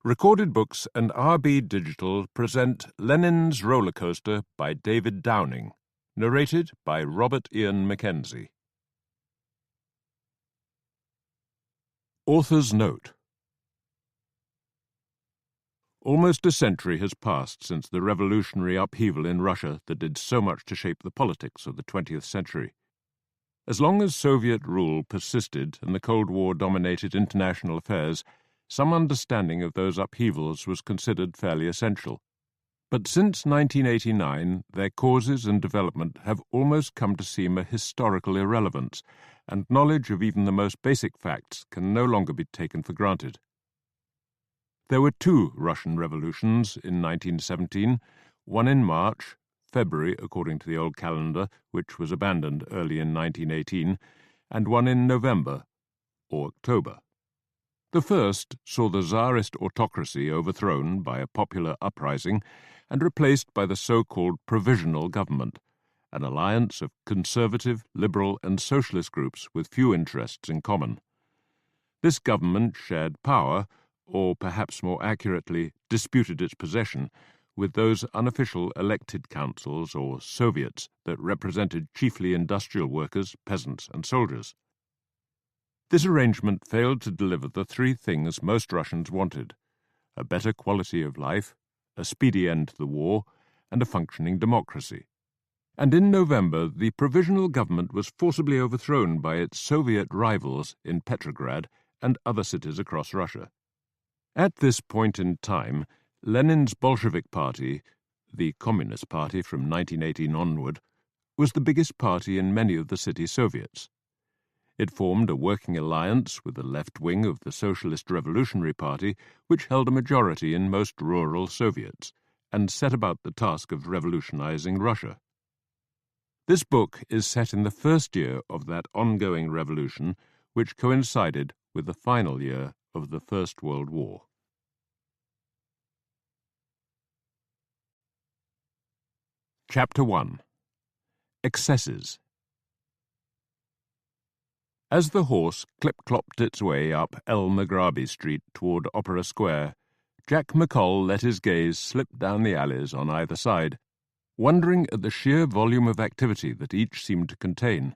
Recorded Books and RB Digital present Lenin's Roller Coaster by David Downing, narrated by Robert Ian Mackenzie. Author's Note. Almost a century has passed since the revolutionary upheaval in Russia that did so much to shape the politics of the 20th century. As long as Soviet rule persisted and the Cold War dominated international affairs, some understanding of those upheavals was considered fairly essential. But since 1989, their causes and development have almost come to seem a historical irrelevance, and knowledge of even the most basic facts can no longer be taken for granted. There were two Russian revolutions in 1917, one in March, February according to the old calendar, which was abandoned early in 1918, and one in November, or October. The first saw the Tsarist autocracy overthrown by a popular uprising and replaced by the so-called Provisional Government, an alliance of conservative, liberal and socialist groups with few interests in common. This government shared power, or perhaps more accurately, disputed its possession, with those unofficial elected councils or Soviets that represented chiefly industrial workers, peasants and soldiers. This arrangement failed to deliver the three things most Russians wanted: a better quality of life, a speedy end to the war, and a functioning democracy. And in November, the Provisional Government was forcibly overthrown by its Soviet rivals in Petrograd and other cities across Russia. At this point in time, Lenin's Bolshevik Party, the Communist Party from 1918 onward, was the biggest party in many of the city Soviets. It formed a working alliance with the left wing of the Socialist Revolutionary Party, which held a majority in most rural Soviets, and set about the task of revolutionizing Russia. This book is set in the first year of that ongoing revolution, which coincided with the final year of the First World War. Chapter 1. Excesses. As the horse clip-clopped its way up El Maghrabi Street toward Opera Square, Jack McColl let his gaze slip down the alleys on either side, wondering at the sheer volume of activity that each seemed to contain.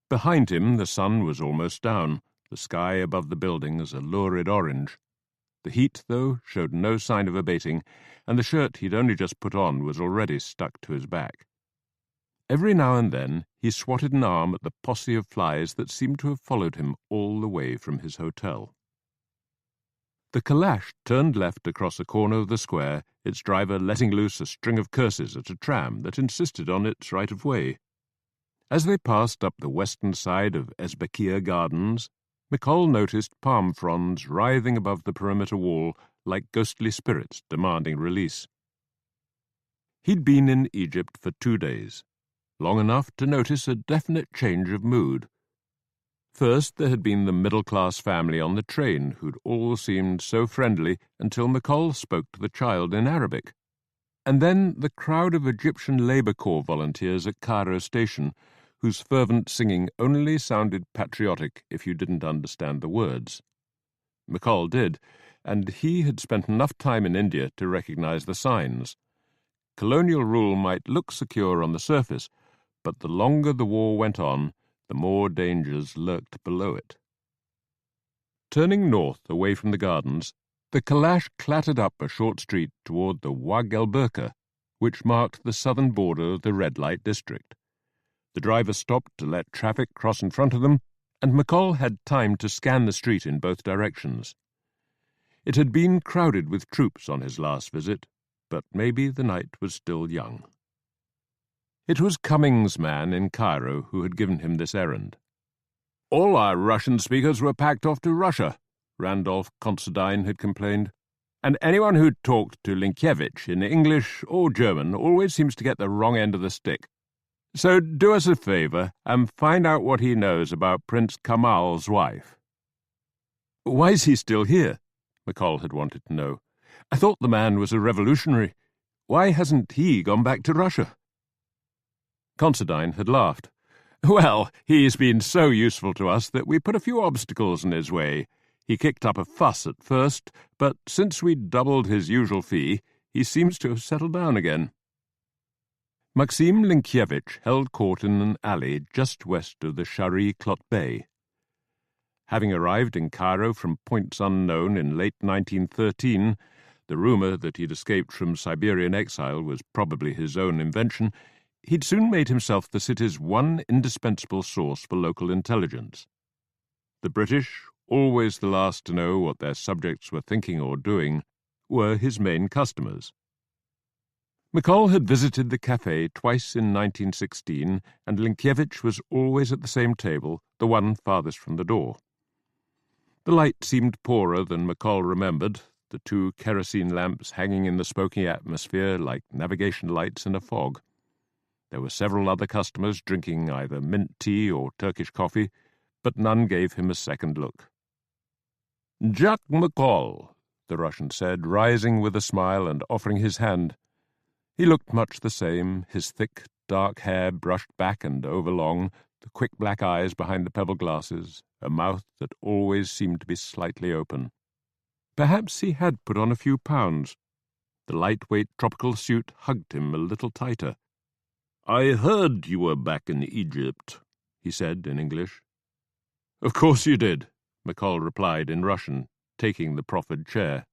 Behind him the sun was almost down, the sky above the buildings a lurid orange. The heat, though, showed no sign of abating, and the shirt he'd only just put on was already stuck to his back. Every now and then he swatted an arm at the posse of flies that seemed to have followed him all the way from his hotel. The calash turned left across a corner of the square, its driver letting loose a string of curses at a tram that insisted on its right-of-way. As they passed up the western side of Ezbekiya Gardens, McColl noticed palm fronds writhing above the perimeter wall like ghostly spirits demanding release. He'd been in Egypt for 2 days, long enough to notice a definite change of mood. First, there had been the middle-class family on the train who'd all seemed so friendly until McColl spoke to the child in Arabic. And then the crowd of Egyptian Labour Corps volunteers at Cairo station, whose fervent singing only sounded patriotic if you didn't understand the words. McColl did, and he had spent enough time in India to recognize the signs. Colonial rule might look secure on the surface, but the longer the war went on, the more dangers lurked below it. Turning north away from the gardens, the calash clattered up a short street toward the Wag el-Burqa, which marked the southern border of the red light district. The driver stopped to let traffic cross in front of them, and McColl had time to scan the street in both directions. It had been crowded with troops on his last visit, but maybe the night was still young. It was Cummings' man in Cairo who had given him this errand. "All our Russian speakers were packed off to Russia," Randolph Considine had complained, "and anyone who'd talked to Linkiewicz in English or German always seems to get the wrong end of the stick. So do us a favor and find out what he knows about Prince Kamal's wife." "Why's he still here?" McColl had wanted to know. "I thought the man was a revolutionary. Why hasn't he gone back to Russia?" Considine had laughed. "Well, he's been so useful to us that we put a few obstacles in his way. He kicked up a fuss at first, but since we'd doubled his usual fee, he seems to have settled down again. Maxim Linkievich held court in an alley just west of the Shari Klot Bay. Having arrived in Cairo from points unknown in late 1913, the rumour that he'd escaped from Siberian exile was probably his own invention, he'd soon made himself the city's one indispensable source for local intelligence. The British, always the last to know what their subjects were thinking or doing, were his main customers. McColl had visited the café twice in 1916, and Linkievich was always at the same table, the one farthest from the door. The light seemed poorer than McColl remembered, the two kerosene lamps hanging in the smoky atmosphere like navigation lights in a fog. There were several other customers drinking either mint tea or Turkish coffee, but none gave him a second look. "Jack McColl," the Russian said, rising with a smile and offering his hand. He looked much the same, his thick, dark hair brushed back and overlong, the quick black eyes behind the pebble glasses, a mouth that always seemed to be slightly open. Perhaps he had put on a few pounds. The lightweight tropical suit hugged him a little tighter. "I heard you were back in Egypt," he said in English. "Of course you did," McColl replied in Russian, taking the proffered chair.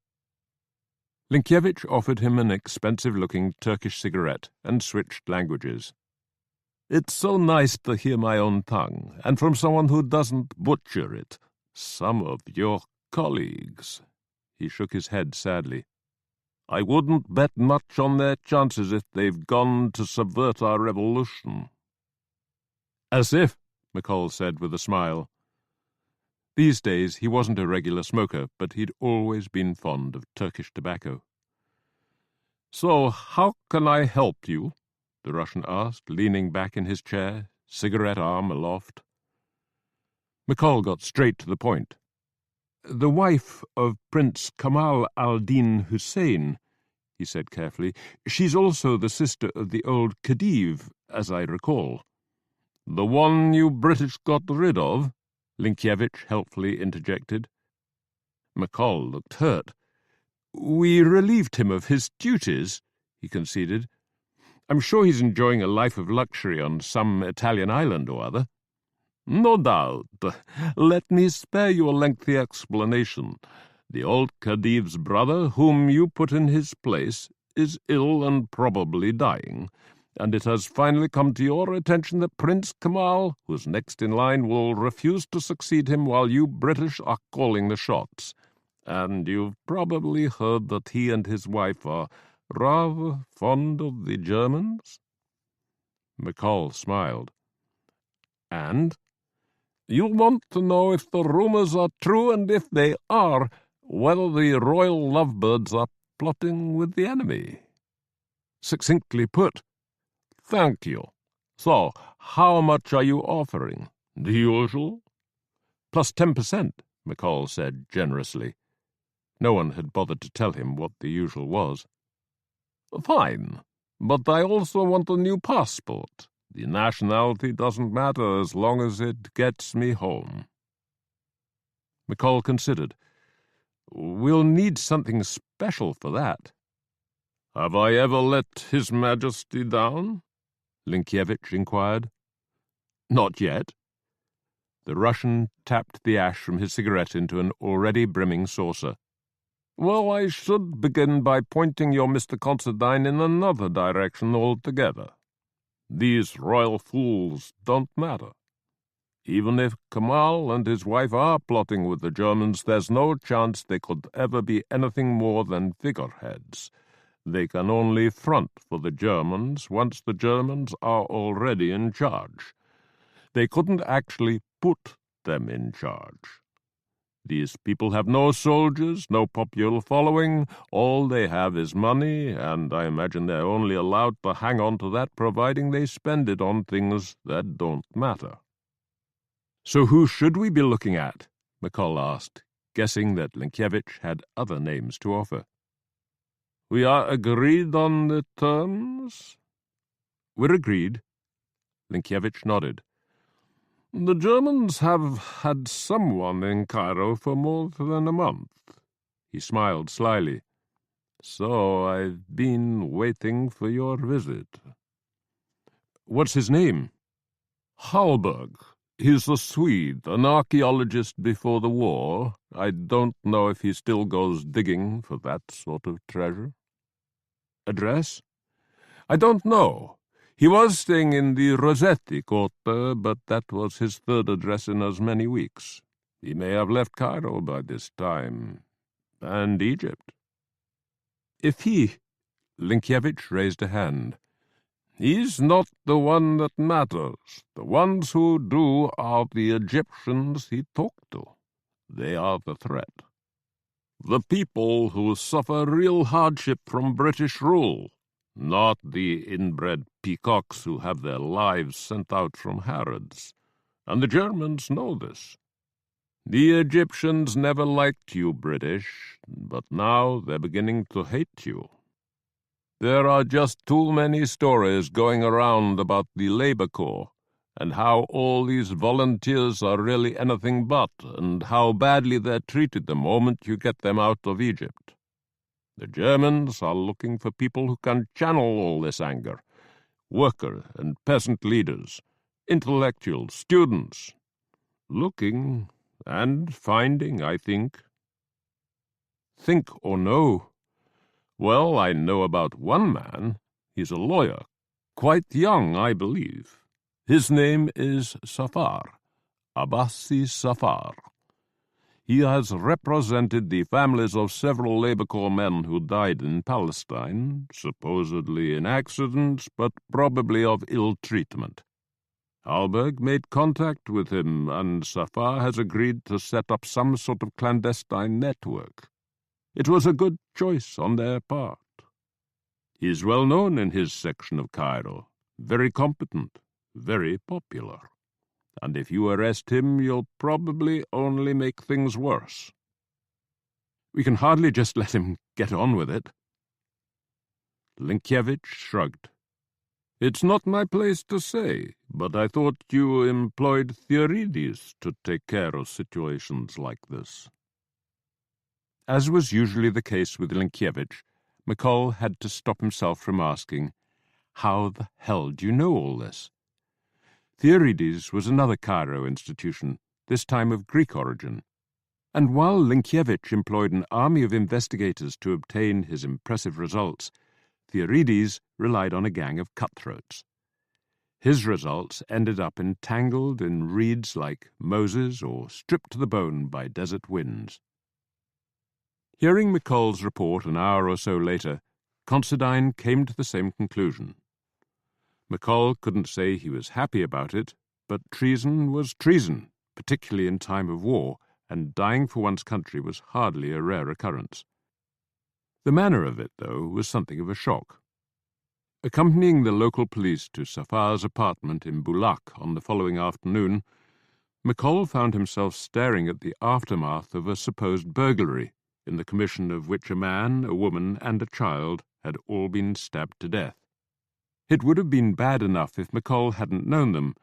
Linkievich offered him an expensive-looking Turkish cigarette and switched languages. "It's so nice to hear my own tongue, and from someone who doesn't butcher it. Some of your colleagues." He shook his head sadly. "I wouldn't bet much on their chances if they've gone to subvert our revolution." "As if," McColl said with a smile. These days he wasn't a regular smoker, but he'd always been fond of Turkish tobacco. "So how can I help you?" the Russian asked, leaning back in his chair, cigarette arm aloft. McColl got straight to the point. "The wife of Prince Kamal al-Din Hussein," he said carefully. "She's also the sister of the old Khedive, as I recall." "The one you British got rid of?" Linkievich helpfully interjected. McColl looked hurt. "We relieved him of his duties," he conceded. "I'm sure he's enjoying a life of luxury on some Italian island or other." "No doubt. Let me spare you a lengthy explanation. The old Khedive's brother, whom you put in his place, is ill and probably dying, and it has finally come to your attention that Prince Kamal, who's next in line, will refuse to succeed him while you British are calling the shots. And you've probably heard that he and his wife are rather fond of the Germans?" McColl smiled. "And?" "You want to know if the rumors are true, and if they are, whether the royal lovebirds are plotting with the enemy." "Succinctly put." "Thank you. So, how much are you offering? The usual?" "Plus 10%, McColl said generously. No one had bothered to tell him what the usual was. "Fine. But I also want a new passport. The nationality doesn't matter as long as it gets me home." McColl considered. "We'll need something special for that." "Have I ever let His Majesty down?" Linkievich inquired. "Not yet." The Russian tapped the ash from his cigarette into an already brimming saucer. "Well, I should begin by pointing your Mr. Considine in another direction altogether. These royal fools don't matter. Even if Kamal and his wife are plotting with the Germans, there's no chance they could ever be anything more than figureheads. They can only front for the Germans once the Germans are already in charge. They couldn't actually put them in charge. These people have no soldiers, no popular following. All they have is money, and I imagine they're only allowed to hang on to that providing they spend it on things that don't matter." "So who should we be looking at?" McColl asked, guessing that Linkievich had other names to offer. "We are agreed on the terms?" "We're agreed." Linkievich nodded. The Germans have had someone in Cairo for more than a month. He smiled slyly. So I've been waiting for your visit. What's his name? Hallberg. He's a Swede, an archaeologist before the war. I don't know if he still goes digging for that sort of treasure. Address? I don't know. He was staying in the Rossetti quarter, but that was his third address in as many weeks. He may have left Cairo by this time. And Egypt. If he... Linkiewicz raised a hand. He's not the one that matters. The ones who do are the Egyptians he talked to. They are the threat. The people who suffer real hardship from British rule, not the inbred peacocks who have their lives sent out from Harrods. And the Germans know this. The Egyptians never liked you, British, but now they're beginning to hate you. There are just too many stories going around about the Labour Corps, and how all these volunteers are really anything but, and how badly they're treated the moment you get them out of Egypt. The Germans are looking for people who can channel all this anger. Worker and peasant leaders, intellectuals, students. Looking and finding, I think. Think or know? Well, I know about one man. He's a lawyer. Quite young, I believe. His name is Safar. Abbasi Safar. He has represented the families of several Labour Corps men who died in Palestine, supposedly in accidents, but probably of ill treatment. Hallberg made contact with him, and Safar has agreed to set up some sort of clandestine network. It was a good choice on their part. He's well known in his section of Cairo, very competent, very popular. And if you arrest him, you'll probably only make things worse. We can hardly just let him get on with it. Linkiewicz shrugged. It's not my place to say, but I thought you employed Theorides to take care of situations like this. As was usually the case with Linkiewicz, McColl had to stop himself from asking, "How the hell do you know all this?" Theorides was another Cairo institution, this time of Greek origin, and while Linkiewicz employed an army of investigators to obtain his impressive results, Theorides relied on a gang of cutthroats. His results ended up entangled in reeds like Moses or stripped to the bone by desert winds. Hearing McColl's report an hour or so later, Considine came to the same conclusion. McColl couldn't say he was happy about it, but treason was treason, particularly in time of war, and dying for one's country was hardly a rare occurrence. The manner of it, though, was something of a shock. Accompanying the local police to Safar's apartment in Bulak on the following afternoon, McColl found himself staring at the aftermath of a supposed burglary, in the commission of which a man, a woman, and a child had all been stabbed to death. It would have been bad enough if McColl hadn't known them,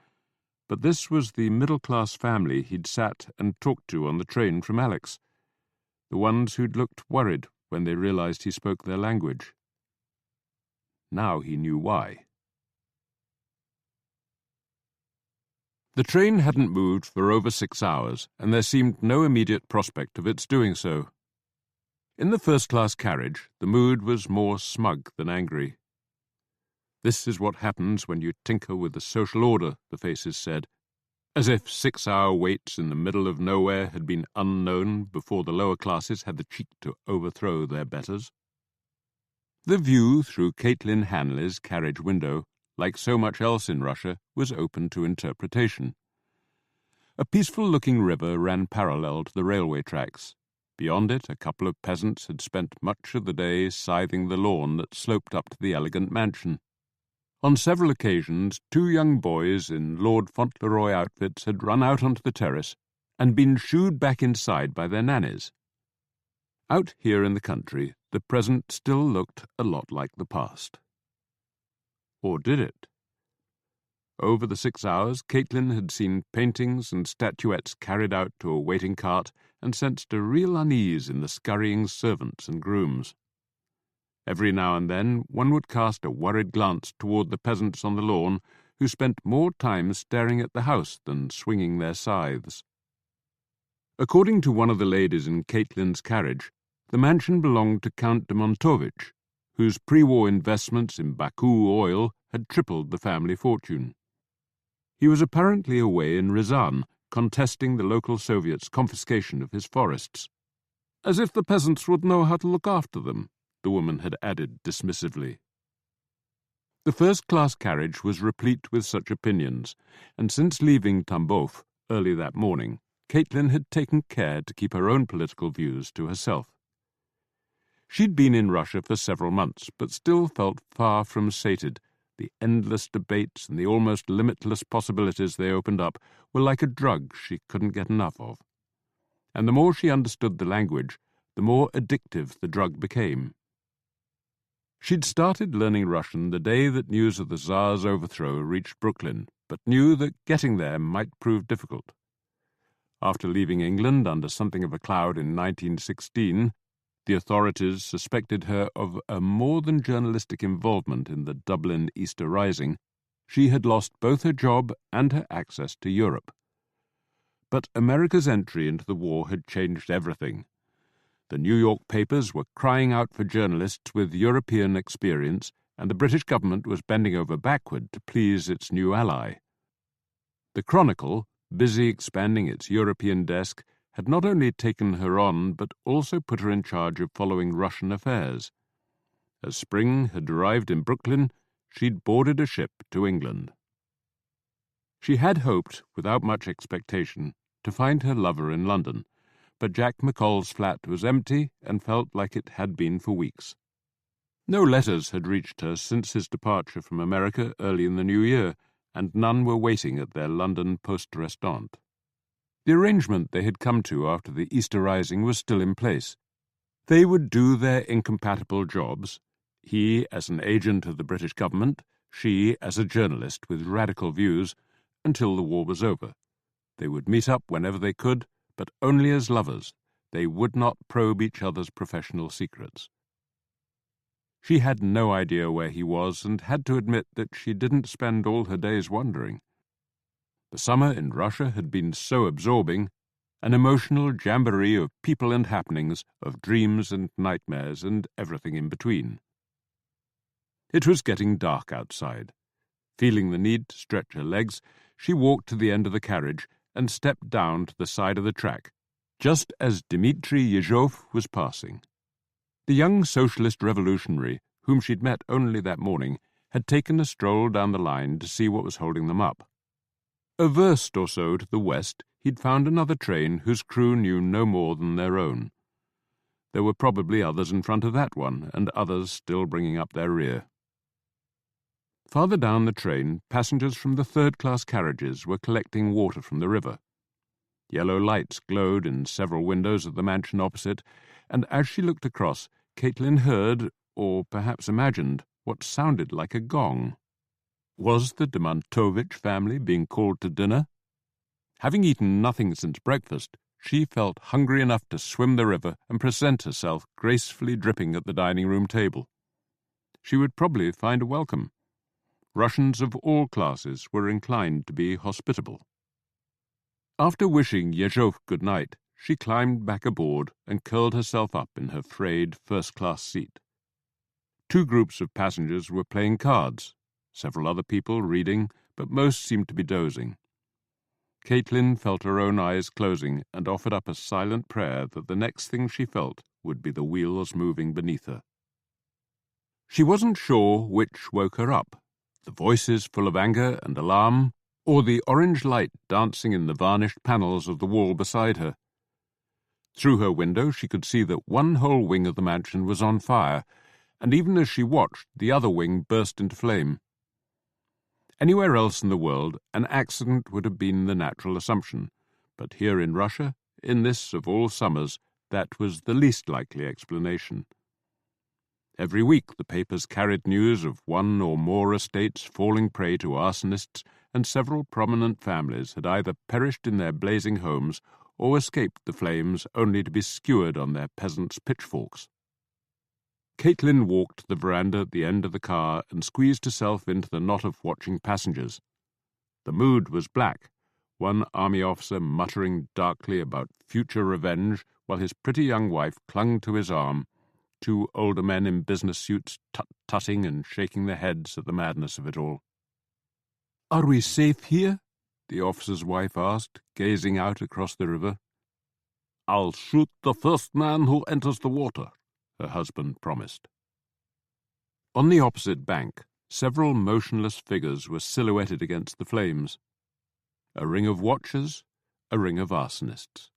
but this was the middle-class family he'd sat and talked to on the train from Alex, the ones who'd looked worried when they realized he spoke their language. Now he knew why. The train hadn't moved for over 6 hours, and there seemed no immediate prospect of its doing so. In the first-class carriage, the mood was more smug than angry. This is what happens when you tinker with the social order, the faces said, as if 6-hour waits in the middle of nowhere had been unknown before the lower classes had the cheek to overthrow their betters. The view through Caitlin Hanley's carriage window, like so much else in Russia, was open to interpretation. A peaceful-looking river ran parallel to the railway tracks. Beyond it, a couple of peasants had spent much of the day scything the lawn that sloped up to the elegant mansion. On several occasions, 2 young boys in Lord Fauntleroy outfits had run out onto the terrace and been shooed back inside by their nannies. Out here in the country, the present still looked a lot like the past. Or did it? Over the 6 hours, Caitlin had seen paintings and statuettes carried out to a waiting cart and sensed a real unease in the scurrying servants and grooms. Every now and then one would cast a worried glance toward the peasants on the lawn, who spent more time staring at the house than swinging their scythes. According to one of the ladies in Caitlin's carriage, the mansion belonged to Count de Montovich, whose pre-war investments in Baku oil had tripled the family fortune. He was apparently away in Ryazan, contesting the local Soviets' confiscation of his forests. As if the peasants would know how to look after them, the woman had added dismissively. The first-class carriage was replete with such opinions, and since leaving Tambov early that morning, Caitlin had taken care to keep her own political views to herself. She'd been in Russia for several months, but still felt far from sated. The endless debates and the almost limitless possibilities they opened up were like a drug she couldn't get enough of. And the more she understood the language, the more addictive the drug became. She'd started learning Russian the day that news of the Tsar's overthrow reached Brooklyn, but knew that getting there might prove difficult. After leaving England under something of a cloud in 1916, the authorities suspected her of a more than journalistic involvement in the Dublin Easter Rising. She had lost both her job and her access to Europe. But America's entry into the war had changed everything. The New York papers were crying out for journalists with European experience, and the British government was bending over backward to please its new ally. The Chronicle, busy expanding its European desk, had not only taken her on, but also put her in charge of following Russian affairs. As spring had arrived in Brooklyn, she'd boarded a ship to England. She had hoped, without much expectation, to find her lover in London, but Jack McColl's flat was empty and felt like it had been for weeks. No letters had reached her since his departure from America early in the new year, and none were waiting at their London poste restante. The arrangement they had come to after the Easter Rising was still in place. They would do their incompatible jobs, he as an agent of the British government, she as a journalist with radical views, until the war was over. They would meet up whenever they could, but only as lovers. They would not probe each other's professional secrets. She had no idea where he was and had to admit that she didn't spend all her days wondering. The summer in Russia had been so absorbing, an emotional jamboree of people and happenings, of dreams and nightmares and everything in between. It was getting dark outside. Feeling the need to stretch her legs, she walked to the end of the carriage and stepped down to the side of the track, just as Dmitri Yezhov was passing. The young socialist revolutionary, whom she'd met only that morning, had taken a stroll down the line to see what was holding them up. A verst or so to the west, he'd found another train whose crew knew no more than their own. There were probably others in front of that one, and others still bringing up their rear. Farther down the train, passengers from the third-class carriages were collecting water from the river. Yellow lights glowed in several windows of the mansion opposite, and as she looked across, Caitlin heard, or perhaps imagined, what sounded like a gong. Was the de Montovich family being called to dinner? Having eaten nothing since breakfast, she felt hungry enough to swim the river and present herself gracefully dripping at the dining-room table. She would probably find a welcome. Russians of all classes were inclined to be hospitable. After wishing Yezhov good night, she climbed back aboard and curled herself up in her frayed first-class seat. 2 groups of passengers were playing cards, several other people reading, but most seemed to be dozing. Caitlin felt her own eyes closing and offered up a silent prayer that the next thing she felt would be the wheels moving beneath her. She wasn't sure which woke her up, the voices full of anger and alarm, or the orange light dancing in the varnished panels of the wall beside her. Through her window she could see that one whole wing of the mansion was on fire, and even as she watched, the other wing burst into flame. Anywhere else in the world, an accident would have been the natural assumption, but here in Russia, in this of all summers, that was the least likely explanation. Every week the papers carried news of one or more estates falling prey to arsonists and several prominent families had either perished in their blazing homes or escaped the flames only to be skewered on their peasants' pitchforks. Caitlin walked to the veranda at the end of the car and squeezed herself into the knot of watching passengers. The mood was black, one army officer muttering darkly about future revenge while his pretty young wife clung to his arm, two older men in business suits tut-tutting and shaking their heads at the madness of it all. "Are we safe here?" the officer's wife asked, gazing out across the river. "I'll shoot the first man who enters the water," her husband promised. On the opposite bank, several motionless figures were silhouetted against the flames. A ring of watchers, a ring of arsonists.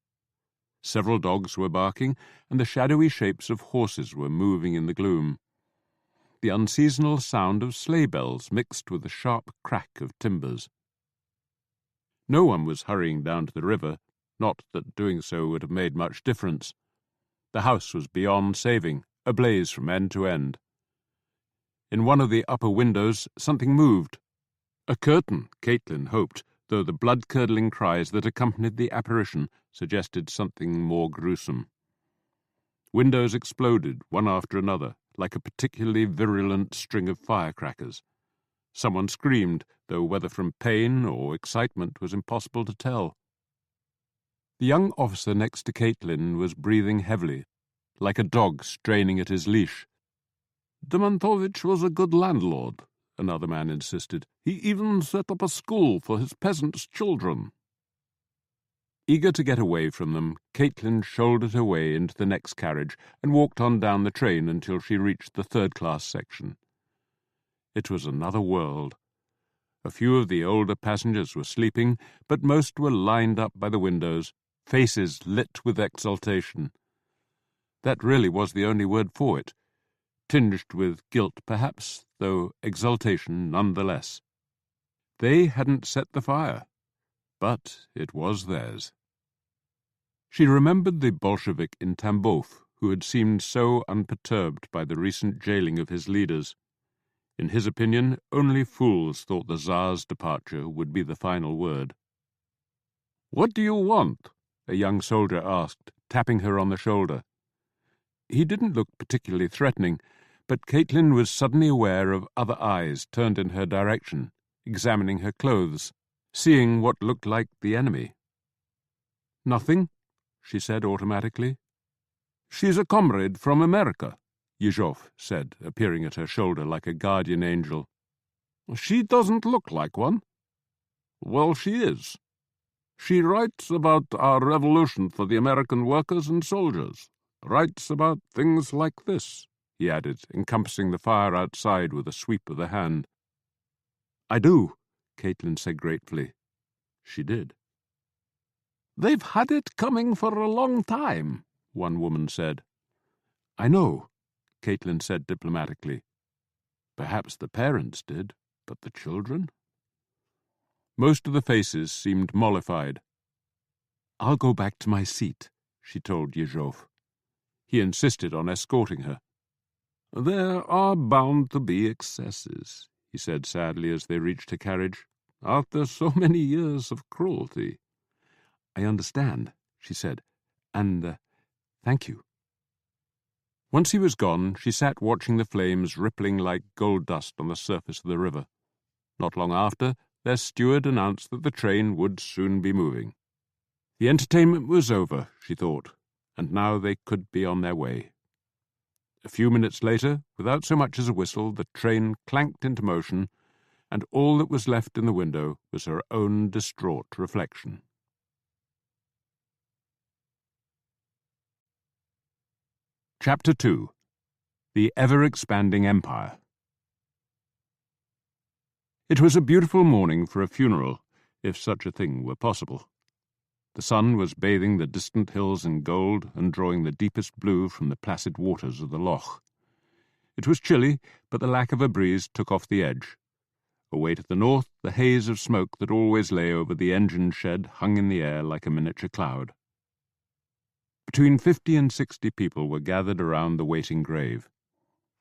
Several dogs were barking, and the shadowy shapes of horses were moving in the gloom. The unseasonal sound of sleigh bells mixed with the sharp crack of timbers. No one was hurrying down to the river, not that doing so would have made much difference. The house was beyond saving, ablaze from end to end. In one of the upper windows something moved. A curtain, Caitlin hoped, though the blood-curdling cries that accompanied the apparition suggested something more gruesome. Windows exploded, one after another, like a particularly virulent string of firecrackers. Someone screamed, though whether from pain or excitement was impossible to tell. The young officer next to Caitlin was breathing heavily, like a dog straining at his leash. "Demantovich was a good landlord," another man insisted. "He even set up a school for his peasants' children." Eager to get away from them, Caitlin shouldered her way into the next carriage and walked on down the train until she reached the third-class section. It was another world. A few of the older passengers were sleeping, but most were lined up by the windows, faces lit with exultation. That really was the only word for it. Tinged with guilt, perhaps, though exultation nonetheless. They hadn't set the fire, but it was theirs. She remembered the Bolshevik in Tambov, who had seemed so unperturbed by the recent jailing of his leaders. In his opinion, only fools thought the Tsar's departure would be the final word. "What do you want?" a young soldier asked, tapping her on the shoulder. He didn't look particularly threatening, but Caitlin was suddenly aware of other eyes turned in her direction, examining her clothes, seeing what looked like the enemy. "Nothing," she said automatically. "She's a comrade from America," Yezhov said, appearing at her shoulder like a guardian angel. "She doesn't look like one." "Well, she is. She writes about our revolution for the American workers and soldiers. Writes about things like this," he added, encompassing the fire outside with a sweep of the hand. "I do," Caitlin said gratefully. She did. "They've had it coming for a long time," one woman said. "I know," Caitlin said diplomatically. Perhaps the parents did, but the children? Most of the faces seemed mollified. "I'll go back to my seat," she told Yezhov. He insisted on escorting her. "There are bound to be excesses," he said sadly as they reached her carriage, "after so many years of cruelty." "I understand," she said, "and thank you." Once he was gone, she sat watching the flames rippling like gold dust on the surface of the river. Not long after, their steward announced that the train would soon be moving. The entertainment was over, she thought, and now they could be on their way. A few minutes later, without so much as a whistle, the train clanked into motion, and all that was left in the window was her own distraught reflection. Chapter 2. The Ever-Expanding Empire. It was a beautiful morning for a funeral, if such a thing were possible. The sun was bathing the distant hills in gold and drawing the deepest blue from the placid waters of the loch. It was chilly, but the lack of a breeze took off the edge. Away to the north, the haze of smoke that always lay over the engine shed hung in the air like a miniature cloud. Between 50 and 60 people were gathered around the waiting grave.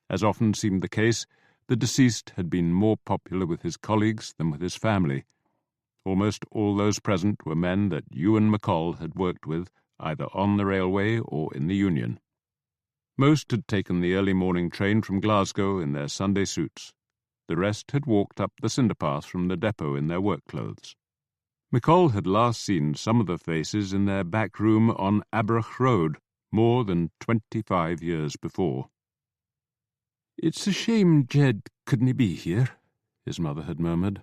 As often seemed the case, the deceased had been more popular with his colleagues than with his family, Almost all those present were men that Ewan McColl had worked with, either on the railway or in the Union. Most had taken the early morning train from Glasgow in their Sunday suits. The rest had walked up the cinder path from the depot in their work clothes. McColl had last seen some of the faces in their back room on Aberach Road more than 25 years before. "It's a shame Jed couldn't be here," his mother had murmured.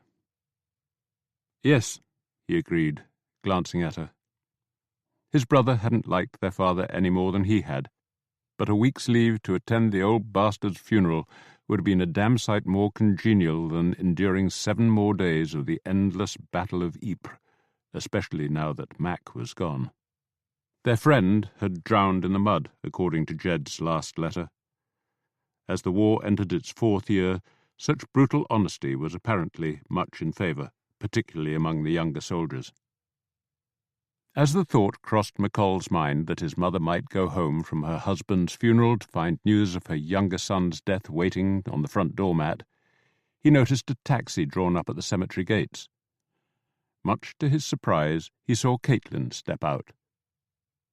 "Yes," he agreed, glancing at her. His brother hadn't liked their father any more than he had, but a week's leave to attend the old bastard's funeral would have been a damn sight more congenial than enduring 7 more days of the endless Battle of Ypres, especially now that Mac was gone. Their friend had drowned in the mud, according to Jed's last letter. As the war entered its 4th year, such brutal honesty was apparently much in favour, particularly among the younger soldiers. As the thought crossed McColl's mind that his mother might go home from her husband's funeral to find news of her younger son's death waiting on the front doormat, he noticed a taxi drawn up at the cemetery gates. Much to his surprise, he saw Caitlin step out.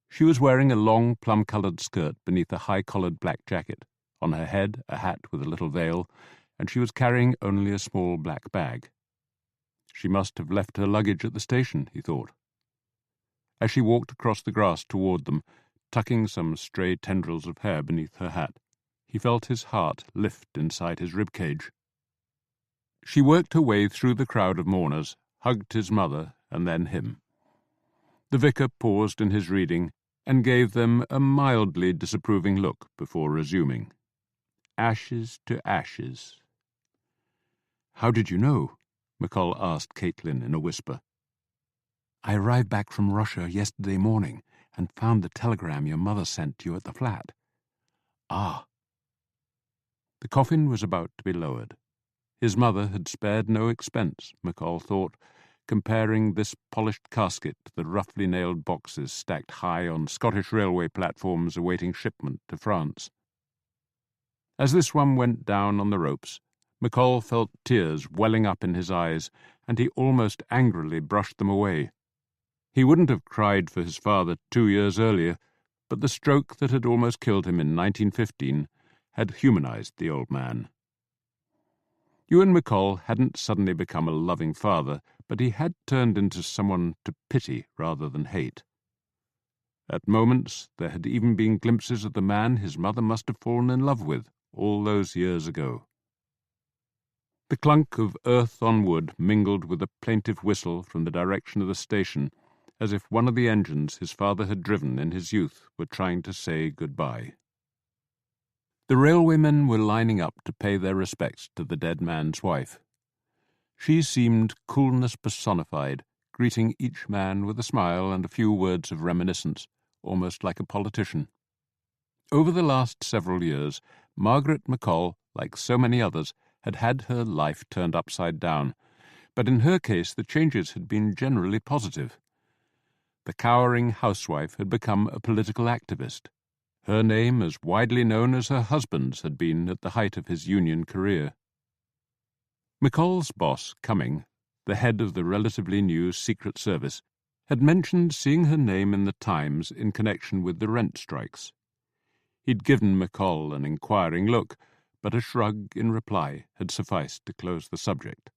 She was wearing a long plum-coloured skirt beneath a high-collared black jacket, on her head a hat with a little veil, and she was carrying only a small black bag. She must have left her luggage at the station, he thought. As she walked across the grass toward them, tucking some stray tendrils of hair beneath her hat, he felt his heart lift inside his ribcage. She worked her way through the crowd of mourners, hugged his mother, and then him. The vicar paused in his reading and gave them a mildly disapproving look before resuming. "Ashes to ashes." "How did you know?" McColl asked Caitlin in a whisper. "I arrived back from Russia yesterday morning and found the telegram your mother sent you at the flat." "Ah." The coffin was about to be lowered. His mother had spared no expense, McColl thought, comparing this polished casket to the roughly nailed boxes stacked high on Scottish railway platforms awaiting shipment to France. As this one went down on the ropes, McColl felt tears welling up in his eyes, and he almost angrily brushed them away. He wouldn't have cried for his father 2 years earlier, but the stroke that had almost killed him in 1915 had humanized the old man. Ewan McColl hadn't suddenly become a loving father, but he had turned into someone to pity rather than hate. At moments there had even been glimpses of the man his mother must have fallen in love with all those years ago. The clunk of earth on wood mingled with a plaintive whistle from the direction of the station, as if one of the engines his father had driven in his youth were trying to say goodbye. The railwaymen were lining up to pay their respects to the dead man's wife. She seemed coolness personified, greeting each man with a smile and a few words of reminiscence, almost like a politician. Over the last several years, Margaret McColl, like so many others, had had her life turned upside down, but in her case the changes had been generally positive. The cowering housewife had become a political activist, her name as widely known as her husband's had been at the height of his union career. McColl's boss, Cumming, the head of the relatively new Secret Service, had mentioned seeing her name in the Times in connection with the rent strikes. He'd given McColl an inquiring look, but a shrug in reply had sufficed to close the subject.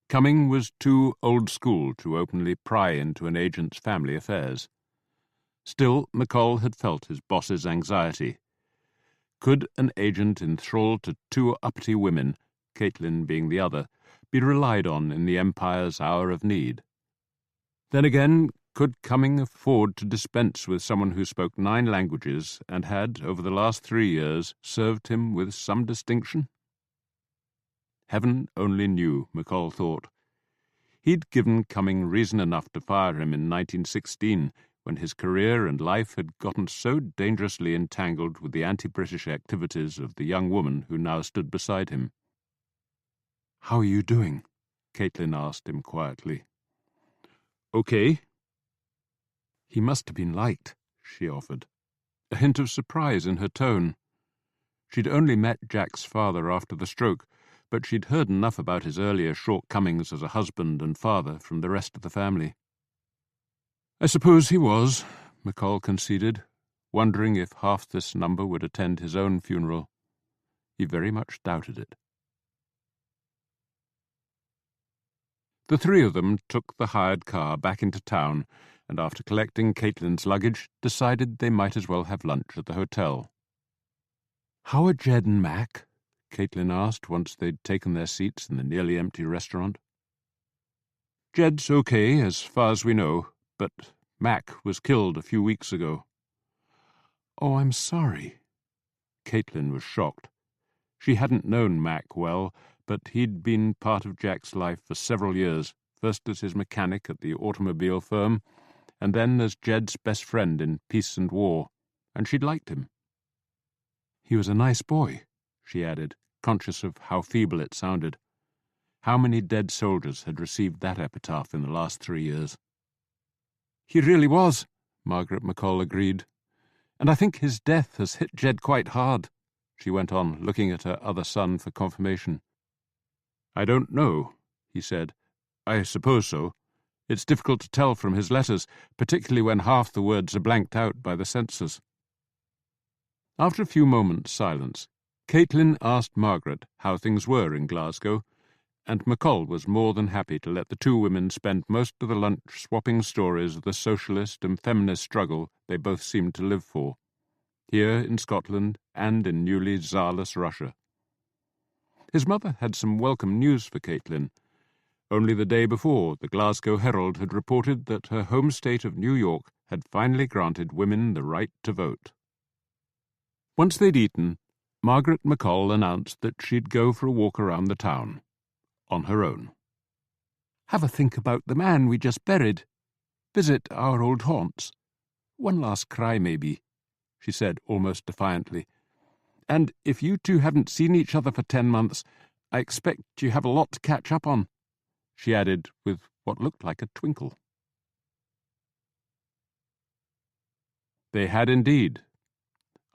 Cumming was too old school to openly pry into an agent's family affairs. Still, McColl had felt his boss's anxiety. Could an agent enthralled to 2 uppity women, Caitlin being the other, be relied on in the Empire's hour of need? Then again, could Cumming afford to dispense with someone who spoke 9 languages and had, over the last 3 years, served him with some distinction? Heaven only knew, McColl thought. He'd given Cumming reason enough to fire him in 1916, when his career and life had gotten so dangerously entangled with the anti-British activities of the young woman who now stood beside him. "How are you doing?" Caitlin asked him quietly. "Okay." "He must have been liked," she offered, a hint of surprise in her tone. She'd only met Jack's father after the stroke, but she'd heard enough about his earlier shortcomings as a husband and father from the rest of the family. "I suppose he was," McColl conceded, wondering if half this number would attend his own funeral. He very much doubted it. The three of them took the hired car back into town, and after collecting Caitlin's luggage, decided they might as well have lunch at the hotel. "How are Jed and Mac?" Caitlin asked once they'd taken their seats in the nearly empty restaurant. "Jed's okay, as far as we know, but Mac was killed a few weeks ago." "Oh, I'm sorry." Caitlin was shocked. She hadn't known Mac well, but he'd been part of Jack's life for several years, first as his mechanic at the automobile firm, and then as Jed's best friend in peace and war, and she'd liked him. "He was a nice boy," she added, conscious of how feeble it sounded. How many dead soldiers had received that epitaph in the last 3 years? "He really was," Margaret McColl agreed. "And I think his death has hit Jed quite hard," she went on, looking at her other son for confirmation. "I don't know," he said. "I suppose so. It's difficult to tell from his letters, particularly when half the words are blanked out by the censors." After a few moments' silence, Caitlin asked Margaret how things were in Glasgow, and McColl was more than happy to let the two women spend most of the lunch swapping stories of the socialist and feminist struggle they both seemed to live for, here in Scotland and in newly Tsarless Russia. His mother had some welcome news for Caitlin. Only the day before, the Glasgow Herald had reported that her home state of New York had finally granted women the right to vote. Once they'd eaten, Margaret McColl announced that she'd go for a walk around the town, on her own. "Have a think about the man we just buried. Visit our old haunts. One last cry, maybe," she said almost defiantly. "And if you two haven't seen each other for 10 months, I expect you have a lot to catch up on," she added with what looked like a twinkle. They had indeed.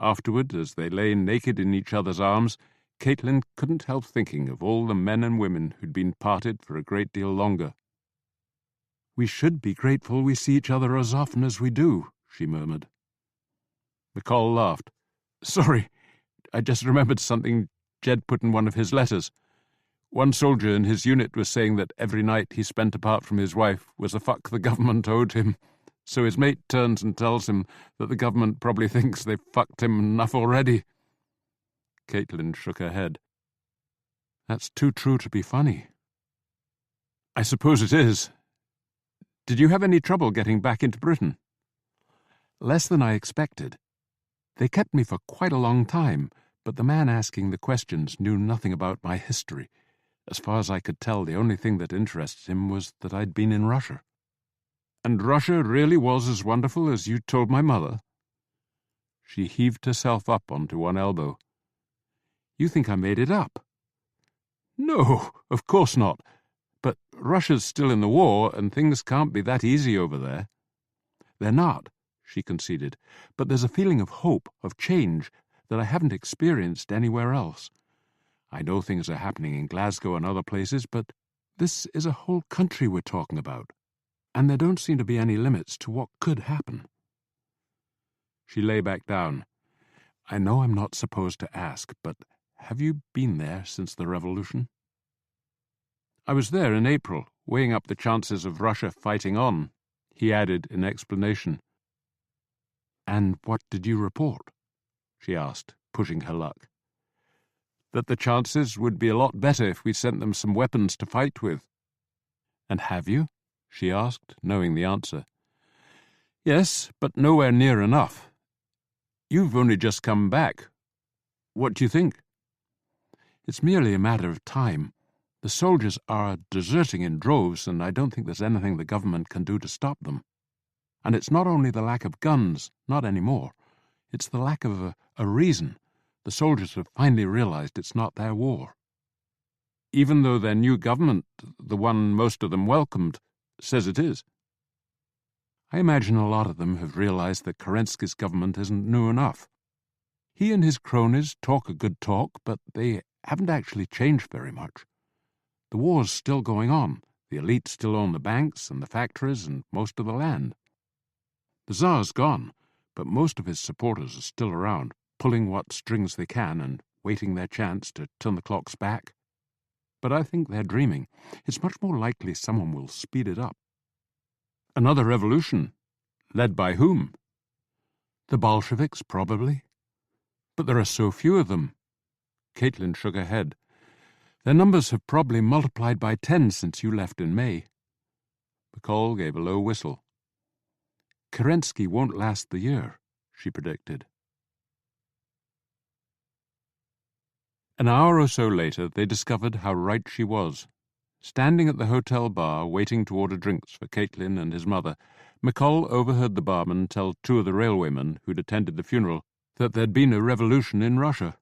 Afterward, as they lay naked in each other's arms, Caitlin couldn't help thinking of all the men and women who'd been parted for a great deal longer. "We should be grateful we see each other as often as we do," she murmured. McColl laughed. "Sorry, I just remembered something Jed put in one of his letters. One soldier in his unit was saying that every night he spent apart from his wife was a fuck the government owed him, so his mate turns and tells him that the government probably thinks they've fucked him enough already." Caitlin shook her head. "That's too true to be funny." "I suppose it is. Did you have any trouble getting back into Britain?" "Less than I expected. They kept me for quite a long time, but the man asking the questions knew nothing about my history. As far as I could tell, the only thing that interested him was that I'd been in Russia." "And Russia really was as wonderful as you told my mother?" She heaved herself up onto one elbow. "You think I made it up?" "No, of course not. But Russia's still in the war, and things can't be that easy over there." "They're not," she conceded, "but there's a feeling of hope, of change, that I haven't experienced anywhere else. I know things are happening in Glasgow and other places, but this is a whole country we're talking about, and there don't seem to be any limits to what could happen." She lay back down. "I know I'm not supposed to ask, but have you been there since the revolution?" "I was there in April, weighing up the chances of Russia fighting on," he added in explanation. "And what did you report?" she asked, pushing her luck. "That the chances would be a lot better if we sent them some weapons to fight with." "And have you?" she asked, knowing the answer. "Yes, but nowhere near enough. You've only just come back. What do you think?" "It's merely a matter of time. The soldiers are deserting in droves, and I don't think there's anything the government can do to stop them. And it's not only the lack of guns, not anymore. It's the lack of a reason. The soldiers have finally realized it's not their war." "Even though their new government, the one most of them welcomed, says it is?" "I imagine a lot of them have realized that Kerensky's government isn't new enough. He and his cronies talk a good talk, but they haven't actually changed very much. The war's still going on. The elite still own the banks and the factories and most of the land. The Tsar's gone, but most of his supporters are still around, pulling what strings they can and waiting their chance to turn the clocks back. But I think they're dreaming. It's much more likely someone will speed it up. Another revolution. Led by whom? The Bolsheviks, probably. But there are so few of them. Caitlin shook her head. Their numbers have probably multiplied by 10 since you left in May. McColl gave a low whistle. Kerensky won't last the year, she predicted. An hour or so later, they discovered how right she was. Standing at the hotel bar, waiting to order drinks for Caitlin and his mother, McColl overheard the barman tell two of the railwaymen who'd attended the funeral that there'd been a revolution in Russia.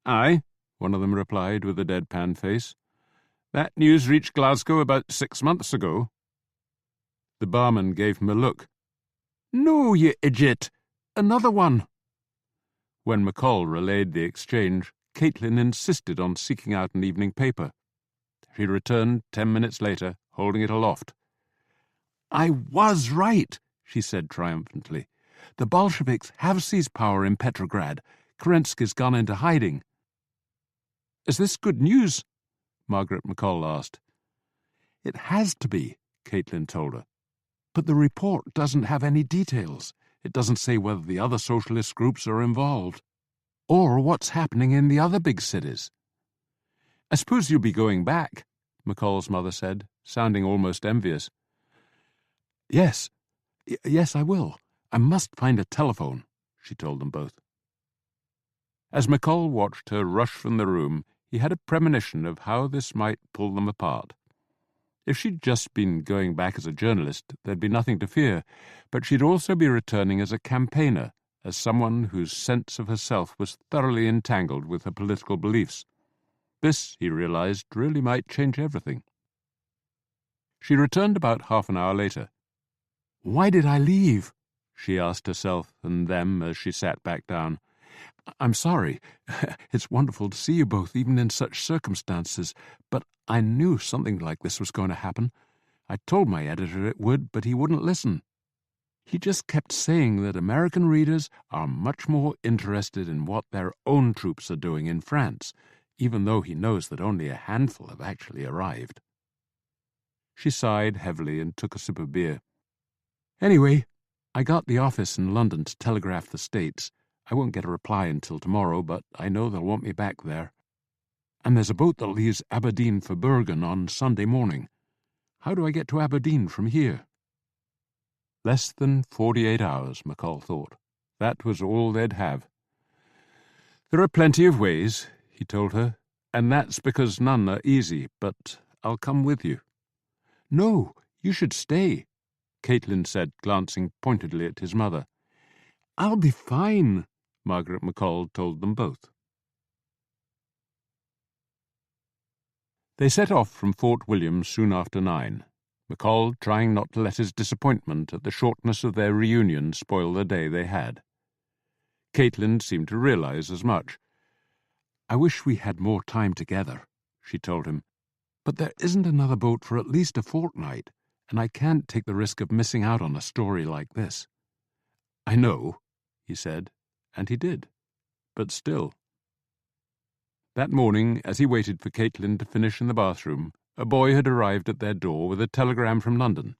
"Aye," one of them replied with a deadpan face. "That news reached Glasgow about 6 months ago." The barman gave him a look. "No, you idiot! Another one!" When McColl relayed the exchange, Caitlin insisted on seeking out an evening paper. She returned 10 minutes later, holding it aloft. "I was right," she said triumphantly. "The Bolsheviks have seized power in Petrograd. Kerensky's gone into hiding." "Is this good news?" Margaret McColl asked. "It has to be," Caitlin told her. "But the report doesn't have any details. It doesn't say whether the other socialist groups are involved, or what's happening in the other big cities." "I suppose you'll be going back," McColl's mother said, sounding almost envious. Yes, I will. I must find a telephone," she told them both. As McColl watched her rush from the room, he had a premonition of how this might pull them apart. If she'd just been going back as a journalist, there'd be nothing to fear, but she'd also be returning as a campaigner, as someone whose sense of herself was thoroughly entangled with her political beliefs. This, he realized, really might change everything. She returned about half an hour later. "Why did I leave?" she asked herself and them as she sat back down. "I'm sorry. It's wonderful to see you both, even in such circumstances, but I knew something like this was going to happen. I told my editor it would, but he wouldn't listen. He just kept saying that American readers are much more interested in what their own troops are doing in France, even though he knows that only a handful have actually arrived." She sighed heavily and took a sip of beer. "Anyway, I got the office in London to telegraph the States. I won't get a reply until tomorrow, but I know they'll want me back there. And there's a boat that leaves Aberdeen for Bergen on Sunday morning. How do I get to Aberdeen from here?" Less than 48 hours, McColl thought. That was all they'd have. "There are plenty of ways," he told her, "and that's because none are easy, but I'll come with you." "No, you should stay," Caitlin said, glancing pointedly at his mother. "I'll be fine," Margaret McColl told them both. They set off from Fort William soon after 9, McColl trying not to let his disappointment at the shortness of their reunion spoil the day they had. Caitlin seemed to realize as much. "I wish we had more time together," she told him. "But there isn't another boat for at least a fortnight, and I can't take the risk of missing out on a story like this." "I know," he said, and he did. But still. That morning, as he waited for Caitlin to finish in the bathroom, a boy had arrived at their door with a telegram from London.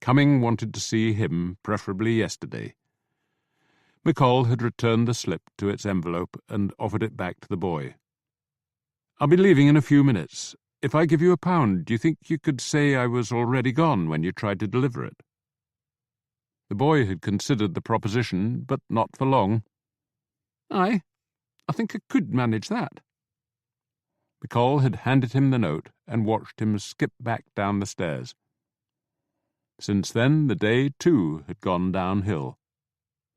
Cumming wanted to see him, preferably yesterday. McColl had returned the slip to its envelope and offered it back to the boy. "I'll be leaving in a few minutes. If I give you £1, do you think you could say I was already gone when you tried to deliver it?" The boy had considered the proposition, but not for long. "Aye, I think I could manage that." McColl had handed him the note and watched him skip back down the stairs. Since then, the day, too, had gone downhill.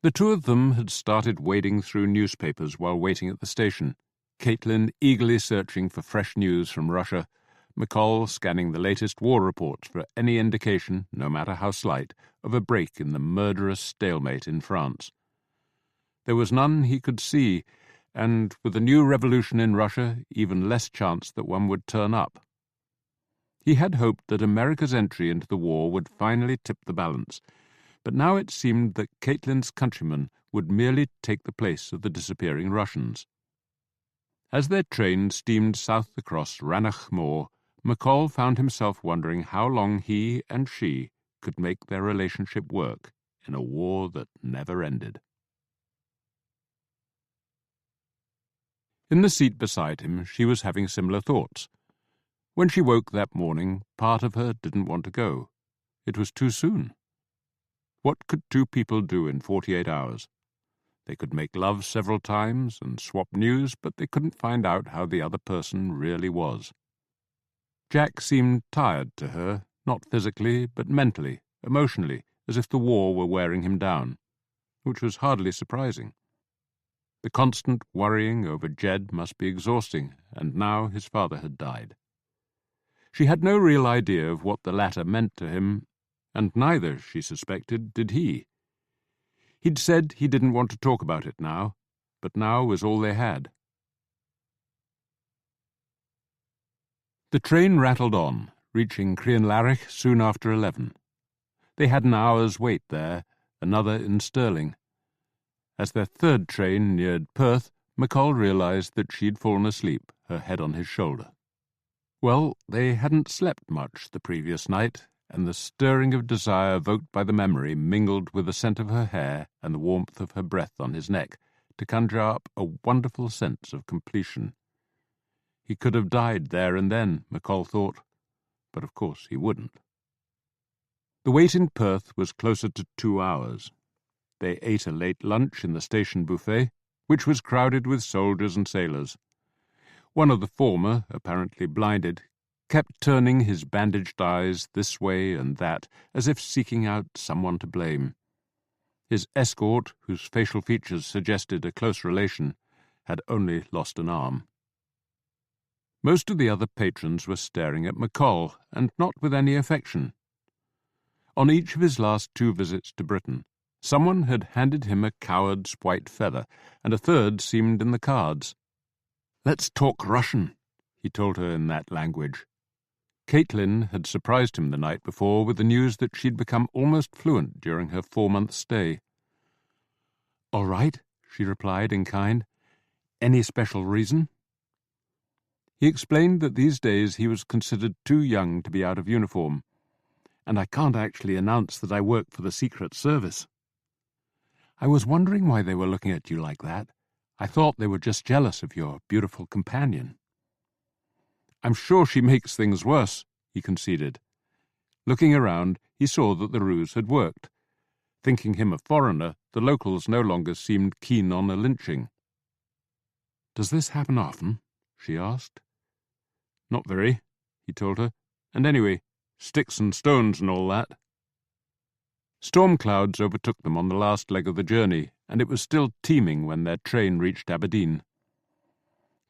The two of them had started wading through newspapers while waiting at the station, Caitlin eagerly searching for fresh news from Russia, McColl scanning the latest war reports for any indication, no matter how slight, of a break in the murderous stalemate in France. There was none he could see, and with a new revolution in Russia, even less chance that one would turn up. He had hoped that America's entry into the war would finally tip the balance, but now it seemed that Caitlin's countrymen would merely take the place of the disappearing Russians. As their train steamed south across Ranach Moor, McColl found himself wondering how long he and she could make their relationship work in a war that never ended. In the seat beside him, she was having similar thoughts. When she woke that morning, part of her didn't want to go. It was too soon. What could two people do in 48 hours? They could make love several times and swap news, but they couldn't find out how the other person really was. Jack seemed tired to her, not physically, but mentally, emotionally, as if the war were wearing him down, which was hardly surprising. The constant worrying over Jed must be exhausting, and now his father had died. She had no real idea of what the latter meant to him, and neither, she suspected, did he. He'd said he didn't want to talk about it now, but now was all they had. The train rattled on, reaching Crianlarich soon after 11. They had an hour's wait there, another in Stirling. As their third train neared Perth, McColl realized that she'd fallen asleep, her head on his shoulder. Well, they hadn't slept much the previous night, and the stirring of desire evoked by the memory mingled with the scent of her hair and the warmth of her breath on his neck to conjure up a wonderful sense of completion. He could have died there and then, McColl thought, but of course he wouldn't. The wait in Perth was closer to 2 hours. They ate a late lunch in the station buffet, which was crowded with soldiers and sailors. One of the former, apparently blinded, kept turning his bandaged eyes this way and that, as if seeking out someone to blame. His escort, whose facial features suggested a close relation, had only lost an arm. Most of the other patrons were staring at McColl, and not with any affection. On each of his last 2 visits to Britain, someone had handed him a coward's white feather, and a third seemed in the cards. "Let's talk Russian," he told her in that language. Caitlin had surprised him the night before with the news that she'd become almost fluent during her 4-month stay. "All right," she replied in kind. "Any special reason?" He explained that these days he was considered too young to be out of uniform. "And I can't actually announce that I work for the Secret Service." "I was wondering why they were looking at you like that. I thought they were just jealous of your beautiful companion." "I'm sure she makes things worse," he conceded. Looking around, he saw that the ruse had worked. Thinking him a foreigner, the locals no longer seemed keen on a lynching. "Does this happen often?" she asked. "Not very," he told her. "And anyway, sticks and stones and all that." Storm clouds overtook them on the last leg of the journey, and it was still teeming when their train reached Aberdeen.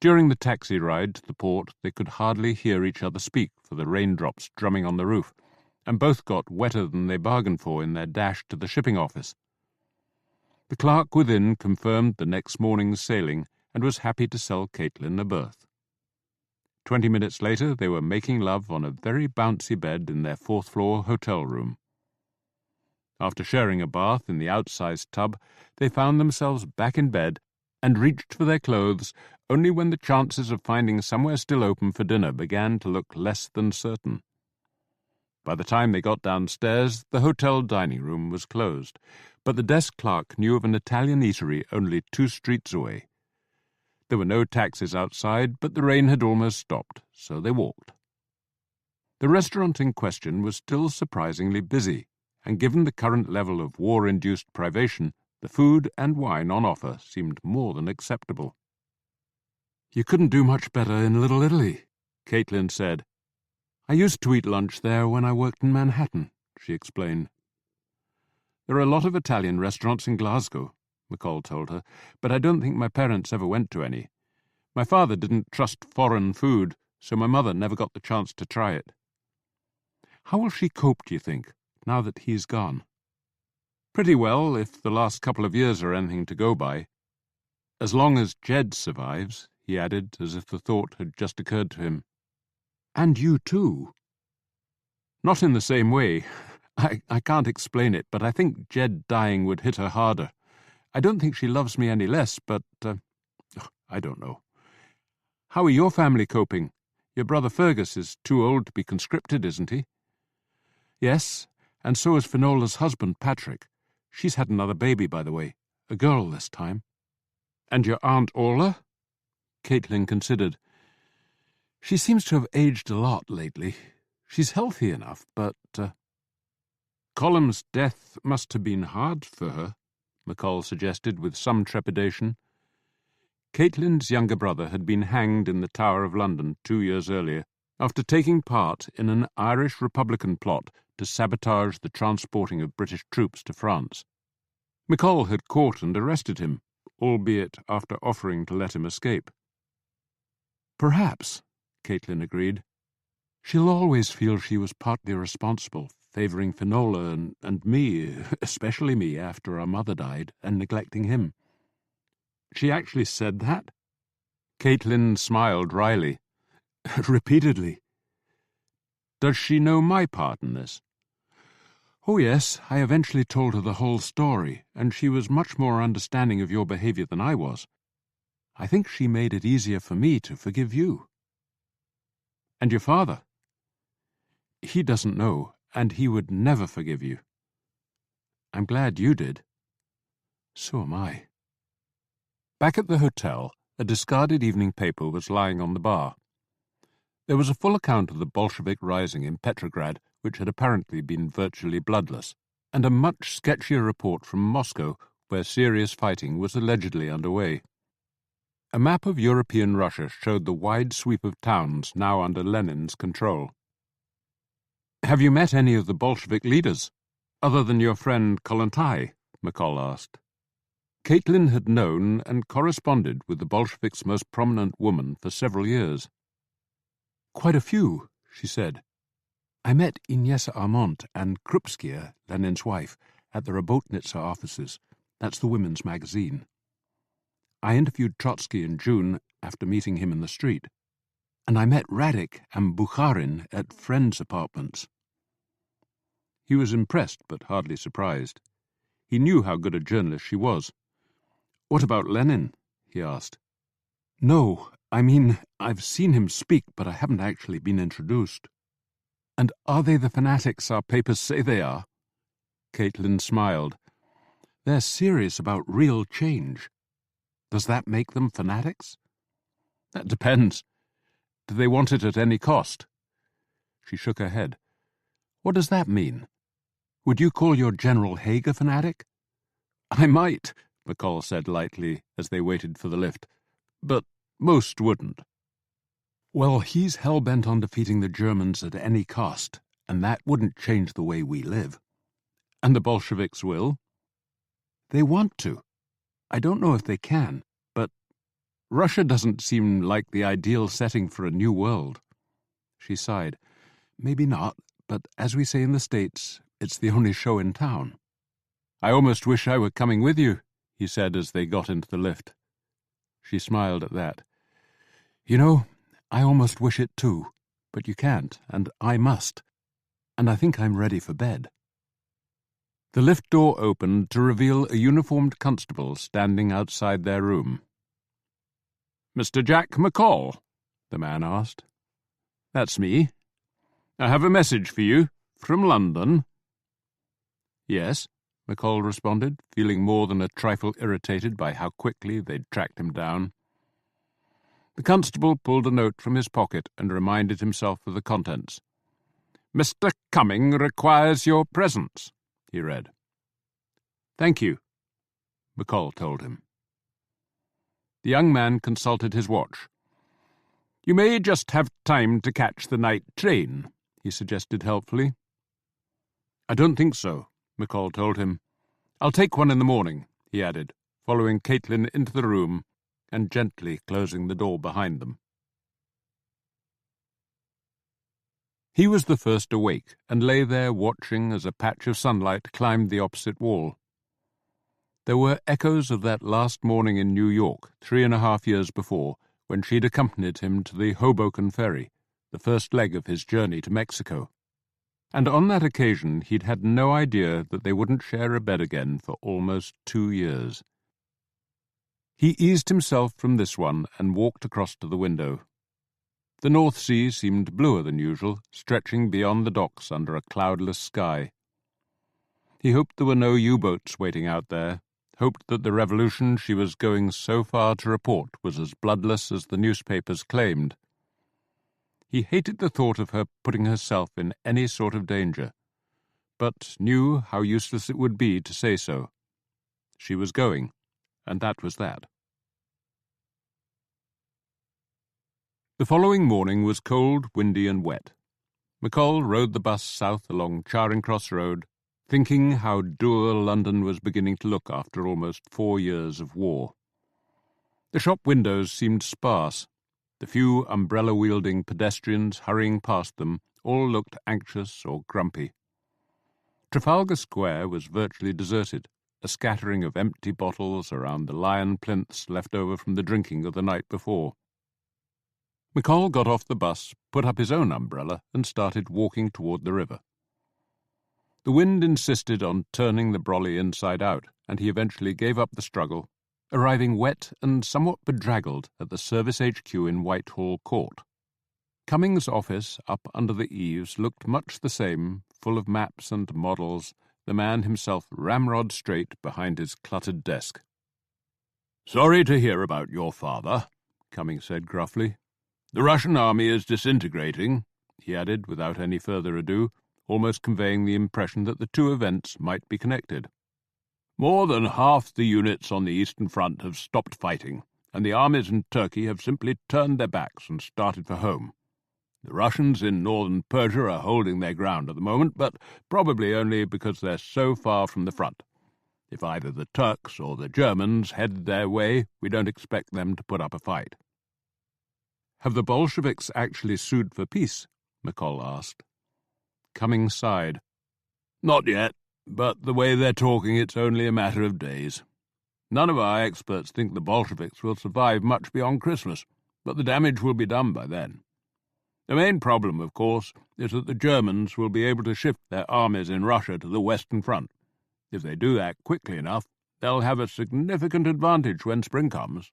During the taxi ride to the port, they could hardly hear each other speak for the raindrops drumming on the roof, and both got wetter than they bargained for in their dash to the shipping office. The clerk within confirmed the next morning's sailing and was happy to sell Caitlin a berth. 20 minutes later, they were making love on a very bouncy bed in their 4th-floor hotel room. After sharing a bath in the outsized tub, they found themselves back in bed and reached for their clothes only when the chances of finding somewhere still open for dinner began to look less than certain. By the time they got downstairs, the hotel dining room was closed, but the desk clerk knew of an Italian eatery only 2 streets away. There were no taxis outside, but the rain had almost stopped, so they walked. The restaurant in question was still surprisingly busy, and given the current level of war-induced privation, the food and wine on offer seemed more than acceptable. "You couldn't do much better in Little Italy," Caitlin said. "I used to eat lunch there when I worked in Manhattan," she explained. "There are a lot of Italian restaurants in Glasgow," McColl told her, "but I don't think my parents ever went to any. My father didn't trust foreign food, so my mother never got the chance to try it." "How will she cope, do you think, now that he's gone?" "Pretty well, if the last couple of years are anything to go by. As long as Jed survives, he added, as if the thought had just occurred to him. And you too. Not in the same way. I can't explain it, but I think Jed dying would hit her harder. I don't think she loves me any less, but, I don't know. How are your family coping? Your brother Fergus is too old to be conscripted, isn't he? Yes, and so is Finola's husband, Patrick. She's had another baby, by the way. A girl this time. And your Aunt Orla? Caitlin considered. She seems to have aged a lot lately. She's healthy enough, but, Colum's death must have been hard for her, McColl suggested with some trepidation. Caitlin's younger brother had been hanged in the Tower of London 2 years earlier after taking part in an Irish Republican plot to sabotage the transporting of British troops to France. McColl had caught and arrested him, albeit after offering to let him escape. Perhaps, Caitlin agreed. She'll always feel she was partly responsible, favouring Finola and me, especially me, after our mother died, and neglecting him. She actually said that? Caitlin smiled wryly. Repeatedly. Does she know my part in this? Oh, yes, I eventually told her the whole story, and she was much more understanding of your behaviour than I was. I think she made it easier for me to forgive you. And your father? He doesn't know, and he would never forgive you. I'm glad you did. So am I. Back at the hotel, a discarded evening paper was lying on the bar. There was a full account of the Bolshevik rising in Petrograd, which had apparently been virtually bloodless, and a much sketchier report from Moscow, where serious fighting was allegedly underway. A map of European Russia showed the wide sweep of towns now under Lenin's control. Have you met any of the Bolshevik leaders, other than your friend Kollontai? McColl asked. Caitlin had known and corresponded with the Bolsheviks' most prominent woman for several years. Quite a few, she said. I met Inessa Armont and Krupskia, Lenin's wife, at the Robotnitsa offices. That's the women's magazine. I interviewed Trotsky in June after meeting him in the street. And I met Radek and Bukharin at friends' apartments. He was impressed but hardly surprised. He knew how good a journalist she was. What about Lenin? He asked. No, I mean, I've seen him speak, but I haven't actually been introduced. And are they the fanatics our papers say they are? Caitlin smiled. They're serious about real change. Does that make them fanatics? That depends. Do they want it at any cost? She shook her head. What does that mean? Would you call your General Haig a fanatic? I might, McColl said lightly as they waited for the lift, but most wouldn't. Well, he's hell-bent on defeating the Germans at any cost, and that wouldn't change the way we live. And the Bolsheviks will? They want to. I don't know if they can, but Russia doesn't seem like the ideal setting for a new world. She sighed. Maybe not, but as we say in the States, it's the only show in town. I almost wish I were coming with you, he said as they got into the lift. She smiled at that. You know, I almost wish it too, but you can't, and I must. And I think I'm ready for bed. The lift door opened to reveal a uniformed constable standing outside their room. Mr. Jack McColl? The man asked. That's me. I have a message for you, from London. Yes, McColl responded, feeling more than a trifle irritated by how quickly they'd tracked him down. The constable pulled a note from his pocket and reminded himself of the contents. Mr. Cumming requires your presence, he read. Thank you, McColl told him. The young man consulted his watch. You may just have time to catch the night train, he suggested helpfully. I don't think so, McColl told him. I'll take one in the morning, he added, following Caitlin into the room and gently closing the door behind them. He was the first awake and lay there watching as a patch of sunlight climbed the opposite wall. There were echoes of that last morning in New York, 3.5 years before, when she'd accompanied him to the Hoboken ferry, the first leg of his journey to Mexico. And on that occasion he'd had no idea that they wouldn't share a bed again for almost 2 years. He eased himself from this one and walked across to the window. The North Sea seemed bluer than usual, stretching beyond the docks under a cloudless sky. He hoped there were no U-boats waiting out there, hoped that the revolution she was going so far to report was as bloodless as the newspapers claimed. He hated the thought of her putting herself in any sort of danger, but knew how useless it would be to say so. She was going, and that was that. The following morning was cold, windy and wet. McColl rode the bus south along Charing Cross Road, thinking how dour London was beginning to look after almost 4 years of war. The shop windows seemed sparse. The few umbrella-wielding pedestrians hurrying past them all looked anxious or grumpy. Trafalgar Square was virtually deserted, a scattering of empty bottles around the lion plinths left over from the drinking of the night before. McColl got off the bus, put up his own umbrella, and started walking toward the river. The wind insisted on turning the brolly inside out, and he eventually gave up the struggle, arriving wet and somewhat bedraggled at the Service HQ in Whitehall Court. Cummings' office, up under the eaves, looked much the same, full of maps and models, the man himself ramrod straight behind his cluttered desk. "Sorry to hear about your father," Cummings said gruffly. "The Russian army is disintegrating," he added without any further ado, almost conveying the impression that the two events might be connected. "More than half the units on the Eastern Front have stopped fighting, and the armies in Turkey have simply turned their backs and started for home. The Russians in northern Persia are holding their ground at the moment, but probably only because they're so far from the front. If either the Turks or the Germans head their way, we don't expect them to put up a fight." "Have the Bolsheviks actually sued for peace?" McColl asked. Cummings sighed. "Not yet, but the way they're talking, it's only a matter of days. None of our experts think the Bolsheviks will survive much beyond Christmas, but the damage will be done by then. The main problem, of course, is that the Germans will be able to shift their armies in Russia to the Western Front. If they do that quickly enough, they'll have a significant advantage when spring comes."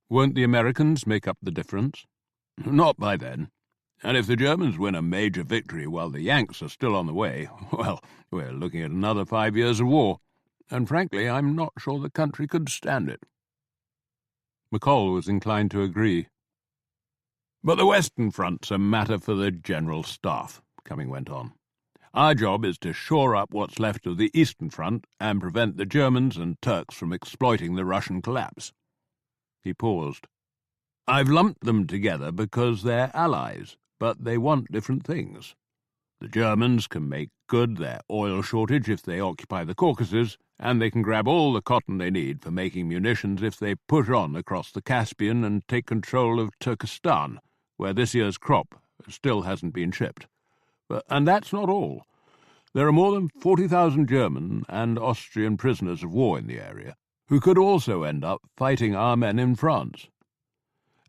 "Won't the Americans make up the difference?" "Not by then. And if the Germans win a major victory while the Yanks are still on the way, well, we're looking at another 5 years of war, and frankly, I'm not sure the country could stand it." McColl was inclined to agree. "But the Western Front's a matter for the General Staff," Cumming went on. "Our job is to shore up what's left of the Eastern Front and prevent the Germans and Turks from exploiting the Russian collapse." He paused. "I've lumped them together because they're allies, but they want different things. The Germans can make good their oil shortage if they occupy the Caucasus, and they can grab all the cotton they need for making munitions if they push on across the Caspian and take control of Turkestan, where this year's crop still hasn't been shipped. And that's not all. There are more than 40,000 German and Austrian prisoners of war in the area, who could also end up fighting our men in France.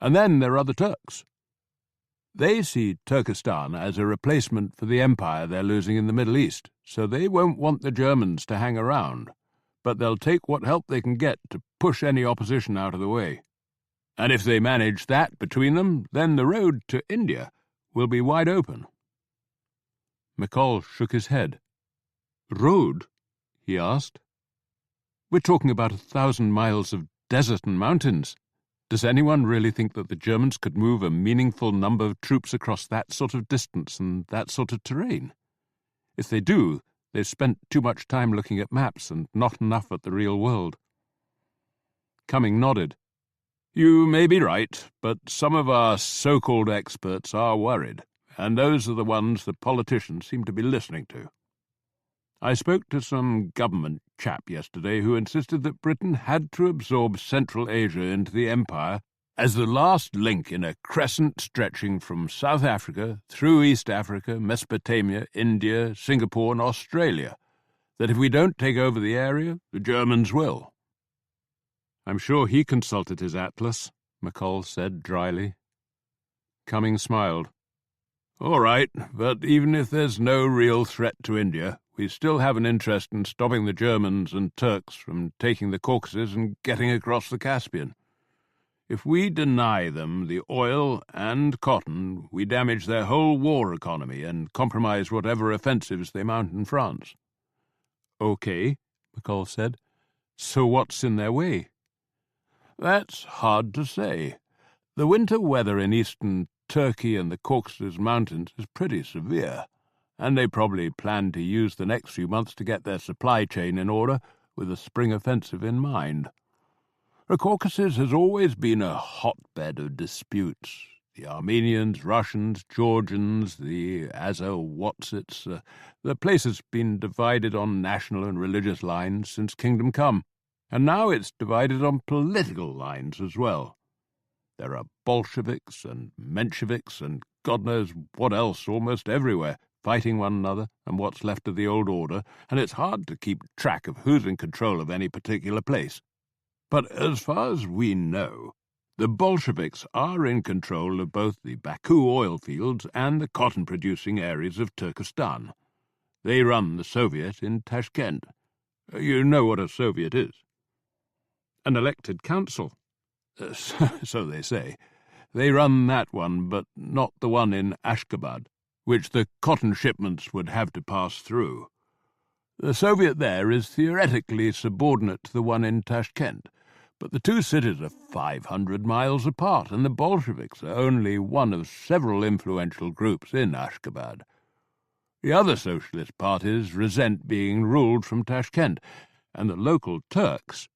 And then there are the Turks. They see Turkestan as a replacement for the empire they're losing in the Middle East, so they won't want the Germans to hang around, but they'll take what help they can get to push any opposition out of the way. And if they manage that between them, then the road to India will be wide open." McColl shook his head. "Road?" he asked. "We're talking about 1,000 miles of desert and mountains. Does anyone really think that the Germans could move a meaningful number of troops across that sort of distance and that sort of terrain? If they do, they've spent too much time looking at maps and not enough at the real world." Cumming nodded. "You may be right, but some of our so-called experts are worried, and those are the ones the politicians seem to be listening to. I spoke to some government chap yesterday who insisted that Britain had to absorb Central Asia into the empire as the last link in a crescent stretching from South Africa through East Africa, Mesopotamia, India, Singapore and Australia. that if we don't take over the area, the Germans will. I'm sure he consulted his atlas, McColl said dryly. Cumming smiled. All right, but even if there's no real threat to India, we still have an interest in stopping the Germans and Turks from taking the Caucasus and getting across the Caspian. If we deny them the oil and cotton, we damage their whole war economy and compromise whatever offensives they mount in France. Okay, McColl said. So what's in their way? That's hard to say. The winter weather in eastern Turkey and the Caucasus Mountains is pretty severe, and they probably plan to use the next few months to get their supply chain in order with a spring offensive in mind. The Caucasus has always been a hotbed of disputes. The Armenians, Russians, Georgians, the Azer-Wotsits, the place has been divided on national and religious lines since Kingdom Come, and now it's divided on political lines as well. There are Bolsheviks and Mensheviks and God knows what else almost everywhere, fighting one another and what's left of the old order, and it's hard to keep track of who's in control of any particular place. But as far as we know, the Bolsheviks are in control of both the Baku oil fields and the cotton-producing areas of Turkestan. They run the Soviet in Tashkent. You know what a Soviet is? An elected council. So they say. They run that one, but not the one in Ashgabat, which the cotton shipments would have to pass through. The Soviet there is theoretically subordinate to the one in Tashkent, but the two cities are 500 miles apart, and the Bolsheviks are only one of several influential groups in Ashgabat. The other socialist parties resent being ruled from Tashkent, and the local Turks,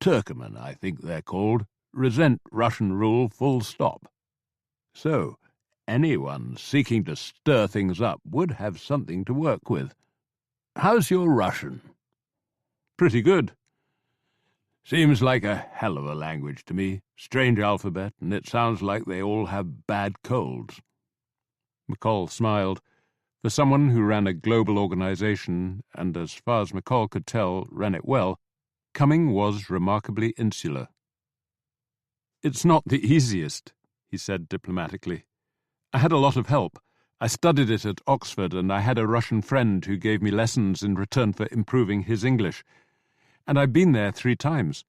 Turkoman I think they're called, resent Russian rule full stop. So, anyone seeking to stir things up would have something to work with. How's your Russian? Pretty good. Seems like a hell of a language to me. Strange alphabet, and it sounds like they all have bad colds. McColl smiled. For someone who ran a global organization, and as far as McColl could tell, ran it well, Cumming was remarkably insular. It's not the easiest, he said diplomatically. I had a lot of help. I studied it at Oxford, and I had a Russian friend who gave me lessons in return for improving his English. And I've been there 3 times.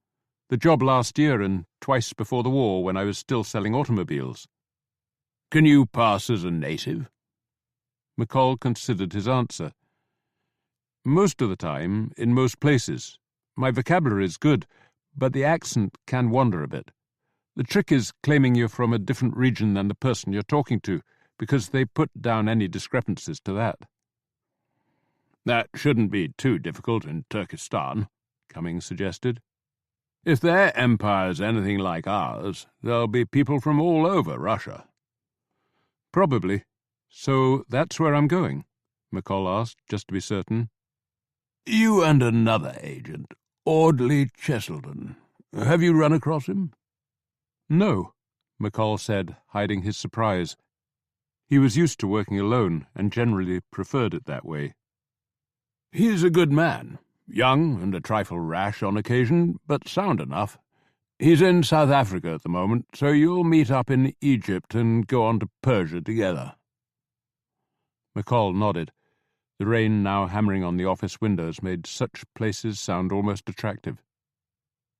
The job last year and twice before the war when I was still selling automobiles. Can you pass as a native? McColl considered his answer. Most of the time, in most places. My vocabulary is good, but the accent can wander a bit. The trick is claiming you're from a different region than the person you're talking to, because they put down any discrepancies to that. That shouldn't be too difficult in Turkestan, Cumming suggested. If their empire's anything like ours, there'll be people from all over Russia. Probably. So that's where I'm going, McColl asked, just to be certain. You and another agent, Audley Cheselden. Have you run across him? No, McColl said, hiding his surprise. He was used to working alone and generally preferred it that way. He's a good man, young and a trifle rash on occasion, but sound enough. He's in South Africa at the moment, so you'll meet up in Egypt and go on to Persia together. McColl nodded. The rain now hammering on the office windows made such places sound almost attractive.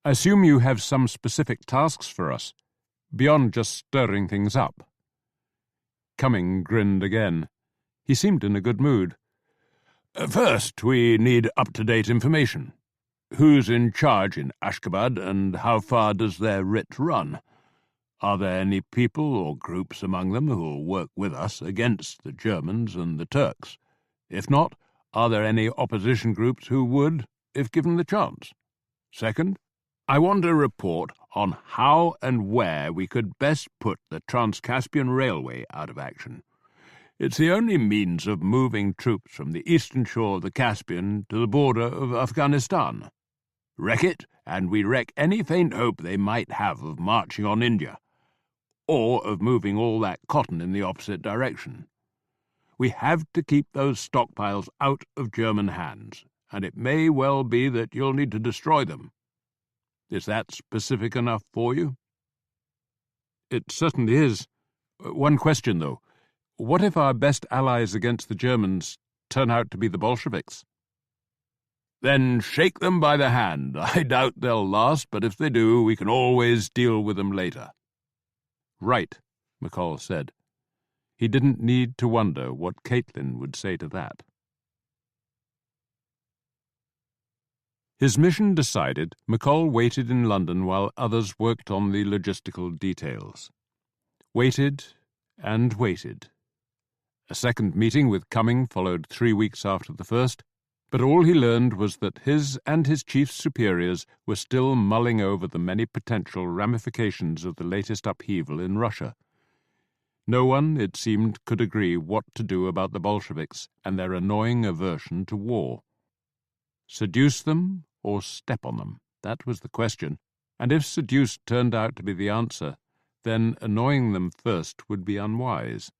I assume you have some specific tasks for us, beyond just stirring things up. Cumming grinned again. He seemed in a good mood. First, we need up-to-date information. Who's in charge in Ashgabat, and how far does their writ run? Are there any people or groups among them who will work with us against the Germans and the Turks? If not, are there any opposition groups who would, if given the chance? Second, I want a report on how and where we could best put the Trans-Caspian Railway out of action. It's the only means of moving troops from the eastern shore of the Caspian to the border of Afghanistan. Wreck it, and we wreck any faint hope they might have of marching on India, or of moving all that cotton in the opposite direction. We have to keep those stockpiles out of German hands, and it may well be that you'll need to destroy them. Is that specific enough for you?" "It certainly is. One question, though. What if our best allies against the Germans turn out to be the Bolsheviks?" "Then shake them by the hand. I doubt they'll last, but if they do, we can always deal with them later." "Right," McColl said. He didn't need to wonder what Caitlin would say to that. His mission decided, McColl waited in London while others worked on the logistical details. Waited and waited. A second meeting with Cumming followed 3 weeks after the first, but all he learned was that his and his chief's superiors were still mulling over the many potential ramifications of the latest upheaval in Russia. No one, it seemed, could agree what to do about the Bolsheviks and their annoying aversion to war. Seduce them or step on them? That was the question, and if seduce turned out to be the answer, then annoying them first would be unwise.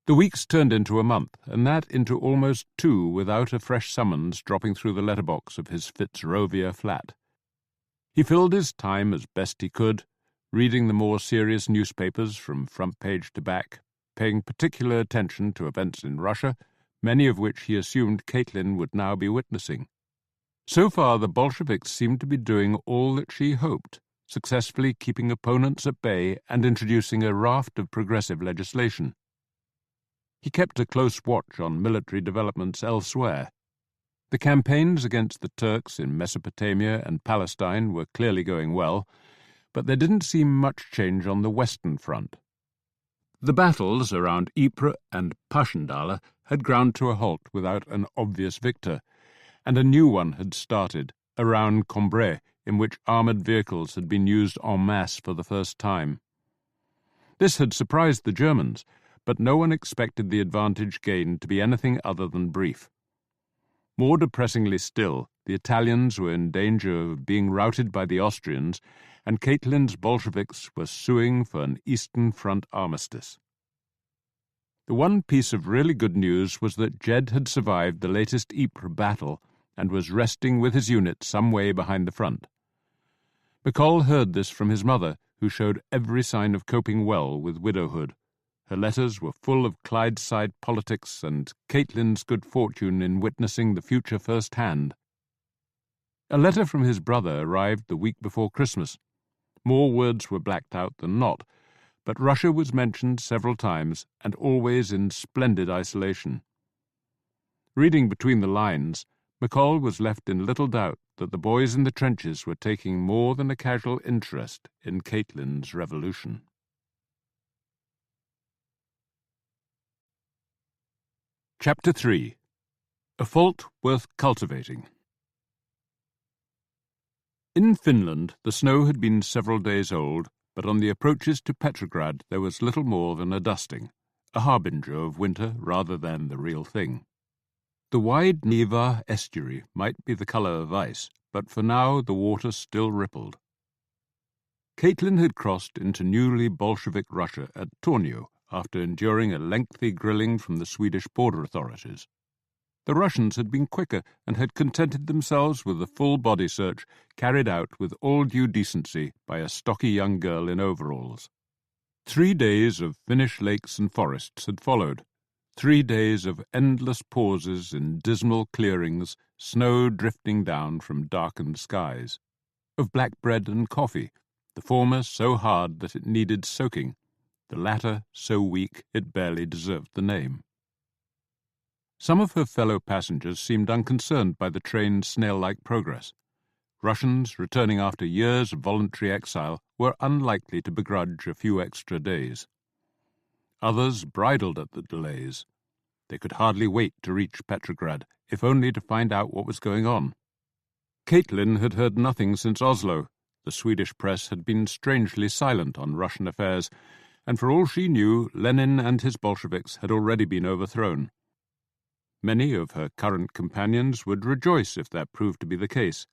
The weeks turned into a month, and that into almost 2 without a fresh summons dropping through the letterbox of his Fitzrovia flat. He filled his time as best he could, reading the more serious newspapers from front page to back, paying particular attention to events in Russia, many of which he assumed Caitlin would now be witnessing. So far, the Bolsheviks seemed to be doing all that she hoped, successfully keeping opponents at bay and introducing a raft of progressive legislation. He kept a close watch on military developments elsewhere. The campaigns against the Turks in Mesopotamia and Palestine were clearly going well, but there didn't seem much change on the Western Front. The battles around Ypres and Passchendaele had ground to a halt without an obvious victor, and a new one had started, around Cambrai, in which armoured vehicles had been used en masse for the first time. This had surprised the Germans, but no one expected the advantage gained to be anything other than brief. More depressingly still, the Italians were in danger of being routed by the Austrians, and Caitlin's Bolsheviks were suing for an Eastern Front armistice. The one piece of really good news was that Jed had survived the latest Ypres battle and was resting with his unit some way behind the front. McColl heard this from his mother, who showed every sign of coping well with widowhood. Her letters were full of Clydeside politics and Caitlin's good fortune in witnessing the future firsthand. A letter from his brother arrived the week before Christmas. More words were blacked out than not, but Russia was mentioned several times and always in splendid isolation. Reading between the lines, McColl was left in little doubt that the boys in the trenches were taking more than a casual interest in Caitlin's revolution. Chapter 3. A Fault Worth Cultivating. In Finland, the snow had been several days old, but on the approaches to Petrograd there was little more than a dusting, a harbinger of winter rather than the real thing. The wide Neva estuary might be the colour of ice, but for now the water still rippled. Caitlin had crossed into newly Bolshevik Russia at Tornio after enduring a lengthy grilling from the Swedish border authorities. The Russians had been quicker and had contented themselves with a full-body search carried out with all due decency by a stocky young girl in overalls. 3 days of Finnish lakes and forests had followed. 3 days of endless pauses in dismal clearings, snow drifting down from darkened skies. Of black bread and coffee, the former so hard that it needed soaking, the latter so weak it barely deserved the name. Some of her fellow passengers seemed unconcerned by the train's snail-like progress. Russians, returning after years of voluntary exile, were unlikely to begrudge a few extra days. Others bridled at the delays. They could hardly wait to reach Petrograd, if only to find out what was going on. Caitlin had heard nothing since Oslo. The Swedish press had been strangely silent on Russian affairs, and for all she knew, Lenin and his Bolsheviks had already been overthrown. Many of her current companions would rejoice if that proved to be the case.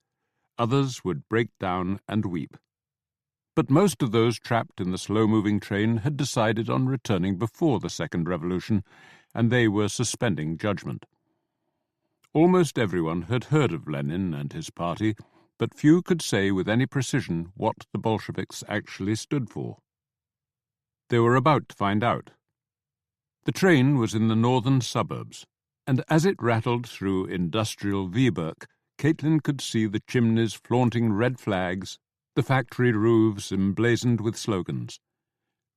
Others would break down and weep. But most of those trapped in the slow-moving train had decided on returning before the Second Revolution, and they were suspending judgment. Almost everyone had heard of Lenin and his party, but few could say with any precision what the Bolsheviks actually stood for. They were about to find out. The train was in the northern suburbs, and as it rattled through industrial Viborg, Caitlin could see the chimneys flaunting red flags, the factory roofs emblazoned with slogans.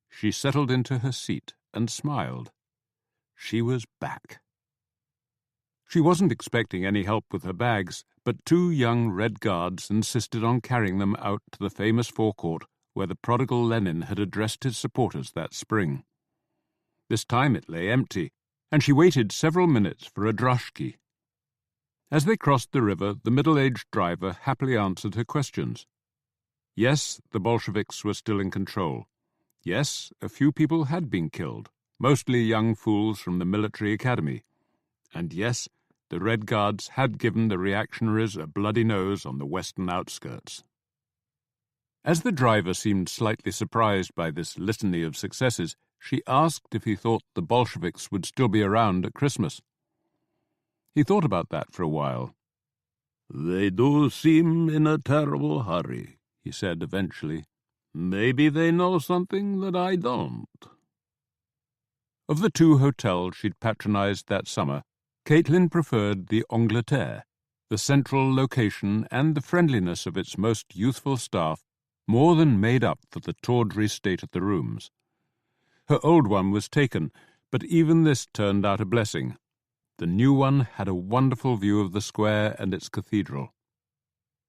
She settled into her seat and smiled. She was back. She wasn't expecting any help with her bags, but two young Red Guards insisted on carrying them out to the famous forecourt where the prodigal Lenin had addressed his supporters that spring. This time it lay empty, and she waited several minutes for a droshky. As they crossed the river, the middle-aged driver happily answered her questions. Yes, the Bolsheviks were still in control. Yes, a few people had been killed, mostly young fools from the military academy. And yes, the Red Guards had given the reactionaries a bloody nose on the western outskirts. As the driver seemed slightly surprised by this litany of successes, she asked if he thought the Bolsheviks would still be around at Christmas. He thought about that for a while. "They do seem in a terrible hurry," he said eventually. "Maybe they know something that I don't." Of the two hotels she'd patronized that summer, Caitlin preferred the Angleterre. The central location and the friendliness of its most youthful staff more than made up for the tawdry state of the rooms. Her old one was taken, but even this turned out a blessing. The new one had a wonderful view of the square and its cathedral.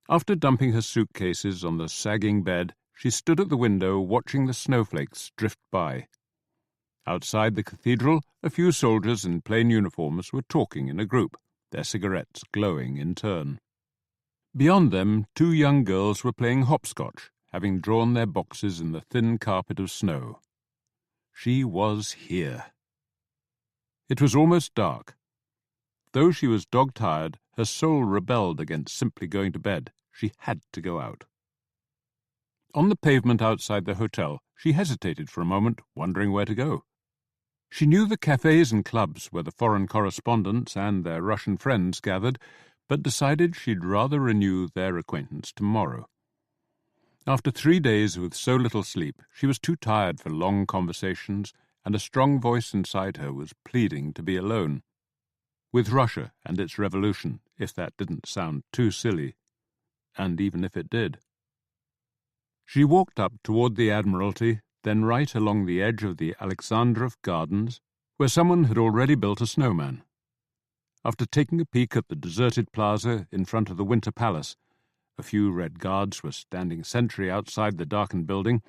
After dumping her suitcases on the sagging bed, she stood at the window watching the snowflakes drift by. Outside the cathedral, a few soldiers in plain uniforms were talking in a group, their cigarettes glowing in turn. Beyond them, two young girls were playing hopscotch, having drawn their boxes in the thin carpet of snow. She was here. It was almost dark. Though she was dog-tired, her soul rebelled against simply going to bed. She had to go out. On the pavement outside the hotel, she hesitated for a moment, wondering where to go. She knew the cafes and clubs where the foreign correspondents and their Russian friends gathered, but decided she'd rather renew their acquaintance tomorrow. After 3 days with so little sleep, she was too tired for long conversations, and a strong voice inside her was pleading to be alone. With Russia and its revolution, if that didn't sound too silly. And even if it did. She walked up toward the Admiralty, then right along the edge of the Alexandrov Gardens, where someone had already built a snowman. After taking a peek at the deserted plaza in front of the Winter Palace, a few Red Guards were standing sentry outside the darkened building,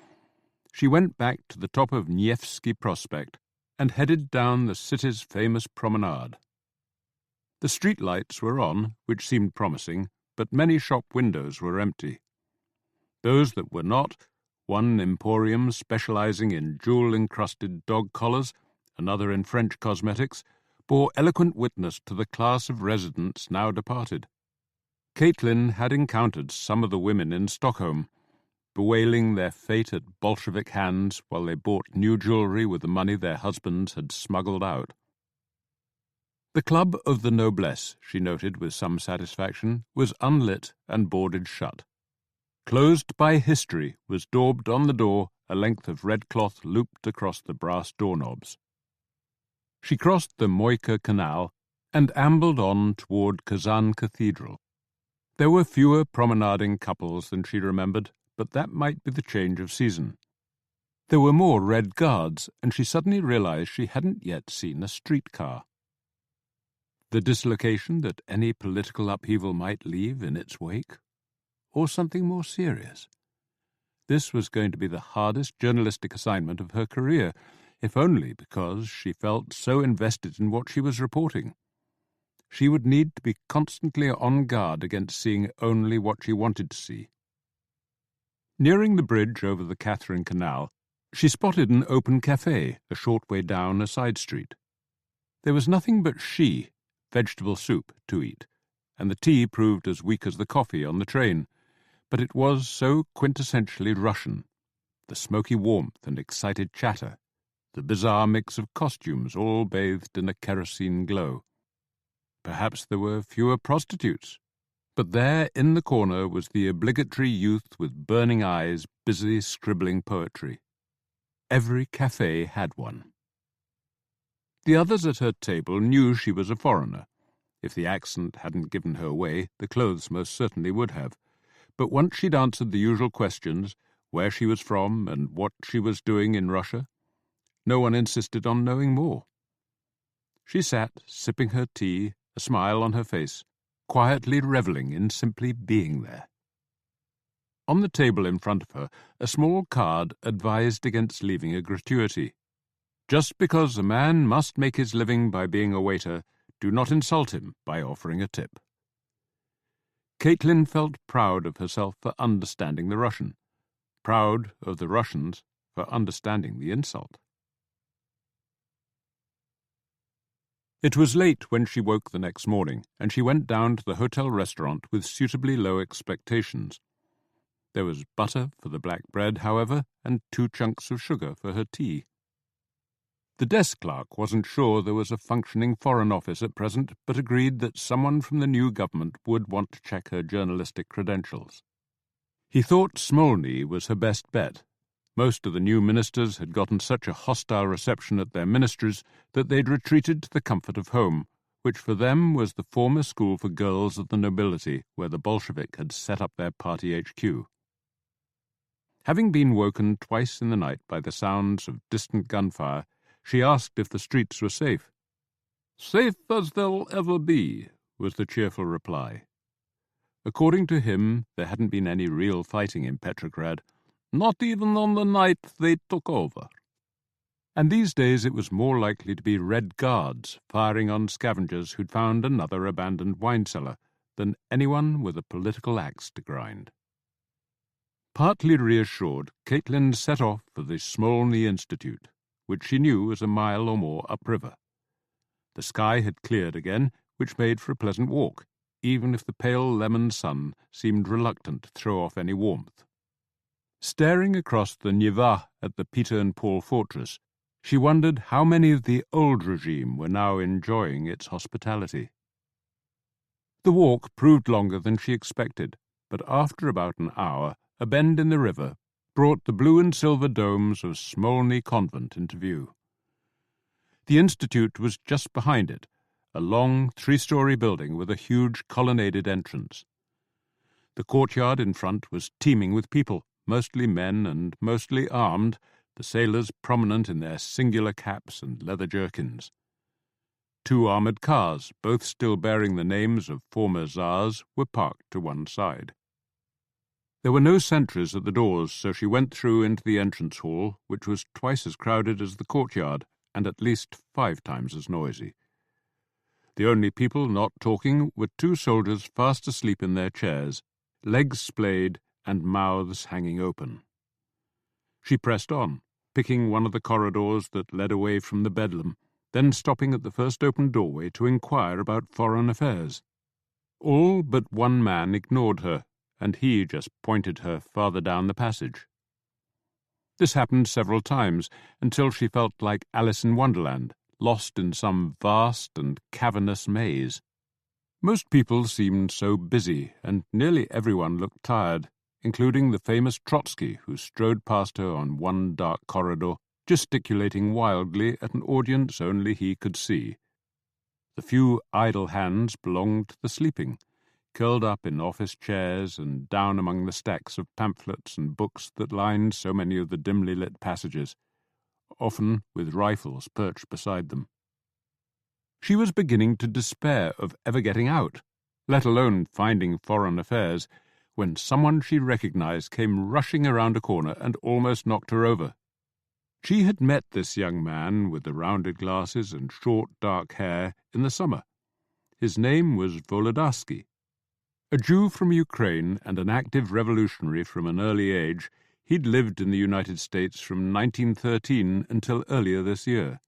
she went back to the top of Nevsky Prospect and headed down the city's famous promenade. The street lights were on, which seemed promising, but many shop windows were empty. Those that were not, one emporium specializing in jewel-encrusted dog collars, another in French cosmetics, bore eloquent witness to the class of residents now departed. Caitlin had encountered some of the women in Stockholm, bewailing their fate at Bolshevik hands while they bought new jewelry with the money their husbands had smuggled out. The Club of the Noblesse, she noted with some satisfaction, was unlit and boarded shut. Closed by history was daubed on the door a length of red cloth looped across the brass doorknobs. She crossed the Moika Canal and ambled on toward Kazan Cathedral. There were fewer promenading couples than she remembered, but that might be the change of season. There were more Red Guards, and she suddenly realized she hadn't yet seen a streetcar. The dislocation that any political upheaval might leave in its wake? Or something more serious? This was going to be the hardest journalistic assignment of her career, if only because she felt so invested in what she was reporting. She would need to be constantly on guard against seeing only what she wanted to see. Nearing the bridge over the Catherine Canal, she spotted an open cafe a short way down a side street. There was nothing but vegetable soup, to eat, and the tea proved as weak as the coffee on the train, but it was so quintessentially Russian. The smoky warmth and excited chatter, the bizarre mix of costumes all bathed in a kerosene glow. Perhaps there were fewer prostitutes. But there in the corner was the obligatory youth with burning eyes busy scribbling poetry. Every café had one. The others at her table knew she was a foreigner. If the accent hadn't given her away, the clothes most certainly would have. But once she'd answered the usual questions, where she was from and what she was doing in Russia, no one insisted on knowing more. She sat, sipping her tea, a smile on her face, quietly revelling in simply being there. On the table in front of her, a small card advised against leaving a gratuity. Just because a man must make his living by being a waiter, do not insult him by offering a tip. Caitlin felt proud of herself for understanding the Russian, proud of the Russians for understanding the insult. It was late when she woke the next morning, and she went down to the hotel restaurant with suitably low expectations. There was butter for the black bread, however, and 2 chunks of sugar for her tea. The desk clerk wasn't sure there was a functioning Foreign Office at present, but agreed that someone from the new government would want to check her journalistic credentials. He thought Smolny was her best bet. Most of the new ministers had gotten such a hostile reception at their ministries that they'd retreated to the comfort of home, which for them was the former school for girls of the nobility, where the Bolshevik had set up their party HQ. Having been woken twice in the night by the sounds of distant gunfire, she asked if the streets were safe. "Safe as they'll ever be," was the cheerful reply. According to him, there hadn't been any real fighting in Petrograd, not even on the night they took over. And these days it was more likely to be Red Guards firing on scavengers who'd found another abandoned wine cellar than anyone with a political axe to grind. Partly reassured, Caitlin set off for the Smolny Institute, which she knew was a mile or more upriver. The sky had cleared again, which made for a pleasant walk, even if the pale lemon sun seemed reluctant to throw off any warmth. Staring across the Neva at the Peter and Paul fortress, she wondered how many of the old regime were now enjoying its hospitality. The walk proved longer than she expected, but after about an hour, a bend in the river brought the blue and silver domes of Smolny Convent into view. The institute was just behind it, a long 3-story building with a huge colonnaded entrance. The courtyard in front was teeming with people, mostly men and mostly armed, the sailors prominent in their singular caps and leather jerkins. 2 armoured cars, both still bearing the names of former Tsars, were parked to one side. There were no sentries at the doors, so she went through into the entrance hall, which was twice as crowded as the courtyard, and at least 5 times as noisy. The only people not talking were 2 soldiers fast asleep in their chairs, legs splayed and mouths hanging open. She pressed on, picking one of the corridors that led away from the bedlam, then stopping at the first open doorway to inquire about foreign affairs. All but one man ignored her, and he just pointed her farther down the passage. This happened several times, until she felt like Alice in Wonderland, lost in some vast and cavernous maze. Most people seemed so busy, and nearly everyone looked tired, including the famous Trotsky, who strode past her on one dark corridor, gesticulating wildly at an audience only he could see. The few idle hands belonged to the sleeping, curled up in office chairs and down among the stacks of pamphlets and books that lined so many of the dimly lit passages, often with rifles perched beside them. She was beginning to despair of ever getting out, let alone finding foreign affairs, when someone she recognized came rushing around a corner and almost knocked her over. She had met this young man with the rounded glasses and short dark hair in the summer. His name was Volodarsky. A Jew from Ukraine and an active revolutionary from an early age, he'd lived in the United States from 1913 until earlier this year.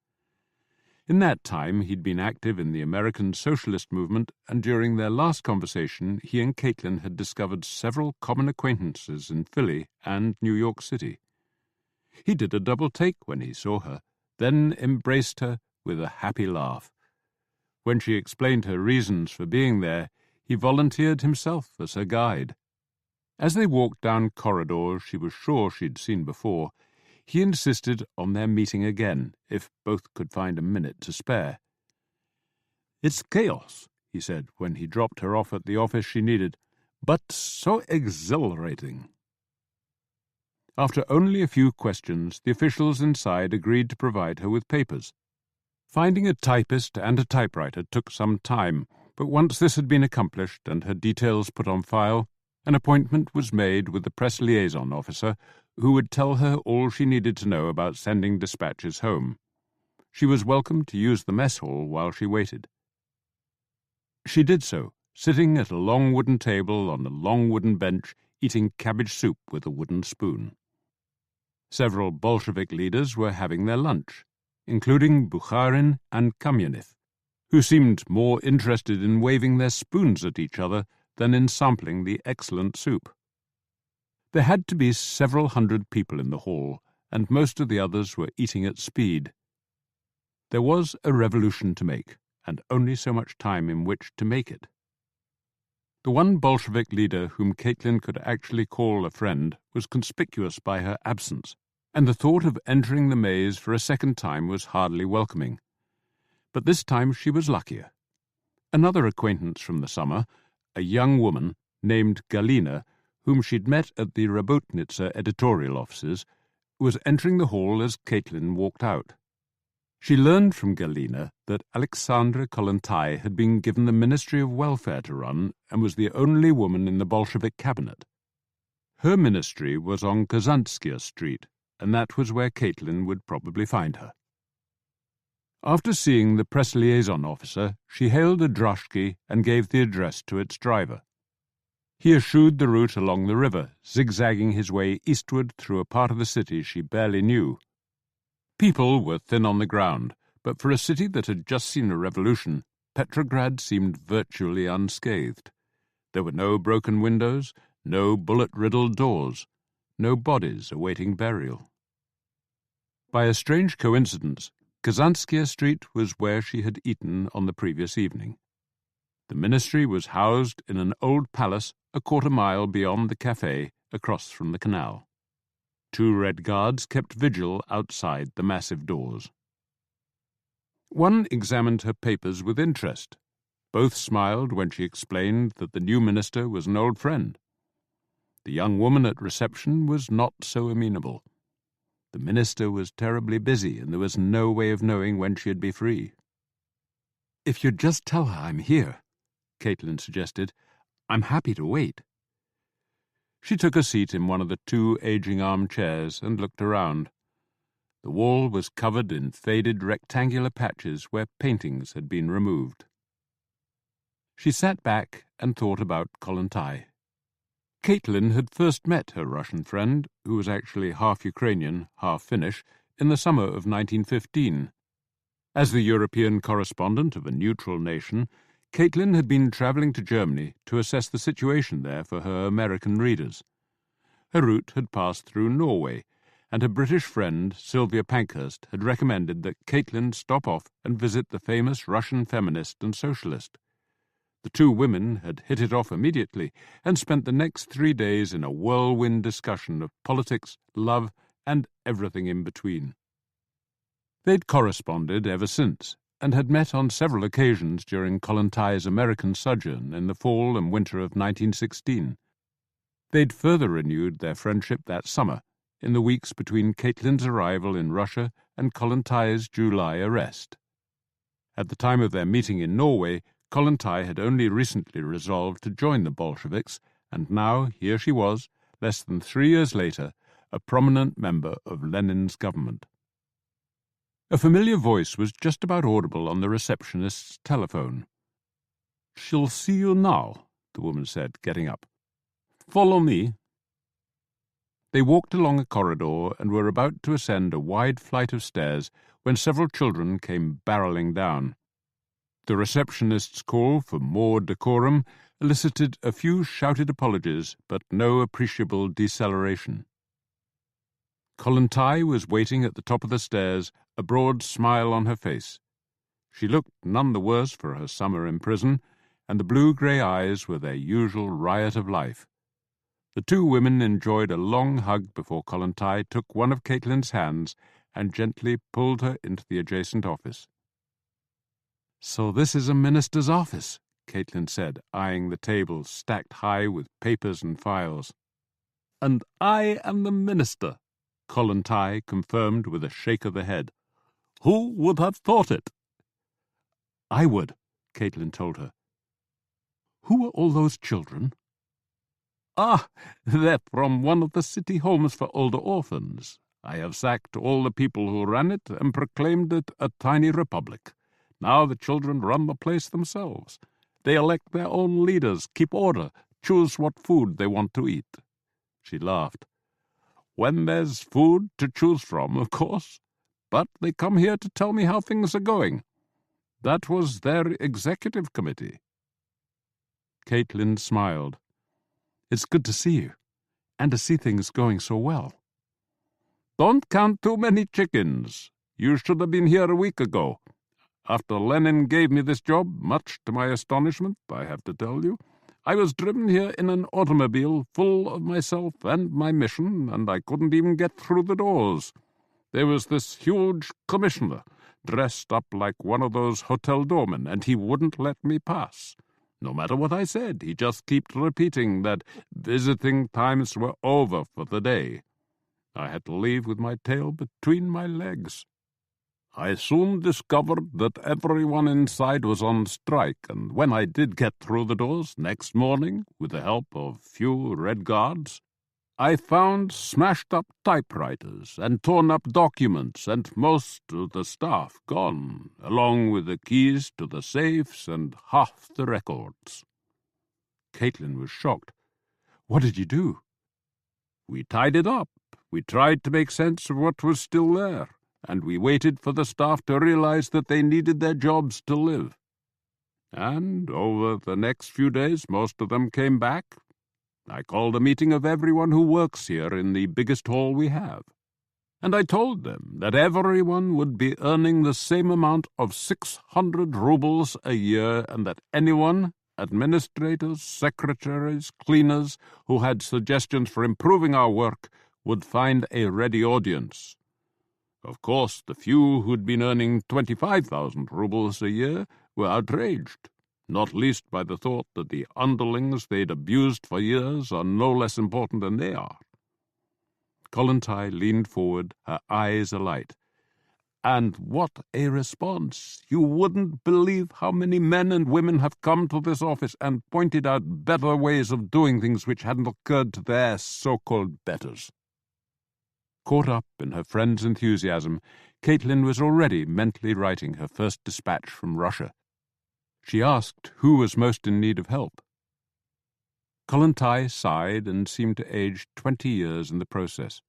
In that time, he'd been active in the American socialist movement, and during their last conversation, he and Caitlin had discovered several common acquaintances in Philly and New York City. He did a double take when he saw her, then embraced her with a happy laugh. When she explained her reasons for being there, he volunteered himself as her guide. As they walked down corridors she was sure she'd seen before, he insisted on their meeting again, if both could find a minute to spare. "It's chaos," he said when he dropped her off at the office she needed, "but so exhilarating." After only a few questions, the officials inside agreed to provide her with papers. Finding a typist and a typewriter took some time, but once this had been accomplished and her details put on file, an appointment was made with the press liaison officer, who would tell her all she needed to know about sending dispatches home. She was welcome to use the mess hall while she waited. She did so, sitting at a long wooden table on a long wooden bench, eating cabbage soup with a wooden spoon. Several Bolshevik leaders were having their lunch, including Bukharin and Kamyanin, who seemed more interested in waving their spoons at each other than in sampling the excellent soup. There had to be several hundred people in the hall, and most of the others were eating at speed. There was a revolution to make, and only so much time in which to make it. The one Bolshevik leader whom Caitlin could actually call a friend was conspicuous by her absence, and the thought of entering the maze for a second time was hardly welcoming. But this time she was luckier. Another acquaintance from the summer, a young woman named Galina, whom she'd met at the Rabotnitsa editorial offices, was entering the hall as Caitlin walked out. She learned from Galina that Alexandra Kollontai had been given the Ministry of Welfare to run and was the only woman in the Bolshevik cabinet. Her ministry was on Kazantskia Street, and that was where Caitlin would probably find her. After seeing the press liaison officer, she hailed a droshky and gave the address to its driver. He eschewed the route along the river, zigzagging his way eastward through a part of the city she barely knew. People were thin on the ground, but for a city that had just seen a revolution, Petrograd seemed virtually unscathed. There were no broken windows, no bullet-riddled doors, no bodies awaiting burial. By a strange coincidence, Kazanskia Street was where she had eaten on the previous evening. The ministry was housed in an old palace a quarter-mile beyond the café across from the canal. 2 Red Guards kept vigil outside the massive doors. One examined her papers with interest. Both smiled when she explained that the new minister was an old friend. The young woman at reception was not so amenable. The minister was terribly busy, and there was no way of knowing when she'd be free. "If you'd just tell her I'm here," Caitlin suggested. "I'm happy to wait." She took a seat in one of the 2 aging armchairs and looked around. The wall was covered in faded rectangular patches where paintings had been removed. She sat back and thought about Kollontai. Caitlin had first met her Russian friend, who was actually half Ukrainian, half Finnish, in the summer of 1915. As the European correspondent of a neutral nation, Caitlin had been travelling to Germany to assess the situation there for her American readers. Her route had passed through Norway, and her British friend, Sylvia Pankhurst, had recommended that Caitlin stop off and visit the famous Russian feminist and socialist. The 2 women had hit it off immediately and spent the next 3 days in a whirlwind discussion of politics, love, and everything in between. They'd corresponded ever since, and had met on several occasions during Kollontai's American sojourn in the fall and winter of 1916. They'd further renewed their friendship that summer, in the weeks between Caitlin's arrival in Russia and Kollontai's July arrest. At the time of their meeting in Norway, Kollontai had only recently resolved to join the Bolsheviks, and now here she was, less than 3 years later, a prominent member of Lenin's government. A familiar voice was just about audible on the receptionist's telephone. "She'll see you now," the woman said, getting up. "Follow me." They walked along a corridor and were about to ascend a wide flight of stairs when several children came barreling down. The receptionist's call for more decorum elicited a few shouted apologies, but no appreciable deceleration. Kollontai was waiting at the top of the stairs, a broad smile on her face. She looked none the worse for her summer in prison, and the blue-grey eyes were their usual riot of life. The two women enjoyed a long hug before Kollontai took one of Caitlin's hands and gently pulled her into the adjacent office. "So this is a minister's office," Caitlin said, eyeing the table stacked high with papers and files. "And I am the minister," Kollontai confirmed with a shake of the head. "Who would have thought it?" "I would," Caitlin told her. "Who are all those children?" "Ah, they're from one of the city homes for older orphans. I have sacked all the people who ran it and proclaimed it a tiny republic. Now the children run the place themselves. They elect their own leaders, keep order, choose what food they want to eat." She laughed. "When there's food to choose from, of course. But they come here to tell me how things are going. That was their executive committee." Caitlin smiled. "It's good to see you, and to see things going so well." "Don't count too many chickens. You should have been here a week ago. After Lenin gave me this job, much to my astonishment, I have to tell you, I was driven here in an automobile full of myself and my mission, and I couldn't even get through the doors. There was this huge commissioner, dressed up like one of those hotel doormen, and he wouldn't let me pass. No matter what I said, he just kept repeating that visiting times were over for the day. I had to leave with my tail between my legs. I soon discovered that everyone inside was on strike, and when I did get through the doors next morning, with the help of few Red Guards, I found smashed-up typewriters and torn-up documents and most of the staff gone, along with the keys to the safes and half the records." Caitlin was shocked. "What did you do?" "We tied it up. We tried to make sense of what was still there, and we waited for the staff to realize that they needed their jobs to live. And over the next few days, most of them came back. I called a meeting of everyone who works here in the biggest hall we have, and I told them that everyone would be earning the same amount of 600 rubles a year, and that anyone, administrators, secretaries, cleaners, who had suggestions for improving our work would find a ready audience. Of course, the few who'd been earning 25,000 rubles a year were outraged, not least by the thought that the underlings they'd abused for years are no less important than they are." Kollontai leaned forward, her eyes alight. "And what a response! You wouldn't believe how many men and women have come to this office and pointed out better ways of doing things which hadn't occurred to their so-called betters." Caught up in her friend's enthusiasm, Caitlin was already mentally writing her first dispatch from Russia. She asked who was most in need of help. Kollontai sighed and seemed to age 20 years in the process.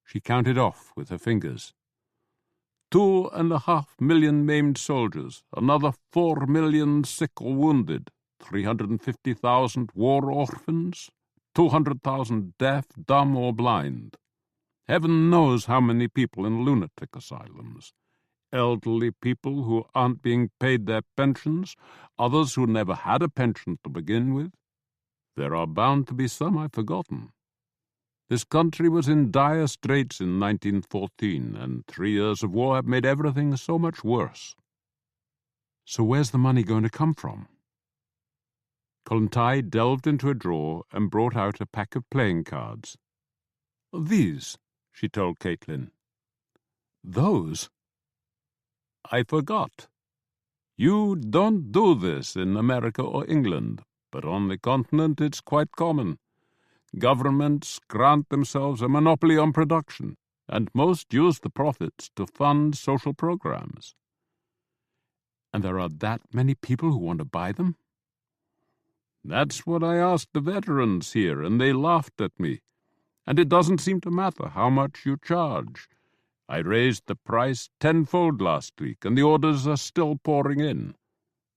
She counted off with her fingers. 2.5 million maimed soldiers, another 4 million sick or wounded, 350,000 war orphans, 200,000 deaf, dumb, or blind. Heaven knows how many people in lunatic asylums. Elderly people who aren't being paid their pensions, others who never had a pension to begin with. There are bound to be some I've forgotten. This country was in dire straits in 1914, and 3 years of war have made everything so much worse." "So where's the money going to come from?" Kollontai delved into a drawer and brought out a pack of playing cards. "These," she told Caitlin. "Those?" "I forgot. You don't do this in America or England, but on the continent it's quite common. Governments grant themselves a monopoly on production, and most use the profits to fund social programs." "And there are that many people who want to buy them?" "That's what I asked the veterans here, and they laughed at me. And it doesn't seem to matter how much you charge. I raised the price tenfold last week, and the orders are still pouring in.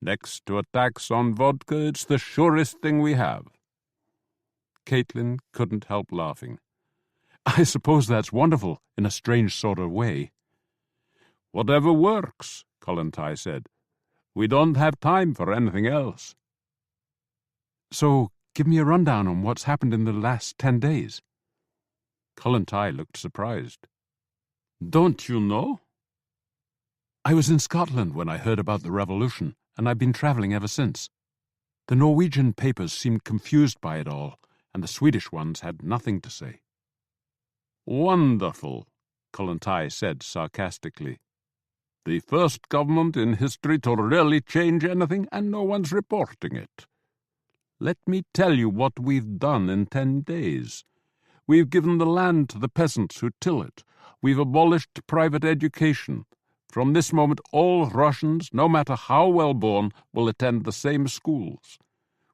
Next to a tax on vodka, it's the surest thing we have." Caitlin couldn't help laughing. "I suppose that's wonderful, in a strange sort of way." "Whatever works," Kollontai said. "We don't have time for anything else." "So, give me a rundown on what's happened in the last 10 days. Kollontai looked surprised. "Don't you know?" "I was in Scotland when I heard about the revolution, and I've been travelling ever since. The Norwegian papers seemed confused by it all, and the Swedish ones had nothing to say." "Wonderful," Kollontai said sarcastically. "The first government in history to really change anything, and no one's reporting it. Let me tell you what we've done in 10 days. We've given the land to the peasants who till it. We've abolished private education. From this moment, all Russians, no matter how well born, will attend the same schools.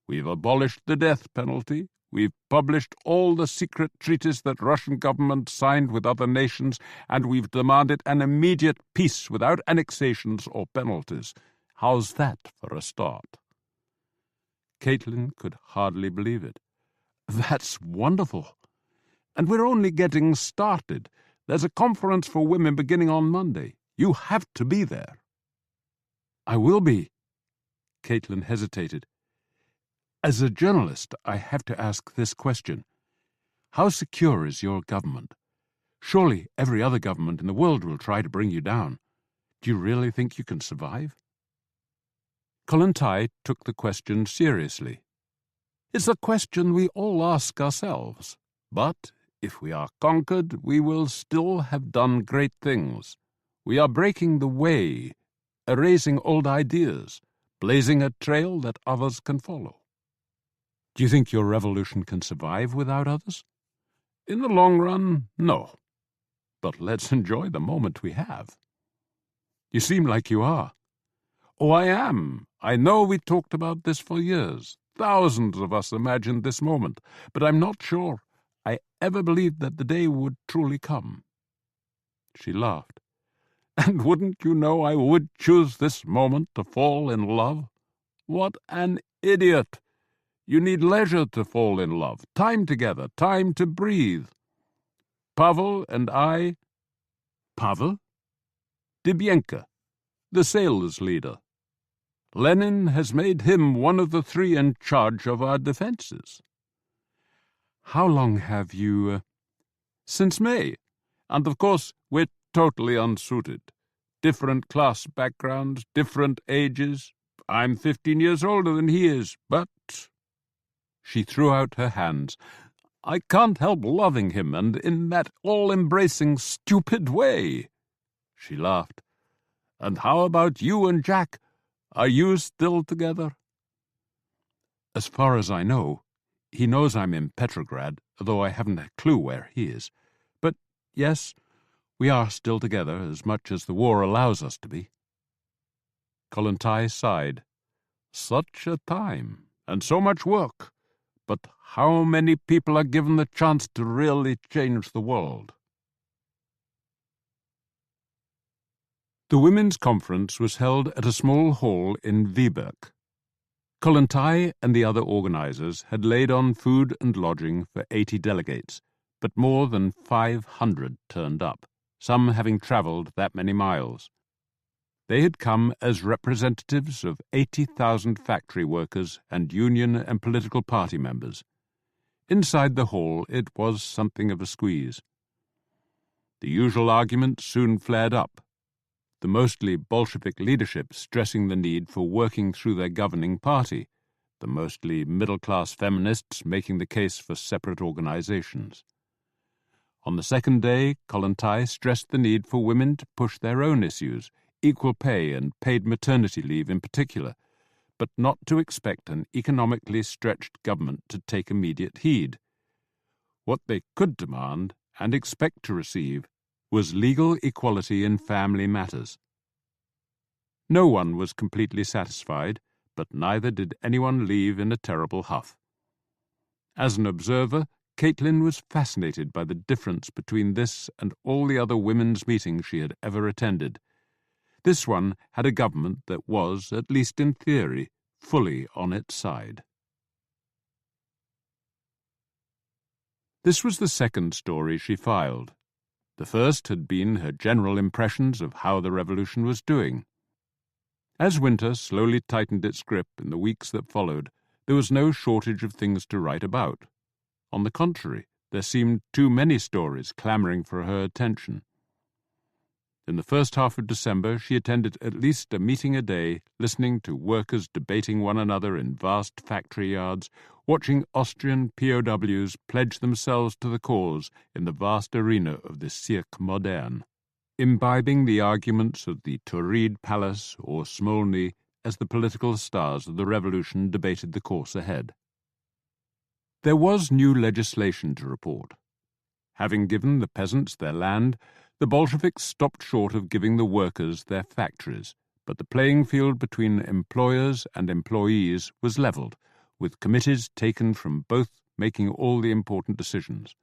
We've abolished the death penalty. We've published all the secret treaties that Russian government signed with other nations, and we've demanded an immediate peace without annexations or penalties. How's that for a start?" Caitlin could hardly believe it. "That's wonderful. And we're only getting started. There's a conference for women beginning on Monday. You have to be there." "I will be." Caitlin hesitated. "As a journalist, I have to ask this question. How secure is your government? Surely every other government in the world will try to bring you down. Do you really think you can survive?" Kollontai took the question seriously. "It's a question we all ask ourselves. But if we are conquered, we will still have done great things. We are breaking the way, erasing old ideas, blazing a trail that others can follow." "Do you think your revolution can survive without others?" "In the long run, no. But let's enjoy the moment we have." "You seem like you are." "Oh, I am. I know we talked about this for years. Thousands of us imagined this moment, but I'm not sure I ever believed that the day would truly come." She laughed. "And wouldn't you know I would choose this moment to fall in love? What an idiot! You need leisure to fall in love, time together, time to breathe. Pavel and I—" "Pavel?" "Dibienka, the sailors' leader. Lenin has made him one of the 3 in charge of our defenses." "How long have you—" "Since May. And of course we're totally unsuited. Different class backgrounds, different ages. I'm 15 years older than he is, but—" She threw out her hands. "I can't help loving him, and in that all-embracing, stupid way." She laughed. "And how about you and Jack? Are you still together?" "As far as I know, he knows I'm in Petrograd, though I haven't a clue where he is. But yes, we are still together as much as the war allows us to be." Kollontai sighed. "Such a time, and so much work. But how many people are given the chance to really change the world?" The women's conference was held at a small hall in Viberg. Kollontai and the other organizers had laid on food and lodging for 80 delegates, but more than 500 turned up, some having traveled that many miles. They had come as representatives of 80,000 factory workers and union and political party members. Inside the hall it was something of a squeeze. The usual arguments soon flared up, the mostly Bolshevik leadership stressing the need for working through their governing party, the mostly middle-class feminists making the case for separate organizations. On the second day, Kollontai stressed the need for women to push their own issues, equal pay and paid maternity leave in particular, but not to expect an economically stretched government to take immediate heed. What they could demand, and expect to receive, was legal equality in family matters. No one was completely satisfied, but neither did anyone leave in a terrible huff. As an observer, Caitlin was fascinated by the difference between this and all the other women's meetings she had ever attended. This one had a government that was, at least in theory, fully on its side. This was the second story she filed. The first had been her general impressions of how the revolution was doing. As winter slowly tightened its grip in the weeks that followed, there was no shortage of things to write about. On the contrary, there seemed too many stories clamouring for her attention. In the first half of December, she attended at least a meeting a day, listening to workers debating one another in vast factory yards, watching Austrian POWs pledge themselves to the cause in the vast arena of the Cirque Moderne, imbibing the arguments of the Tauride Palace or Smolny as the political stars of the revolution debated the course ahead. There was new legislation to report. Having given the peasants their land, the Bolsheviks stopped short of giving the workers their factories, but the playing field between employers and employees was levelled, with committees taken from both making all the important decisions.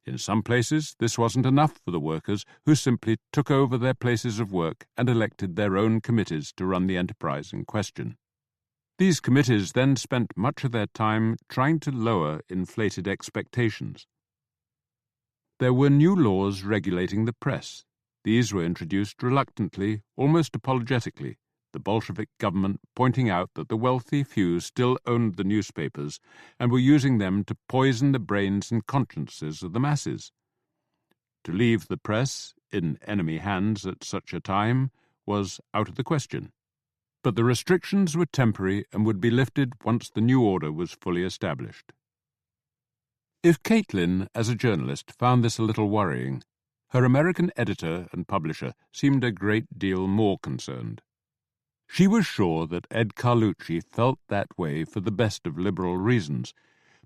In some places, this wasn't enough for the workers, who simply took over their places of work and elected their own committees to run the enterprise in question. These committees then spent much of their time trying to lower inflated expectations. There were new laws regulating the press. These were introduced reluctantly, almost apologetically, the Bolshevik government pointing out that the wealthy few still owned the newspapers and were using them to poison the brains and consciences of the masses. To leave the press in enemy hands at such a time was out of the question. But the restrictions were temporary and would be lifted once the new order was fully established. If Caitlin, as a journalist, found this a little worrying, her American editor and publisher seemed a great deal more concerned. She was sure that Ed Carlucci felt that way for the best of liberal reasons,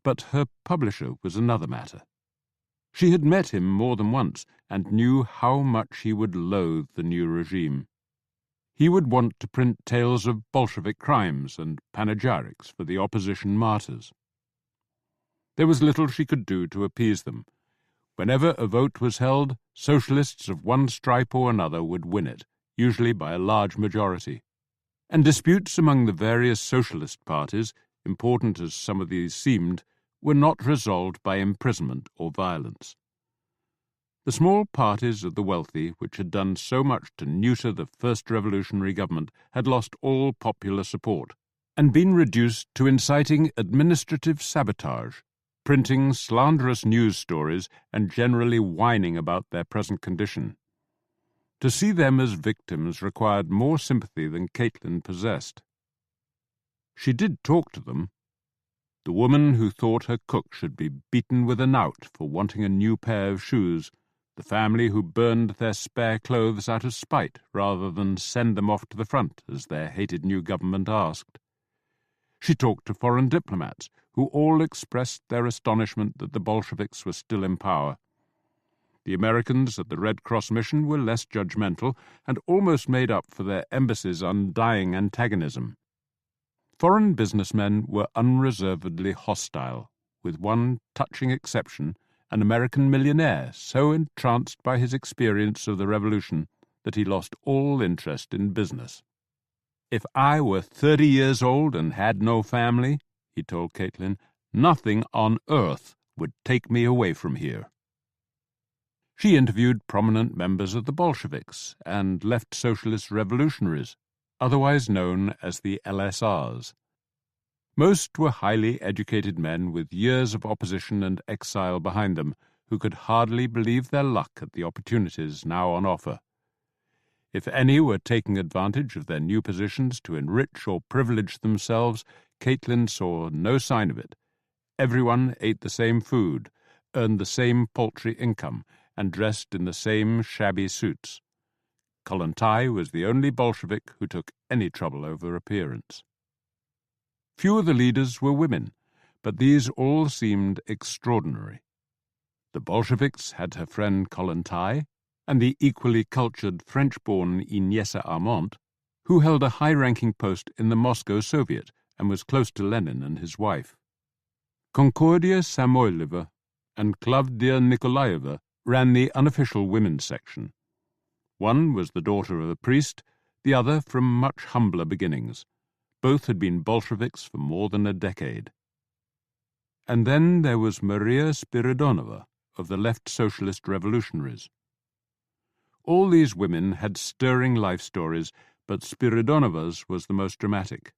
but her publisher was another matter. She had met him more than once and knew how much he would loathe the new regime. He would want to print tales of Bolshevik crimes and panegyrics for the opposition martyrs. There was little she could do to appease them. Whenever a vote was held, socialists of one stripe or another would win it, usually by a large majority. And disputes among the various socialist parties, important as some of these seemed, were not resolved by imprisonment or violence. The small parties of the wealthy, which had done so much to neuter the first revolutionary government, had lost all popular support, and been reduced to inciting administrative sabotage, printing slanderous news stories and generally whining about their present condition. To see them as victims required more sympathy than Caitlin possessed. She did talk to them. The woman who thought her cook should be beaten with a knout for wanting a new pair of shoes, the family who burned their spare clothes out of spite rather than send them off to the front as their hated new government asked. She talked to foreign diplomats, who all expressed their astonishment that the Bolsheviks were still in power. The Americans at the Red Cross mission were less judgmental and almost made up for their embassy's undying antagonism. Foreign businessmen were unreservedly hostile, with one touching exception, an American millionaire so entranced by his experience of the revolution that he lost all interest in business. "If I were 30 years old and had no family," he told Caitlin, "nothing on earth would take me away from here." She interviewed prominent members of the Bolsheviks and left socialist revolutionaries, otherwise known as the LSRs. Most were highly educated men with years of opposition and exile behind them, who could hardly believe their luck at the opportunities now on offer. If any were taking advantage of their new positions to enrich or privilege themselves, Caitlin saw no sign of it. Everyone ate the same food, earned the same paltry income, and dressed in the same shabby suits. Kollontai was the only Bolshevik who took any trouble over appearance. Few of the leaders were women, but these all seemed extraordinary. The Bolsheviks had her friend Kollontai, and the equally cultured French-born Inessa Armand, who held a high-ranking post in the Moscow Soviet and was close to Lenin and his wife. Concordia Samoylova and Klavdia Nikolaeva ran the unofficial women's section. One was the daughter of a priest, the other from much humbler beginnings. Both had been Bolsheviks for more than a decade. And then there was Maria Spiridonova of the left socialist revolutionaries. All these women had stirring life stories, but Spiridonova's was the most dramatic.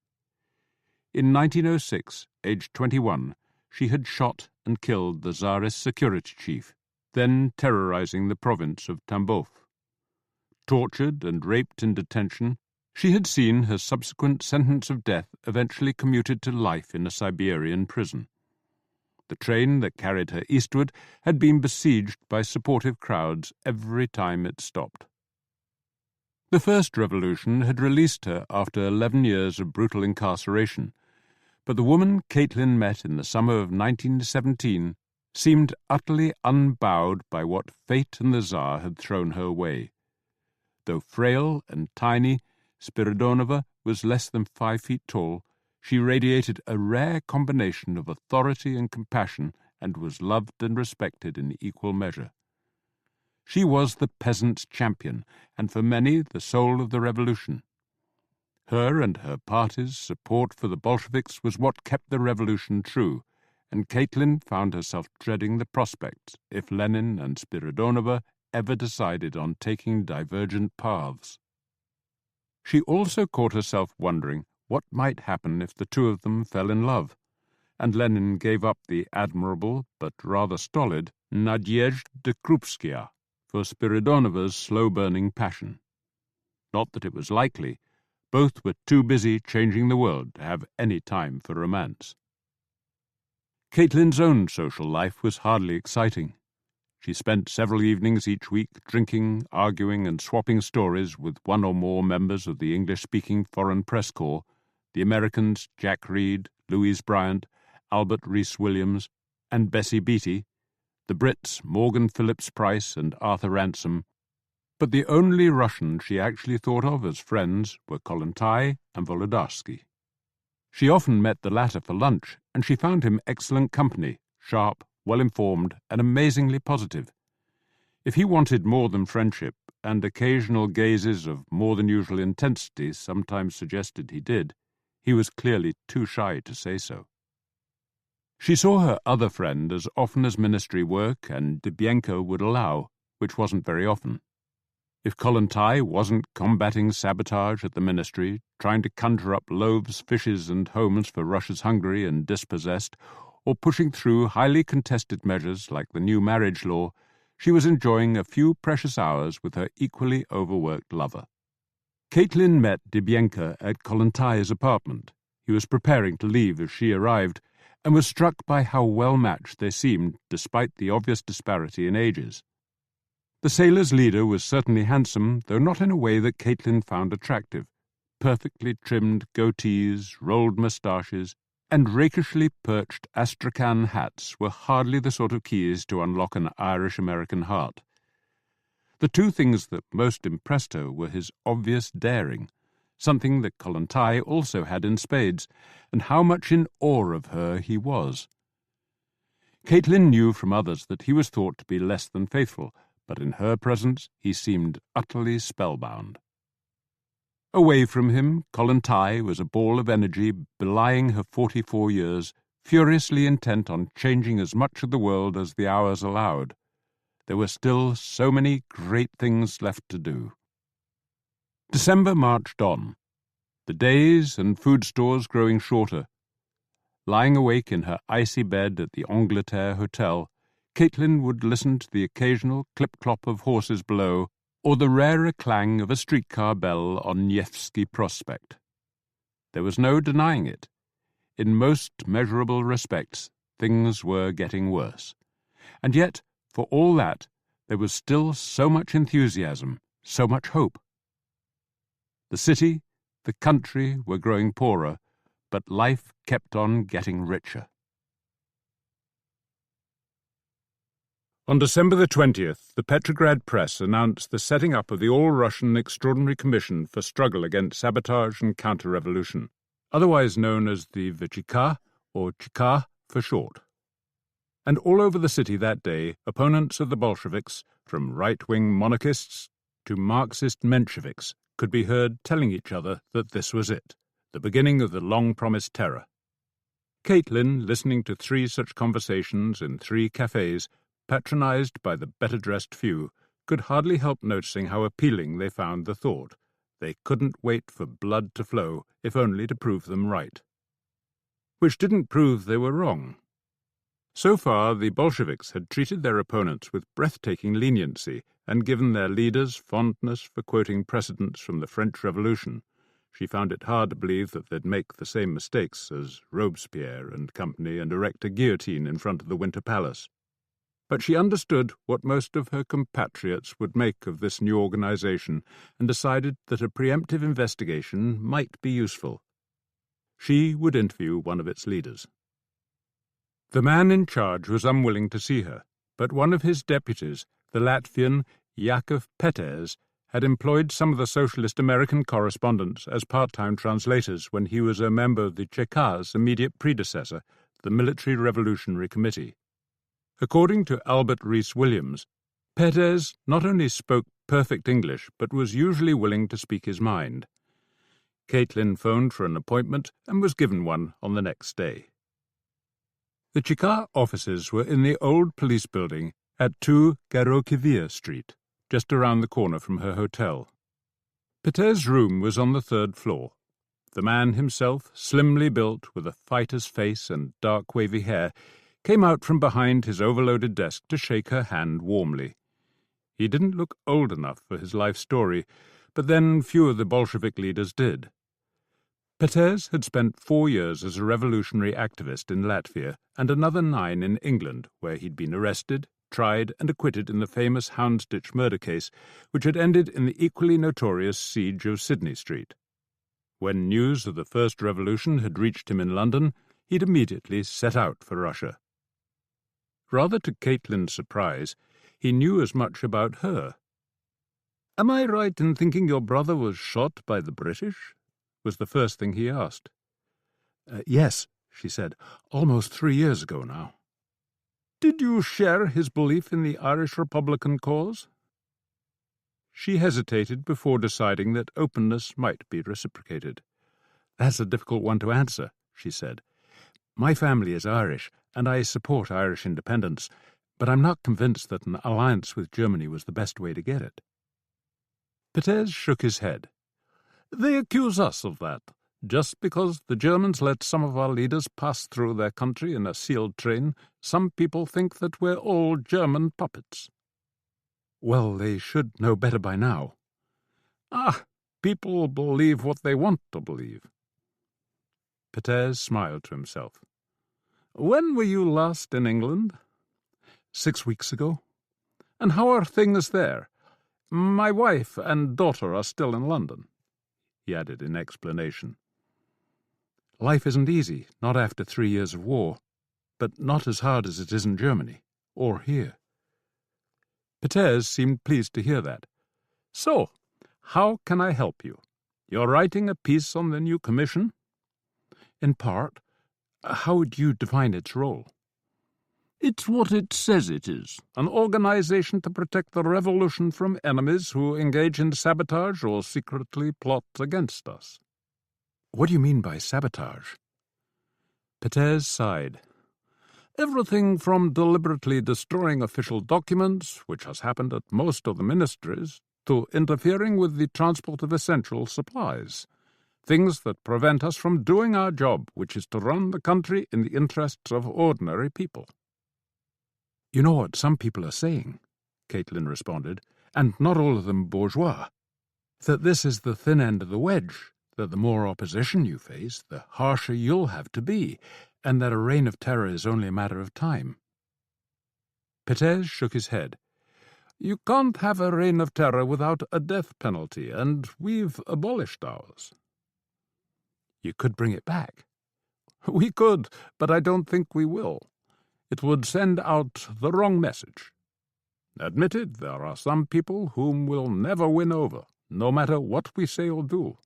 In 1906, aged 21, she had shot and killed the Tsarist security chief, then terrorizing the province of Tambov. Tortured and raped in detention, she had seen her subsequent sentence of death eventually commuted to life in a Siberian prison. The train that carried her eastward had been besieged by supportive crowds every time it stopped. The first revolution had released her after 11 years of brutal incarceration, but the woman Caitlin met in the summer of 1917 seemed utterly unbowed by what fate and the Tsar had thrown her way. Though frail and tiny, Spiridonova was less than 5 feet tall. She radiated a rare combination of authority and compassion and was loved and respected in equal measure. She was the peasant's champion, and for many the soul of the revolution. Her and her party's support for the Bolsheviks was what kept the revolution true, and Caitlin found herself dreading the prospects if Lenin and Spiridonova ever decided on taking divergent paths. She also caught herself wondering what might happen if the two of them fell in love, and Lenin gave up the admirable but rather stolid Nadezhda Krupskaya for Spiridonova's slow-burning passion. Not that it was likely. Both were too busy changing the world to have any time for romance. Caitlin's own social life was hardly exciting. She spent several evenings each week drinking, arguing, and swapping stories with one or more members of the English-speaking Foreign Press Corps, the Americans Jack Reed, Louise Bryant, Albert Rees Williams, and Bessie Beattie, the Brits Morgan Phillips Price and Arthur Ransom, but the only Russian she actually thought of as friends were Kollontai and Volodarsky. She often met the latter for lunch, and she found him excellent company, sharp, well-informed, and amazingly positive. If he wanted more than friendship, and occasional gazes of more than usual intensity sometimes suggested he did, he was clearly too shy to say so. She saw her other friend as often as ministry work and Dibienko would allow, which wasn't very often. If Kollontai wasn't combating sabotage at the ministry, trying to conjure up loaves, fishes, and homes for Russia's hungry and dispossessed, or pushing through highly contested measures like the new marriage law, she was enjoying a few precious hours with her equally overworked lover. Caitlin met Dibienko at Kollontai's apartment. He was preparing to leave as she arrived, and was struck by how well-matched they seemed despite the obvious disparity in ages. The sailor's leader was certainly handsome, though not in a way that Caitlin found attractive. Perfectly trimmed goatees, rolled moustaches, and rakishly perched astrakhan hats were hardly the sort of keys to unlock an Irish-American heart. The two things that most impressed her were his obvious daring, something that Kollontai also had in spades, and how much in awe of her he was. Caitlin knew from others that he was thought to be less than faithful, but in her presence he seemed utterly spellbound. Away from him, Kollontai was a ball of energy belying her 44 years, furiously intent on changing as much of the world as the hours allowed. There were still so many great things left to do. December marched on, the days and food stores growing shorter. Lying awake in her icy bed at the Angleterre Hotel, Caitlin would listen to the occasional clip-clop of horses below or the rarer clang of a streetcar bell on Nevsky Prospect. There was no denying it. In most measurable respects, things were getting worse. And yet, for all that, there was still so much enthusiasm, so much hope. The city, the country were growing poorer, but life kept on getting richer. On December the 20th, the Petrograd Press announced the setting up of the All-Russian Extraordinary Commission for Struggle Against Sabotage and Counter-Revolution, otherwise known as the VCK, or CHK for short. And all over the city that day, opponents of the Bolsheviks, from right-wing monarchists to Marxist Mensheviks, could be heard telling each other that this was it, the beginning of the long-promised terror. Caitlin, listening to 3 such conversations in 3 cafes, patronized by the better-dressed few, could hardly help noticing how appealing they found the thought They couldn't wait for blood to flow, if only to prove them right. Which didn't prove they were wrong. So far, the Bolsheviks had treated their opponents with breathtaking leniency and given their leaders fondness for quoting precedents from the French Revolution. She found it hard to believe that they'd make the same mistakes as Robespierre and company and erect a guillotine in front of the Winter Palace. But she understood what most of her compatriots would make of this new organization and decided that a preemptive investigation might be useful. She would interview one of its leaders. The man in charge was unwilling to see her, but one of his deputies, the Latvian Yakov Peters, had employed some of the socialist American correspondents as part-time translators when he was a member of the Cheka's immediate predecessor, the Military Revolutionary Committee. According to Albert Rees-Williams, Peters not only spoke perfect English, but was usually willing to speak his mind. Caitlin phoned for an appointment and was given one on the next day. The Cheka offices were in the old police building at 2 Garokivia Street, just around the corner from her hotel. Peters' room was on the 3rd floor. The man himself, slimly built, with a fighter's face and dark wavy hair, came out from behind his overloaded desk to shake her hand warmly. He didn't look old enough for his life story, but then few of the Bolshevik leaders did. Peters had spent 4 years as a revolutionary activist in Latvia and another 9 in England, where he'd been arrested, tried and acquitted in the famous Houndsditch murder case, which had ended in the equally notorious siege of Sydney Street. When news of the First Revolution had reached him in London, he'd immediately set out for Russia. Rather to Caitlin's surprise, he knew as much about her. "Am I right in thinking your brother was shot by the British?" was the first thing he asked. "Yes," she said, "almost 3 years ago now." "Did you share his belief in the Irish Republican cause?" She hesitated before deciding that openness might be reciprocated. "That's a difficult one to answer," she said. "My family is Irish, and I support Irish independence, but I'm not convinced that an alliance with Germany was the best way to get it." Peters shook his head. "They accuse us of that, just because the Germans let some of our leaders pass through their country in a sealed train. Some people think that we're all German puppets." "Well, they should know better by now." People believe what they want to believe." Peters smiled to himself. "When were you last in England?" 6 weeks ago. "And how are things there? My wife and daughter are still in London," he added in explanation. "Life isn't easy, not after 3 years of war, but not as hard as it is in Germany, or here." Peters seemed pleased to hear that. "So, how can I help you? You're writing a piece on the new commission?" "In part. How would you define its role?" "It's what it says it is, an organization to protect the revolution from enemies who engage in sabotage or secretly plot against us." "What do you mean by sabotage?" Peters sighed. "Everything from deliberately destroying official documents, which has happened at most of the ministries, to interfering with the transport of essential supplies. Things that prevent us from doing our job, which is to run the country in the interests of ordinary people." "You know what some people are saying," Caitlin responded, "and not all of them bourgeois, that this is the thin end of the wedge, that the more opposition you face, the harsher you'll have to be, and that a reign of terror is only a matter of time." Peters shook his head. "You can't have a reign of terror without a death penalty, and we've abolished ours." "You could bring it back." "We could, but I don't think we will. It would send out the wrong message. Admitted, there are some people whom we'll never win over, no matter what we say or do.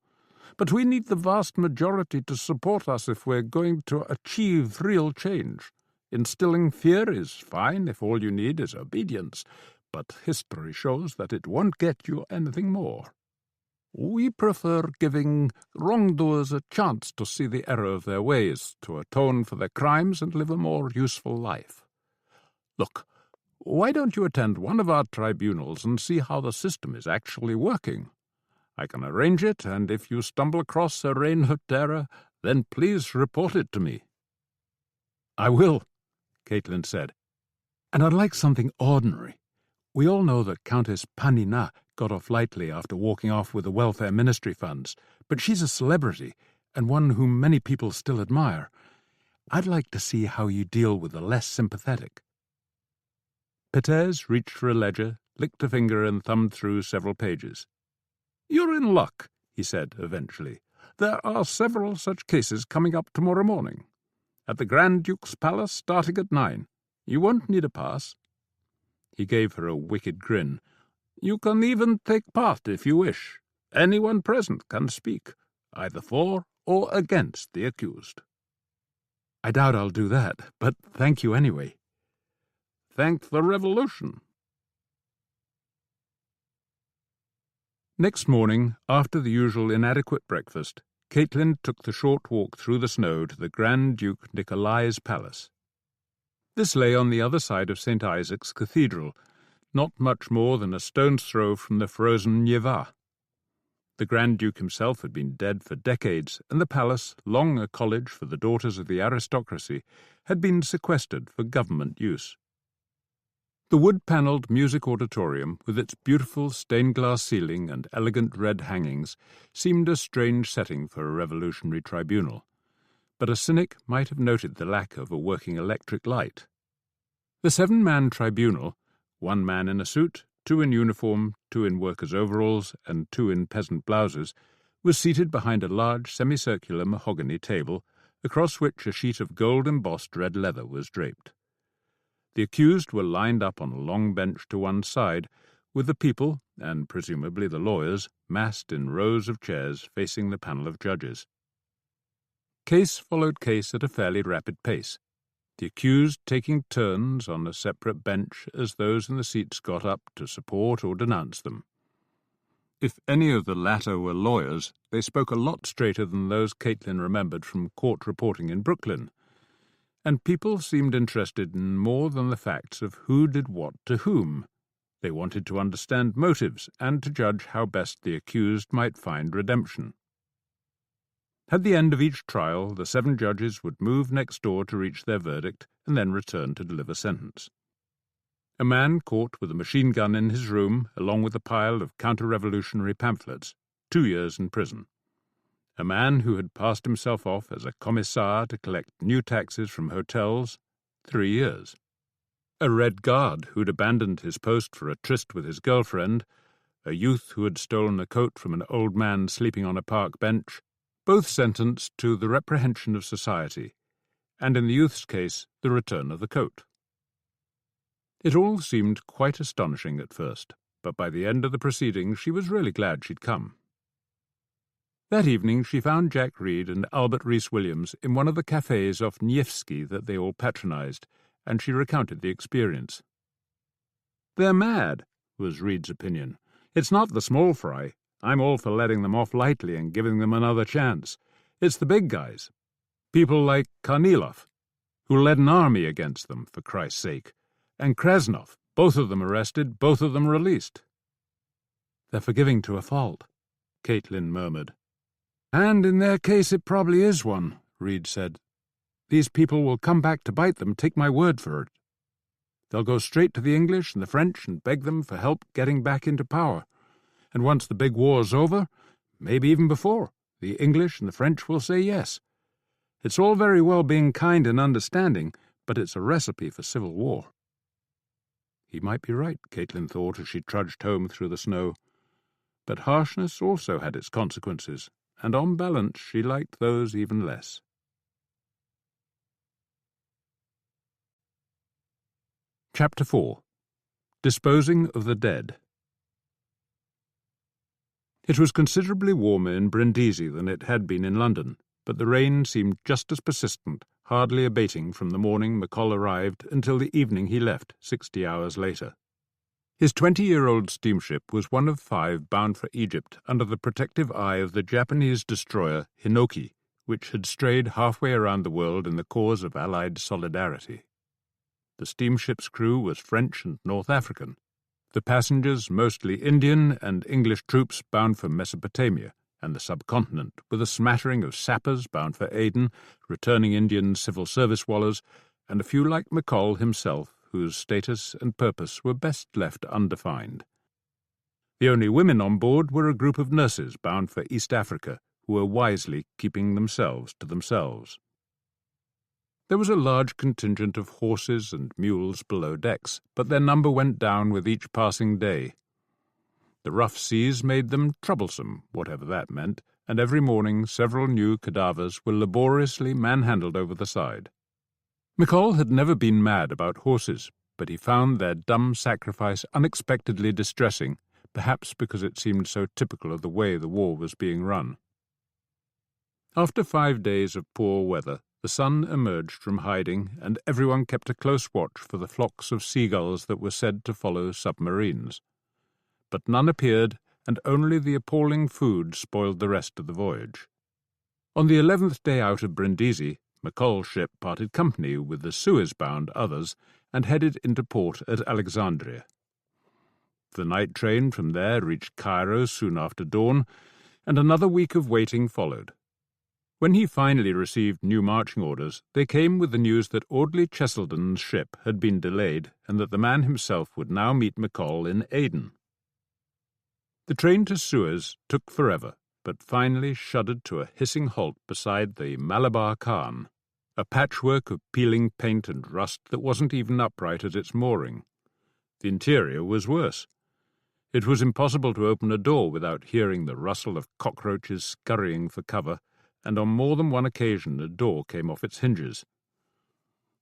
But we need the vast majority to support us if we're going to achieve real change. Instilling fear is fine if all you need is obedience, but history shows that it won't get you anything more. We prefer giving wrongdoers a chance to see the error of their ways, to atone for their crimes and live a more useful life. Look, why don't you attend one of our tribunals and see how the system is actually working? I can arrange it, and if you stumble across a reign of terror, then please report it to me." "I will," Caitlin said. "And I'd like something ordinary. We all know that Countess Panina got off lightly after walking off with the welfare ministry funds, but she's a celebrity, and one whom many people still admire. I'd like to see how you deal with the less sympathetic." Peters reached for a ledger, licked a finger, and thumbed through several pages. "You're in luck," he said eventually. "There are several such cases coming up tomorrow morning. At the Grand Duke's Palace, starting at 9. You won't need a pass." He gave her a wicked grin. "You can even take part if you wish. Anyone present can speak, either for or against the accused." "I doubt I'll do that, but thank you anyway." "Thank the revolution." Next morning, after the usual inadequate breakfast, Caitlin took the short walk through the snow to the Grand Duke Nikolai's palace. This lay on the other side of St. Isaac's Cathedral, not much more than a stone's throw from the frozen Neva. The Grand Duke himself had been dead for decades, and the palace, long a college for the daughters of the aristocracy, had been sequestered for government use. The wood-panelled music auditorium, with its beautiful stained-glass ceiling and elegant red hangings, seemed a strange setting for a revolutionary tribunal, but a cynic might have noted the lack of a working electric light. The 7-man tribunal, 1 man in a suit, 2 in uniform, 2 in workers' overalls, and 2 in peasant blouses, was seated behind a large semicircular mahogany table, across which a sheet of gold-embossed red leather was draped. The accused were lined up on a long bench to one side, with the people, and presumably the lawyers, massed in rows of chairs facing the panel of judges. Case followed case at a fairly rapid pace, the accused taking turns on a separate bench as those in the seats got up to support or denounce them. If any of the latter were lawyers, they spoke a lot straighter than those Caitlin remembered from court reporting in Brooklyn, and people seemed interested in more than the facts of who did what to whom. They wanted to understand motives and to judge how best the accused might find redemption. At the end of each trial, the 7 judges would move next door to reach their verdict and then return to deliver sentence. A man caught with a machine gun in his room, along with a pile of counter-revolutionary pamphlets, 2 years in prison. A man who had passed himself off as a commissar to collect new taxes from hotels, 3 years. A Red Guard who'd abandoned his post for a tryst with his girlfriend, a youth who had stolen a coat from an old man sleeping on a park bench, both sentenced to the reprehension of society, and in the youth's case, the return of the coat. It all seemed quite astonishing at first, but by the end of the proceedings she was really glad she'd come. That evening she found Jack Reed and Albert Rhys-Williams in one of the cafes off Nevsky that they all patronized, and she recounted the experience. "They're mad," was Reed's opinion. "It's not the small fry. I'm all for letting them off lightly and giving them another chance. It's the big guys. People like Kornilov, who led an army against them, for Christ's sake, and Krasnov, both of them arrested, both of them released." "They're forgiving to a fault," Caitlin murmured. "And in their case it probably is one," Reed said. "These people will come back to bite them, take my word for it. They'll go straight to the English and the French and beg them for help getting back into power. And once the big war's over, maybe even before, the English and the French will say yes. It's all very well being kind and understanding, but it's a recipe for civil war." He might be right, Caitlin thought as she trudged home through the snow. But harshness also had its consequences, and on balance she liked those even less. Chapter 4. Disposing of the Dead. It was considerably warmer in Brindisi than it had been in London, but the rain seemed just as persistent, hardly abating from the morning McColl arrived until the evening he left, 60 hours later. His 20-year-old steamship was one of 5 bound for Egypt under the protective eye of the Japanese destroyer Hinoki, which had strayed halfway around the world in the cause of Allied solidarity. The steamship's crew was French and North African, the passengers mostly Indian and English troops bound for Mesopotamia and the subcontinent, with a smattering of sappers bound for Aden, returning Indian civil service wallers, and a few like McColl himself, whose status and purpose were best left undefined. The only women on board were a group of nurses bound for East Africa, who were wisely keeping themselves to themselves. There was a large contingent of horses and mules below decks, but their number went down with each passing day. The rough seas made them troublesome, whatever that meant, and every morning several new cadavers were laboriously manhandled over the side. McColl had never been mad about horses, but he found their dumb sacrifice unexpectedly distressing, perhaps because it seemed so typical of the way the war was being run. After 5 days of poor weather, the sun emerged from hiding, and everyone kept a close watch for the flocks of seagulls that were said to follow submarines. But none appeared, and only the appalling food spoiled the rest of the voyage. On the 11th day out of Brindisi, McColl's ship parted company with the Suez-bound others and headed into port at Alexandria. The night train from there reached Cairo soon after dawn, and another week of waiting followed. When he finally received new marching orders, they came with the news that Audley Cheselden's ship had been delayed and that the man himself would now meet McColl in Aden. The train to Suez took forever, but finally shuddered to a hissing halt beside the Malabar Khan, a patchwork of peeling paint and rust that wasn't even upright at its mooring. The interior was worse. It was impossible to open a door without hearing the rustle of cockroaches scurrying for cover, and on more than one occasion a door came off its hinges.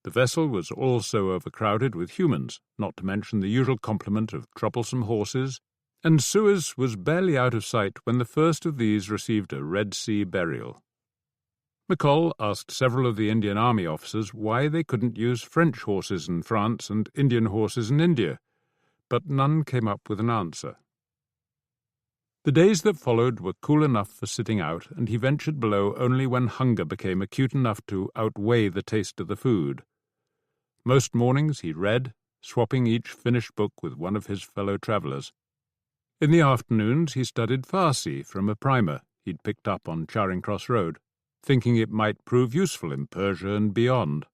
The vessel was also overcrowded with humans, not to mention the usual complement of troublesome horses, and Suez was barely out of sight when the first of these received a Red Sea burial. McColl asked several of the Indian Army officers why they couldn't use French horses in France and Indian horses in India, but none came up with an answer. The days that followed were cool enough for sitting out, and he ventured below only when hunger became acute enough to outweigh the taste of the food. Most mornings he read, swapping each finished book with one of his fellow travellers. In the afternoons he studied Farsi from a primer he'd picked up on Charing Cross Road, thinking it might prove useful in Persia and beyond.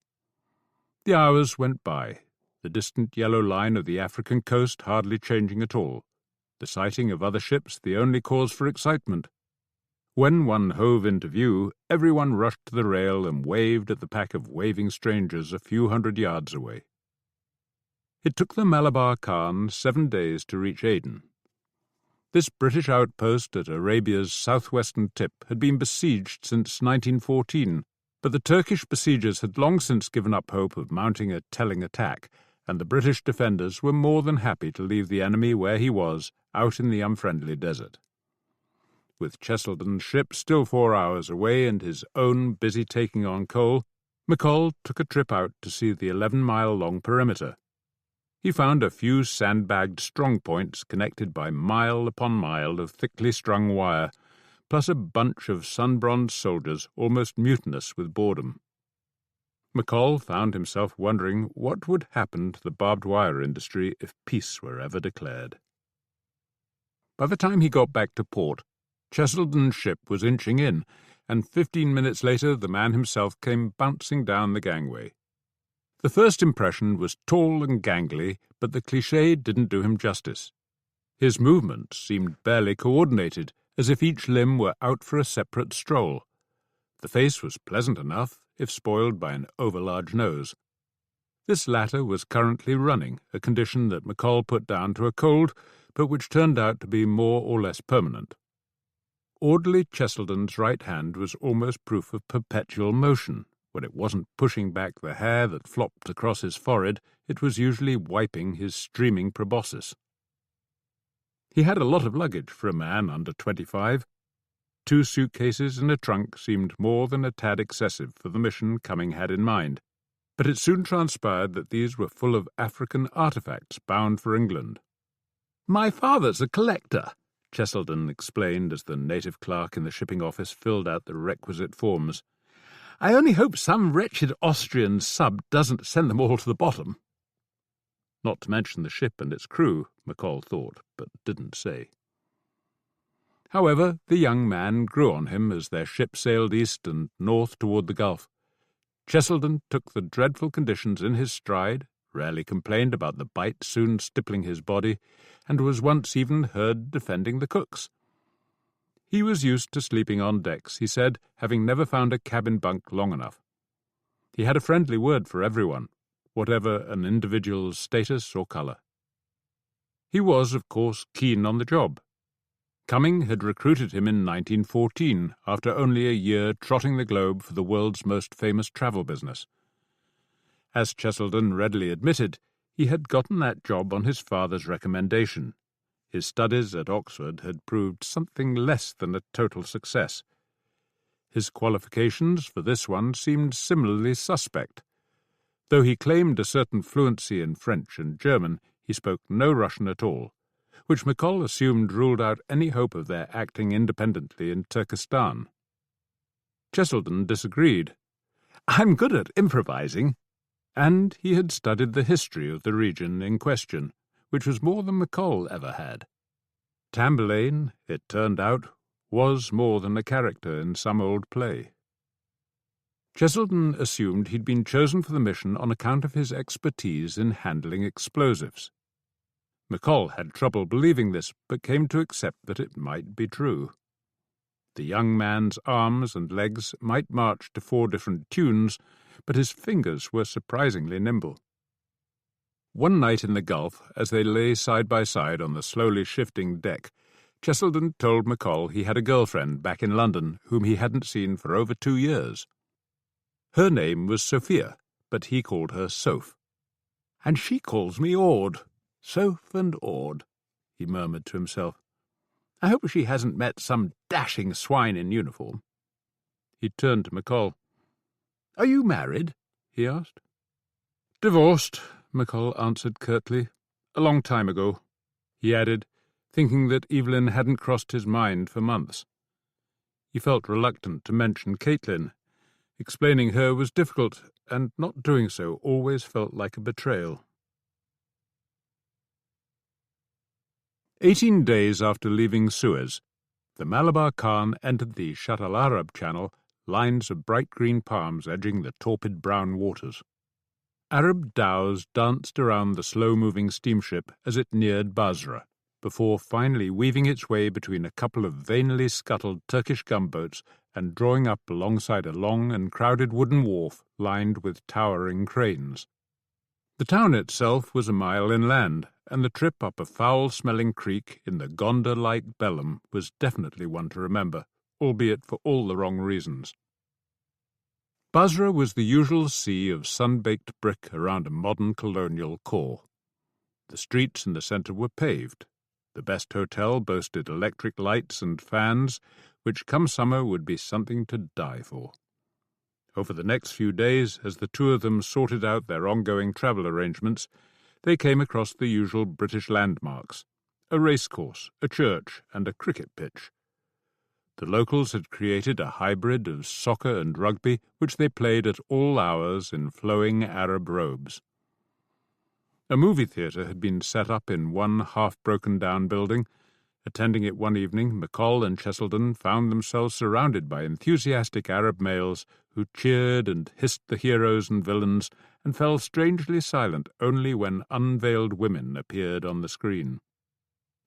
The hours went by, the distant yellow line of the African coast hardly changing at all, the sighting of other ships the only cause for excitement. When one hove into view, everyone rushed to the rail and waved at the pack of waving strangers a few hundred yards away. It took the Malabar Khan 7 days to reach Aden. This British outpost at Arabia's southwestern tip had been besieged since 1914, but the Turkish besiegers had long since given up hope of mounting a telling attack, and the British defenders were more than happy to leave the enemy where he was, out in the unfriendly desert. With Cheselden's ship still 4 hours away and his own busy taking on coal, McColl took a trip out to see the 11-mile-long perimeter. He found a few sandbagged strong points connected by mile upon mile of thickly strung wire, plus a bunch of sun-bronzed soldiers almost mutinous with boredom. McColl found himself wondering what would happen to the barbed wire industry if peace were ever declared. By the time he got back to port, Cheselden's ship was inching in, and 15 minutes later the man himself came bouncing down the gangway. The first impression was tall and gangly, but the cliché didn't do him justice. His movements seemed barely coordinated, as if each limb were out for a separate stroll. The face was pleasant enough, if spoiled by an overlarge nose. This latter was currently running, a condition that McColl put down to a cold, but which turned out to be more or less permanent. Audley Cheselden's right hand was almost proof of perpetual motion. When it wasn't pushing back the hair that flopped across his forehead, it was usually wiping his streaming proboscis. He had a lot of luggage for a man under 25. 2 suitcases and a trunk seemed more than a tad excessive for the mission Cumming had in mind, but it soon transpired that these were full of African artefacts bound for England. "My father's a collector," Cheselden explained as the native clerk in the shipping office filled out the requisite forms. "I only hope some wretched Austrian sub doesn't send them all to the bottom." not to mention the ship and its crew, McColl thought, but didn't say. However, the young man grew on him as their ship sailed east and north toward the Gulf. Cheselden took the dreadful conditions in his stride, rarely complained about the bite soon stippling his body, and was once even heard defending the cooks. He was used to sleeping on decks, he said, having never found a cabin bunk long enough. He had a friendly word for everyone, whatever an individual's status or colour. He was, of course, keen on the job. Cumming had recruited him in 1914, after only a year trotting the globe for the world's most famous travel business. As Cheselden readily admitted, he had gotten that job on his father's recommendation. His studies at Oxford had proved something less than a total success. His qualifications for this one seemed similarly suspect. Though he claimed a certain fluency in French and German, he spoke no Russian at all, which McColl assumed ruled out any hope of their acting independently in Turkestan. Cheselden disagreed. "I'm good at improvising," and he had studied the history of the region in question, which was more than McColl ever had. Tamburlaine, it turned out, was more than a character in some old play. Cheselden assumed he'd been chosen for the mission on account of his expertise in handling explosives. McColl had trouble believing this, but came to accept that it might be true. The young man's arms and legs might march to 4 different tunes, but his fingers were surprisingly nimble. One night in the Gulf, as they lay side by side on the slowly shifting deck, Cheselden told McColl he had a girlfriend back in London whom he hadn't seen for over 2 years. Her name was Sophia, but he called her Soph. "And she calls me Aud. Soph and Aud," he murmured to himself. "I hope she hasn't met some dashing swine in uniform." He turned to McColl. "Are you married?" he asked. "Divorced," McColl answered curtly. "A long time ago," he added, thinking that Evelyn hadn't crossed his mind for months. He felt reluctant to mention Caitlin. Explaining her was difficult, and not doing so always felt like a betrayal. 18 days after leaving Suez, the Malabar Khan entered the Shatt al-Arab Channel, lines of bright green palms edging the torpid brown waters. Arab dhows danced around the slow-moving steamship as it neared Basra, before finally weaving its way between a couple of vainly scuttled Turkish gunboats and drawing up alongside a long and crowded wooden wharf lined with towering cranes. The town itself was a mile inland, and the trip up a foul-smelling creek in the Gondar-like Belem was definitely one to remember, albeit for all the wrong reasons. Basra was the usual sea of sun-baked brick around a modern colonial core. The streets in the centre were paved. The best hotel boasted electric lights and fans, which come summer would be something to die for. Over the next few days, as the two of them sorted out their ongoing travel arrangements, they came across the usual British landmarks, a racecourse, a church, and a cricket pitch. The locals had created a hybrid of soccer and rugby, which they played at all hours in flowing Arab robes. A movie theatre had been set up in one half-broken-down building. Attending it one evening, McColl and Cheselden found themselves surrounded by enthusiastic Arab males who cheered and hissed the heroes and villains and fell strangely silent only when unveiled women appeared on the screen.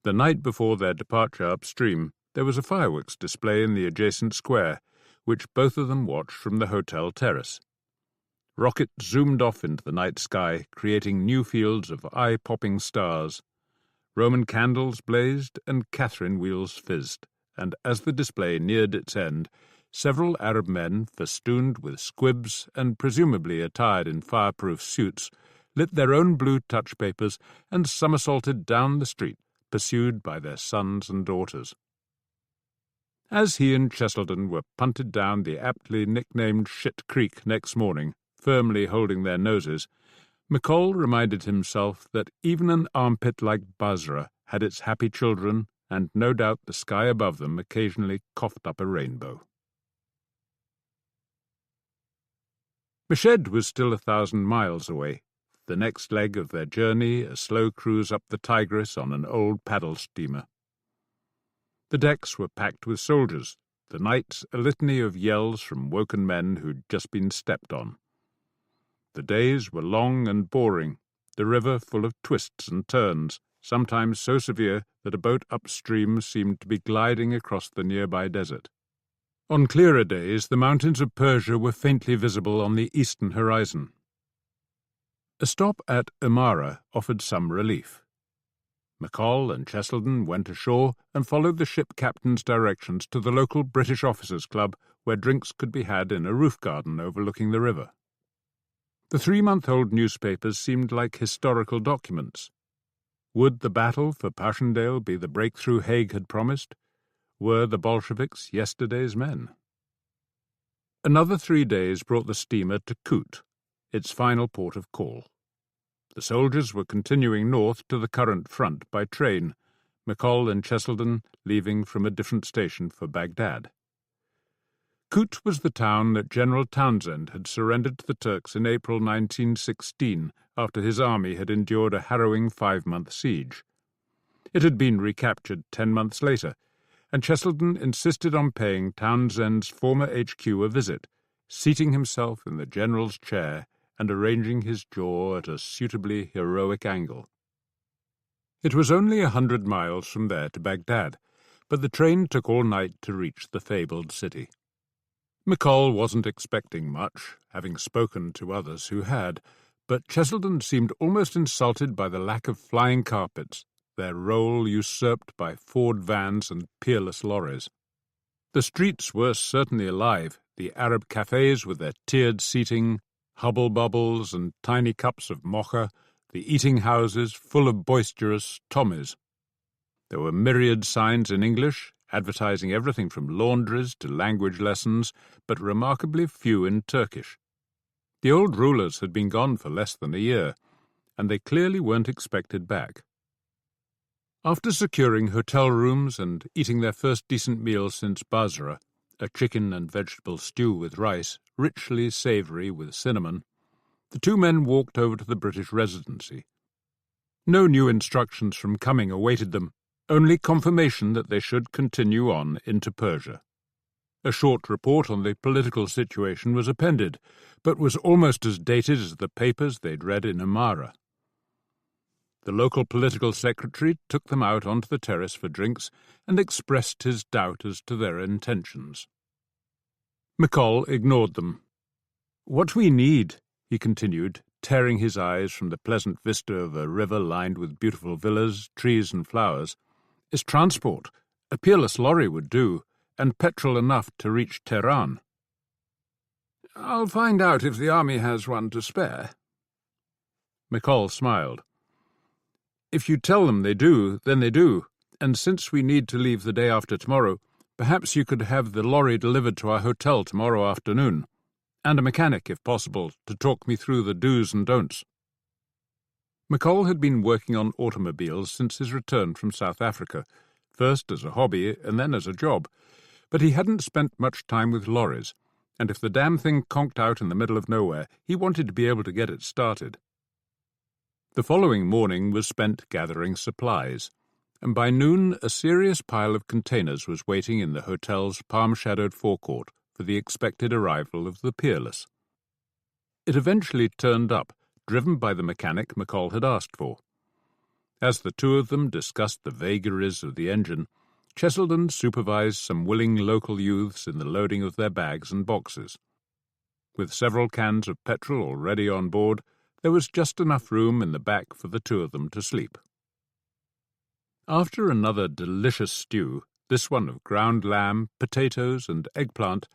The night before their departure upstream, there was a fireworks display in the adjacent square, which both of them watched from the hotel terrace. Rockets zoomed off into the night sky, creating new fields of eye-popping stars. Roman candles blazed and Catherine wheels fizzed, and as the display neared its end, several Arab men, festooned with squibs and presumably attired in fireproof suits, lit their own blue touch papers and somersaulted down the street, pursued by their sons and daughters. As he and Cheselden were punted down the aptly nicknamed Shit Creek next morning, firmly holding their noses, McColl reminded himself that even an armpit like Basra had its happy children, and no doubt the sky above them occasionally coughed up a rainbow. Meshed was still 1,000 miles away, the next leg of their journey a slow cruise up the Tigris on an old paddle steamer. The decks were packed with soldiers, the nights a litany of yells from woken men who'd just been stepped on. The days were long and boring, the river full of twists and turns, sometimes so severe that a boat upstream seemed to be gliding across the nearby desert. On clearer days, the mountains of Persia were faintly visible on the eastern horizon. A stop at Amara offered some relief. McColl and Cheselden went ashore and followed the ship captain's directions to the local British Officers' Club, where drinks could be had in a roof garden overlooking the river. The 3-month-old newspapers seemed like historical documents. Would the battle for Passchendaele be the breakthrough Haig had promised? Were the Bolsheviks yesterday's men? Another 3 days brought the steamer to Kut, its final port of call. The soldiers were continuing north to the current front by train, McColl and Cheselden leaving from a different station for Baghdad. Kut was the town that General Townsend had surrendered to the Turks in April 1916 after his army had endured a harrowing 5-month siege. It had been recaptured 10 months later, and Cheselden insisted on paying Townsend's former HQ a visit, seating himself in the general's chair and arranging his jaw at a suitably heroic angle. It was only 100 miles from there to Baghdad, but the train took all night to reach the fabled city. McColl wasn't expecting much, having spoken to others who had, but Cheselden seemed almost insulted by the lack of flying carpets, their role usurped by Ford vans and peerless lorries. The streets were certainly alive, the Arab cafes with their tiered seating, hubble-bubbles and tiny cups of mocha, the eating houses full of boisterous Tommies. There were myriad signs in English, advertising everything from laundries to language lessons, but remarkably few in Turkish. The old rulers had been gone for less than a year, and they clearly weren't expected back. After securing hotel rooms and eating their first decent meal since Basra, a chicken and vegetable stew with rice, richly savoury with cinnamon, the 2 men walked over to the British Residency. No new instructions from Cumming awaited them, only confirmation that they should continue on into Persia. A short report on the political situation was appended, but was almost as dated as the papers they'd read in Amara. The local political secretary took them out onto the terrace for drinks and expressed his doubt as to their intentions. McColl ignored them. "What we need," he continued, tearing his eyes from the pleasant vista of a river lined with beautiful villas, trees and flowers, "is transport. A peerless lorry would do, and petrol enough to reach Tehran." "I'll find out if the army has one to spare." McColl smiled. "If you tell them they do, then they do, and since we need to leave the day after tomorrow, perhaps you could have the lorry delivered to our hotel tomorrow afternoon, and a mechanic, if possible, to talk me through the do's and don'ts." McColl had been working on automobiles since his return from South Africa, first as a hobby and then as a job, but he hadn't spent much time with lorries, and if the damn thing conked out in the middle of nowhere, he wanted to be able to get it started. The following morning was spent gathering supplies, and by noon a serious pile of containers was waiting in the hotel's palm-shadowed forecourt for the expected arrival of the Peerless. It eventually turned up, driven by the mechanic McColl had asked for. As the 2 of them discussed the vagaries of the engine, Cheselden supervised some willing local youths in the loading of their bags and boxes. With several cans of petrol already on board, there was just enough room in the back for the 2 of them to sleep. After another delicious stew, this one of ground lamb, potatoes and eggplant,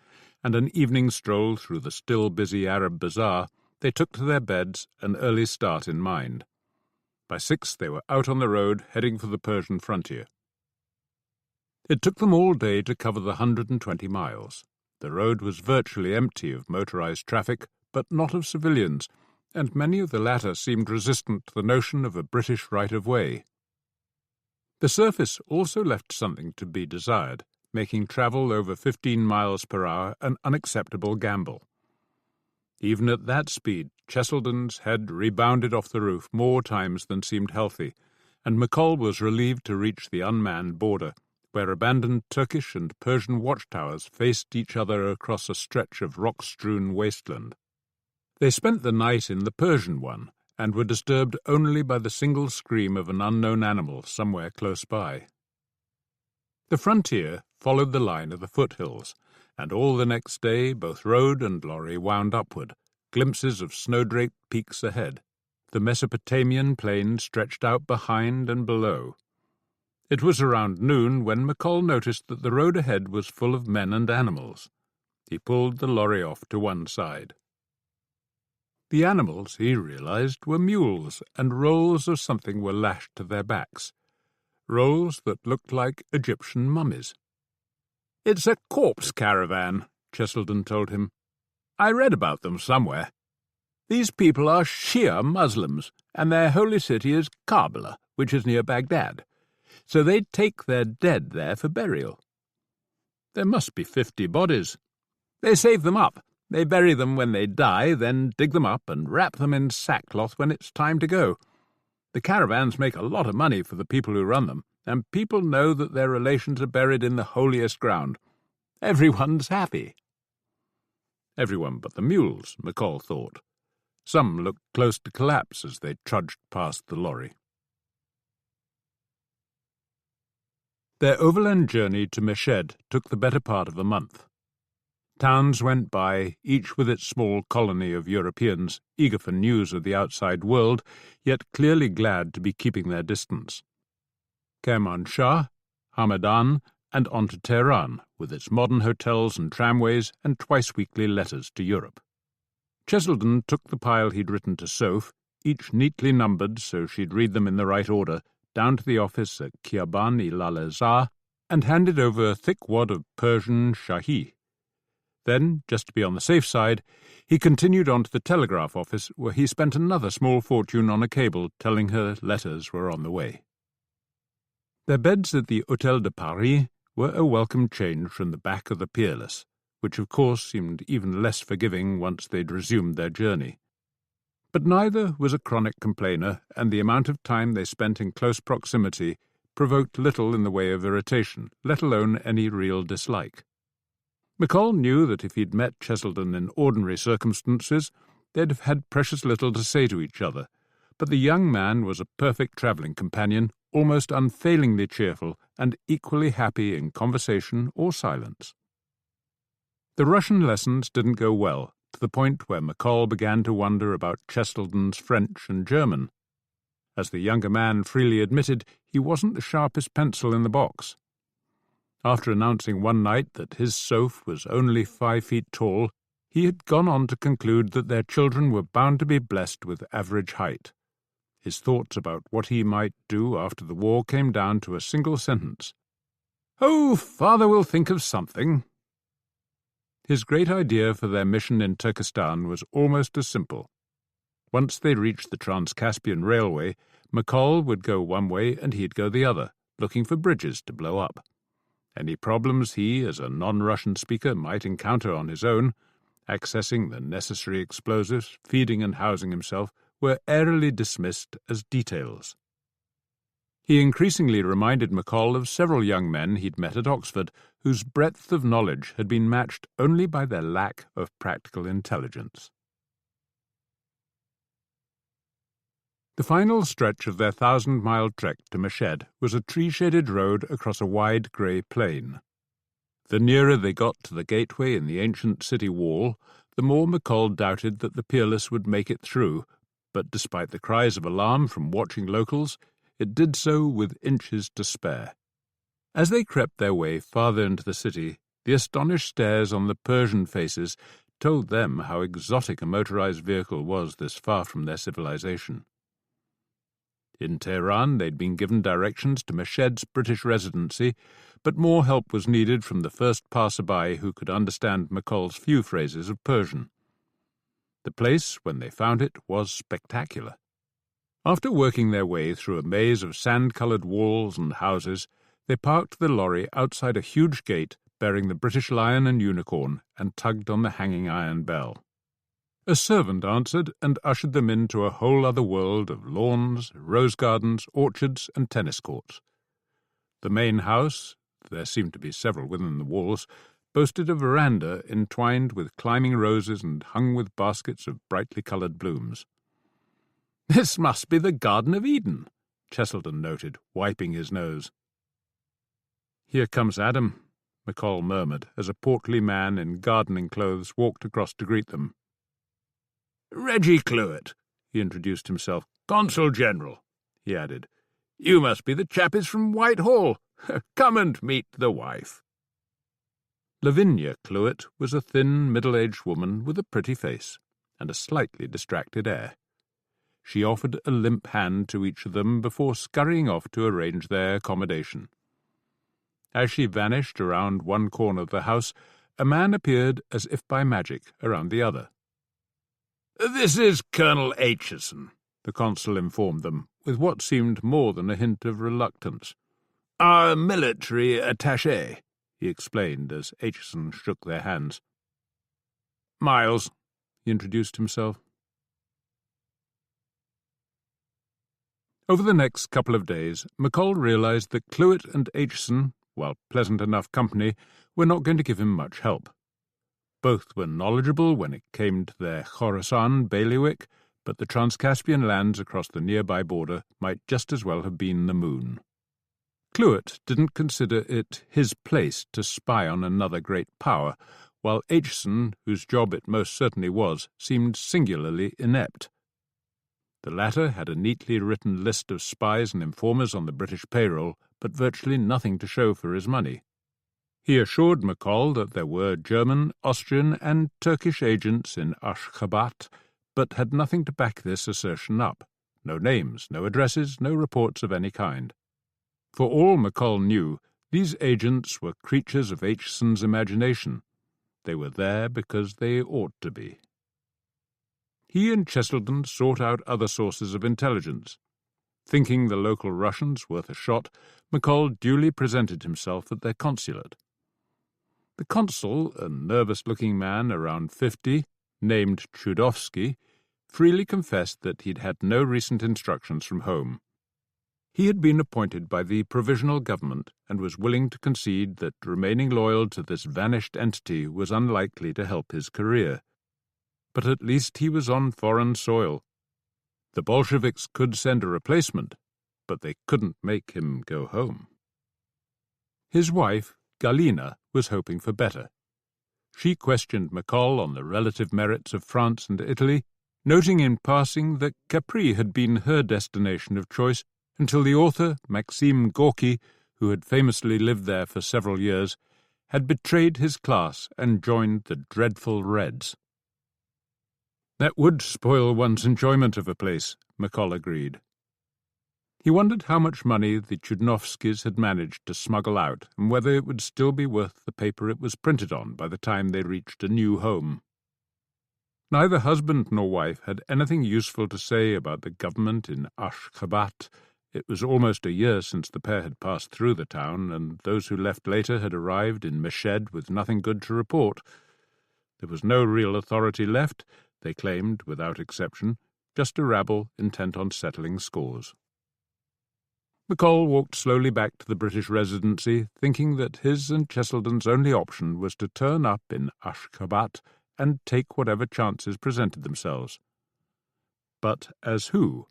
and an evening stroll through the still busy Arab bazaar, they took to their beds, an early start in mind. By 6 they were out on the road, heading for the Persian frontier. It took them all day to cover the 120 miles. The road was virtually empty of motorized traffic, but not of civilians, and many of the latter seemed resistant to the notion of a British right-of-way. The surface also left something to be desired, making travel over 15 miles per hour an unacceptable gamble. Even at that speed, Cheselden's head rebounded off the roof more times than seemed healthy, and McColl was relieved to reach the unmanned border, where abandoned Turkish and Persian watchtowers faced each other across a stretch of rock-strewn wasteland. They spent the night in the Persian one, and were disturbed only by the single scream of an unknown animal somewhere close by. The frontier followed the line of the foothills, and all the next day both road and lorry wound upward, glimpses of snow-draped peaks ahead. The Mesopotamian plain stretched out behind and below. It was around noon when McColl noticed that the road ahead was full of men and animals. He pulled the lorry off to one side. The animals, he realized, were mules, and rolls of something were lashed to their backs. Rolls that looked like Egyptian mummies. "It's a corpse caravan," Cheselden told him. "I read about them somewhere. These people are Shia Muslims, and their holy city is Karbala, which is near Baghdad. So they take their dead there for burial. There must be 50 bodies. They save them up. They bury them when they die, then dig them up and wrap them in sackcloth when it's time to go. The caravans make a lot of money for the people who run them, and people know that their relations are buried in the holiest ground. Everyone's happy." Everyone but the mules, McColl thought. Some looked close to collapse as they trudged past the lorry. Their overland journey to Meshed took the better part of a month. Towns went by, each with its small colony of Europeans, eager for news of the outside world, yet clearly glad to be keeping their distance. Kermanshah, Hamadan, and on to Tehran, with its modern hotels and tramways and twice-weekly letters to Europe. Cheselden took the pile he'd written to Soph, each neatly numbered so she'd read them in the right order, down to the office at Kiaban-i-Lalazar, and handed over a thick wad of Persian Shahi. Then, just to be on the safe side, he continued on to the telegraph office, where he spent another small fortune on a cable telling her letters were on the way. Their beds at the Hôtel de Paris were a welcome change from the back of the Peerless, which of course seemed even less forgiving once they'd resumed their journey. But neither was a chronic complainer, and the amount of time they spent in close proximity provoked little in the way of irritation, let alone any real dislike. McColl knew that if he'd met Cheselden in ordinary circumstances, they'd have had precious little to say to each other, but the young man was a perfect travelling companion, almost unfailingly cheerful and equally happy in conversation or silence. The Russian lessons didn't go well, to the point where McColl began to wonder about Cheselden's French and German. As the younger man freely admitted, he wasn't the sharpest pencil in the box. After announcing one night that his Soph was only 5 feet tall, he had gone on to conclude that their children were bound to be blessed with average height. His thoughts about what he might do after the war came down to a single sentence. "Oh, father will think of something." His great idea for their mission in Turkestan was almost as simple. Once they reached the Trans-Caspian Railway, McColl would go one way and he'd go the other, looking for bridges to blow up. Any problems he, as a non-Russian speaker, might encounter on his own, accessing the necessary explosives, feeding and housing himself, were airily dismissed as details. He increasingly reminded McColl of several young men he'd met at Oxford, whose breadth of knowledge had been matched only by their lack of practical intelligence. The final stretch of their 1,000-mile trek to Meshed was a tree-shaded road across a wide grey plain. The nearer they got to the gateway in the ancient city wall, the more McColl doubted that the Peerless would make it through, but despite the cries of alarm from watching locals, it did so with inches to spare. As they crept their way farther into the city, the astonished stares on the Persian faces told them how exotic a motorized vehicle was this far from their civilization. In Tehran, they'd been given directions to Meshed's British residency, but more help was needed from the first passer-by who could understand McColl's few phrases of Persian. The place, when they found it, was spectacular. After working their way through a maze of sand-coloured walls and houses, they parked the lorry outside a huge gate bearing the British lion and unicorn and tugged on the hanging iron bell. A servant answered and ushered them into a whole other world of lawns, rose gardens, orchards, and tennis courts. The main house, there seemed to be several within the walls, boasted a veranda entwined with climbing roses and hung with baskets of brightly coloured blooms. "This must be the Garden of Eden," Cheselden noted, wiping his nose. "Here comes Adam," McColl murmured, as a portly man in gardening clothes walked across to greet them. "Reggie Clewitt," he introduced himself. "Consul General," he added. "You must be the chappies from Whitehall. Come and meet the wife." Lavinia Clewitt was a thin, middle-aged woman with a pretty face and a slightly distracted air. She offered a limp hand to each of them before scurrying off to arrange their accommodation. As she vanished around one corner of the house, a man appeared as if by magic around the other. "This is Colonel Aitchison," the consul informed them, with what seemed more than a hint of reluctance. "Our military attaché," he explained as Aitchison shook their hands. "Miles," he introduced himself. Over the next couple of days, McColl realized that Clewitt and Aitchison, while pleasant enough company, were not going to give him much help. Both were knowledgeable when it came to their Khorasan bailiwick, but the Transcaspian lands across the nearby border might just as well have been the moon. Clewitt didn't consider it his place to spy on another great power, while Aitchison, whose job it most certainly was, seemed singularly inept. The latter had a neatly written list of spies and informers on the British payroll, but virtually nothing to show for his money. He assured McColl that there were German, Austrian, and Turkish agents in Ashgabat, but had nothing to back this assertion up. No names, no addresses, no reports of any kind. For all McColl knew, these agents were creatures of Aitchison's imagination. They were there because they ought to be. He and Cheselden sought out other sources of intelligence. Thinking the local Russians worth a shot, McColl duly presented himself at their consulate. The consul, a nervous-looking man around 50, named Chudovsky, freely confessed that he'd had no recent instructions from home. He had been appointed by the provisional government and was willing to concede that remaining loyal to this vanished entity was unlikely to help his career. But at least he was on foreign soil. The Bolsheviks could send a replacement, but they couldn't make him go home. His wife, Galina, was hoping for better. She questioned McColl on the relative merits of France and Italy, noting in passing that Capri had been her destination of choice until the author, Maxime Gorky, who had famously lived there for several years, had betrayed his class and joined the dreadful Reds. That would spoil one's enjoyment of a place, McColl agreed. He wondered how much money the Chudnovskys had managed to smuggle out and whether it would still be worth the paper it was printed on by the time they reached a new home. Neither husband nor wife had anything useful to say about the government in Ashgabat. It was almost a year since the pair had passed through the town, and those who left later had arrived in Meshed with nothing good to report. There was no real authority left, they claimed without exception, just a rabble intent on settling scores. McColl walked slowly back to the British residency, thinking that his and Cheselden's only option was to turn up in Ashgabat and take whatever chances presented themselves. But as who?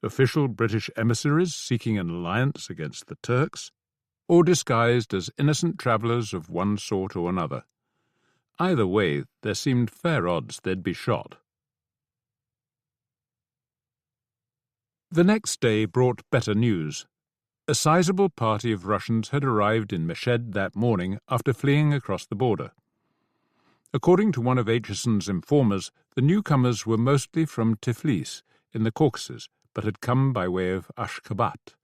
Official British emissaries seeking an alliance against the Turks, or disguised as innocent travellers of one sort or another? Either way, there seemed fair odds they'd be shot. The next day brought better news. A sizable party of Russians had arrived in Meshed that morning after fleeing across the border. According to one of Aitchison's informers, the newcomers were mostly from Tiflis, in the Caucasus, but had come by way of Ashgabat.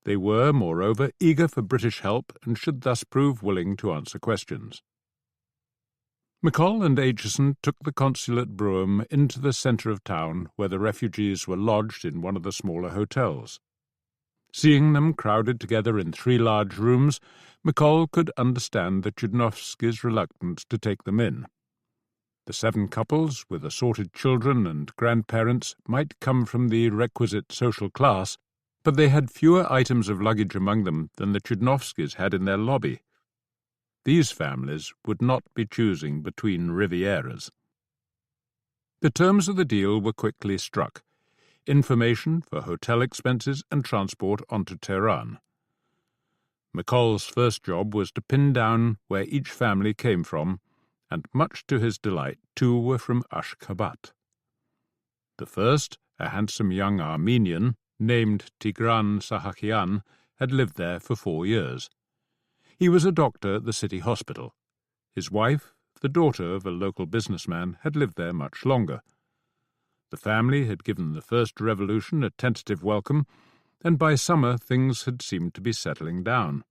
They were, moreover, eager for British help and should thus prove willing to answer questions. McColl and Aitchison took the consulate brougham into the centre of town, where the refugees were lodged in one of the smaller hotels. Seeing them crowded together in 3 large rooms, McColl could understand the Chudnovskys' reluctance to take them in. The 7 couples, with assorted children and grandparents, might come from the requisite social class, but they had fewer items of luggage among them than the Chudnovskys had in their lobby. These families would not be choosing between Rivieras. The terms of the deal were quickly struck: information for hotel expenses and transport onto Tehran. McColl's first job was to pin down where each family came from, and much to his delight, 2 were from Ashgabat. The first, a handsome young Armenian, named Tigran Sahakian, had lived there for 4 years. He was a doctor at the city hospital. His wife, the daughter of a local businessman, had lived there much longer. The family had given the first revolution a tentative welcome, and by summer things had seemed to be settling down.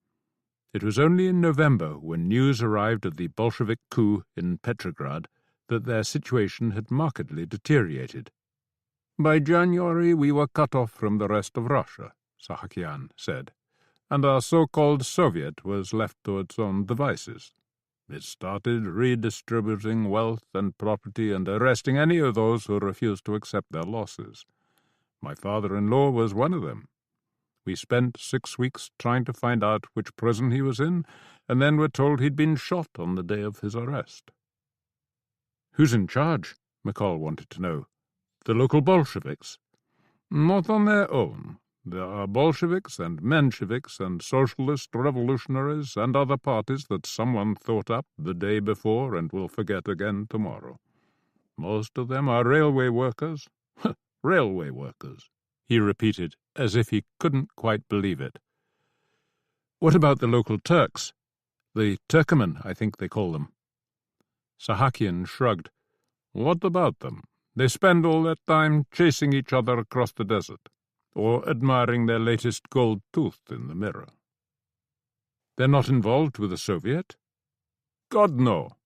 It was only in November, when news arrived of the Bolshevik coup in Petrograd, that their situation had markedly deteriorated. "By January we were cut off from the rest of Russia," Sahakian said, "and our so-called Soviet was left to its own devices. It started redistributing wealth and property and arresting any of those who refused to accept their losses. My father-in-law was one of them. We spent 6 weeks trying to find out which prison he was in, and then were told he'd been shot on the day of his arrest." "Who's in charge?" McColl wanted to know. "The local Bolsheviks?" "Not on their own. There are Bolsheviks and Mensheviks and socialist revolutionaries and other parties that someone thought up the day before and will forget again tomorrow. Most of them are railway workers." "Railway workers," he repeated, as if he couldn't quite believe it. "What about the local Turks? The Turkoman, I think they call them." Sahakian shrugged. "What about them? They spend all their time chasing each other across the desert, or admiring their latest gold tooth in the mirror." "They're not involved with the Soviet?" "God, no.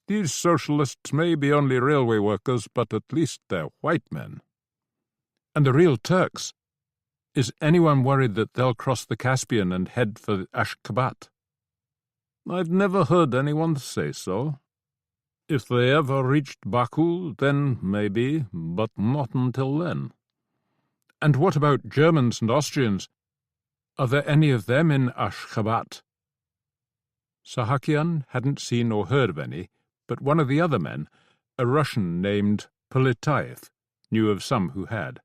These socialists may be only railway workers, but at least they're white men." "And the real Turks? Is anyone worried that they'll cross the Caspian and head for Ashgabat?" "I've never heard anyone say so. If they ever reached Baku, then maybe, but not until then." "And what about Germans and Austrians? Are there any of them in Ashgabat?" Sahakian hadn't seen or heard of any, but one of the other men, a Russian named Poletaev, knew of some who had.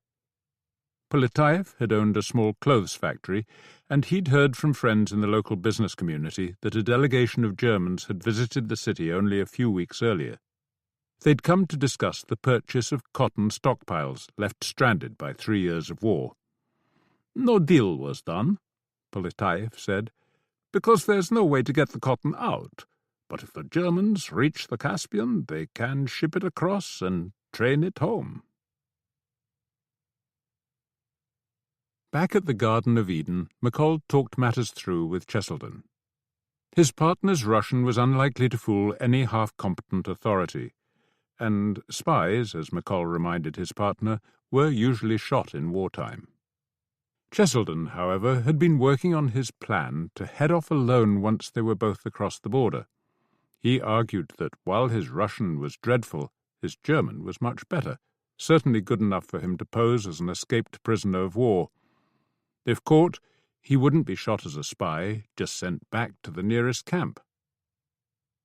Poletaev had owned a small clothes factory, and he'd heard from friends in the local business community that a delegation of Germans had visited the city only a few weeks earlier. They'd come to discuss the purchase of cotton stockpiles left stranded by 3 years of war. "No deal was done," Poletaev said, "because there's no way to get the cotton out. But if the Germans reach the Caspian, they can ship it across and train it home." Back at the Garden of Eden, McColl talked matters through with Cheselden. His partner's Russian was unlikely to fool any half-competent authority, and spies, as McColl reminded his partner, were usually shot in wartime. Cheselden, however, had been working on his plan to head off alone once they were both across the border. He argued that while his Russian was dreadful, his German was much better, certainly good enough for him to pose as an escaped prisoner of war. If caught, he wouldn't be shot as a spy, just sent back to the nearest camp.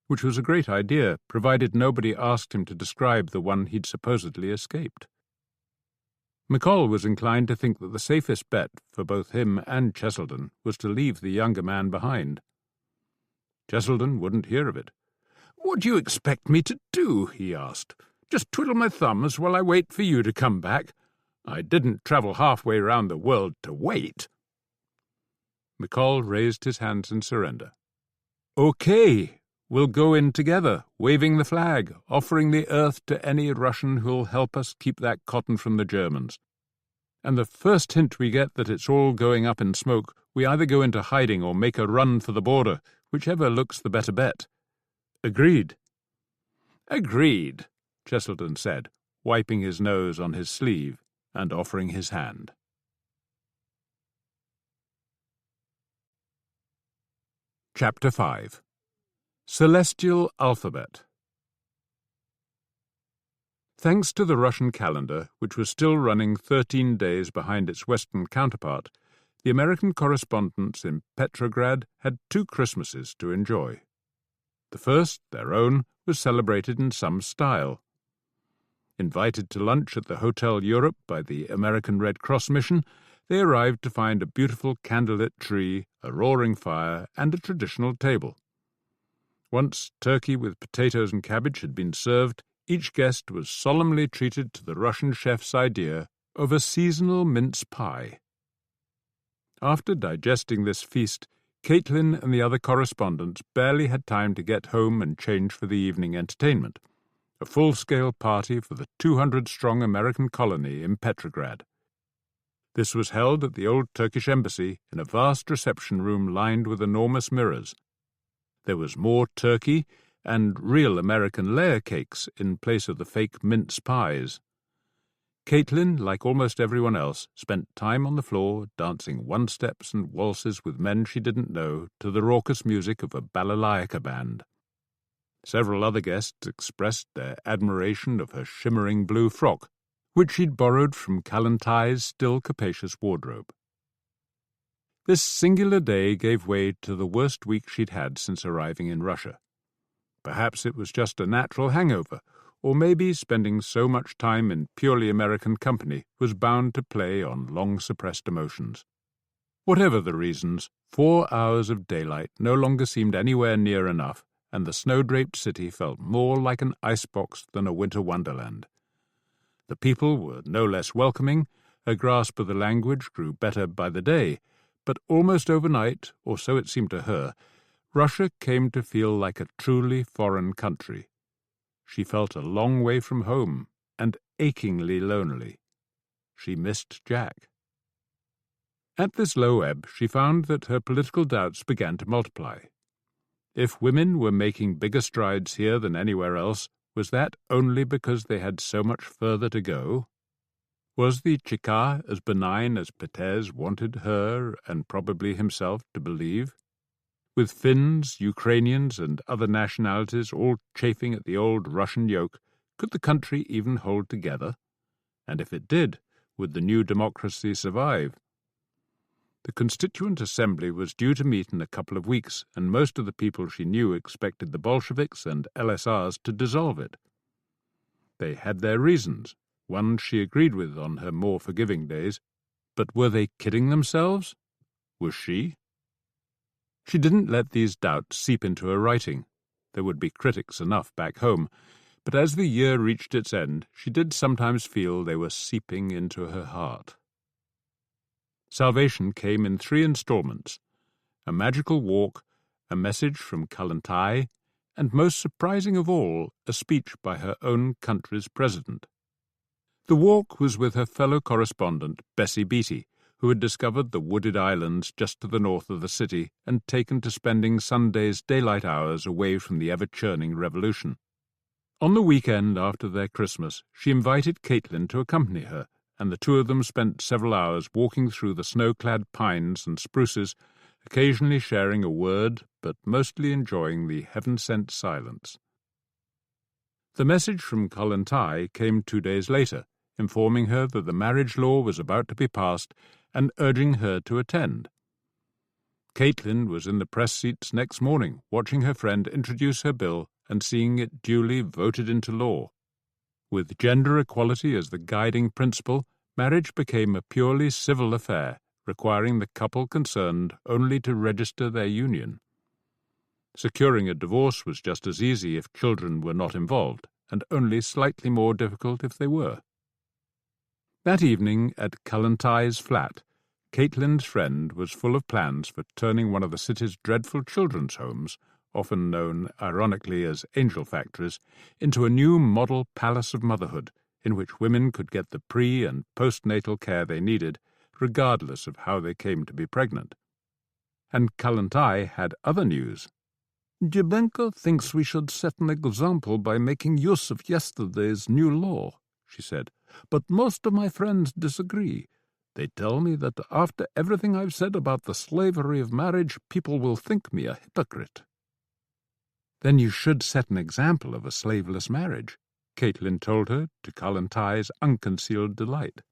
Which was a great idea, provided nobody asked him to describe the one he'd supposedly escaped. McColl was inclined to think that the safest bet for both him and Cheselden was to leave the younger man behind. Cheselden wouldn't hear of it. "What do you expect me to do?" he asked. "Just twiddle my thumbs while I wait for you to come back? I didn't travel halfway round the world to wait." McColl raised his hands in surrender. "Okay, we'll go in together, waving the flag, offering the earth to any Russian who'll help us keep that cotton from the Germans. And the first hint we get that it's all going up in smoke, we either go into hiding or make a run for the border, whichever looks the better bet. Agreed?" "Agreed," Cheselden said, wiping his nose on his sleeve and offering his hand. Chapter 5. Celestial Alphabet. Thanks to the Russian calendar, which was still running 13 days behind its Western counterpart, the American correspondents in Petrograd had 2 Christmases to enjoy. The first, their own, was celebrated in some style. Invited to lunch at the Hotel Europe by the American Red Cross mission, they arrived to find a beautiful candlelit tree, a roaring fire, and a traditional table. Once turkey with potatoes and cabbage had been served, each guest was solemnly treated to the Russian chef's idea of a seasonal mince pie. After digesting this feast, Caitlin and the other correspondents barely had time to get home and change for the evening entertainment, a full-scale party for the 200-strong American colony in Petrograd. This was held at the old Turkish embassy in a vast reception room lined with enormous mirrors. There was more turkey and real American layer cakes in place of the fake mince pies. Caitlin, like almost everyone else, spent time on the floor dancing one-steps and waltzes with men she didn't know to the raucous music of a balalaika band. Several other guests expressed their admiration of her shimmering blue frock, which she'd borrowed from Kalantai's still capacious wardrobe. This singular day gave way to the worst week she'd had since arriving in Russia. Perhaps it was just a natural hangover, or maybe spending so much time in purely American company was bound to play on long-suppressed emotions. Whatever the reasons, 4 hours of daylight no longer seemed anywhere near enough, and the snow-draped city felt more like an icebox than a winter wonderland. The people were no less welcoming, her grasp of the language grew better by the day, but almost overnight, or so it seemed to her, Russia came to feel like a truly foreign country. She felt a long way from home, and achingly lonely. She missed Jack. At this low ebb, she found that her political doubts began to multiply. If women were making bigger strides here than anywhere else, was that only because they had so much further to go? Was the Chika as benign as Peters wanted her, and probably himself, to believe? With Finns, Ukrainians, and other nationalities all chafing at the old Russian yoke, could the country even hold together? And if it did, would the new democracy survive? The Constituent Assembly was due to meet in a couple of weeks, and most of the people she knew expected the Bolsheviks and LSRs to dissolve it. They had their reasons, one she agreed with on her more forgiving days, but were they kidding themselves? Was she? She didn't let these doubts seep into her writing. There would be critics enough back home, but as the year reached its end, she did sometimes feel they were seeping into her heart. Salvation came in 3 installments: a magical walk, a message from Kalantai, and, most surprising of all, a speech by her own country's president. The walk was with her fellow correspondent, Bessie Beattie, who had discovered the wooded islands just to the north of the city and taken to spending Sunday's daylight hours away from the ever-churning revolution. On the weekend after their Christmas, she invited Caitlin to accompany her, and the 2 of them spent several hours walking through the snow-clad pines and spruces, occasionally sharing a word, but mostly enjoying the heaven-sent silence. The message from Kalantai came 2 days later, informing her that the marriage law was about to be passed and urging her to attend. Caitlin was in the press seats next morning, watching her friend introduce her bill and seeing it duly voted into law. With gender equality as the guiding principle, marriage became a purely civil affair, requiring the couple concerned only to register their union. Securing a divorce was just as easy if children were not involved, and only slightly more difficult if they were. That evening at Kalantai's flat, Caitlin's friend was full of plans for turning one of the city's dreadful children's homes, often known ironically as angel factories, into a new model palace of motherhood, in which women could get the pre- and postnatal care they needed, regardless of how they came to be pregnant. And Kalantai had other news. "Dybenko thinks we should set an example by making use of yesterday's new law," she said, "but most of my friends disagree. They tell me that after everything I've said about the slavery of marriage, people will think me a hypocrite." "Then you should set an example of a slaveless marriage. Caitlin told her, to Kalantai's unconcealed delight.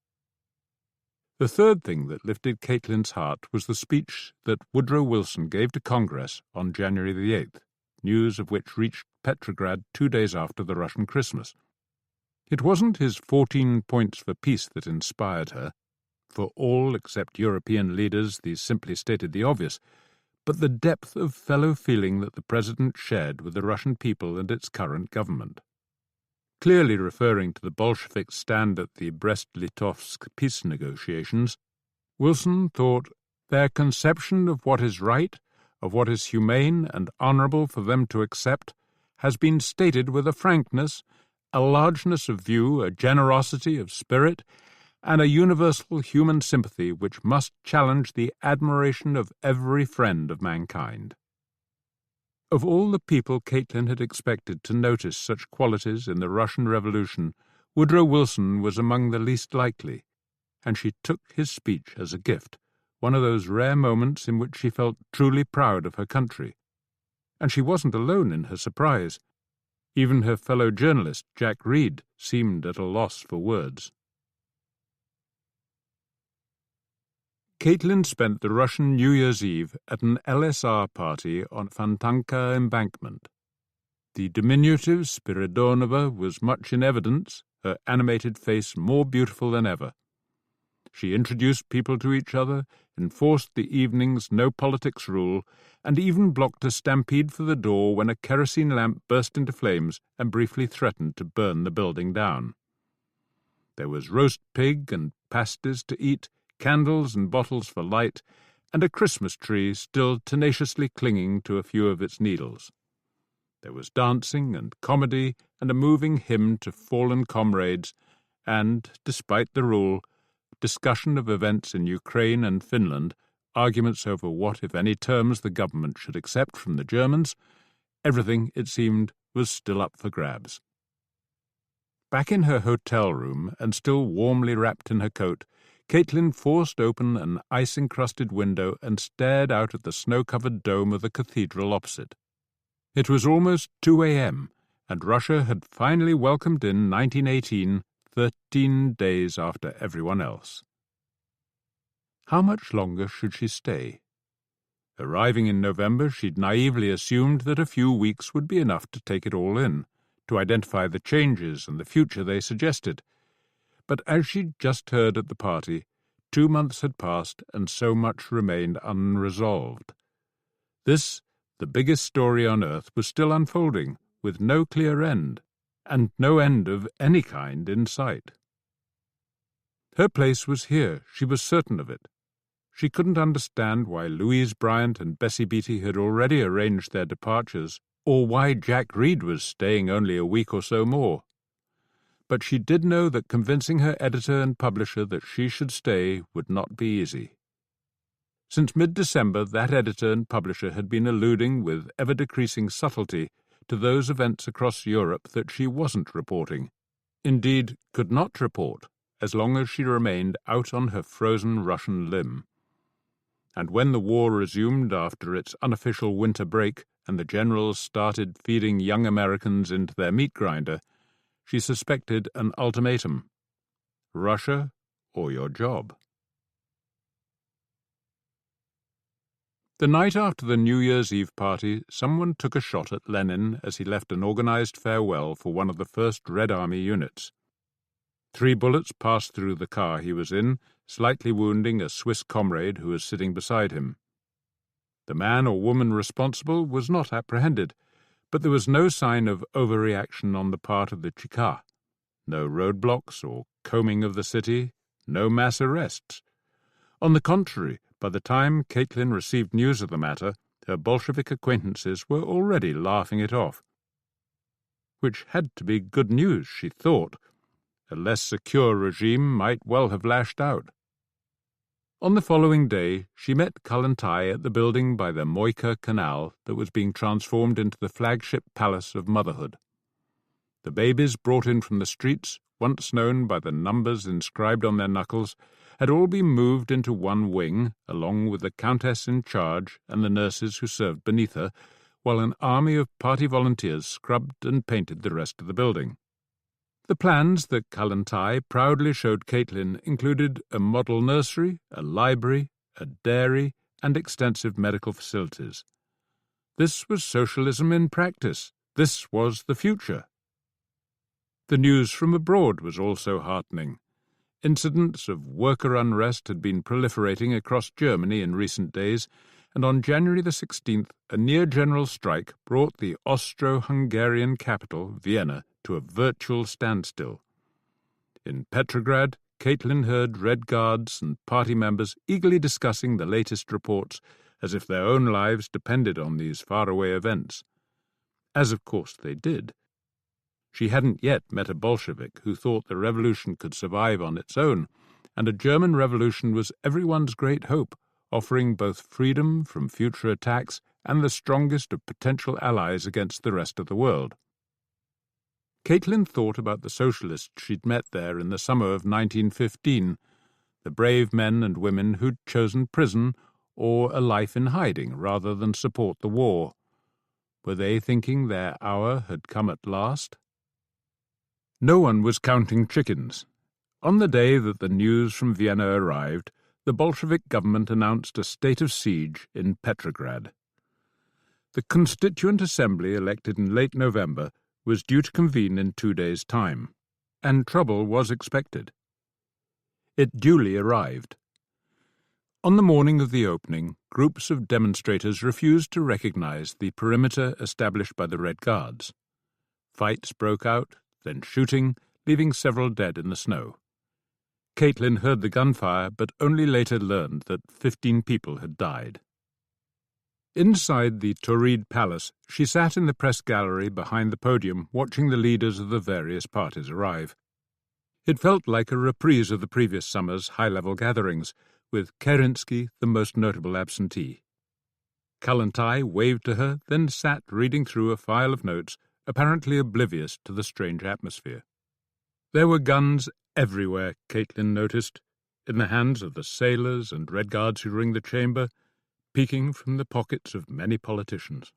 The third thing that lifted Caitlin's heart was the speech that Woodrow Wilson gave to Congress on January the 8th, news of which reached Petrograd 2 days after the Russian Christmas. It wasn't his 14 points for peace that inspired her. For all except European leaders, these simply stated the obvious, but the depth of fellow feeling that the President shared with the Russian people and its current government. Clearly referring to the Bolshevik stand at the Brest-Litovsk peace negotiations, Wilson thought their conception of what is right, of what is humane and honourable for them to accept, has been stated with a frankness, a largeness of view, a generosity of spirit, and a universal human sympathy which must challenge the admiration of every friend of mankind. Of all the people Caitlin had expected to notice such qualities in the Russian Revolution, Woodrow Wilson was among the least likely, and she took his speech as a gift, one of those rare moments in which she felt truly proud of her country. And she wasn't alone in her surprise. Even her fellow journalist, Jack Reed, seemed at a loss for words. Caitlin spent the Russian New Year's Eve at an LSR party on Fontanka Embankment. The diminutive Spiridonova was much in evidence, her animated face more beautiful than ever. She introduced people to each other, enforced the evening's no-politics rule, and even blocked a stampede for the door when a kerosene lamp burst into flames and briefly threatened to burn the building down. There was roast pig and pasties to eat, candles and bottles for light, and a Christmas tree still tenaciously clinging to a few of its needles. There was dancing and comedy and a moving hymn to fallen comrades, and, despite the rule, discussion of events in Ukraine and Finland, arguments over what, if any, terms the government should accept from the Germans. Everything, it seemed, was still up for grabs. Back in her hotel room, and still warmly wrapped in her coat, Caitlin forced open an ice-encrusted window and stared out at the snow-covered dome of the cathedral opposite. It was almost 2 a.m., and Russia had finally welcomed in 1918, 13 days after everyone else. How much longer should she stay? Arriving in November, she'd naively assumed that a few weeks would be enough to take it all in, to identify the changes and the future they suggested. But as she'd just heard at the party, 2 months had passed and so much remained unresolved. This, the biggest story on earth, was still unfolding, with no clear end, and no end of any kind in sight. Her place was here, she was certain of it. She couldn't understand why Louise Bryant and Bessie Beattie had already arranged their departures, or why Jack Reed was staying only a week or so more. But she did know that convincing her editor and publisher that she should stay would not be easy. Since mid-December, that editor and publisher had been alluding with ever-decreasing subtlety to those events across Europe that she wasn't reporting, indeed could not report, as long as she remained out on her frozen Russian limb. And when the war resumed after its unofficial winter break and the generals started feeding young Americans into their meat grinder, she suspected an ultimatum: Russia or your job. The night after the New Year's Eve party, someone took a shot at Lenin as he left an organized farewell for one of the first Red Army units. 3 bullets passed through the car he was in, slightly wounding a Swiss comrade who was sitting beside him. The man or woman responsible was not apprehended, but there was no sign of overreaction on the part of the Cheka. No roadblocks or combing of the city, no mass arrests. On the contrary, by the time Caitlin received news of the matter, her Bolshevik acquaintances were already laughing it off. Which had to be good news, she thought. A less secure regime might well have lashed out. On the following day, she met Kalantai at the building by the Moika Canal that was being transformed into the flagship palace of motherhood. The babies brought in from the streets, once known by the numbers inscribed on their knuckles, had all been moved into one wing, along with the Countess in charge and the nurses who served beneath her, while an army of party volunteers scrubbed and painted the rest of the building. The plans that Kallentai proudly showed Caitlin included a model nursery, a library, a dairy, and extensive medical facilities. This was socialism in practice. This was the future. The news from abroad was also heartening. Incidents of worker unrest had been proliferating across Germany in recent days, and on January the 16th, a near-general strike brought the Austro-Hungarian capital, Vienna, to a virtual standstill. In Petrograd, Caitlin heard Red Guards and party members eagerly discussing the latest reports as if their own lives depended on these faraway events. As of course they did. She hadn't yet met a Bolshevik who thought the revolution could survive on its own, and a German revolution was everyone's great hope, offering both freedom from future attacks and the strongest of potential allies against the rest of the world. Caitlin thought about the socialists she'd met there in the summer of 1915, the brave men and women who'd chosen prison or a life in hiding rather than support the war. Were they thinking their hour had come at last? No one was counting chickens. On the day that the news from Vienna arrived, the Bolshevik government announced a state of siege in Petrograd. The Constituent Assembly, elected in late November, was due to convene in 2 days' time, and trouble was expected. It duly arrived. On the morning of the opening, groups of demonstrators refused to recognize the perimeter established by the Red Guards. Fights broke out, then shooting, leaving several dead in the snow. Caitlin heard the gunfire, but only later learned that 15 people had died. Inside the Tauride Palace, she sat in the press gallery behind the podium watching the leaders of the various parties arrive. It felt like a reprise of the previous summer's high-level gatherings, with Kerensky the most notable absentee. Kallentai waved to her, then sat reading through a file of notes, apparently oblivious to the strange atmosphere. There were guns everywhere, Caitlin noticed, in the hands of the sailors and Red Guards who ringed the chamber, peeking from the pockets of many politicians.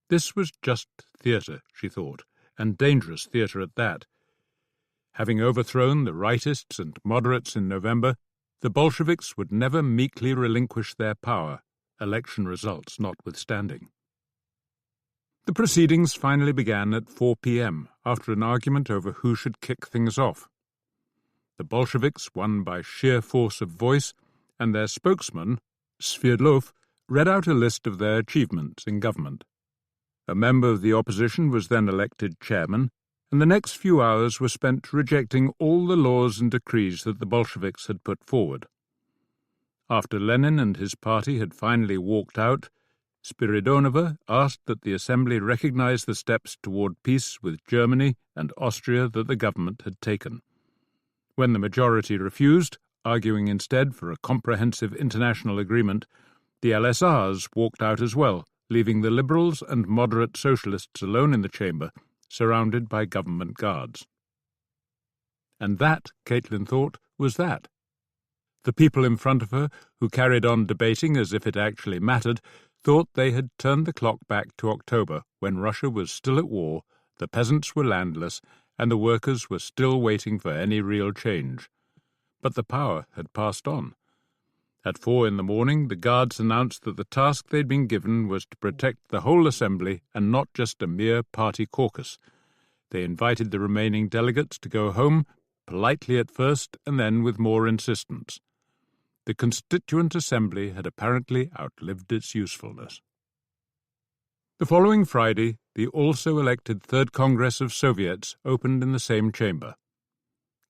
This was just theatre, she thought, and dangerous theatre at that. Having overthrown the rightists and moderates in November, the Bolsheviks would never meekly relinquish their power, election results notwithstanding. The proceedings finally began at 4 p.m., after an argument over who should kick things off. The Bolsheviks won by sheer force of voice, and their spokesman, Sverdlov, read out a list of their achievements in government. A member of the opposition was then elected chairman, and the next few hours were spent rejecting all the laws and decrees that the Bolsheviks had put forward. After Lenin and his party had finally walked out, Spiridonova asked that the assembly recognize the steps toward peace with Germany and Austria that the government had taken. When the majority refused, arguing instead for a comprehensive international agreement, the LSRs walked out as well, leaving the liberals and moderate socialists alone in the chamber, surrounded by government guards. And that, Caitlin thought, was that. The people in front of her, who carried on debating as if it actually mattered, thought they had turned the clock back to October, when Russia was still at war, the peasants were landless, and the workers were still waiting for any real change. But the power had passed on. At 4 a.m, the guards announced that the task they'd been given was to protect the whole assembly and not just a mere party caucus. They invited the remaining delegates to go home, politely at first and then with more insistence. The Constituent Assembly had apparently outlived its usefulness. The following Friday, the also-elected Third Congress of Soviets opened in the same chamber.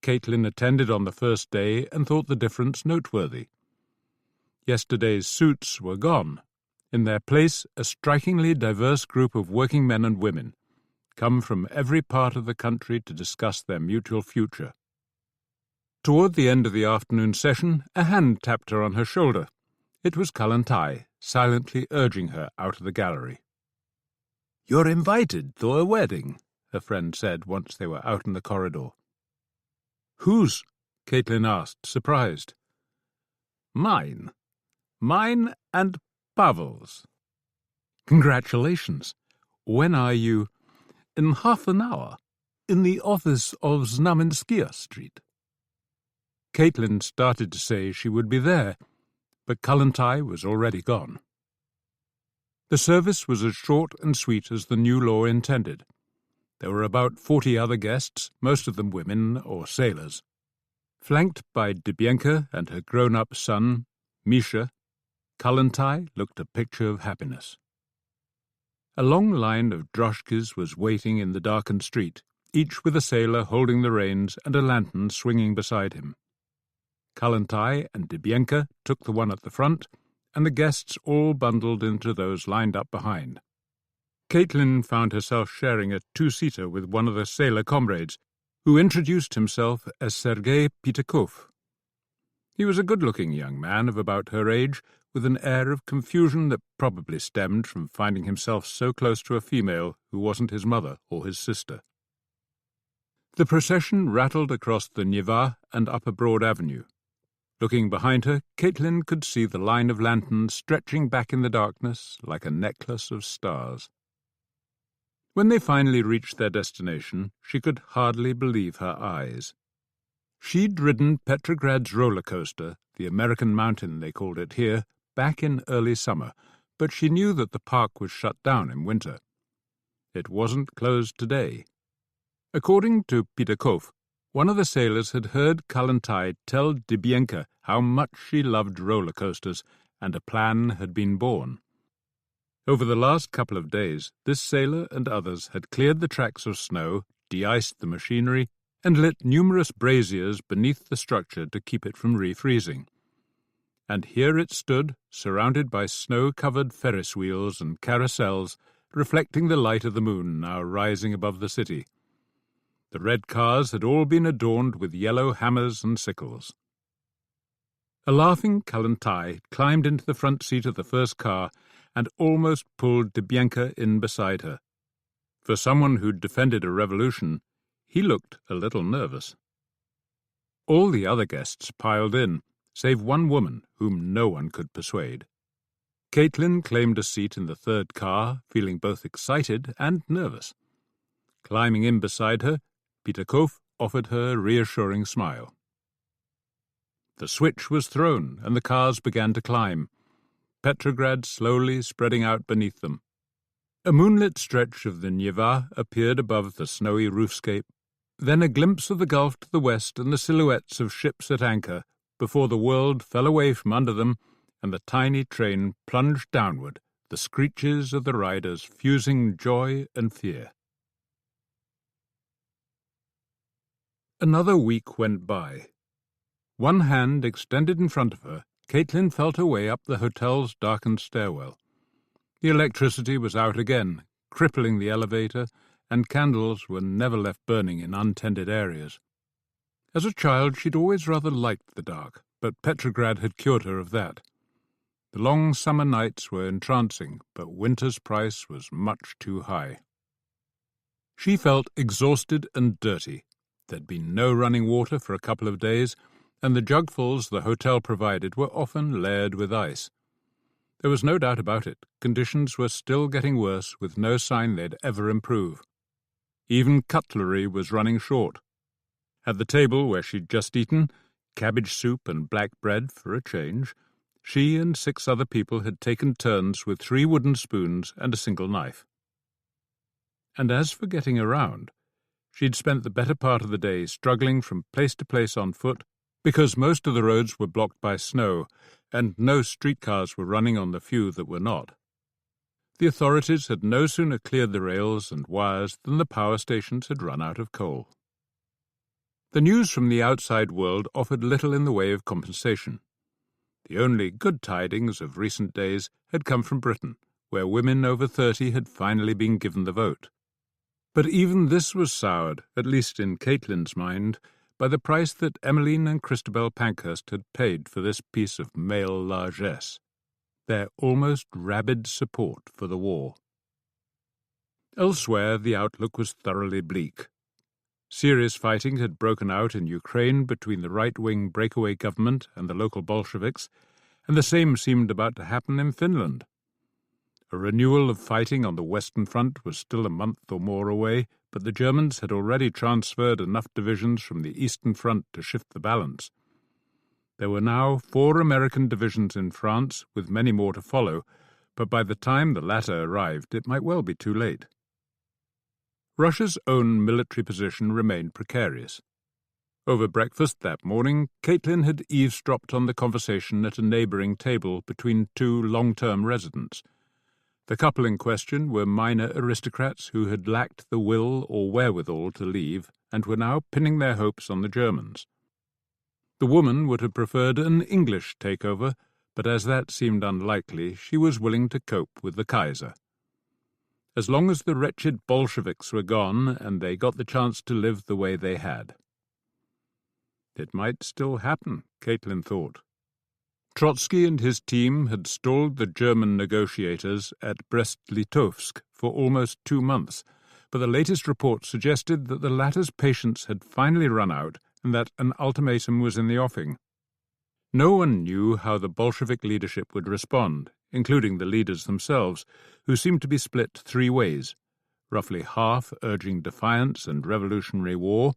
Caitlin attended on the first day and thought the difference noteworthy. Yesterday's suits were gone. In their place, a strikingly diverse group of working men and women, come from every part of the country to discuss their mutual future. Toward the end of the afternoon session, a hand tapped her on her shoulder. It was Kallentai, silently urging her out of the gallery. "You're invited to a wedding," her friend said once they were out in the corridor. "Whose?" Caitlin asked, surprised. "Mine. Mine and Pavel's." "Congratulations. When are you?" "In half an hour." in the office of Znamenskia Street. Caitlin started to say she would be there, but Kallantai was already gone. The service was as short and sweet as the new law intended. There were about 40 other guests, most of them women or sailors. Flanked by Dibienka and her grown-up son, Misha, Kallantai looked a picture of happiness. A long line of droshkis was waiting in the darkened street, each with a sailor holding the reins and a lantern swinging beside him. Kallantai and Dibienka took the one at the front, and the guests all bundled into those lined up behind. Caitlin found herself sharing a two-seater with one of the sailor comrades, who introduced himself as Sergei Pitakov. He was a good-looking young man of about her age, with an air of confusion that probably stemmed from finding himself so close to a female who wasn't his mother or his sister. The procession rattled across the Neva and up a broad avenue. Looking behind her, Caitlin could see the line of lanterns stretching back in the darkness like a necklace of stars. When they finally reached their destination, she could hardly believe her eyes. She'd ridden Petrograd's roller coaster, the American Mountain they called it here, back in early summer, but she knew that the park was shut down in winter. It wasn't closed today. According to Pitakov, one of the sailors had heard Kallantai tell Dibienka how much she loved roller coasters, and a plan had been born. Over the last couple of days, this sailor and others had cleared the tracks of snow, de-iced the machinery, and lit numerous braziers beneath the structure to keep it from refreezing. And here it stood, surrounded by snow-covered Ferris wheels and carousels, reflecting the light of the moon now rising above the city. The red cars had all been adorned with yellow hammers and sickles. A laughing Kallantai climbed into the front seat of the first car and almost pulled Dibienka in beside her. For someone who'd defended a revolution, he looked a little nervous. All the other guests piled in, save one woman whom no one could persuade. Caitlin claimed a seat in the third car, feeling both excited and nervous. Climbing in beside her, Pitakov offered her a reassuring smile. The switch was thrown, and the cars began to climb, Petrograd slowly spreading out beneath them. A moonlit stretch of the Neva appeared above the snowy roofscape, then a glimpse of the gulf to the west and the silhouettes of ships at anchor, before the world fell away from under them and the tiny train plunged downward, the screeches of the riders fusing joy and fear. Another week went by. One hand extended in front of her, Caitlin felt her way up the hotel's darkened stairwell. The electricity was out again, crippling the elevator, and candles were never left burning in untended areas. As a child, she'd always rather liked the dark, but Petrograd had cured her of that. The long summer nights were entrancing, but winter's price was much too high. She felt exhausted and dirty. There'd been no running water for a couple of days, and the jugfuls the hotel provided were often layered with ice. There was no doubt about it, conditions were still getting worse, with no sign they'd ever improve. Even cutlery was running short. At the table where she'd just eaten, cabbage soup and black bread for a change, she and 6 other people had taken turns with 3 wooden spoons and a single knife. And as for getting around, she'd spent the better part of the day struggling from place to place on foot, because most of the roads were blocked by snow, and no streetcars were running on the few that were not. The authorities had no sooner cleared the rails and wires than the power stations had run out of coal. The news from the outside world offered little in the way of compensation. The only good tidings of recent days had come from Britain, where women over 30 had finally been given the vote. But even this was soured, at least in Caitlin's mind, by the price that Emmeline and Christabel Pankhurst had paid for this piece of male largesse, their almost rabid support for the war. Elsewhere, the outlook was thoroughly bleak. Serious fighting had broken out in Ukraine between the right-wing breakaway government and the local Bolsheviks, and the same seemed about to happen in Finland. A renewal of fighting on the Western Front was still a month or more away, but the Germans had already transferred enough divisions from the Eastern Front to shift the balance. There were now 4 American divisions in France, with many more to follow, but by the time the latter arrived, it might well be too late. Russia's own military position remained precarious. Over breakfast that morning, Caitlin had eavesdropped on the conversation at a neighbouring table between 2 long-term residents. The couple in question were minor aristocrats who had lacked the will or wherewithal to leave and were now pinning their hopes on the Germans. The woman would have preferred an English takeover, but as that seemed unlikely, she was willing to cope with the Kaiser. As long as the wretched Bolsheviks were gone and they got the chance to live the way they had. It might still happen, Caitlin thought. Trotsky and his team had stalled the German negotiators at Brest-Litovsk for almost 2 months, but the latest report suggested that the latter's patience had finally run out and that an ultimatum was in the offing. No one knew how the Bolshevik leadership would respond, including the leaders themselves, who seemed to be split 3 ways, roughly half urging defiance and revolutionary war,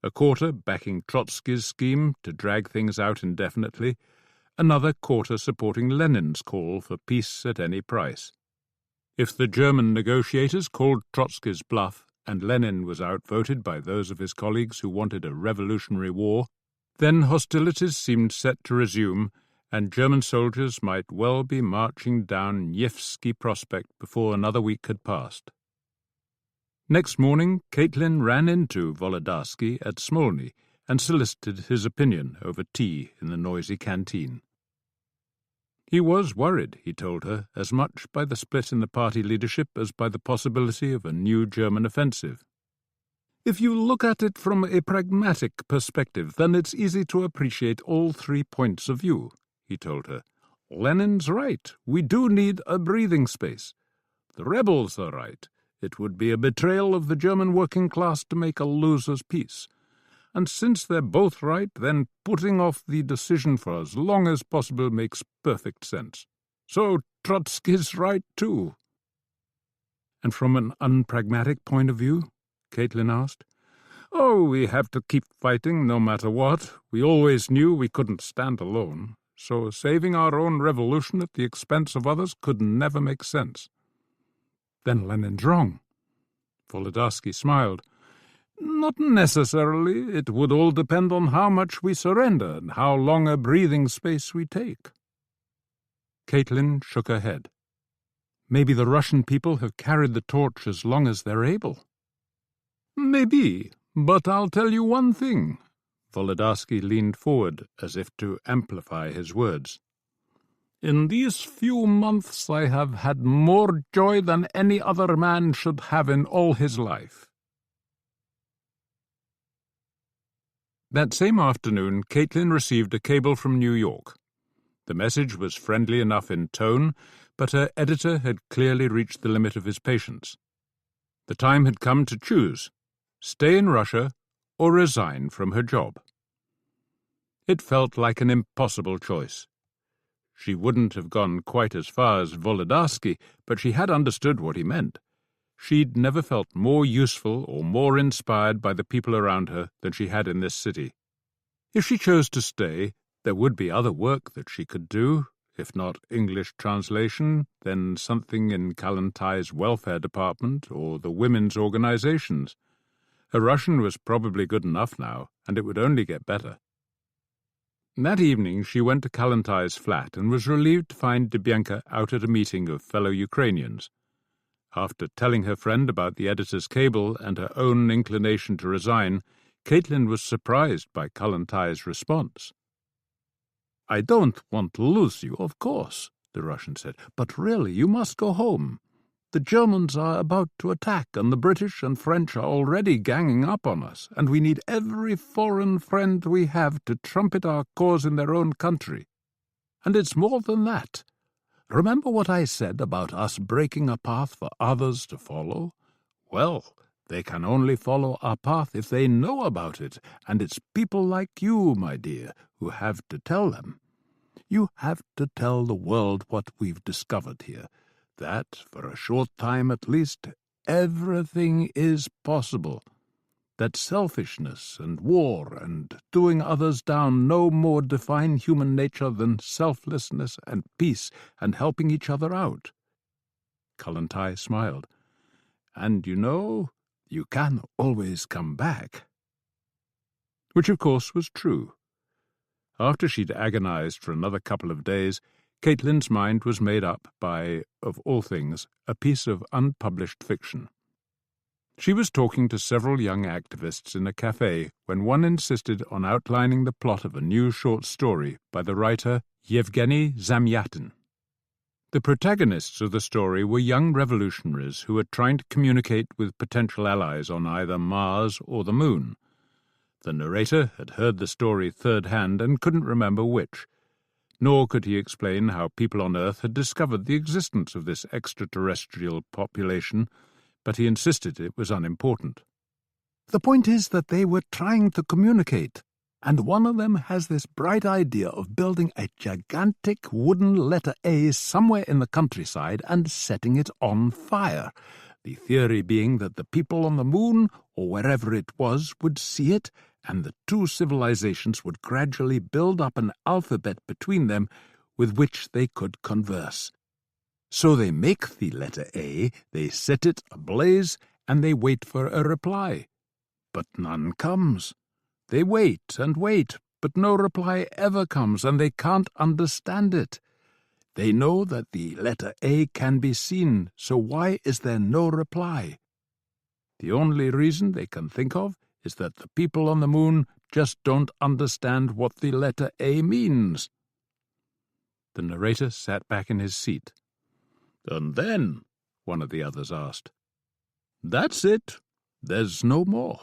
a quarter backing Trotsky's scheme to drag things out indefinitely, another quarter supporting Lenin's call for peace at any price. If the German negotiators called Trotsky's bluff and Lenin was outvoted by those of his colleagues who wanted a revolutionary war, then hostilities seemed set to resume, and German soldiers might well be marching down Nevsky Prospect before another week had passed. Next morning, Caitlin ran into Volodarsky at Smolny and solicited his opinion over tea in the noisy canteen. He was worried, he told her, as much by the split in the party leadership as by the possibility of a new German offensive. If you look at it from a pragmatic perspective, then it's easy to appreciate all 3 points of view, he told her. Lenin's right. We do need a breathing space. The rebels are right. It would be a betrayal of the German working class to make a loser's peace. And since they're both right, then putting off the decision for as long as possible makes perfect sense. So Trotsky's right, too. And from an unpragmatic point of view? Caitlin asked. Oh, we have to keep fighting no matter what. We always knew we couldn't stand alone. So saving our own revolution at the expense of others could never make sense. Then Lenin's wrong. Volodarsky smiled. Not necessarily. It would all depend on how much we surrender and how long a breathing space we take. Caitlin shook her head. Maybe the Russian people have carried the torch as long as they're able. Maybe, but I'll tell you one thing. Volodarsky leaned forward as if to amplify his words. In these few months I have had more joy than any other man should have in all his life. That same afternoon, Caitlin received a cable from New York. The message was friendly enough in tone, but her editor had clearly reached the limit of his patience. The time had come to choose, stay in Russia or resign from her job. It felt like an impossible choice. She wouldn't have gone quite as far as Volodarsky, but she had understood what he meant. She'd never felt more useful or more inspired by the people around her than she had in this city. If she chose to stay, there would be other work that she could do. If not English translation, then something in Kalantai's welfare department or the women's organizations. Her Russian was probably good enough now, and it would only get better. That evening she went to Kalantai's flat and was relieved to find Dybyenka out at a meeting of fellow Ukrainians. After telling her friend about the editor's cable and her own inclination to resign, Caitlin was surprised by Kalantai's response. I don't want to lose you, of course, the Russian said, but really you must go home. The Germans are about to attack, and the British and French are already ganging up on us, and we need every foreign friend we have to trumpet our cause in their own country. And it's more than that. Remember what I said about us breaking a path for others to follow? Well, they can only follow our path if they know about it, and it's people like you, my dear, who have to tell them. You have to tell the world what we've discovered here, that, for a short time at least, everything is possible, that selfishness and war and doing others down no more define human nature than selflessness and peace and helping each other out. Kollontai smiled. And you know, you can always come back. Which, of course, was true. After she'd agonized for another couple of days, Caitlin's mind was made up by, of all things, a piece of unpublished fiction. She was talking to several young activists in a cafe when one insisted on outlining the plot of a new short story by the writer Yevgeny Zamyatin. The protagonists of the story were young revolutionaries who were trying to communicate with potential allies on either Mars or the Moon. The narrator had heard the story third-hand and couldn't remember which, nor could he explain how people on Earth had discovered the existence of this extraterrestrial population, but he insisted it was unimportant. The point is that they were trying to communicate, and one of them has this bright idea of building a gigantic wooden letter A somewhere in the countryside and setting it on fire, the theory being that the people on the Moon, or wherever it was, would see it, and the two civilizations would gradually build up an alphabet between them with which they could converse. So they make the letter A, they set it ablaze, and they wait for a reply. But none comes. They wait and wait, but no reply ever comes, and they can't understand it. They know that the letter A can be seen, so why is there no reply? The only reason they can think of is that the people on the Moon just don't understand what the letter A means. The narrator sat back in his seat. And then, one of the others asked. That's it. There's no more.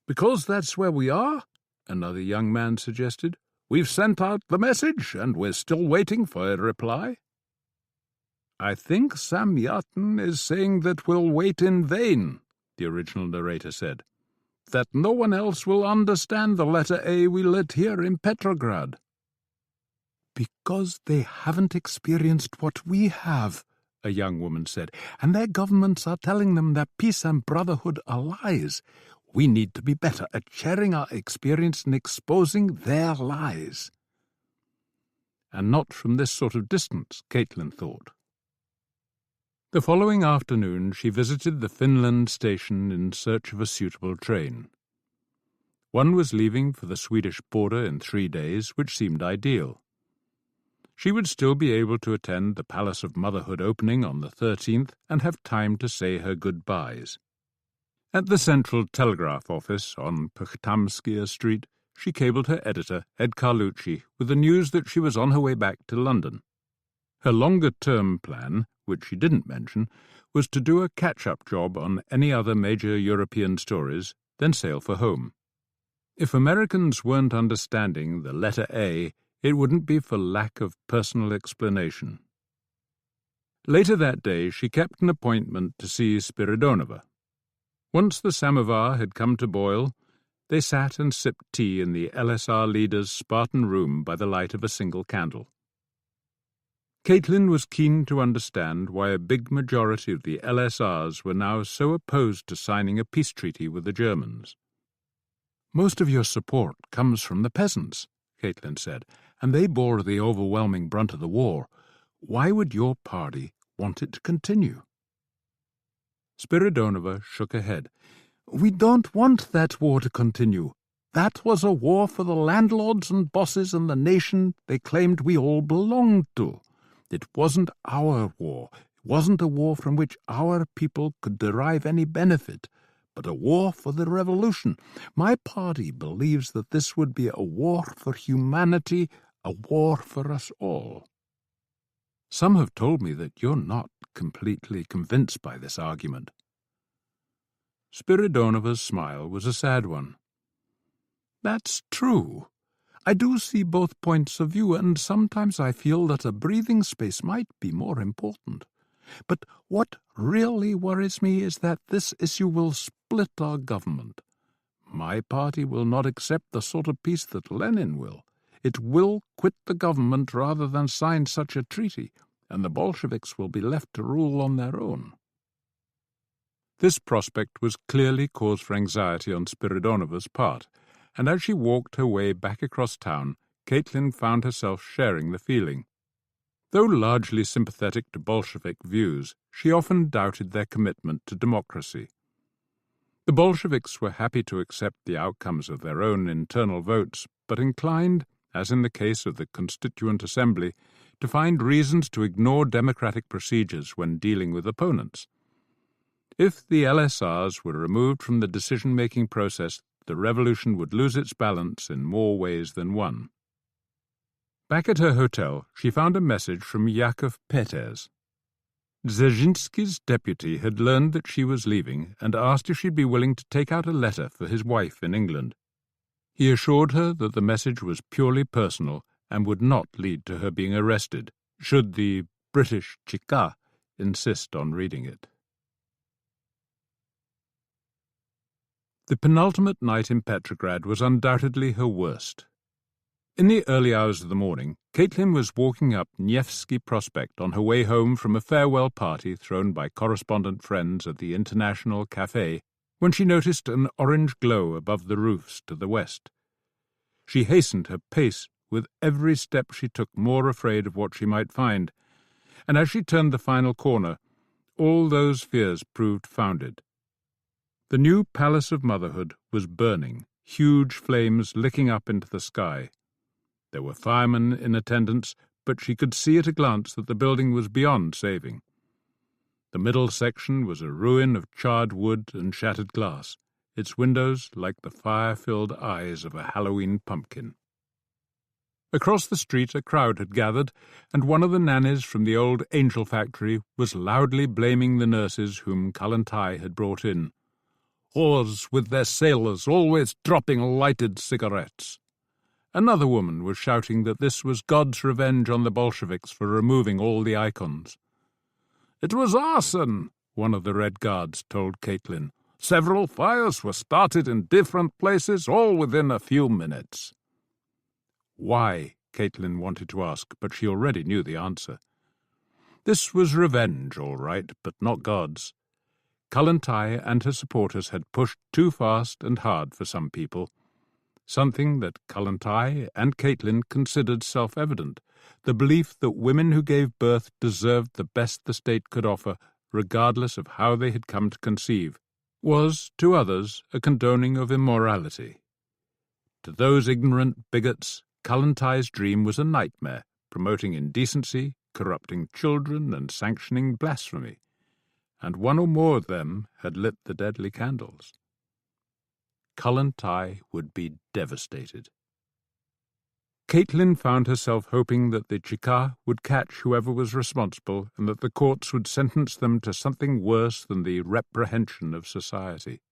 Because that's where we are, another young man suggested. We've sent out the message, and we're still waiting for a reply. I think Zamyatin is saying that we'll wait in vain, the original narrator said. That no one else will understand the letter A we lit here in Petrograd. Because they haven't experienced what we have, a young woman said, and their governments are telling them that peace and brotherhood are lies. We need to be better at sharing our experience and exposing their lies. And not from this sort of distance, Caitlin thought. The following afternoon she visited the Finland station in search of a suitable train. One was leaving for the Swedish border in 3 days, which seemed ideal. She would still be able to attend the Palace of Motherhood opening on the 13th and have time to say her goodbyes. At the Central Telegraph Office on Pochtamskia Street, she cabled her editor, Ed Carlucci, with the news that she was on her way back to London. Her longer-term plan, which she didn't mention, was to do a catch-up job on any other major European stories, then sail for home. If Americans weren't understanding the letter A, it wouldn't be for lack of personal explanation. Later that day she kept an appointment to see Spiridonova. Once the samovar had come to boil, they sat and sipped tea in the LSR leader's Spartan room by the light of a single candle. Caitlin was keen to understand why a big majority of the LSRs were now so opposed to signing a peace treaty with the Germans. Most of your support comes from the peasants, Caitlin said, and they bore the overwhelming brunt of the war. Why would your party want it to continue? Spiridonova shook her head. We don't want that war to continue. That was a war for the landlords and bosses and the nation they claimed we all belonged to. It wasn't our war. It wasn't a war from which our people could derive any benefit, but a war for the revolution. My party believes that this would be a war for humanity, a war for us all. Some have told me that you're not completely convinced by this argument. Spiridonova's smile was a sad one. That's true. I do see both points of view, and sometimes I feel that a breathing space might be more important. But what really worries me is that this issue will split our government. My party will not accept the sort of peace that Lenin will. It will quit the government rather than sign such a treaty. and the Bolsheviks will be left to rule on their own. This prospect was clearly cause for anxiety on Spiridonova's part, and as she walked her way back across town, Caitlin found herself sharing the feeling. Though largely sympathetic to Bolshevik views, she often doubted their commitment to democracy. The Bolsheviks were happy to accept the outcomes of their own internal votes, but inclined, as in the case of the Constituent Assembly, to find reasons to ignore democratic procedures when dealing with opponents. If the LSRs were removed from the decision-making process, the revolution would lose its balance in more ways than one. Back at her hotel, she found a message from Yakov Peters. Dzerzhinsky's deputy had learned that she was leaving and asked if she'd be willing to take out a letter for his wife in England. He assured her that the message was purely personal and would not lead to her being arrested, should the British Chika insist on reading it. The penultimate night in Petrograd was undoubtedly her worst. In the early hours of the morning, Caitlin was walking up Nevsky Prospect on her way home from a farewell party thrown by correspondent friends at the International Café when she noticed an orange glow above the roofs to the west. She hastened her pace, with every step she took more afraid of what she might find, and as she turned the final corner, all those fears proved founded. The new palace of motherhood was burning, huge flames licking up into the sky. There were firemen in attendance, but she could see at a glance that the building was beyond saving. The middle section was a ruin of charred wood and shattered glass, its windows like the fire-filled eyes of a Halloween pumpkin. Across the street a crowd had gathered, and one of the nannies from the old angel factory was loudly blaming the nurses whom Kallantai had brought in. Whores with their sailors always dropping lighted cigarettes. Another woman was shouting that this was God's revenge on the Bolsheviks for removing all the icons. "It was arson," one of the Red Guards told Caitlin. "Several fires were started in different places, all within a few minutes." Why? Caitlin wanted to ask, but she already knew the answer. This was revenge, all right, but not God's. Kallantai and her supporters had pushed too fast and hard for some people, something that Kallantai and Caitlin considered self-evident, the belief that women who gave birth deserved the best the state could offer, regardless of how they had come to conceive, was, to others, a condoning of immorality. To those ignorant bigots, Kallantai's dream was a nightmare, promoting indecency, corrupting children, and sanctioning blasphemy, and one or more of them had lit the deadly candles. Kallantai would be devastated. Caitlin found herself hoping that the Chika would catch whoever was responsible and that the courts would sentence them to something worse than the reprehension of society.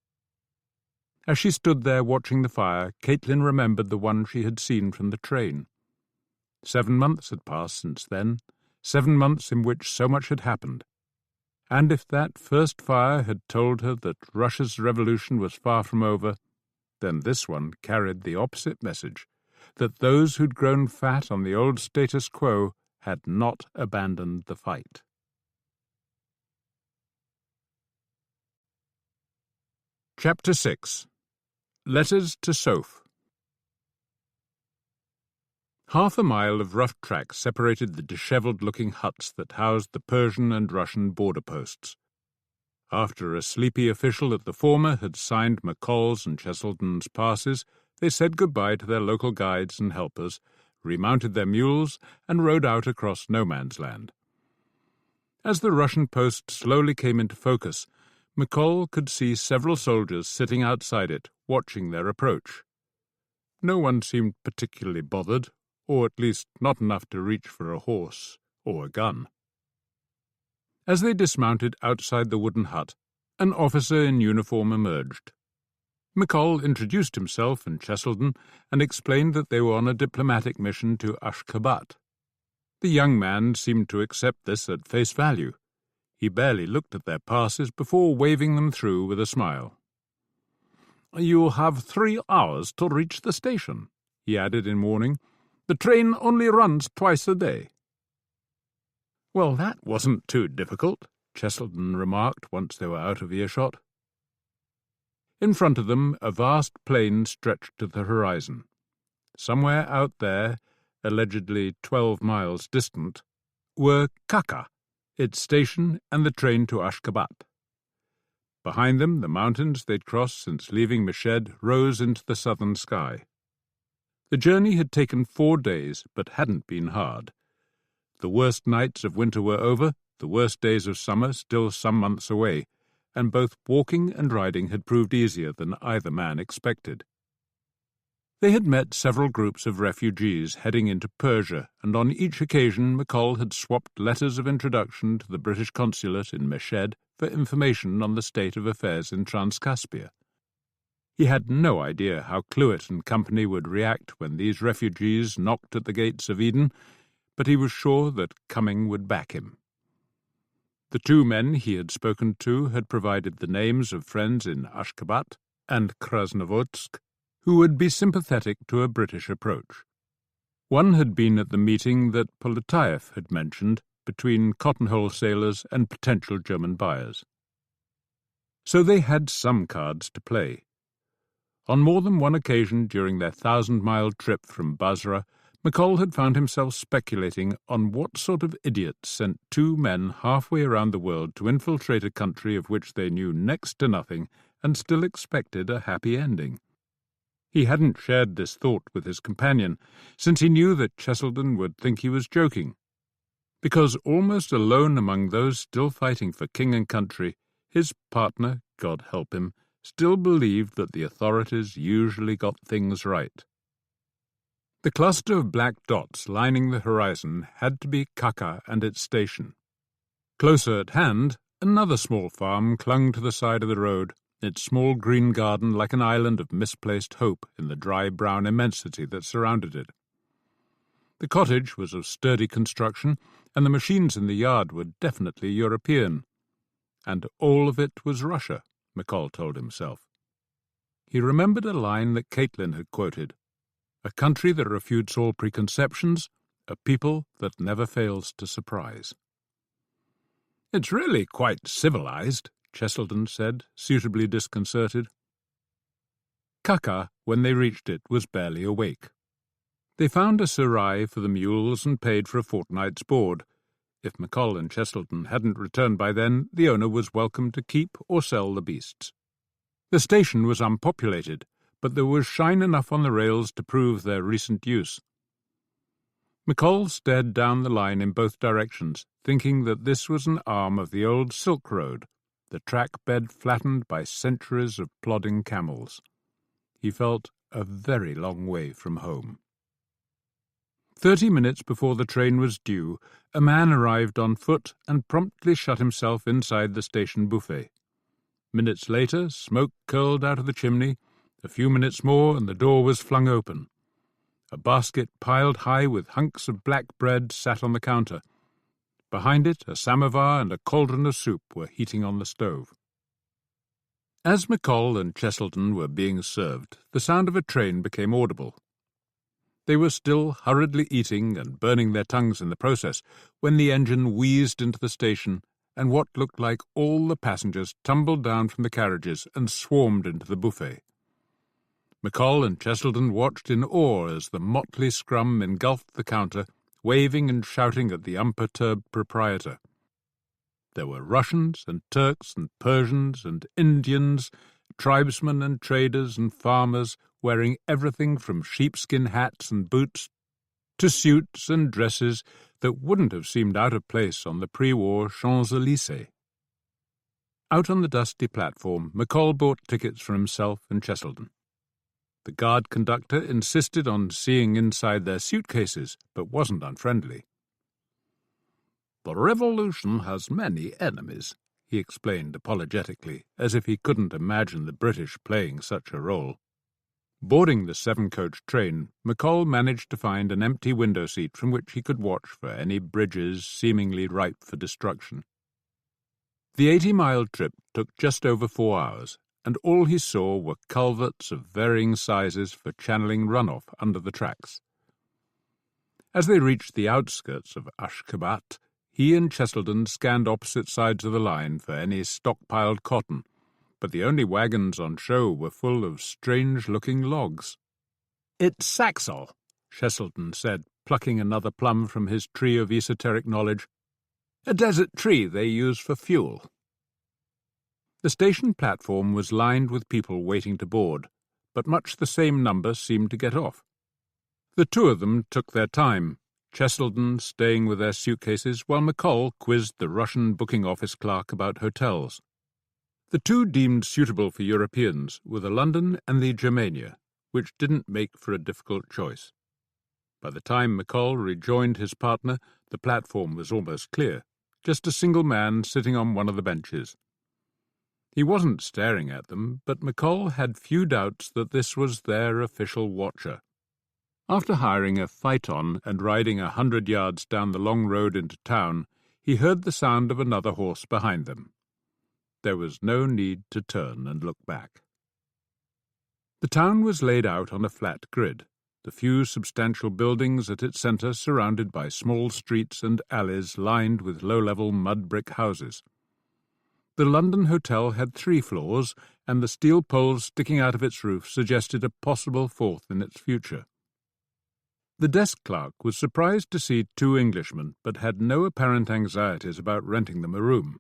As she stood there watching the fire, Caitlin remembered the one she had seen from the train. 7 months had passed since then, 7 months in which so much had happened. And if that first fire had told her that Russia's revolution was far from over, then this one carried the opposite message, that those who'd grown fat on the old status quo had not abandoned the fight. Chapter 6. Letters to Soph. Half a mile of rough track separated the dishevelled-looking huts that housed the Persian and Russian border posts. After a sleepy official at the former had signed McColl's and Cheselden's passes, they said goodbye to their local guides and helpers, remounted their mules, and rode out across no-man's land. As the Russian post slowly came into focus, McColl could see several soldiers sitting outside it, watching their approach. No one seemed particularly bothered, or at least not enough to reach for a horse or a gun. As they dismounted outside the wooden hut, an officer in uniform emerged. McColl introduced himself and Cheselden and explained that they were on a diplomatic mission to Ashgabat. The young man seemed to accept this at face value. He barely looked at their passes before waving them through with a smile. "You have 3 hours to reach the station," he added in warning. "The train only runs twice a day." "Well, that wasn't too difficult," Cheselden remarked once they were out of earshot. In front of them, a vast plain stretched to the horizon. Somewhere out there, allegedly 12 miles distant, were Kaka, its station, and the train to Ashgabat. Behind them, the mountains they'd crossed since leaving Meshed rose into the southern sky. The journey had taken 4 days, but hadn't been hard. The worst nights of winter were over, the worst days of summer still some months away, and both walking and riding had proved easier than either man expected. They had met several groups of refugees heading into Persia, and on each occasion McColl had swapped letters of introduction to the British consulate in Meshed for information on the state of affairs in Transcaspia. He had no idea how Clewett and company would react when these refugees knocked at the gates of Eden, but he was sure that Cumming would back him. The 2 men he had spoken to had provided the names of friends in Ashgabat and Krasnovodsk who would be sympathetic to a British approach. One had been at the meeting that Poletayev had mentioned between cotton wholesalers and potential German buyers. So they had some cards to play. On more than one occasion during their 1,000-mile trip from Basra, McColl had found himself speculating on what sort of idiots sent 2 men halfway around the world to infiltrate a country of which they knew next to nothing and still expected a happy ending. He hadn't shared this thought with his companion, since he knew that Cheselden would think he was joking. Because almost alone among those still fighting for king and country, his partner, God help him, still believed that the authorities usually got things right. The cluster of black dots lining the horizon had to be Kaka and its station. Closer at hand, another small farm clung to the side of the road, its small green garden like an island of misplaced hope in the dry brown immensity that surrounded it. The cottage was of sturdy construction, and the machines in the yard were definitely European. And all of it was Russia, McColl told himself. He remembered a line that Caitlin had quoted: "A country that refutes all preconceptions, a people that never fails to surprise." "It's really quite civilized," Cheselden said, suitably disconcerted. Kaka, when they reached it, was barely awake. They found a serai for the mules and paid for a fortnight's board. If McColl and Cheselden hadn't returned by then, the owner was welcome to keep or sell the beasts. The station was unpopulated, but there was shine enough on the rails to prove their recent use. McColl stared down the line in both directions, thinking that this was an arm of the old Silk Road, the track bed flattened by centuries of plodding camels. He felt a very long way from home. 30 minutes before the train was due, a man arrived on foot and promptly shut himself inside the station buffet. Minutes later, smoke curled out of the chimney. A few minutes more and the door was flung open. A basket piled high with hunks of black bread sat on the counter. Behind it, a samovar and a cauldron of soup were heating on the stove. As McColl and Cheselden were being served, the sound of a train became audible. They were still hurriedly eating and burning their tongues in the process when the engine wheezed into the station, and what looked like all the passengers tumbled down from the carriages and swarmed into the buffet. McColl and Cheselden watched in awe as the motley scrum engulfed the counter, waving and shouting at the unperturbed proprietor. There were Russians and Turks and Persians and Indians, tribesmen and traders and farmers, wearing everything from sheepskin hats and boots to suits and dresses that wouldn't have seemed out of place on the pre-war Champs-Élysées. Out on the dusty platform, McColl bought tickets for himself and Cheselden. The guard conductor insisted on seeing inside their suitcases, but wasn't unfriendly. "The revolution has many enemies," he explained apologetically, as if he couldn't imagine the British playing such a role. Boarding the 7-coach train, McColl managed to find an empty window seat from which he could watch for any bridges seemingly ripe for destruction. The 80-mile trip took just over 4 hours, and all he saw were culverts of varying sizes for channeling runoff under the tracks. As they reached the outskirts of Ashgabat, He and Cheselden scanned opposite sides of the line for any stockpiled cotton, but the only wagons on show were full of strange-looking logs. "It's Saxol," Cheselden said, plucking another plum from his tree of esoteric knowledge. "A desert tree they use for fuel." The station platform was lined with people waiting to board, but much the same number seemed to get off. The two of them took their time, Cheselden staying with their suitcases while McColl quizzed the Russian booking office clerk about hotels. The two deemed suitable for Europeans were the London and the Germania, which didn't make for a difficult choice. By the time McColl rejoined his partner, the platform was almost clear, just a single man sitting on one of the benches. He wasn't staring at them, but McColl had few doubts that this was their official watcher. After hiring a phaeton and riding 100 yards down the long road into town, he heard the sound of another horse behind them. There was no need to turn and look back. The town was laid out on a flat grid, the few substantial buildings at its centre surrounded by small streets and alleys lined with low-level mud-brick houses. The London hotel had 3 floors, and the steel poles sticking out of its roof suggested a possible 4th in its future. The desk clerk was surprised to see 2 Englishmen, but had no apparent anxieties about renting them a room.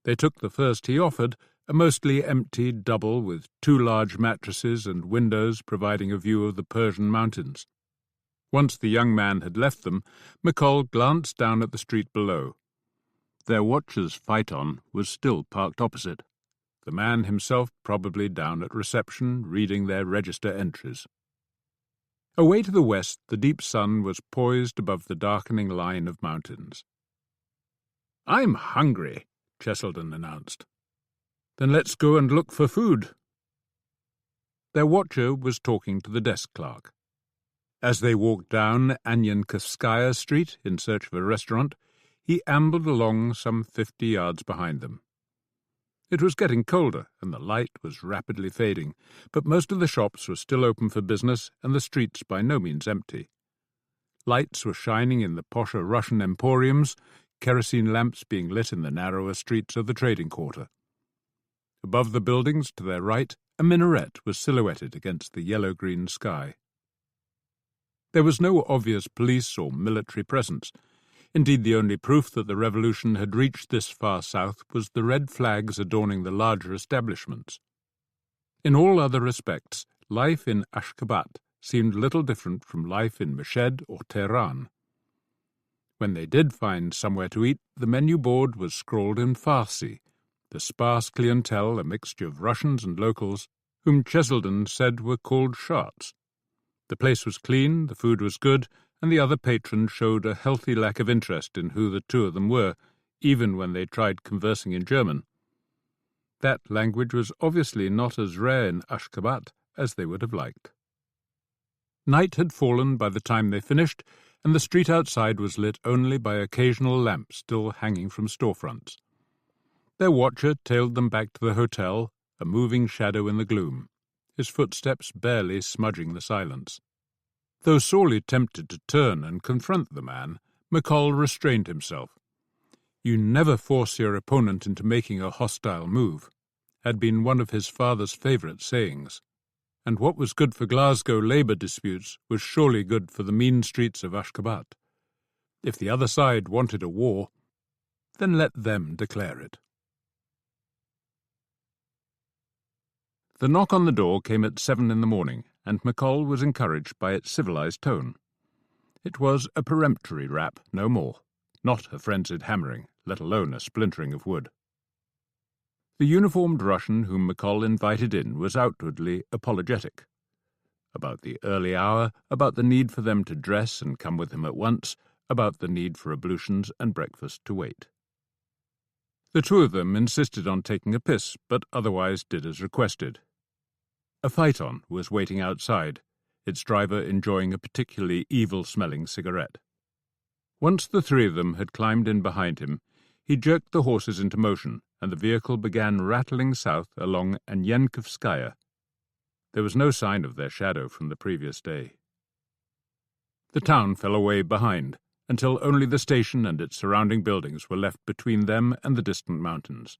They took the first he offered, a mostly empty double with 2 large mattresses and windows providing a view of the Persian mountains. Once the young man had left them, McColl glanced down at the street below. Their watcher's phaeton was still parked opposite, the man himself probably down at reception reading their register entries. Away to the west, the deep sun was poised above the darkening line of mountains. "I'm hungry," Cheselden announced. "Then let's go and look for food." Their watcher was talking to the desk clerk. As they walked down Anyankovskaya Street in search of a restaurant, he ambled along some 50 yards behind them. It was getting colder, and the light was rapidly fading, but most of the shops were still open for business and the streets by no means empty. Lights were shining in the posher Russian emporiums, kerosene lamps being lit in the narrower streets of the trading quarter. Above the buildings to their right, a minaret was silhouetted against the yellow-green sky. There was no obvious police or military presence. Indeed, the only proof that the revolution had reached this far south was the red flags adorning the larger establishments. In all other respects, life in Ashgabat seemed little different from life in Meshed or Tehran. When they did find somewhere to eat, the menu board was scrawled in Farsi, the sparse clientele, a mixture of Russians and locals, whom Cheselden said were called sharts. The place was clean, the food was good, and the other patrons showed a healthy lack of interest in who the two of them were, even when they tried conversing in German. That language was obviously not as rare in Ashgabat as they would have liked. Night had fallen by the time they finished, and the street outside was lit only by occasional lamps still hanging from storefronts. Their watcher tailed them back to the hotel, a moving shadow in the gloom, his footsteps barely smudging the silence. Though sorely tempted to turn and confront the man, McColl restrained himself. "You never force your opponent into making a hostile move," had been one of his father's favourite sayings, and what was good for Glasgow labour disputes was surely good for the mean streets of Ashgabat. If the other side wanted a war, then let them declare it. The knock on the door came at 7 in the morning, and McColl was encouraged by its civilized tone. It was a peremptory rap, no more, not a frenzied hammering, let alone a splintering of wood. The uniformed Russian whom McColl invited in was outwardly apologetic. About the early hour, about the need for them to dress and come with him at once, about the need for ablutions and breakfast to wait. The two of them insisted on taking a piss, but otherwise did as requested. A phaeton was waiting outside, its driver enjoying a particularly evil-smelling cigarette. Once the 3 of them had climbed in behind him, he jerked the horses into motion, and the vehicle began rattling south along Anyankovskaya. There was no sign of their shadow from the previous day. The town fell away behind, until only the station and its surrounding buildings were left between them and the distant mountains.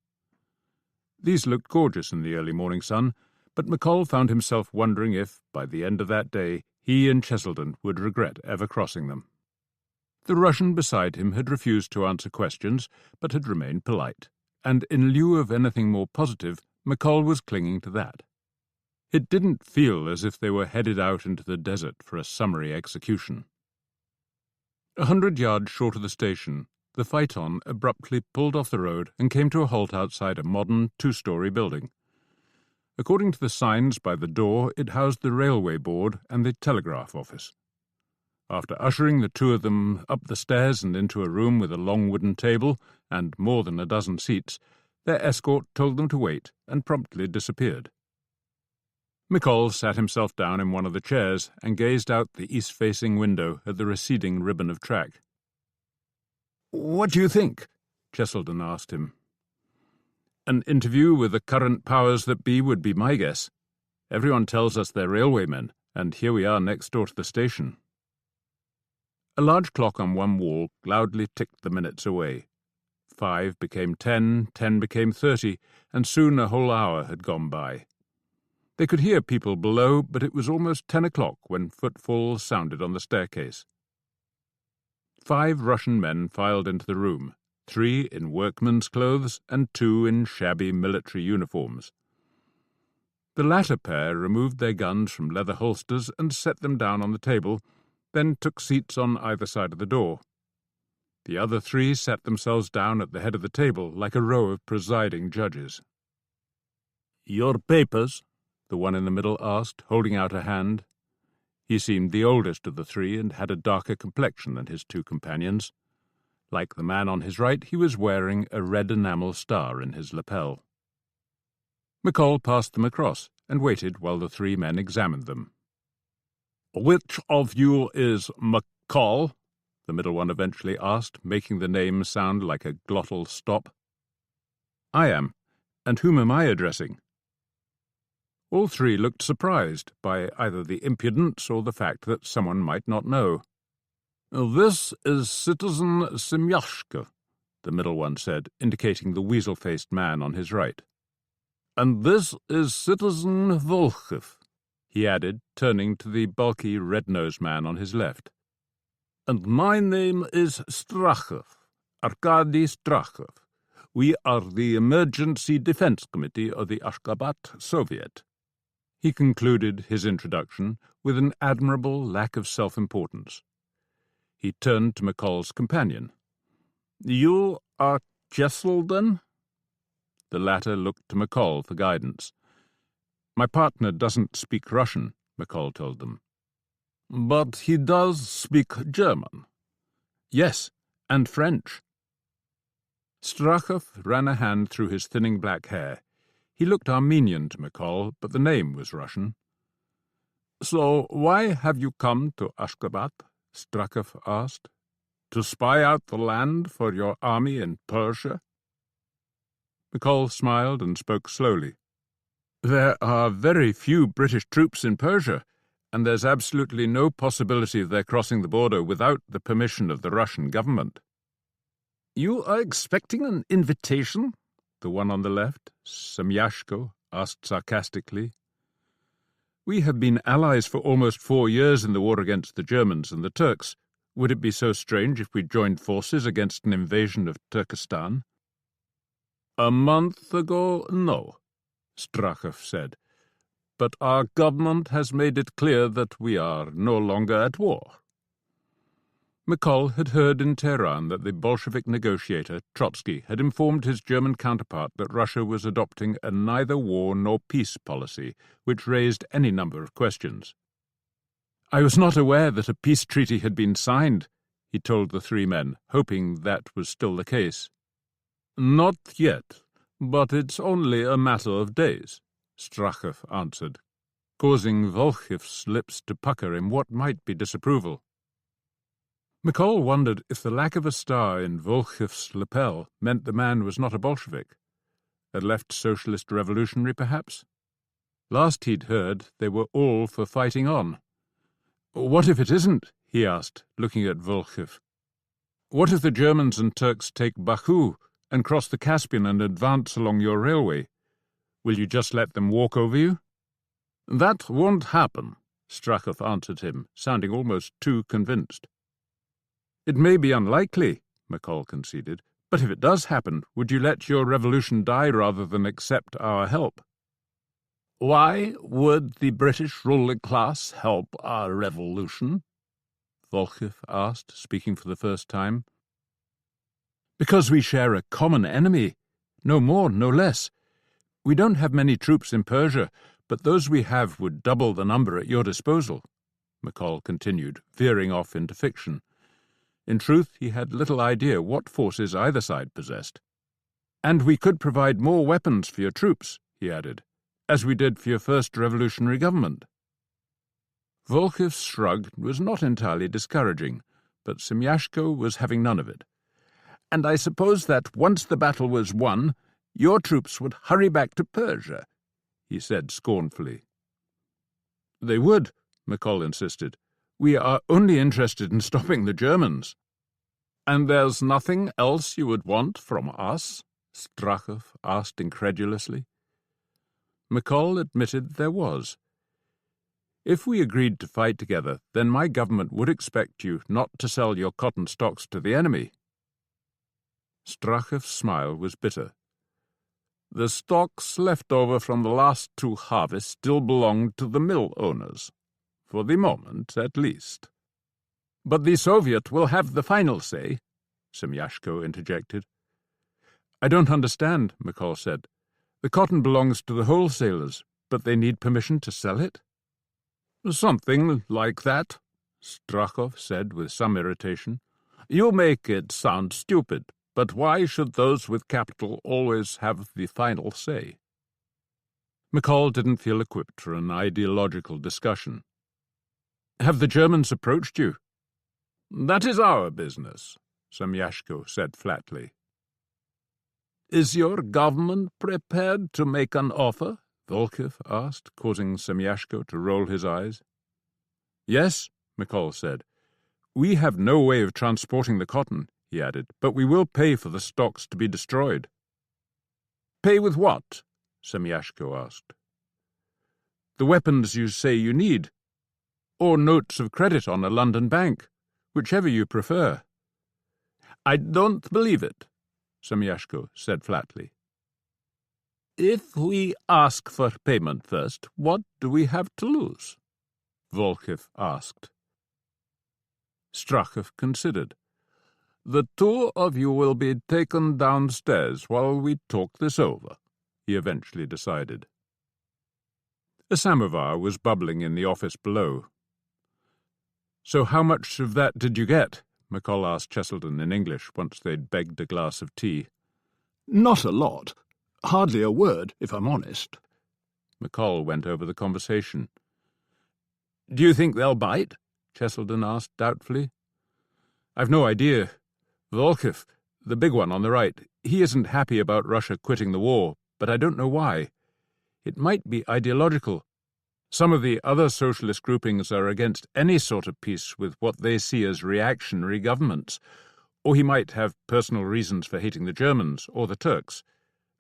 These looked gorgeous in the early morning sun, but McColl found himself wondering if, by the end of that day, he and Cheselden would regret ever crossing them. The Russian beside him had refused to answer questions, but had remained polite, and in lieu of anything more positive, McColl was clinging to that. It didn't feel as if they were headed out into the desert for a summary execution. 100 yards short of the station, the phaeton abruptly pulled off the road and came to a halt outside a modern two-story building. According to the signs by the door, it housed the railway board and the telegraph office. After ushering the two of them up the stairs and into a room with a long wooden table and more than a dozen seats, their escort told them to wait and promptly disappeared. McColl sat himself down in one of the chairs and gazed out the east-facing window at the receding ribbon of track. "What do you think?" Cheselden asked him. "An interview with the current powers that be would be my guess. Everyone tells us they're railwaymen, and here we are next door to the station." A large clock on one wall loudly ticked the minutes away. 5 became 10, 10 became 30, and soon a whole hour had gone by. They could hear people below, but it was almost 10 o'clock when footfalls sounded on the staircase. 5 Russian men filed into the room, 3 in workmen's clothes and 2 in shabby military uniforms. The latter pair removed their guns from leather holsters and set them down on the table, then took seats on either side of the door. The other 3 sat themselves down at the head of the table like a row of presiding judges. "Your papers?" the one in the middle asked, holding out a hand. He seemed the oldest of the 3 and had a darker complexion than his 2 companions. Like the man on his right, he was wearing a red enamel star in his lapel. McColl passed them across and waited while the 3 men examined them. "Which of you is McColl?" the middle one eventually asked, making the name sound like a glottal stop. "I am. And whom am I addressing?" All 3 looked surprised by either the impudence or the fact that someone might not know. "This is Citizen Semyashko," the middle one said, indicating the weasel-faced man on his right. "And this is Citizen Volchev," he added, turning to the bulky, red-nosed man on his left. "And my name is Strakhov, Arkady Strakhov. We are the Emergency Defense Committee of the Ashgabat Soviet." He concluded his introduction with an admirable lack of self-importance. He turned to McColl's companion. "You are Cheselden?" The latter looked to McColl for guidance. "My partner doesn't speak Russian," McColl told them. "But he does speak German." "Yes, and French." Strakhov ran a hand through his thinning black hair. He looked Armenian to McColl, but the name was Russian. "So why have you come to Ashgabat?" Strakhov asked. "To spy out the land for your army in Persia?" McColl smiled and spoke slowly. "There are very few British troops in Persia, and there's absolutely no possibility of their crossing the border without the permission of the Russian government." "You are expecting an invitation?" the one on the left, Semyashko, asked sarcastically. "We have been allies for almost 4 years in the war against the Germans and the Turks. Would it be so strange if we joined forces against an invasion of Turkestan?" "A month ago, no," Strakhov said. "But our government has made it clear that we are no longer at war." McColl had heard in Tehran that the Bolshevik negotiator, Trotsky, had informed his German counterpart that Russia was adopting a neither war nor peace policy, which raised any number of questions. "I was not aware that a peace treaty had been signed," he told the 3 men, hoping that was still the case. "Not yet, but it's only a matter of days," Strakhov answered, causing Volchev's lips to pucker in what might be disapproval. McColl wondered if the lack of a star in Volchev's lapel meant the man was not a Bolshevik. A left socialist revolutionary, perhaps? Last he'd heard, they were all for fighting on. "What if it isn't?" he asked, looking at Volchev. What if the Germans and Turks take Baku and cross the Caspian and advance along your railway? Will you just let them walk over you? That won't happen, Strachov answered him, sounding almost too convinced. It may be unlikely, McColl conceded, but if it does happen, would you let your revolution die rather than accept our help? Why would the British ruling class help our revolution? Volchev asked, speaking for the first time. Because we share a common enemy, no more, no less. We don't have many troops in Persia, but those we have would double the number at your disposal, McColl continued, veering off into fiction. In truth, he had little idea what forces either side possessed. And we could provide more weapons for your troops, he added, as we did for your first revolutionary government. Volchev's shrug was not entirely discouraging, but Semyashko was having none of it. And I suppose that once the battle was won, your troops would hurry back to Persia, he said scornfully. They would, McColl insisted. We are only interested in stopping the Germans. And there's nothing else you would want from us? Strachov asked incredulously. McColl admitted there was. If we agreed to fight together, then my government would expect you not to sell your cotton stocks to the enemy. Strachov's smile was bitter. The stocks left over from the last two harvests still belong to the mill owners, for the moment at least. But the Soviet will have the final say, Semyashko interjected. I don't understand, McColl said. The cotton belongs to the wholesalers, but they need permission to sell it? Something like that, Strachov said with some irritation. You make it sound stupid, but why should those with capital always have the final say? McColl didn't feel equipped for an ideological discussion. Have the Germans approached you? That is our business, Semyashko said flatly. Is your government prepared to make an offer? Volchev asked, causing Semyashko to roll his eyes. Yes, McColl said. We have no way of transporting the cotton, he added, but we will pay for the stocks to be destroyed. Pay with what? Semyashko asked. The weapons you say you need, or notes of credit on a London bank, whichever you prefer. I don't believe it, Semyashko said flatly. If we ask for payment first, what do we have to lose? Volchev asked. Strachov considered. The two of you will be taken downstairs while we talk this over, he eventually decided. A samovar was bubbling in the office below. So how much of that did you get? McColl asked Cheselden in English once they'd begged a glass of tea. Not a lot. Hardly a word, if I'm honest. McColl went over the conversation. Do you think they'll bite? Cheselden asked doubtfully. I've no idea. Volchev, the big one on the right, he isn't happy about Russia quitting the war, but I don't know why. It might be ideological. Some of the other socialist groupings are against any sort of peace with what they see as reactionary governments, or he might have personal reasons for hating the Germans or the Turks.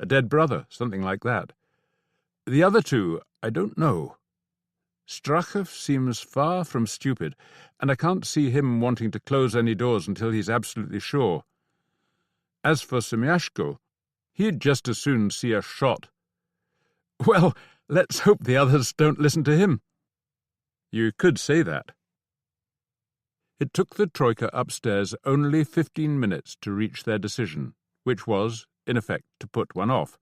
A dead brother, something like that. The other two, I don't know. Strachov seems far from stupid, and I can't see him wanting to close any doors until he's absolutely sure. As for Semyashko, he'd just as soon see us shot. Well, let's hope the others don't listen to him. You could say that. It took the Troika upstairs only 15 minutes to reach their decision, which was, in effect, to put one off.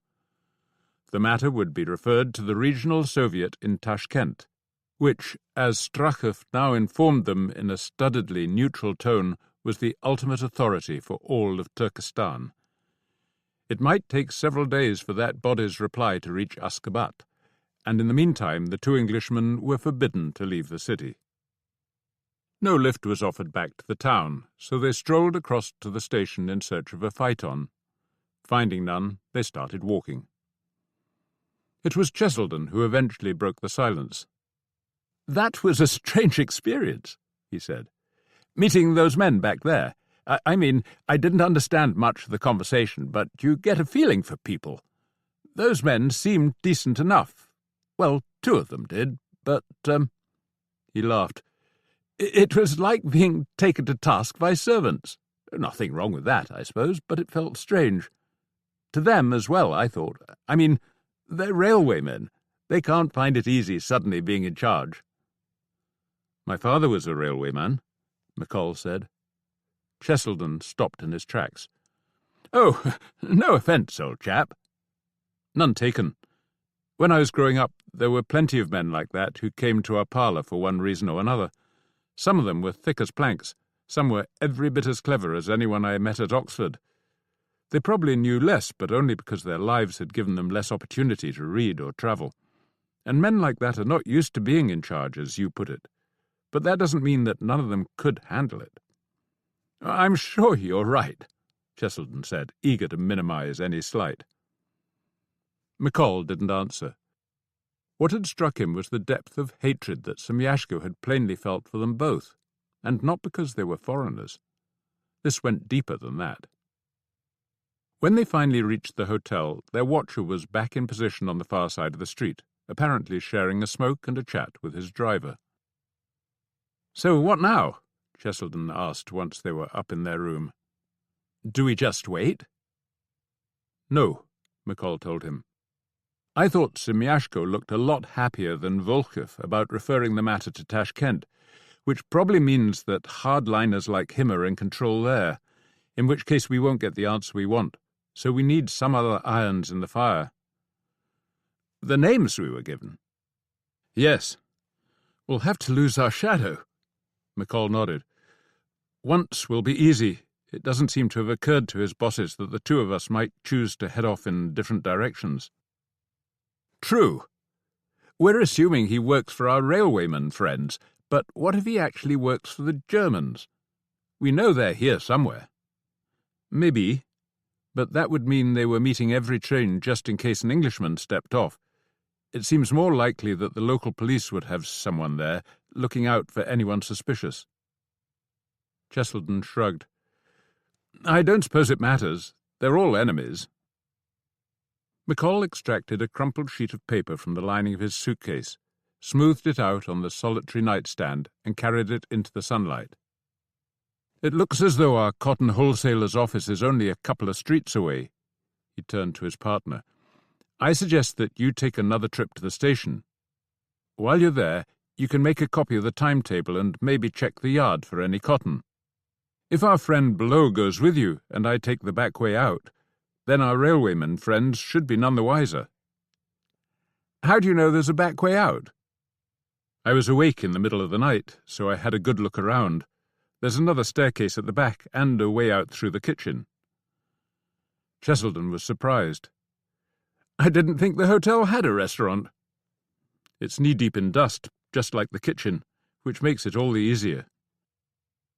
The matter would be referred to the Regional Soviet in Tashkent, which, as Strachov now informed them in a studiedly neutral tone, was the ultimate authority for all of Turkestan. It might take several days for that body's reply to reach Ashgabat, and in the meantime the two Englishmen were forbidden to leave the city. No lift was offered back to the town, so they strolled across to the station in search of a phaeton. Finding none, they started walking. It was Cheselden who eventually broke the silence. That was a strange experience, he said. Meeting those men back there. I mean, I didn't understand much of the conversation, but you get a feeling for people. Those men seemed decent enough. Well, two of them did, but, He laughed. It was like being taken to task by servants. Nothing wrong with that, I suppose, but it felt strange. To them as well, I thought. I mean, they're railwaymen. They can't find it easy suddenly being in charge. My father was a railwayman, McColl said. Cheselden stopped in his tracks. Oh, no offence, old chap. None taken. When I was growing up, there were plenty of men like that who came to our parlour for one reason or another. Some of them were thick as planks. Some were every bit as clever as anyone I met at Oxford. They probably knew less, but only because their lives had given them less opportunity to read or travel. And men like that are not used to being in charge, as you put it. But that doesn't mean that none of them could handle it. I'm sure you're right, Cheselden said, eager to minimise any slight. McColl didn't answer. What had struck him was the depth of hatred that Semyashko had plainly felt for them both, and not because they were foreigners. This went deeper than that. When they finally reached the hotel, their watcher was back in position on the far side of the street, apparently sharing a smoke and a chat with his driver. "So what now?" Cheselden asked once they were up in their room. "Do we just wait?" "No," McColl told him. "I thought Semyashko looked a lot happier than Volchev about referring the matter to Tashkent, which probably means that hardliners like him are in control there, in which case we won't get the answer we want, so we need some other irons in the fire." "The names we were given?" "Yes." "We'll have to lose our shadow." McColl nodded. "Once will be easy. It doesn't seem to have occurred to his bosses that the two of us might choose to head off in different directions." "True. We're assuming he works for our railwayman friends, but what if he actually works for the Germans? We know they're here somewhere." "Maybe, but that would mean they were meeting every train just in case an Englishman stepped off. It seems more likely that the local police would have someone there, looking out for anyone suspicious." Cheselden shrugged. "I don't suppose it matters. They're all enemies." McColl extracted a crumpled sheet of paper from the lining of his suitcase, smoothed it out on the solitary nightstand, and carried it into the sunlight. "It looks as though our cotton wholesaler's office is only a couple of streets away." He turned to his partner. "I suggest that you take another trip to the station. While you're there, you can make a copy of the timetable and maybe check the yard for any cotton. If our friend below goes with you and I take the back way out, then our railwayman friends should be none the wiser." "How do you know there's a back way out?" "I was awake in the middle of the night, so I had a good look around. There's another staircase at the back and a way out through the kitchen." Cheselden was surprised. "I didn't think the hotel had a restaurant." "It's knee-deep in dust, just like the kitchen, which makes it all the easier."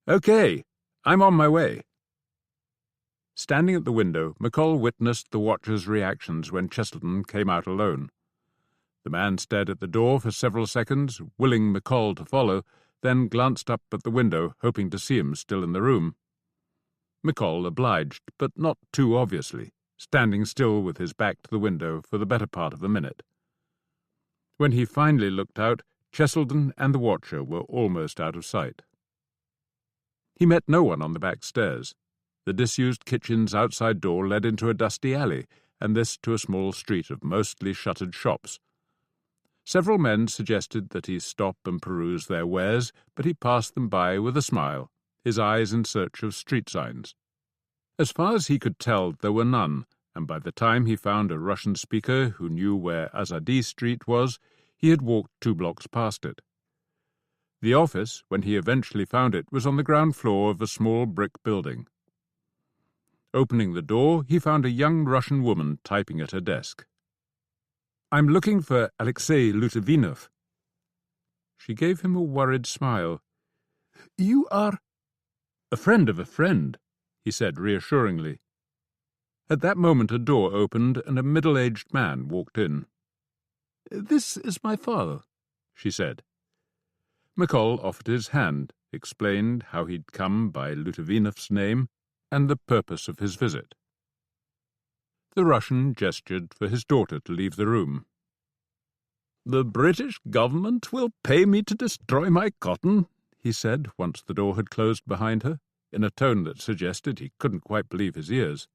"Okay, I'm on my way." Standing at the window, McColl witnessed the watcher's reactions when Cheselden came out alone. The man stared at the door for several seconds, willing McColl to follow, then glanced up at the window, hoping to see him still in the room. McColl obliged, but not too obviously, standing still with his back to the window for the better part of a minute. When he finally looked out, Cheselden and the watcher were almost out of sight. He met no one on the back stairs. The disused kitchen's outside door led into a dusty alley, and this to a small street of mostly shuttered shops. Several men suggested that he stop and peruse their wares, but he passed them by with a smile, his eyes in search of street signs. As far as he could tell, there were none, and by the time he found a Russian speaker who knew where Azadi Street was, he had walked 2 blocks past it. The office, when he eventually found it, was on the ground floor of a small brick building. Opening the door, he found a young Russian woman typing at her desk. "I'm looking for Alexei Lutovinov." She gave him a worried smile. "You are—" "A friend of a friend," he said reassuringly. At that moment a door opened and a middle-aged man walked in. "This is my father," she said. McColl offered his hand, explained how he'd come by Lutvinov's name and the purpose of his visit. The Russian gestured for his daughter to leave the room. "The British government will pay me to destroy my cotton," he said once the door had closed behind her, in a tone that suggested he couldn't quite believe his ears.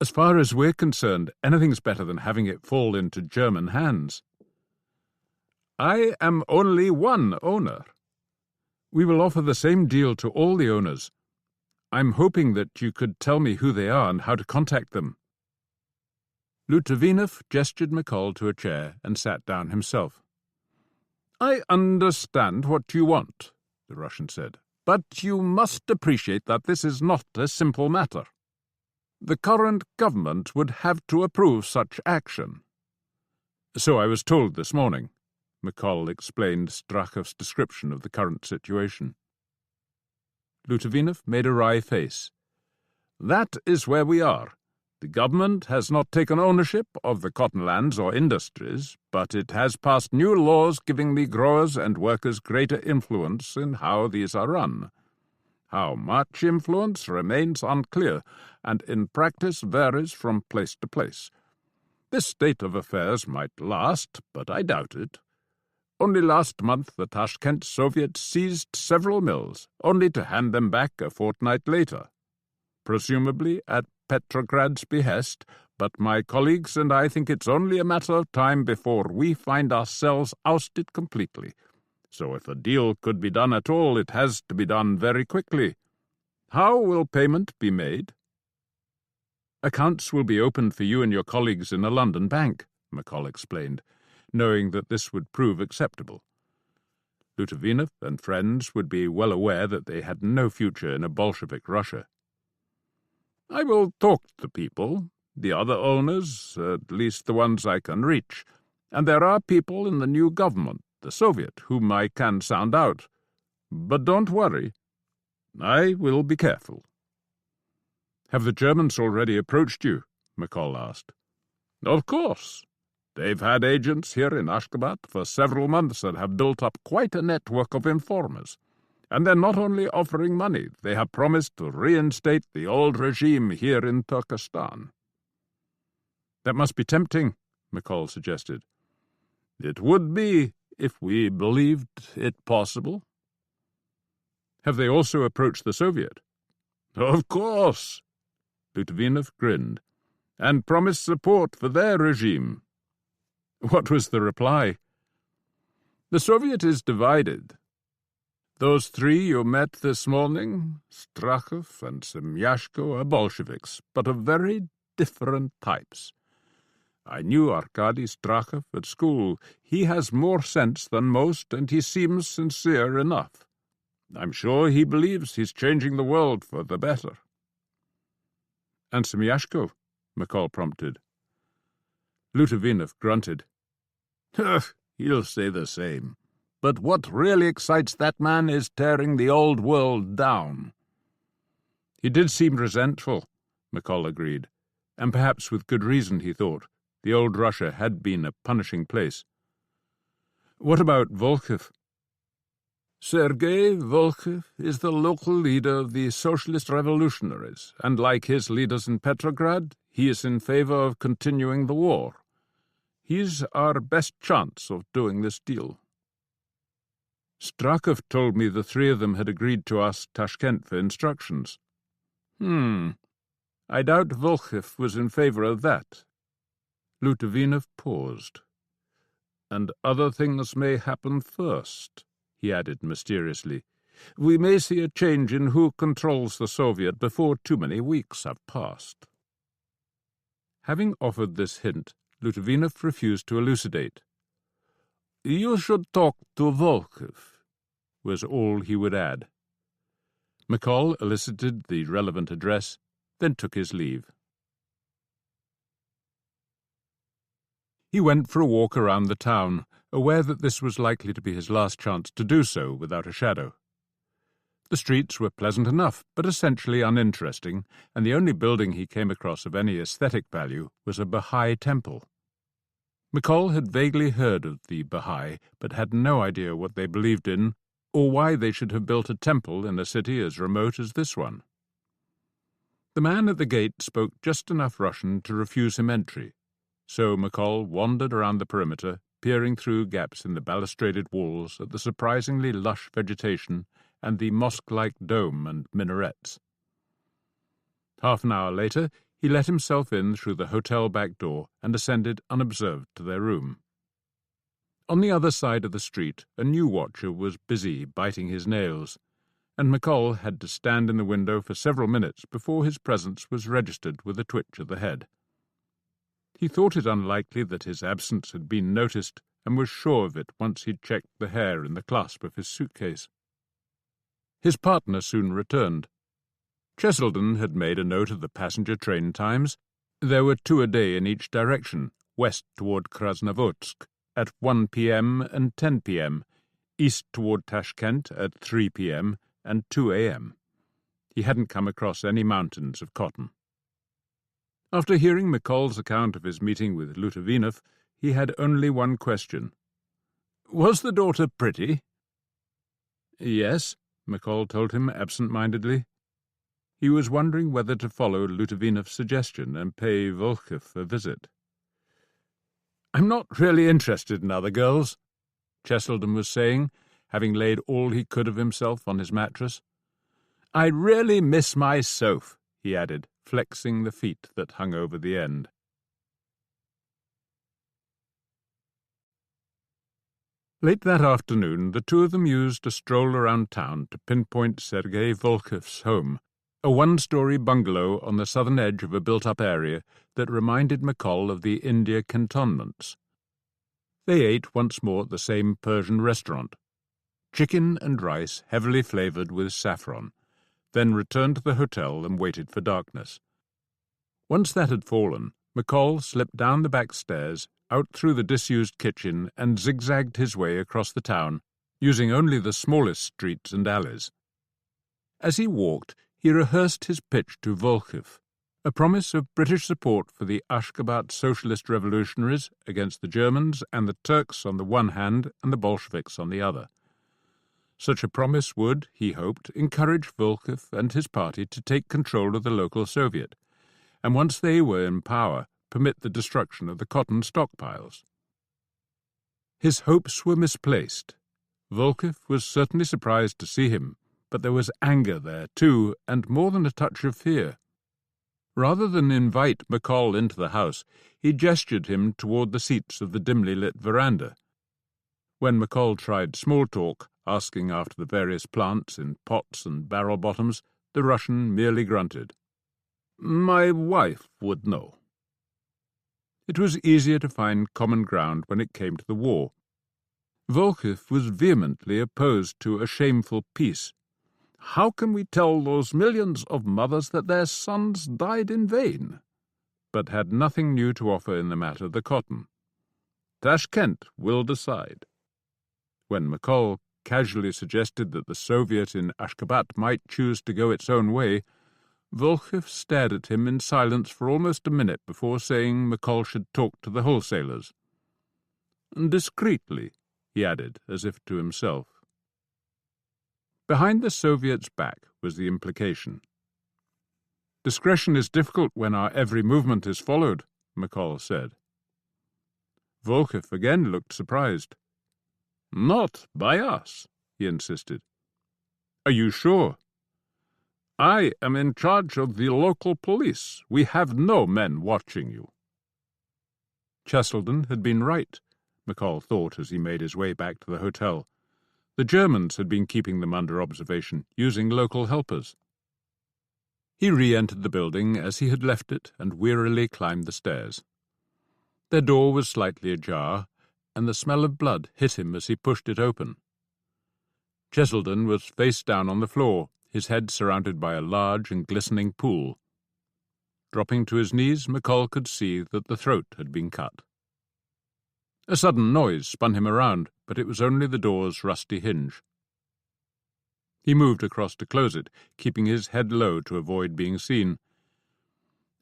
"As far as we're concerned, anything's better than having it fall into German hands." "I am only one owner." "We will offer the same deal to all the owners. I'm hoping that you could tell me who they are and how to contact them." Litvinov gestured McColl to a chair and sat down himself. "I understand what you want," the Russian said, "but you must appreciate that this is not a simple matter. The current government would have to approve such action." "So I was told this morning," McColl explained Strachov's description of the current situation. Litvinov made a wry face. "That is where we are. The government has not taken ownership of the cotton lands or industries, but it has passed new laws giving the growers and workers greater influence in how these are run. How much influence remains unclear, and in practice varies from place to place. This state of affairs might last, but I doubt it. Only last month the Tashkent Soviet seized several mills, only to hand them back a fortnight later. Presumably at Petrograd's behest, but my colleagues and I think it's only a matter of time before we find ourselves ousted completely. So if a deal could be done at all, it has to be done very quickly. How will payment be made?" "Accounts will be opened for you and your colleagues in a London bank," McColl explained, knowing that this would prove acceptable. Litvinov and friends would be well aware that they had no future in a Bolshevik Russia. "I will talk to people, the other owners, at least the ones I can reach, and there are people in the new government, the Soviet, whom I can sound out. But don't worry. I will be careful." "Have the Germans already approached you?" McColl asked. "Of course. They've had agents here in Ashgabat for several months and have built up quite a network of informers. And they're not only offering money, they have promised to reinstate the old regime here in Turkestan." "That must be tempting," McColl suggested. "It would be, if we believed it possible." "Have they also approached the Soviet?" "Of course." Litvinov grinned, "and promised support for their regime." "What was the reply?" "The Soviet is divided. Those three you met this morning, Strachov and Semyashko, are Bolsheviks, but of very different types. I knew Arkady Strachov at school. He has more sense than most, and he seems sincere enough. I'm sure he believes he's changing the world for the better." "And Semyashko?" McColl prompted. Litvinov grunted. "He'll say the same. But what really excites that man is tearing the old world down." "He did seem resentful," McColl agreed, and perhaps with good reason, he thought. The old Russia had been a punishing place. "What about Volkov?" "Sergei Volkov is the local leader of the Socialist Revolutionaries, and like his leaders in Petrograd, he is in favor of continuing the war. He's our best chance of doing this deal." "Strachov told me the three of them had agreed to ask Tashkent for instructions." I doubt Volkov was in favor of that." Litvinov paused. "And other things may happen first," he added mysteriously. "We may see a change in who controls the Soviet before too many weeks have passed." Having offered this hint, Litvinov refused to elucidate. "You should talk to Volkov," was all he would add. McColl elicited the relevant address, then took his leave. He went for a walk around the town, aware that this was likely to be his last chance to do so without a shadow. The streets were pleasant enough, but essentially uninteresting, and the only building he came across of any aesthetic value was a Baha'i temple. McColl had vaguely heard of the Baha'i, but had no idea what they believed in or why they should have built a temple in a city as remote as this one. The man at the gate spoke just enough Russian to refuse him entry, so McColl wandered around the perimeter, peering through gaps in the balustraded walls at the surprisingly lush vegetation and the mosque-like dome and minarets. Half an hour later, he let himself in through the hotel back door and ascended unobserved to their room. On the other side of the street, a new watcher was busy biting his nails, and McColl had to stand in the window for several minutes before his presence was registered with a twitch of the head. He thought it unlikely that his absence had been noticed, and was sure of it once he'd checked the hair in the clasp of his suitcase. His partner soon returned. Cheselden had made a note of the passenger train times. There were 2 a day in each direction, west toward Krasnovodsk at 1 p.m. and 10 p.m., east toward Tashkent at 3 p.m. and 2 a.m. He hadn't come across any mountains of cotton. After hearing McColl's account of his meeting with Lutavinov, he had only one question. "Was the daughter pretty?" "Yes," McColl told him absent-mindedly. He was wondering whether to follow Lutavinov's suggestion and pay Volkov a visit. "I'm not really interested in other girls," Cheselden was saying, having laid all he could of himself on his mattress. "I really miss my Soph," he added, flexing the feet that hung over the end. Late that afternoon, the two of them used a stroll around town to pinpoint Sergei Volkov's home, a one-story bungalow on the southern edge of a built-up area that reminded McColl of the India cantonments. They ate once more at the same Persian restaurant, chicken and rice heavily flavoured with saffron, then returned to the hotel and waited for darkness. Once that had fallen, McColl slipped down the back stairs, out through the disused kitchen, and zigzagged his way across the town, using only the smallest streets and alleys. As he walked, he rehearsed his pitch to Volkov, a promise of British support for the Ashgabat socialist revolutionaries against the Germans and the Turks on the one hand and the Bolsheviks on the other. Such a promise would, he hoped, encourage Volkov and his party to take control of the local Soviet, and once they were in power, permit the destruction of the cotton stockpiles. His hopes were misplaced. Volkov was certainly surprised to see him, but there was anger there too, and more than a touch of fear. Rather than invite McColl into the house, he gestured him toward the seats of the dimly lit veranda. When McColl tried small talk, asking after the various plants in pots and barrel bottoms, the Russian merely grunted. "My wife would know." It was easier to find common ground when it came to the war. Volkov was vehemently opposed to a shameful peace. "How can we tell those millions of mothers that their sons died in vain?" but had nothing new to offer in the matter of the cotton. Tashkent will decide. When McColl casually suggested that the Soviet in Ashgabat might choose to go its own way, Volkov stared at him in silence for almost a minute before saying McColl should talk to the wholesalers. "Discreetly," he added, as if to himself. Behind the Soviet's back was the implication. "Discretion is difficult when our every movement is followed," McColl said. Volkov again looked surprised. "Not by us," he insisted. "Are you sure?" "I am in charge of the local police. We have no men watching you." Cheselden had been right, McColl thought as he made his way back to the hotel. The Germans had been keeping them under observation, using local helpers. He re-entered the building as he had left it and wearily climbed the stairs. Their door was slightly ajar, and the smell of blood hit him as he pushed it open. Cheselden was face down on the floor, his head surrounded by a large and glistening pool. Dropping to his knees, McColl could see that the throat had been cut. A sudden noise spun him around, but it was only the door's rusty hinge. He moved across to close it, keeping his head low to avoid being seen.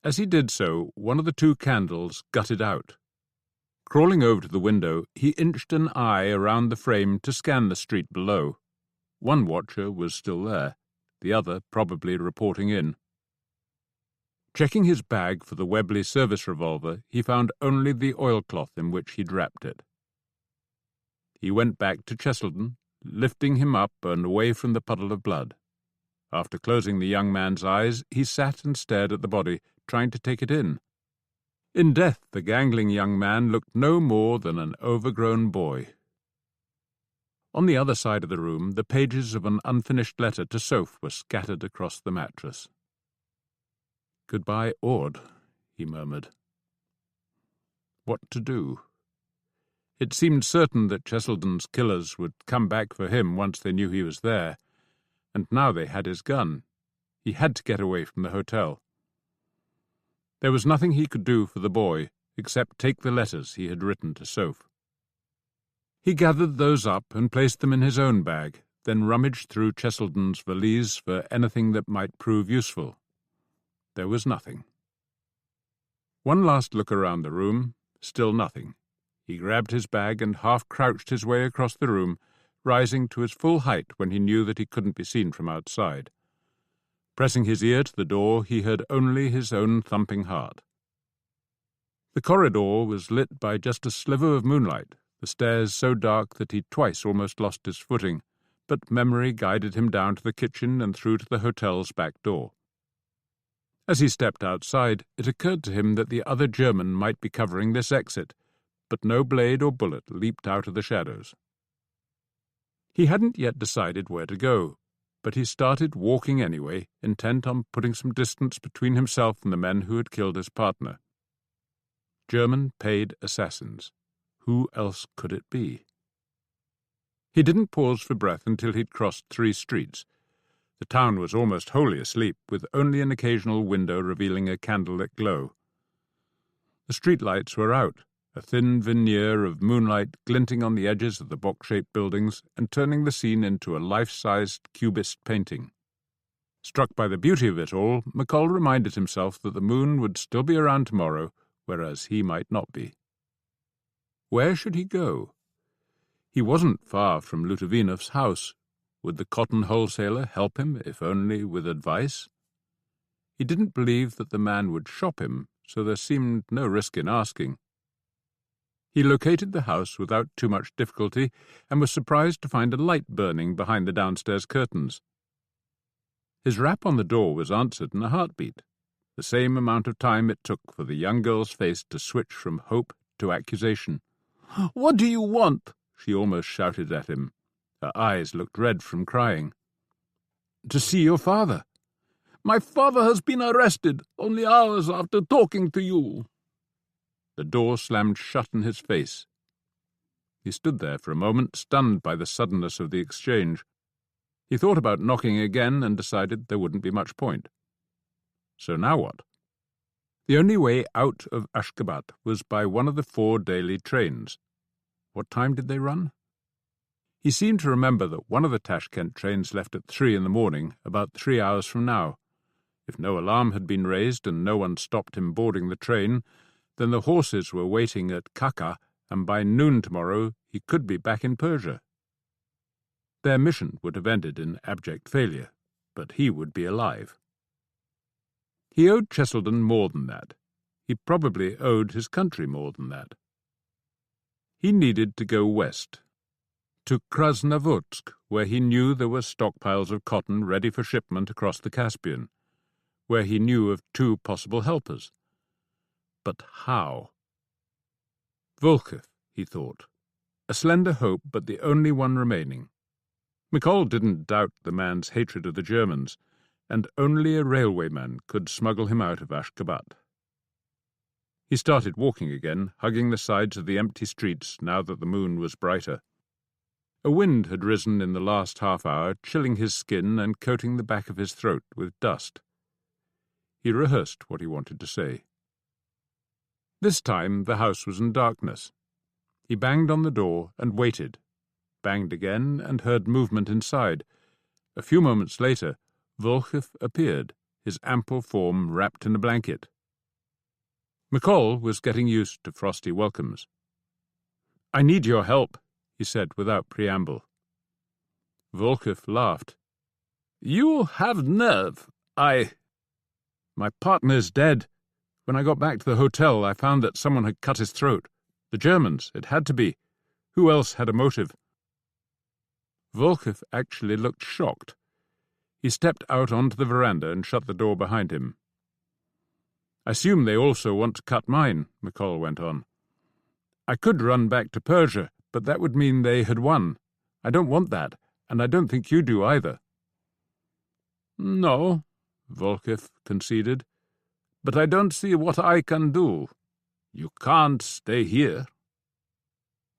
As he did so, one of the 2 candles gutted out. Crawling over to the window, he inched an eye around the frame to scan the street below. One watcher was still there, the other probably reporting in. Checking his bag for the Webley service revolver, he found only the oilcloth in which he'd wrapped it. He went back to Cheselden, lifting him up and away from the puddle of blood. After closing the young man's eyes, he sat and stared at the body, trying to take it in. In death, the gangling young man looked no more than an overgrown boy. On the other side of the room, the pages of an unfinished letter to Soph were scattered across the mattress. "Goodbye, Aud," he murmured. What to do? It seemed certain that Cheselden's killers would come back for him once they knew he was there, and now they had his gun. He had to get away from the hotel. There was nothing he could do for the boy, except take the letters he had written to Soph. He gathered those up and placed them in his own bag, then rummaged through Cheselden's valise for anything that might prove useful. There was nothing. One last look around the room, still nothing. He grabbed his bag and half-crouched his way across the room, rising to his full height when he knew that he couldn't be seen from outside. Pressing his ear to the door, he heard only his own thumping heart. The corridor was lit by just a sliver of moonlight, the stairs so dark that he twice almost lost his footing, but memory guided him down to the kitchen and through to the hotel's back door. As he stepped outside, it occurred to him that the other German might be covering this exit, but no blade or bullet leaped out of the shadows. He hadn't yet decided where to go, but he started walking anyway, intent on putting some distance between himself and the men who had killed his partner. German paid assassins. Who else could it be? He didn't pause for breath until he'd crossed 3 streets. The town was almost wholly asleep, with only an occasional window revealing a candlelit glow. The streetlights were out, a thin veneer of moonlight glinting on the edges of the box-shaped buildings and turning the scene into a life-sized cubist painting. Struck by the beauty of it all, McColl reminded himself that the moon would still be around tomorrow, whereas he might not be. Where should he go? He wasn't far from Lutovinov's house. Would the cotton wholesaler help him, if only with advice? He didn't believe that the man would shop him, so there seemed no risk in asking. He located the house without too much difficulty and was surprised to find a light burning behind the downstairs curtains. His rap on the door was answered in a heartbeat, the same amount of time it took for the young girl's face to switch from hope to accusation. "What do you want?" she almost shouted at him. Her eyes looked red from crying. "To see your father." "My father has been arrested, only hours after talking to you." The door slammed shut in his face. He stood there for a moment, stunned by the suddenness of the exchange. He thought about knocking again and decided there wouldn't be much point. So now what? The only way out of Ashgabat was by one of the 4 daily trains. What time did they run? He seemed to remember that one of the Tashkent trains left at 3 in the morning, about 3 hours from now. If no alarm had been raised and no one stopped him boarding the train, then the horses were waiting at Kaka, and by noon tomorrow he could be back in Persia. Their mission would have ended in abject failure, but he would be alive. He owed Cheselden more than that. He probably owed his country more than that. He needed to go west, to Krasnovodsk, where he knew there were stockpiles of cotton ready for shipment across the Caspian, where he knew of 2 possible helpers. But how? Volchev, he thought. A slender hope, but the only one remaining. McColl didn't doubt the man's hatred of the Germans, and only a railwayman could smuggle him out of Ashgabat. He started walking again, hugging the sides of the empty streets now that the moon was brighter. A wind had risen in the last half-hour, chilling his skin and coating the back of his throat with dust. He rehearsed what he wanted to say. This time the house was in darkness. He banged on the door and waited, banged again and heard movement inside. A few moments later, Volchev appeared, his ample form wrapped in a blanket. McColl was getting used to frosty welcomes. "I need your help," he said without preamble. Volkov laughed. "You have nerve. My partner's dead. When I got back to the hotel, I found that someone had cut his throat. The Germans, it had to be. Who else had a motive?" Volkov actually looked shocked. He stepped out onto the veranda and shut the door behind him. "I assume they also want to cut mine," McColl went on. "I could run back to Persia, but that would mean they had won. I don't want that, and I don't think you do either." "No," Volkov conceded, "but I don't see what I can do. You can't stay here."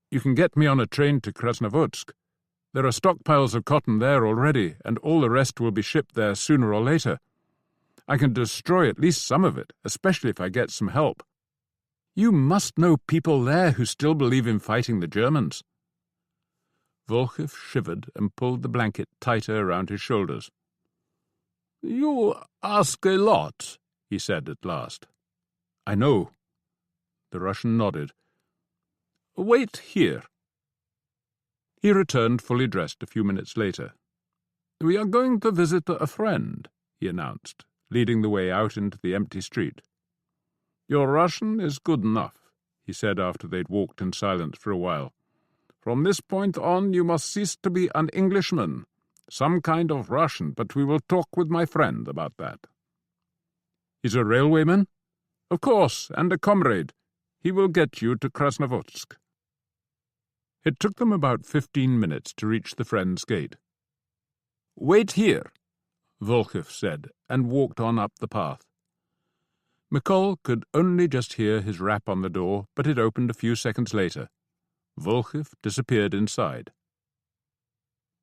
"You can get me on a train to Krasnovodsk. There are stockpiles of cotton there already, and all the rest will be shipped there sooner or later. I can destroy at least some of it, especially if I get some help. You must know people there who still believe in fighting the Germans." Volkov shivered and pulled the blanket tighter around his shoulders. "You ask a lot," he said at last. "I know." The Russian nodded. "Wait here." He returned fully dressed a few minutes later. "We are going to visit a friend," he announced, leading the way out into the empty street. "Your Russian is good enough," he said after they'd walked in silence for a while. "From this point on you must cease to be an Englishman. Some kind of Russian, but we will talk with my friend about that." "He's a railwayman?" "Of course, and a comrade. He will get you to Krasnovodsk." It took them about 15 minutes to reach the friend's gate. "Wait here," Volkov said, and walked on up the path. McColl could only just hear his rap on the door, but it opened a few seconds later. Volkov disappeared inside.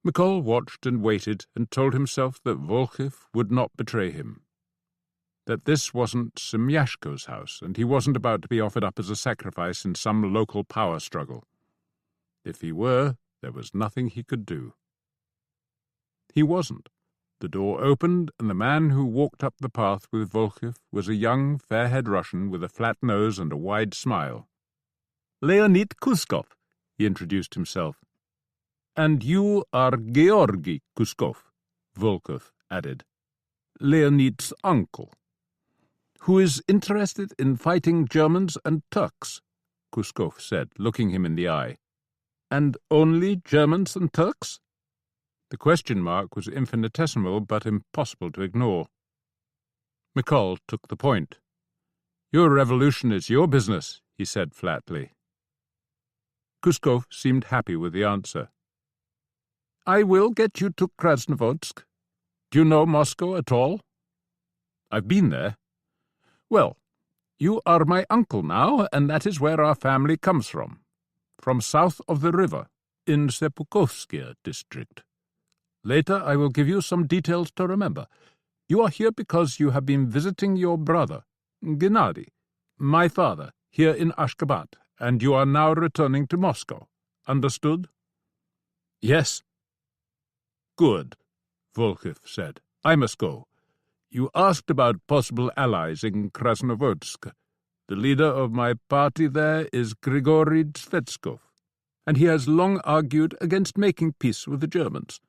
McColl watched and waited and told himself that Volkov would not betray him. That this wasn't Semyashko's house, and he wasn't about to be offered up as a sacrifice in some local power struggle. If he were, there was nothing he could do. He wasn't. The door opened, and the man who walked up the path with Volkov was a young, fair-haired Russian with a flat nose and a wide smile. "Leonid Kuskov," he introduced himself. "And you are Georgy Kuskov," Volkov added. "Leonid's uncle." "Who is interested in fighting Germans and Turks," Kuskov said, looking him in the eye. "And only Germans and Turks?" The question mark was infinitesimal but impossible to ignore. McColl took the point. "Your revolution is your business," he said flatly. Kuskov seemed happy with the answer. "I will get you to Krasnovodsk. Do you know Moscow at all?" "I've been there." "Well, you are my uncle now, and that is where our family comes from south of the river, in Sepukovskaya district. Later I will give you some details to remember. You are here because you have been visiting your brother, Gennady, my father, here in Ashgabat, and you are now returning to Moscow. Understood?" "Yes." "Good," Volkov said. "I must go. You asked about possible allies in Krasnovodsk. The leader of my party there is Grigory Svetskov, and he has long argued against making peace with the Germans.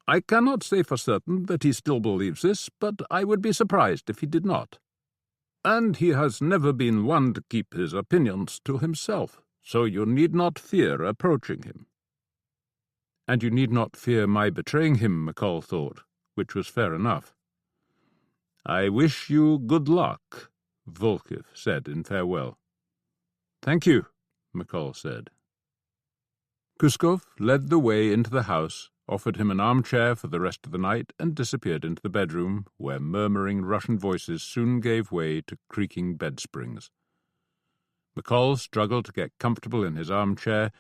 I cannot say for certain that he still believes this, but I would be surprised if he did not. And he has never been one to keep his opinions to himself, so you need not fear approaching him." "And you need not fear my betraying him," McColl thought, which was fair enough. "I wish you good luck," Volkov said in farewell. "Thank you," McColl said. Kuskov led the way into the house, offered him an armchair for the rest of the night, and disappeared into the bedroom, where murmuring Russian voices soon gave way to creaking bedsprings. McColl struggled to get comfortable in his armchair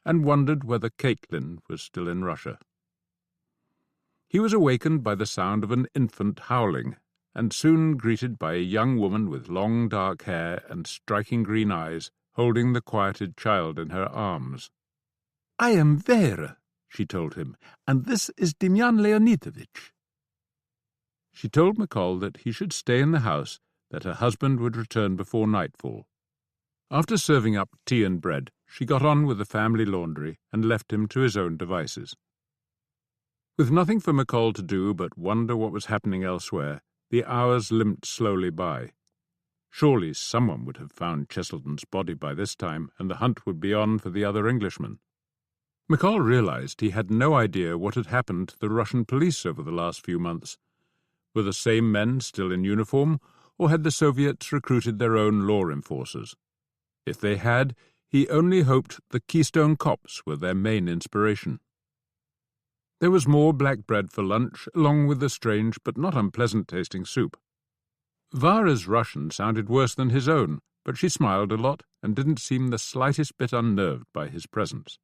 and wondered whether Caitlin was still in Russia. He was awakened by the sound of an infant howling, and soon greeted by a young woman with long dark hair and striking green eyes, holding the quieted child in her arms. "I am Vera," she told him, "and this is Demyan Leonidovich." She told McColl that he should stay in the house, that her husband would return before nightfall. After serving up tea and bread, she got on with the family laundry and left him to his own devices. With nothing for McColl to do but wonder what was happening elsewhere, the hours limped slowly by. Surely someone would have found Cheselden's body by this time, and the hunt would be on for the other Englishman. McColl realized he had no idea what had happened to the Russian police over the last few months. Were the same men still in uniform, or had the Soviets recruited their own law enforcers? If they had, he only hoped the Keystone Cops were their main inspiration. There was more black bread for lunch, along with the strange but not unpleasant-tasting soup. Vara's Russian sounded worse than his own, but she smiled a lot and didn't seem the slightest bit unnerved by his presence.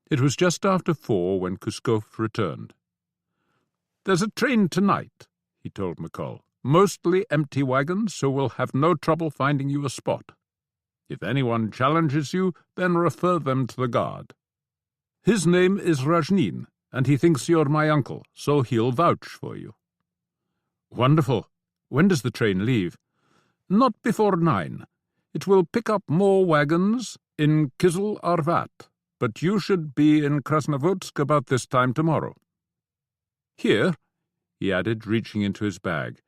It was just after 4 when Kuskov returned. "There's a train tonight," he told McColl. "Mostly empty wagons, so we'll have no trouble finding you a spot. If anyone challenges you, then refer them to the guard. His name is Rajnin, and he thinks you're my uncle, so he'll vouch for you." "Wonderful. When does the train leave?" "Not before 9. It will pick up more wagons in Kisel Arvat, but you should be in Krasnovodsk about this time tomorrow. Here," he added, reaching into his bag,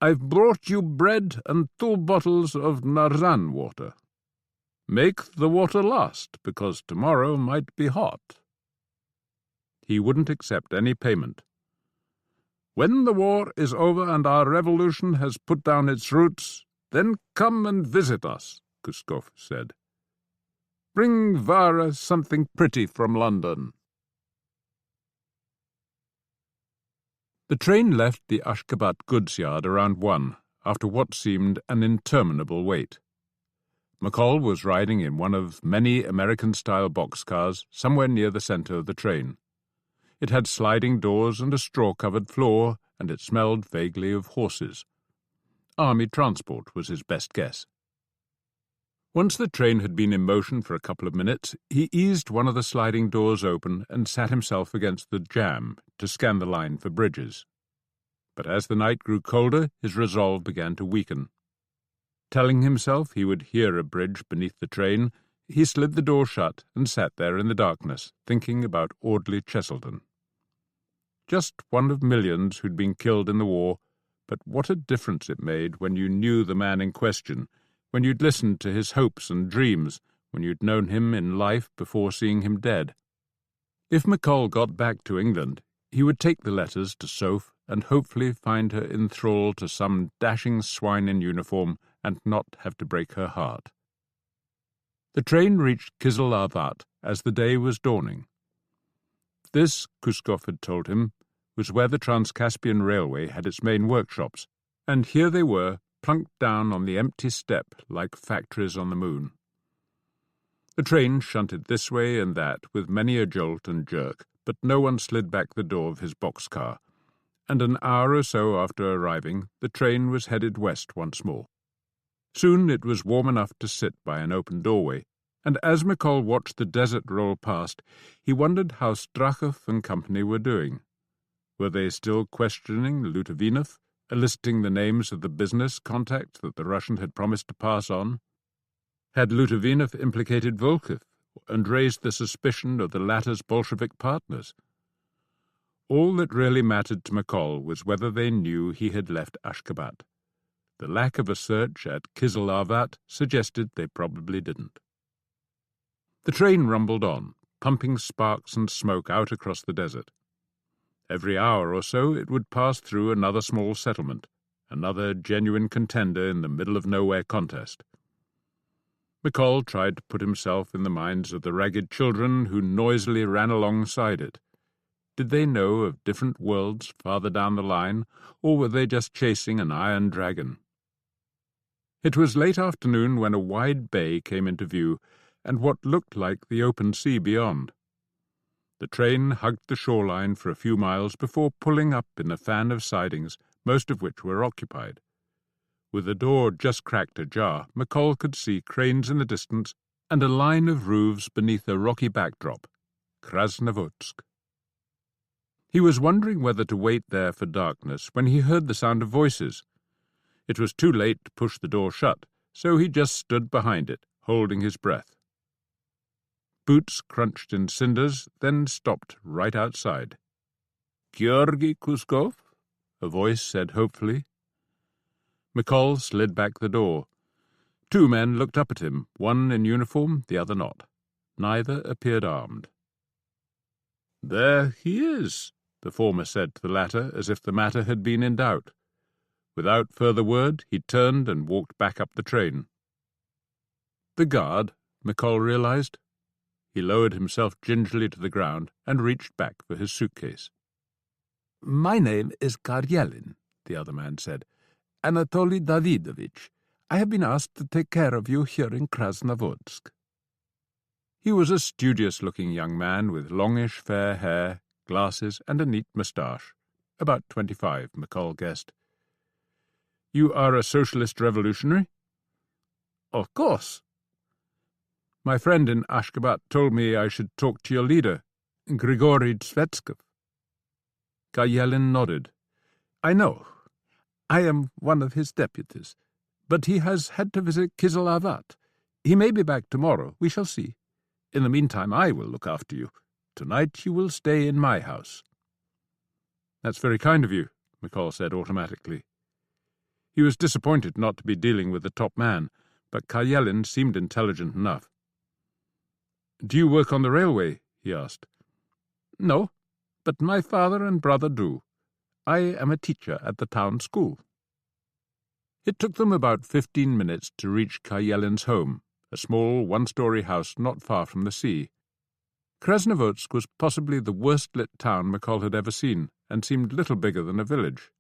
"I've brought you bread and 2 bottles of Narzan water. Make the water last, because tomorrow might be hot." He wouldn't accept any payment. "When the war is over and our revolution has put down its roots, then come and visit us," Kuskov said. "Bring Vara something pretty from London." The train left the Ashgabat goods yard around 1, after what seemed an interminable wait. McColl was riding in one of many American-style boxcars somewhere near the centre of the train. It had sliding doors and a straw-covered floor, and it smelled vaguely of horses. Army transport was his best guess. Once the train had been in motion for a couple of minutes, he eased one of the sliding doors open and sat himself against the jamb to scan the line for bridges. But as the night grew colder, his resolve began to weaken. Telling himself he would hear a bridge beneath the train, he slid the door shut and sat there in the darkness, thinking about Audley Cheselden. Just one of millions who'd been killed in the war, but what a difference it made when you knew the man in question, when you'd listened to his hopes and dreams, when you'd known him in life before seeing him dead. If McColl got back to England, he would take the letters to Soph and hopefully find her in thrall to some dashing swine in uniform and not have to break her heart. The train reached Kisel Arvat as the day was dawning. This, Kuskov had told him, was where the Trans-Caspian Railway had its main workshops, and here they were, plunked down on the empty steppe like factories on the moon. The train shunted this way and that with many a jolt and jerk, but no one slid back the door of his boxcar, and an hour or so after arriving, the train was headed west once more. Soon it was warm enough to sit by an open doorway, and as McColl watched the desert roll past, he wondered how Strachov and company were doing. Were they still questioning Lutovinov, eliciting the names of the business contacts that the Russian had promised to pass on? Had Lutovinov implicated Volkov and raised the suspicion of the latter's Bolshevik partners? All that really mattered to McColl was whether they knew he had left Ashgabat. The lack of a search at Kisel Arvat suggested they probably didn't. The train rumbled on, pumping sparks and smoke out across the desert. Every hour or so it would pass through another small settlement, another genuine contender in the middle-of-nowhere contest. McColl tried to put himself in the minds of the ragged children who noisily ran alongside it. Did they know of different worlds farther down the line, or were they just chasing an iron dragon? It was late afternoon when a wide bay came into view, and what looked like the open sea beyond. The train hugged the shoreline for a few miles before pulling up in a fan of sidings, most of which were occupied. With the door just cracked ajar, McColl could see cranes in the distance and a line of roofs beneath a rocky backdrop. Krasnovodsk. He was wondering whether to wait there for darkness when he heard the sound of voices. It was too late to push the door shut, so he just stood behind it, holding his breath. Boots crunched in cinders, then stopped right outside. "Georgy Kuskov?" a voice said hopefully. McColl slid back the door. Two men looked up at him, one in uniform, the other not. Neither appeared armed. "There he is," the former said to the latter, as if the matter had been in doubt. Without further word, he turned and walked back up the train. The guard, McColl realized. He lowered himself gingerly to the ground and reached back for his suitcase. "My name is Karyelin," the other man said. "Anatoly Davidovich. I have been asked to take care of you here in Krasnovodsk." He was a studious-looking young man with longish fair hair, glasses, and a neat moustache. About 25, McColl guessed. "You are a socialist revolutionary?" "Of course." "My friend in Ashgabat told me I should talk to your leader, Grigory Zvetskov." Karyelin nodded. "I know. I am one of his deputies. But he has had to visit Kislavad. He may be back tomorrow. We shall see. In the meantime, I will look after you. Tonight you will stay in my house." "That's very kind of you," McColl said automatically. He was disappointed not to be dealing with the top man, but Karyelin seemed intelligent enough. "Do you work on the railway?" he asked. "No, but my father and brother do. I am a teacher at the town school." It took them about 15 minutes to reach Karyelin's home, a small one-story house not far from the sea. Krasnovodsk was possibly the worst-lit town McColl had ever seen, and seemed little bigger than a village.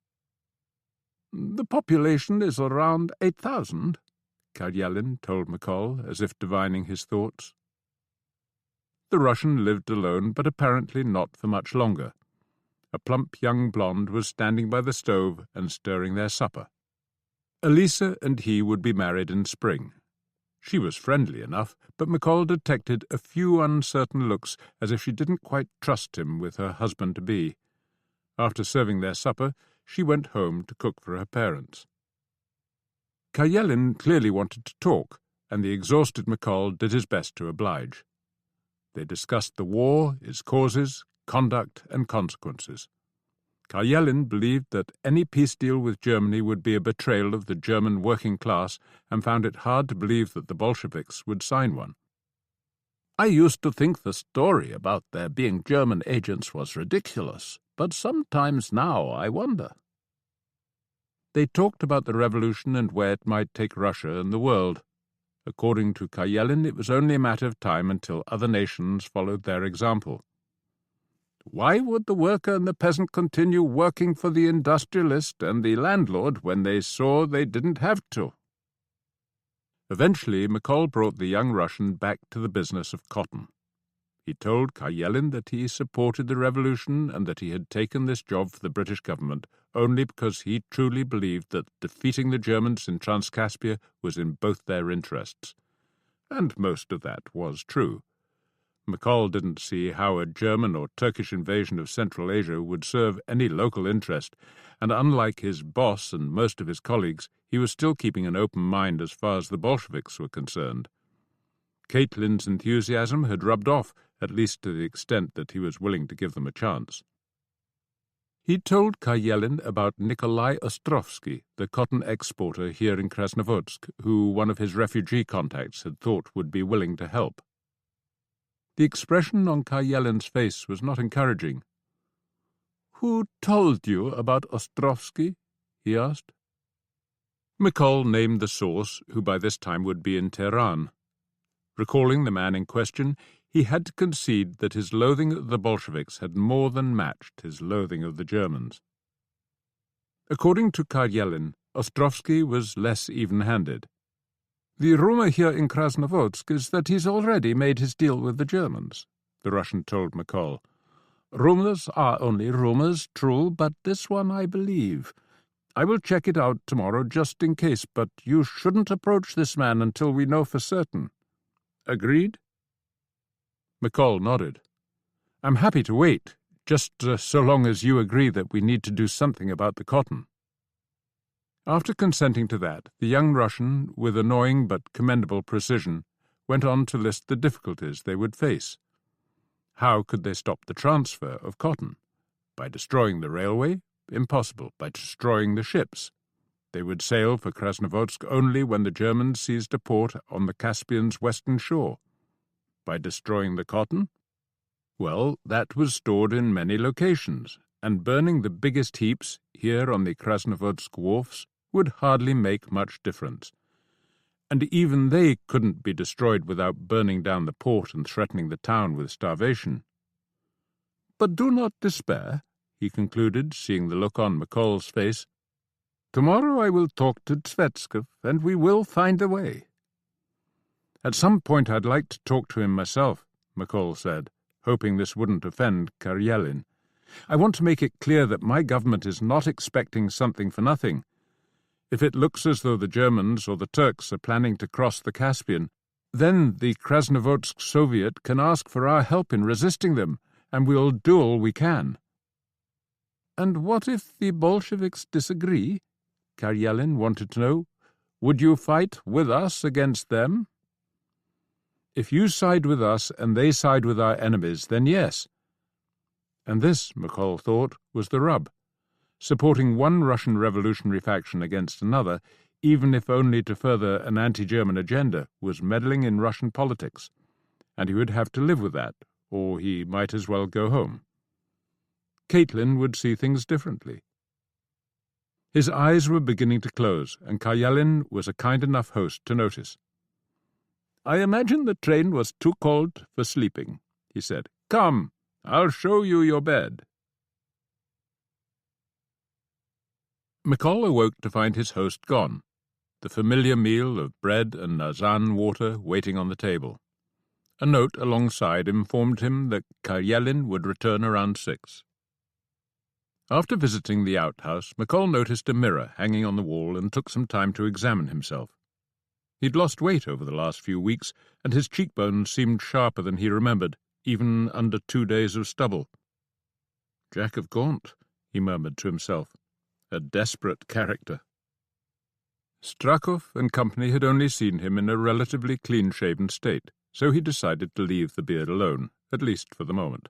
"The population is around 8,000, Karyelin told McColl, as if divining his thoughts. The Russian lived alone, but apparently not for much longer. A plump young blonde was standing by the stove and stirring their supper. Elisa and he would be married in spring. She was friendly enough, but McColl detected a few uncertain looks, as if she didn't quite trust him with her husband-to-be. After serving their supper, she went home to cook for her parents. Karyelin clearly wanted to talk, and the exhausted McColl did his best to oblige. They discussed the war, its causes, conduct, and consequences. Karyelin believed that any peace deal with Germany would be a betrayal of the German working class and found it hard to believe that the Bolsheviks would sign one. "I used to think the story about their being German agents was ridiculous, but sometimes now I wonder." They talked about the revolution and where it might take Russia and the world. According to Karyelin, it was only a matter of time until other nations followed their example. Why would the worker and the peasant continue working for the industrialist and the landlord when they saw they didn't have to? Eventually, McColl brought the young Russian back to the business of cotton. He told Karyelin that he supported the revolution and that he had taken this job for the British government only because he truly believed that defeating the Germans in Transcaspia was in both their interests. And most of that was true. McColl didn't see how a German or Turkish invasion of Central Asia would serve any local interest, and unlike his boss and most of his colleagues, he was still keeping an open mind as far as the Bolsheviks were concerned. Caitlin's enthusiasm had rubbed off, at least to the extent that he was willing to give them a chance. He told Karyelin about Nikolai Ostrovsky, the cotton exporter here in Krasnovodsk, who one of his refugee contacts had thought would be willing to help. The expression on Karyelin's face was not encouraging. "Who told you about Ostrovsky?" he asked. McColl named the source, who by this time would be in Tehran. Recalling the man in question, he had to concede that his loathing of the Bolsheviks had more than matched his loathing of the Germans. According to Karyelin, Ostrovsky was less even-handed. "The rumor here in Krasnovodsk is that he's already made his deal with the Germans," the Russian told McColl. "Rumors are only rumors, true, but this one I believe. I will check it out tomorrow just in case, but you shouldn't approach this man until we know for certain. Agreed?" McColl nodded. "I'm happy to wait, just so long as you agree that we need to do something about the cotton." After consenting to that, the young Russian, with annoying but commendable precision, went on to list the difficulties they would face. How could they stop the transfer of cotton? By destroying the railway? Impossible. By destroying the ships? They would sail for Krasnovodsk only when the Germans seized a port on the Caspian's western shore. By destroying the cotton? Well, that was stored in many locations, and burning the biggest heaps, here on the Krasnovodsk wharfs, would hardly make much difference. And even they couldn't be destroyed without burning down the port and threatening the town with starvation. "But do not despair," he concluded, seeing the look on McColl's face. "Tomorrow I will talk to Tvetskov, and we will find a way." "At some point I'd like to talk to him myself," McColl said, hoping this wouldn't offend Karyelin. "I want to make it clear that my government is not expecting something for nothing. If it looks as though the Germans or the Turks are planning to cross the Caspian, then the Krasnovodsk Soviet can ask for our help in resisting them, and we'll do all we can." "And what if the Bolsheviks disagree?" Karyelin wanted to know. "Would you fight with us against them?" "If you side with us and they side with our enemies, then yes." And this, McColl thought, was the rub. Supporting one Russian revolutionary faction against another, even if only to further an anti-German agenda, was meddling in Russian politics, and he would have to live with that, or he might as well go home. Caitlin would see things differently. His eyes were beginning to close, and Karyelin was a kind enough host to notice. "I imagine the train was too cold for sleeping," he said. "Come, I'll show you your bed." McColl awoke to find his host gone, the familiar meal of bread and Nazan water waiting on the table. A note alongside informed him that Karyelin would return around 6. After visiting the outhouse, McColl noticed a mirror hanging on the wall and took some time to examine himself. He'd lost weight over the last few weeks, and his cheekbones seemed sharper than he remembered, even under 2 days of stubble. "Jack of Gaunt," he murmured to himself. "A desperate character." Strakov and company had only seen him in a relatively clean-shaven state, so he decided to leave the beard alone, at least for the moment.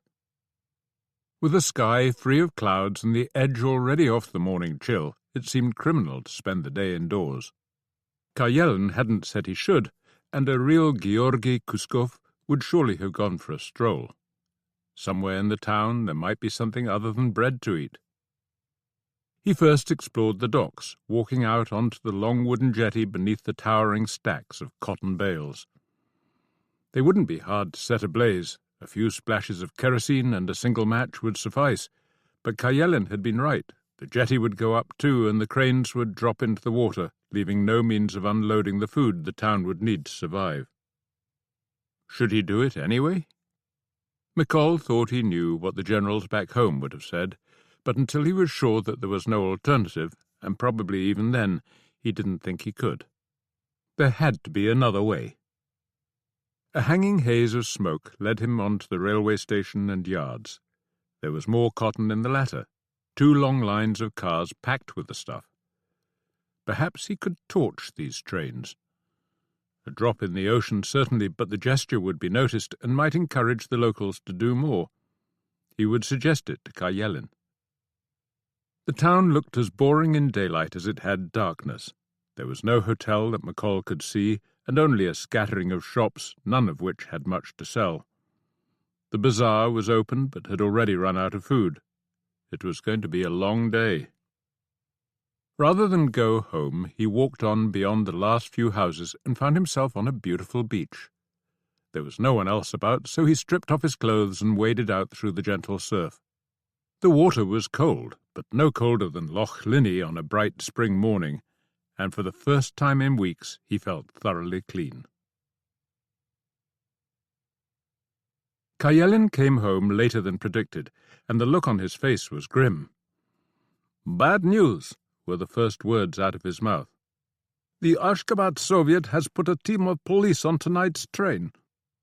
With the sky free of clouds and the edge already off the morning chill, it seemed criminal to spend the day indoors. Karyelin hadn't said he should, and a real Georgy Kuskov would surely have gone for a stroll. Somewhere in the town there might be something other than bread to eat. He first explored the docks, walking out onto the long wooden jetty beneath the towering stacks of cotton bales. They wouldn't be hard to set ablaze. A few splashes of kerosene and a single match would suffice. But Karyelin had been right. The jetty would go up too, and the cranes would drop into the water, leaving no means of unloading the food the town would need to survive. Should he do it anyway? McColl thought he knew what the generals back home would have said, but until he was sure that there was no alternative, and probably even then, he didn't think he could. There had to be another way. A hanging haze of smoke led him on to the railway station and yards. There was more cotton in the latter, 2 long lines of cars packed with the stuff. Perhaps he could torch these trains. A drop in the ocean certainly, but the gesture would be noticed and might encourage the locals to do more. He would suggest it to Karyelin. The town looked as boring in daylight as it had darkness. There was no hotel that McColl could see, and only a scattering of shops, none of which had much to sell. The bazaar was open, but had already run out of food. It was going to be a long day. Rather than go home, he walked on beyond the last few houses and found himself on a beautiful beach. There was no one else about, so he stripped off his clothes and waded out through the gentle surf. The water was cold, but no colder than Loch Linney on a bright spring morning, and for the first time in weeks he felt thoroughly clean. Karyelin came home later than predicted, and the look on his face was grim. "Bad news," were the first words out of his mouth. "The Ashgabat Soviet has put a team of police on tonight's train.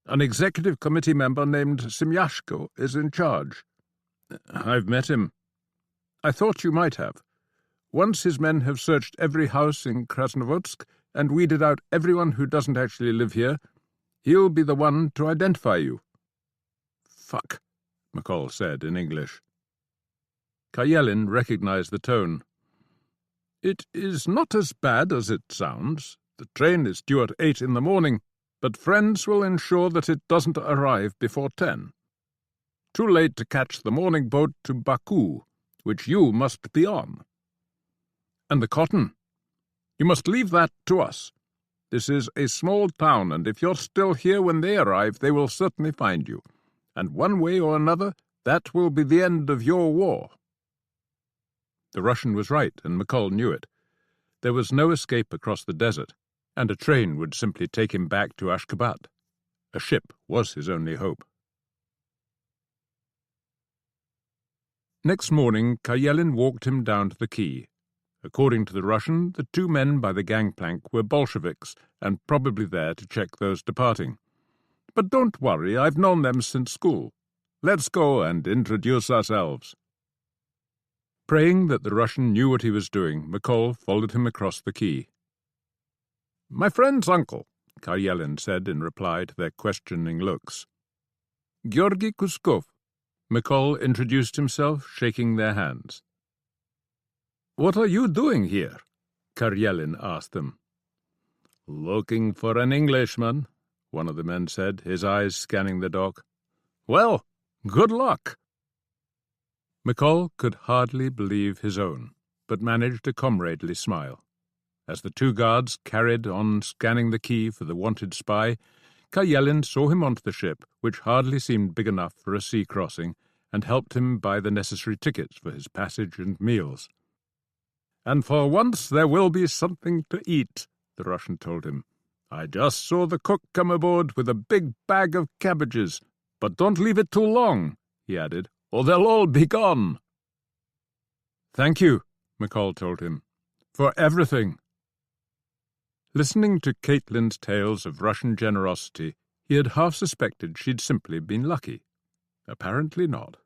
An executive committee member named Semyashko is in charge." "I've met him." "I thought you might have. Once his men have searched every house in Krasnovodsk and weeded out everyone who doesn't actually live here, He'll be the one to identify you." "Fuck," McColl said in English. Caitlin recognized the tone. "It is not as bad as it sounds. The train is due at 8 in the morning, but friends will ensure that it doesn't arrive before 10. Too late to catch the morning boat to Baku, which you must be on. And the cotton. You must leave that to us. This is a small town, and if you're still here when they arrive, they will certainly find you. And one way or another, that will be the end of your war." The Russian was right, and McColl knew it. There was no escape across the desert, and a train would simply take him back to Ashgabat. A ship was his only hope. Next morning, Caitlin walked him down to the quay. According to the Russian, the two men by the gangplank were Bolsheviks, and probably there to check those departing. "But don't worry, I've known them since school. Let's go and introduce ourselves." Praying that the Russian knew what he was doing, McColl followed him across the quay. "My friend's uncle," Caitlin said in reply to their questioning looks. "Georgy Kuskov." McColl introduced himself, shaking their hands. "What are you doing here?" Caitlin asked them. "Looking for an Englishman," one of the men said, his eyes scanning the dock. "Well, good luck." McColl could hardly believe his own, but managed a comradely smile. As the two guards carried on scanning the quay for the wanted spy, Caitlin saw him onto the ship, which hardly seemed big enough for a sea crossing, and helped him buy the necessary tickets for his passage and meals. "And for once there will be something to eat," the Russian told him. "I just saw the cook come aboard with a big bag of cabbages. But don't leave it too long," he added, "or they'll all be gone." "Thank you," McColl told him, "for everything." Listening to Caitlin's tales of Russian generosity, he had half suspected she'd simply been lucky. Apparently not.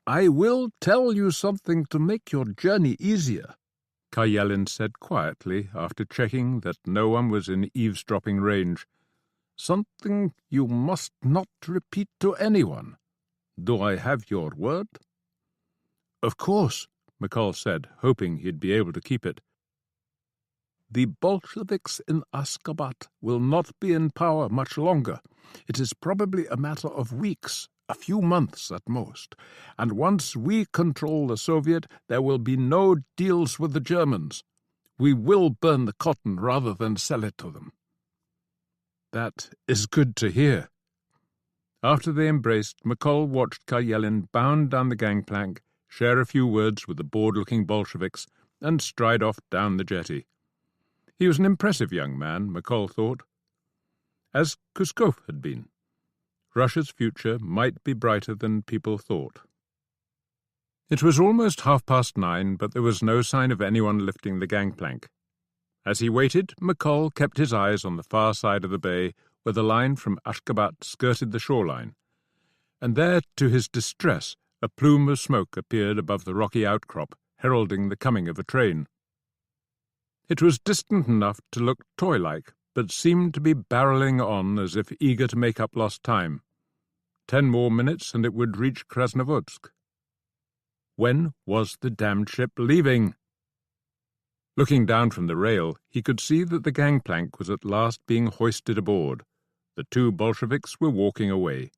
"I will tell you something to make your journey easier," Caitlin said quietly after checking that no one was in eavesdropping range. "Something you must not repeat to anyone. Do I have your word?" "Of course," McColl said, hoping he'd be able to keep it. "The Bolsheviks in Ashgabat will not be in power much longer. It is probably a matter of weeks, a few months at most. And once we control the Soviet, there will be no deals with the Germans. We will burn the cotton rather than sell it to them." "That is good to hear." After they embraced, McColl watched Caitlin bound down the gangplank, share a few words with the bored-looking Bolsheviks, and stride off down the jetty. He was an impressive young man, McColl thought, as Kuskov had been. Russia's future might be brighter than people thought. It was almost 9:30, but there was no sign of anyone lifting the gangplank. As he waited, McColl kept his eyes on the far side of the bay, where the line from Ashgabat skirted the shoreline, and there, to his distress, a plume of smoke appeared above the rocky outcrop, heralding the coming of a train. It was distant enough to look toy-like, but seemed to be barreling on as if eager to make up lost time. 10 more minutes and it would reach Krasnovodsk. When was the damned ship leaving? Looking down from the rail, he could see that the gangplank was at last being hoisted aboard. The two Bolsheviks were walking away.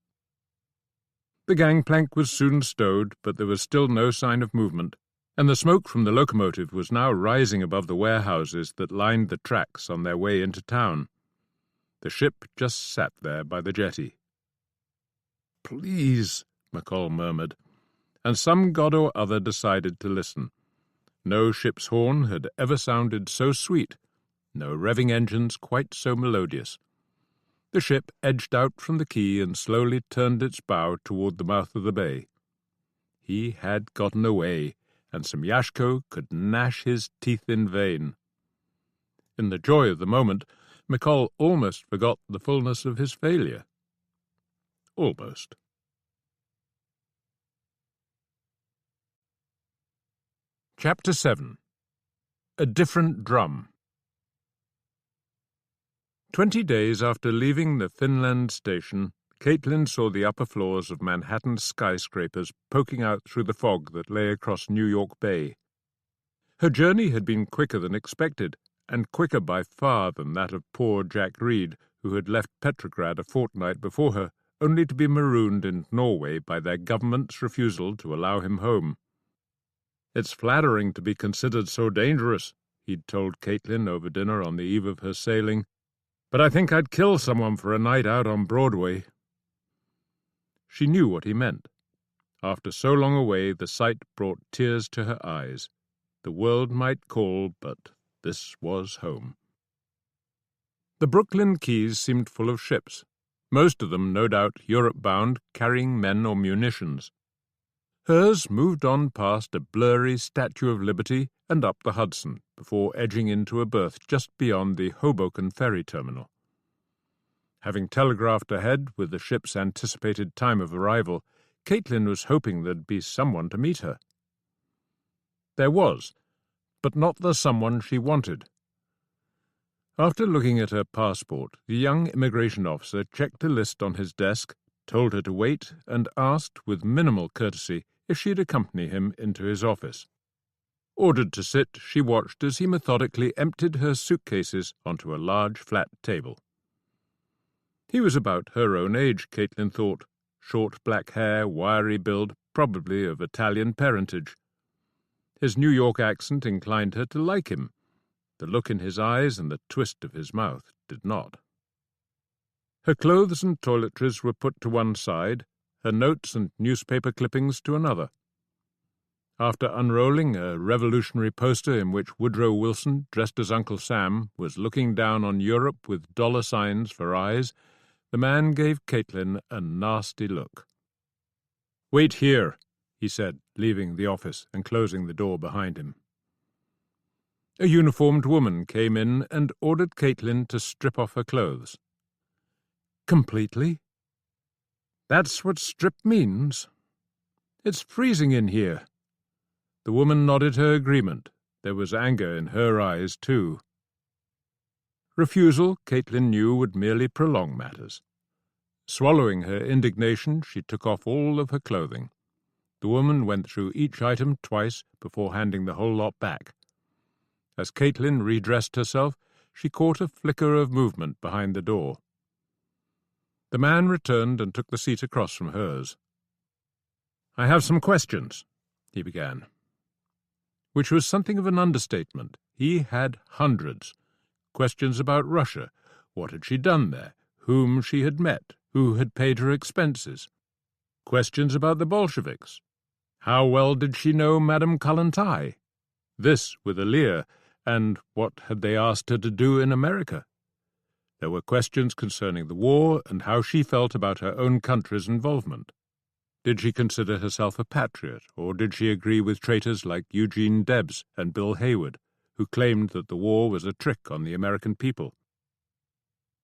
The gangplank was soon stowed, but there was still no sign of movement, and the smoke from the locomotive was now rising above the warehouses that lined the tracks on their way into town. The ship just sat there by the jetty. "Please," McColl murmured, and some god or other decided to listen. No ship's horn had ever sounded so sweet, no revving engines quite so melodious. The ship edged out from the quay and slowly turned its bow toward the mouth of the bay. He had gotten away, and Semyashko could gnash his teeth in vain. In the joy of the moment, McColl almost forgot the fullness of his failure. Almost. Chapter 7. A Different Drum. 20 days after leaving the Finland station, Caitlin saw the upper floors of Manhattan's skyscrapers poking out through the fog that lay across New York Bay. Her journey had been quicker than expected, and quicker by far than that of poor Jack Reed, who had left Petrograd a fortnight before her, only to be marooned in Norway by their government's refusal to allow him home. "It's flattering to be considered so dangerous," he'd told Caitlin over dinner on the eve of her sailing, "but I think I'd kill someone for a night out on Broadway." She knew what he meant. After so long away, the sight brought tears to her eyes. The world might call, but this was home. The Brooklyn quays seemed full of ships, most of them, no doubt, Europe-bound, carrying men or munitions. Hers moved on past a blurry Statue of Liberty and up the Hudson, before edging into a berth just beyond the Hoboken ferry terminal. Having telegraphed ahead with the ship's anticipated time of arrival, Caitlin was hoping there'd be someone to meet her. There was, but not the someone she wanted. After looking at her passport, the young immigration officer checked a list on his desk, told her to wait, and asked, with minimal courtesy, if she'd accompany him into his office. Ordered to sit, she watched as he methodically emptied her suitcases onto a large flat table. He was about her own age, Caitlin thought. Short black hair, wiry build, probably of Italian parentage. His New York accent inclined her to like him. The look in his eyes and the twist of his mouth did not. Her clothes and toiletries were put to one side, her notes and newspaper clippings to another. After unrolling a revolutionary poster in which Woodrow Wilson, dressed as Uncle Sam, was looking down on Europe with dollar signs for eyes, the man gave Caitlin a nasty look. "Wait here," he said, leaving the office and closing the door behind him. A uniformed woman came in and ordered Caitlin to strip off her clothes. "Completely?" "That's what strip means. It's freezing in here." The woman nodded her agreement. There was anger in her eyes, too. Refusal, Caitlin knew, would merely prolong matters. Swallowing her indignation, she took off all of her clothing. The woman went through each item twice before handing the whole lot back. As Caitlin redressed herself, she caught a flicker of movement behind the door. The man returned and took the seat across from hers. "I have some questions," he began. Which was something of an understatement. He had hundreds. Questions about Russia. What had she done there? Whom she had met? Who had paid her expenses? Questions about the Bolsheviks. How well did she know Madame Kollontai? This with a leer. And what had they asked her to do in America? There were questions concerning the war and how she felt about her own country's involvement. Did she consider herself a patriot, or did she agree with traitors like Eugene Debs and Bill Hayward, who claimed that the war was a trick on the American people?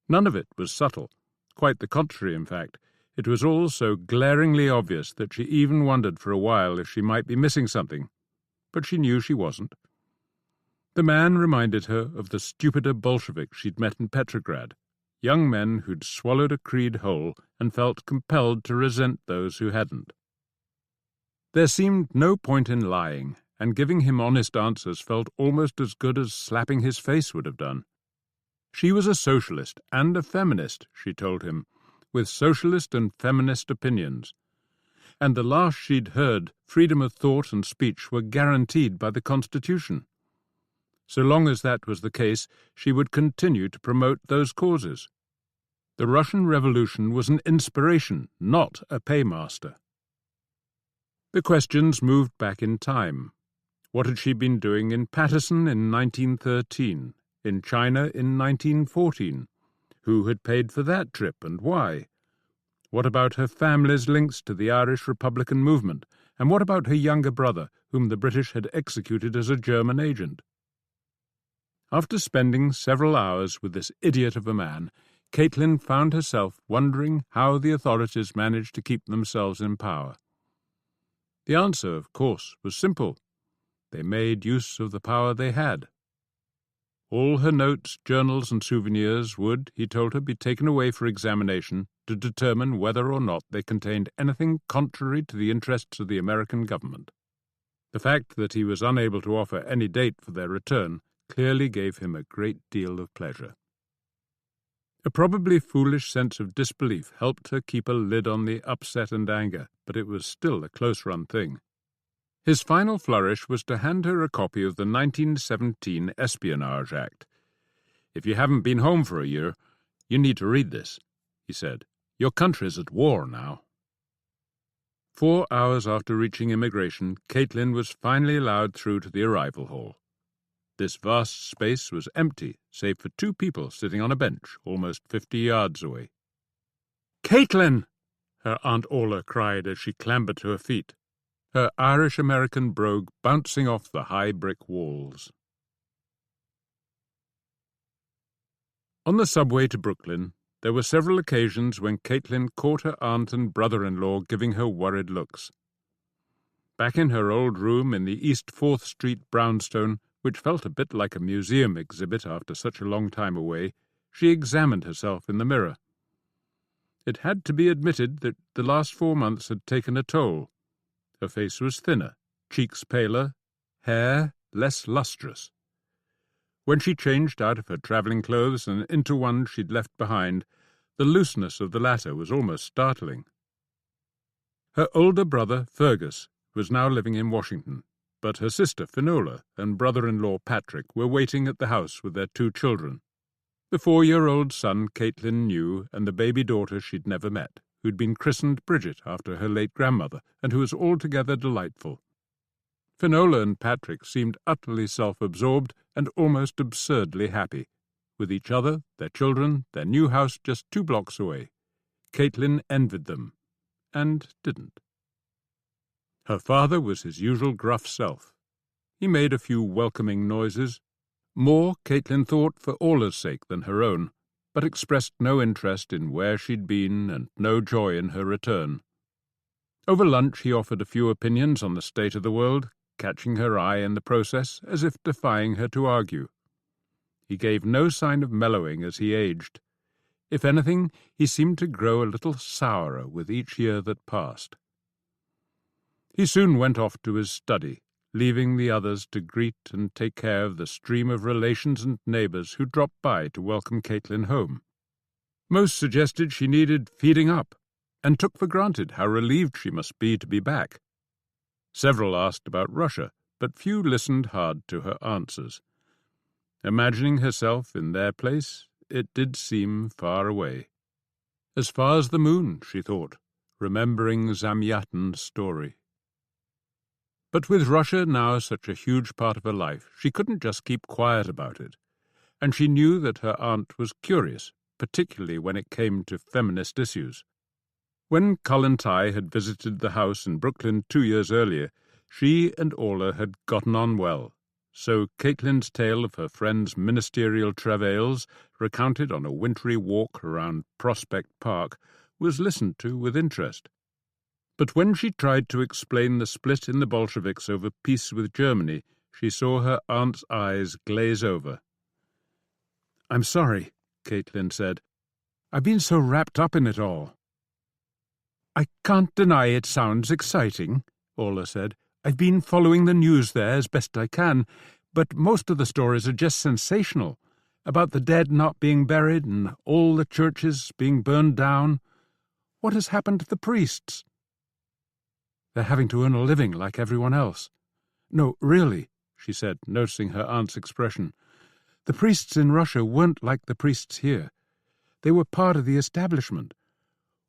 None of it was subtle. Quite the contrary, in fact. It was all so glaringly obvious that she even wondered for a while if she might be missing something. But she knew she wasn't. The man reminded her of the stupider Bolsheviks she'd met in Petrograd, young men who'd swallowed a creed whole and felt compelled to resent those who hadn't. There seemed no point in lying, and giving him honest answers felt almost as good as slapping his face would have done. She was a socialist and a feminist, she told him, with socialist and feminist opinions. And the last she'd heard, freedom of thought and speech, were guaranteed by the Constitution. So long as that was the case, she would continue to promote those causes. The Russian Revolution was an inspiration, not a paymaster. The questions moved back in time. What had she been doing in Paterson in 1913, in China in 1914? Who had paid for that trip and why? What about her family's links to the Irish Republican movement? And what about her younger brother, whom the British had executed as a German agent? After spending several hours with this idiot of a man, Caitlin found herself wondering how the authorities managed to keep themselves in power. The answer, of course, was simple. They made use of the power they had. All her notes, journals, and souvenirs would, he told her, be taken away for examination to determine whether or not they contained anything contrary to the interests of the American government. The fact that he was unable to offer any date for their return clearly gave him a great deal of pleasure. A probably foolish sense of disbelief helped her keep a lid on the upset and anger, but it was still a close-run thing. His final flourish was to hand her a copy of the 1917 Espionage Act. "If you haven't been home for a year, you need to read this," he said. "Your country's at war now." 4 hours after reaching immigration, Caitlin was finally allowed through to the arrival hall. This vast space was empty, save for 2 people sitting on a bench almost 50 yards away. "Caitlin!" her Aunt Orla cried as she clambered to her feet, her Irish-American brogue bouncing off the high brick walls. On the subway to Brooklyn, there were several occasions when Caitlin caught her aunt and brother-in-law giving her worried looks. Back in her old room in the East 4th Street brownstone, which felt a bit like a museum exhibit after such a long time away, she examined herself in the mirror. It had to be admitted that the last 4 months had taken a toll. Her face was thinner, cheeks paler, hair less lustrous. When she changed out of her travelling clothes and into one she'd left behind, the looseness of the latter was almost startling. Her older brother, Fergus, was now living in Washington, but her sister Finola and brother-in-law Patrick were waiting at the house with their 2 children. The 4-year-old son Caitlin knew, and the baby daughter she'd never met, who'd been christened Bridget after her late grandmother, and who was altogether delightful. Finola and Patrick seemed utterly self-absorbed and almost absurdly happy, with each other, their children, their new house just 2 blocks away. Caitlin envied them, and didn't. Her father was his usual gruff self. He made a few welcoming noises, more, Caitlin thought, for Orla's sake than her own, but expressed no interest in where she'd been and no joy in her return. Over lunch he offered a few opinions on the state of the world, catching her eye in the process as if defying her to argue. He gave no sign of mellowing as he aged. If anything, he seemed to grow a little sourer with each year that passed. He soon went off to his study, leaving the others to greet and take care of the stream of relations and neighbours who dropped by to welcome Caitlin home. Most suggested she needed feeding up, and took for granted how relieved she must be to be back. Several asked about Russia, but few listened hard to her answers. Imagining herself in their place, it did seem far away. As far as the moon, she thought, remembering Zamyatin's story. But with Russia now such a huge part of her life, she couldn't just keep quiet about it, and she knew that her aunt was curious, particularly when it came to feminist issues. When Kollontai had visited the house in Brooklyn 2 years earlier, she and Orla had gotten on well, so Caitlin's tale of her friend's ministerial travails, recounted on a wintry walk around Prospect Park, was listened to with interest. But when she tried to explain the split in the Bolsheviks over peace with Germany, she saw her aunt's eyes glaze over. "I'm sorry," Caitlin said. "I've been so wrapped up in it all." "I can't deny it sounds exciting," Orla said. "I've been following the news there as best I can, but most of the stories are just sensational, about the dead not being buried and all the churches being burned down. What has happened to the priests?" "They're having to earn a living like everyone else." "No, really," she said, noticing her aunt's expression. "The priests in Russia weren't like the priests here. They were part of the establishment.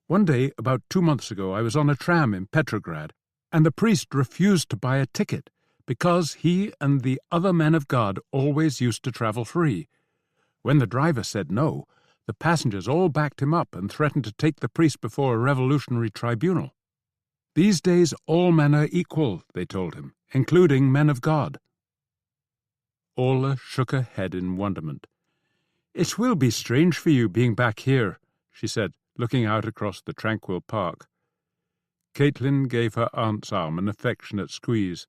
One day, about 2 months ago, I was on a tram in Petrograd, and the priest refused to buy a ticket because he and the other men of God always used to travel free. When the driver said no, the passengers all backed him up and threatened to take the priest before a revolutionary tribunal. These days all men are equal, they told him, including men of God." Orla shook her head in wonderment. "It will be strange for you being back here," she said, looking out across the tranquil park. Caitlin gave her aunt's arm an affectionate squeeze.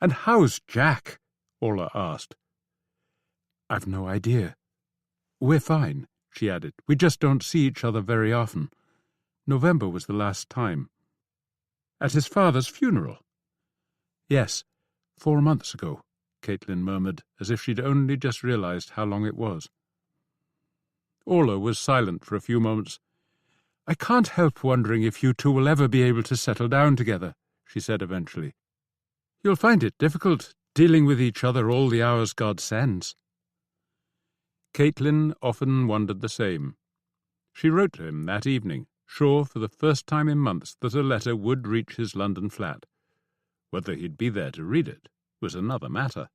"And how's Jack?" Orla asked. "I've no idea. We're fine," she added. "We just don't see each other very often. November was the last time." "At his father's funeral?" "Yes, 4 months ago," Caitlin murmured, as if she'd only just realized how long it was. Orla was silent for a few moments. "I can't help wondering if you two will ever be able to settle down together," she said eventually. "You'll find it difficult, dealing with each other all the hours God sends." Caitlin often wondered the same. She wrote to him that evening, sure for the first time in months that a letter would reach his London flat. Whether he'd be there to read it was another matter.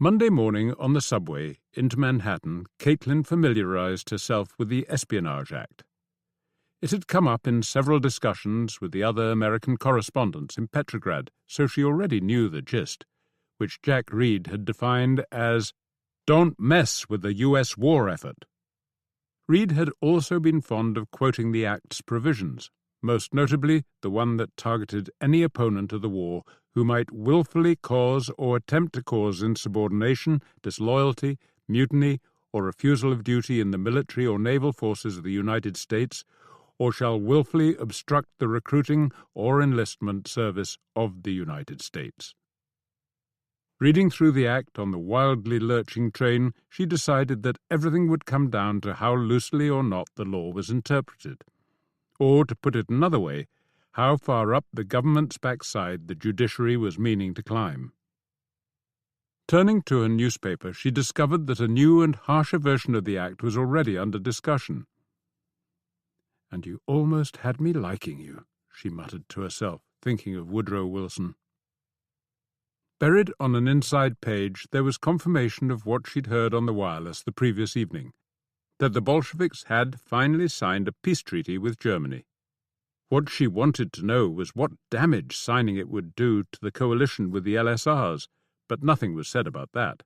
Monday morning on the subway into Manhattan, Caitlin familiarized herself with the Espionage Act. It had come up in several discussions with the other American correspondents in Petrograd, so she already knew the gist, which Jack Reed had defined as, "Don't mess with the U.S. war effort." Reed had also been fond of quoting the Act's provisions, most notably the one that targeted any opponent of the war who might willfully cause or attempt to cause insubordination, disloyalty, mutiny, or refusal of duty in the military or naval forces of the United States, or shall willfully obstruct the recruiting or enlistment service of the United States. Reading through the Act on the wildly lurching train, she decided that everything would come down to how loosely or not the law was interpreted. Or, to put it another way, how far up the government's backside the judiciary was meaning to climb. Turning to her newspaper, she discovered that a new and harsher version of the Act was already under discussion. "And you almost had me liking you," she muttered to herself, thinking of Woodrow Wilson. Buried on an inside page, there was confirmation of what she'd heard on the wireless the previous evening, that the Bolsheviks had finally signed a peace treaty with Germany. What she wanted to know was what damage signing it would do to the coalition with the LSRs, but nothing was said about that.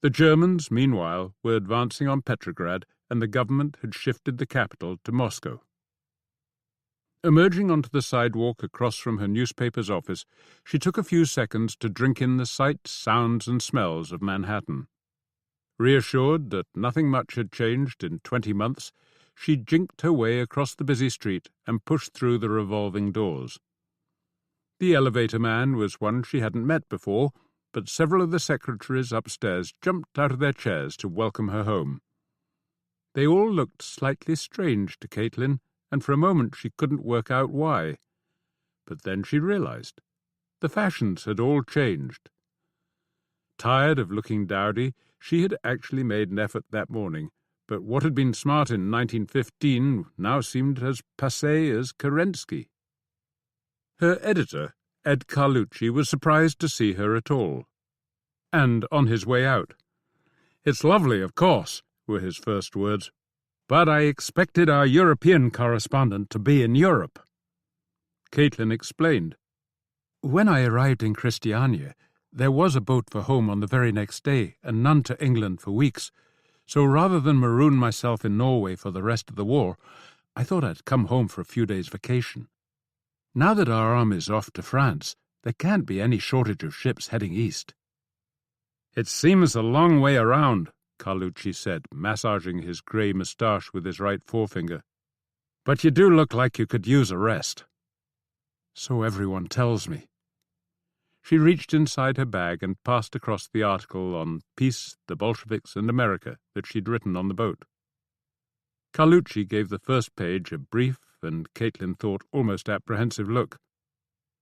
The Germans, meanwhile, were advancing on Petrograd, and the government had shifted the capital to Moscow. Emerging onto the sidewalk across from her newspaper's office, she took a few seconds to drink in the sights, sounds, and smells of Manhattan. Reassured that nothing much had changed in 20 months, she jinked her way across the busy street and pushed through the revolving doors. The elevator man was one she hadn't met before, but several of the secretaries upstairs jumped out of their chairs to welcome her home. They all looked slightly strange to Caitlin, and for a moment she couldn't work out why. But then she realized. The fashions had all changed. Tired of looking dowdy, she had actually made an effort that morning, but what had been smart in 1915 now seemed as passé as Kerensky. Her editor, Ed Carlucci, was surprised to see her at all. And on his way out. "It's lovely, of course," were his first words, "but I expected our European correspondent to be in Europe." Caitlin explained. "When I arrived in Christiania, there was a boat for home on the very next day, and none to England for weeks, so rather than maroon myself in Norway for the rest of the war, I thought I'd come home for a few days' vacation. Now that our army's off to France, there can't be any shortage of ships heading east." "It seems a long way around," Carlucci said, massaging his grey moustache with his right forefinger. "But you do look like you could use a rest." "So everyone tells me." She reached inside her bag and passed across the article on Peace, the Bolsheviks, and America that she'd written on the boat. Carlucci gave the first page a brief and, Caitlin thought, almost apprehensive look.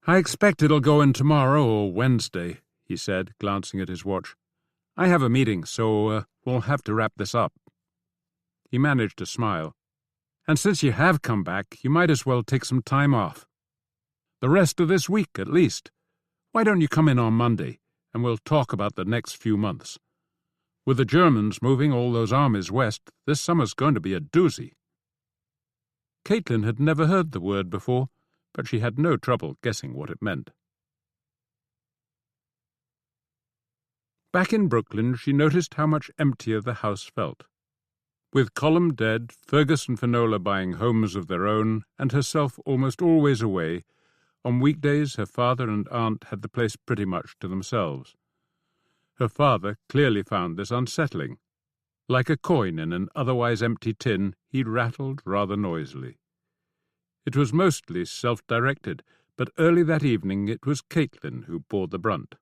"I expect it'll go in tomorrow or Wednesday," he said, glancing at his watch. "I have a meeting, so we'll have to wrap this up." He managed a smile. "And since you have come back, you might as well take some time off. The rest of this week, at least. Why don't you come in on Monday, and we'll talk about the next few months. With the Germans moving all those armies west, this summer's going to be a doozy." Caitlin had never heard the word before, but she had no trouble guessing what it meant. Back in Brooklyn, she noticed how much emptier the house felt. With Colum dead, Fergus and Finola buying homes of their own, and herself almost always away, On weekdays her father and aunt had the place pretty much to themselves. Her father clearly found this unsettling. Like a coin in an otherwise empty tin, he rattled rather noisily. It was mostly self-directed, but early that evening it was Caitlin who bore the brunt.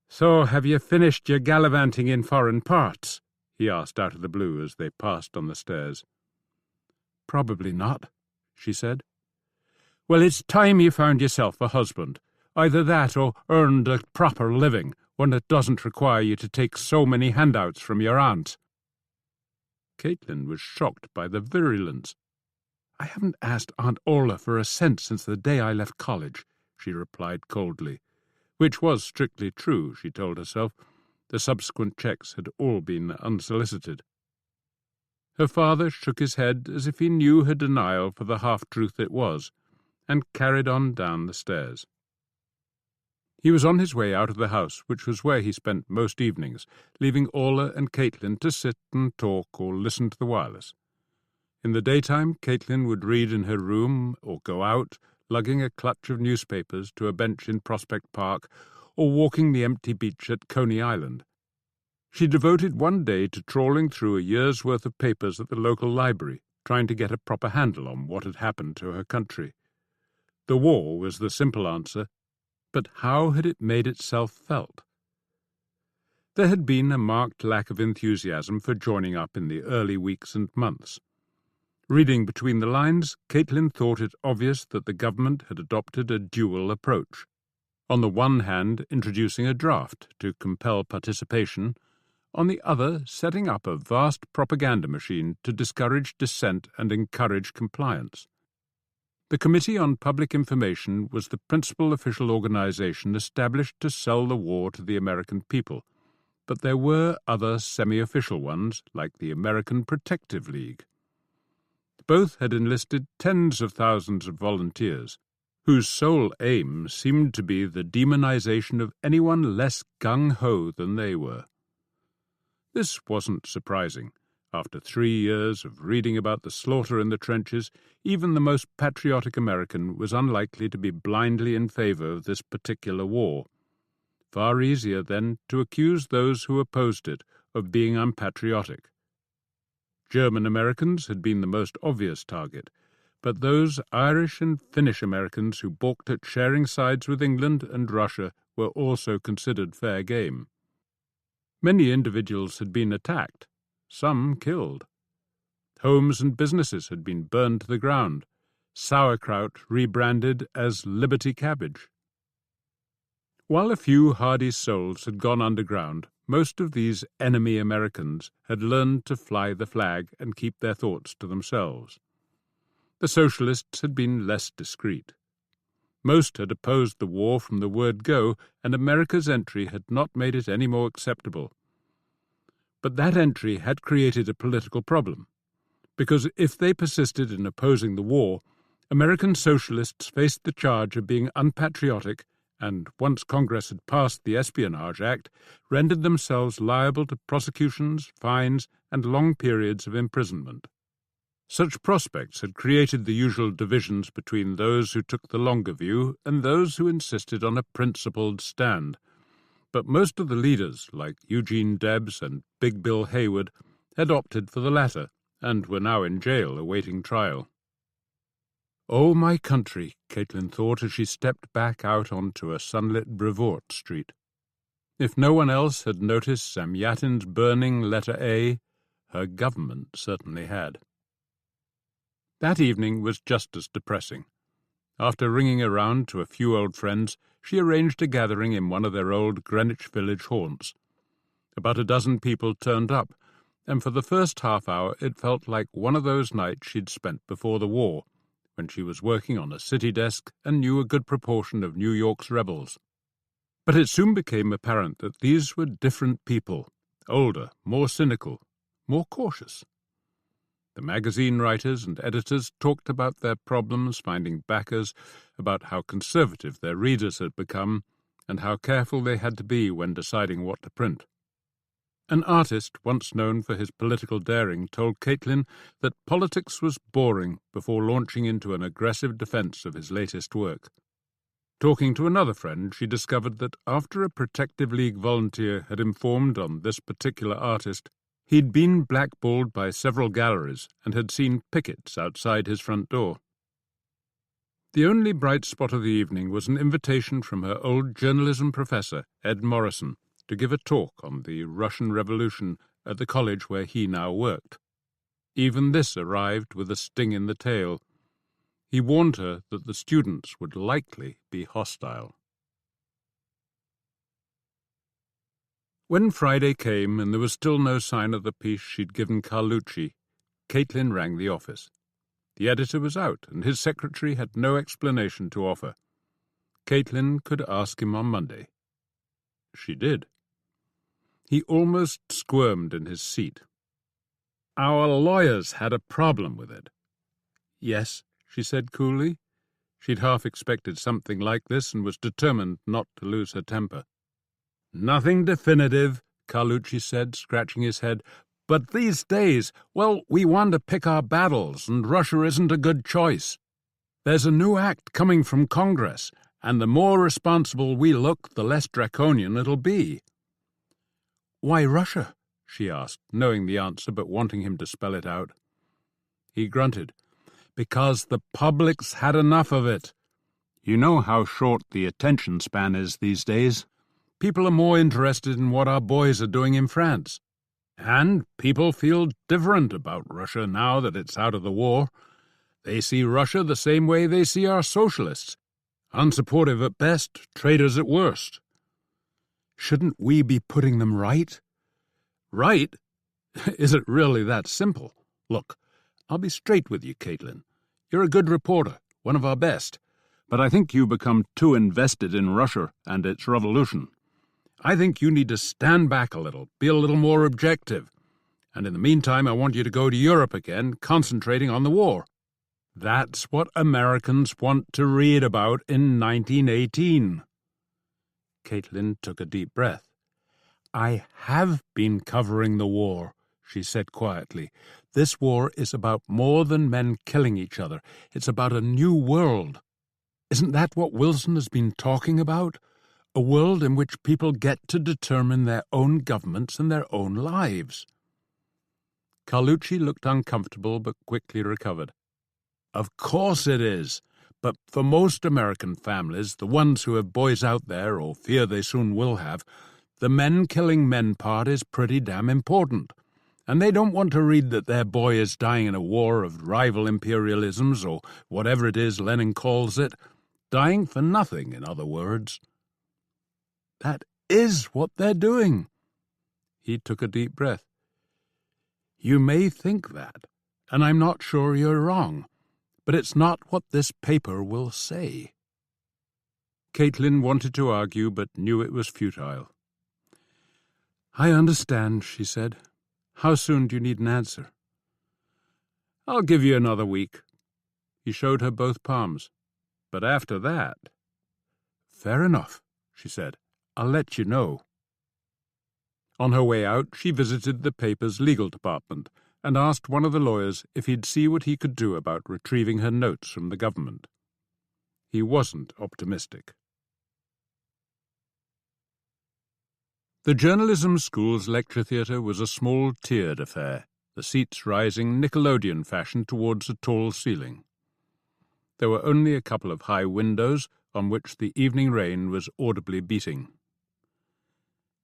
"So have you finished your gallivanting in foreign parts?" he asked out of the blue as they passed on the stairs. "Probably not," she said. "Well, it's time you found yourself a husband. Either that or earned a proper living, one that doesn't require you to take so many handouts from your aunt." Caitlin was shocked by the virulence. "I haven't asked Aunt Orla for a cent since the day I left college," she replied coldly, which was strictly true, she told herself. The subsequent cheques had all been unsolicited. Her father shook his head as if he knew her denial for the half-truth it was, and carried on down the stairs. He was on his way out of the house, which was where he spent most evenings, leaving Orla and Caitlin to sit and talk or listen to the wireless. In the daytime, Caitlin would read in her room or go out, lugging a clutch of newspapers to a bench in Prospect Park or walking the empty beach at Coney Island. She devoted one day to trawling through a year's worth of papers at the local library, trying to get a proper handle on what had happened to her country. The war was the simple answer, but how had it made itself felt? There had been a marked lack of enthusiasm for joining up in the early weeks and months. Reading between the lines, Caitlin thought it obvious that the government had adopted a dual approach. On the one hand, introducing a draft to compel participation, on the other, setting up a vast propaganda machine to discourage dissent and encourage compliance. The Committee on Public Information was the principal official organization established to sell the war to the American people, but there were other semi-official ones, like the American Protective League. Both had enlisted tens of thousands of volunteers, whose sole aim seemed to be the demonization of anyone less gung-ho than they were. This wasn't surprising. After 3 years of reading about the slaughter in the trenches, even the most patriotic American was unlikely to be blindly in favor of this particular war. Far easier, then, to accuse those who opposed it of being unpatriotic. German Americans had been the most obvious target, but those Irish and Finnish Americans who balked at sharing sides with England and Russia were also considered fair game. Many individuals had been attacked, some killed. Homes and businesses had been burned to the ground, sauerkraut rebranded as Liberty Cabbage. While a few hardy souls had gone underground, most of these enemy Americans had learned to fly the flag and keep their thoughts to themselves. The socialists had been less discreet. Most had opposed the war from the word go, and America's entry had not made it any more acceptable. But that entry had created a political problem, because if they persisted in opposing the war, American socialists faced the charge of being unpatriotic and, once Congress had passed the Espionage Act, rendered themselves liable to prosecutions, fines, and long periods of imprisonment. Such prospects had created the usual divisions between those who took the longer view and those who insisted on a principled stand. But most of the leaders, like Eugene Debs and Big Bill Haywood, had opted for the latter and were now in jail awaiting trial. "Oh, my country," Caitlin thought as she stepped back out onto a sunlit Brevoort street. If no one else had noticed Samyatin's burning letter A, her government certainly had. That evening was just as depressing. After ringing around to a few old friends, she arranged a gathering in one of their old Greenwich Village haunts. About a dozen people turned up, and for the first half-hour it felt like one of those nights she'd spent before the war, when she was working on a city desk and knew a good proportion of New York's rebels. But it soon became apparent that these were different people, older, more cynical, more cautious. The magazine writers and editors talked about their problems finding backers, about how conservative their readers had become, and how careful they had to be when deciding what to print. An artist once known for his political daring told Caitlin that politics was boring before launching into an aggressive defence of his latest work. Talking to another friend, she discovered that after a Protective League volunteer had informed on this particular artist, he'd been blackballed by several galleries and had seen pickets outside his front door. The only bright spot of the evening was an invitation from her old journalism professor, Ed Morrison, to give a talk on the Russian Revolution at the college where he now worked. Even this arrived with a sting in the tail. He warned her that the students would likely be hostile. When Friday came and there was still no sign of the piece she'd given Carlucci, Caitlin rang the office. The editor was out, and his secretary had no explanation to offer. Caitlin could ask him on Monday. She did. He almost squirmed in his seat. "Our lawyers had a problem with it." "Yes," she said coolly. She'd half expected something like this and was determined not to lose her temper. "Nothing definitive," Carlucci said, scratching his head. "But these days, well, we want to pick our battles, and Russia isn't a good choice. There's a new act coming from Congress, and the more responsible we look, the less draconian it'll be." "Why Russia?" she asked, knowing the answer but wanting him to spell it out. He grunted. "Because the public's had enough of it. You know how short the attention span is these days. People are more interested in what our boys are doing in France. And people feel different about Russia now that it's out of the war. They see Russia the same way they see our socialists. Unsupportive at best, traitors at worst." "Shouldn't we be putting them right?" "Right? Is it really that simple? Look, I'll be straight with you, Caitlin. You're a good reporter, one of our best, but I think you become too invested in Russia and its revolution. I think you need to stand back a little, be a little more objective. And in the meantime, I want you to go to Europe again, concentrating on the war. That's what Americans want to read about in 1918. Caitlin took a deep breath. "I have been covering the war," she said quietly. "This war is about more than men killing each other. It's about a new world. Isn't that what Wilson has been talking about? A world in which people get to determine their own governments and their own lives." Carlucci looked uncomfortable but quickly recovered. "Of course it is. But for most American families, the ones who have boys out there or fear they soon will have, the men-killing-men part is pretty damn important. And they don't want to read that their boy is dying in a war of rival imperialisms or whatever it is Lenin calls it. Dying for nothing, in other words." "That is what they're doing." He took a deep breath. "You may think that, and I'm not sure you're wrong. But it's not what this paper will say." Caitlin wanted to argue, but knew it was futile. "I understand," she said. "How soon do you need an answer?" "I'll give you another week." He showed her both palms. "But after that—" "Fair enough," she said. "I'll let you know." On her way out, she visited the paper's legal department and asked one of the lawyers if he'd see what he could do about retrieving her notes from the government. He wasn't optimistic. The journalism school's lecture theatre was a small tiered affair, the seats rising Nickelodeon fashion towards a tall ceiling. There were only a couple of high windows on which the evening rain was audibly beating.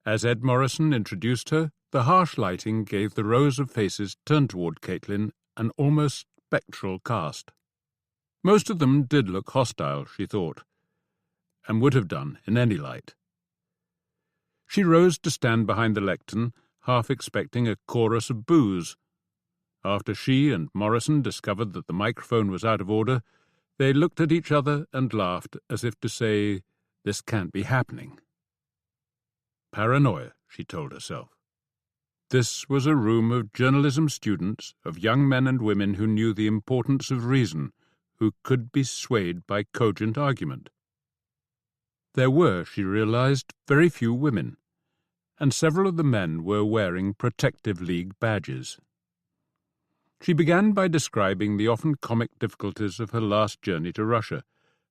As Ed Morrison introduced her, the harsh lighting gave the rows of faces turned toward Caitlin an almost spectral cast. Most of them did look hostile, she thought, and would have done in any light. She rose to stand behind the lectern, half expecting a chorus of boos. After she and Morrison discovered that the microphone was out of order, they looked at each other and laughed as if to say, "This can't be happening." Paranoia, she told herself. This was a room of journalism students, of young men and women who knew the importance of reason, who could be swayed by cogent argument. There were, she realized, very few women, and several of the men were wearing Protective League badges. She began by describing the often comic difficulties of her last journey to Russia,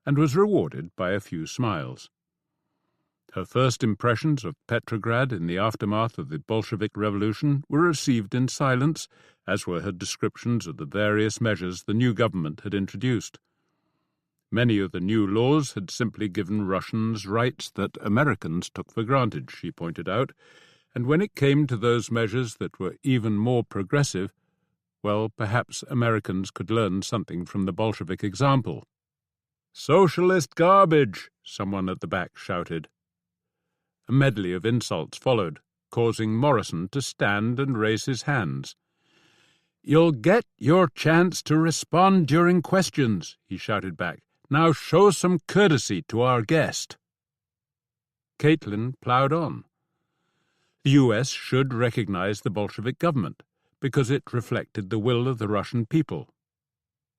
and was rewarded by a few smiles. Her first impressions of Petrograd in the aftermath of the Bolshevik Revolution were received in silence, as were her descriptions of the various measures the new government had introduced. Many of the new laws had simply given Russians rights that Americans took for granted, she pointed out, and when it came to those measures that were even more progressive, well, perhaps Americans could learn something from the Bolshevik example. "Socialist garbage!" someone at the back shouted. A medley of insults followed, causing Morrison to stand and raise his hands. "You'll get your chance to respond during questions," he shouted back. "Now show some courtesy to our guest." Caitlin ploughed on. The U.S. should recognize the Bolshevik government, because it reflected the will of the Russian people.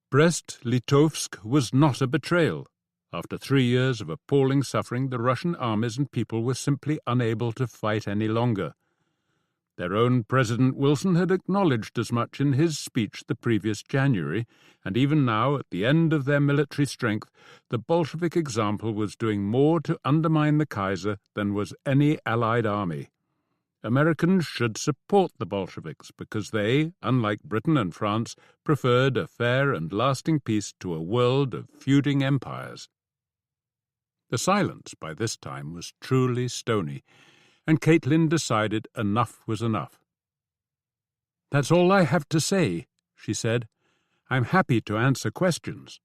Brest-Litovsk was not a betrayal. After 3 years of appalling suffering, the Russian armies and people were simply unable to fight any longer. Their own President Wilson had acknowledged as much in his speech the previous January, and even now, at the end of their military strength, the Bolshevik example was doing more to undermine the Kaiser than was any Allied army. Americans should support the Bolsheviks because they, unlike Britain and France, preferred a fair and lasting peace to a world of feuding empires. The silence by this time was truly stony, and Caitlin decided enough was enough. "That's all I have to say," she said. "I'm happy to answer questions."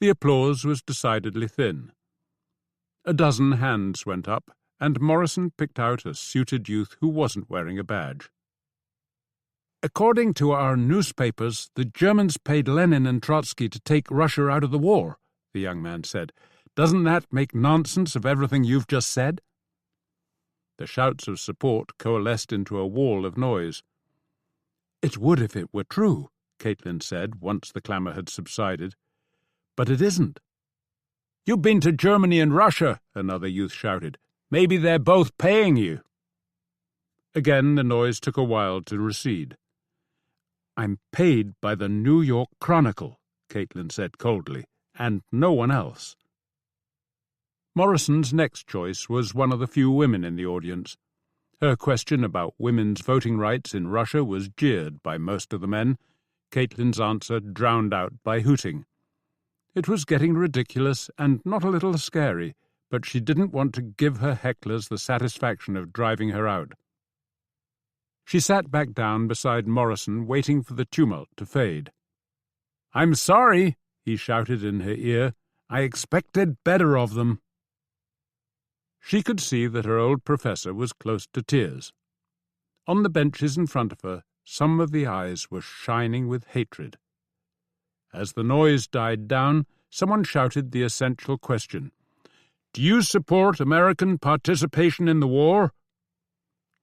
The applause was decidedly thin. A dozen hands went up, and Morrison picked out a suited youth who wasn't wearing a badge. "According to our newspapers, the Germans paid Lenin and Trotsky to take Russia out of the war," the young man said. "Doesn't that make nonsense of everything you've just said?" The shouts of support coalesced into a wall of noise. "It would if it were true," Caitlin said, once the clamour had subsided. "But it isn't." "You've been to Germany and Russia," another youth shouted. "Maybe they're both paying you." Again the noise took a while to recede. "I'm paid by the New York Chronicle," Caitlin said coldly, "and no one else." Morrison's next choice was one of the few women in the audience. Her question about women's voting rights in Russia was jeered by most of the men, Caitlin's answer drowned out by hooting. It was getting ridiculous and not a little scary, but she didn't want to give her hecklers the satisfaction of driving her out. She sat back down beside Morrison, waiting for the tumult to fade. "I'm sorry," he shouted in her ear. "I expected better of them." She could see that her old professor was close to tears. On the benches in front of her, some of the eyes were shining with hatred. As the noise died down, someone shouted the essential question. "Do you support American participation in the war?"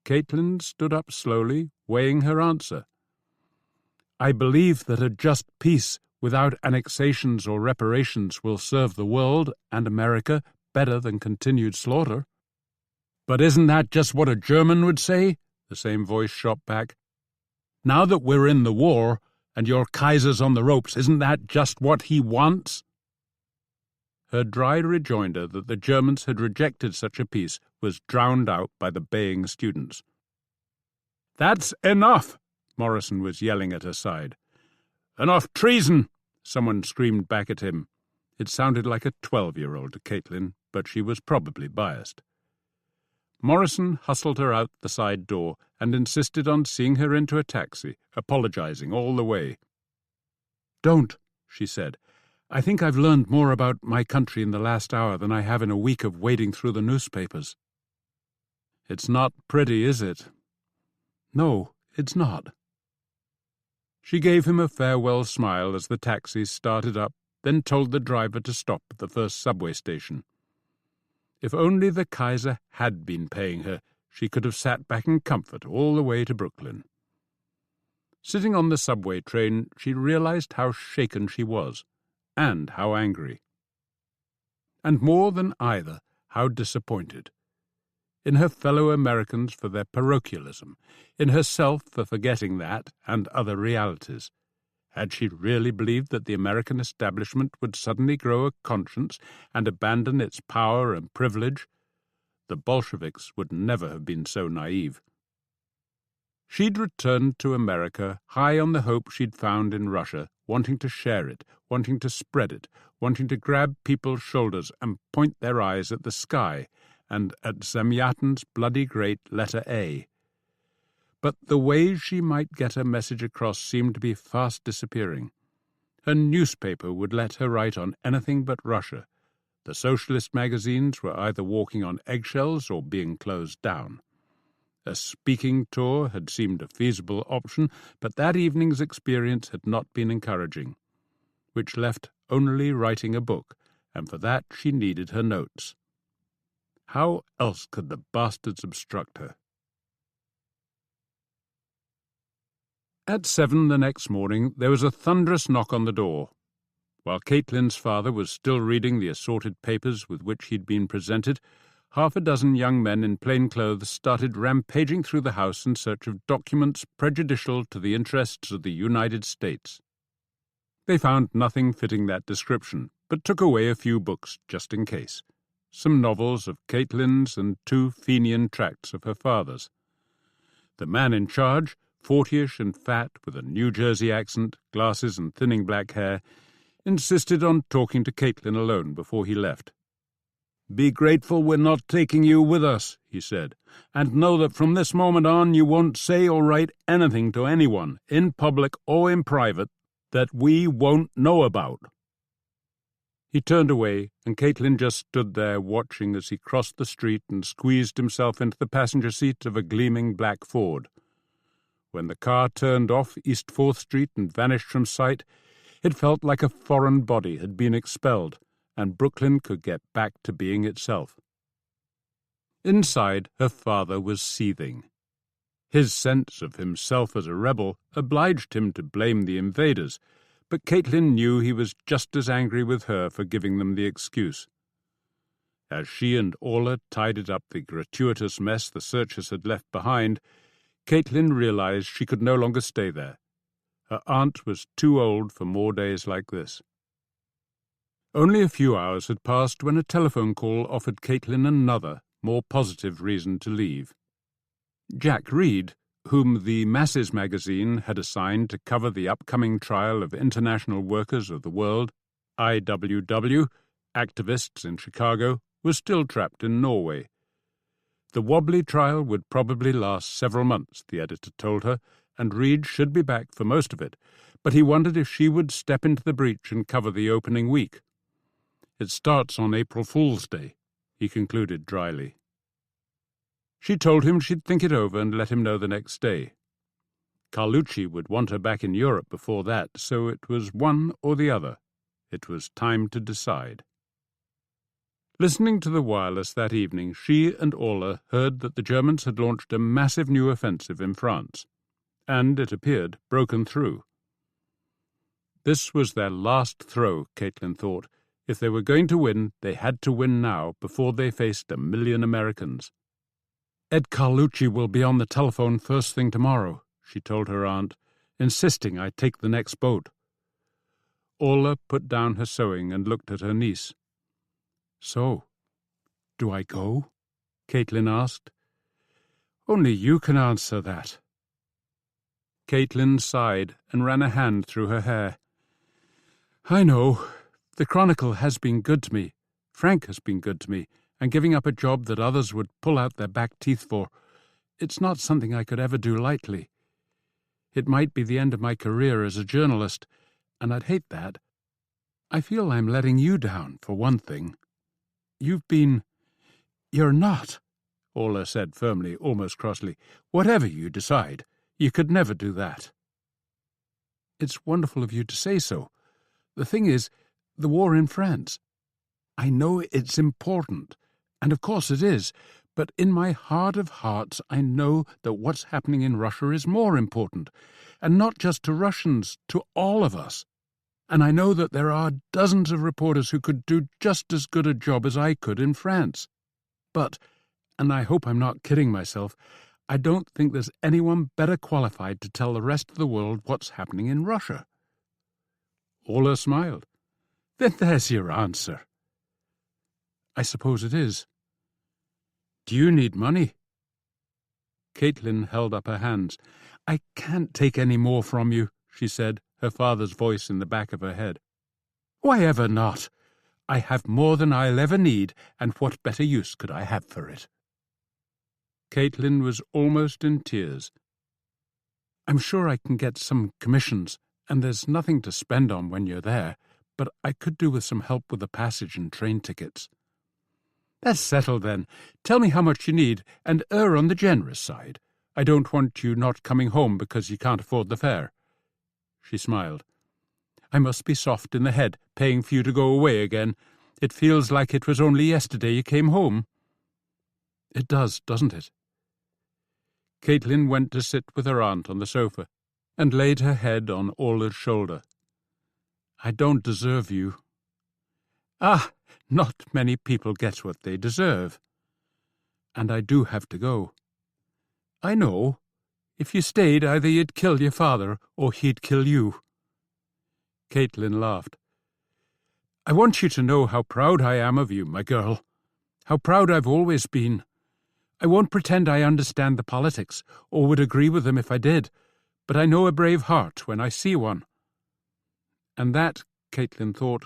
Caitlin stood up slowly, weighing her answer. "I believe that a just peace without annexations or reparations will serve the world and America better than continued slaughter." "But isn't that just what a German would say?" the same voice shot back. "Now that we're in the war, and your Kaiser's on the ropes, isn't that just what he wants?" Her dry rejoinder that the Germans had rejected such a peace was drowned out by the baying students. "That's enough!" Morrison was yelling at her side. "Enough treason!" someone screamed back at him. It sounded like a 12-year-old to Caitlin, but she was probably biased. Morrison hustled her out the side door and insisted on seeing her into a taxi, apologizing all the way. "Don't," she said. "I think I've learned more about my country in the last hour than I have in a week of wading through the newspapers." "It's not pretty, is it?" "No, it's not." She gave him a farewell smile as the taxi started up, then told the driver to stop at the first subway station. If only the Kaiser had been paying her, she could have sat back in comfort all the way to Brooklyn. Sitting on the subway train, she realized how shaken she was, and how angry. And more than either, how disappointed. in her fellow Americans for their parochialism, in herself for forgetting that and other realities. Had she really believed that the American establishment would suddenly grow a conscience and abandon its power and privilege? The Bolsheviks would never have been so naive. She'd returned to America high on the hope she'd found in Russia, wanting to share it, wanting to spread it, wanting to grab people's shoulders and point their eyes at the sky and at Zamyatin's bloody great letter A. But the ways she might get her message across seemed to be fast disappearing. Her newspaper would let her write on anything but Russia. The socialist magazines were either walking on eggshells or being closed down. A speaking tour had seemed a feasible option, but that evening's experience had not been encouraging, which left only writing a book, and for that she needed her notes. How else could the bastards obstruct her? At 7 the next morning there was a thunderous knock on the door. While Caitlin's father was still reading the assorted papers with which he'd been presented, half a dozen young men in plain clothes started rampaging through the house in search of documents prejudicial to the interests of the United States. They found nothing fitting that description, but took away a few books just in case. Some novels of Caitlin's and 2 Fenian tracts of her father's. The man in charge, 40ish and fat, with a New Jersey accent, glasses and thinning black hair, insisted on talking to Caitlin alone before he left. "Be grateful we're not taking you with us," he said, "and know that from this moment on you won't say or write anything to anyone, in public or in private, that we won't know about." He turned away, and Caitlin just stood there watching as he crossed the street and squeezed himself into the passenger seat of a gleaming black Ford. When the car turned off East 4th Street and vanished from sight, it felt like a foreign body had been expelled, and Brooklyn could get back to being itself. Inside, her father was seething. His sense of himself as a rebel obliged him to blame the invaders, but Caitlin knew he was just as angry with her for giving them the excuse. As she and Orla tidied up the gratuitous mess the searchers had left behind, Caitlin realized she could no longer stay there. Her aunt was too old for more days like this. Only a few hours had passed when a telephone call offered Caitlin another, more positive reason to leave. Jack Reed, whom the Masses magazine had assigned to cover the upcoming trial of International Workers of the World, IWW, activists in Chicago, was still trapped in Norway. The wobbly trial would probably last several months, the editor told her, and Reed should be back for most of it, but he wondered if she would step into the breach and cover the opening week. "It starts on April Fool's Day," he concluded dryly. She told him she'd think it over and let him know the next day. Carlucci would want her back in Europe before that, so it was one or the other. It was time to decide. Listening to the wireless that evening, she and Orla heard that the Germans had launched a massive new offensive in France, and, it appeared, broken through. This was their last throw, Caitlin thought. If they were going to win, they had to win now, before they faced 1 million Americans. "Ed Carlucci will be on the telephone first thing tomorrow," she told her aunt, insisting I take the next boat. Orla put down her sewing and looked at her niece. "So, do I go?" Caitlin asked. "Only you can answer that." Caitlin sighed and ran a hand through her hair. "I know. The Chronicle has been good to me. Frank has been good to me, and giving up a job that others would pull out their back teeth for. It's not something I could ever do lightly. It might be the end of my career as a journalist, and I'd hate that. I feel I'm letting you down, for one thing. You're not," Orla said firmly, almost crossly. "Whatever you decide, you could never do that." "It's wonderful of you to say so. The thing is, the war in France. I know it's important, and of course it is, but in my heart of hearts I know that what's happening in Russia is more important, and not just to Russians, to all of us. And I know that there are dozens of reporters who could do just as good a job as I could in France. But, And I hope I'm not kidding myself. I don't think there's anyone better qualified to tell the rest of the world what's happening in Russia. Orla smiled. Then there's your answer. I suppose it is. Do you need money? Caitlin held up her hands. I can't take any more from you, she said, her father's voice in the back of her head. Why ever not? I have more than I'll ever need, and what better use could I have for it? Caitlin was almost in tears. I'm sure I can get some commissions, and there's nothing to spend on when you're there, but I could do with some help with the passage and train tickets. That's settled then. Tell me how much you need, and err on the generous side. I don't want you not coming home because you can't afford the fare. She smiled. I must be soft in the head, paying for you to go away again. It feels like it was only yesterday you came home. It does, doesn't it? Caitlin went to sit with her aunt on the sofa, and laid her head on Orla's shoulder. I don't deserve you. Ah, not many people get what they deserve. And I do have to go. I know. If you stayed, either you'd kill your father, or he'd kill you. Caitlin laughed. I want you to know how proud I am of you, my girl. How proud I've always been. I won't pretend I understand the politics, or would agree with them if I did, but I know a brave heart when I see one. And that, Caitlin thought,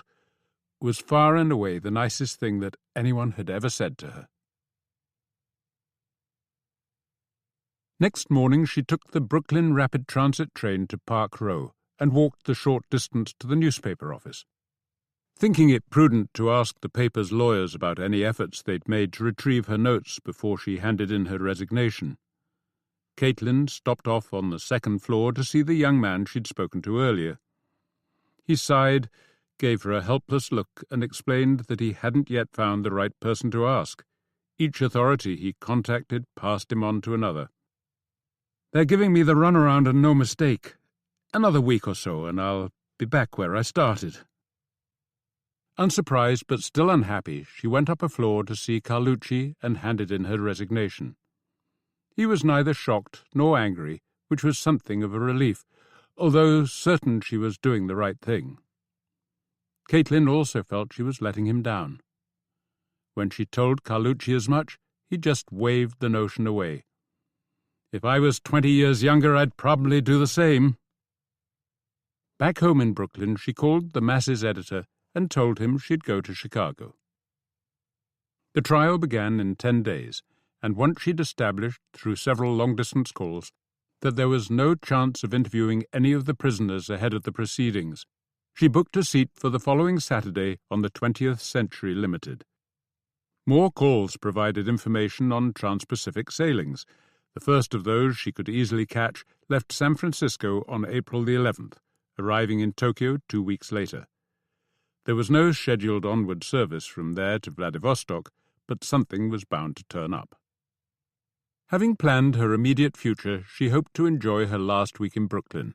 was far and away the nicest thing that anyone had ever said to her. Next morning she took the Brooklyn Rapid Transit train to Park Row and walked the short distance to the newspaper office. Thinking it prudent to ask the paper's lawyers about any efforts they'd made to retrieve her notes before she handed in her resignation, Caitlin stopped off on the second floor to see the young man she'd spoken to earlier. He sighed, gave her a helpless look, and explained that he hadn't yet found the right person to ask. Each authority he contacted passed him on to another. They're giving me the runaround and no mistake. Another week or so, and I'll be back where I started. Unsurprised but still unhappy, she went up a floor to see Carlucci and handed in her resignation. He was neither shocked nor angry, which was something of a relief, although certain she was doing the right thing. Caitlin also felt she was letting him down. When she told Carlucci as much, he just waved the notion away. If I was 20 years younger, I'd probably do the same. Back home in Brooklyn, she called the Mass's editor and told him she'd go to Chicago. The trial began in 10 days, and once she'd established, through several long-distance calls, that there was no chance of interviewing any of the prisoners ahead of the proceedings, she booked a seat for the following Saturday on the 20th Century Limited. More calls provided information on trans-Pacific sailings. The first of those she could easily catch left San Francisco on April the 11th, arriving in Tokyo 2 weeks later. There was no scheduled onward service from there to Vladivostok, but something was bound to turn up. Having planned her immediate future, she hoped to enjoy her last week in Brooklyn.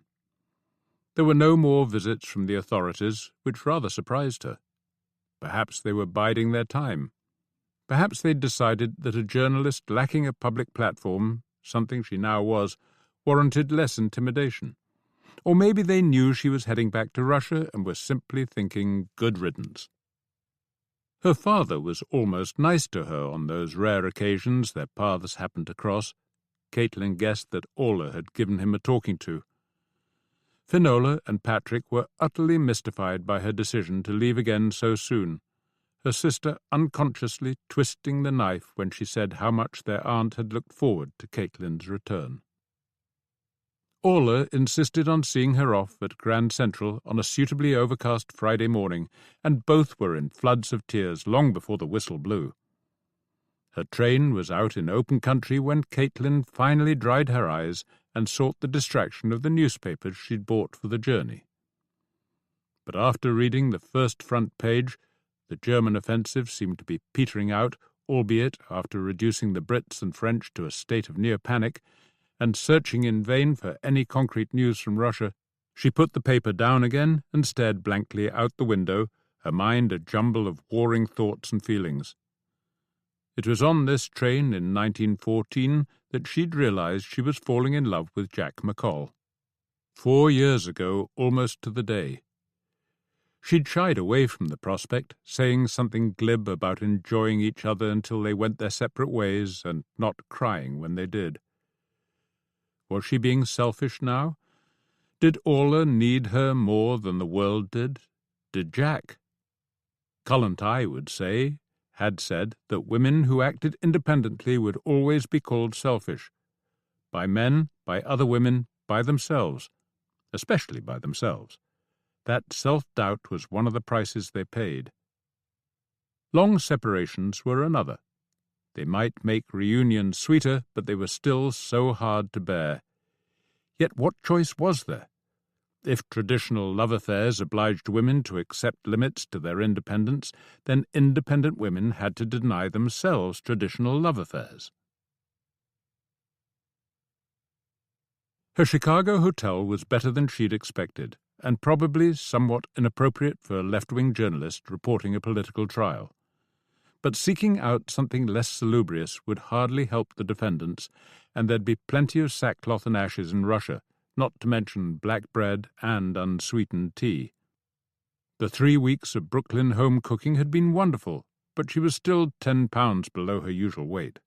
There were no more visits from the authorities, which rather surprised her. Perhaps they were biding their time. Perhaps they'd decided that a journalist lacking a public platform, something she now was, warranted less intimidation. Or maybe they knew she was heading back to Russia and were simply thinking good riddance. Her father was almost nice to her on those rare occasions their paths happened to cross. Caitlin guessed that Orla had given him a talking to. Finola and Patrick were utterly mystified by her decision to leave again so soon, her sister unconsciously twisting the knife when she said how much their aunt had looked forward to Caitlin's return. Orla insisted on seeing her off at Grand Central on a suitably overcast Friday morning, and both were in floods of tears long before the whistle blew. Her train was out in open country when Caitlin finally dried her eyes and sought the distraction of the newspapers she'd bought for the journey. But after reading the first front page, the German offensive seemed to be petering out, albeit after reducing the Brits and French to a state of near panic, and searching in vain for any concrete news from Russia, she put the paper down again and stared blankly out the window, her mind a jumble of warring thoughts and feelings. It was on this train in 1914 that she'd realized she was falling in love with Jack McColl. 4 years ago, almost to the day. She'd shied away from the prospect, saying something glib about enjoying each other until they went their separate ways and not crying when they did. Was she being selfish now? Did Orla need her more than the world did? Did Jack? Kollontai had said that women who acted independently would always be called selfish. By men, by other women, by themselves. Especially by themselves. That self-doubt was one of the prices they paid. Long separations were another. They might make reunions sweeter, but they were still so hard to bear. Yet what choice was there? If traditional love affairs obliged women to accept limits to their independence, then independent women had to deny themselves traditional love affairs. Her Chicago hotel was better than she'd expected, and probably somewhat inappropriate for a left-wing journalist reporting a political trial. But seeking out something less salubrious would hardly help the defendants, and there'd be plenty of sackcloth and ashes in Russia, not to mention black bread and unsweetened tea. The 3 weeks of Brooklyn home cooking had been wonderful, but she was still 10 pounds below her usual weight.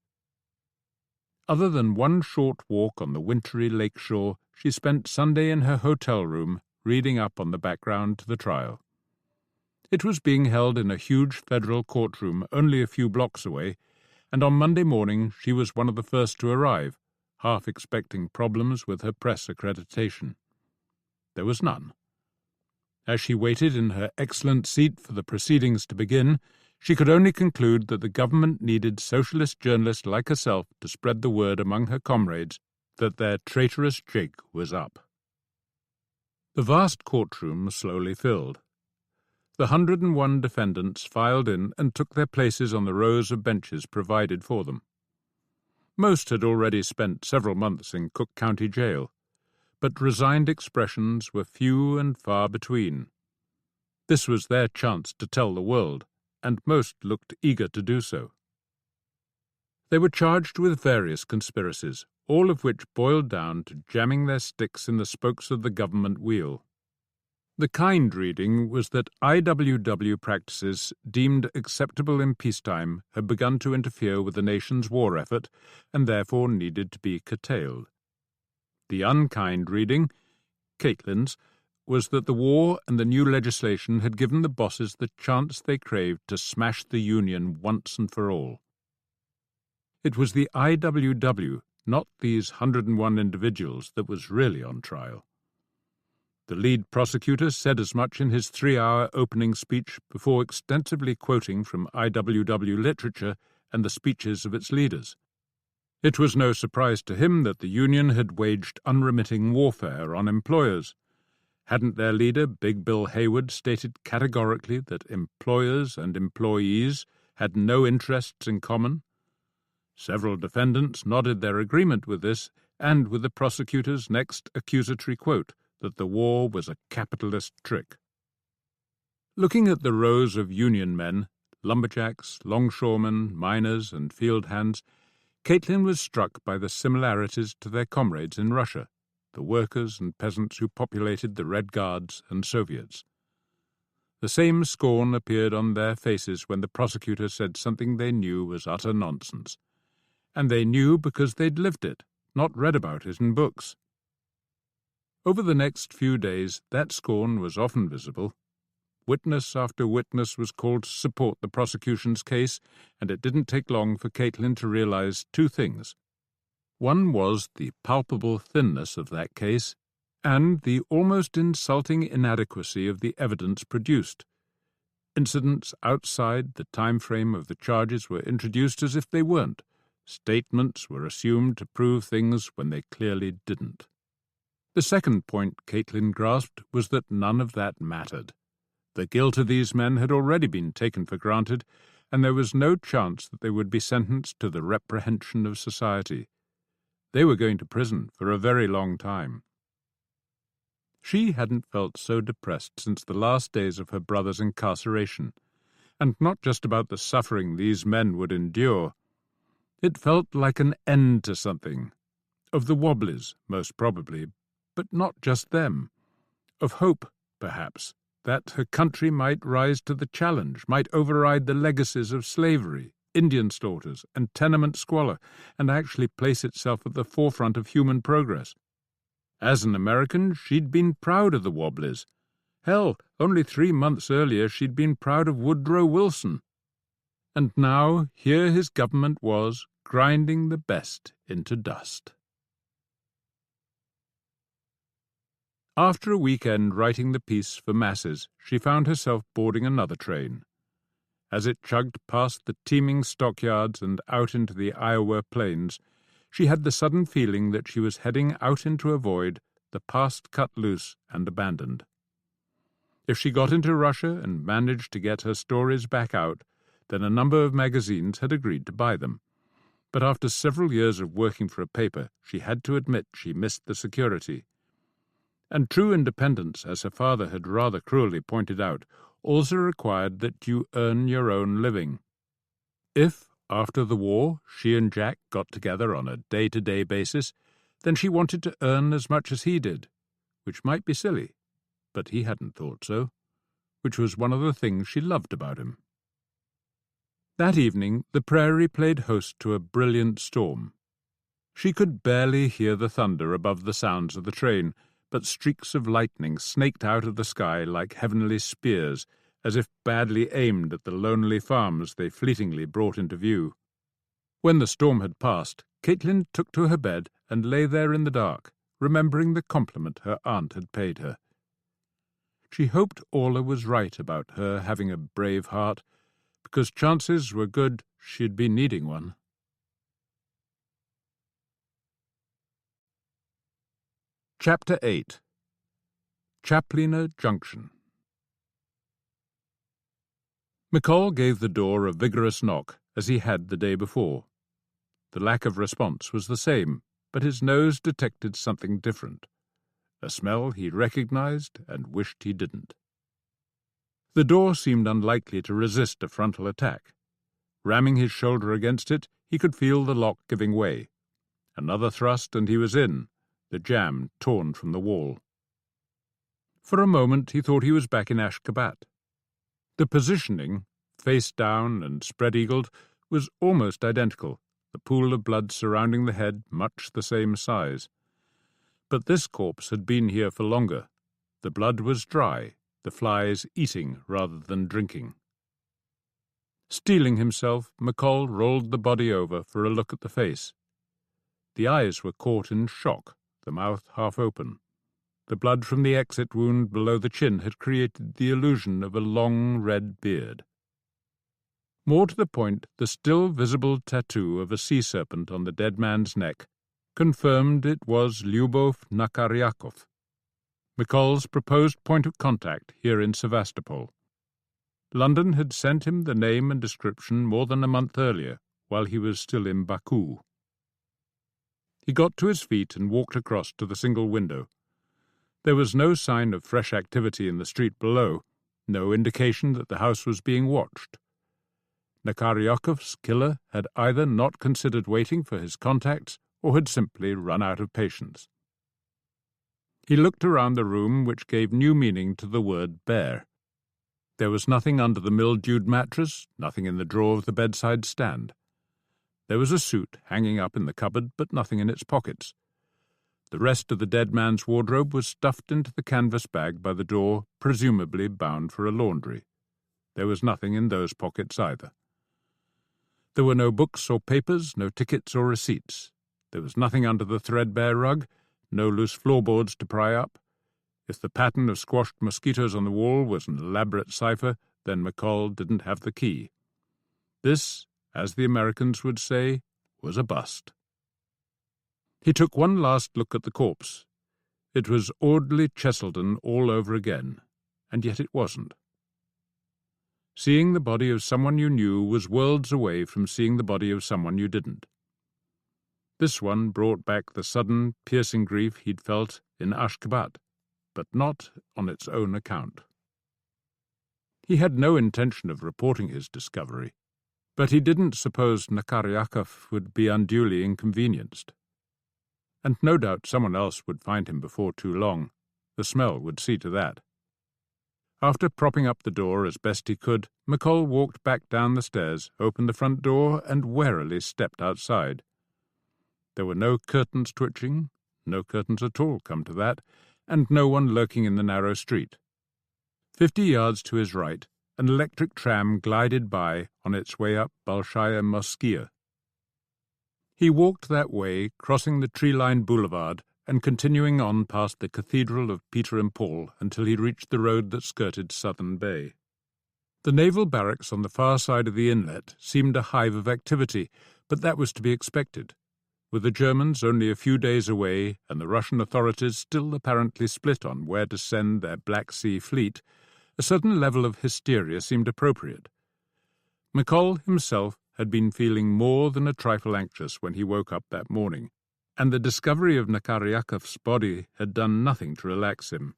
Other than one short walk on the wintry lake shore, she spent Sunday in her hotel room, reading up on the background to the trial. It was being held in a huge federal courtroom only a few blocks away, and on Monday morning she was one of the first to arrive, half expecting problems with her press accreditation. There was none. As she waited in her excellent seat for the proceedings to begin, she could only conclude that the government needed socialist journalists like herself to spread the word among her comrades that their traitorous jig was up. The vast courtroom slowly filled. The 101 defendants filed in and took their places on the rows of benches provided for them. Most had already spent several months in Cook County Jail, but resigned expressions were few and far between. This was their chance to tell the world, and most looked eager to do so. They were charged with various conspiracies, all of which boiled down to jamming their sticks in the spokes of the government wheel. The kind reading was that IWW practices deemed acceptable in peacetime had begun to interfere with the nation's war effort and therefore needed to be curtailed. The unkind reading, Caitlin's, was that the war and the new legislation had given the bosses the chance they craved to smash the union once and for all. It was the IWW, not these 101 individuals, that was really on trial. The lead prosecutor said as much in his 3-hour opening speech before extensively quoting from IWW literature and the speeches of its leaders. It was no surprise to him that the union had waged unremitting warfare on employers. Hadn't their leader, Big Bill Haywood, stated categorically that employers and employees had no interests in common? Several defendants nodded their agreement with this and with the prosecutor's next accusatory quote, that the war was a capitalist trick. Looking at the rows of union men, lumberjacks, longshoremen, miners, and field hands, Caitlin was struck by the similarities to their comrades in Russia, the workers and peasants who populated the Red Guards and Soviets. The same scorn appeared on their faces when the prosecutor said something they knew was utter nonsense. And they knew because they'd lived it, not read about it in books. Over the next few days, that scorn was often visible. Witness after witness was called to support the prosecution's case, and it didn't take long for Caitlin to realize two things. One was the palpable thinness of that case, and the almost insulting inadequacy of the evidence produced. Incidents outside the time frame of the charges were introduced as if they weren't. Statements were assumed to prove things when they clearly didn't. The second point Caitlin grasped was that none of that mattered. The guilt of these men had already been taken for granted, and there was no chance that they would be sentenced to the reprehension of society. They were going to prison for a very long time. She hadn't felt so depressed since the last days of her brother's incarceration, and not just about the suffering these men would endure. It felt like an end to something. Of the Wobblies, most probably, but not just them. Of hope, perhaps, that her country might rise to the challenge, might override the legacies of slavery, Indian slaughters, and tenement squalor, and actually place itself at the forefront of human progress. As an American, she'd been proud of the Wobblies. Hell, only 3 months earlier she'd been proud of Woodrow Wilson. And now here his government was, grinding the best into dust. After a weekend writing the piece for masses, she found herself boarding another train. As it chugged past the teeming stockyards and out into the Iowa plains, she had the sudden feeling that she was heading out into a void, the past cut loose and abandoned. If she got into Russia and managed to get her stories back out, then a number of magazines had agreed to buy them. But after several years of working for a paper, she had to admit she missed the security. And true independence, as her father had rather cruelly pointed out, also required that you earn your own living. If, after the war, she and Jack got together on a day-to-day basis, then she wanted to earn as much as he did, which might be silly, but he hadn't thought so, which was one of the things she loved about him. That evening the prairie played host to a brilliant storm. She could barely hear the thunder above the sounds of the train, but streaks of lightning snaked out of the sky like heavenly spears, as if badly aimed at the lonely farms they fleetingly brought into view. When the storm had passed, Caitlin took to her bed and lay there in the dark, remembering the compliment her aunt had paid her. She hoped Orla was right about her having a brave heart, because chances were good she'd be needing one. Chapter 8. Chapliner Junction. McColl gave the door a vigorous knock, as he had the day before. The lack of response was the same, but his nose detected something different. A smell he recognized and wished he didn't. The door seemed unlikely to resist a frontal attack. Ramming his shoulder against it, he could feel the lock giving way. Another thrust and he was in, the jamb torn from the wall. For a moment he thought he was back in Ashgabat. The positioning, face down and spread-eagled, was almost identical, the pool of blood surrounding the head much the same size. But this corpse had been here for longer. The blood was dry, the flies eating rather than drinking. Steeling himself, McColl rolled the body over for a look at the face. The eyes were caught in shock, the mouth half open. The blood from the exit wound below the chin had created the illusion of a long red beard. More to the point, the still visible tattoo of a sea serpent on the dead man's neck confirmed it was Lyubov Nakaryakov, McColl's proposed point of contact here in Sevastopol. London had sent him the name and description more than a month earlier, while he was still in Baku. He got to his feet and walked across to the single window. There was no sign of fresh activity in the street below, no indication that the house was being watched. Nakaryakov's killer had either not considered waiting for his contacts or had simply run out of patience. He looked around the room, which gave new meaning to the word bare. There was nothing under the mildewed mattress, nothing in the drawer of the bedside stand. There was a suit hanging up in the cupboard, but nothing in its pockets. The rest of the dead man's wardrobe was stuffed into the canvas bag by the door, presumably bound for a laundry. There was nothing in those pockets either. There were no books or papers, no tickets or receipts. There was nothing under the threadbare rug, no loose floorboards to pry up. If the pattern of squashed mosquitoes on the wall was an elaborate cipher, then McColl didn't have the key. This, as the Americans would say, was a bust. He took one last look at the corpse. It was Audley Cheselden all over again, and yet it wasn't. Seeing the body of someone you knew was worlds away from seeing the body of someone you didn't. This one brought back the sudden, piercing grief he'd felt in Ashgabat, but not on its own account. He had no intention of reporting his discovery, But he didn't suppose Nakaryakov would be unduly inconvenienced. And no doubt someone else would find him before too long. The smell would see to that. After propping up the door as best he could, McColl walked back down the stairs, opened the front door, and warily stepped outside. There were no curtains twitching, no curtains at all, come to that, and no one lurking in the narrow street. 50 yards to his right, an electric tram glided by on its way up Bolshaya Moskia. He walked that way, crossing the tree-lined boulevard and continuing on past the Cathedral of Peter and Paul until he reached the road that skirted Southern Bay. The naval barracks on the far side of the inlet seemed a hive of activity, but that was to be expected. With the Germans only a few days away and the Russian authorities still apparently split on where to send their Black Sea fleet, a certain level of hysteria seemed appropriate. McColl himself had been feeling more than a trifle anxious when he woke up that morning, and the discovery of Nakaryakov's body had done nothing to relax him.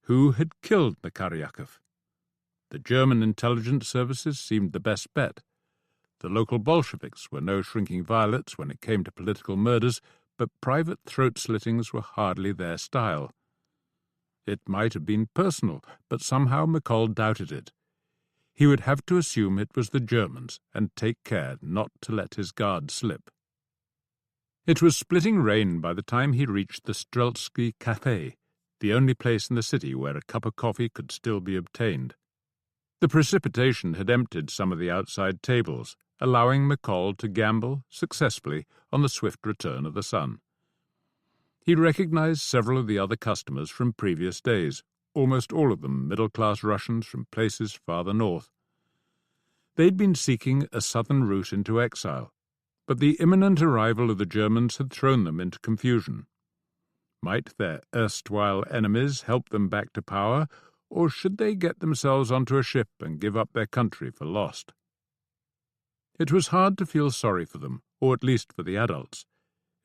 Who had killed Nakaryakov? The German intelligence services seemed the best bet. The local Bolsheviks were no shrinking violets when it came to political murders, but private throat-slittings were hardly their style. It might have been personal, but somehow McColl doubted it. He would have to assume it was the Germans and take care not to let his guard slip. It was splitting rain by the time he reached the Streltsky Café, the only place in the city where a cup of coffee could still be obtained. The precipitation had emptied some of the outside tables, allowing McColl to gamble, successfully, on the swift return of the sun. He recognized several of the other customers from previous days, almost all of them middle-class Russians from places farther north. They'd been seeking a southern route into exile, but the imminent arrival of the Germans had thrown them into confusion. Might their erstwhile enemies help them back to power, or should they get themselves onto a ship and give up their country for lost? It was hard to feel sorry for them, or at least for the adults.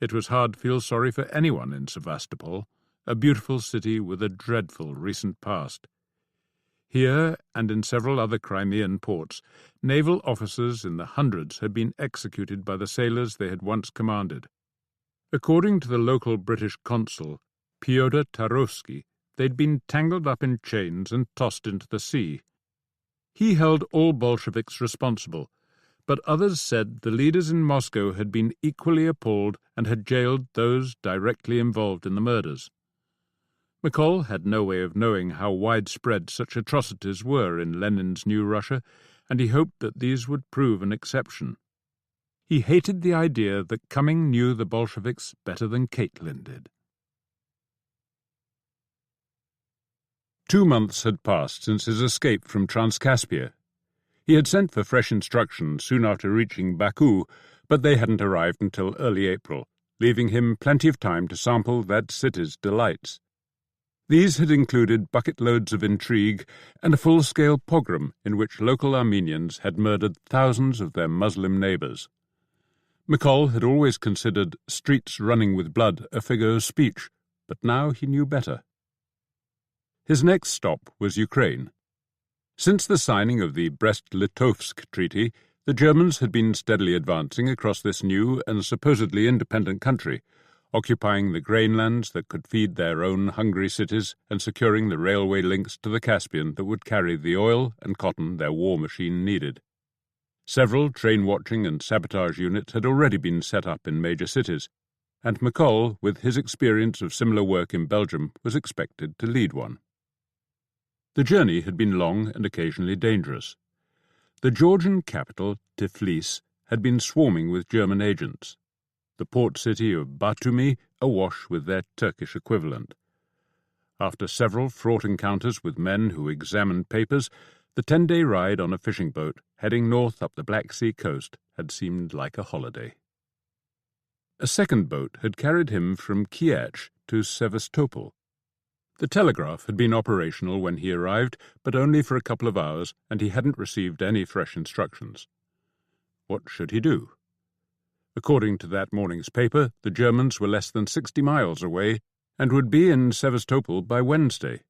It was hard to feel sorry for anyone in Sevastopol, a beautiful city with a dreadful recent past. Here, and in several other Crimean ports, naval officers in the hundreds had been executed by the sailors they had once commanded. According to the local British consul, Pyotr Tarovsky, they'd been tangled up in chains and tossed into the sea. He held all Bolsheviks responsible, but others said the leaders in Moscow had been equally appalled and had jailed those directly involved in the murders. McColl had no way of knowing how widespread such atrocities were in Lenin's new Russia, and he hoped that these would prove an exception. He hated the idea that Cumming knew the Bolsheviks better than Caitlin did. 2 months had passed since his escape from Transcaspia. He had sent for fresh instructions soon after reaching Baku, but they hadn't arrived until early April, leaving him plenty of time to sample that city's delights. These had included bucket-loads of intrigue and a full-scale pogrom in which local Armenians had murdered thousands of their Muslim neighbours. McColl had always considered streets running with blood a figure of speech, but now he knew better. His next stop was Ukraine. Since the signing of the Brest-Litovsk Treaty, the Germans had been steadily advancing across this new and supposedly independent country, occupying the grainlands that could feed their own hungry cities and securing the railway links to the Caspian that would carry the oil and cotton their war machine needed. Several train-watching and sabotage units had already been set up in major cities, and McColl, with his experience of similar work in Belgium, was expected to lead one. The journey had been long and occasionally dangerous. The Georgian capital, Tiflis, had been swarming with German agents, the port city of Batumi awash with their Turkish equivalent. After several fraught encounters with men who examined papers, the 10-day ride on a fishing boat heading north up the Black Sea coast had seemed like a holiday. A second boat had carried him from Kiech to Sevastopol. The telegraph had been operational when he arrived, but only for a couple of hours, and he hadn't received any fresh instructions. What should he do? According to that morning's paper, the Germans were less than 60 miles away and would be in Sevastopol by Wednesday.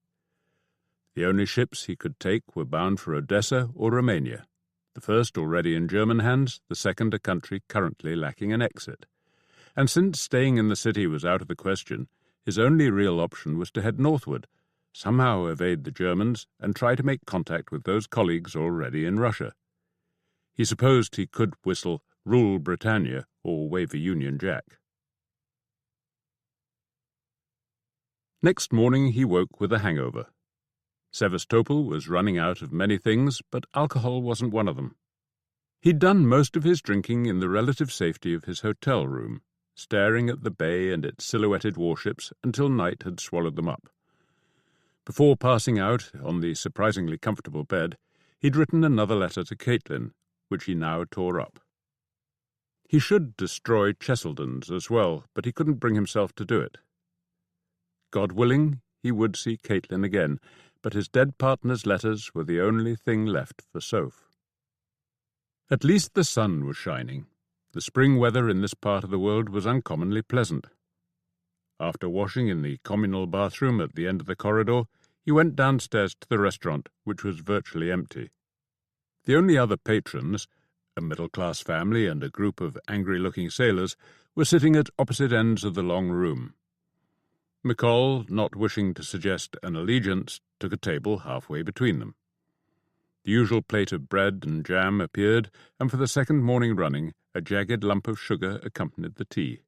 The only ships he could take were bound for Odessa or Romania. The first already in German hands, the second a country currently lacking an exit. And since staying in the city was out of the question, his only real option was to head northward, somehow evade the Germans, and try to make contact with those colleagues already in Russia. He supposed he could whistle "Rule Britannia" or wave a Union Jack. Next morning he woke with a hangover. Sevastopol was running out of many things, but alcohol wasn't one of them. He'd done most of his drinking in the relative safety of his hotel room, staring at the bay and its silhouetted warships until night had swallowed them up. Before passing out on the surprisingly comfortable bed, he'd written another letter to Caitlin, which he now tore up. He should destroy Cheselden's as well, but he couldn't bring himself to do it. God willing, he would see Caitlin again, but his dead partner's letters were the only thing left for Soph. At least the sun was shining. The spring weather in this part of the world was uncommonly pleasant. After washing in the communal bathroom at the end of the corridor, he went downstairs to the restaurant, which was virtually empty. The only other patrons, a middle-class family and a group of angry-looking sailors, were sitting at opposite ends of the long room. McColl, not wishing to suggest an allegiance, took a table halfway between them. The usual plate of bread and jam appeared, and for the second morning running, a jagged lump of sugar accompanied the tea.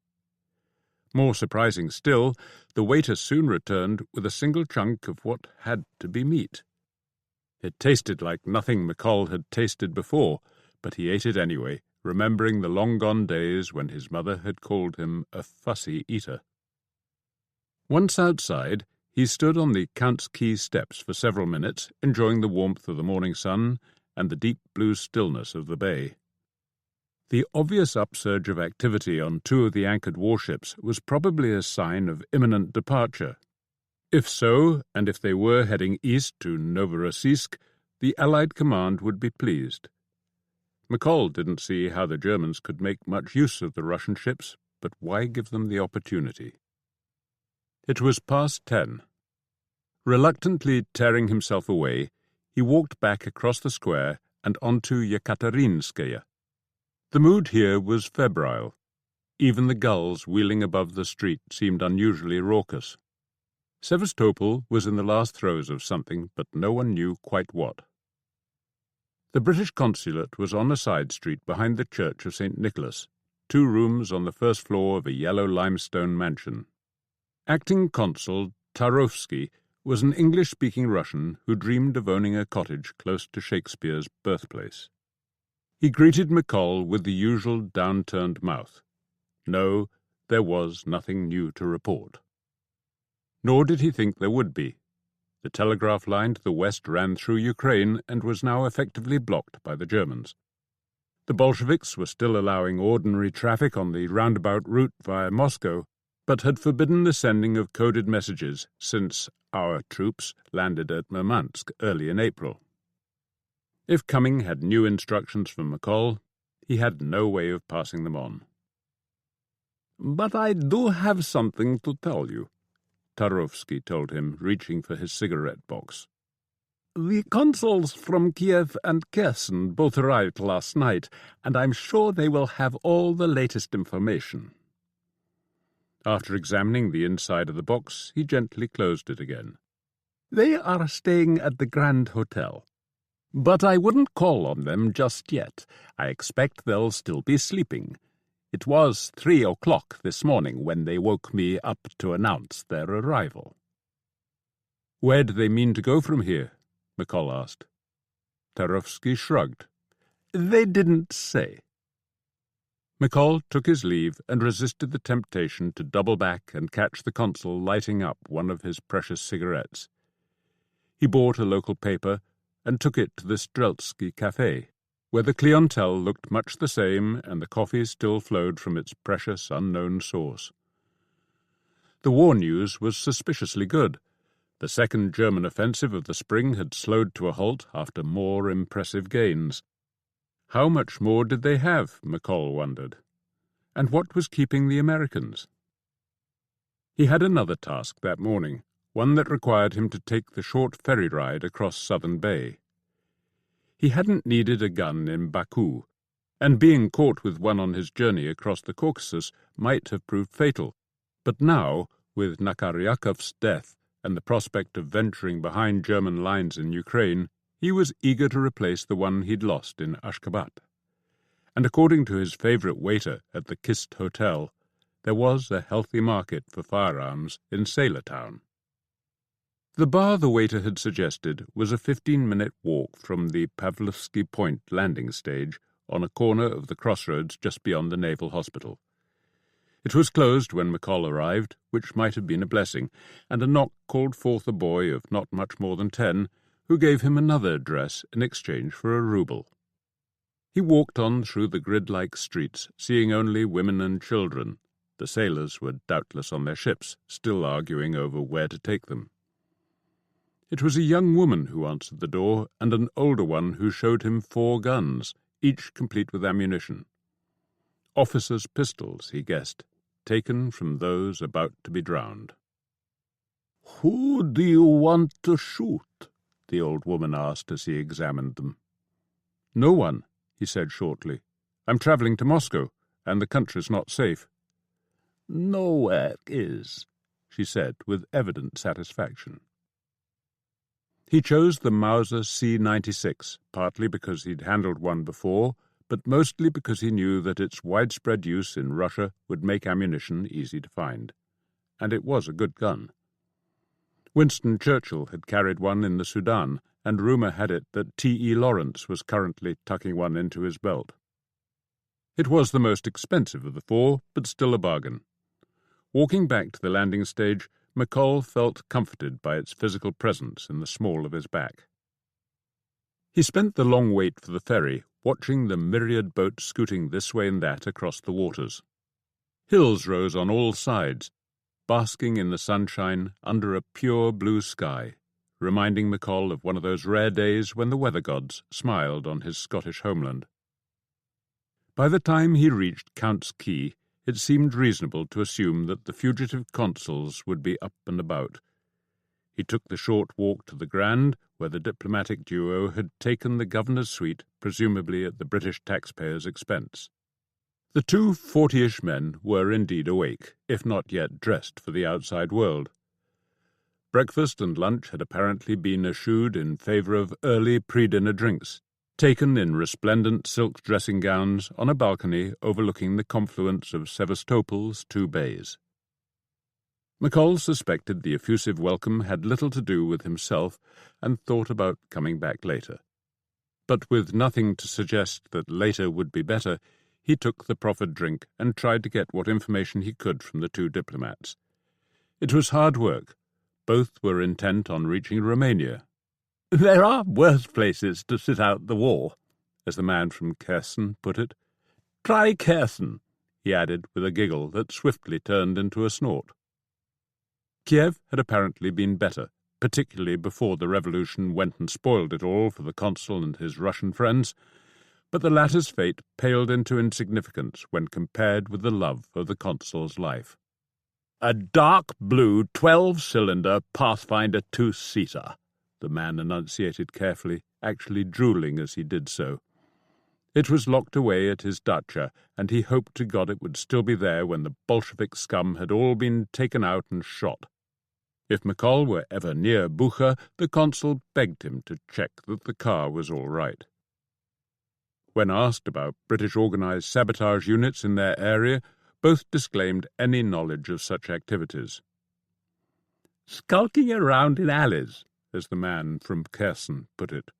More surprising still, the waiter soon returned with a single chunk of what had to be meat. It tasted like nothing McColl had tasted before, but he ate it anyway, remembering the long-gone days when his mother had called him a fussy eater. Once outside, he stood on the Count's Quay steps for several minutes, enjoying the warmth of the morning sun and the deep blue stillness of the bay. The obvious upsurge of activity on two of the anchored warships was probably a sign of imminent departure. If so, and if they were heading east to Novorossiysk, the Allied command would be pleased. McColl didn't see how the Germans could make much use of the Russian ships, but why give them the opportunity? It was past 10. Reluctantly tearing himself away, he walked back across the square and onto Yekaterinskaya. The mood here was febrile. Even the gulls wheeling above the street seemed unusually raucous. Sevastopol was in the last throes of something, but no one knew quite what. The British consulate was on a side street behind the church of St. Nicholas, 2 rooms on the first floor of a yellow limestone mansion. Acting Consul Tarovsky was an English-speaking Russian who dreamed of owning a cottage close to Shakespeare's birthplace. He greeted McColl with the usual downturned mouth. No, there was nothing new to report. Nor did he think there would be. The telegraph line to the west ran through Ukraine and was now effectively blocked by the Germans. The Bolsheviks were still allowing ordinary traffic on the roundabout route via Moscow, but had forbidden the sending of coded messages since our troops landed at Murmansk early in April. If Cumming had new instructions from McColl, he had no way of passing them on. "But I do have something to tell you," Tarovsky told him, reaching for his cigarette box. "The consuls from Kiev and Kherson both arrived last night, and I'm sure they will have all the latest information." After examining the inside of the box, he gently closed it again. "They are staying at the Grand Hotel. But I wouldn't call on them just yet. I expect they'll still be sleeping. It was 3 o'clock this morning when they woke me up to announce their arrival." "Where do they mean to go from here?" McColl asked. Tarovsky shrugged. "They didn't say." McColl took his leave and resisted the temptation to double back and catch the consul lighting up one of his precious cigarettes. He bought a local paper and took it to the Streltsky Café, where the clientele looked much the same and the coffee still flowed from its precious unknown source. The war news was suspiciously good. The second German offensive of the spring had slowed to a halt after more impressive gains. How much more did they have, McColl wondered? And what was keeping the Americans? He had another task that morning, one that required him to take the short ferry ride across Southern Bay. He hadn't needed a gun in Baku, and being caught with one on his journey across the Caucasus might have proved fatal. But now, with Nakaryakov's death and the prospect of venturing behind German lines in Ukraine, he was eager to replace the one he'd lost in Ashgabat. And according to his favourite waiter at the Kist Hotel, there was a healthy market for firearms in Sailor Town. The bar the waiter had suggested was a 15-minute walk from the Pavlovsky Point landing stage on a corner of the crossroads just beyond the Naval Hospital. It was closed when McColl arrived, which might have been a blessing, and a knock called forth a boy of not much more than 10, who gave him another address in exchange for a rouble. He walked on through the grid-like streets, seeing only women and children. The sailors were doubtless on their ships, still arguing over where to take them. It was a young woman who answered the door, and an older one who showed him 4 guns, each complete with ammunition. Officers' pistols, he guessed, taken from those about to be drowned. "Who do you want to shoot?" the old woman asked as he examined them. "No one," he said shortly. "I'm travelling to Moscow, and the country's not safe." "Nowhere is," she said with evident satisfaction. He chose the Mauser C-96, partly because he'd handled one before, but mostly because he knew that its widespread use in Russia would make ammunition easy to find. And it was a good gun. Winston Churchill had carried one in the Sudan, and rumour had it that T.E. Lawrence was currently tucking one into his belt. It was the most expensive of the 4, but still a bargain. Walking back to the landing stage, McColl felt comforted by its physical presence in the small of his back. He spent the long wait for the ferry, watching the myriad boats scooting this way and that across the waters. Hills rose on all sides, basking in the sunshine under a pure blue sky, reminding McColl of one of those rare days when the weather gods smiled on his Scottish homeland. By the time he reached Count's Quay, it seemed reasonable to assume that the fugitive consuls would be up and about. He took the short walk to the Grand, where the diplomatic duo had taken the governor's suite, presumably at the British taxpayers' expense. The 2 40-ish men were indeed awake, if not yet dressed for the outside world. Breakfast and lunch had apparently been eschewed in favour of early pre-dinner drinks, taken in resplendent silk dressing gowns on a balcony overlooking the confluence of Sevastopol's 2 bays. McColl suspected the effusive welcome had little to do with himself and thought about coming back later. But with nothing to suggest that later would be better, he took the proffered drink and tried to get what information he could from the 2 diplomats. It was hard work. Both were intent on reaching Romania. "There are worse places to sit out the war," as the man from Kherson put it. "Try Kherson," he added with a giggle that swiftly turned into a snort. Kiev had apparently been better, particularly before the revolution went and spoiled it all for the consul and his Russian friends, but the latter's fate paled into insignificance when compared with the love of the consul's life. "A dark blue 12-cylinder Pathfinder 2-seater," the man enunciated carefully, actually drooling as he did so. It was locked away at his dacha, and he hoped to God it would still be there when the Bolshevik scum had all been taken out and shot. If McColl were ever near Bucha, the consul begged him to check that the car was all right. When asked about British organised sabotage units in their area, both disclaimed any knowledge of such activities. "Skulking around in alleys," as the man from Kherson put it.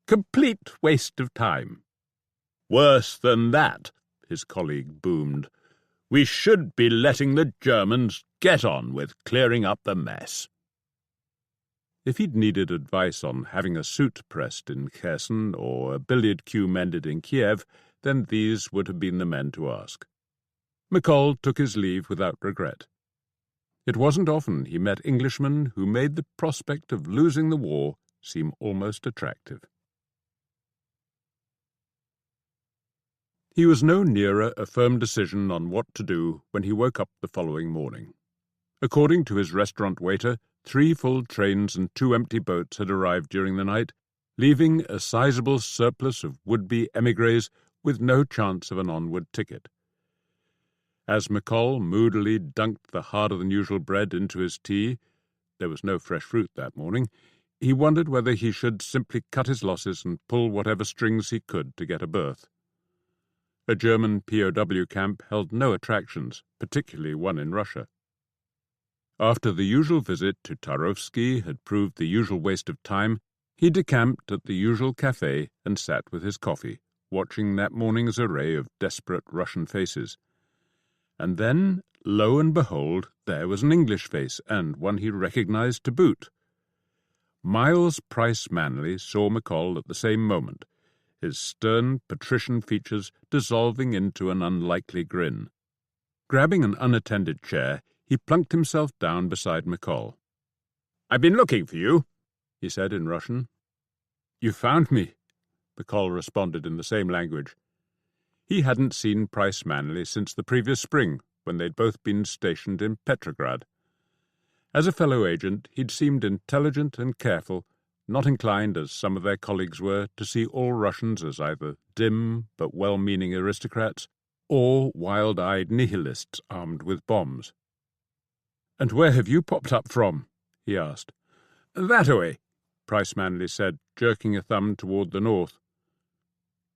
"Complete waste of time." "Worse than that," his colleague boomed. "We should be letting the Germans get on with clearing up the mess." If he'd needed advice on having a suit pressed in Kherson or a billiard cue mended in Kiev, then these would have been the men to ask. McColl took his leave without regret. It wasn't often he met Englishmen who made the prospect of losing the war seem almost attractive. He was no nearer a firm decision on what to do when he woke up the following morning. According to his restaurant waiter, 3 full trains and 2 empty boats had arrived during the night, leaving a sizable surplus of would-be émigrés with no chance of an onward ticket. As McColl moodily dunked the harder-than-usual bread into his tea — there was no fresh fruit that morning — he wondered whether he should simply cut his losses and pull whatever strings he could to get a berth. A German POW camp held no attractions, particularly one in Russia. After the usual visit to Tarovsky had proved the usual waste of time, he decamped at the usual café and sat with his coffee, watching that morning's array of desperate Russian faces. And then, lo and behold, there was an English face, and one he recognized to boot. Miles Price Manley saw McColl at the same moment, his stern patrician features dissolving into an unlikely grin. Grabbing an unattended chair, he plunked himself down beside McColl. "I've been looking for you," he said in Russian. "You found me," McColl responded in the same language. He hadn't seen Price Manley since the previous spring, when they'd both been stationed in Petrograd. As a fellow agent, he'd seemed intelligent and careful, not inclined, as some of their colleagues were, to see all Russians as either dim but well-meaning aristocrats or wild-eyed nihilists armed with bombs. "And where have you popped up from?" he asked. "That-a-way," Price Manley said, jerking a thumb toward the north.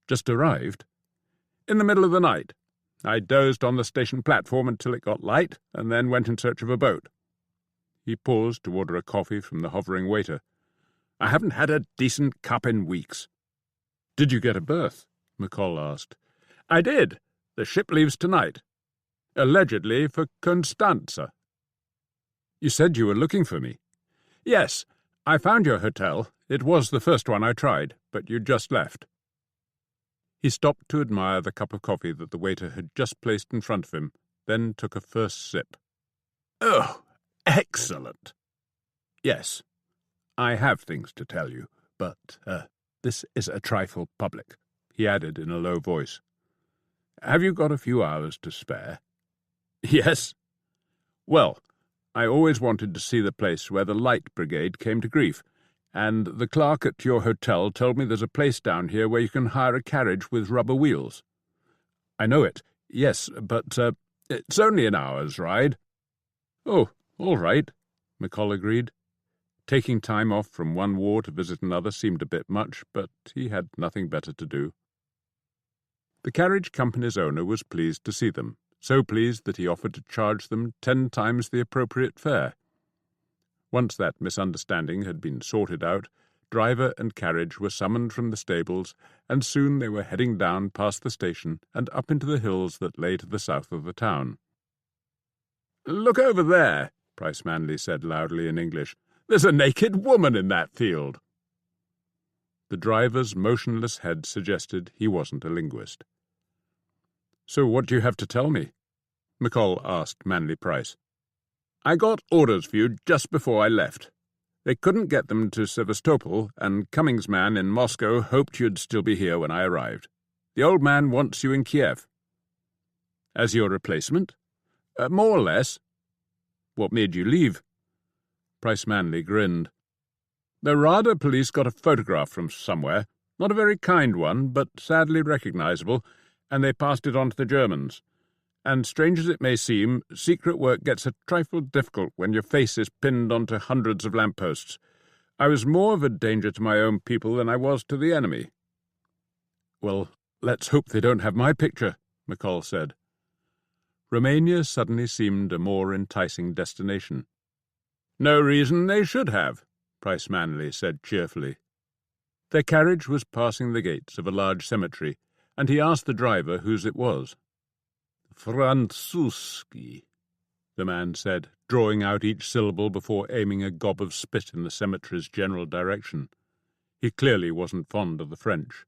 "Just arrived?" "In the middle of the night. I dozed on the station platform until it got light, and then went in search of a boat." He paused to order a coffee from the hovering waiter. "I haven't had a decent cup in weeks." "Did you get a berth?" McColl asked. "I did. The ship leaves tonight. Allegedly for Constanza." "You said you were looking for me." "Yes. I found your hotel. It was the first one I tried, but you'd just left." He stopped to admire the cup of coffee that the waiter had just placed in front of him, then took a first sip. "Oh, excellent. Yes, I have things to tell you, but this is a trifle public," he added in a low voice. "Have you got a few hours to spare?" "Yes." "Well, I always wanted to see the place where the Light Brigade came to grief, and the clerk at your hotel told me there's a place down here where you can hire a carriage with rubber wheels." "I know it, yes, but it's only an hour's ride." "Oh, all right," McColl agreed. Taking time off from one war to visit another seemed a bit much, but he had nothing better to do. The carriage company's owner was pleased to see them, so pleased that he offered to charge them 10 times the appropriate fare. Once that misunderstanding had been sorted out, driver and carriage were summoned from the stables, and soon they were heading down past the station and up into the hills that lay to the south of the town. "Look over there," Price Manley said loudly in English. "There's a naked woman in that field." The driver's motionless head suggested he wasn't a linguist. "So what do you have to tell me?" McColl asked Manley Price. "I got orders for you just before I left. They couldn't get them to Sevastopol, and Cummings' man in Moscow hoped you'd still be here when I arrived. The old man wants you in Kiev." "As your replacement?" More or less." "What made you leave?" Price Manley grinned. "The Rada police got a photograph from somewhere, not a very kind one, but sadly recognizable, and they passed it on to the Germans. And strange as it may seem, secret work gets a trifle difficult when your face is pinned onto hundreds of lampposts. I was more of a danger to my own people than I was to the enemy." "Well, let's hope they don't have my picture," McColl said. Romania suddenly seemed a more enticing destination. "No reason they should have," Price Manley said cheerfully. Their carriage was passing the gates of a large cemetery, and he asked the driver whose it was. "Franzuski," the man said, drawing out each syllable before aiming a gob of spit in the cemetery's general direction. He clearly wasn't fond of the French.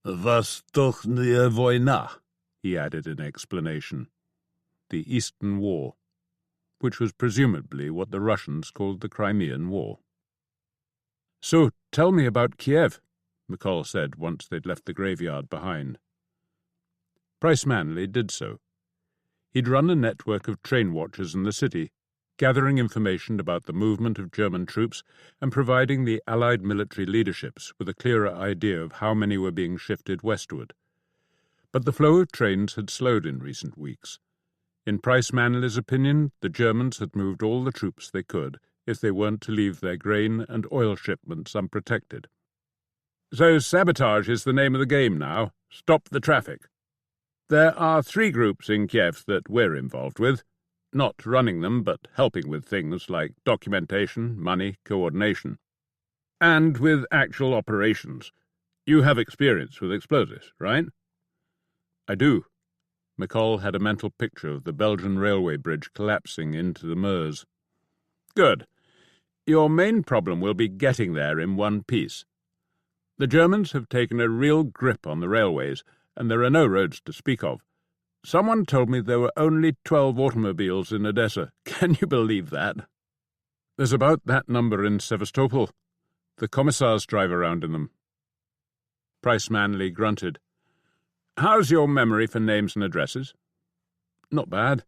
"Vostochная война," he added in explanation. The Eastern War, which was presumably what the Russians called the Crimean War. "So tell me about Kiev," McColl said once they'd left the graveyard behind. Price Manley did so. He'd run a network of train watchers in the city, gathering information about the movement of German troops and providing the Allied military leaderships with a clearer idea of how many were being shifted westward. But the flow of trains had slowed in recent weeks. In Price Manley's opinion, the Germans had moved all the troops they could if they weren't to leave their grain and oil shipments unprotected. So sabotage is the name of the game now. Stop the traffic. There are 3 groups in Kiev that we're involved with, not running them but helping with things like documentation, money, coordination, and with actual operations. You have experience with explosives, right? I do. McColl had a mental picture of the Belgian railway bridge collapsing into the Meuse. Good. Your main problem will be getting there in one piece. The Germans have taken a real grip on the railways, and there are no roads to speak of. Someone told me there were only 12 automobiles in Odessa. Can you believe that? There's about that number in Sevastopol. The commissars drive around in them. Price Manley grunted. How's your memory for names and addresses? Not bad,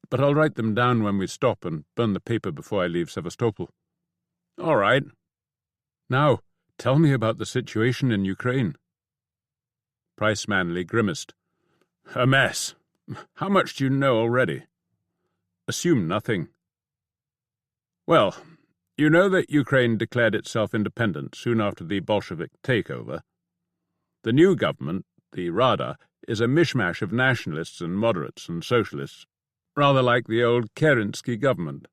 but I'll write them down when we stop and burn the paper before I leave Sevastopol. All right. Now, tell me about the situation in Ukraine. Price Manley grimaced. A mess. How much do you know already? Assume nothing. Well, you know that Ukraine declared itself independent soon after the Bolshevik takeover. The new government, the Rada, is a mishmash of nationalists and moderates and socialists, rather like the old Kerensky government.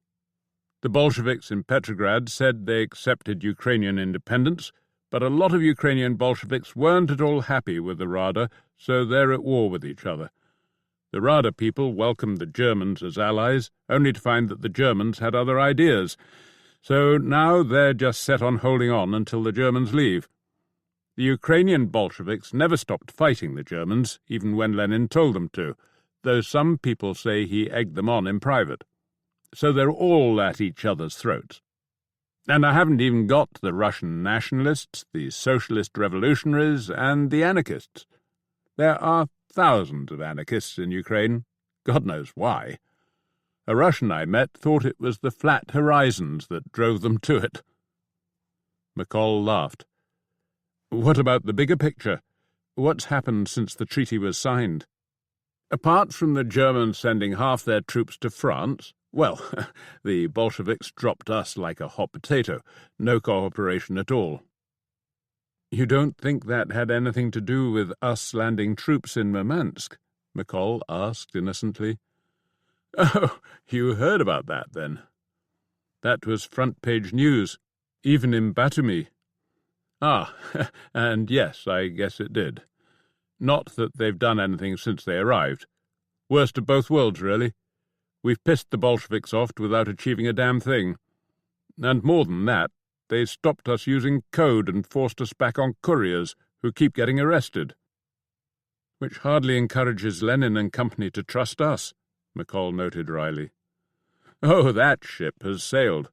The Bolsheviks in Petrograd said they accepted Ukrainian independence, but a lot of Ukrainian Bolsheviks weren't at all happy with the Rada, so they're at war with each other. The Rada people welcomed the Germans as allies, only to find that the Germans had other ideas, so now they're just set on holding on until the Germans leave. The Ukrainian Bolsheviks never stopped fighting the Germans, even when Lenin told them to, though some people say he egged them on in private. So they're all at each other's throats. And I haven't even got the Russian nationalists, the socialist revolutionaries, and the anarchists. There are thousands of anarchists in Ukraine. God knows why. A Russian I met thought it was the flat horizons that drove them to it. McColl laughed. What about the bigger picture? What's happened since the treaty was signed? Apart from the Germans sending half their troops to France, well, the Bolsheviks dropped us like a hot potato. No cooperation at all. You don't think that had anything to do with us landing troops in Murmansk? McColl asked innocently. Oh, you heard about that, then? That was front-page news, even in Batumi. Ah, and yes, I guess it did. Not that they've done anything since they arrived. Worst of both worlds, really. We've pissed the Bolsheviks off without achieving a damn thing. And more than that, they stopped us using code and forced us back on couriers, who keep getting arrested. Which hardly encourages Lenin and company to trust us, McColl noted wryly. Oh, that ship has sailed.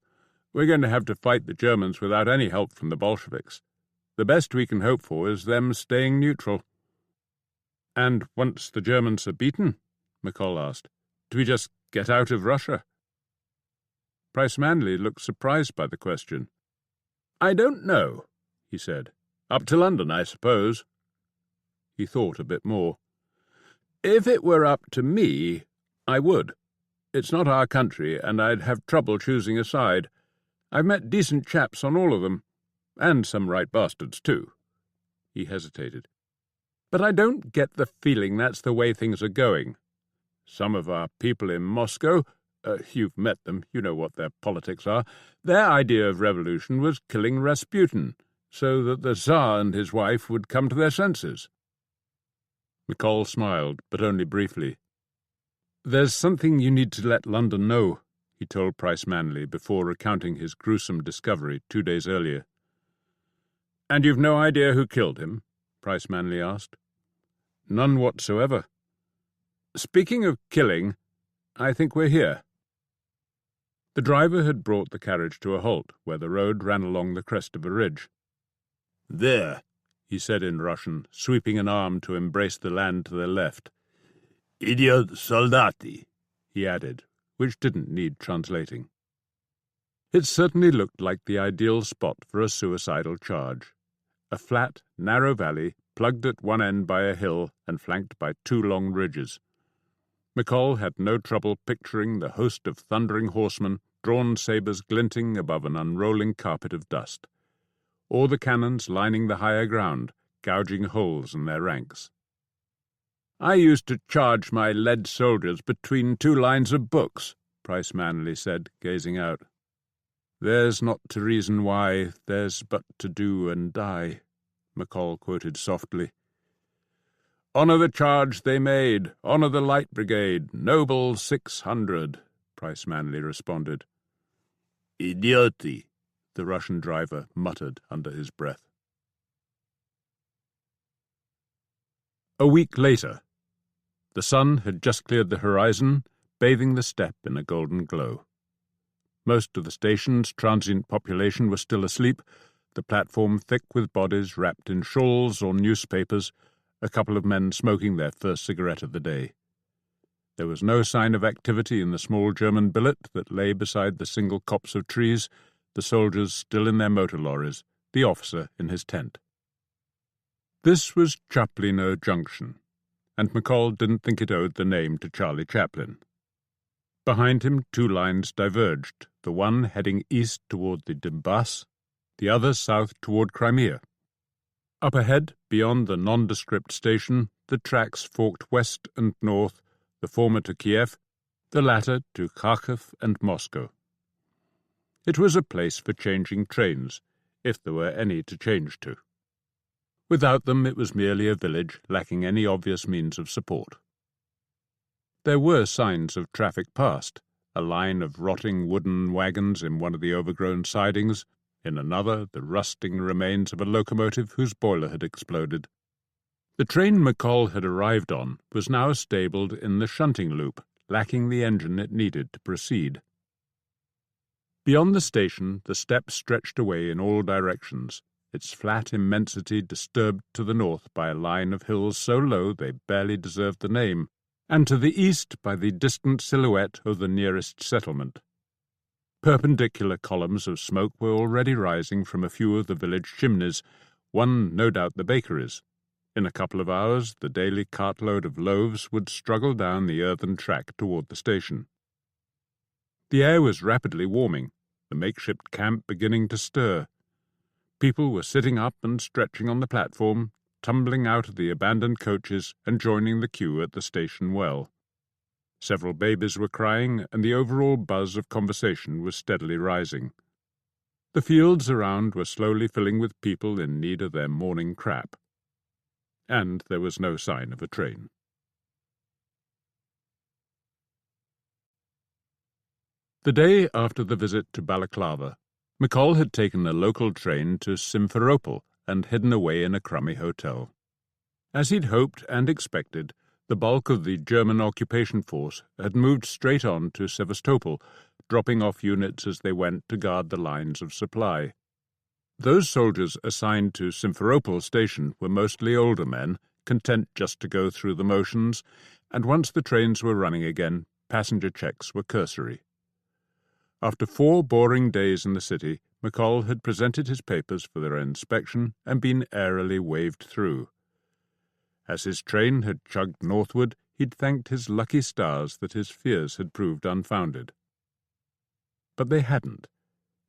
We're going to have to fight the Germans without any help from the Bolsheviks. The best we can hope for is them staying neutral. And once the Germans are beaten, McColl asked, do we just get out of Russia? Price Manley looked surprised by the question. I don't know, he said. Up to London, I suppose. He thought a bit more. If it were up to me, I would. It's not our country, and I'd have trouble choosing a side. I've met decent chaps on all of them, and some right bastards, too. He hesitated. But I don't get the feeling that's the way things are going. Some of our people in Moscow, you've met them, you know what their politics are, their idea of revolution was killing Rasputin, so that the Tsar and his wife would come to their senses. McColl smiled, but only briefly. There's something you need to let London know, he told Price Manley before recounting his gruesome discovery 2 days earlier. And you've no idea who killed him? Price Manley asked. None whatsoever. Speaking of killing, I think we're here. The driver had brought the carriage to a halt, where the road ran along the crest of a ridge. There, he said in Russian, sweeping an arm to embrace the land to their left. Idiot soldati, he added, which didn't need translating. It certainly looked like the ideal spot for a suicidal charge. A flat, narrow valley, plugged at one end by a hill and flanked by two long ridges. McColl had no trouble picturing the host of thundering horsemen, drawn sabres glinting above an unrolling carpet of dust, or the cannons lining the higher ground, gouging holes in their ranks. "I used to charge my lead soldiers between two lines of books," Price Manley said, gazing out. "There's not to reason why, there's but to do and die," McColl quoted softly. "Honour the charge they made, honour the Light Brigade, noble 600, Price Manley responded. "Idioti," the Russian driver muttered under his breath. A week later, the sun had just cleared the horizon, bathing the steppe in a golden glow. Most of the station's transient population was still asleep, the platform thick with bodies wrapped in shawls or newspapers, a couple of men smoking their first cigarette of the day. There was no sign of activity in the small German billet that lay beside the single copse of trees, the soldiers still in their motor lorries, the officer in his tent. This was Chaplino Junction, and McColl didn't think it owed the name to Charlie Chaplin. Behind him, two lines diverged, the one heading east toward the Donbass, the other south toward Crimea. Up ahead, beyond the nondescript station, the tracks forked west and north, the former to Kiev, the latter to Kharkiv and Moscow. It was a place for changing trains, if there were any to change to. Without them, it was merely a village lacking any obvious means of support. There were signs of traffic past, a line of rotting wooden wagons in one of the overgrown sidings, in another the rusting remains of a locomotive whose boiler had exploded. The train McColl had arrived on was now stabled in the shunting loop, lacking the engine it needed to proceed. Beyond the station, the steppe stretched away in all directions, its flat immensity disturbed to the north by a line of hills so low they barely deserved the name, and to the east by the distant silhouette of the nearest settlement. Perpendicular columns of smoke were already rising from a few of the village chimneys, one no doubt the bakery's. In a couple of hours, the daily cartload of loaves would struggle down the earthen track toward the station. The air was rapidly warming, the makeshift camp beginning to stir. People were sitting up and stretching on the platform, tumbling out of the abandoned coaches and joining the queue at the station well. Several babies were crying, and the overall buzz of conversation was steadily rising. The fields around were slowly filling with people in need of their morning crap. And there was no sign of a train. The day after the visit to Balaclava, McColl had taken a local train to Simferopol and hidden away in a crummy hotel. As he'd hoped and expected, the bulk of the German occupation force had moved straight on to Sevastopol, dropping off units as they went to guard the lines of supply. Those soldiers assigned to Simferopol station were mostly older men, content just to go through the motions, and once the trains were running again, passenger checks were cursory. After 4 boring days in the city, McColl had presented his papers for their inspection and been airily waved through. As his train had chugged northward, he'd thanked his lucky stars that his fears had proved unfounded. But they hadn't.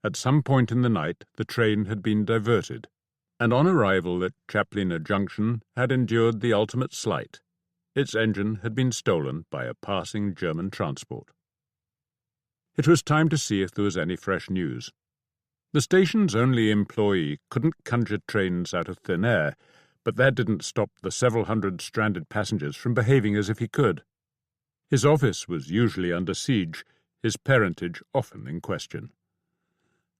At some point in the night, the train had been diverted, and on arrival at Chaplino Junction had endured the ultimate slight. Its engine had been stolen by a passing German transport. It was time to see if there was any fresh news. The station's only employee couldn't conjure trains out of thin air, but that didn't stop the several hundred stranded passengers from behaving as if he could. His office was usually under siege, his parentage often in question.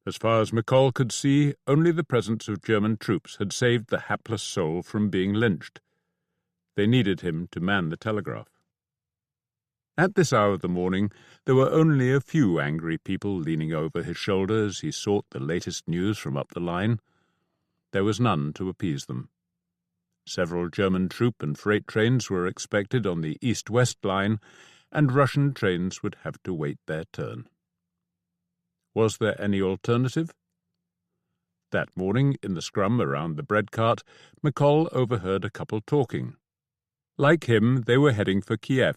As far as McColl could see, only the presence of German troops had saved the hapless soul from being lynched. They needed him to man the telegraph. At this hour of the morning, there were only a few angry people leaning over his shoulder as he sought the latest news from up the line. There was none to appease them. Several German troop and freight trains were expected on the east-west line, and Russian trains would have to wait their turn. Was there any alternative? That morning, in the scrum around the bread cart, McColl overheard a couple talking. Like him, they were heading for Kiev,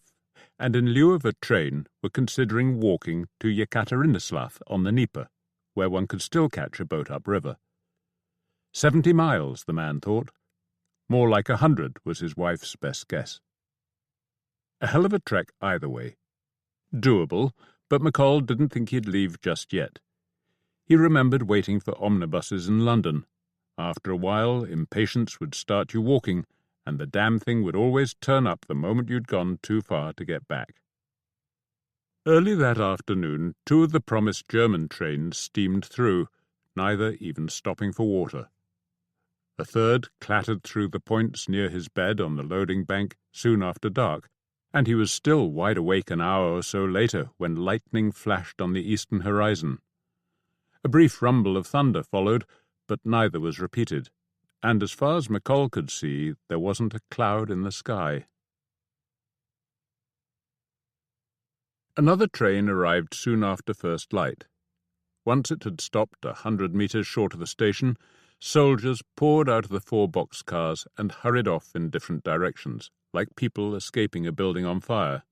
and in lieu of a train were considering walking to Yekaterinoslav on the Dnieper, where one could still catch a boat upriver. 70 miles, the man thought. More like 100 was his wife's best guess. A hell of a trek either way. Doable, but McColl didn't think he'd leave just yet. He remembered waiting for omnibuses in London. After a while, impatience would start you walking, and the damn thing would always turn up the moment you'd gone too far to get back. Early that afternoon, 2 of the promised German trains steamed through, neither even stopping for water. A third clattered through the points near his bed on the loading bank soon after dark, and he was still wide awake an hour or so later when lightning flashed on the eastern horizon. A brief rumble of thunder followed, but neither was repeated, and as far as McColl could see, there wasn't a cloud in the sky. Another train arrived soon after first light. Once it had stopped 100 metres short of the station, soldiers poured out of the 4 boxcars and hurried off in different directions, like people escaping a building on fire.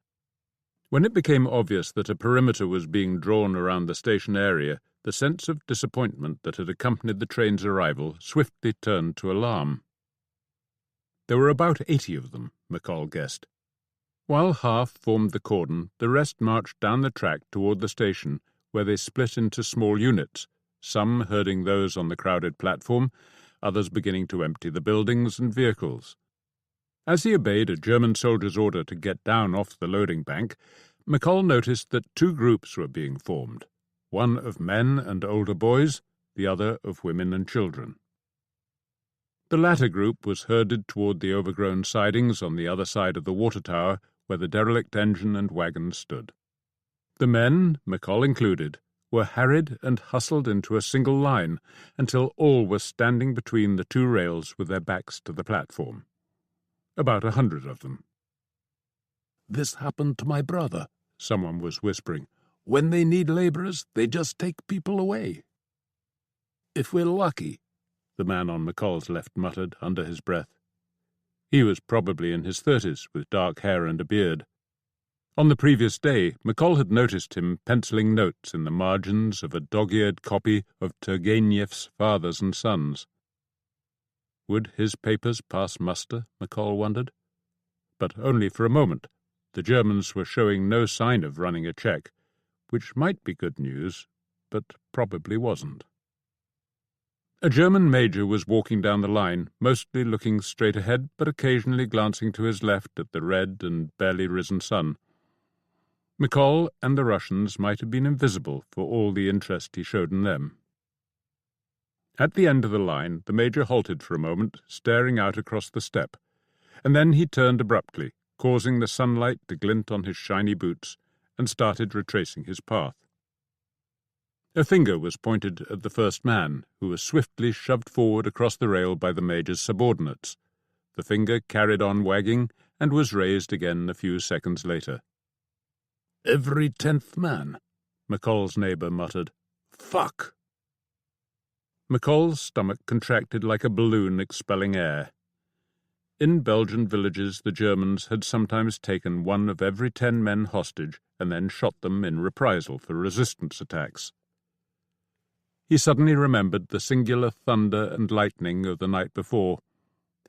When it became obvious that a perimeter was being drawn around the station area, the sense of disappointment that had accompanied the train's arrival swiftly turned to alarm. There were about 80 of them, McColl guessed. While half formed the cordon, the rest marched down the track toward the station, where they split into small units, some herding those on the crowded platform, others beginning to empty the buildings and vehicles. As he obeyed a German soldier's order to get down off the loading bank, McColl noticed that 2 groups were being formed, one of men and older boys, the other of women and children. The latter group was herded toward the overgrown sidings on the other side of the water tower, where the derelict engine and wagon stood. The men, McColl included, were harried and hustled into a single line until all were standing between the 2 rails with their backs to the platform. About 100 of them. "This happened to my brother," someone was whispering. "When they need labourers, they just take people away." "If we're lucky," the man on McColl's left muttered under his breath. He was probably in his 30s, with dark hair and a beard. On the previous day, McColl had noticed him penciling notes in the margins of a dog-eared copy of Turgenev's Fathers and Sons. Would his papers pass muster, McColl wondered? But only for a moment. The Germans were showing no sign of running a check, which might be good news, but probably wasn't. A German major was walking down the line, mostly looking straight ahead, but occasionally glancing to his left at the red and barely risen sun. McColl and the Russians might have been invisible for all the interest he showed in them. At the end of the line, the major halted for a moment, staring out across the steppe, and then he turned abruptly, causing the sunlight to glint on his shiny boots, and started retracing his path. A finger was pointed at the first man, who was swiftly shoved forward across the rail by the major's subordinates. The finger carried on wagging and was raised again a few seconds later. "Every 10th man," McColl's neighbour muttered. "Fuck!" McColl's stomach contracted like a balloon expelling air. In Belgian villages, the Germans had sometimes taken 1 of every 10 men hostage and then shot them in reprisal for resistance attacks. He suddenly remembered the singular thunder and lightning of the night before.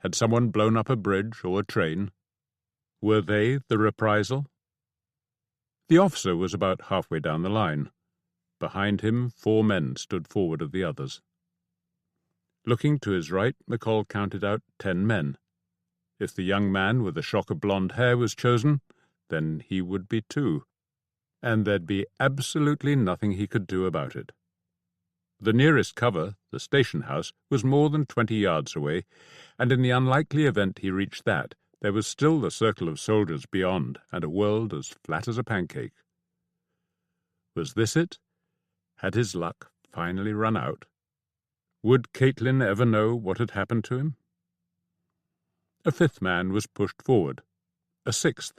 Had someone blown up a bridge or a train? Were they the reprisal? The officer was about halfway down the line. Behind him, 4 men stood forward of the others. Looking to his right, McColl counted out 10 men. If the young man with the shock of blonde hair was chosen, then he would be too, and there'd be absolutely nothing he could do about it. The nearest cover, the station house, was more than 20 yards away, and in the unlikely event he reached that, there was still the circle of soldiers beyond, and a world as flat as a pancake. Was this it? Had his luck finally run out? Would Caitlin ever know what had happened to him? 1 5th man was pushed forward. A 6th.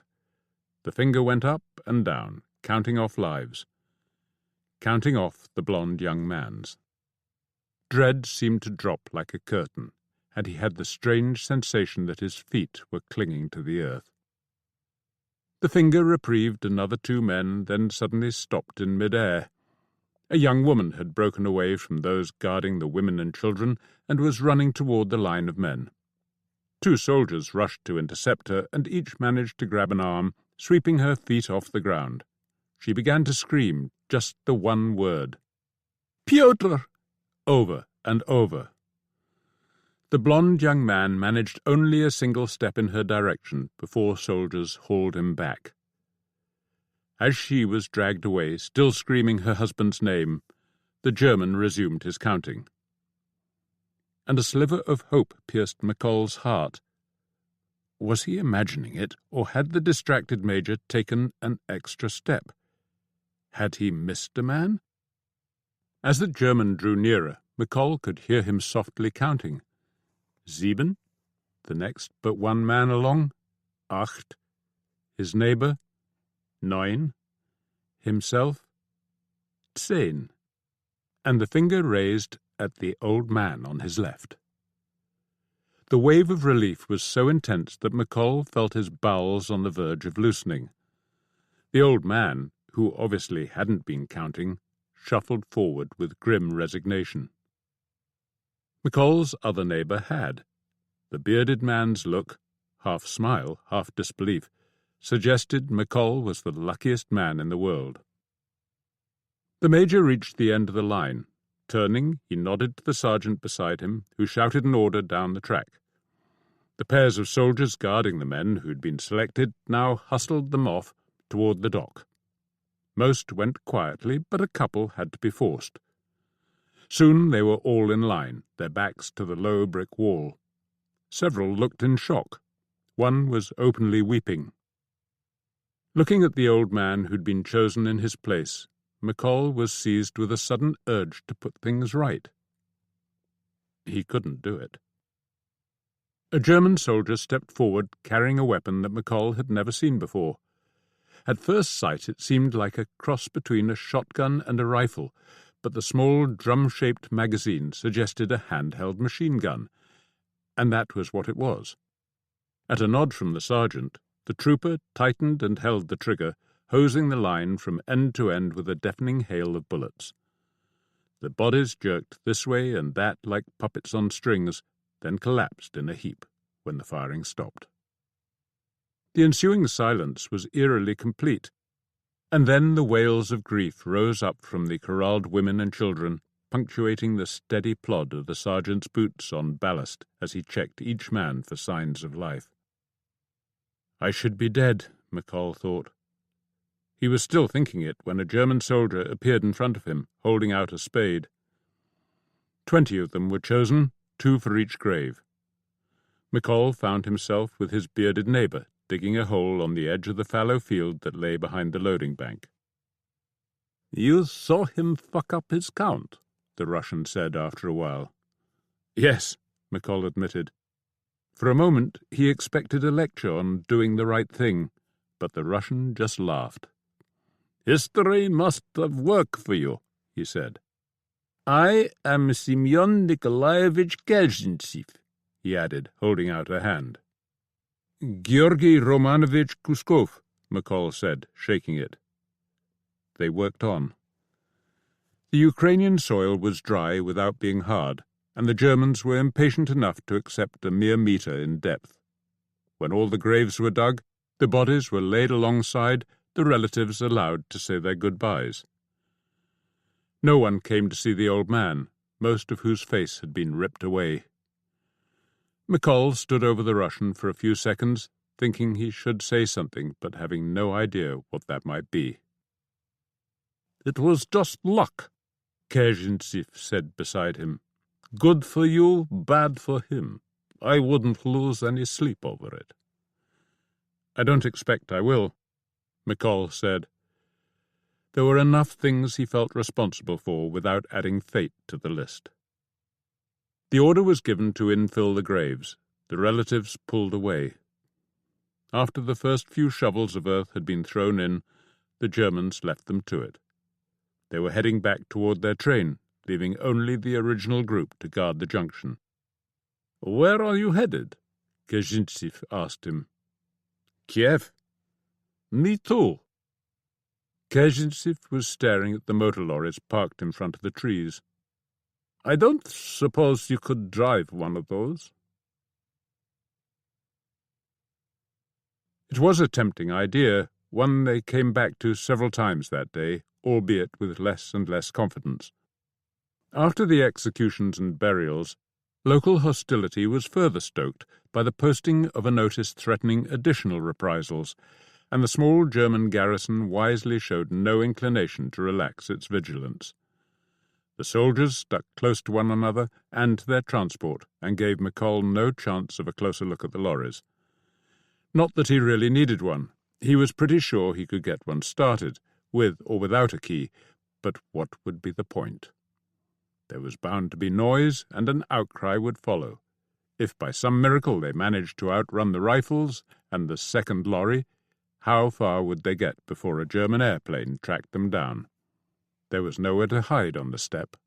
The finger went up and down, counting off lives. Counting off the blonde young man's. Dread seemed to drop like a curtain, and he had the strange sensation that his feet were clinging to the earth. The finger reprieved another 2 men, then suddenly stopped in mid-air. A young woman had broken away from those guarding the women and children and was running toward the line of men. 2 soldiers rushed to intercept her, and each managed to grab an arm, sweeping her feet off the ground. She began to scream, just the one word. "Pyotr!" over and over. The blonde young man managed only a single step in her direction before soldiers hauled him back. As she was dragged away, still screaming her husband's name, the German resumed his counting. And a sliver of hope pierced McColl's heart. Was he imagining it, or had the distracted major taken an extra step? Had he missed a man? As the German drew nearer, McColl could hear him softly counting. 7, the next but 1 man along, 8, his neighbor, 9, himself, 10, and the finger raised at the old man on his left. The wave of relief was so intense that McColl felt his bowels on the verge of loosening. The old man, who obviously hadn't been counting, shuffled forward with grim resignation. McColl's other neighbor had. The bearded man's look, half smile, half disbelief, suggested McColl was the luckiest man in the world. The major reached the end of the line. Turning, he nodded to the sergeant beside him, who shouted an order down the track. The pairs of soldiers guarding the men who'd been selected now hustled them off toward the dock. Most went quietly, but a couple had to be forced. Soon they were all in line, their backs to the low brick wall. Several looked in shock. One was openly weeping. Looking at the old man who'd been chosen in his place, McColl was seized with a sudden urge to put things right. He couldn't do it. A German soldier stepped forward, carrying a weapon that McColl had never seen before. At first sight it seemed like a cross between a shotgun and a rifle, but the small drum-shaped magazine suggested a handheld machine gun, and that was what it was. At a nod from the sergeant, the trooper tightened and held the trigger, hosing the line from end to end with a deafening hail of bullets. The bodies jerked this way and that like puppets on strings, then collapsed in a heap when the firing stopped. The ensuing silence was eerily complete, and then the wails of grief rose up from the corralled women and children, punctuating the steady plod of the sergeant's boots on ballast as he checked each man for signs of life. I should be dead, McColl thought. He was still thinking it when a German soldier appeared in front of him, holding out a spade. 20 of them were chosen, 2 for each grave. McColl found himself with his bearded neighbour, digging a hole on the edge of the fallow field that lay behind the loading bank. "You saw him fuck up his count," the Russian said after a while. "Yes," McColl admitted. For a moment he expected a lecture on doing the right thing, but the Russian just laughed. "History must have work for you," he said. "I am Semyon Nikolaevich Kazintsev," he added, holding out a hand. "Georgy Romanovich Kuskov," McColl said, shaking it. They worked on. The Ukrainian soil was dry without being hard, and the Germans were impatient enough to accept a mere metre in depth. When all the graves were dug, the bodies were laid alongside, the relatives allowed to say their goodbyes. No one came to see the old man, most of whose face had been ripped away. McColl stood over the Russian for a few seconds, thinking he should say something, but having no idea what that might be. "It was just luck," Kazintsev said beside him. "Good for you, bad for him. I wouldn't lose any sleep over it." "I don't expect I will," McColl said. There were enough things he felt responsible for without adding fate to the list. The order was given to infill the graves. The relatives pulled away. After the first few shovels of earth had been thrown in, the Germans left them to it. They were heading back toward their train, leaving only the original group to guard the junction. "Where are you headed?" Kezhintsev asked him. "Kiev." "Me too." Kezhintsev was staring at the motor lorries parked in front of the trees. "I don't suppose you could drive one of those?" It was a tempting idea, one they came back to several times that day, albeit with less and less confidence. After the executions and burials, local hostility was further stoked by the posting of a notice threatening additional reprisals, and the small German garrison wisely showed no inclination to relax its vigilance. The soldiers stuck close to one another and to their transport, and gave McColl no chance of a closer look at the lorries. Not that he really needed one. He was pretty sure he could get one started, with or without a key, but what would be the point? There was bound to be noise, and an outcry would follow. If by some miracle they managed to outrun the rifles and the second lorry, how far would they get before a German airplane tracked them down? There was nowhere to hide on the steppe.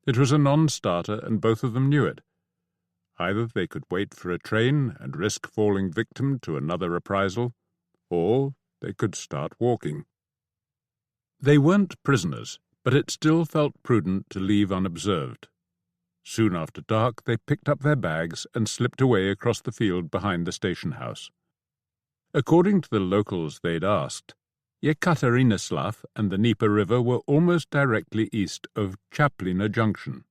It was a non-starter, and both of them knew it. Either they could wait for a train and risk falling victim to another reprisal, or they could start walking. They weren't prisoners, but it still felt prudent to leave unobserved. Soon after dark they picked up their bags and slipped away across the field behind the station house. According to the locals they'd asked, Yekaterinoslav and the Dnieper River were almost directly east of Chaplina Junction,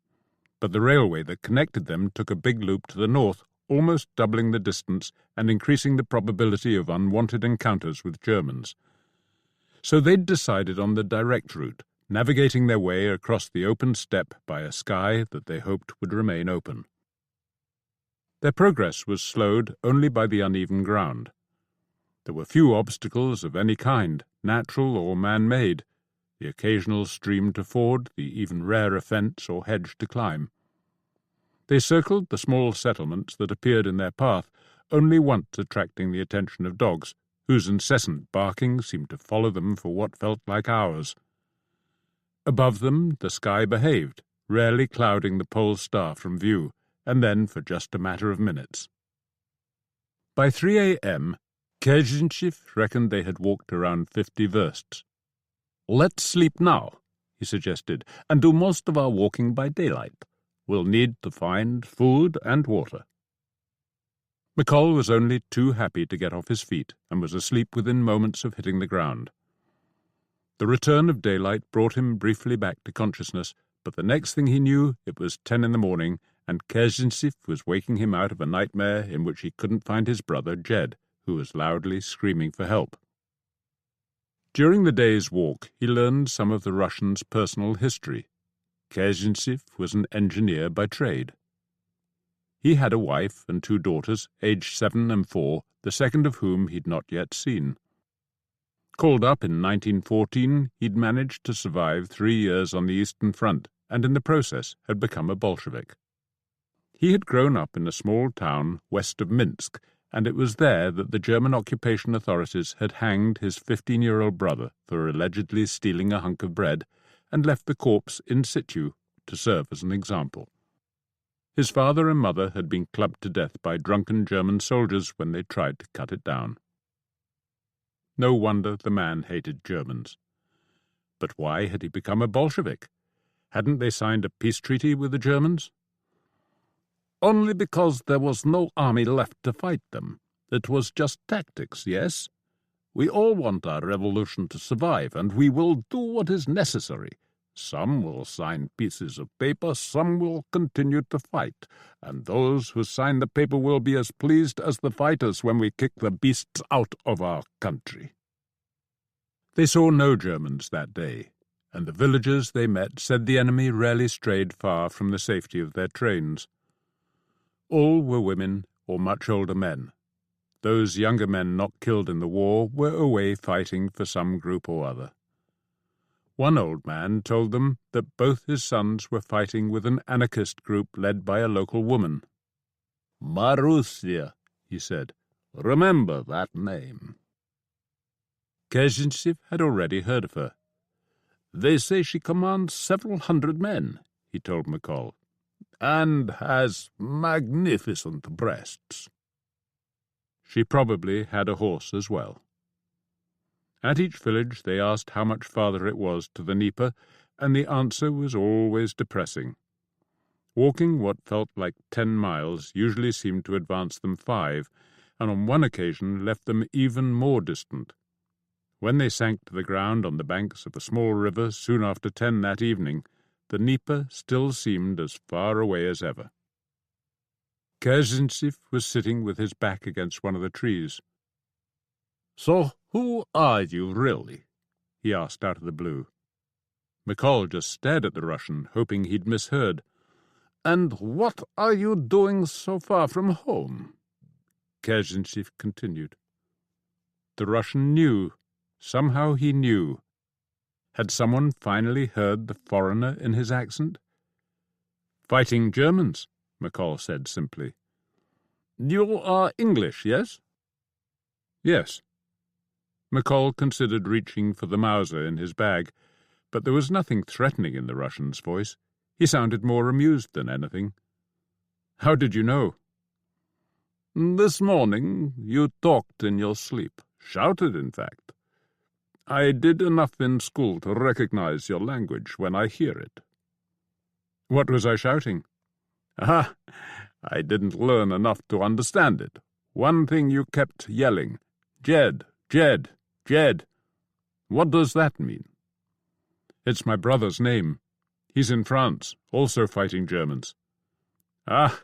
but the railway that connected them took a big loop to the north, almost doubling the distance and increasing the probability of unwanted encounters with Germans. So they'd decided on the direct route, navigating their way across the open steppe by a sky that they hoped would remain open. Their progress was slowed only by the uneven ground. There were few obstacles of any kind, natural or man-made, the occasional stream to ford, the even rarer fence or hedge to climb. They circled the small settlements that appeared in their path, only once attracting the attention of dogs, whose incessant barking seemed to follow them for what felt like hours. Above them the sky behaved, rarely clouding the pole star from view, and then for just a matter of minutes. By 3 a.m., Kezhintsev reckoned they had walked around 50 versts. "Let's sleep now," he suggested, "and do most of our walking by daylight. We'll need to find food and water." McColl was only too happy to get off his feet, and was asleep within moments of hitting the ground. The return of daylight brought him briefly back to consciousness, but the next thing he knew it was 10 in the morning, and Kezhintsev was waking him out of a nightmare in which he couldn't find his brother Jed, who was loudly screaming for help. During the day's walk, he learned some of the Russians' personal history. Kezhintsev was an engineer by trade. He had a wife and 2 daughters, aged 7 and 4, the second of whom he'd not yet seen. Called up in 1914, he'd managed to survive 3 years on the Eastern Front, and in the process had become a Bolshevik. He had grown up in a small town west of Minsk, and it was there that the German occupation authorities had hanged his 15-year-old brother for allegedly stealing a hunk of bread, and left the corpse in situ to serve as an example. His father and mother had been clubbed to death by drunken German soldiers when they tried to cut it down. No wonder the man hated Germans. But why had he become a Bolshevik? Hadn't they signed a peace treaty with the Germans? "Only because there was no army left to fight them. It was just tactics, yes? We all want our revolution to survive, and we will do what is necessary. Some will sign pieces of paper, some will continue to fight, and those who sign the paper will be as pleased as the fighters when we kick the beasts out of our country." They saw no Germans that day, and the villagers they met said the enemy rarely strayed far from the safety of their trains. All were women or much older men. Those younger men not killed in the war were away fighting for some group or other. One old man told them that both his sons were fighting with an anarchist group led by a local woman. "Marussia," he said, Remember that name." Kazintsev had already heard of her. "They say she commands several hundred men," he told McColl, "and has magnificent breasts." She probably had a horse as well. At each village they asked how much farther it was to the Dnieper, and the answer was always depressing. Walking what felt like 10 miles usually seemed to advance them 5, and on one occasion left them even more distant. When they sank to the ground on the banks of a small river soon after 10 that evening, the Dnieper still seemed as far away as ever. Kazintsev was sitting with his back against one of the trees. "So who are you, really?" he asked out of the blue. McColl just stared at the Russian, hoping he'd misheard. "And what are you doing so far from home?" Kazintsev continued. The Russian knew. Somehow he knew. Had someone finally heard the foreigner in his accent? "Fighting Germans," McColl said simply. "You are English, yes?" "Yes." McColl considered reaching for the Mauser in his bag, but there was nothing threatening in the Russian's voice. He sounded more amused than anything. "How did you know?" "This morning you talked in your sleep, shouted, in fact. I did enough in school to recognize your language when I hear it." "What was I shouting?" "Ah, I didn't learn enough to understand it. One thing you kept yelling, 'Jed, Jed, Jed.' What does that mean?" "It's my brother's name. He's in France, also fighting Germans." "Ah,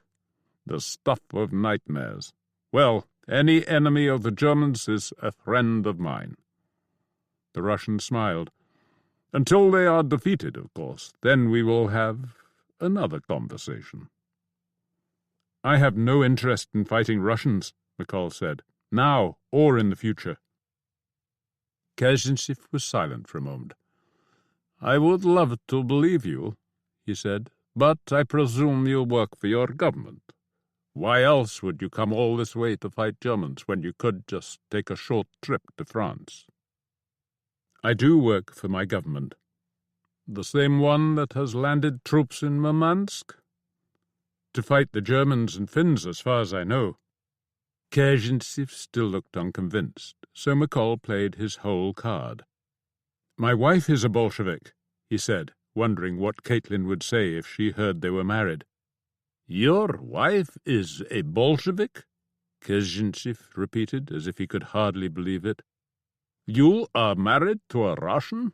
the stuff of nightmares. Well, any enemy of the Germans is a friend of mine." The Russian smiled. "Until they are defeated, of course. Then we will have another conversation." "I have no interest in fighting Russians," McColl said, "now or in the future." Kazintsev was silent for a moment. "I would love to believe you," he said, "but I presume you work for your government. Why else would you come all this way to fight Germans when you could just take a short trip to France?" "I do work for my government." "The same one that has landed troops in Murmansk?" "To fight the Germans and Finns, as far as I know." Kazintsev still looked unconvinced, so McColl played his whole card. "My wife is a Bolshevik," he said, wondering what Caitlin would say if she heard they were married. "Your wife is a Bolshevik?" Kazintsev repeated, as if he could hardly believe it. "You are married to a Russian?"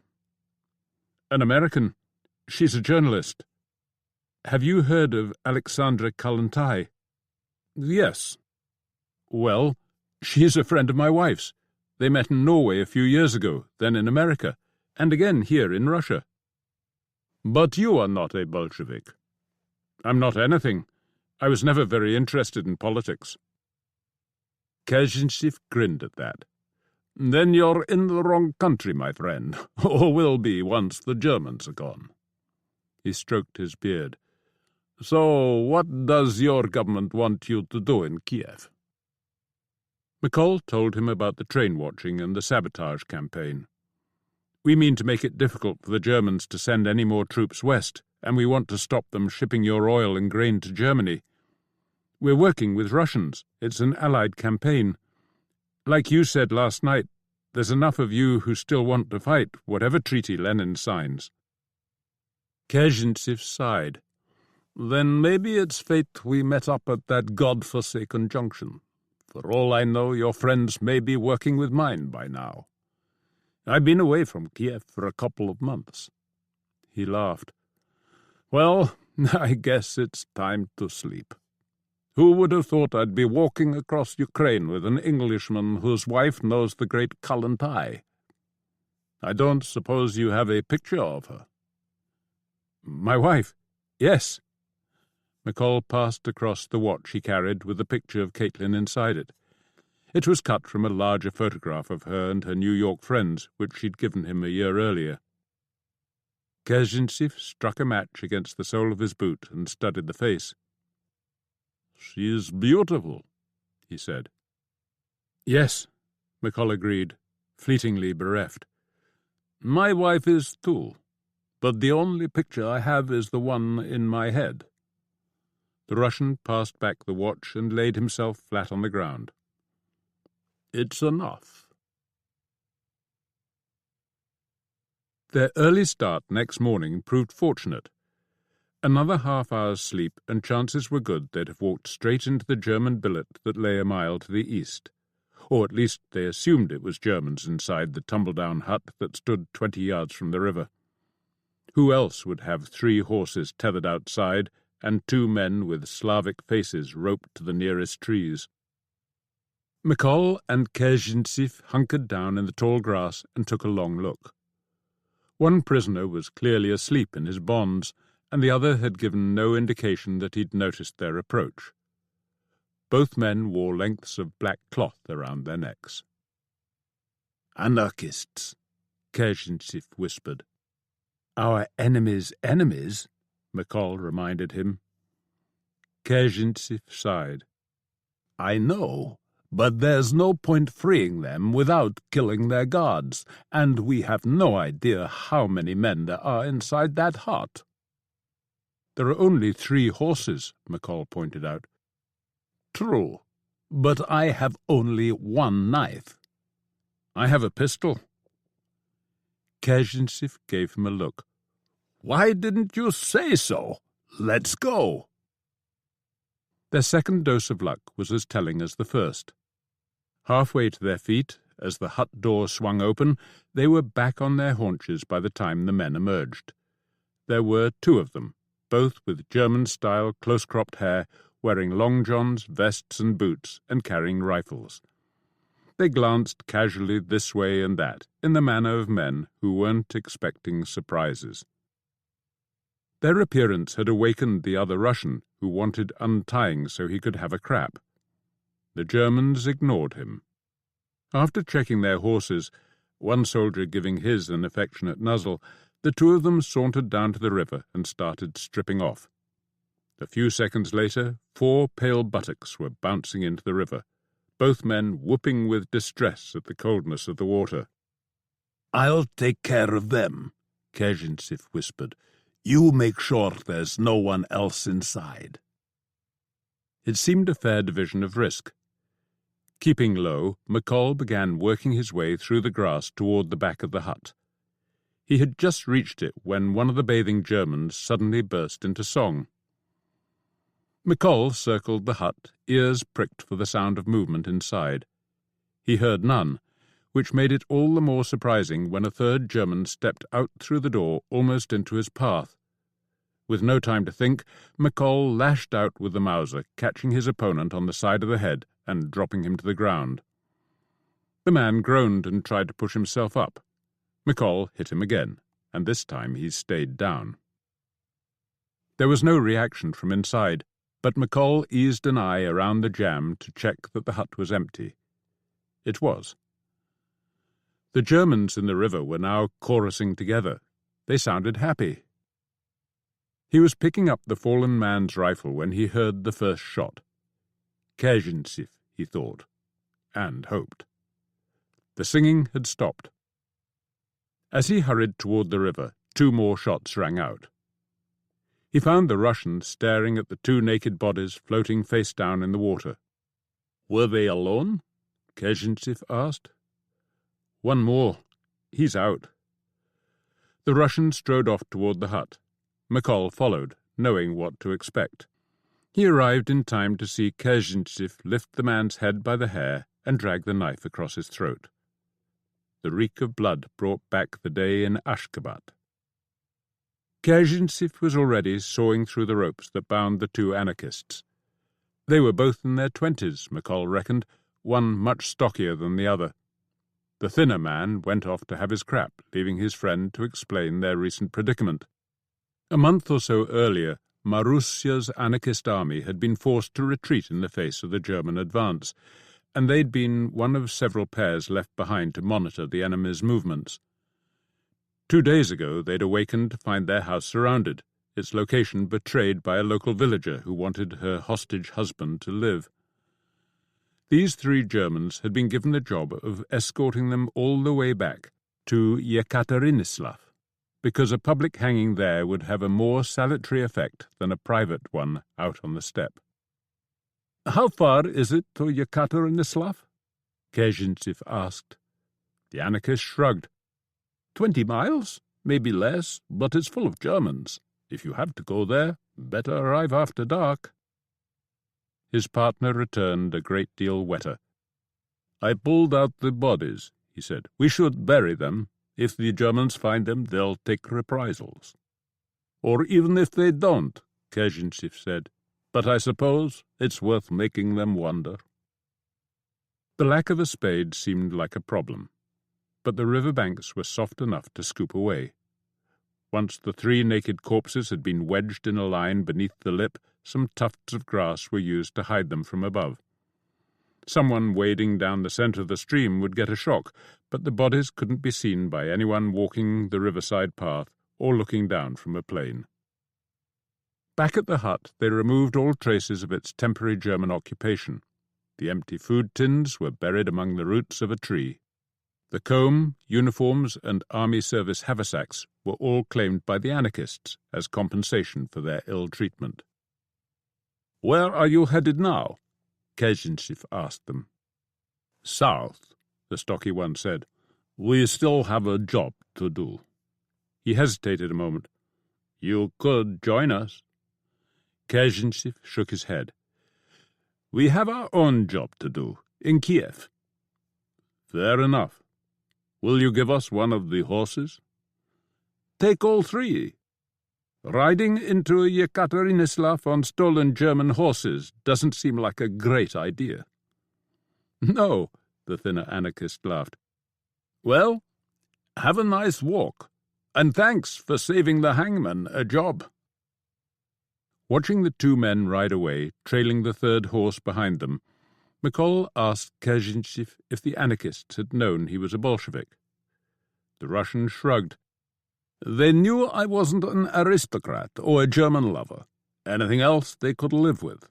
"An American. She's a journalist. Have you heard of Alexandra Kollontai?" "Yes." "Well, she's a friend of my wife's. They met in Norway a few years ago, then in America, and again here in Russia." "But you are not a Bolshevik." "I'm not anything. I was never very interested in politics." Kazintsev grinned at that. "Then you're in the wrong country, my friend, or will be once the Germans are gone." He stroked his beard. "So what does your government want you to do in Kiev?" McColl told him about the train watching and the sabotage campaign. "We mean to make it difficult for the Germans to send any more troops west, and we want to stop them shipping your oil and grain to Germany. We're working with Russians. It's an allied campaign. Like you said last night, there's enough of you who still want to fight, whatever treaty Lenin signs." Kazintsev sighed. "Then maybe it's fate we met up at that god-forsaken junction. For all I know, your friends may be working with mine by now. I've been away from Kiev for a couple of months." He laughed. "Well, I guess it's time to sleep. Who would have thought I'd be walking across Ukraine with an Englishman whose wife knows the great Kollontai? I don't suppose you have a picture of her?" "My wife? Yes." McColl passed across the watch he carried with the picture of Caitlin inside it. It was cut from a larger photograph of her and her New York friends, which she'd given him a year earlier. Kazintsev struck a match against the sole of his boot and studied the face. "She is beautiful," he said. Yes, McColl agreed, fleetingly bereft. My wife is too, but the only picture I have is the one in my head. The Russian passed back the watch and laid himself flat on the ground. It's enough. Their early start next morning proved fortunate. Another half-hour's sleep, and chances were good they'd have walked straight into the German billet that lay a mile to the east. Or at least they assumed it was Germans inside the tumble-down hut that stood 20 yards from the river. Who else would have 3 horses tethered outside and 2 men with Slavic faces roped to the nearest trees? McColl and Kazintsev hunkered down in the tall grass and took a long look. One prisoner was clearly asleep in his bonds, and the other had given no indication that he'd noticed their approach. Both men wore lengths of black cloth around their necks. "Anarchists," Kazintsev whispered. "Our enemies' enemies," McColl reminded him. Kazintsev sighed. "I know, but there's no point freeing them without killing their guards, and we have no idea how many men there are inside that hut." "There are only 3 horses," McColl pointed out. "True, but I have only 1 knife." "I have a pistol." Kazintsev gave him a look. "Why didn't you say so? Let's go." Their second dose of luck was as telling as the first. Halfway to their feet, as the hut door swung open, they were back on their haunches by the time the men emerged. There were 2 of them, both with German-style close-cropped hair, wearing long johns, vests and boots, and carrying rifles. They glanced casually this way and that, in the manner of men who weren't expecting surprises. Their appearance had awakened the other Russian, who wanted untying so he could have a crap. The Germans ignored him. After checking their horses, one soldier giving his an affectionate nuzzle, the 2 of them sauntered down to the river and started stripping off. A few seconds later, 4 pale buttocks were bouncing into the river, both men whooping with distress at the coldness of the water. "I'll take care of them," Kazintsev whispered. "You make sure there's no one else inside." It seemed a fair division of risk. Keeping low, McColl began working his way through the grass toward the back of the hut. He had just reached it when one of the bathing Germans suddenly burst into song. McColl circled the hut, ears pricked for the sound of movement inside. He heard none, which made it all the more surprising when a third German stepped out through the door almost into his path. With no time to think, McColl lashed out with the Mauser, catching his opponent on the side of the head and dropping him to the ground. The man groaned and tried to push himself up. McColl hit him again, and this time he stayed down. There was no reaction from inside, but McColl eased an eye around the jam to check that the hut was empty. It was. The Germans in the river were now chorusing together. They sounded happy. He was picking up the fallen man's rifle when he heard the first shot. Kazintsev, he thought, and hoped. The singing had stopped. As he hurried toward the river, 2 more shots rang out. He found the Russian staring at the 2 naked bodies floating face down in the water. "Were they alone?" Kazintsev asked. "One more. He's out." The Russian strode off toward the hut. McColl followed, knowing what to expect. He arrived in time to see Kazintsev lift the man's head by the hair and drag the knife across his throat. The reek of blood brought back the day in Ashgabat. Kazintsev was already sawing through the ropes that bound the 2 anarchists. They were both in their 20s, McColl reckoned, one much stockier than the other. The thinner man went off to have his crap, leaving his friend to explain their recent predicament. A month or so earlier, Marussia's anarchist army had been forced to retreat in the face of the German advance, and they'd been one of several pairs left behind to monitor the enemy's movements. 2 days ago they'd awakened to find their house surrounded, its location betrayed by a local villager who wanted her hostage husband to live. These 3 Germans had been given the job of escorting them all the way back to Yekaterinislav, because a public hanging there would have a more salutary effect than a private one out on the steppe. "How far is it to Yekaterinislav?" Kezhintsev asked. The anarchist shrugged. 20 miles, maybe less, but it's full of Germans. If you have to go there, better arrive after dark." His partner returned a great deal wetter. "I pulled out the bodies," he said. "We should bury them. If the Germans find them, they'll take reprisals." "Or even if they don't," Kezhintsev said. "But I suppose it's worth making them wonder." The lack of a spade seemed like a problem, but the river banks were soft enough to scoop away. Once the 3 naked corpses had been wedged in a line beneath the lip, some tufts of grass were used to hide them from above. Someone wading down the centre of the stream would get a shock, but the bodies couldn't be seen by anyone walking the riverside path or looking down from a plane. Back at the hut, they removed all traces of its temporary German occupation. The empty food tins were buried among the roots of a tree. The comb, uniforms, and army service haversacks were all claimed by the anarchists as compensation for their ill treatment. "Where are you headed now?" Kezhintsev asked them. "South," the stocky one said. "We still have a job to do." He hesitated a moment. "You could join us." Kezhintsev shook his head. "We have our own job to do, in Kiev." "Fair enough. Will you give us one of the horses?" "Take all 3. Riding into Yekaterinislav on stolen German horses doesn't seem like a great idea." "No," the thinner anarchist laughed. "Well, have a nice walk, and thanks for saving the hangman a job." Watching the 2 men ride away, trailing the 3rd horse behind them, McColl asked Kezhintsev if the anarchists had known he was a Bolshevik. The Russian shrugged. "They knew I wasn't an aristocrat or a German lover. Anything else they could live with."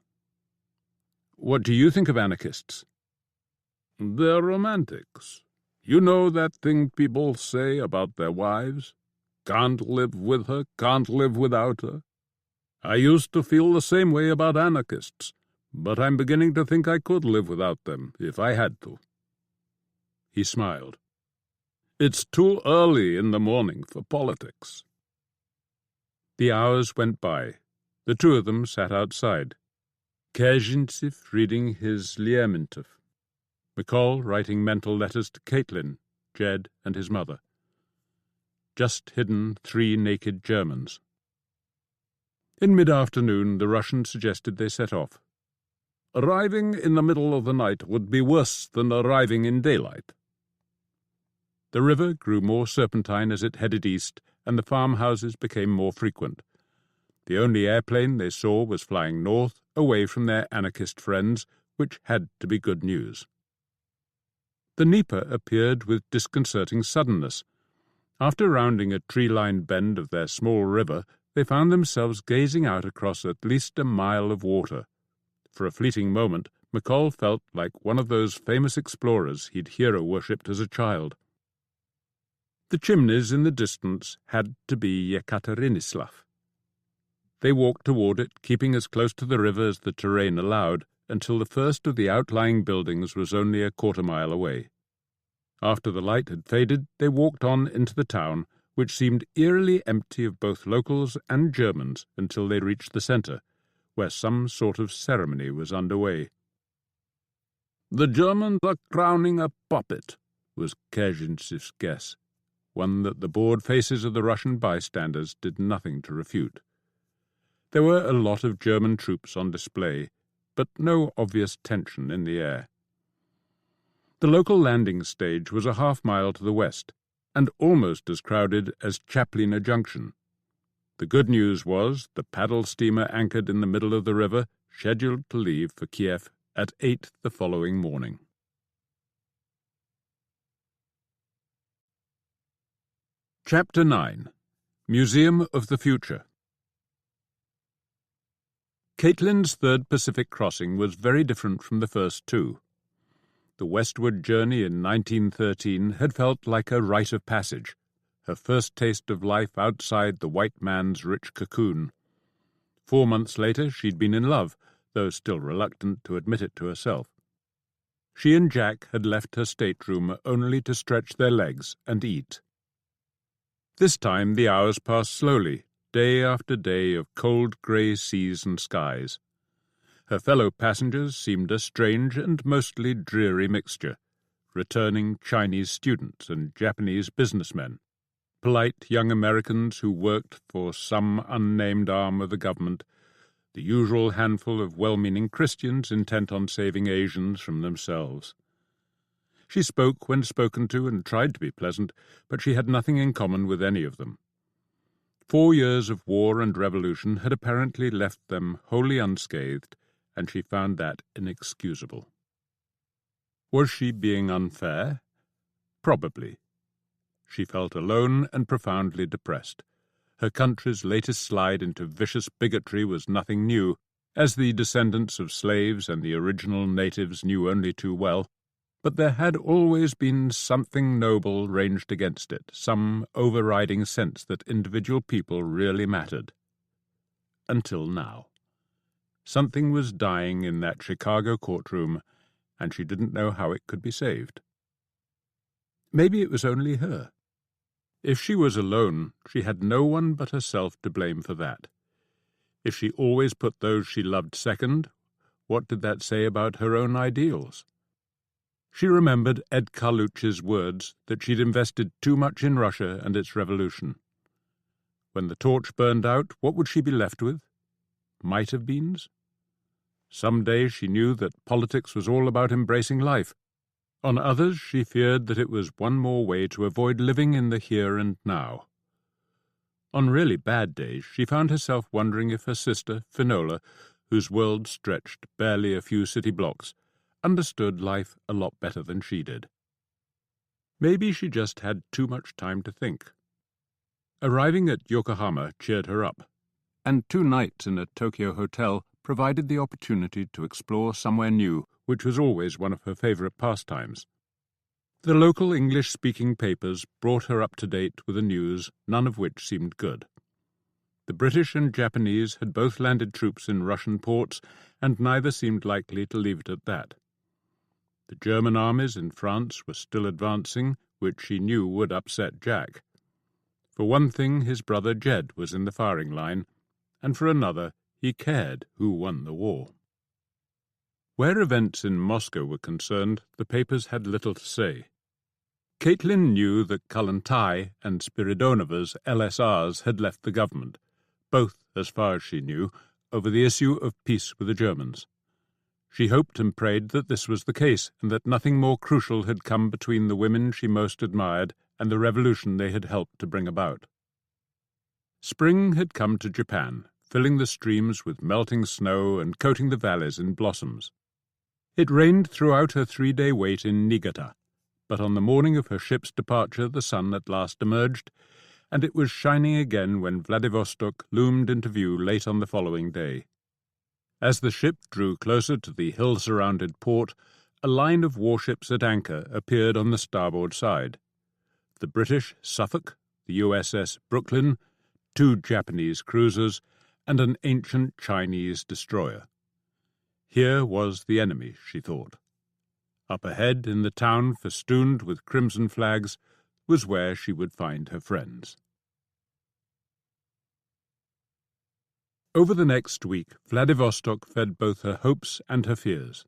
"What do you think of anarchists?" "They're romantics. You know that thing people say about their wives? Can't live with her, can't live without her. I used to feel the same way about anarchists, but I'm beginning to think I could live without them if I had to." He smiled. "It's too early in the morning for politics." The hours went by. The 2 of them sat outside. Kezhintsev reading his Lermontov, McColl writing mental letters to Caitlin, Jed, and his mother. Just hidden 3 naked Germans. In mid-afternoon, the Russian suggested they set off. "Arriving in the middle of the night would be worse than arriving in daylight." The river grew more serpentine as it headed east, and the farmhouses became more frequent. The only airplane they saw was flying north, away from their anarchist friends, which had to be good news. The Dnieper appeared with disconcerting suddenness. After rounding a tree-lined bend of their small river, they found themselves gazing out across at least a mile of water. For a fleeting moment, McColl felt like one of those famous explorers he'd hero-worshipped as a child. The chimneys in the distance had to be Yekaterinislav. They walked toward it, keeping as close to the river as the terrain allowed, until the first of the outlying buildings was only a quarter-mile away. After the light had faded, they walked on into the town, which seemed eerily empty of both locals and Germans until they reached the centre, where some sort of ceremony was underway. "The Germans are crowning a puppet," was Kezhintsev's guess, one that the bored faces of the Russian bystanders did nothing to refute. There were a lot of German troops on display, but no obvious tension in the air. The local landing stage was a half-mile to the west, and almost as crowded as Chaplina Junction. The good news was the paddle steamer anchored in the middle of the river, scheduled to leave for Kiev at 8 the following morning. Chapter 9. Museum of the Future. Caitlin's third Pacific crossing was very different from the first 2. The westward journey in 1913 had felt like a rite of passage, her first taste of life outside the white man's rich cocoon. 4 months later she'd been in love, though still reluctant to admit it to herself. She and Jack had left her stateroom only to stretch their legs and eat. This time the hours passed slowly, day after day of cold grey seas and skies. Her fellow passengers seemed a strange and mostly dreary mixture, returning Chinese students and Japanese businessmen, polite young Americans who worked for some unnamed arm of the government, the usual handful of well-meaning Christians intent on saving Asians from themselves. She spoke when spoken to and tried to be pleasant, but she had nothing in common with any of them. 4 years of war and revolution had apparently left them wholly unscathed, and she found that inexcusable. Was she being unfair? Probably. She felt alone and profoundly depressed. Her country's latest slide into vicious bigotry was nothing new, as the descendants of slaves and the original natives knew only too well, but there had always been something noble ranged against it, some overriding sense that individual people really mattered. Until now. Something was dying in that Chicago courtroom, and she didn't know how it could be saved. Maybe it was only her. If she was alone, she had no one but herself to blame for that. If she always put those she loved second, what did that say about her own ideals? She remembered Ed Carlucci's words that she'd invested too much in Russia and its revolution. When the torch burned out, what would she be left with? Might-have-beens? Some days she knew that politics was all about embracing life. On others she feared that it was one more way to avoid living in the here and now. On really bad days she found herself wondering if her sister, Finola, whose world stretched barely a few city blocks, understood life a lot better than she did. Maybe she just had too much time to think. Arriving at Yokohama cheered her up, and 2 nights in a Tokyo hotel provided the opportunity to explore somewhere new, which was always one of her favourite pastimes. The local English-speaking papers brought her up to date with the news, none of which seemed good. The British and Japanese had both landed troops in Russian ports, and neither seemed likely to leave it at that. The German armies in France were still advancing, which she knew would upset Jack. For one thing, his brother Jed was in the firing line, and for another, he cared who won the war. Where events in Moscow were concerned, the papers had little to say. Caitlin knew that Kollontai and Spiridonova's LSRs had left the government, both, as far as she knew, over the issue of peace with the Germans. She hoped and prayed that this was the case, and that nothing more crucial had come between the women she most admired and the revolution they had helped to bring about. Spring had come to Japan, filling the streams with melting snow and coating the valleys in blossoms. It rained throughout her 3-day wait in Niigata, but on the morning of her ship's departure the sun at last emerged, and it was shining again when Vladivostok loomed into view late on the following day. As the ship drew closer to the hill-surrounded port, a line of warships at anchor appeared on the starboard side. The British Suffolk, the USS Brooklyn, 2 Japanese cruisers, and an ancient Chinese destroyer. Here was the enemy, she thought. Up ahead, in the town festooned with crimson flags, was where she would find her friends. Over the next week, Vladivostok fed both her hopes and her fears.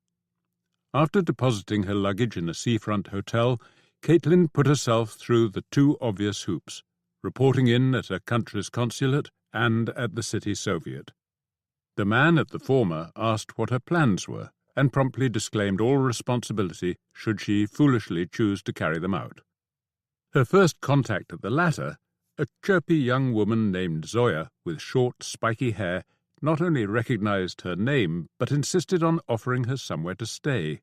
After depositing her luggage in a seafront hotel, Caitlin put herself through the 2 obvious hoops, reporting in at her country's consulate and at the city Soviet. The man at the former asked what her plans were, and promptly disclaimed all responsibility should she foolishly choose to carry them out. Her first contact at the latter, a chirpy young woman named Zoya with short, spiky hair, not only recognized her name, but insisted on offering her somewhere to stay.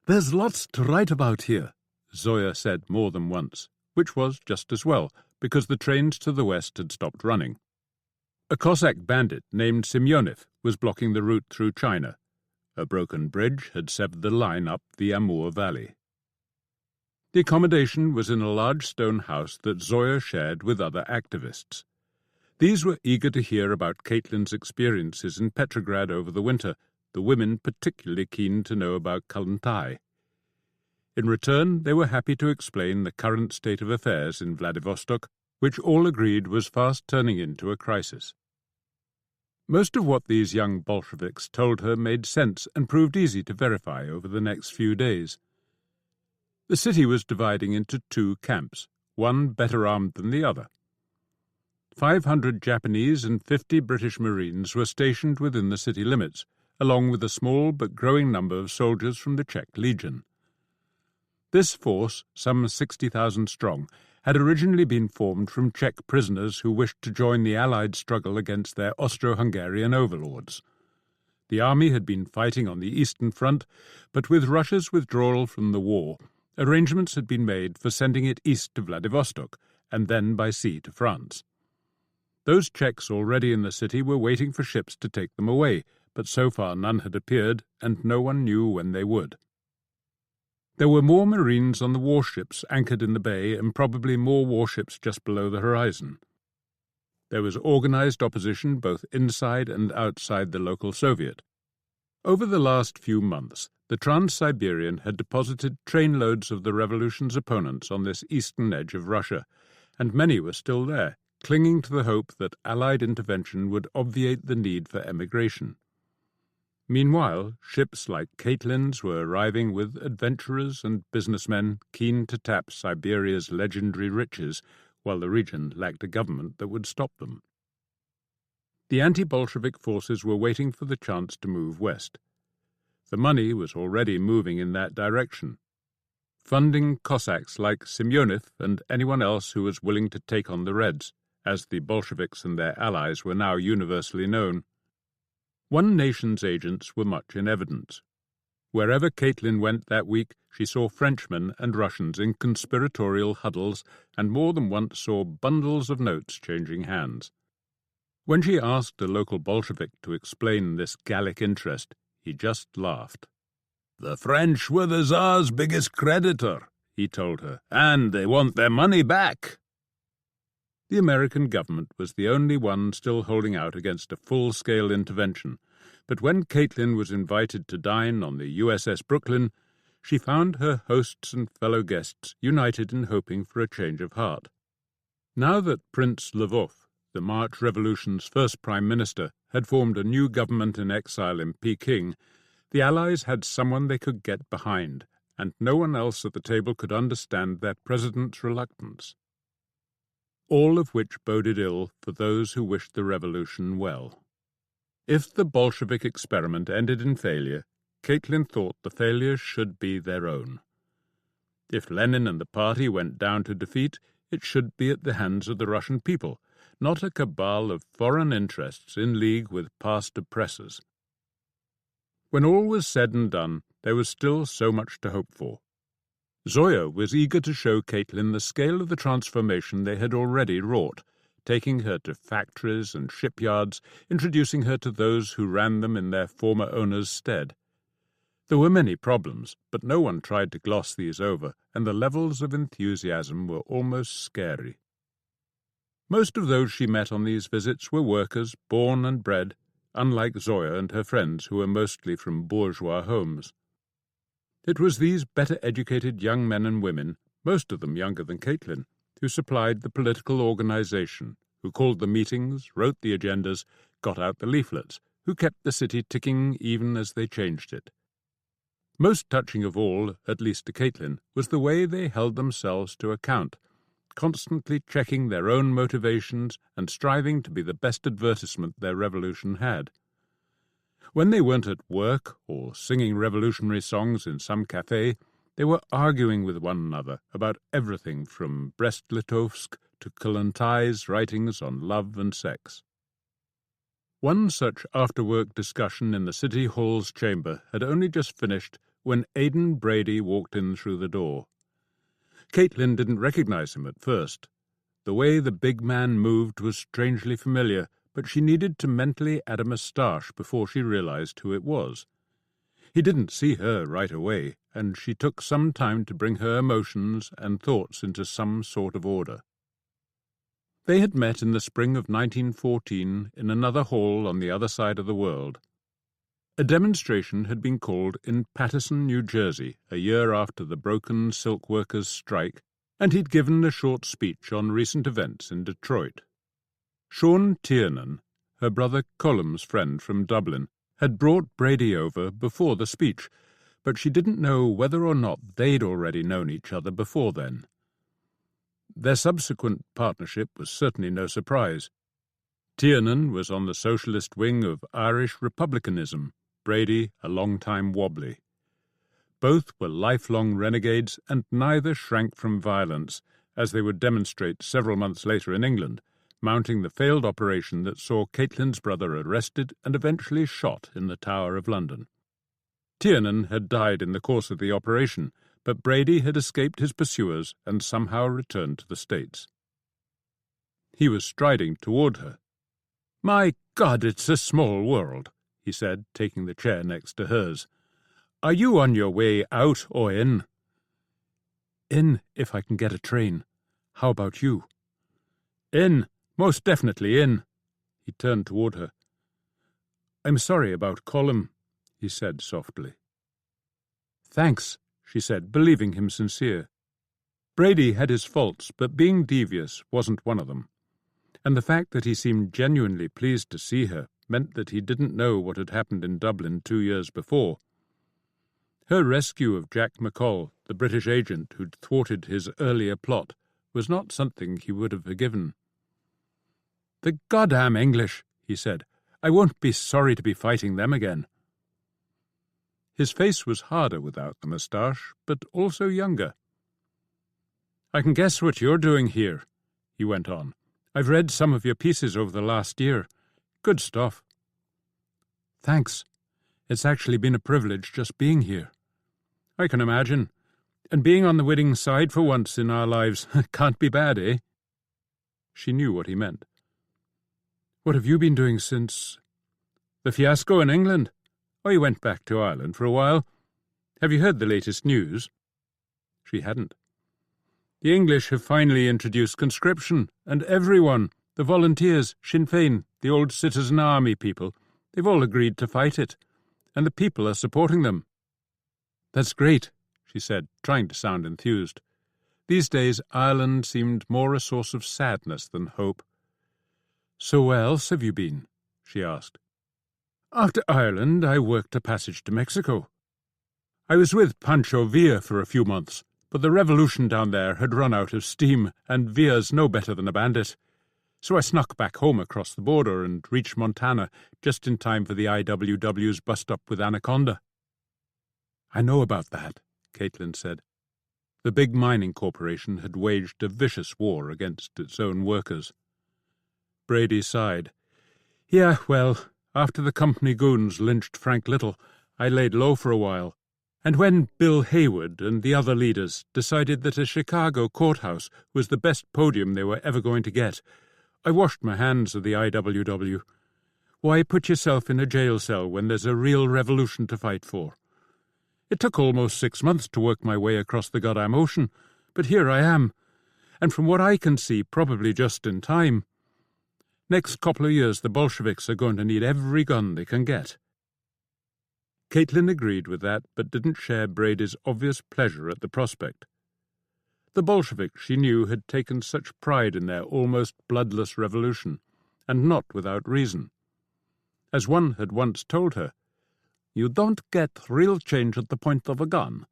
"There's lots to write about here," Zoya said more than once, which was just as well, because the trains to the west had stopped running. A Cossack bandit named Semyonov was blocking the route through China. A broken bridge had severed the line up the Amour Valley. The accommodation was in a large stone house that Zoya shared with other activists. These were eager to hear about Caitlin's experiences in Petrograd over the winter, the women particularly keen to know about Kalantay. In return, they were happy to explain the current state of affairs in Vladivostok, which all agreed was fast turning into a crisis. Most of what these young Bolsheviks told her made sense and proved easy to verify over the next few days. The city was dividing into two camps, one better armed than the other. 500 Japanese and 50 British Marines were stationed within the city limits, along with a small but growing number of soldiers from the Czech Legion. This force, some 60,000 strong, had originally been formed from Czech prisoners who wished to join the Allied struggle against their Austro-Hungarian overlords. The army had been fighting on the Eastern Front, but with Russia's withdrawal from the war, arrangements had been made for sending it east to Vladivostok, and then by sea to France. Those Czechs already in the city were waiting for ships to take them away, but so far none had appeared, and no one knew when they would. There were more Marines on the warships anchored in the bay, and probably more warships just below the horizon. There was organized opposition both inside and outside the local Soviet. Over the last few months, the Trans-Siberian had deposited trainloads of the revolution's opponents on this eastern edge of Russia, and many were still there, clinging to the hope that Allied intervention would obviate the need for emigration. Meanwhile, ships like Caitlin's were arriving with adventurers and businessmen keen to tap Siberia's legendary riches, while the region lacked a government that would stop them. The anti-Bolshevik forces were waiting for the chance to move west. The money was already moving in that direction, funding Cossacks like Semyonov and anyone else who was willing to take on the Reds, as the Bolsheviks and their allies were now universally known. One nation's agents were much in evidence. Wherever Caitlin went that week, she saw Frenchmen and Russians in conspiratorial huddles, and more than once saw bundles of notes changing hands. When she asked a local Bolshevik to explain this Gallic interest, he just laughed. "The French were the Tsar's biggest creditor," he told her, "and they want their money back." The American government was the only one still holding out against a full-scale intervention, but when Caitlin was invited to dine on the USS Brooklyn, she found her hosts and fellow guests united in hoping for a change of heart. Now that Prince Lvov, the March Revolution's first prime minister, had formed a new government in exile in Peking, the Allies had someone they could get behind, and no one else at the table could understand their president's reluctance. All of which boded ill for those who wished the revolution well. If the Bolshevik experiment ended in failure, Caitlin thought the failure should be their own. If Lenin and the party went down to defeat, it should be at the hands of the Russian people, not a cabal of foreign interests in league with past oppressors. When all was said and done, there was still so much to hope for. Zoya was eager to show Caitlin the scale of the transformation they had already wrought, taking her to factories and shipyards, introducing her to those who ran them in their former owners' stead. There were many problems, but no one tried to gloss these over, and the levels of enthusiasm were almost scary. Most of those she met on these visits were workers, born and bred, unlike Zoya and her friends who were mostly from bourgeois homes. It was these better-educated young men and women, most of them younger than Caitlin, who supplied the political organization, who called the meetings, wrote the agendas, got out the leaflets, who kept the city ticking even as they changed it. Most touching of all, at least to Caitlin, was the way they held themselves to account, constantly checking their own motivations and striving to be the best advertisement their revolution had. When they weren't at work or singing revolutionary songs in some café, they were arguing with one another about everything from Brest-Litovsk to Kalantay's writings on love and sex. One such after-work discussion in the City Hall's chamber had only just finished when Aidan Brady walked in through the door. Caitlin didn't recognize him at first. The way the big man moved was strangely familiar, but she needed to mentally add a moustache before she realized who it was. He didn't see her right away, and she took some time to bring her emotions and thoughts into some sort of order. They had met in the spring of 1914 in another hall on the other side of the world. A demonstration had been called in Paterson, New Jersey, a year after the broken silk workers' strike, and he'd given a short speech on recent events in Detroit. Sean Tiernan, her brother Colum's friend from Dublin, had brought Brady over before the speech, but she didn't know whether or not they'd already known each other before then. Their subsequent partnership was certainly no surprise. Tiernan was on the socialist wing of Irish republicanism, Brady a long-time wobbly. Both were lifelong renegades, and neither shrank from violence, as they would demonstrate several months later in England, mounting the failed operation that saw Caitlin's brother arrested and eventually shot in the Tower of London. Tiernan had died in the course of the operation, but Brady had escaped his pursuers and somehow returned to the States. He was striding toward her. "My God, it's a small world," he said, taking the chair next to hers. "Are you on your way out or in?" "In, if I can get a train. How about you?" "In, most definitely in." He turned toward her. "I'm sorry about Colum," he said softly. "Thanks," she said, believing him sincere. Brady had his faults, but being devious wasn't one of them, and the fact that he seemed genuinely pleased to see her meant that he didn't know what had happened in Dublin 2 years before. Her rescue of Jack McColl, the British agent who'd thwarted his earlier plot, was not something he would have forgiven. "The goddamn English," he said. "I won't be sorry to be fighting them again." His face was harder without the moustache, but also younger. "I can guess what you're doing here," he went on. "I've read some of your pieces over the last year. Good stuff." "Thanks. It's actually been a privilege just being here." "I can imagine. And being on the winning side for once in our lives can't be bad, eh?" She knew what he meant. "What have you been doing since—" "The fiasco in England? Oh, you went back to Ireland for a while. Have you heard the latest news?" She hadn't. "The English have finally introduced conscription, and everyone, the volunteers, Sinn Féin, the old citizen army people, they've all agreed to fight it, and the people are supporting them." "That's great," she said, trying to sound enthused. These days Ireland seemed more a source of sadness than hope. "So where else have you been?" she asked. "After Ireland, I worked a passage to Mexico. I was with Pancho Villa for a few months, but the revolution down there had run out of steam, and Villa's no better than a bandit. So I snuck back home across the border and reached Montana just in time for the IWW's bust-up with Anaconda." "I know about that," Caitlin said. The big mining corporation had waged a vicious war against its own workers. Brady sighed. "Yeah, well, after the company goons lynched Frank Little, I laid low for a while, and when Bill Hayward and the other leaders decided that a Chicago courthouse was the best podium they were ever going to get, I washed my hands of the IWW. Why put yourself in a jail cell when there's a real revolution to fight for? It took almost 6 months to work my way across the goddamn ocean, but here I am, and from what I can see, probably just in time. Next couple of years the Bolsheviks are going to need every gun they can get." Caitlin agreed with that, but didn't share Brady's obvious pleasure at the prospect. The Bolsheviks, she knew, had taken such pride in their almost bloodless revolution, and not without reason. As one had once told her, "You don't get real change at the point of a gun.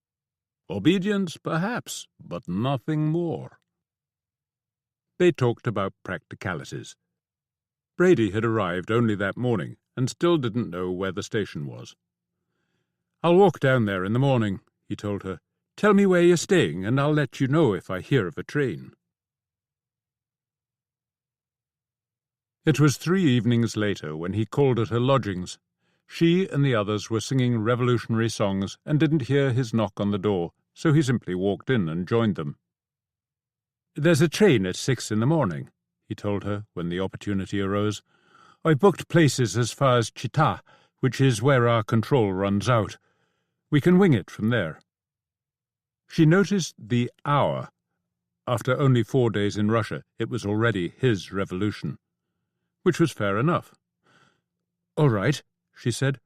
Obedience, perhaps, but nothing more." They talked about practicalities. Brady had arrived only that morning and still didn't know where the station was. "I'll walk down there in the morning," he told her. "Tell me where you're staying, and I'll let you know if I hear of a train." It was 3 evenings later when he called at her lodgings. She and the others were singing revolutionary songs and didn't hear his knock on the door, so he simply walked in and joined them. "There's a train at 6 in the morning," he told her when the opportunity arose. "I booked places as far as Chita, which is where our control runs out. We can wing it from there." She noticed the hour. After only 4 days in Russia, it was already his revolution. Which was fair enough. "All right," she said.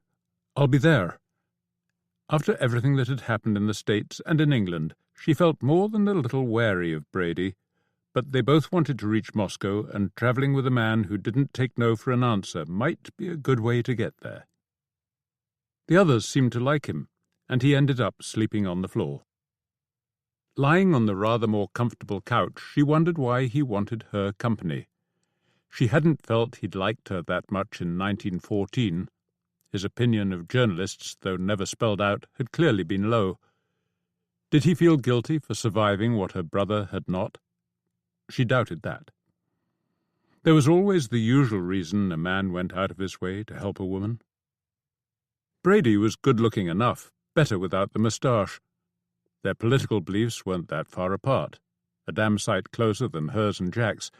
"I'll be there." After everything that had happened in the States and in England, she felt more than a little wary of Brady, but they both wanted to reach Moscow, and travelling with a man who didn't take no for an answer might be a good way to get there. The others seemed to like him, and he ended up sleeping on the floor. Lying on the rather more comfortable couch, she wondered why he wanted her company. She hadn't felt he'd liked her that much in 1914. His opinion of journalists, though never spelled out, had clearly been low. Did he feel guilty for surviving what her brother had not? She doubted that. There was always the usual reason a man went out of his way to help a woman. Brady was good-looking enough, better without the moustache. Their political beliefs weren't that far apart, a damn sight closer than hers and Jack's,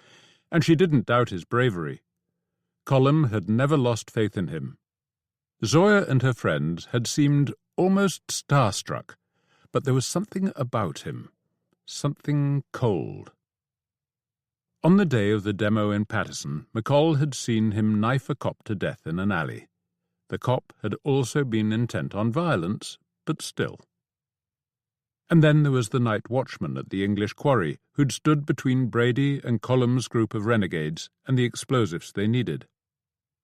and she didn't doubt his bravery. Colm had never lost faith in him. Zoya and her friends had seemed almost starstruck, but there was something about him, something cold. On the day of the demo in Paterson, McColl had seen him knife a cop to death in an alley. The cop had also been intent on violence, but still. And then there was the night watchman at the English quarry, who'd stood between Brady and Colm's group of renegades and the explosives they needed.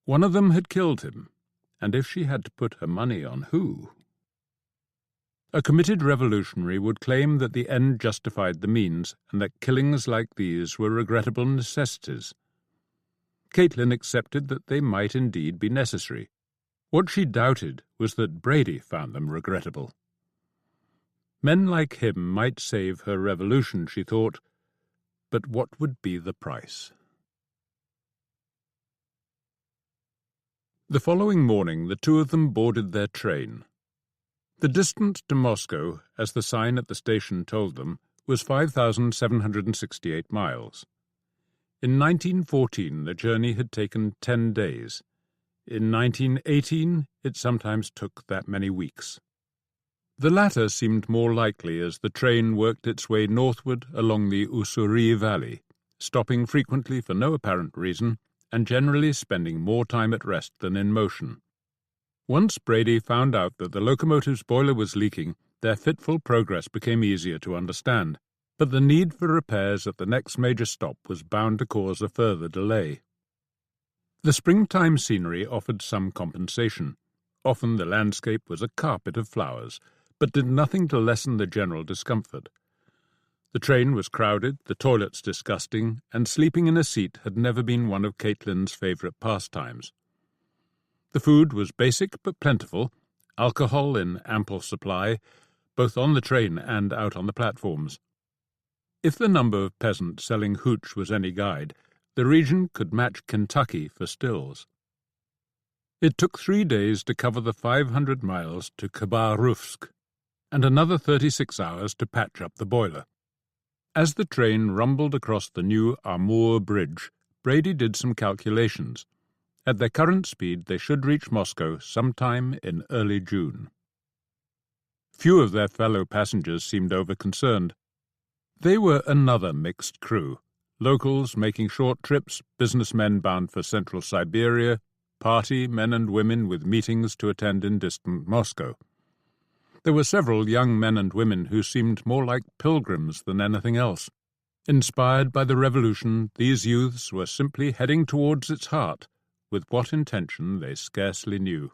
One of them had killed him, and if she had to put her money on who? A committed revolutionary would claim that the end justified the means, and that killings like these were regrettable necessities. Caitlin accepted that they might indeed be necessary. What she doubted was that Brady found them regrettable. Men like him might save her revolution, she thought, but what would be the price? The following morning the two of them boarded their train. The distance to Moscow, as the sign at the station told them, was 5,768 miles. In 1914 the journey had taken 10 days. In 1918 it sometimes took that many weeks. The latter seemed more likely as the train worked its way northward along the Ussuri Valley, stopping frequently for no apparent reason, and generally spending more time at rest than in motion. Once Brady found out that the locomotive's boiler was leaking, their fitful progress became easier to understand, but the need for repairs at the next major stop was bound to cause a further delay. The springtime scenery offered some compensation. Often the landscape was a carpet of flowers, but did nothing to lessen the general discomfort. The train was crowded, the toilets disgusting, and sleeping in a seat had never been one of Caitlin's favourite pastimes. The food was basic but plentiful, alcohol in ample supply, both on the train and out on the platforms. If the number of peasants selling hooch was any guide, the region could match Kentucky for stills. It took 3 days to cover the 500 miles to Khabarovsk, and another 36 hours to patch up the boiler. As the train rumbled across the new Amur Bridge, Brady did some calculations. At their current speed, they should reach Moscow sometime in early June. Few of their fellow passengers seemed over-concerned. They were another mixed crew, locals making short trips, businessmen bound for central Siberia, party men and women with meetings to attend in distant Moscow. There were several young men and women who seemed more like pilgrims than anything else. Inspired by the revolution, these youths were simply heading towards its heart, with what intention they scarcely knew.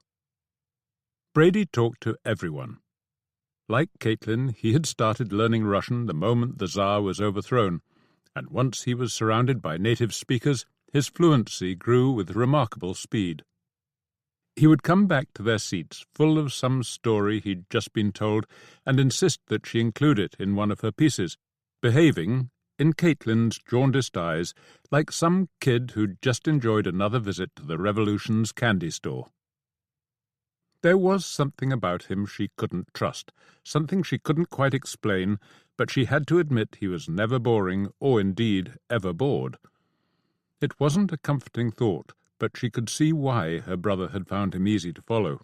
Brady talked to everyone. Like Caitlin, he had started learning Russian the moment the Tsar was overthrown, and once he was surrounded by native speakers, his fluency grew with remarkable speed. He would come back to their seats full of some story he'd just been told and insist that she include it in one of her pieces, behaving, in Caitlin's jaundiced eyes, like some kid who'd just enjoyed another visit to the Revolution's candy store. There was something about him she couldn't trust, something she couldn't quite explain, but she had to admit he was never boring, or indeed ever bored. It wasn't a comforting thought, but she could see why her brother had found him easy to follow.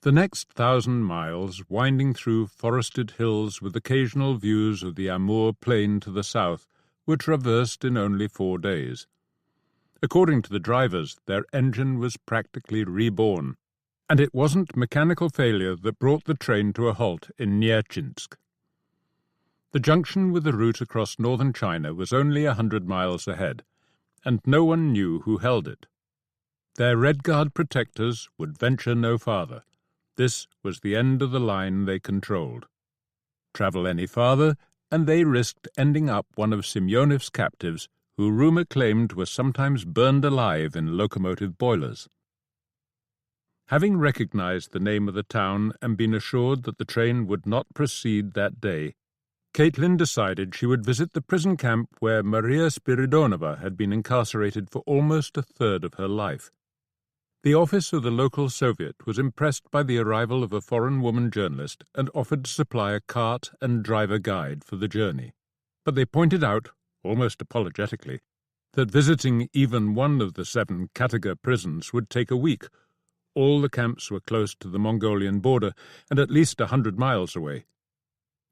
The next 1,000 miles, winding through forested hills with occasional views of the Amur plain to the south, were traversed in only 4 days. According to the drivers, their engine was practically reborn, and it wasn't mechanical failure that brought the train to a halt in Nerchinsk. The junction with the route across northern China was only 100 miles ahead, and no one knew who held it. Their Red Guard protectors would venture no farther. This was the end of the line they controlled. Travel any farther, and they risked ending up one of Semyonov's captives, who rumour claimed was sometimes burned alive in locomotive boilers. Having recognized the name of the town and been assured that the train would not proceed that day, Caitlin decided she would visit the prison camp where Maria Spiridonova had been incarcerated for almost a third of her life. The office of the local Soviet was impressed by the arrival of a foreign woman journalist and offered to supply a cart and driver guide for the journey. But they pointed out, almost apologetically, that visiting even one of the 7 Kataga prisons would take a week. All the camps were close to the Mongolian border and at least 100 miles away.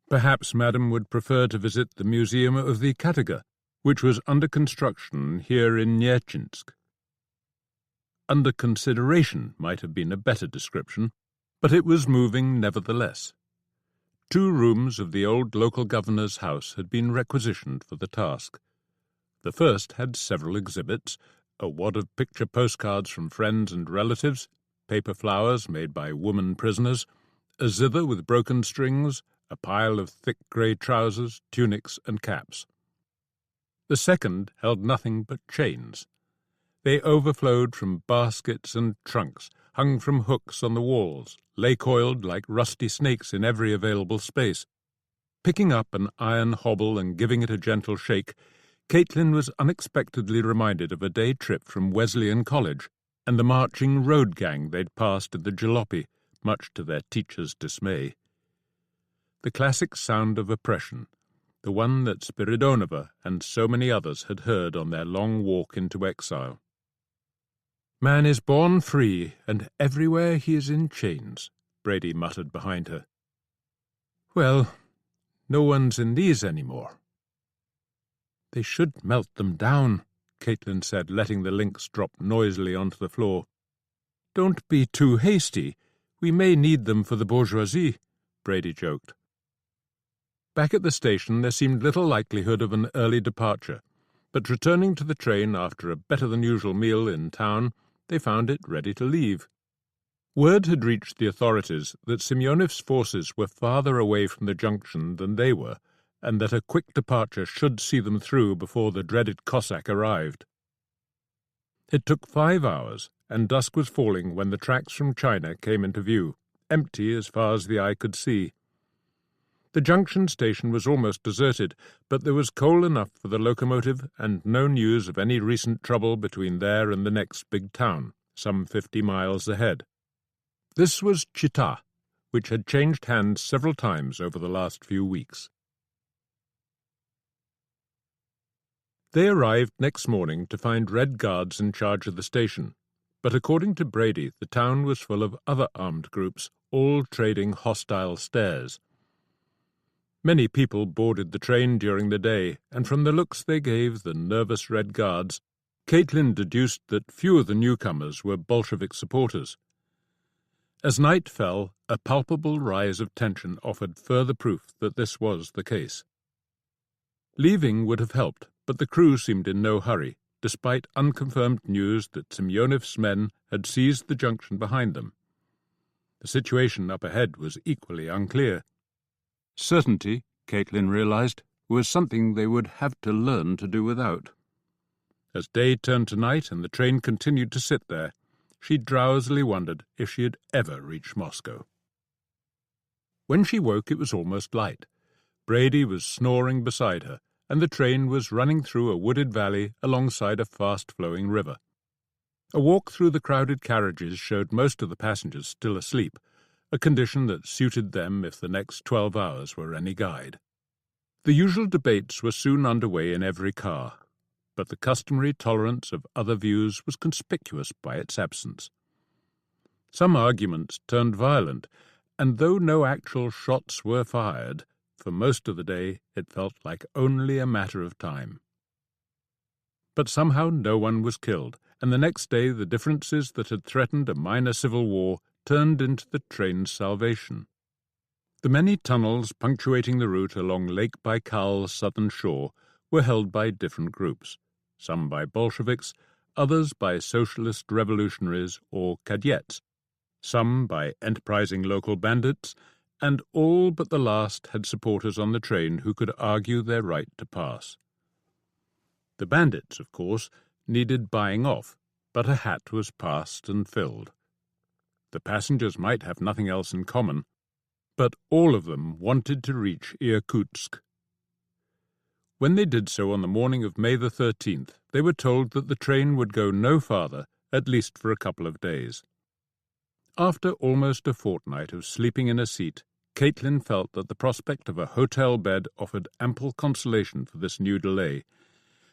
Perhaps Madame would prefer to visit the Museum of the Kataga, which was under construction here in Nerchinsk. Under consideration might have been a better description, but it was moving nevertheless. 2 rooms of the old local governor's house had been requisitioned for the task. The first had several exhibits, a wad of picture postcards from friends and relatives, paper flowers made by woman prisoners, a zither with broken strings, a pile of thick grey trousers, tunics, and caps. The second held nothing but chains. They overflowed from baskets and trunks, hung from hooks on the walls, lay coiled like rusty snakes in every available space. Picking up an iron hobble and giving it a gentle shake, Caitlin was unexpectedly reminded of a day trip from Wesleyan College and the marching road gang they'd passed in the jalopy, much to their teacher's dismay. The classic sound of oppression, the one that Spiridonova and so many others had heard on their long walk into exile. "Man is born free, and everywhere he is in chains," Brady muttered behind her. "Well, no one's in these any more." "They should melt them down," Caitlin said, letting the links drop noisily onto the floor. "Don't be too hasty. We may need them for the bourgeoisie," Brady joked. Back at the station there seemed little likelihood of an early departure, but returning to the train after a better-than-usual meal in town, they found it ready to leave. Word had reached the authorities that Semyonov's forces were farther away from the junction than they were, and that a quick departure should see them through before the dreaded Cossack arrived. It took 5 hours, and dusk was falling when the tracks from China came into view, empty as far as the eye could see. The junction station was almost deserted, but there was coal enough for the locomotive and no news of any recent trouble between there and the next big town, some 50 miles ahead. This was Chita, which had changed hands several times over the last few weeks. They arrived next morning to find Red Guards in charge of the station, but according to Brady, the town was full of other armed groups, all trading hostile stares. Many people boarded the train during the day, and from the looks they gave the nervous Red Guards, Caitlin deduced that few of the newcomers were Bolshevik supporters. As night fell, a palpable rise of tension offered further proof that this was the case. Leaving would have helped, but the crew seemed in no hurry, despite unconfirmed news that Semyonov's men had seized the junction behind them. The situation up ahead was equally unclear. Certainty, Caitlin realized, was something they would have to learn to do without. As day turned to night and the train continued to sit there, she drowsily wondered if she had ever reached Moscow. When she woke, it was almost light. Brady was snoring beside her, and the train was running through a wooded valley alongside a fast-flowing river. A walk through the crowded carriages showed most of the passengers still asleep, a condition that suited them if the next 12 hours were any guide. The usual debates were soon underway in every car, but the customary tolerance of other views was conspicuous by its absence. Some arguments turned violent, and though no actual shots were fired, for most of the day it felt like only a matter of time. But somehow no one was killed, and the next day the differences that had threatened a minor civil war turned into the train's salvation. The many tunnels punctuating the route along Lake Baikal's southern shore were held by different groups, some by Bolsheviks, others by socialist revolutionaries or cadets, some by enterprising local bandits, and all but the last had supporters on the train who could argue their right to pass. The bandits, of course, needed buying off, but a hat was passed and filled. The passengers might have nothing else in common, but all of them wanted to reach Irkutsk. When they did so on the morning of May the 13th, they were told that the train would go no farther, at least for a couple of days. After almost a fortnight of sleeping in a seat, Caitlin felt that the prospect of a hotel bed offered ample consolation for this new delay,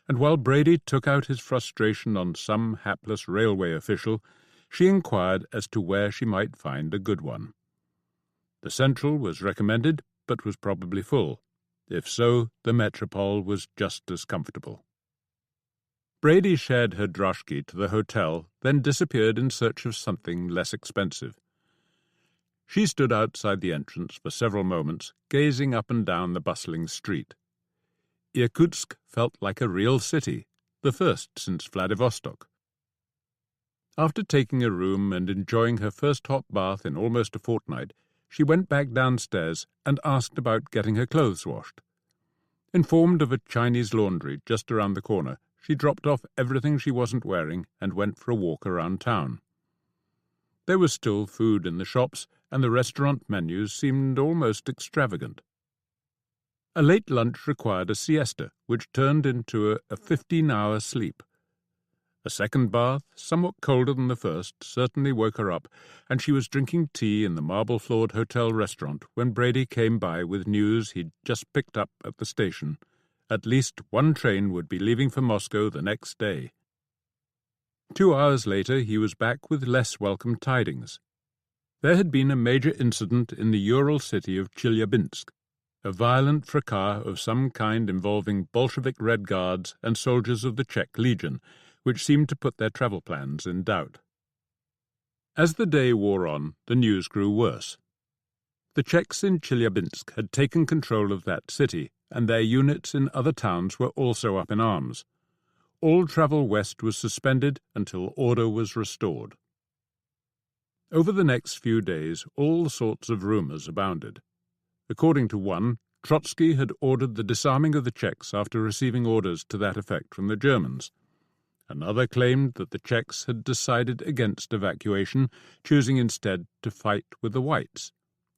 and while Brady took out his frustration on some hapless railway official, she inquired as to where she might find a good one. The Central was recommended, but was probably full. If so, the Metropole was just as comfortable. Brady shared her droshky to the hotel, then disappeared in search of something less expensive. She stood outside the entrance for several moments, gazing up and down the bustling street. Irkutsk felt like a real city, the first since Vladivostok. After taking a room and enjoying her first hot bath in almost a fortnight, she went back downstairs and asked about getting her clothes washed. Informed of a Chinese laundry just around the corner, she dropped off everything she wasn't wearing and went for a walk around town. There was still food in the shops, and the restaurant menus seemed almost extravagant. A late lunch required a siesta, which turned into a 15-hour sleep. A second bath, somewhat colder than the first, certainly woke her up, and she was drinking tea in the marble-floored hotel restaurant when Brady came by with news he'd just picked up at the station. At least one train would be leaving for Moscow the next day. 2 hours later he was back with less welcome tidings. There had been a major incident in the Ural city of Chelyabinsk, a violent fracas of some kind involving Bolshevik Red Guards and soldiers of the Czech Legion, which seemed to put their travel plans in doubt. As the day wore on, the news grew worse. The Czechs in Chelyabinsk had taken control of that city, and their units in other towns were also up in arms. All travel west was suspended until order was restored. Over the next few days, all sorts of rumours abounded. According to one, Trotsky had ordered the disarming of the Czechs after receiving orders to that effect from the Germans. Another claimed that the Czechs had decided against evacuation, choosing instead to fight with the Whites,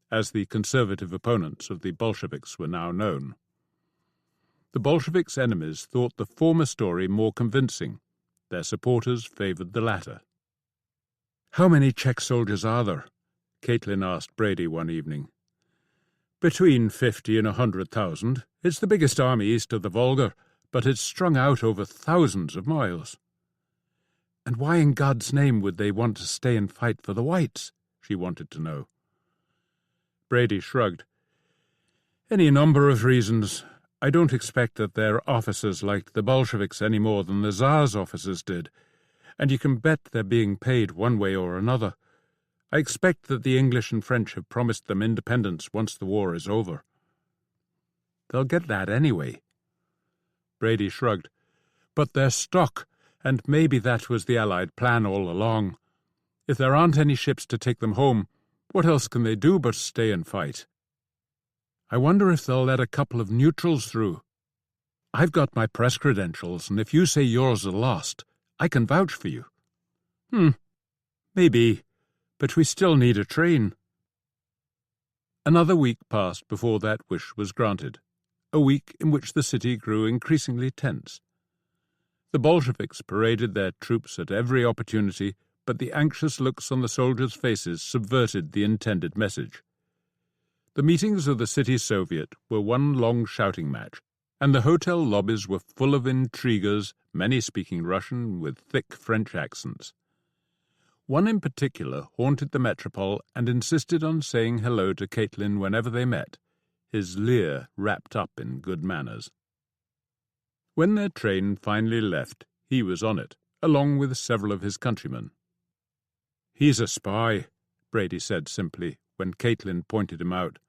as the conservative opponents of the Bolsheviks were now known. The Bolsheviks' enemies thought the former story more convincing. Their supporters favoured the latter. "How many Czech soldiers are there?" Caitlin asked Brady one evening. "Between 50 and 100,000. It's the biggest army east of the Volga, but it's strung out over thousands of miles." "And why in God's name would they want to stay and fight for the Whites?" she wanted to know. Brady shrugged. "Any number of reasons. I don't expect that their officers liked the Bolsheviks any more than the Tsar's officers did, and you can bet they're being paid one way or another. I expect that the English and French have promised them independence once the war is over." "They'll get that anyway." Brady shrugged. "But they're stuck, and maybe that was the Allied plan all along. If there aren't any ships to take them home, what else can they do but stay and fight? I wonder if they'll let a couple of neutrals through. I've got my press credentials, and if you say yours are lost, I can vouch for you." Maybe, but we still need a train." Another week passed before that wish was granted, a week in which the city grew increasingly tense. The Bolsheviks paraded their troops at every opportunity, but the anxious looks on the soldiers' faces subverted the intended message. The meetings of the City Soviet were one long shouting match, and the hotel lobbies were full of intriguers, many speaking Russian with thick French accents. One in particular haunted the metropole and insisted on saying hello to Caitlin whenever they met, his leer wrapped up in good manners. When their train finally left, he was on it, along with several of his countrymen. "He's a spy," Brady said simply, when Caitlin pointed him out.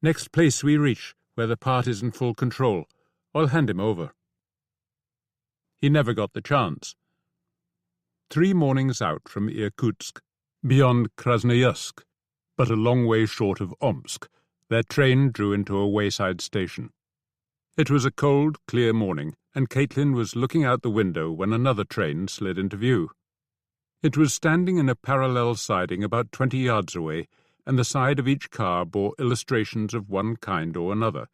"Next place we reach, where the party's in full control, I'll hand him over." He never got the chance. 3 mornings out from Irkutsk, beyond Krasnoyarsk, but a long way short of Omsk, their train drew into a wayside station. It was a cold, clear morning, and Caitlin was looking out the window when another train slid into view. It was standing in a parallel siding about 20 yards away, and the side of each car bore illustrations of one kind or another,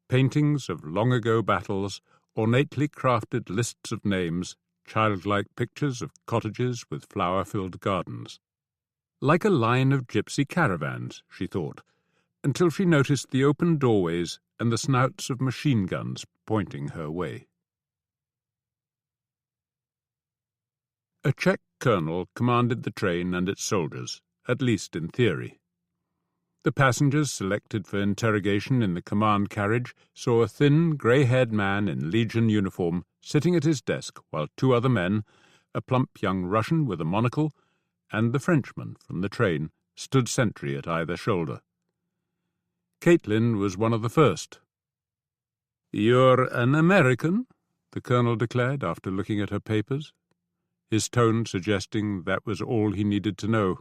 paintings of long-ago battles, ornately crafted lists of names, childlike pictures of cottages with flower-filled gardens. Like a line of gypsy caravans, she thought, until she noticed the open doorways and the snouts of machine guns pointing her way. A Czech colonel commanded the train and its soldiers, at least in theory. The passengers selected for interrogation in the command carriage saw a thin, grey-haired man in Legion uniform sitting at his desk while 2 other men, a plump young Russian with a monocle, and the Frenchman from the train, stood sentry at either shoulder. Caitlin was one of the first. "You're an American?" the colonel declared after looking at her papers, his tone suggesting that was all he needed to know.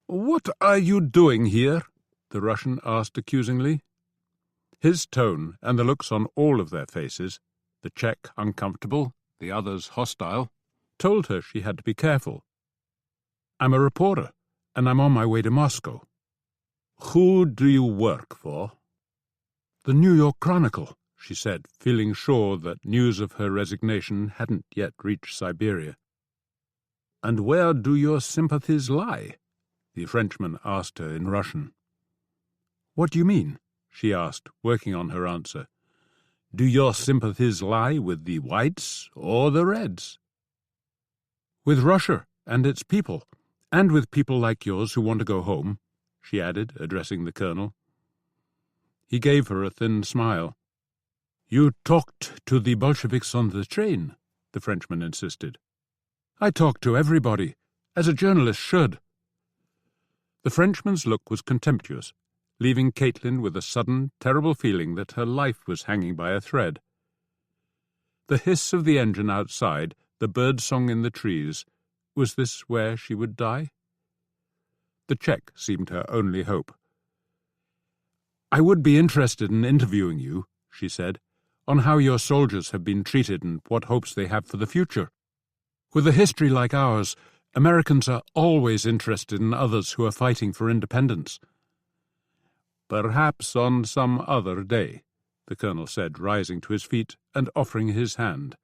"What are you doing here?" the Russian asked accusingly. His tone and the looks on all of their faces, the Czech uncomfortable, the others hostile, told her she had to be careful. "I'm a reporter, and I'm on my way to Moscow." "Who do you work for?" "The New York Chronicle," she said, feeling sure that news of her resignation hadn't yet reached Siberia. "And where do your sympathies lie?" the Frenchman asked her in Russian. "What do you mean?" she asked, working on her answer. "Do your sympathies lie with the whites or the reds?" "With Russia and its people, and with people like yours who want to go home," she added, addressing the colonel. He gave her a thin smile. "You talked to the Bolsheviks on the train," the Frenchman insisted. "I talked to everybody, as a journalist should." The Frenchman's look was contemptuous, leaving Caitlin with a sudden, terrible feeling that her life was hanging by a thread. The hiss of the engine outside, the bird-song in the trees, was this where she would die? The Czech seemed her only hope. "I would be interested in interviewing you," she said, "on how your soldiers have been treated and what hopes they have for the future. With a history like ours, Americans are always interested in others who are fighting for independence." "Perhaps on some other day," the colonel said, rising to his feet and offering his hand.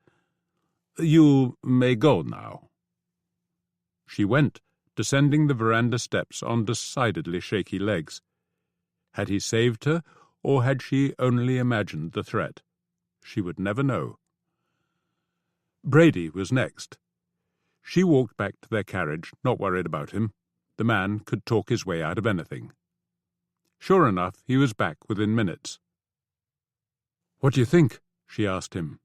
"You may go now." She went, descending the veranda steps on decidedly shaky legs. Had he saved her, or had she only imagined the threat? She would never know. Brady was next. She walked back to their carriage, not worried about him. The man could talk his way out of anything. Sure enough, he was back within minutes. "What do you think?" she asked him.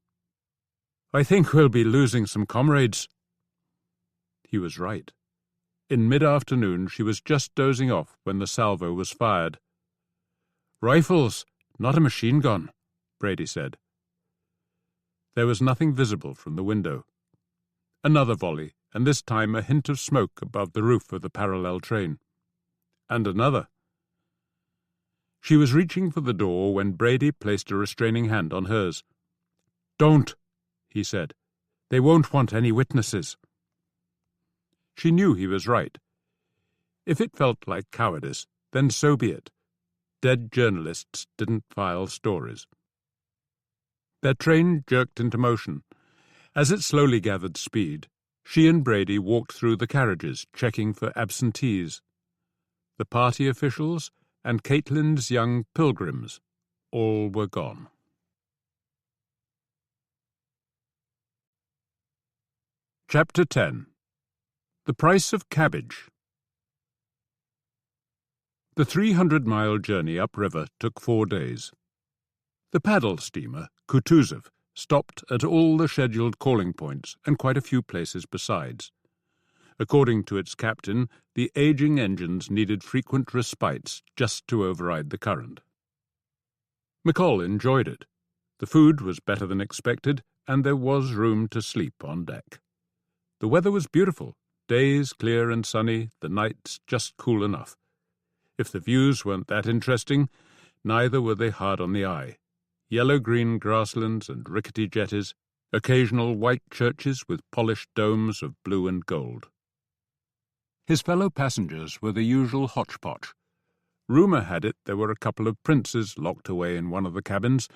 "I think we'll be losing some comrades." He was right. In mid-afternoon she was just dozing off when the salvo was fired. "Rifles, not a machine gun," Brady said. There was nothing visible from the window. Another volley, and this time a hint of smoke above the roof of the parallel train. And another. She was reaching for the door when Brady placed a restraining hand on hers. "Don't," he said. "They won't want any witnesses." She knew he was right. If it felt like cowardice, then so be it. Dead journalists didn't file stories. Their train jerked into motion. As it slowly gathered speed, she and Brady walked through the carriages, checking for absentees. The party officials and Caitlin's young pilgrims, all were gone. Chapter 10. The price of cabbage. The 300-mile journey upriver took 4 days. The paddle steamer, Kutuzov, stopped at all the scheduled calling points and quite a few places besides. According to its captain, the aging engines needed frequent respites just to override the current. McColl enjoyed it. The food was better than expected, and there was room to sleep on deck. The weather was beautiful, days clear and sunny, the nights just cool enough. If the views weren't that interesting, neither were they hard on the eye. Yellow-green grasslands and rickety jetties, occasional white churches with polished domes of blue and gold. His fellow passengers were the usual hodgepodge. Rumour had it there were a couple of princes locked away in one of the cabins,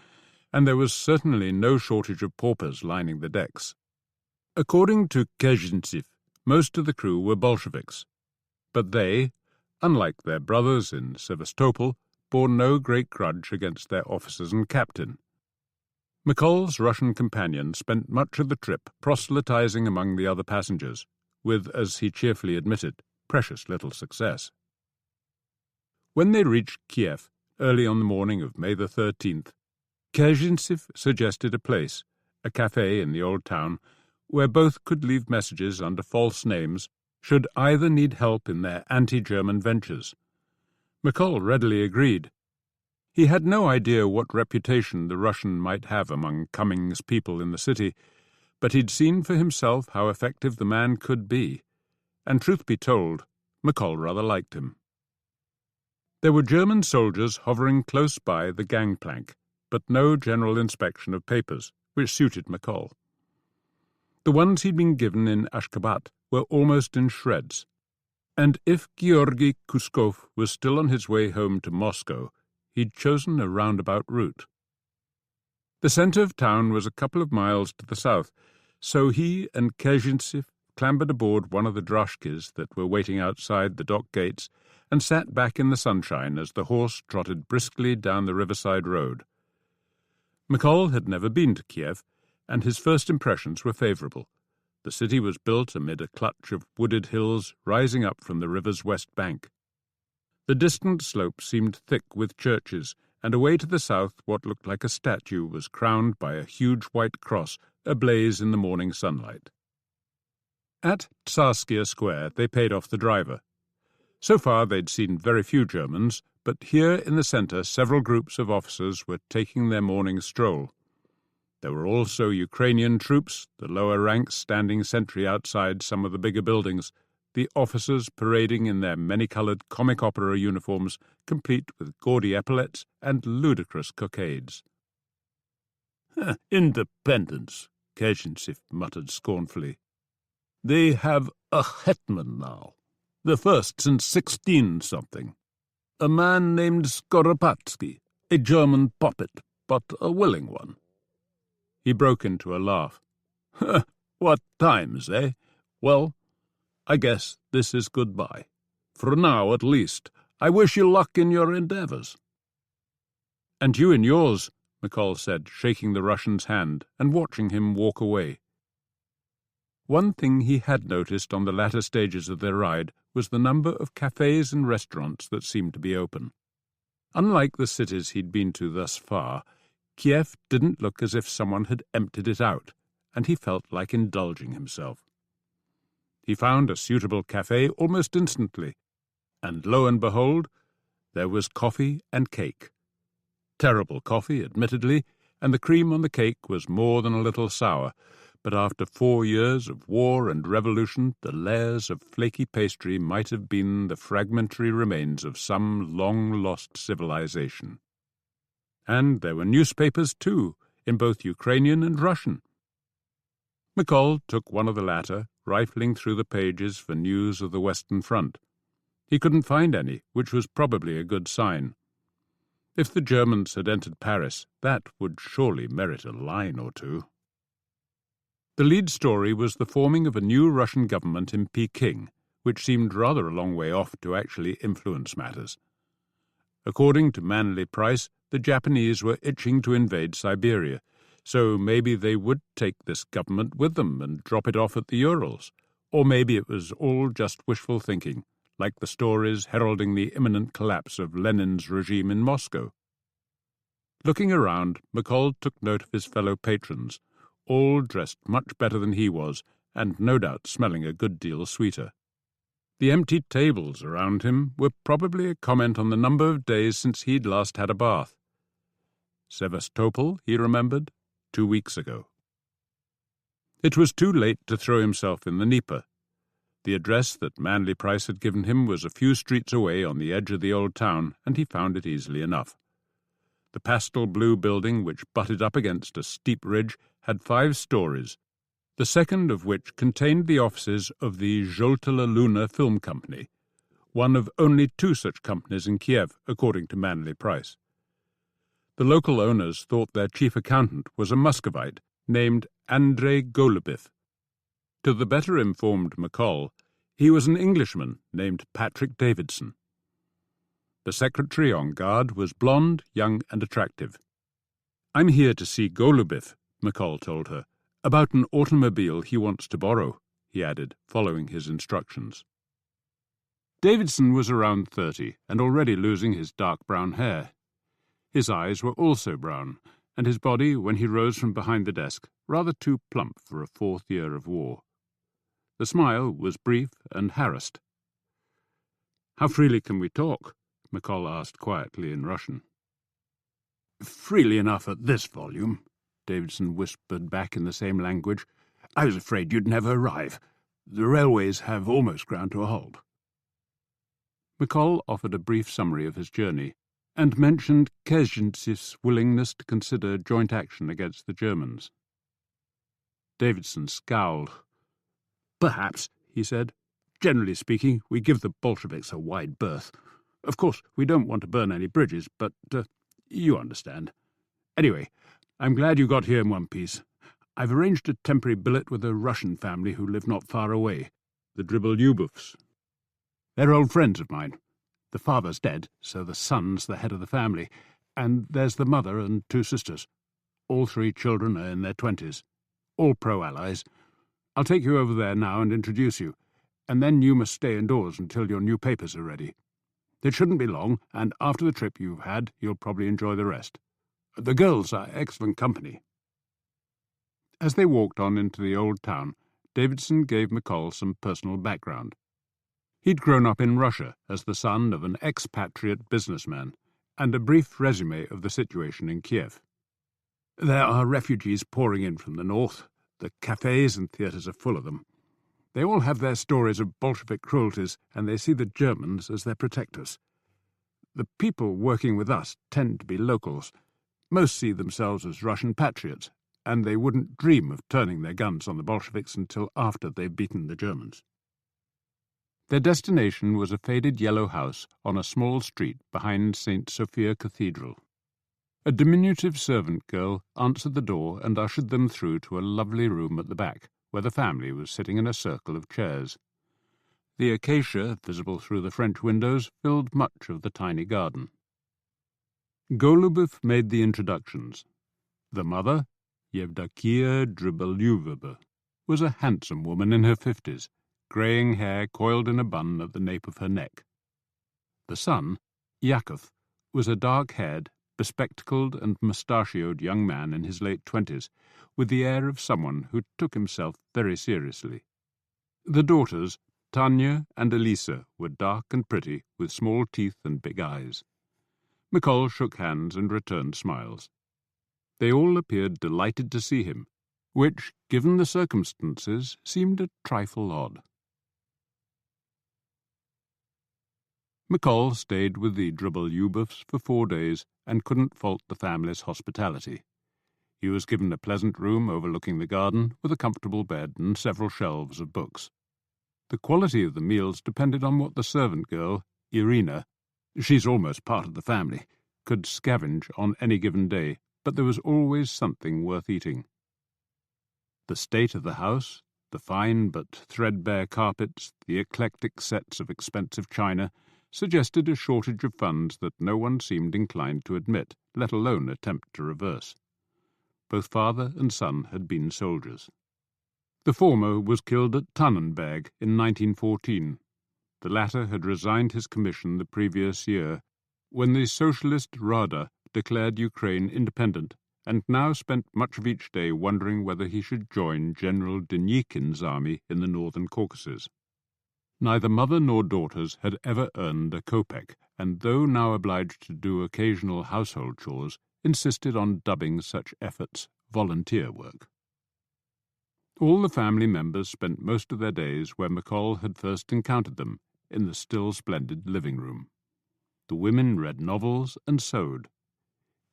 and there was certainly no shortage of paupers lining the decks. According to Kezhintsev, most of the crew were Bolsheviks, but they, unlike their brothers in Sevastopol, bore no great grudge against their officers and captain. McColl's Russian companion spent much of the trip proselytizing among the other passengers, with, as he cheerfully admitted, precious little success. When they reached Kiev, early on the morning of May the 13th, Kezhintsev suggested a place, a cafe in the old town, where both could leave messages under false names should either need help in their anti-German ventures. McColl readily agreed. He had no idea what reputation the Russian might have among Cummings' people in the city, but he'd seen for himself how effective the man could be, and truth be told, McColl rather liked him. There were German soldiers hovering close by the gangplank, but no general inspection of papers, which suited McColl. The ones he'd been given in Ashgabat were almost in shreds, and if Georgy Kuskov was still on his way home to Moscow, he'd chosen a roundabout route. The centre of town was a couple of miles to the south, so he and Kezhintsev clambered aboard one of the droshkis that were waiting outside the dock gates and sat back in the sunshine as the horse trotted briskly down the riverside road. McColl had never been to Kiev, and his first impressions were favourable. The city was built amid a clutch of wooded hills rising up from the river's west bank. The distant slope seemed thick with churches, and away to the south what looked like a statue was crowned by a huge white cross ablaze in the morning sunlight. At Tsarskia Square they paid off the driver. So far they'd seen very few Germans, but here in the centre several groups of officers were taking their morning stroll. There were also Ukrainian troops, the lower ranks standing sentry outside some of the bigger buildings, the officers parading in their many-coloured comic opera uniforms, complete with gaudy epaulets and ludicrous cockades. Independence, Kezhintsev muttered scornfully. They have a hetman now, the first since 16-something. A man named Skoropadsky, a German puppet, but a willing one. He broke into a laugh. What times, eh? Well, I guess this is goodbye. For now, at least. I wish you luck in your endeavours. And you in yours, McColl said, shaking the Russian's hand and watching him walk away. One thing he had noticed on the latter stages of their ride was the number of cafes and restaurants that seemed to be open. Unlike the cities he'd been to thus far, Kiev didn't look as if someone had emptied it out, and he felt like indulging himself. He found a suitable cafe almost instantly, and lo and behold, there was coffee and cake. Terrible coffee, admittedly, and the cream on the cake was more than a little sour, but after 4 years of war and revolution, the layers of flaky pastry might have been the fragmentary remains of some long-lost civilization. And there were newspapers, too, in both Ukrainian and Russian. McColl took one of the latter, rifling through the pages for news of the Western Front. He couldn't find any, which was probably a good sign. If the Germans had entered Paris, that would surely merit a line or two. The lead story was the forming of a new Russian government in Peking, which seemed rather a long way off to actually influence matters. According to Manly Price, the Japanese were itching to invade Siberia, so maybe they would take this government with them and drop it off at the Urals, Or maybe it was all just wishful thinking, like the stories heralding the imminent collapse of Lenin's regime in Moscow. Looking around, McColl took note of his fellow patrons, all dressed much better than he was, and no doubt smelling a good deal sweeter. The empty tables around him were probably a comment on the number of days since he'd last had a bath. Sevastopol, he remembered, 2 weeks ago. It was too late to throw himself in the Dnieper. The address that Manley Price had given him was a few streets away on the edge of the old town, and he found it easily enough. The pastel blue building, which butted up against a steep ridge, had 5 stories, the second of which contained the offices of the Zholtaya Luna Film Company, one of only 2 such companies in Kiev, according to Manley Price. The local owners thought their chief accountant was a Muscovite named Andrei Golubev. To the better-informed McColl, he was an Englishman named Patrick Davidson. The secretary on guard was blonde, young and attractive. "I'm here to see Golubev," McColl told her, "about an automobile he wants to borrow," he added, following his instructions. Davidson was around 30 and already losing his dark brown hair. His eyes were also brown, and his body, when he rose from behind the desk, rather too plump for a 4th year of war. The smile was brief and harassed. "How freely can we talk?" McColl asked quietly in Russian. "Freely enough at this volume," Davidson whispered back in the same language. "I was afraid you'd never arrive. The railways have almost ground to a halt." McColl offered a brief summary of his journey, and mentioned Kaczynski's willingness to consider joint action against the Germans. Davidson scowled. "Perhaps," he said. "Generally speaking, we give the Bolsheviks a wide berth. Of course, we don't want to burn any bridges, but you understand. Anyway, I'm glad you got here in one piece. I've arranged a temporary billet with a Russian family who live not far away, the Dribolyubovs. They're old friends of mine. The father's dead, so the son's the head of the family, and there's the mother and 2 sisters. All 3 children are in their 20s, all pro-allies. I'll take you over there now and introduce you, and then you must stay indoors until your new papers are ready. It shouldn't be long, and after the trip you've had, you'll probably enjoy the rest. The girls are excellent company." As they walked on into the old town, Davidson gave McColl some personal background. He'd grown up in Russia as the son of an expatriate businessman, and a brief resume of the situation in Kiev. "There are refugees pouring in from the north. The cafes and theatres are full of them. They all have their stories of Bolshevik cruelties, and they see the Germans as their protectors. The people working with us tend to be locals. Most see themselves as Russian patriots, and they wouldn't dream of turning their guns on the Bolsheviks until after they've beaten the Germans." Their destination was a faded yellow house on a small street behind St. Sophia Cathedral. A diminutive servant girl answered the door and ushered them through to a lovely room at the back, where the family was sitting in a circle of chairs. The acacia, visible through the French windows, filled much of the tiny garden. Golubev made the introductions. The mother, Yevdokia Dribolyubova, was a handsome woman in her 50s, greying hair coiled in a bun at the nape of her neck. The son, Yakov, was a dark-haired, bespectacled and mustachioed young man in his late 20s, with the air of someone who took himself very seriously. The daughters, Tanya and Elisa, were dark and pretty, with small teeth and big eyes. McColl shook hands and returned smiles. They all appeared delighted to see him, which, given the circumstances, seemed a trifle odd. McColl stayed with the Dribolyubovs for 4 days and couldn't fault the family's hospitality. He was given a pleasant room overlooking the garden, with a comfortable bed and several shelves of books. The quality of the meals depended on what the servant girl, Irina, she's almost part of the family, could scavenge on any given day, but there was always something worth eating. The state of the house, the fine but threadbare carpets, the eclectic sets of expensive china, suggested a shortage of funds that no one seemed inclined to admit, let alone attempt to reverse. Both father and son had been soldiers. The former was killed at Tannenberg in 1914. The latter had resigned his commission the previous year, when the socialist Rada declared Ukraine independent, and now spent much of each day wondering whether he should join General Denikin's army in the northern Caucasus. Neither mother nor daughters had ever earned a kopeck, and though now obliged to do occasional household chores, insisted on dubbing such efforts volunteer work. All the family members spent most of their days where McColl had first encountered them, in the still splendid living room. The women read novels and sewed.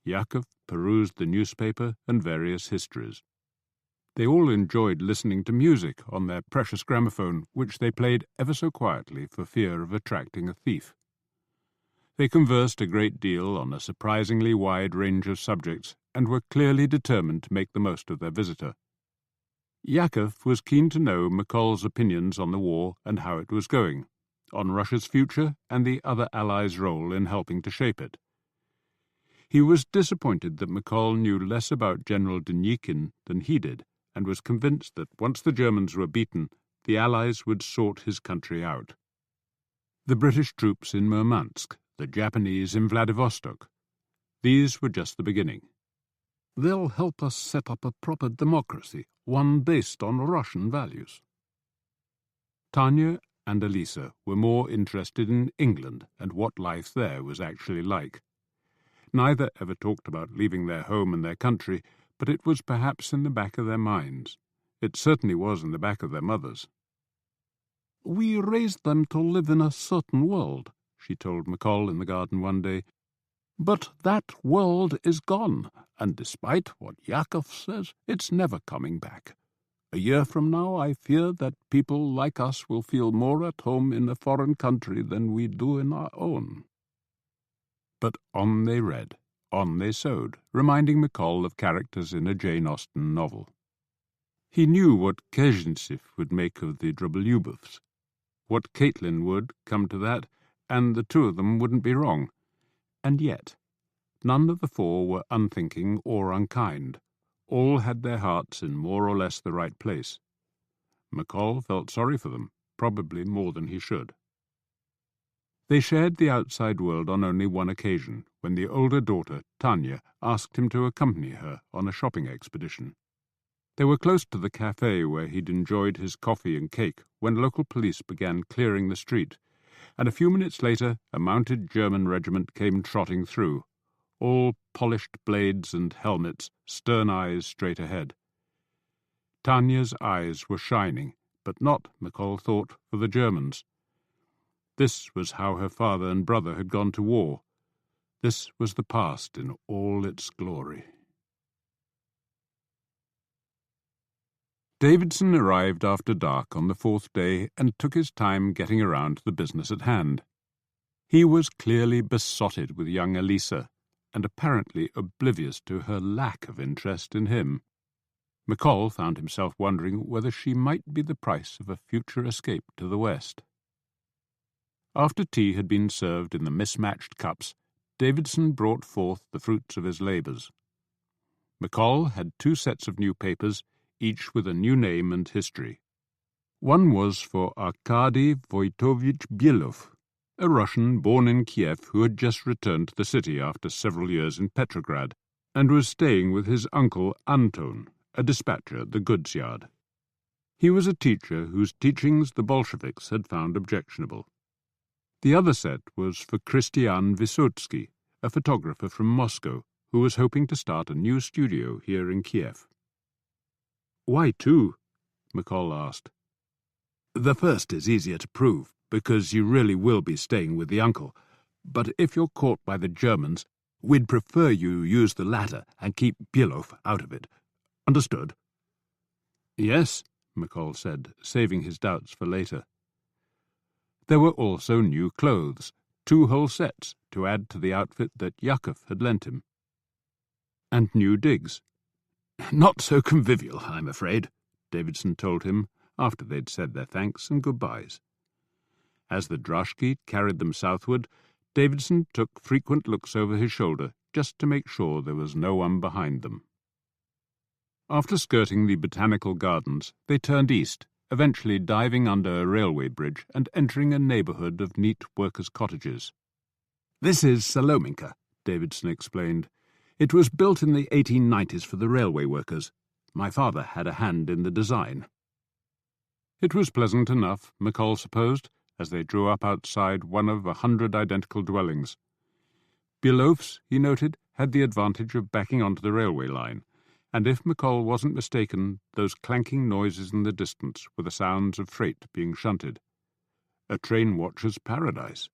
Yakov perused the newspaper and various histories. They all enjoyed listening to music on their precious gramophone, which they played ever so quietly for fear of attracting a thief. They conversed a great deal on a surprisingly wide range of subjects, and were clearly determined to make the most of their visitor. Yakov was keen to know McColl's opinions on the war and how it was going, on Russia's future and the other Allies' role in helping to shape it. He was disappointed that McColl knew less about General Denikin than he did, and was convinced that once the Germans were beaten, the Allies would sort his country out. The British troops in Murmansk, the Japanese in Vladivostok. These were just the beginning. They'll help us set up a proper democracy, one based on Russian values. Tanya and Elisa were more interested in England and what life there was actually like. Neither ever talked about leaving their home and their country, but it was perhaps in the back of their minds. It certainly was in the back of their mothers. "We raised them to live in a certain world," she told McColl in the garden one day. "But that world is gone, and despite what Yakov says, it's never coming back. A year from now, I fear that people like us will feel more at home in a foreign country than we do in our own." But on they read, on they sewed, reminding McColl of characters in a Jane Austen novel. He knew what Kezhintsev would make of the Drobolyubovs, what Caitlin would, come to that, and the two of them wouldn't be wrong. And yet, none of the four were unthinking or unkind. All had their hearts in more or less the right place. McColl felt sorry for them, probably more than he should. They shared the outside world on only one occasion, when the older daughter, Tanya, asked him to accompany her on a shopping expedition. They were close to the cafe where he'd enjoyed his coffee and cake when local police began clearing the street, and a few minutes later a mounted German regiment came trotting through, all polished blades and helmets, stern eyes straight ahead. Tanya's eyes were shining, but not, McColl thought, for the Germans. This was how her father and brother had gone to war. This was the past in all its glory. Davidson arrived after dark on the fourth day and took his time getting around to the business at hand. He was clearly besotted with young Elisa, and apparently oblivious to her lack of interest in him. McColl found himself wondering whether she might be the price of a future escape to the West. After tea had been served in the mismatched cups, Davidson brought forth the fruits of his labours. McColl had 2 sets of new papers, each with a new name and history. One was for Arkady Voitovich Bielov, a Russian born in Kiev who had just returned to the city after several years in Petrograd, and was staying with his uncle Anton, a dispatcher at the goods yard. He was a teacher whose teachings the Bolsheviks had found objectionable. The other set was for Christian Vysotsky, a photographer from Moscow, who was hoping to start a new studio here in Kiev. "Why 2?" McColl asked. "The first is easier to prove, because you really will be staying with the uncle. But if you're caught by the Germans, we'd prefer you use the latter and keep Bielov out of it. Understood?" "Yes," McColl said, saving his doubts for later. There were also new clothes, 2 whole sets, to add to the outfit that Yakov had lent him. And new digs. "Not so convivial, I'm afraid," Davidson told him, after they'd said their thanks and goodbyes. As the droshky carried them southward, Davidson took frequent looks over his shoulder, just to make sure there was no one behind them. After skirting the botanical gardens, they turned east, eventually diving under a railway bridge and entering a neighbourhood of neat workers' cottages. "This is Salominka," Davidson explained. "It was built in the 1890s for the railway workers. My father had a hand in the design." It was pleasant enough, McColl supposed, as they drew up outside one of 100 identical dwellings. Bielof's, he noted, had the advantage of backing onto the railway line, and if McColl wasn't mistaken, those clanking noises in the distance were the sounds of freight being shunted. A train watcher's paradise.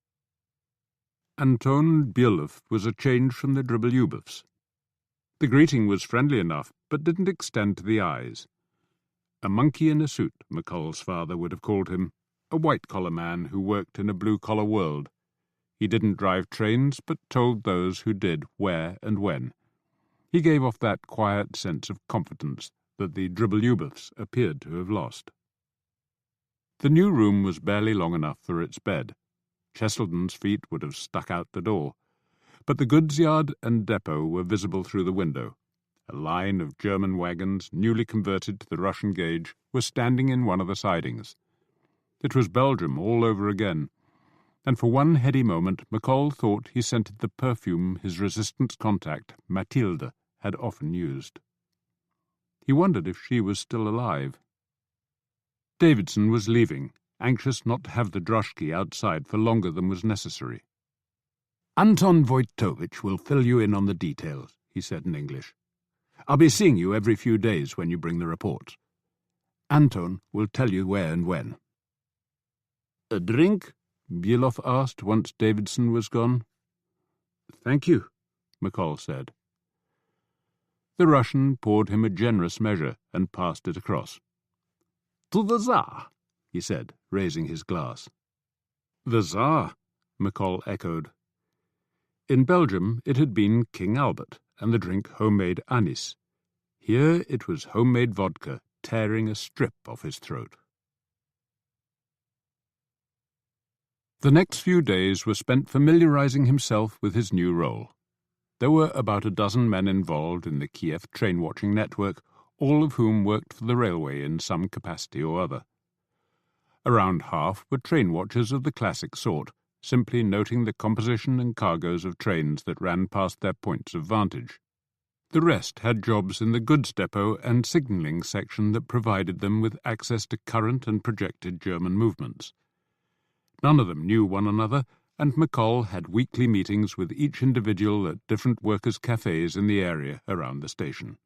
Anton Bielof was a change from the Dribbelubovs. The greeting was friendly enough, but didn't extend to the eyes. A monkey in a suit, McColl's father would have called him, a white-collar man who worked in a blue-collar world. He didn't drive trains, but told those who did where and when. He gave off that quiet sense of confidence that the Dribbelubovs appeared to have lost. The new room was barely long enough for its bed. Cheselden's feet would have stuck out the door, but the goods yard and depot were visible through the window. A line of German wagons, newly converted to the Russian gauge, was standing in one of the sidings. It was Belgium all over again, and for one heady moment McColl thought he scented the perfume his resistance contact, Mathilde, had often used. He wondered if she was still alive. Davidson was leaving, anxious not to have the droshky outside for longer than was necessary. "Anton Wojtowicz will fill you in on the details," he said in English. "I'll be seeing you every few days when you bring the reports. Anton will tell you where and when." "A drink?" Bielof asked once Davidson was gone. "Thank you," McColl said. The Russian poured him a generous measure and passed it across. "To the Tsar," he said, raising his glass. "The Tsar," McColl echoed. In Belgium it had been King Albert, and the drink homemade anise. Here it was homemade vodka, tearing a strip off his throat. The next few days were spent familiarizing himself with his new role. There were about a dozen men involved in the Kiev train-watching network, all of whom worked for the railway in some capacity or other. Around half were train watchers of the classic sort, simply noting the composition and cargoes of trains that ran past their points of vantage. The rest had jobs in the goods depot and signalling section that provided them with access to current and projected German movements. None of them knew one another, and McColl had weekly meetings with each individual at different workers' cafes in the area around the station.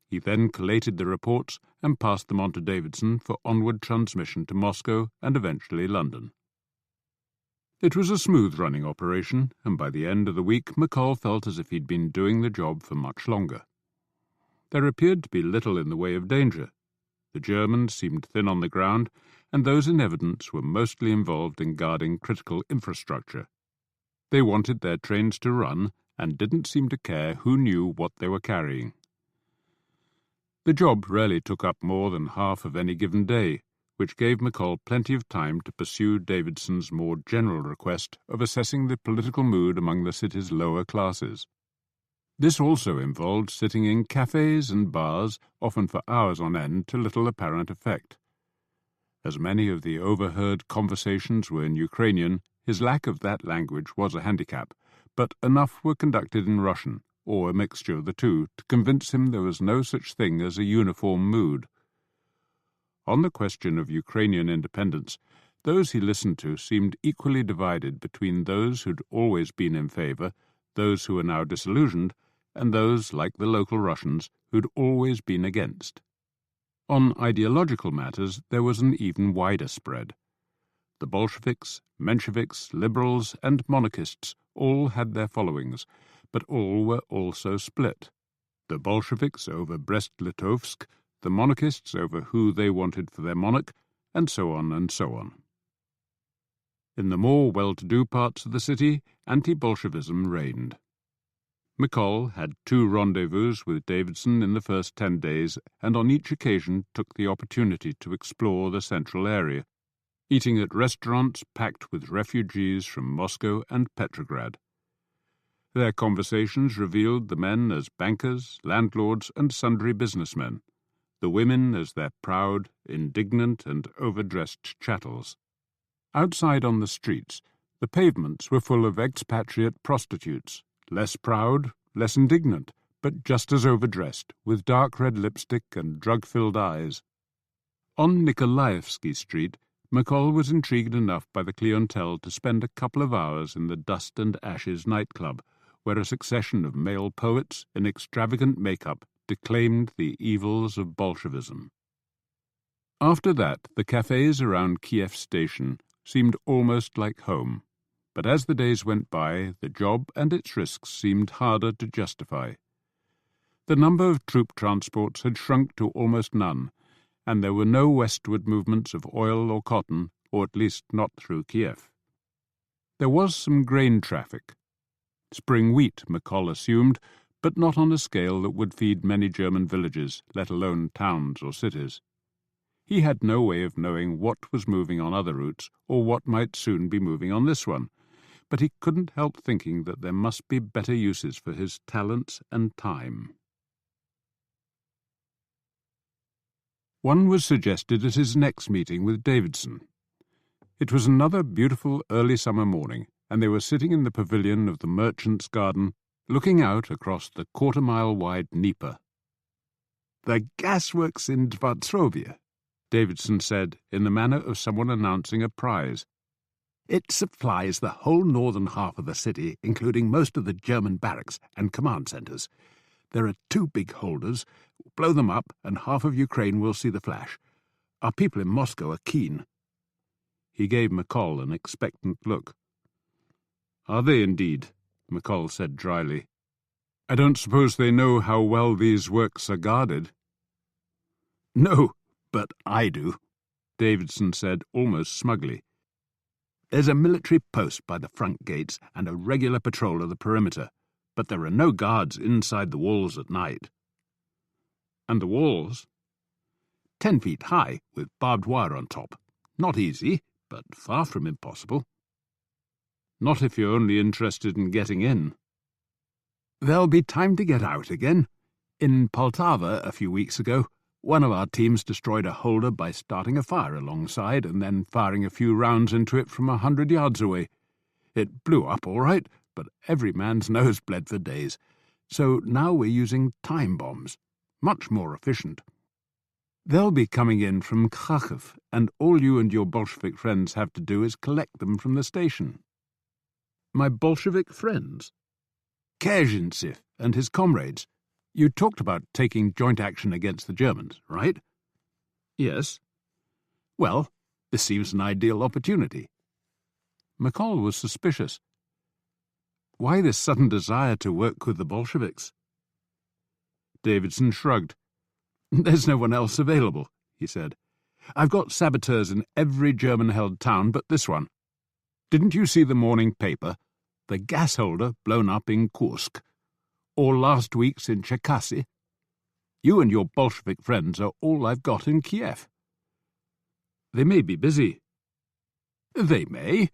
He then collated the reports and passed them on to Davidson for onward transmission to Moscow and eventually London. It was a smooth-running operation, and by the end of the week McColl felt as if he'd been doing the job for much longer. There appeared to be little in the way of danger. The Germans seemed thin on the ground, and those in evidence were mostly involved in guarding critical infrastructure. They wanted their trains to run and didn't seem to care who knew what they were carrying. The job rarely took up more than half of any given day, which gave McColl plenty of time to pursue Davidson's more general request of assessing the political mood among the city's lower classes. This also involved sitting in cafes and bars, often for hours on end, to little apparent effect. As many of the overheard conversations were in Ukrainian, his lack of that language was a handicap, but enough were conducted in Russian, or a mixture of the two, to convince him there was no such thing as a uniform mood. On the question of Ukrainian independence, those he listened to seemed equally divided between those who'd always been in favour, those who were now disillusioned, and those, like the local Russians, who'd always been against. On ideological matters there was an even wider spread. The Bolsheviks, Mensheviks, liberals, and monarchists all had their followings, but all were also split. The Bolsheviks over Brest-Litovsk, the monarchists over who they wanted for their monarch, and so on and so on. In the more well-to-do parts of the city, anti-Bolshevism reigned. McColl had 2 rendezvous with Davidson in the first 10 days, and on each occasion took the opportunity to explore the central area, eating at restaurants packed with refugees from Moscow and Petrograd. Their conversations revealed the men as bankers, landlords, and sundry businessmen, the women as their proud, indignant, and overdressed chattels. Outside on the streets, the pavements were full of expatriate prostitutes, less proud, less indignant, but just as overdressed, with dark red lipstick and drug-filled eyes. On Nikolaevsky Street, McColl was intrigued enough by the clientele to spend a couple of hours in the Dust and Ashes nightclub, where a succession of male poets in extravagant make-up declaimed the evils of Bolshevism. After that, the cafes around Kiev station seemed almost like home, but as the days went by, the job and its risks seemed harder to justify. The number of troop transports had shrunk to almost none, and there were no westward movements of oil or cotton, or at least not through Kiev. There was some grain traffic. Spring wheat, McColl assumed, but not on a scale that would feed many German villages, let alone towns or cities. He had no way of knowing what was moving on other routes or what might soon be moving on this one, but he couldn't help thinking that there must be better uses for his talents and time. One was suggested at his next meeting with Davidson. It was another beautiful early summer morning, and they were sitting in the pavilion of the Merchant's Garden, looking out across the quarter-mile-wide Dnieper. "The gasworks in Dvartrovia," Davidson said, in the manner of someone announcing a prize. "It supplies the whole northern half of the city, including most of the German barracks and command centres. There are 2 big holders. Blow them up, and half of Ukraine will see the flash. Our people in Moscow are keen." He gave McColl an expectant look. "Are they indeed?" McColl said dryly. "I don't suppose they know how well these works are guarded." "No, but I do," Davidson said almost smugly. "There's a military post by the front gates and a regular patrol of the perimeter, but there are no guards inside the walls at night." "And the walls?" 10 feet high, with barbed wire on top. Not easy, but far from impossible." "Not if you're only interested in getting in." "There'll be time to get out again. In Poltava a few weeks ago, one of our teams destroyed a holder by starting a fire alongside and then firing a few rounds into it from 100 yards away. It blew up all right, but every man's nose bled for days. So now we're using time bombs. Much more efficient. They'll be coming in from Kharkiv, and all you and your Bolshevik friends have to do is collect them from the station." "My Bolshevik friends?" "Kazintsev and his comrades. You talked about taking joint action against the Germans, right?" "Yes." "Well, this seems an ideal opportunity." McColl was suspicious. Why this sudden desire to work with the Bolsheviks? Davidson shrugged. "There's no one else available," he said. "I've got saboteurs in every German-held town but this one. Didn't you see the morning paper? The gas holder blown up in Kursk. Or last week's in Cherkasy. You and your Bolshevik friends are all I've got in Kiev." "They may be busy." "They may,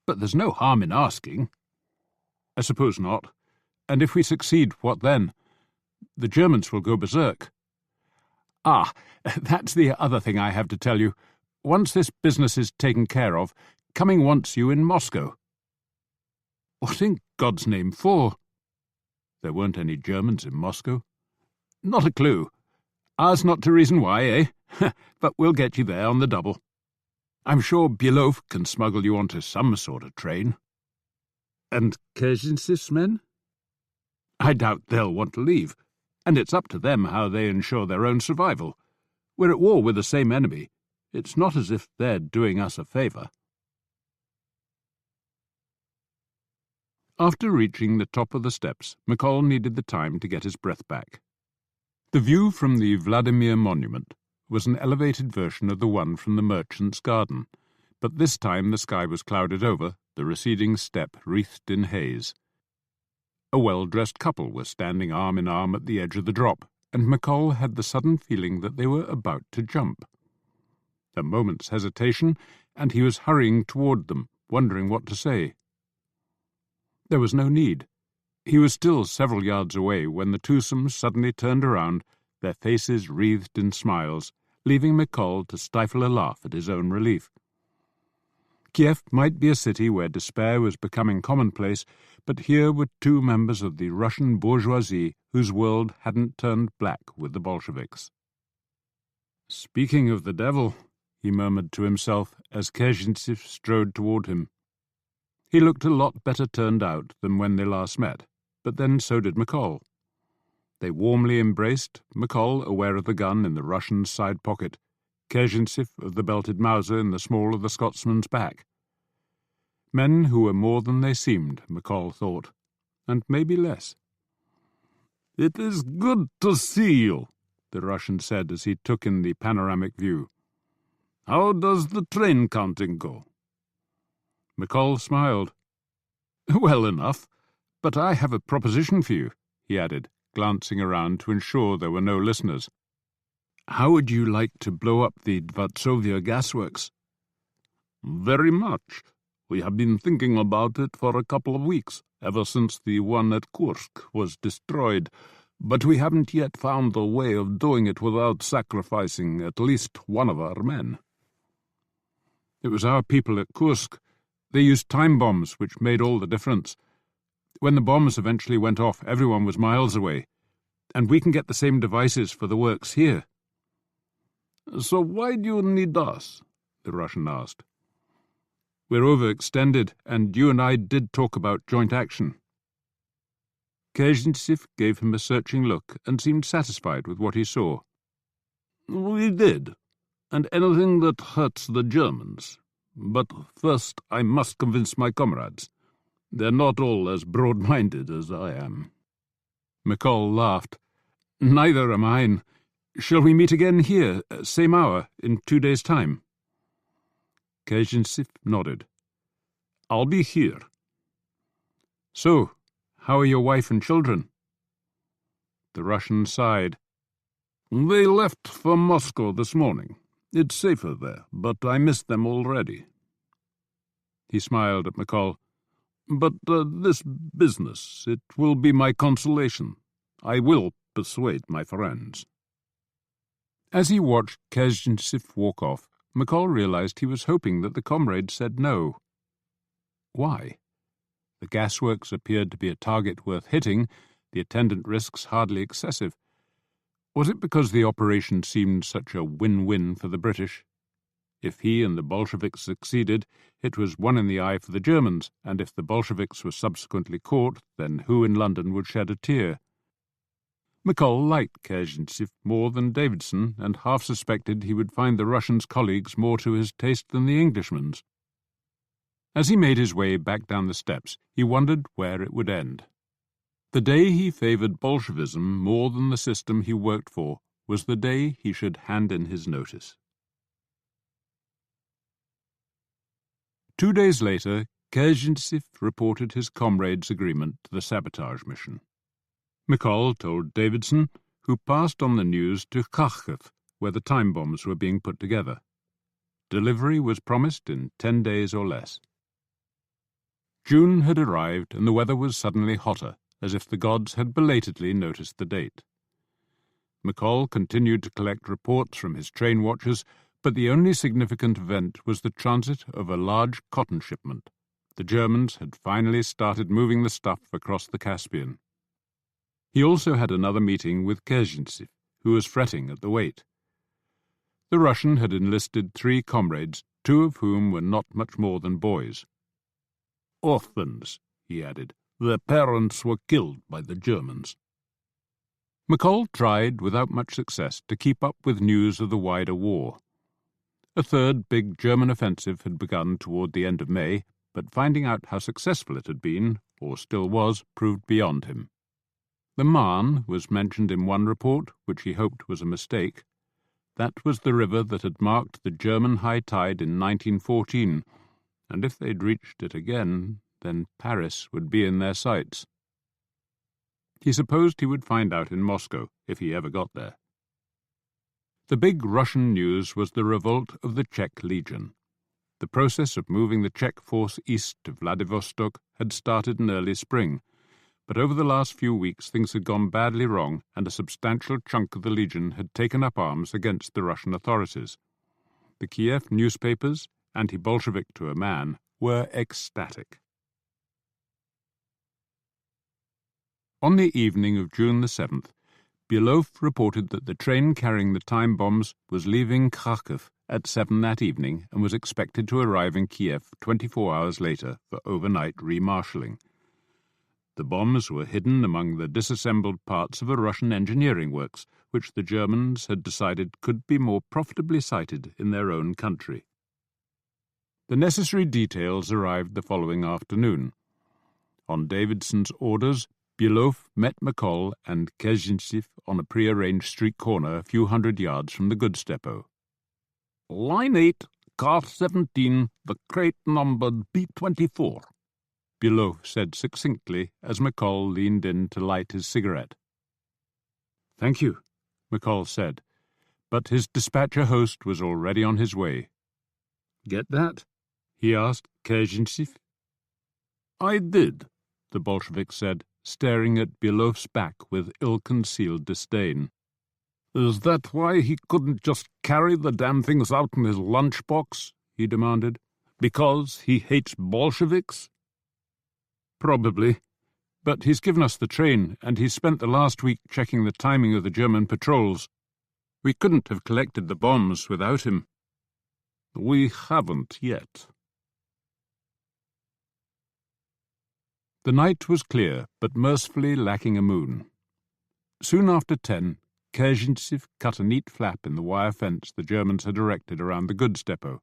but there's no harm in asking." "I suppose not. And if we succeed, what then? The Germans will go berserk." "Ah, that's the other thing I have to tell you. Once this business is taken care of, Cumming wants you in Moscow." "What in God's name for?" There weren't any Germans in Moscow. "Not a clue. Ours not to reason why, eh? But we'll get you there on the double. I'm sure Belov can smuggle you onto some sort of train." "And Kerzinsev's men?" "I doubt they'll want to leave, and it's up to them how they ensure their own survival. We're at war with the same enemy. It's not as if they're doing us a favour." After reaching the top of the steps, McColl needed the time to get his breath back. The view from the Vladimir Monument was an elevated version of the one from the Merchant's Garden, but this time the sky was clouded over, the receding steppe wreathed in haze. A well-dressed couple were standing arm in arm at the edge of the drop, and McColl had the sudden feeling that they were about to jump. A moment's hesitation, and he was hurrying toward them, wondering what to say. There was no need. He was still several yards away when the twosome suddenly turned around, their faces wreathed in smiles, leaving McColl to stifle a laugh at his own relief. Kiev might be a city where despair was becoming commonplace, but here were two members of the Russian bourgeoisie whose world hadn't turned black with the Bolsheviks. "Speaking of the devil," he murmured to himself as Kezhintsev strode toward him. He looked a lot better turned out than when they last met, but then so did McColl. They warmly embraced, McColl aware of the gun in the Russian's side pocket, Kezhintsev of the belted Mauser in the small of the Scotsman's back. Men who were more than they seemed, McColl thought, and maybe less. "It is good to see you," the Russian said as he took in the panoramic view. "How does the train counting go?" McColl smiled. "Well enough, but I have a proposition for you," he added, glancing around to ensure there were no listeners. "How would you like to blow up the Dvarsovia gasworks?" "Very much. We have been thinking about it for a couple of weeks, ever since the one at Kursk was destroyed, but we haven't yet found a way of doing it without sacrificing at least one of our men." "It was our people at Kursk. They used time bombs, which made all the difference. When the bombs eventually went off, everyone was miles away, and we can get the same devices for the works here." "So why do you need us?" the Russian asked. "We're overextended, and you and I did talk about joint action." Kezhintsev gave him a searching look and seemed satisfied with what he saw. "We did, and anything that hurts the Germans. But first I must convince my comrades. They're not all as broad-minded as I am." McColl laughed. "Neither are mine. Shall we meet again here, same hour, in 2 days' time?" Kezhintsev nodded. "I'll be here." "So, how are your wife and children?" The Russian sighed. "They left for Moscow this morning. It's safer there, but I miss them already." He smiled at McColl. "But this business, it will be my consolation. I will persuade my friends." As he watched Kezhintsev walk off, McColl realized he was hoping that the comrade said no. Why? The gasworks appeared to be a target worth hitting, the attendant risks hardly excessive. Was it because the operation seemed such a win-win for the British? If he and the Bolsheviks succeeded, it was one in the eye for the Germans, and if the Bolsheviks were subsequently caught, then who in London would shed a tear? McColl liked Kezhintsev more than Davidson, and half suspected he would find the Russian's colleagues more to his taste than the Englishman's. As he made his way back down the steps, he wondered where it would end. The day he favoured Bolshevism more than the system he worked for was the day he should hand in his notice. 2 days later, Kezhintsev reported his comrade's agreement to the sabotage mission. McColl told Davidson, who passed on the news to Kharkiv, where the time bombs were being put together. Delivery was promised in 10 days or less. June had arrived, and the weather was suddenly hotter, as if the gods had belatedly noticed the date. McColl continued to collect reports from his train watchers, but the only significant event was the transit of a large cotton shipment. The Germans had finally started moving the stuff across the Caspian. He also had another meeting with Kezhintsev, who was fretting at the wait. The Russian had enlisted 3 comrades, 2 of whom were not much more than boys. "Orphans," he added. "Their parents were killed by the Germans." McColl tried, without much success, to keep up with news of the wider war. A third big German offensive had begun toward the end of May, but finding out how successful it had been, or still was, proved beyond him. The Marne was mentioned in one report, which he hoped was a mistake. That was the river that had marked the German high tide in 1914, and if they'd reached it again, then Paris would be in their sights. He supposed he would find out in Moscow, if he ever got there. The big Russian news was the revolt of the Czech Legion. The process of moving the Czech force east to Vladivostok had started in early spring, but over the last few weeks things had gone badly wrong and a substantial chunk of the Legion had taken up arms against the Russian authorities. The Kiev newspapers, anti-Bolshevik to a man, were ecstatic. On the evening of June the 7th, Belov reported that the train carrying the time bombs was leaving Kharkiv at 7 that evening and was expected to arrive in Kiev 24 hours later for overnight remarshalling. The bombs were hidden among the disassembled parts of a Russian engineering works, which the Germans had decided could be more profitably sited in their own country. The necessary details arrived the following afternoon. On Davidson's orders, Belov met McColl and Kezhintsiev on a prearranged street corner a few hundred yards from the goods depot. "Line 8, car 17, the crate numbered B24. Belov said succinctly as McColl leaned in to light his cigarette. "Thank you," McColl said, but his dispatcher host was already on his way. "Get that?" he asked Kezhintsiev. "I did," the Bolshevik said, staring at Belov's back with ill-concealed disdain. "Is that why he couldn't just carry the damn things out in his lunchbox?" he demanded. "Because he hates Bolsheviks?" "Probably. But he's given us the train, and he's spent the last week checking the timing of the German patrols. We couldn't have collected the bombs without him." "We haven't yet." The night was clear, but mercifully lacking a moon. Soon after 10, Kezhintsiev cut a neat flap in the wire fence the Germans had erected around the goods depot.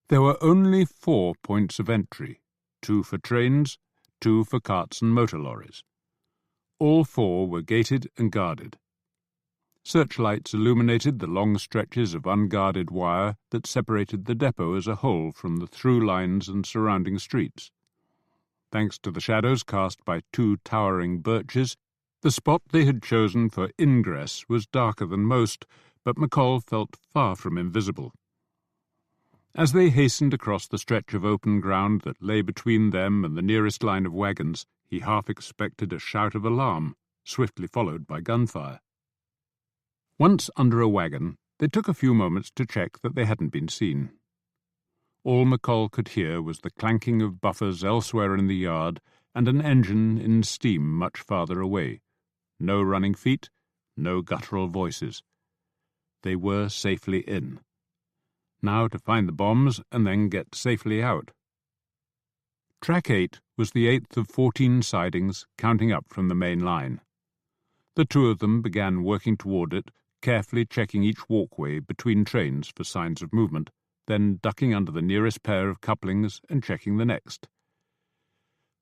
There were only 4 points of entry, 2 for trains, 2 for carts and motor lorries. All 4 were gated and guarded. Searchlights illuminated the long stretches of unguarded wire that separated the depot as a whole from the through lines and surrounding streets. Thanks to the shadows cast by 2 towering birches, the spot they had chosen for ingress was darker than most, but McColl felt far from invisible. As they hastened across the stretch of open ground that lay between them and the nearest line of wagons, he half expected a shout of alarm, swiftly followed by gunfire. Once under a wagon, they took a few moments to check that they hadn't been seen. All McColl could hear was the clanking of buffers elsewhere in the yard and an engine in steam much farther away. No running feet, no guttural voices. They were safely in. Now to find the bombs and then get safely out. Track 8 was the 8th of 14 sidings, counting up from the main line. The 2 of them began working toward it, carefully checking each walkway between trains for signs of movement, then ducking under the nearest pair of couplings and checking the next.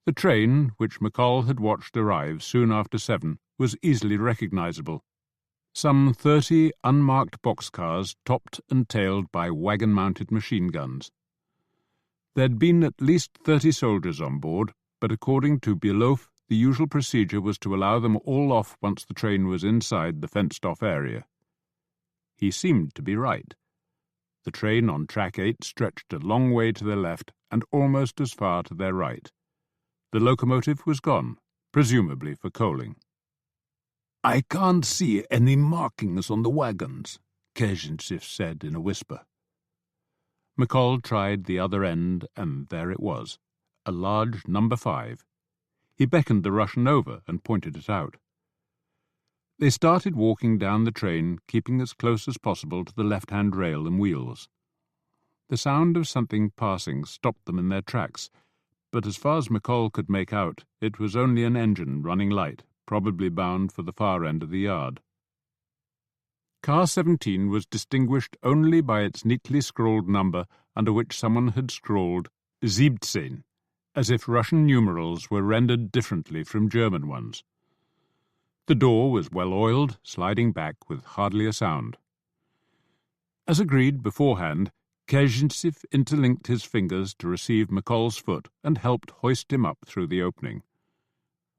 The train, which McColl had watched arrive soon after 7, was easily recognizable. Some 30 unmarked boxcars topped and tailed by wagon-mounted machine guns. There'd been at least 30 soldiers on board, but according to Belov, the usual procedure was to allow them all off once the train was inside the fenced-off area. He seemed to be right. The train on track 8 stretched a long way to their left and almost as far to their right. The locomotive was gone, presumably for coaling. "I can't see any markings on the wagons," Kezhintsiev said in a whisper. McColl tried the other end, and there it was, a large number 5. He beckoned the Russian over and pointed it out. They started walking down the train, keeping as close as possible to the left-hand rail and wheels. The sound of something passing stopped them in their tracks, but as far as McColl could make out, it was only an engine running light, probably bound for the far end of the yard. Car 17 was distinguished only by its neatly scrawled number, under which someone had scrawled 17, as if Russian numerals were rendered differently from German ones. The door was well-oiled, sliding back with hardly a sound. As agreed beforehand, Kezhintsiev interlinked his fingers to receive McColl's foot and helped hoist him up through the opening.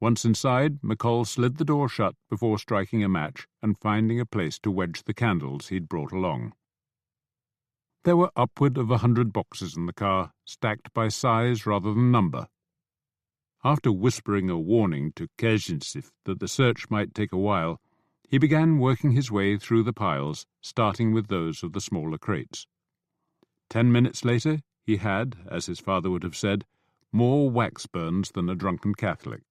Once inside, McColl slid the door shut before striking a match and finding a place to wedge the candles he'd brought along. There were upward of 100 boxes in the car, stacked by size rather than number. After whispering a warning to Kezhinsif that the search might take a while, he began working his way through the piles, starting with those of the smaller crates. 10 minutes later, he had, as his father would have said, more wax burns than a drunken Catholic.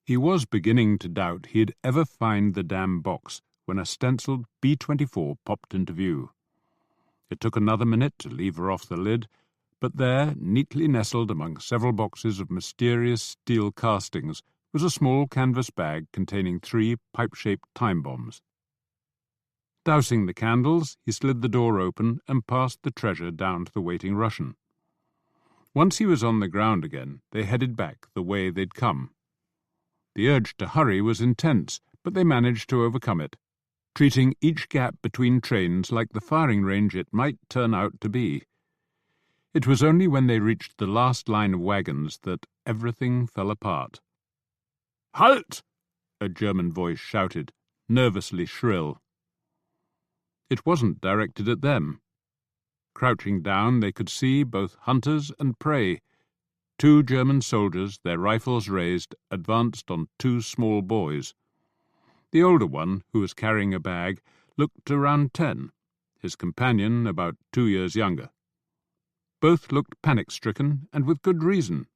He was beginning to doubt he'd ever find the damn box when a stenciled B-24 popped into view. It took another minute to lever off the lid, but there, neatly nestled among several boxes of mysterious steel castings, was a small canvas bag containing 3 pipe-shaped time bombs. Dousing the candles, he slid the door open and passed the treasure down to the waiting Russian. Once he was on the ground again, they headed back the way they'd come. The urge to hurry was intense, but they managed to overcome it, treating each gap between trains like the firing range it might turn out to be. It was only when they reached the last line of wagons that everything fell apart. "Halt!" a German voice shouted, nervously shrill. It wasn't directed at them. Crouching down, they could see both hunters and prey. 2 German soldiers, their rifles raised, advanced on 2 small boys. The older one, who was carrying a bag, looked around 10, his companion about 2 years younger. Both looked panic-stricken, and with good reason.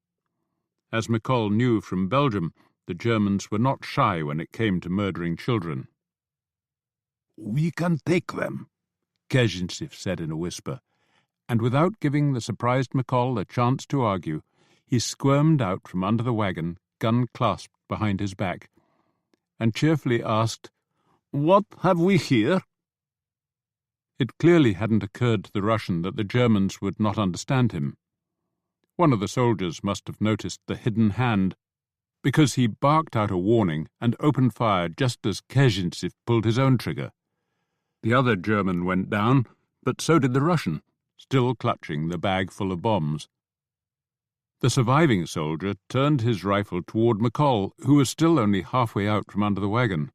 As McColl knew from Belgium, the Germans were not shy when it came to murdering children. "We can take them," Kezhinsif said in a whisper, and without giving the surprised McColl a chance to argue, he squirmed out from under the wagon, gun clasped behind his back, and cheerfully asked, "What have we here?" It clearly hadn't occurred to the Russian that the Germans would not understand him. One of the soldiers must have noticed the hidden hand, because he barked out a warning and opened fire just as Kezhinsif pulled his own trigger. The other German went down, but so did the Russian, still clutching the bag full of bombs. The surviving soldier turned his rifle toward McColl, who was still only halfway out from under the wagon.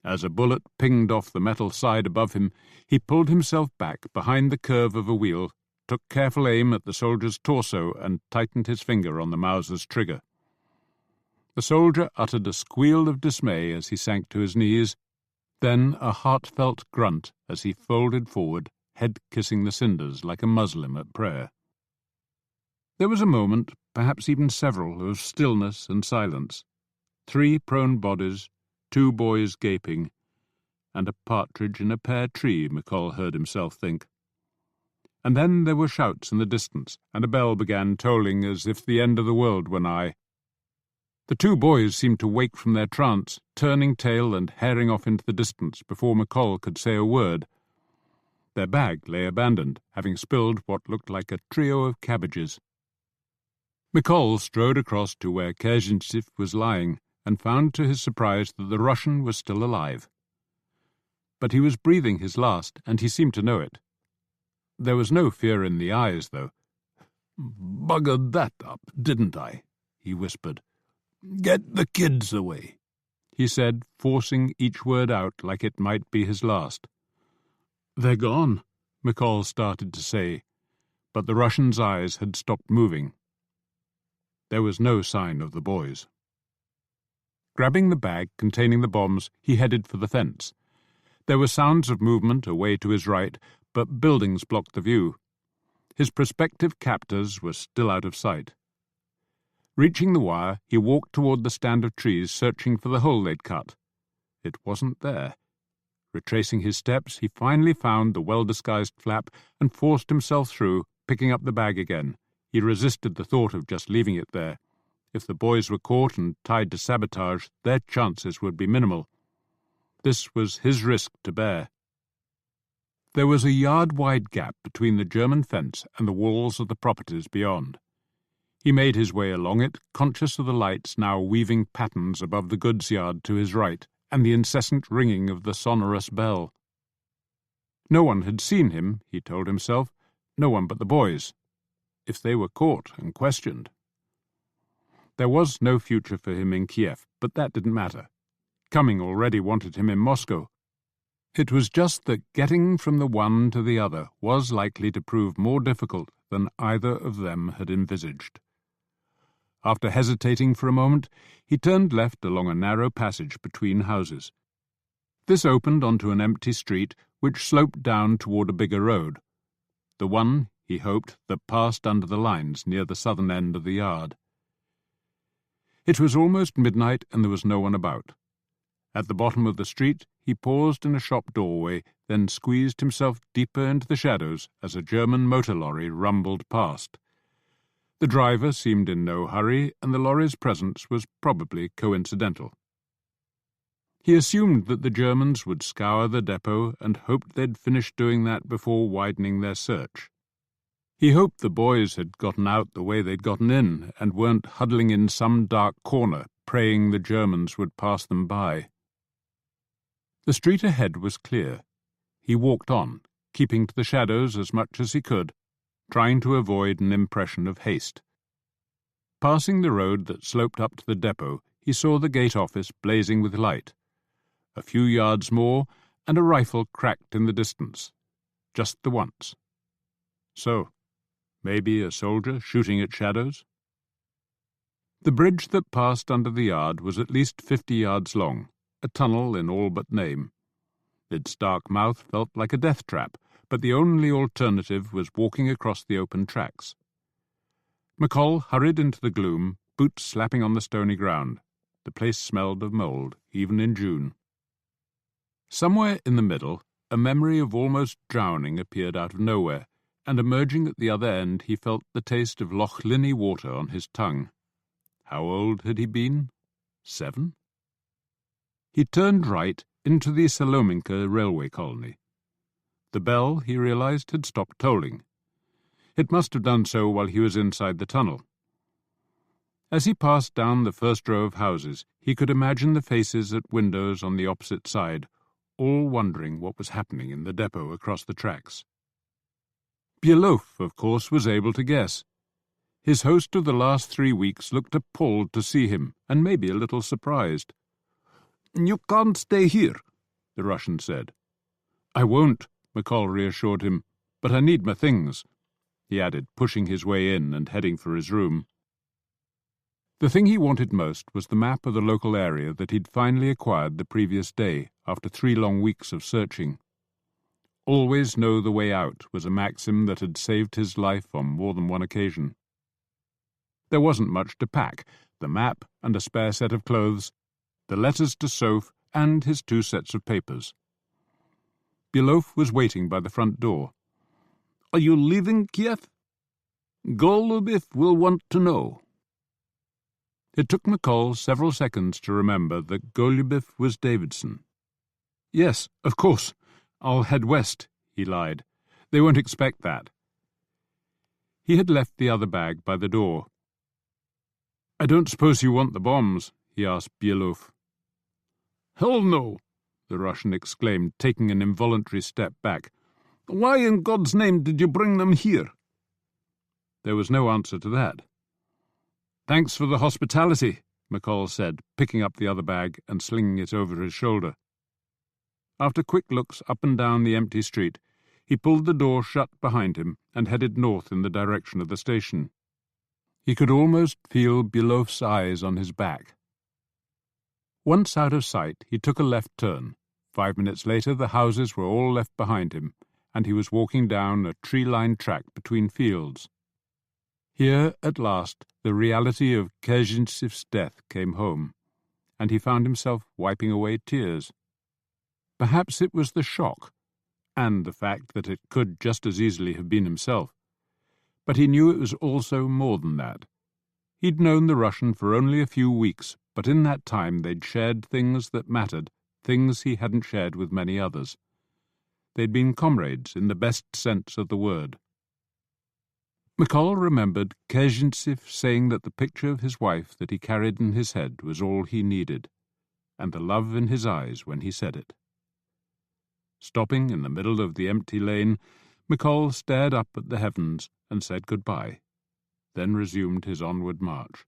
As a bullet pinged off the metal side above him, he pulled himself back behind the curve of a wheel, took careful aim at the soldier's torso, and tightened his finger on the Mauser's trigger. The soldier uttered a squeal of dismay as he sank to his knees, then a heartfelt grunt as he folded forward, head kissing the cinders like a Muslim at prayer. There was a moment, perhaps even several, of stillness and silence. 3 prone bodies, 2 boys gaping, and a partridge in a pear tree, McColl heard himself think. And then there were shouts in the distance, and a bell began tolling as if the end of the world were nigh. The 2 boys seemed to wake from their trance, turning tail and herring off into the distance before McColl could say a word. Their bag lay abandoned, having spilled what looked like a trio of cabbages. McColl strode across to where Kezhinsif was lying, and found to his surprise that the Russian was still alive. But he was breathing his last, and he seemed to know it. There was no fear in the eyes, though. "Buggered that up, didn't I?" he whispered. "Get the kids away," he said, forcing each word out like it might be his last. "They're gone," McColl started to say, but the Russian's eyes had stopped moving. There was no sign of the boys. Grabbing the bag containing the bombs, he headed for the fence. There were sounds of movement away to his right, but buildings blocked the view. His prospective captors were still out of sight. Reaching the wire, he walked toward the stand of trees, searching for the hole they'd cut. It wasn't there. Retracing his steps, he finally found the well-disguised flap and forced himself through, picking up the bag again. He resisted the thought of just leaving it there. If the boys were caught and tied to sabotage, their chances would be minimal. This was his risk to bear. There was a yard-wide gap between the German fence and the walls of the properties beyond. He made his way along it, conscious of the lights now weaving patterns above the goods yard to his right, and the incessant ringing of the sonorous bell. No one had seen him, he told himself, no one but the boys. If they were caught and questioned. There was no future for him in Kiev, but that didn't matter. Cumming already wanted him in Moscow. It was just that getting from the one to the other was likely to prove more difficult than either of them had envisaged. After hesitating for a moment, he turned left along a narrow passage between houses. This opened onto an empty street which sloped down toward a bigger road, the one, he hoped, that passed under the lines near the southern end of the yard. It was almost midnight and there was no one about. At the bottom of the street, he paused in a shop doorway, then squeezed himself deeper into the shadows as a German motor lorry rumbled past. The driver seemed in no hurry, and the lorry's presence was probably coincidental. He assumed that the Germans would scour the depot and hoped they'd finished doing that before widening their search. He hoped the boys had gotten out the way they'd gotten in and weren't huddling in some dark corner, praying the Germans would pass them by. The street ahead was clear. He walked on, keeping to the shadows as much as he could, trying to avoid an impression of haste. Passing the road that sloped up to the depot, he saw the gate office blazing with light. A few yards more, and a rifle cracked in the distance. Just the once. So, maybe a soldier shooting at shadows? The bridge that passed under the yard was at least 50 yards long, a tunnel in all but name. Its dark mouth felt like a death trap, but the only alternative was walking across the open tracks. McColl hurried into the gloom, boots slapping on the stony ground. The place smelled of mould, even in June. Somewhere in the middle, a memory of almost drowning appeared out of nowhere, and emerging at the other end he felt the taste of Loch Linney water on his tongue. How old had he been? 7? He turned right into the Salominka railway colony. The bell, he realized, had stopped tolling. It must have done so while he was inside the tunnel. As he passed down the first row of houses, he could imagine the faces at windows on the opposite side, all wondering what was happening in the depot across the tracks. Belof, of course, was able to guess. His host of the last 3 weeks looked appalled to see him, and maybe a little surprised. "You can't stay here," the Russian said. "I won't," McColl reassured him, "but I need my things," he added, pushing his way in and heading for his room. The thing he wanted most was the map of the local area that he'd finally acquired the previous day, after 3 long weeks of searching. Always know the way out was a maxim that had saved his life on more than one occasion. There wasn't much to pack, the map and a spare set of clothes, the letters to Soph, and his 2 sets of papers. Belof was waiting by the front door. "Are you leaving Kiev? Golubov will want to know." It took McColl several seconds to remember that Golubov was Davidson. "Yes, of course. I'll head west," he lied. "They won't expect that." He had left the other bag by the door. "I don't suppose you want the bombs?" he asked Belof. "Hell no!" the Russian exclaimed, taking an involuntary step back. "Why in God's name did you bring them here?" There was no answer to that. "Thanks for the hospitality," McColl said, picking up the other bag and slinging it over his shoulder. After quick looks up and down the empty street, he pulled the door shut behind him and headed north in the direction of the station. He could almost feel Belof's eyes on his back. Once out of sight, he took a left turn. 5 minutes later, the houses were all left behind him, and he was walking down a tree-lined track between fields. Here, at last, the reality of Kezhintseph's death came home, and he found himself wiping away tears. Perhaps it was the shock, and the fact that it could just as easily have been himself. But he knew it was also more than that. He'd known the Russian for only a few weeks, but in that time they'd shared things that mattered, things he hadn't shared with many others. They'd been comrades in the best sense of the word. McColl remembered Kezhintsev saying that the picture of his wife that he carried in his head was all he needed, and the love in his eyes when he said it. Stopping in the middle of the empty lane, McColl stared up at the heavens and said goodbye, then resumed his onward march.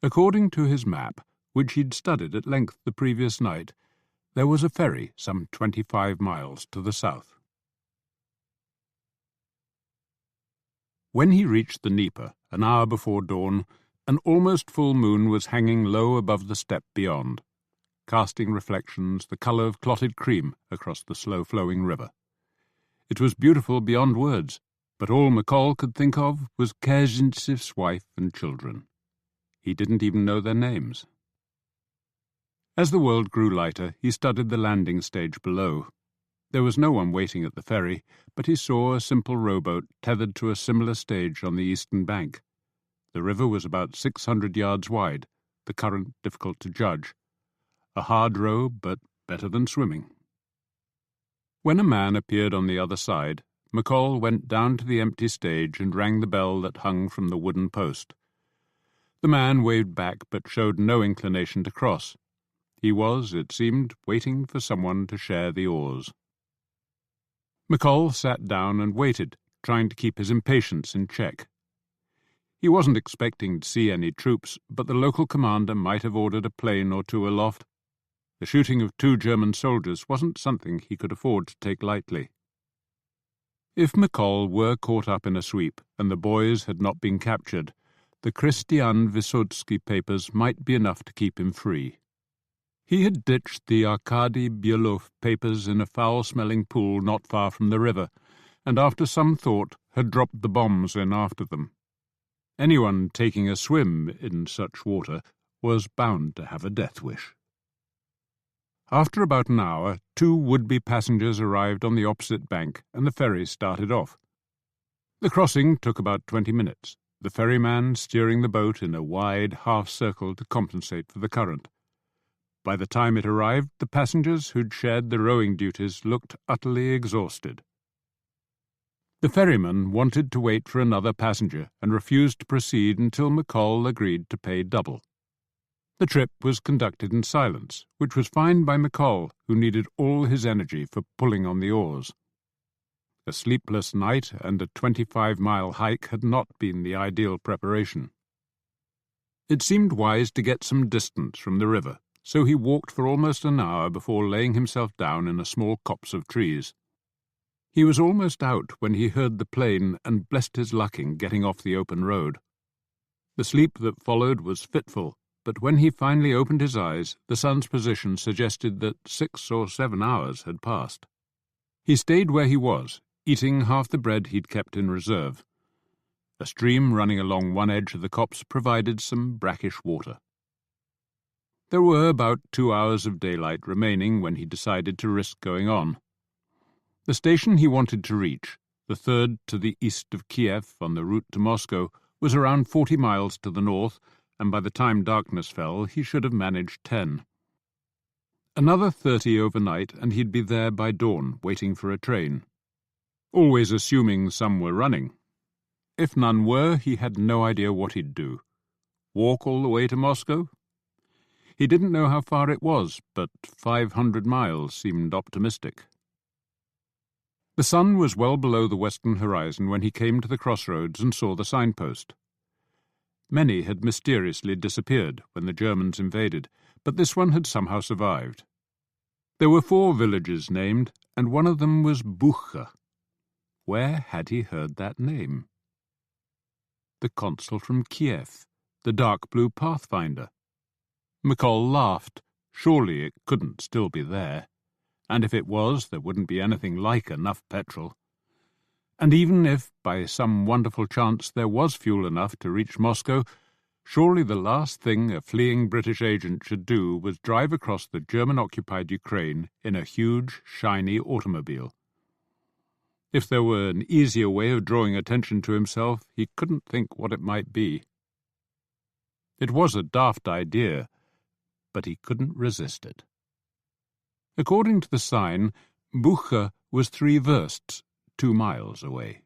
According to his map, which he'd studied at length the previous night, there was a ferry some 25 miles to the south. When he reached the Dnieper, an hour before dawn, An almost full moon was hanging low above the step beyond, casting reflections the colour of clotted cream across the slow-flowing river. It was beautiful beyond words, but all McColl could think of was Kazintseev's wife and children. He didn't even know their names. As the world grew lighter, he studied the landing stage below. There was no one waiting at the ferry, but he saw a simple rowboat tethered to a similar stage on the eastern bank. The river was about 600 yards wide, the current difficult to judge. A hard row, but better than swimming. When a man appeared on the other side, McColl went down to the empty stage and rang the bell that hung from the wooden post. The man waved back but showed no inclination to cross. He was, it seemed, waiting for someone to share the oars. McColl sat down and waited, trying to keep his impatience in check. He wasn't expecting to see any troops, but the local commander might have ordered a plane or two aloft. The shooting of 2 German soldiers wasn't something he could afford to take lightly. If McColl were caught up in a sweep and the boys had not been captured, the Christian Vysotsky papers might be enough to keep him free. He had ditched the Arkady Byelov papers in a foul-smelling pool not far from the river, and after some thought had dropped the bombs in after them. Anyone taking a swim in such water was bound to have a death wish. After about an hour, 2 would-be passengers arrived on the opposite bank, and the ferry started off. The crossing took about 20 minutes, the ferryman steering the boat in a wide half-circle to compensate for the current. By the time it arrived, the passengers who'd shared the rowing duties looked utterly exhausted. The ferryman wanted to wait for another passenger and refused to proceed until McColl agreed to pay double. The trip was conducted in silence, which was fine by McColl, who needed all his energy for pulling on the oars. A sleepless night and a 25-mile hike had not been the ideal preparation. It seemed wise to get some distance from the river, so he walked for almost an hour before laying himself down in a small copse of trees. He was almost out when he heard the plane and blessed his luck in getting off the open road. The sleep that followed was fitful, but when he finally opened his eyes, the sun's position suggested that 6 or 7 hours had passed. He stayed where he was, eating half the bread he'd kept in reserve. A stream running along one edge of the copse provided some brackish water. There were about 2 hours of daylight remaining when he decided to risk going on. The station he wanted to reach, the third to the east of Kiev on the route to Moscow, was around 40 miles to the north, and by the time darkness fell he should have managed 10. Another 30 overnight, and he'd be there by dawn, waiting for a train. Always assuming some were running. If none were, he had no idea what he'd do. Walk all the way to Moscow? He didn't know how far it was, but 500 miles seemed optimistic. The sun was well below the western horizon when he came to the crossroads and saw the signpost. Many had mysteriously disappeared when the Germans invaded, but this one had somehow survived. There were 4 villages named, and one of them was Bucha. Where had he heard that name? The consul from Kiev, the dark blue pathfinder. McColl laughed. Surely it couldn't still be there. And if it was, there wouldn't be anything like enough petrol. And even if, by some wonderful chance, there was fuel enough to reach Moscow, surely the last thing a fleeing British agent should do was drive across the German-occupied Ukraine in a huge, shiny automobile. If there were an easier way of drawing attention to himself, he couldn't think what it might be. It was a daft idea, but he couldn't resist it. According to the sign, Bucha was 3 versts, 2 miles away.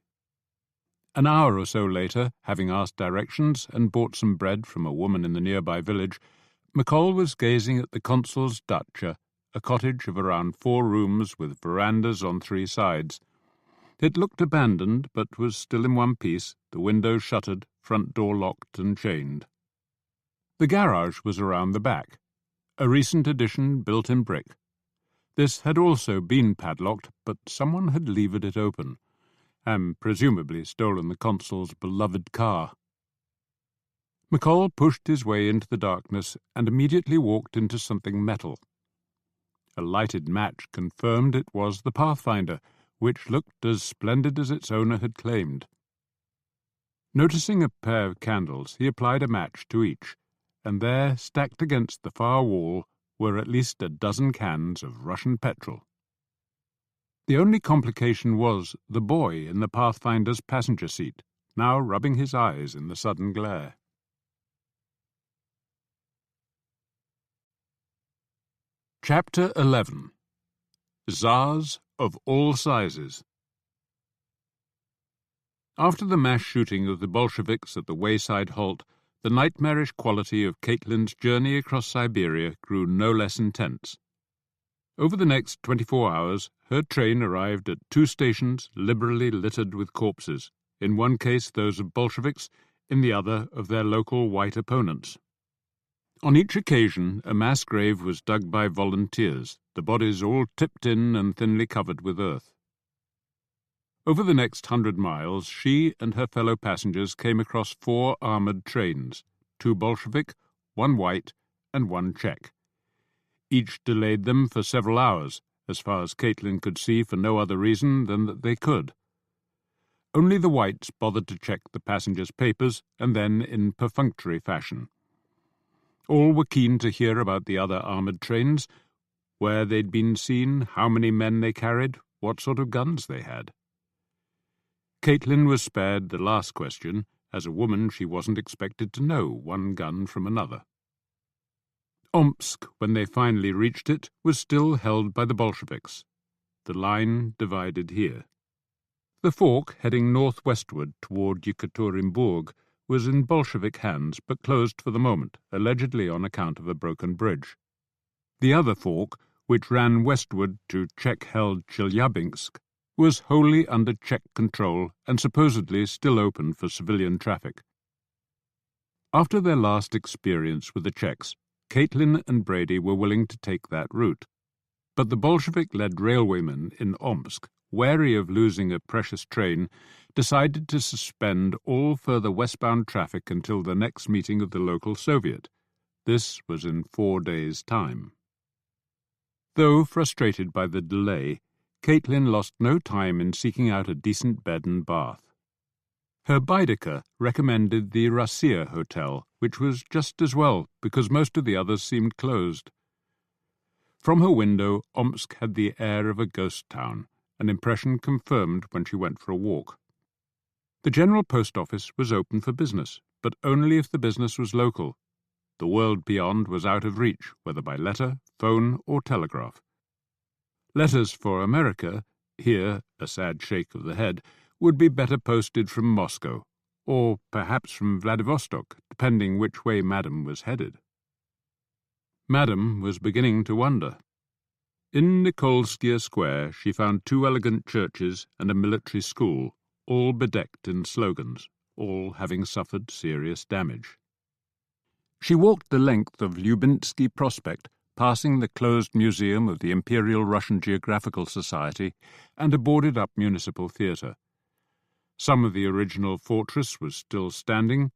An hour or so later, having asked directions and bought some bread from a woman in the nearby village, McColl was gazing at the consul's dacha, a cottage of around 4 rooms with verandas on 3 sides. It looked abandoned, but was still in one piece, the windows shuttered, front door locked and chained. The garage was around the back, a recent addition built in brick. This had also been padlocked, but someone had levered it open, and presumably stolen the consul's beloved car. McColl pushed his way into the darkness and immediately walked into something metal. A lighted match confirmed it was the Pathfinder, which looked as splendid as its owner had claimed. Noticing a pair of candles, he applied a match to each, and there, stacked against the far wall, were at least a dozen cans of Russian petrol. The only complication was the boy in the Pathfinder's passenger seat, now rubbing his eyes in the sudden glare. Chapter 11. Tsars of All Sizes. After the mass shooting of the Bolsheviks at the wayside halt, the nightmarish quality of Caitlin's journey across Siberia grew no less intense. Over the next 24 hours, her train arrived at 2 stations liberally littered with corpses, in one case those of Bolsheviks, in the other of their local white opponents. On each occasion, a mass grave was dug by volunteers, the bodies all tipped in and thinly covered with earth. Over the next 100 miles, she and her fellow passengers came across 4 armoured trains, 2 Bolshevik, 1 white, and 1 Czech. Each delayed them for several hours, as far as Caitlin could see for no other reason than that they could. Only the whites bothered to check the passengers' papers, and then in perfunctory fashion. All were keen to hear about the other armoured trains, where they'd been seen, how many men they carried, what sort of guns they had. Caitlin was spared the last question. As a woman, she wasn't expected to know one gun from another. Omsk, when they finally reached it, was still held by the Bolsheviks. The line divided here. The fork, heading northwestward toward Yekaterinburg, was in Bolshevik hands, but closed for the moment, allegedly on account of a broken bridge. The other fork, which ran westward to Czech-held Chelyabinsk, was wholly under Czech control and supposedly still open for civilian traffic. After their last experience with the Czechs, Caitlin and Brady were willing to take that route. But the Bolshevik-led railwaymen in Omsk, wary of losing a precious train, decided to suspend all further westbound traffic until the next meeting of the local Soviet. This was in 4 days' time. Though frustrated by the delay, Caitlin lost no time in seeking out a decent bed and bath. Her Baedeker recommended the Russia Hotel, which was just as well, because most of the others seemed closed. From her window, Omsk had the air of a ghost town, an impression confirmed when she went for a walk. The General Post Office was open for business, but only if the business was local. The world beyond was out of reach, whether by letter, phone, or telegraph. Letters for America, here a sad shake of the head, would be better posted from Moscow, or perhaps from Vladivostok, depending which way Madame was headed. Madame was beginning to wonder. In Nikolskaya Square she found 2 elegant churches and a military school, all bedecked in slogans, all having suffered serious damage. She walked the length of Lyubinsky Prospect, passing the closed museum of the Imperial Russian Geographical Society and a boarded-up municipal theatre. Some of the original fortress was still standing,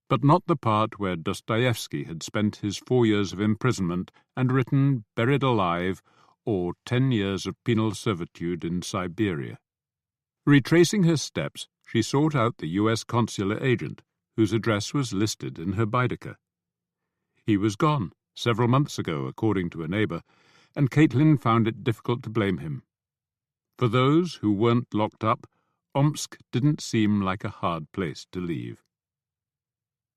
but not the part where Dostoevsky had spent his 4 years of imprisonment and written Buried Alive, or 10 Years of Penal Servitude in Siberia. Retracing her steps, she sought out the U.S. consular agent, whose address was listed in her Baedeker. He was gone several months ago, according to a neighbour, and Caitlin found it difficult to blame him. For those who weren't locked up, Omsk didn't seem like a hard place to leave.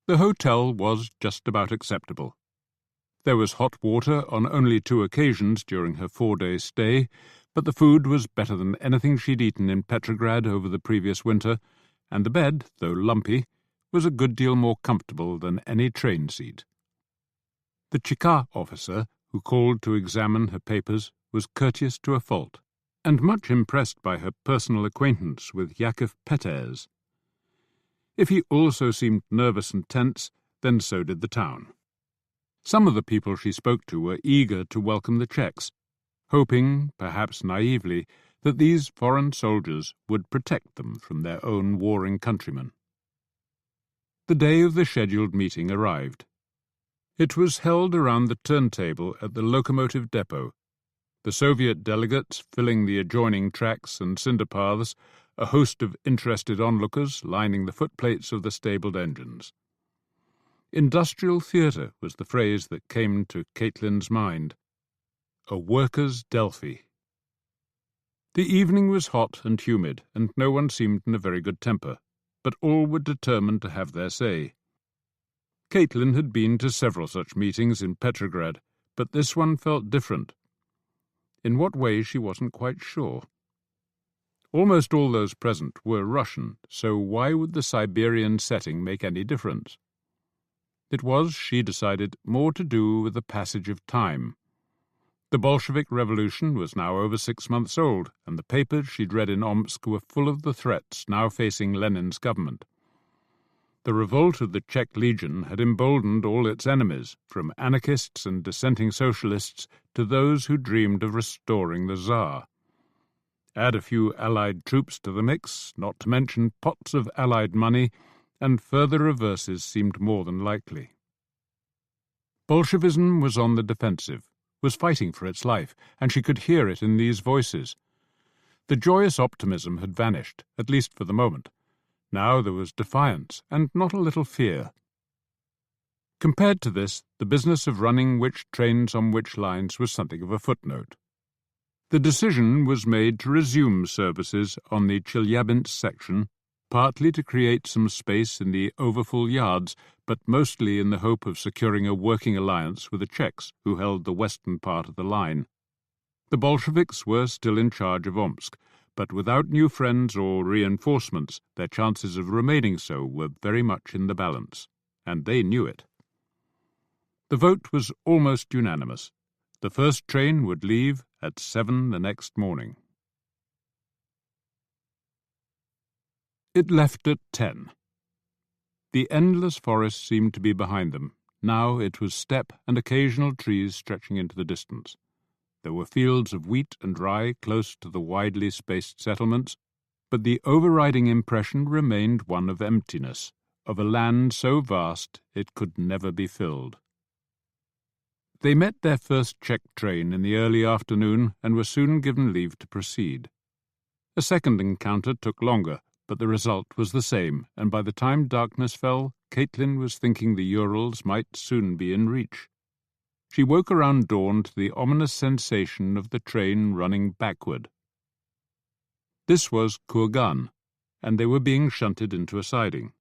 The hotel was just about acceptable. There was hot water on only 2 occasions during her 4-day stay, but the food was better than anything she'd eaten in Petrograd over the previous winter, and the bed, though lumpy, was a good deal more comfortable than any train seat. The Cheka officer, who called to examine her papers, was courteous to a fault, and much impressed by her personal acquaintance with Yakov Peters. If he also seemed nervous and tense, then so did the town. Some of the people she spoke to were eager to welcome the Czechs, hoping, perhaps naively, that these foreign soldiers would protect them from their own warring countrymen. The day of the scheduled meeting arrived. It was held around the turntable at the locomotive depot, the Soviet delegates filling the adjoining tracks and cinder paths, a host of interested onlookers lining the footplates of the stabled engines. Industrial theatre was the phrase that came to Caitlin's mind. A workers' Delphi. The evening was hot and humid, and no one seemed in a very good temper, but all were determined to have their say. Caitlin had been to several such meetings in Petrograd, but this one felt different. In what way she wasn't quite sure. Almost all those present were Russian, so why would the Siberian setting make any difference? It was, she decided, more to do with the passage of time. The Bolshevik Revolution was now over 6 months old, and the papers she'd read in Omsk were full of the threats now facing Lenin's government. The revolt of the Czech Legion had emboldened all its enemies, from anarchists and dissenting socialists to those who dreamed of restoring the Tsar. Add a few Allied troops to the mix, not to mention pots of Allied money, and further reverses seemed more than likely. Bolshevism was on the defensive, was fighting for its life, and she could hear it in these voices. The joyous optimism had vanished, at least for the moment. Now there was defiance, and not a little fear. Compared to this, the business of running which trains on which lines was something of a footnote. The decision was made to resume services on the Chelyabinsk section, partly to create some space in the overfull yards, but mostly in the hope of securing a working alliance with the Czechs, who held the western part of the line. The Bolsheviks were still in charge of Omsk, but without new friends or reinforcements, their chances of remaining so were very much in the balance, and they knew it. The vote was almost unanimous. The first train would leave at 7 the next morning. It left at 10. The endless forest seemed to be behind them. Now it was steppe and occasional trees stretching into the distance. There were fields of wheat and rye close to the widely spaced settlements, but the overriding impression remained one of emptiness, of a land so vast it could never be filled. They met their first Czech train in the early afternoon and were soon given leave to proceed. A second encounter took longer, but the result was the same, and by the time darkness fell, Caitlin was thinking the Urals might soon be in reach. She woke around dawn to the ominous sensation of the train running backward. This was Kurgan, and they were being shunted into a siding.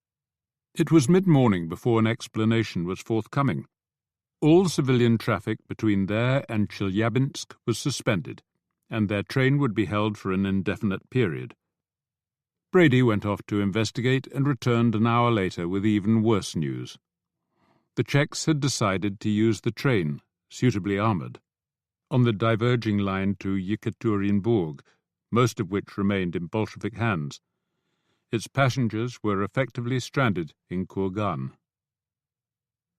It was mid-morning before an explanation was forthcoming. All civilian traffic between there and Chelyabinsk was suspended, and their train would be held for an indefinite period. Brady went off to investigate and returned an hour later with even worse news. The Czechs had decided to use the train, suitably armoured, on the diverging line to Yekaterinburg, most of which remained in Bolshevik hands. Its passengers were effectively stranded in Kurgan.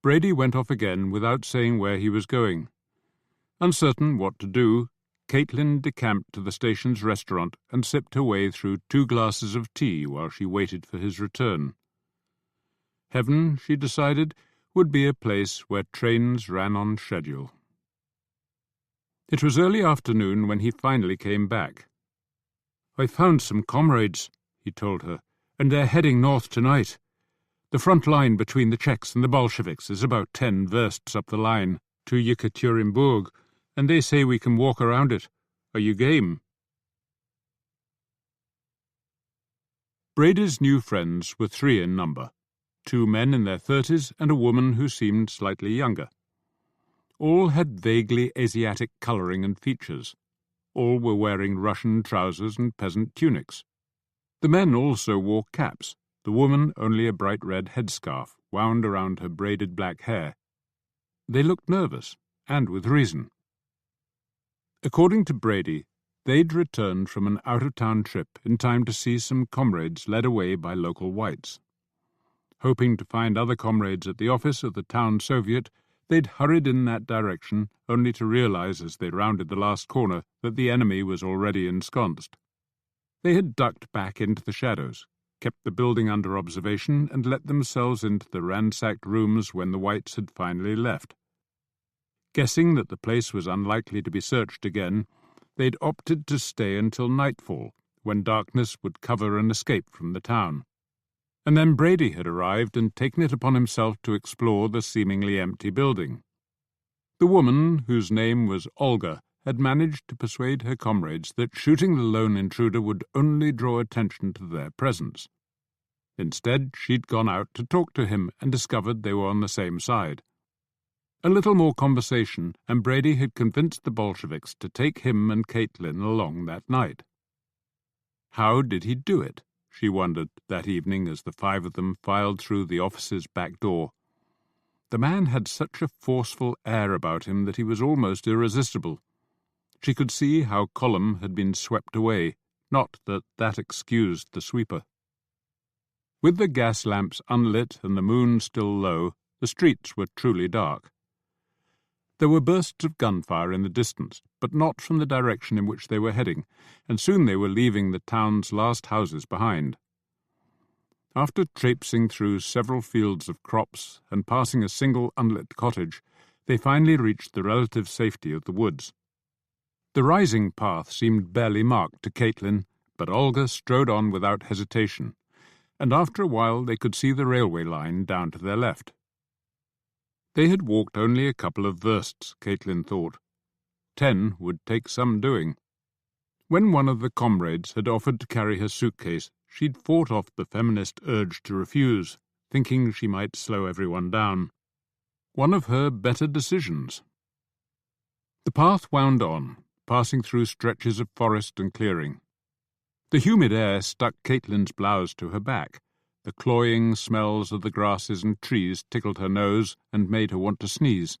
Brady went off again without saying where he was going. Uncertain what to do, Caitlin decamped to the station's restaurant and sipped her way through 2 glasses of tea while she waited for his return. Heaven, she decided, would be a place where trains ran on schedule. It was early afternoon when he finally came back. "I found some comrades," he told her, "and they're heading north tonight. The front line between the Czechs and the Bolsheviks is about 10 versts up the line to Yekaterinburg, and they say we can walk around it. Are you game?" Brady's new friends were 3 in number, 2 men in their 30s and a woman who seemed slightly younger. All had vaguely Asiatic colouring and features. All were wearing Russian trousers and peasant tunics. The men also wore caps, the woman only a bright red headscarf wound around her braided black hair. They looked nervous, and with reason. According to Brady, they'd returned from an out-of-town trip in time to see some comrades led away by local whites. Hoping to find other comrades at the office of the town Soviet, they'd hurried in that direction, only to realize as they rounded the last corner that the enemy was already ensconced. They had ducked back into the shadows, kept the building under observation and let themselves into the ransacked rooms when the whites had finally left. Guessing that the place was unlikely to be searched again, they'd opted to stay until nightfall, when darkness would cover an escape from the town. And then Brady had arrived and taken it upon himself to explore the seemingly empty building. The woman, whose name was Olga, had managed to persuade her comrades that shooting the lone intruder would only draw attention to their presence. Instead, she'd gone out to talk to him and discovered they were on the same side. A little more conversation, and Brady had convinced the Bolsheviks to take him and Caitlin along that night. How did he do it? She wondered that evening as the five of them filed through the office's back door. The man had such a forceful air about him that he was almost irresistible. She could see how Column had been swept away, not that that excused the sweeper. With the gas lamps unlit and the moon still low, the streets were truly dark. There were bursts of gunfire in the distance, but not from the direction in which they were heading, and soon they were leaving the town's last houses behind. After traipsing through several fields of crops and passing a single unlit cottage, they finally reached the relative safety of the woods. The rising path seemed barely marked to Caitlin, but Olga strode on without hesitation, and after a while they could see the railway line down to their left. They had walked only a couple of versts, Caitlin thought. 10 would take some doing. When one of the comrades had offered to carry her suitcase, she'd fought off the feminist urge to refuse, thinking she might slow everyone down. One of her better decisions. The path wound on, passing through stretches of forest and clearing. The humid air stuck Caitlin's blouse to her back. The cloying smells of the grasses and trees tickled her nose and made her want to sneeze.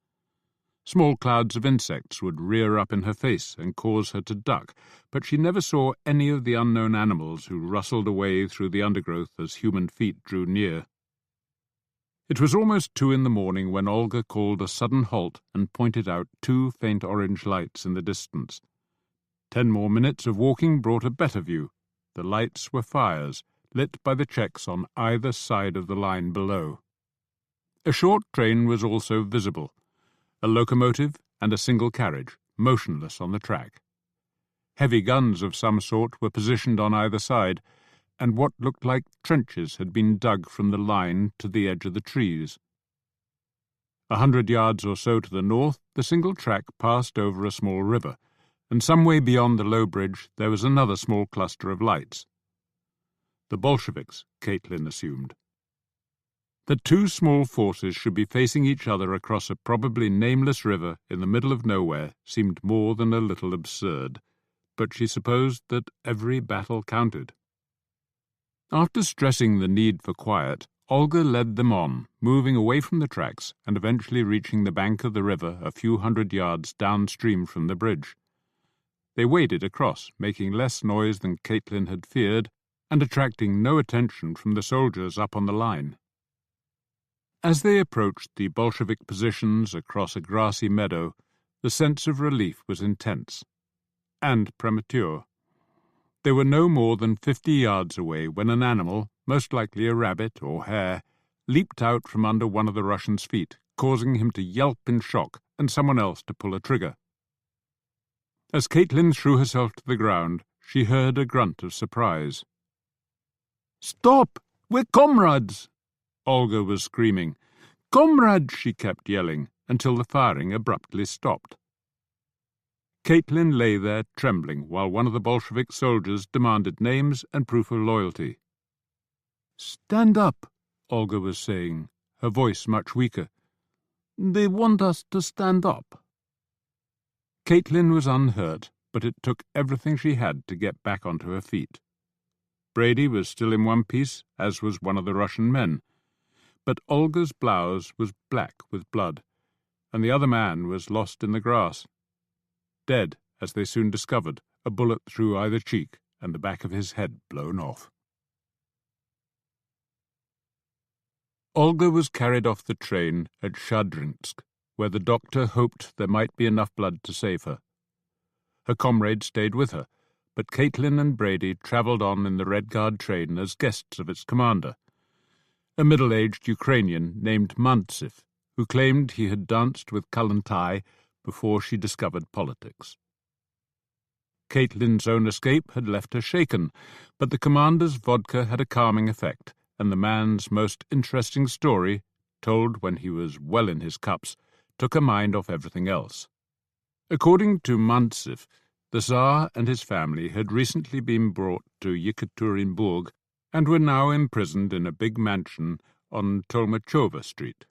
Small clouds of insects would rear up in her face and cause her to duck, but she never saw any of the unknown animals who rustled away through the undergrowth as human feet drew near. It was almost 2 a.m. when Olga called a sudden halt and pointed out 2 faint orange lights in the distance. 10 more minutes of walking brought a better view. The lights were fires, lit by the Czechs on either side of the line below. A short train was also visible, a locomotive and a single carriage, motionless on the track. Heavy guns of some sort were positioned on either side, and what looked like trenches had been dug from the line to the edge of the trees. 100 yards or so to the north, the single track passed over a small river, and some way beyond the low bridge there was another small cluster of lights. The Bolsheviks, Caitlin assumed. That 2 small forces should be facing each other across a probably nameless river in the middle of nowhere seemed more than a little absurd, but she supposed that every battle counted. After stressing the need for quiet, Olga led them on, moving away from the tracks and eventually reaching the bank of the river a few hundred yards downstream from the bridge. They waded across, making less noise than Caitlin had feared, and attracting no attention from the soldiers up on the line. As they approached the Bolshevik positions across a grassy meadow, the sense of relief was intense, and premature. They were no more than 50 yards away when an animal, most likely a rabbit or hare, leaped out from under one of the Russian's feet, causing him to yelp in shock and someone else to pull a trigger. As Caitlin threw herself to the ground, she heard a grunt of surprise. "Stop! We're comrades!" Olga was screaming. "Comrades!" she kept yelling, until the firing abruptly stopped. Caitlin lay there trembling while one of the Bolshevik soldiers demanded names and proof of loyalty. "Stand up," Olga was saying, her voice much weaker. "They want us to stand up." Caitlin was unhurt, but it took everything she had to get back onto her feet. Brady was still in one piece, as was one of the Russian men, but Olga's blouse was black with blood, and the other man was lost in the grass. Dead, as they soon discovered, a bullet through either cheek and the back of his head blown off. Olga was carried off the train at Shadrinsk, where the doctor hoped there might be enough blood to save her. Her comrade stayed with her, but Caitlin and Brady travelled on in the Red Guard train as guests of its commander, a middle-aged Ukrainian named Mantsev, who claimed he had danced with Kollontai before she discovered politics. Caitlin's own escape had left her shaken, but the commander's vodka had a calming effect, and the man's most interesting story, told when he was well in his cups, took her mind off everything else. According to Mantsev, the Tsar and his family had recently been brought to Yekaterinburg and were now imprisoned in a big mansion on Tolmachova Street.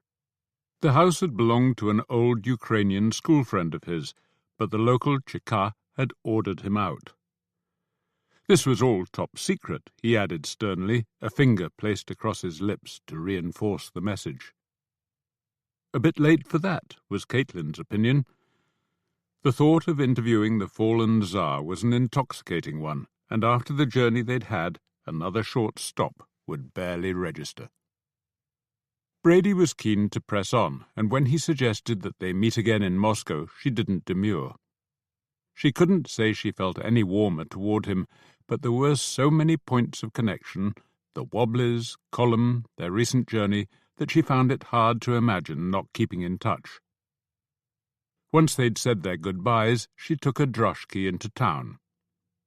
The house had belonged to an old Ukrainian school friend of his, but the local Cheka had ordered him out. This was all top secret, he added sternly, a finger placed across his lips to reinforce the message. A bit late for that, was Caitlin's opinion. The thought of interviewing the fallen Tsar was an intoxicating one, and after the journey they'd had, another short stop would barely register. Brady was keen to press on, and when he suggested that they meet again in Moscow, she didn't demur. She couldn't say she felt any warmer toward him, but there were so many points of connection, the Wobblies, Column, their recent journey, that she found it hard to imagine not keeping in touch. Once they'd said their goodbyes, she took a droshky into town.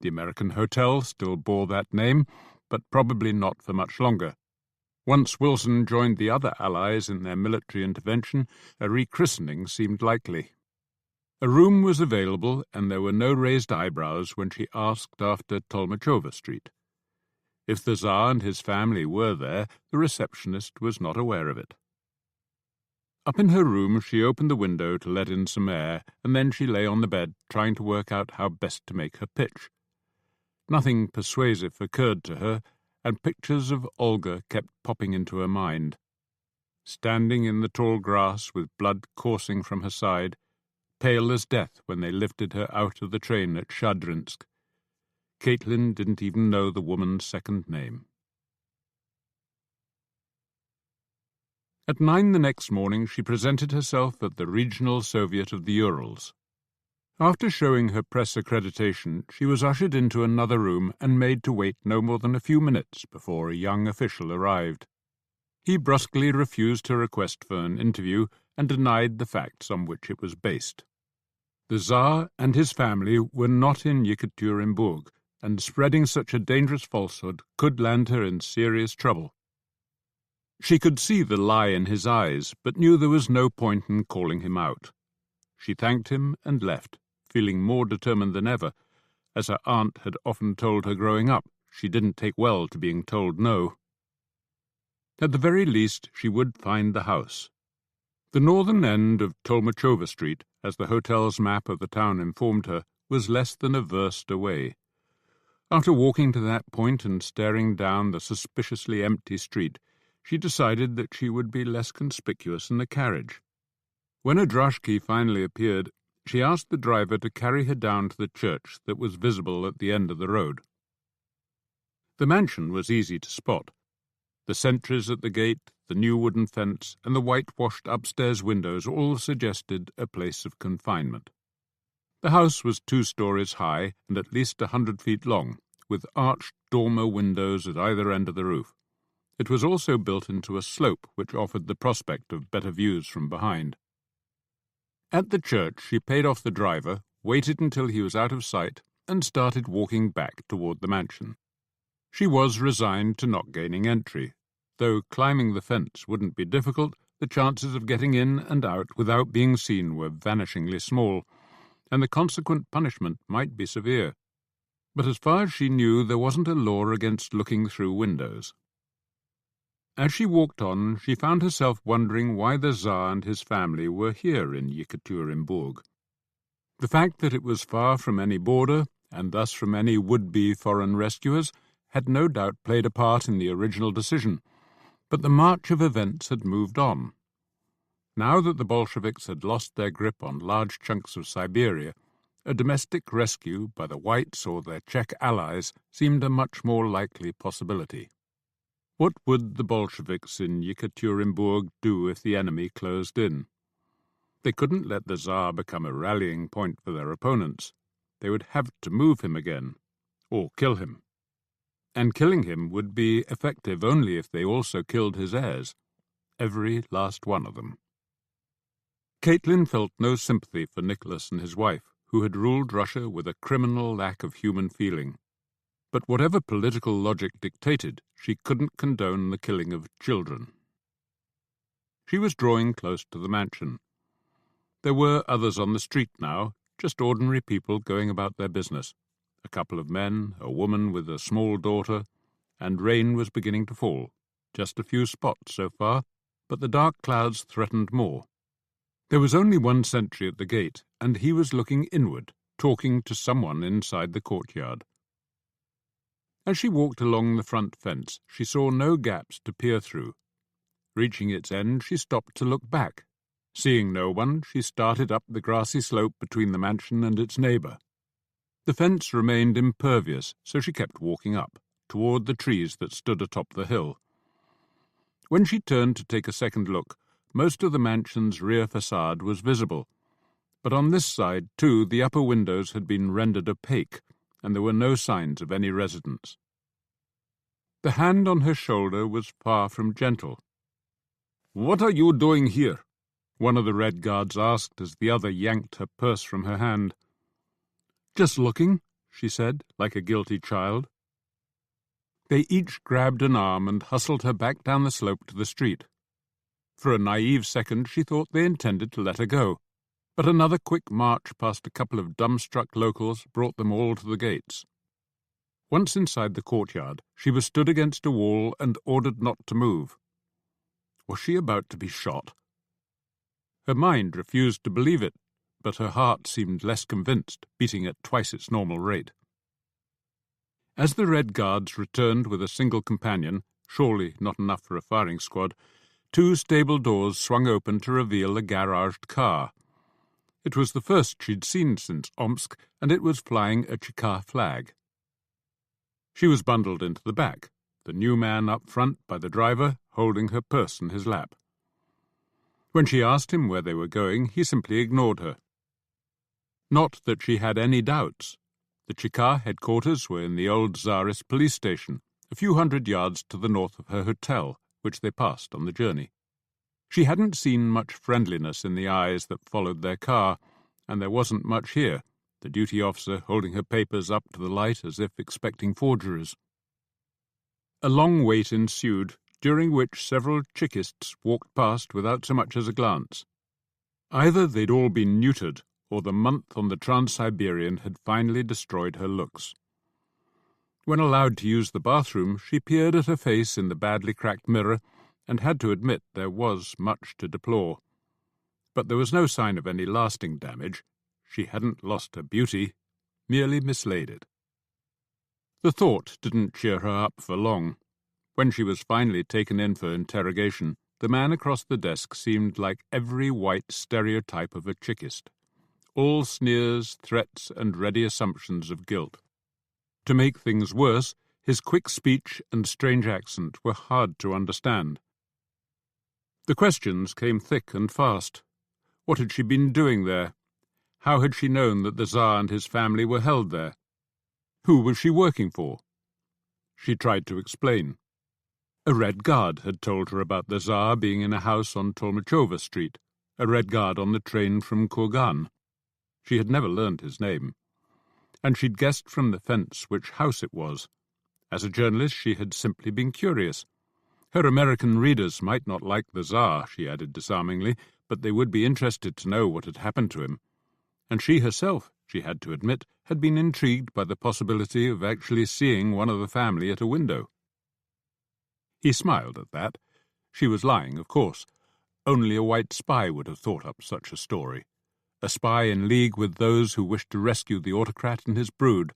The American hotel still bore that name, but probably not for much longer. Once Wilson joined the other Allies in their military intervention, a rechristening seemed likely. A room was available, and there were no raised eyebrows when she asked after Tolmachova Street. If the Tsar and his family were there, the receptionist was not aware of it. Up in her room, she opened the window to let in some air, and then she lay on the bed, trying to work out how best to make her pitch. Nothing persuasive occurred to her, and pictures of Olga kept popping into her mind. Standing in the tall grass with blood coursing from her side, pale as death when they lifted her out of the train at Shadrinsk. Caitlin didn't even know the woman's second name. At 9 the next morning she presented herself at the Regional Soviet of the Urals. After showing her press accreditation, she was ushered into another room and made to wait no more than a few minutes before a young official arrived. He brusquely refused her request for an interview and denied the facts on which it was based. The Tsar and his family were not in Yekaterinburg, and spreading such a dangerous falsehood could land her in serious trouble. She could see the lie in his eyes, but knew there was no point in calling him out. She thanked him and left, feeling more determined than ever. As her aunt had often told her growing up, she didn't take well to being told no. At the very least, she would find the house. The northern end of Tolmachova Street, as the hotel's map of the town informed her, was less than a verst away. After walking to that point and staring down the suspiciously empty street, she decided that she would be less conspicuous in the carriage. When a droshky finally appeared, she asked the driver to carry her down to the church that was visible at the end of the road. The mansion was easy to spot. The sentries at the gate, the new wooden fence, and the whitewashed upstairs windows all suggested a place of confinement. The house was 2 stories high and at least 100 feet long, with arched dormer windows at either end of the roof. It was also built into a slope which offered the prospect of better views from behind. At the church she paid off the driver, waited until he was out of sight, and started walking back toward the mansion. She was resigned to not gaining entry. Though climbing the fence wouldn't be difficult, the chances of getting in and out without being seen were vanishingly small, and the consequent punishment might be severe. But as far as she knew, there wasn't a law against looking through windows. As she walked on, she found herself wondering why the Tsar and his family were here in Yekaterinburg. The fact that it was far from any border, and thus from any would-be foreign rescuers, had no doubt played a part in the original decision, but the march of events had moved on. Now that the Bolsheviks had lost their grip on large chunks of Siberia, a domestic rescue by the Whites or their Czech allies seemed a much more likely possibility. What would the Bolsheviks in Yekaterinburg do if the enemy closed in? They couldn't let the Tsar become a rallying point for their opponents. They would have to move him again, or kill him. And killing him would be effective only if they also killed his heirs, every last one of them. Caitlin felt no sympathy for Nicholas and his wife, who had ruled Russia with a criminal lack of human feeling. But whatever political logic dictated, she couldn't condone the killing of children. She was drawing close to the mansion. There were others on the street now, just ordinary people going about their business. A couple of men, a woman with a small daughter, and rain was beginning to fall. Just a few spots so far, but the dark clouds threatened more. There was only one sentry at the gate, and he was looking inward, talking to someone inside the courtyard. As she walked along the front fence, she saw no gaps to peer through. Reaching its end, she stopped to look back. Seeing no one, she started up the grassy slope between the mansion and its neighbour. The fence remained impervious, so she kept walking up, toward the trees that stood atop the hill. When she turned to take a second look, most of the mansion's rear facade was visible, but on this side, too, the upper windows had been rendered opaque, and there were no signs of any residents. The hand on her shoulder was far from gentle. "What are you doing here?" one of the Red Guards asked as the other yanked her purse from her hand. "Just looking," she said, like a guilty child. They each grabbed an arm and hustled her back down the slope to the street. For a naive second she thought they intended to let her go, but another quick march past a couple of dumbstruck locals brought them all to the gates. Once inside the courtyard, she was stood against a wall and ordered not to move. Was she about to be shot? Her mind refused to believe it, but her heart seemed less convinced, beating at twice its normal rate. As the Red Guards returned with a single companion, surely not enough for a firing squad, 2 stable doors swung open to reveal a garaged car. It was the first she'd seen since Omsk, and it was flying a Cheka flag. She was bundled into the back, the new man up front by the driver, holding her purse in his lap. When she asked him where they were going, he simply ignored her. Not that she had any doubts. The Cheka headquarters were in the old Tsarist police station, a few hundred yards to the north of her hotel, which they passed on the journey. She hadn't seen much friendliness in the eyes that followed their car, and there wasn't much here, the duty officer holding her papers up to the light as if expecting forgeries. A long wait ensued, during which several Chekists walked past without so much as a glance. Either they'd all been neutered, or the month on the Trans-Siberian had finally destroyed her looks. When allowed to use the bathroom, she peered at her face in the badly cracked mirror and had to admit there was much to deplore. But there was no sign of any lasting damage. She hadn't lost her beauty, merely mislaid it. The thought didn't cheer her up for long. When she was finally taken in for interrogation, the man across the desk seemed like every white stereotype of a Chekist. All sneers, threats, and ready assumptions of guilt. To make things worse, his quick speech and strange accent were hard to understand. The questions came thick and fast. What had she been doing there? How had she known that the Tsar and his family were held there? Who was she working for? She tried to explain. A Red Guard had told her about the Tsar being in a house on Tolmachova Street, a Red Guard on the train from Kurgan. She had never learned his name. And she'd guessed from the fence which house it was. As a journalist, she had simply been curious. Her American readers might not like the Tsar, she added disarmingly, but they would be interested to know what had happened to him. And she herself, she had to admit, had been intrigued by the possibility of actually seeing one of the family at a window. He smiled at that. She was lying, of course. Only a white spy would have thought up such a story. A spy in league with those who wished to rescue the autocrat and his brood.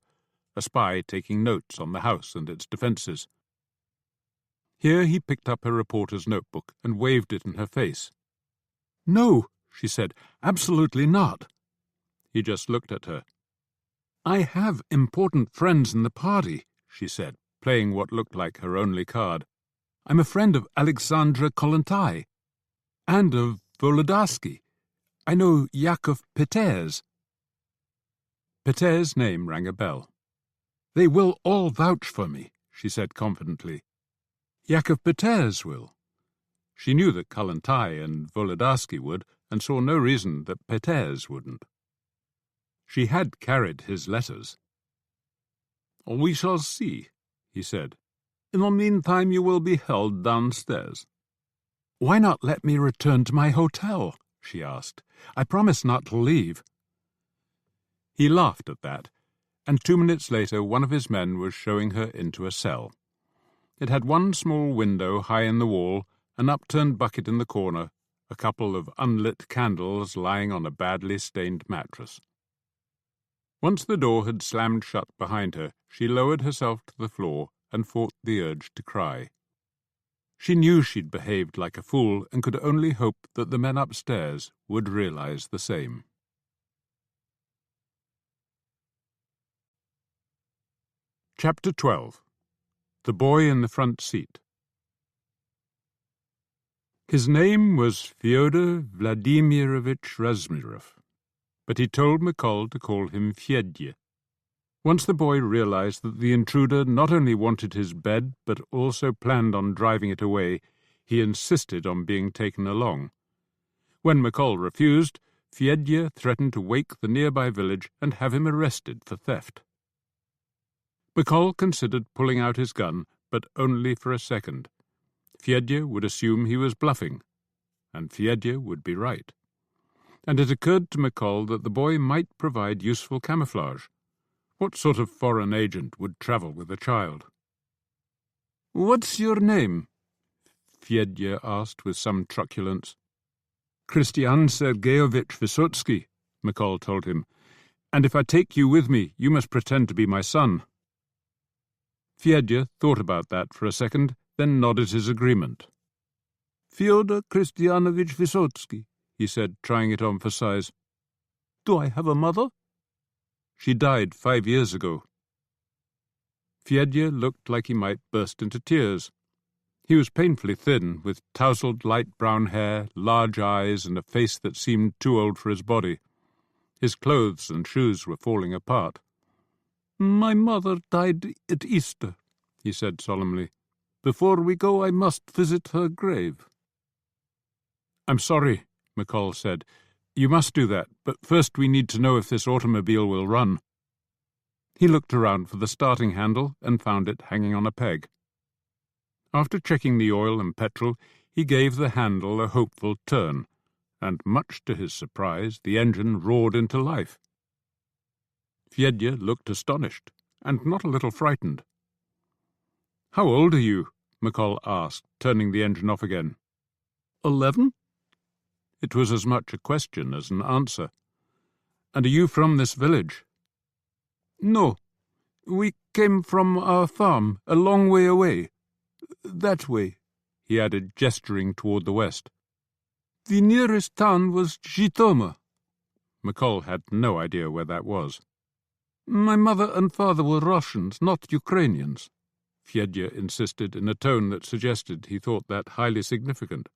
A spy taking notes on the house and its defences. Here he picked up her reporter's notebook and waved it in her face. "No," she said, "absolutely not." He just looked at her. "I have important friends in the party," she said, playing what looked like her only card. "I'm a friend of Alexandra Kollontai, and of Volodarsky. I know Yakov Peter's." Peter's name rang a bell. They will all vouch for me, she said confidently. Yakov Peters will. She knew that Kollontai and Volodarsky would, and saw no reason that Peters wouldn't. She had carried his letters. "We shall see," he said. "In the meantime you will be held downstairs." "Why not let me return to my hotel?" she asked. "I promise not to leave." He laughed at that, and 2 minutes later one of his men was showing her into a cell. It had one small window high in the wall, an upturned bucket in the corner, a couple of unlit candles lying on a badly stained mattress. Once the door had slammed shut behind her, she lowered herself to the floor and fought the urge to cry. She knew she'd behaved like a fool and could only hope that the men upstairs would realize the same. Chapter 12. The Boy in the Front Seat. His name was Fyodor Vladimirovich Razmirov, but he told McColl to call him Fyedya. Once the boy realized that the intruder not only wanted his bed but also planned on driving it away, he insisted on being taken along. When McColl refused, Fyedya threatened to wake the nearby village and have him arrested for theft. McColl considered pulling out his gun, but only for a second. Fyedya would assume he was bluffing, and Fyedya would be right. And it occurred to McColl that the boy might provide useful camouflage. What sort of foreign agent would travel with a child? "What's your name?" Fyedya asked with some truculence. "Christian Sergeyevich Vysotsky," McColl told him, "and if I take you with me, you must pretend to be my son." Fyedya thought about that for a second, then nodded his agreement. "Fyodor Christianovich Vysotsky," he said, trying it on for size. "Do I have a mother?" "She died 5 years ago." Fyedya looked like he might burst into tears. He was painfully thin, with tousled light brown hair, large eyes, and a face that seemed too old for his body. His clothes and shoes were falling apart. "My mother died at Easter," he said solemnly. "Before we go, I must visit her grave." "I'm sorry," McColl said. "You must do that, but first we need to know if this automobile will run." He looked around for the starting handle and found it hanging on a peg. After checking the oil and petrol, he gave the handle a hopeful turn, and much to his surprise, the engine roared into life. Fyedya looked astonished, and not a little frightened. "How old are you?" McColl asked, turning the engine off again. 11? It was as much a question as an answer. "And are you from this village?" "No. We came from our farm, a long way away. That way," he added, gesturing toward the west. "The nearest town was Zhytomyr." McColl had no idea where that was. "My mother and father were Russians, not Ukrainians," Fyedya insisted in a tone that suggested he thought that highly significant.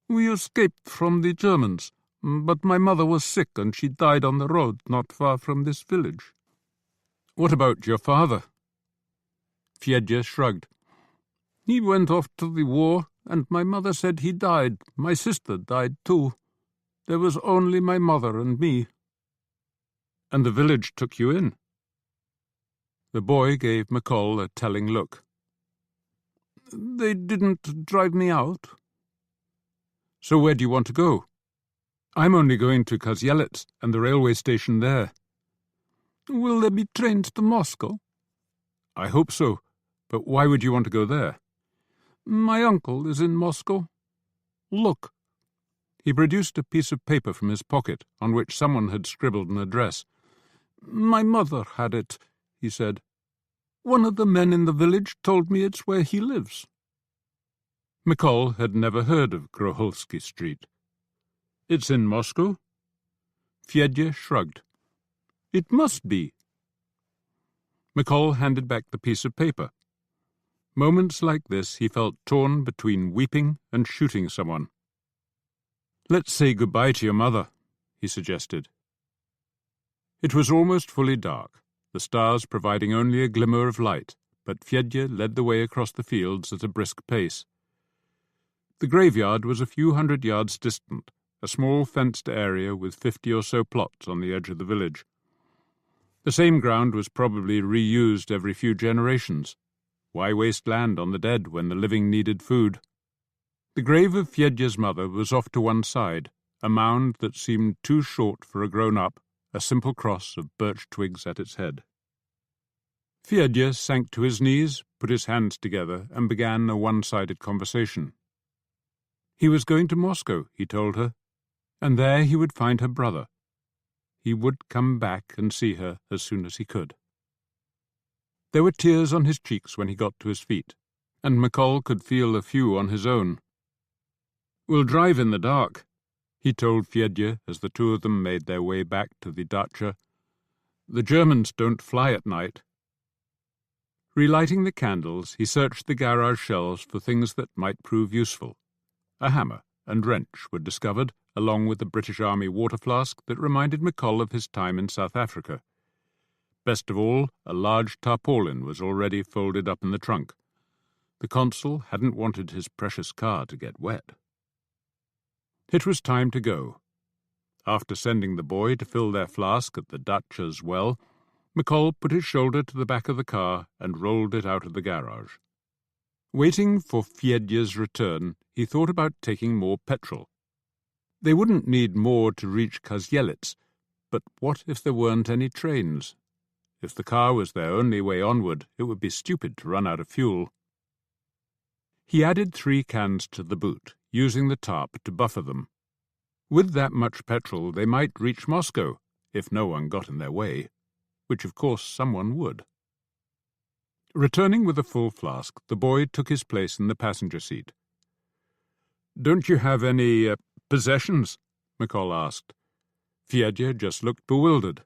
"We escaped from the Germans, but my mother was sick and she died on the road not far from this village." "What about your father?" Fyedya shrugged. "He went off to the war, and my mother said he died. My sister died too. There was only my mother and me." "And the village took you in?" The boy gave McColl a telling look. "They didn't drive me out." "So where do you want to go?" "I'm only going to Kozyelets and the railway station there." "Will there be trains to Moscow?" "I hope so. But why would you want to go there?" "My uncle is in Moscow. Look." He produced a piece of paper from his pocket on which someone had scribbled an address. "My mother had it," he said. "One of the men in the village told me it's where he lives." McColl had never heard of Groholsky Street. "It's in Moscow?" Fyedya shrugged. "It must be." McColl handed back the piece of paper. Moments like this he felt torn between weeping and shooting someone. "Let's say goodbye to your mother," he suggested. It was almost fully dark, the stars providing only a glimmer of light, but Fedja led the way across the fields at a brisk pace. The graveyard was a few hundred yards distant, a small fenced area with 50 or so plots on the edge of the village. The same ground was probably reused every few generations. Why waste land on the dead when the living needed food? The grave of Fedja's mother was off to one side, a mound that seemed too short for a grown-up, a simple cross of birch twigs at its head. Fedja sank to his knees, put his hands together, and began a one-sided conversation. He was going to Moscow, he told her, and there he would find her brother. He would come back and see her as soon as he could. There were tears on his cheeks when he got to his feet, and McColl could feel a few on his own. "We'll drive in the dark," he told Fedja as the two of them made their way back to the dacha. "The Germans don't fly at night." Relighting the candles, he searched the garage shelves for things that might prove useful. A hammer and wrench were discovered, along with the British Army water flask that reminded McColl of his time in South Africa. Best of all, a large tarpaulin was already folded up in the trunk. The consul hadn't wanted his precious car to get wet. It was time to go. After sending the boy to fill their flask at the dacha's well, McColl put his shoulder to the back of the car and rolled it out of the garage. Waiting for Fedja's return, he thought about taking more petrol. They wouldn't need more to reach Kozielitz, but what if there weren't any trains? If the car was their only way onward, it would be stupid to run out of fuel. He added 3 cans to the boot, using the tarp to buffer them. With that much petrol, they might reach Moscow, if no one got in their way, which of course someone would. Returning with a full flask, the boy took his place in the passenger seat. "Don't you have any possessions?" McColl asked. Fedja just looked bewildered.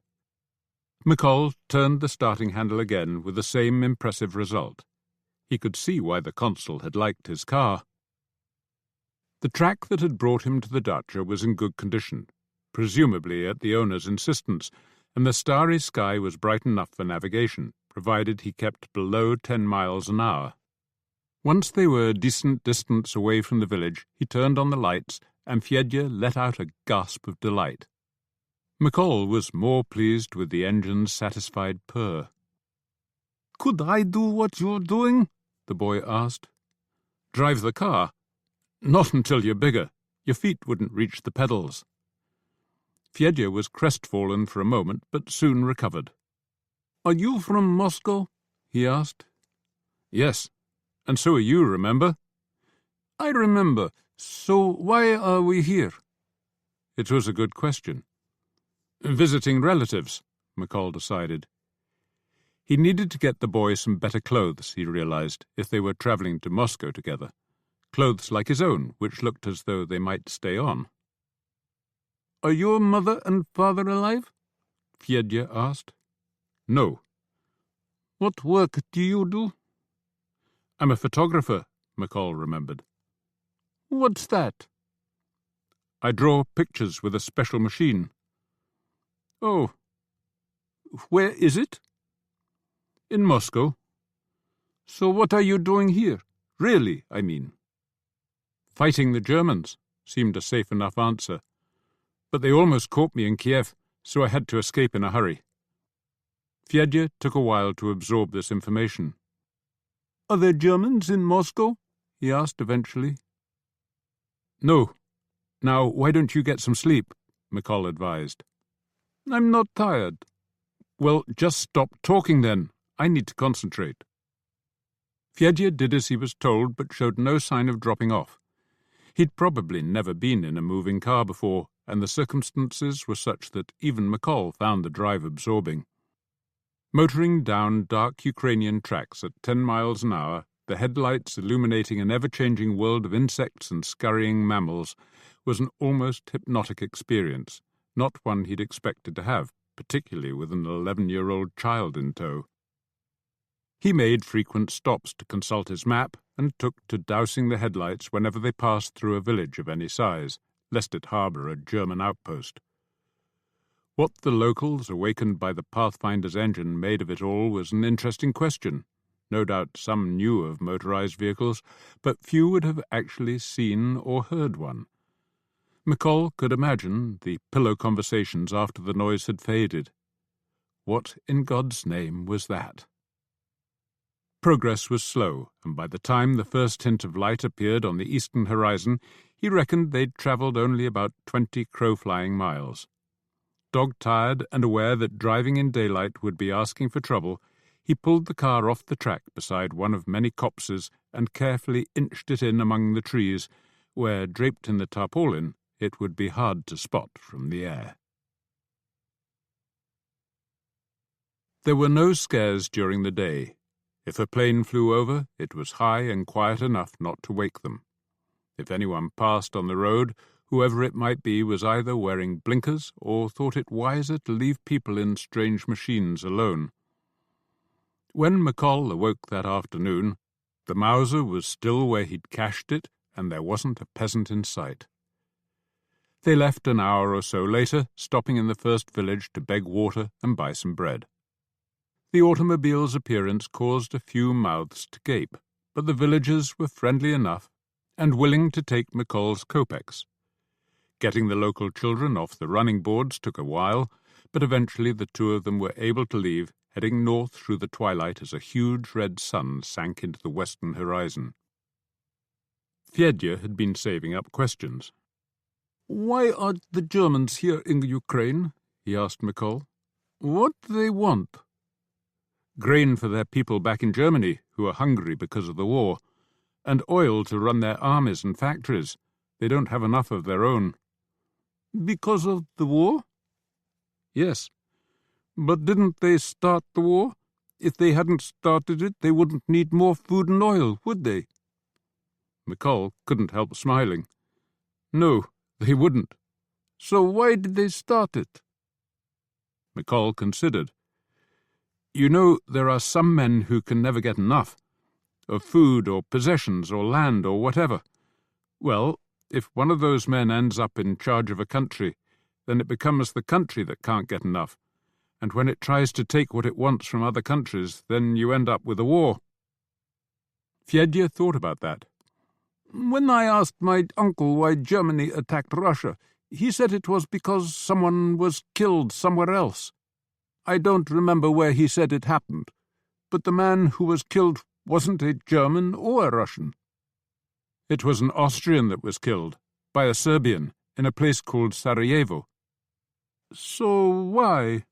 McColl turned the starting handle again with the same impressive result. He could see why the consul had liked his car. The track that had brought him to the dacha was in good condition, presumably at the owner's insistence, and the starry sky was bright enough for navigation, provided he kept below 10 miles an hour. Once they were a decent distance away from the village, he turned on the lights, and Fedja let out a gasp of delight. McColl was more pleased with the engine's satisfied purr. "Could I do what you're doing?" the boy asked. "Drive the car? Not until you're bigger. Your feet wouldn't reach the pedals." Fedja was crestfallen for a moment, but soon recovered. "Are you from Moscow?" he asked. "Yes, and so are you, remember?" "I remember. So why are we here?" It was a good question. "Visiting relatives," McColl decided. He needed to get the boy some better clothes, he realized, if they were travelling to Moscow together. Clothes like his own, which looked as though they might stay on. "Are your mother and father alive?" Fedja asked. "No." "What work do you do?" "I'm a photographer," McColl remembered. "What's that?" "I draw pictures with a special machine." "Oh. Where is it?" "In Moscow." "So what are you doing here? Really, I mean." "Fighting the Germans," seemed a safe enough answer. "But they almost caught me in Kiev, so I had to escape in a hurry." Fedja took a while to absorb this information. "Are there Germans in Moscow?" he asked eventually. "No. Now, why don't you get some sleep?" McColl advised. "I'm not tired." "Well, just stop talking then. I need to concentrate." Fedja did as he was told, but showed no sign of dropping off. He'd probably never been in a moving car before, and the circumstances were such that even McColl found the drive absorbing. Motoring down dark Ukrainian tracks at 10 miles an hour, the headlights illuminating an ever-changing world of insects and scurrying mammals, was an almost hypnotic experience, not one he'd expected to have, particularly with an 11-year-old child in tow. He made frequent stops to consult his map and took to dousing the headlights whenever they passed through a village of any size, lest it harbour a German outpost. What the locals, awakened by the Pathfinder's engine, made of it all was an interesting question. No doubt some knew of motorized vehicles, but few would have actually seen or heard one. McColl could imagine the pillow conversations after the noise had faded. What in God's name was that? Progress was slow, and by the time the first hint of light appeared on the eastern horizon, he reckoned they'd travelled only about 20 crow-flying miles. Dog-tired and aware that driving in daylight would be asking for trouble, he pulled the car off the track beside one of many copses and carefully inched it in among the trees, where, draped in the tarpaulin, it would be hard to spot from the air. There were no scares during the day. If a plane flew over, it was high and quiet enough not to wake them. If anyone passed on the road, whoever it might be was either wearing blinkers or thought it wiser to leave people in strange machines alone. When McColl awoke that afternoon, the Mauser was still where he'd cached it, and there wasn't a peasant in sight. They left an hour or so later, stopping in the first village to beg water and buy some bread. The automobile's appearance caused a few mouths to gape, but the villagers were friendly enough and willing to take McColl's kopecks. Getting the local children off the running boards took a while, but eventually the two of them were able to leave, heading north through the twilight as a huge red sun sank into the western horizon. Fedya had been saving up questions. "Why are the Germans here in Ukraine?" he asked McColl. "What do they want?" "Grain for their people back in Germany, who are hungry because of the war, and oil to run their armies and factories. They don't have enough of their own." "Because of the war?" "Yes. But didn't they start the war? If they hadn't started it, they wouldn't need more food and oil, would they?" McColl couldn't help smiling. "No, they wouldn't." "So why did they start it?" McColl considered. "You know, there are some men who can never get enough, of food or possessions or land or whatever. Well, if one of those men ends up in charge of a country, then it becomes the country that can't get enough, and when it tries to take what it wants from other countries, then you end up with a war." Fedya thought about that. "When I asked my uncle why Germany attacked Russia, he said it was because someone was killed somewhere else. I don't remember where he said it happened, but the man who was killed wasn't a German or a Russian." "It was an Austrian that was killed, by a Serbian, in a place called Sarajevo." "So why?"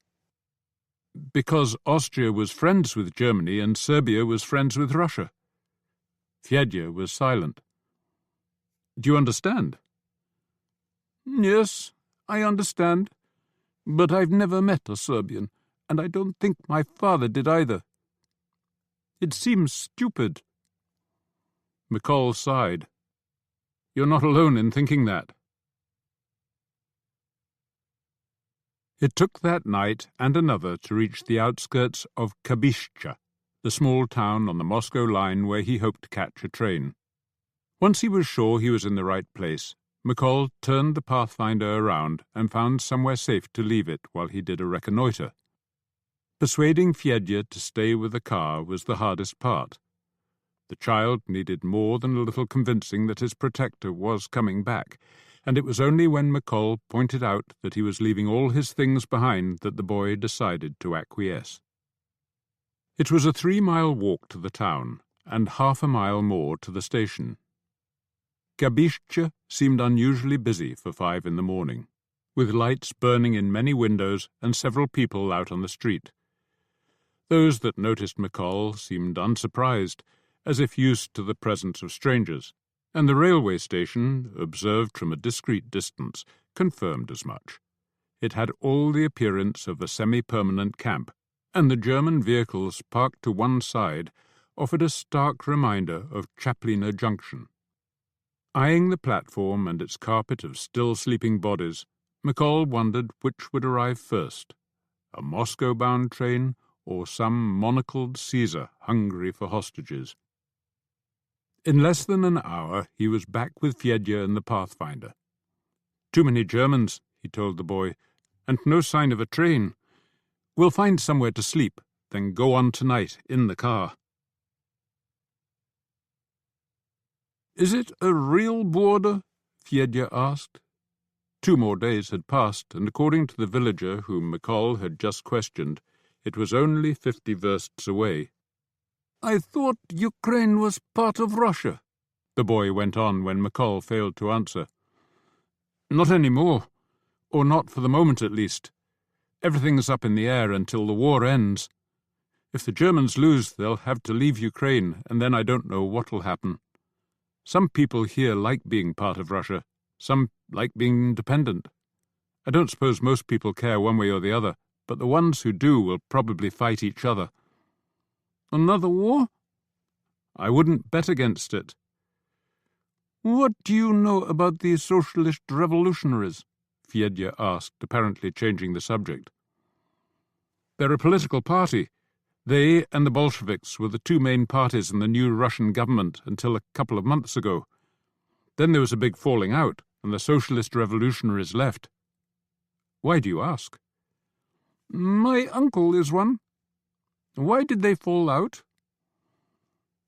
"Because Austria was friends with Germany and Serbia was friends with Russia." Fedya was silent. "Do you understand?" "Yes, I understand. But I've never met a Serbian, and I don't think my father did either. It seems stupid." McColl sighed. "You're not alone in thinking that." It took that night and another to reach the outskirts of Kabishcha, the small town on the Moscow line where he hoped to catch a train. Once he was sure he was in the right place, McColl turned the Pathfinder around and found somewhere safe to leave it while he did a reconnoitre. Persuading Fedya to stay with the car was the hardest part. The child needed more than a little convincing that his protector was coming back, and it was only when McColl pointed out that he was leaving all his things behind that the boy decided to acquiesce. It was a 3-mile walk to the town, and half a mile more to the station. Kabishcha seemed unusually busy for 5 in the morning, with lights burning in many windows and several people out on the street. Those that noticed McColl seemed unsurprised, as if used to the presence of strangers, and the railway station, observed from a discreet distance, confirmed as much. It had all the appearance of a semi-permanent camp, and the German vehicles parked to one side offered a stark reminder of Chapliner Junction. Eyeing the platform and its carpet of still-sleeping bodies, McColl wondered which would arrive first, a Moscow-bound train or some monocled Caesar hungry for hostages. In less than an hour he was back with Fedya and the Pathfinder. "Too many Germans," he told the boy, and no sign of a train. We'll find somewhere to sleep, then go on tonight in the car." "Is it a real border?" Fedya asked. 2 more days had passed, and according to the villager whom McColl had just questioned, it was only 50 versts away. "I thought Ukraine was part of Russia," the boy went on when McColl failed to answer. "Not anymore, or not for the moment at least. Everything's up in the air until the war ends. If the Germans lose, they'll have to leave Ukraine, and then I don't know what'll happen. Some people here like being part of Russia, some like being independent. I don't suppose most people care one way or the other, but the ones who do will probably fight each other." "Another war?" "I wouldn't bet against it." "What do you know about the socialist revolutionaries?" Fedya asked, apparently changing the subject. "They're a political party. They and the Bolsheviks were the 2 main parties in the new Russian government until a couple of months ago. Then there was a big falling out, and the socialist revolutionaries left." "Why do you ask?" "My uncle is one." "Why did they fall out?"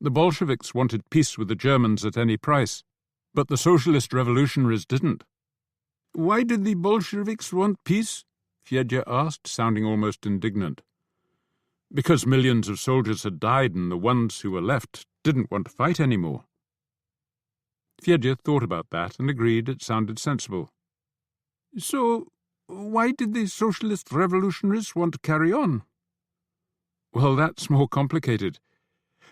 "The Bolsheviks wanted peace with the Germans at any price, but the socialist revolutionaries didn't." "Why did the Bolsheviks want peace?" Fedya asked, sounding almost indignant. "Because millions of soldiers had died and the ones who were left didn't want to fight anymore." Fedya thought about that and agreed it sounded sensible. "So why did the socialist revolutionaries want to carry on?" "Well, that's more complicated.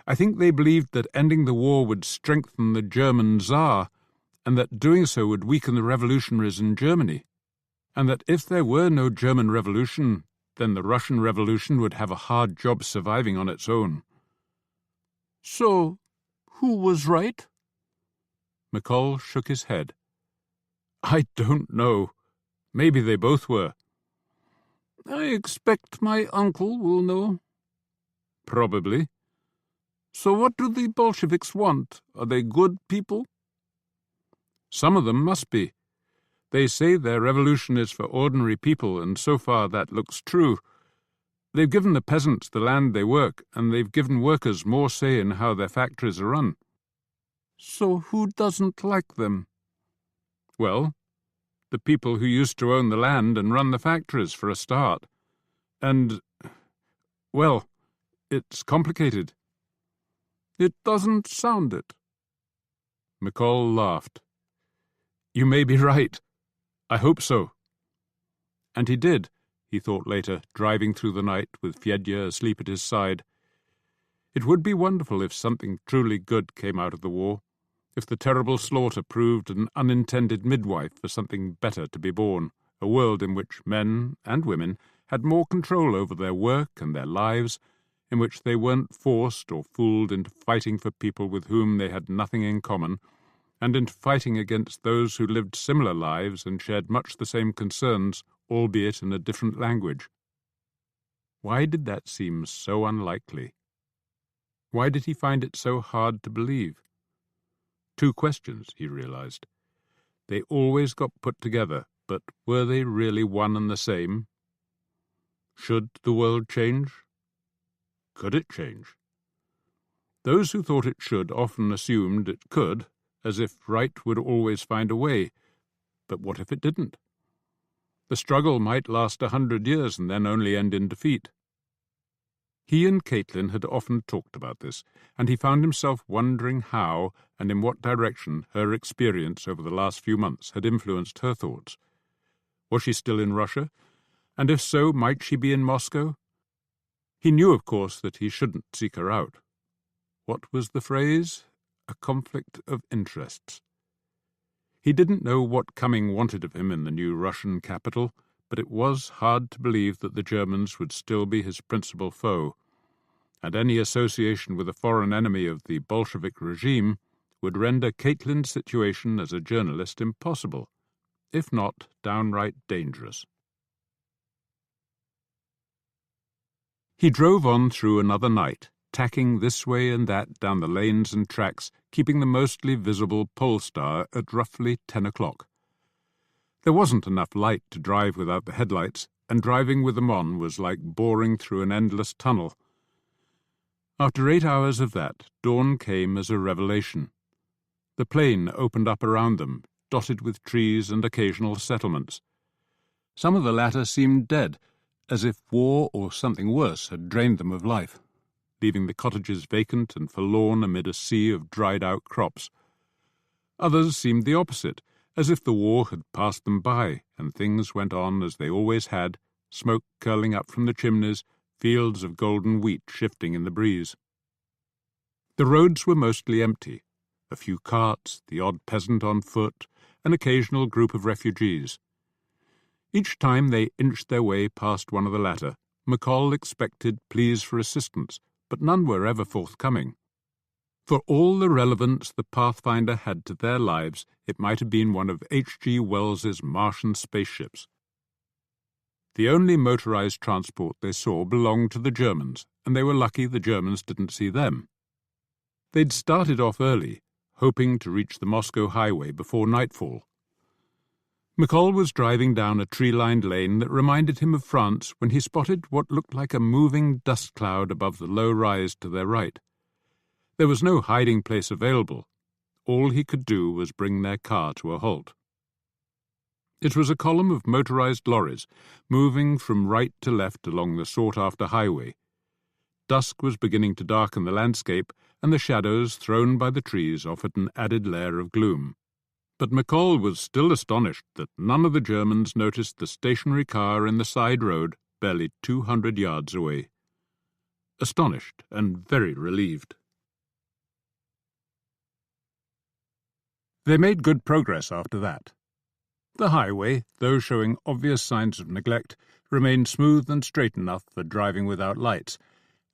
I think they believed that ending the war would strengthen the German Tsar, and that doing so would weaken the revolutionaries in Germany, and that if there were no German revolution, then the Russian Revolution would have a hard job surviving on its own." "So, who was right?" McColl shook his head. "I don't know. Maybe they both were." "I expect my uncle will know." "Probably." "So what do the Bolsheviks want? Are they good people?" "Some of them must be. They say their revolution is for ordinary people, and so far that looks true. They've given the peasants the land they work, and they've given workers more say in how their factories are run." "So who doesn't like them?" "Well, the people who used to own the land and run the factories, for a start. And, well, it's complicated." "It doesn't sound it." McColl laughed. "You may be right. I hope so." And he did, he thought later, driving through the night with Fedya asleep at his side. It would be wonderful if something truly good came out of the war, if the terrible slaughter proved an unintended midwife for something better to be born, a world in which men and women had more control over their work and their lives, in which they weren't forced or fooled into fighting for people with whom they had nothing in common, and into fighting against those who lived similar lives and shared much the same concerns, albeit in a different language. Why did that seem so unlikely? Why did he find it so hard to believe? 2 questions, he realized. They always got put together, but were they really one and the same? Should the world change? Could it change? Those who thought it should often assumed it could, as if right would always find a way. But what if it didn't? The struggle might last 100 years and then only end in defeat. He and Caitlin had often talked about this, and he found himself wondering how and in what direction her experience over the last few months had influenced her thoughts. Was she still in Russia? And if so, might she be in Moscow? He knew, of course, that he shouldn't seek her out. What was the phrase? A conflict of interests. He didn't know what Cumming wanted of him in the new Russian capital, but it was hard to believe that the Germans would still be his principal foe, and any association with a foreign enemy of the Bolshevik regime would render Caitlin's situation as a journalist impossible, if not downright dangerous. He drove on through another night, tacking this way and that down the lanes and tracks, keeping the mostly visible pole star at roughly 10 o'clock. There wasn't enough light to drive without the headlights, and driving with them on was like boring through an endless tunnel. After 8 hours of that, dawn came as a revelation. The plain opened up around them, dotted with trees and occasional settlements. Some of the latter seemed dead, as if war or something worse had drained them of life, leaving the cottages vacant and forlorn amid a sea of dried-out crops. Others seemed the opposite, as if the war had passed them by, and things went on as they always had, smoke curling up from the chimneys, fields of golden wheat shifting in the breeze. The roads were mostly empty. A few carts, the odd peasant on foot, an occasional group of refugees. Each time they inched their way past one of the latter, McColl expected pleas for assistance, but none were ever forthcoming. For all the relevance the Pathfinder had to their lives, it might have been one of H.G. Wells's Martian spaceships. The only motorized transport they saw belonged to the Germans, and they were lucky the Germans didn't see them. They'd started off early, hoping to reach the Moscow highway before nightfall. McColl was driving down a tree-lined lane that reminded him of France when he spotted what looked like a moving dust cloud above the low rise to their right. There was no hiding place available. All he could do was bring their car to a halt. It was a column of motorized lorries, moving from right to left along the sought-after highway. Dusk was beginning to darken the landscape, and the shadows thrown by the trees offered an added layer of gloom. But McColl was still astonished that none of the Germans noticed the stationary car in the side road, barely 200 yards away. Astonished and very relieved. They made good progress after that. The highway, though showing obvious signs of neglect, remained smooth and straight enough for driving without lights,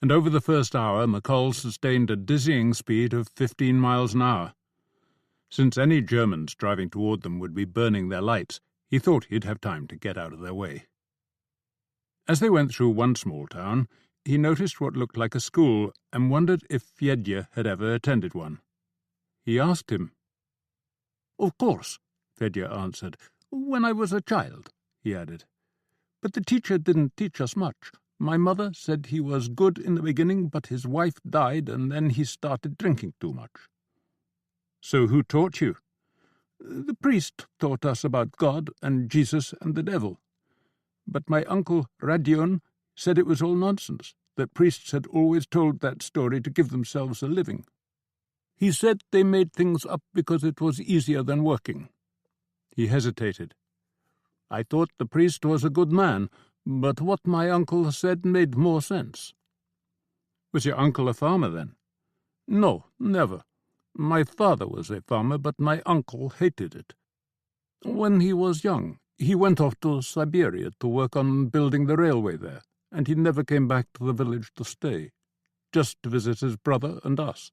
and over the first hour McColl sustained a dizzying speed of 15 miles an hour. Since any Germans driving toward them would be burning their lights, he thought he'd have time to get out of their way. As they went through one small town, he noticed what looked like a school and wondered if Fedya had ever attended one. He asked him. "Of course," Fedya answered. "When I was a child," he added. "But the teacher didn't teach us much. My mother said he was good in the beginning, but his wife died, and then he started drinking too much." "So who taught you?" "The priest taught us about God and Jesus and the devil. But my uncle Radion said it was all nonsense, that priests had always told that story to give themselves a living. He said they made things up because it was easier than working." He hesitated. "I thought the priest was a good man, but what my uncle said made more sense." "Was your uncle a farmer, then?" "No, never. My father was a farmer, but my uncle hated it. When he was young, he went off to Siberia to work on building the railway there, and he never came back to the village to stay, just to visit his brother and us.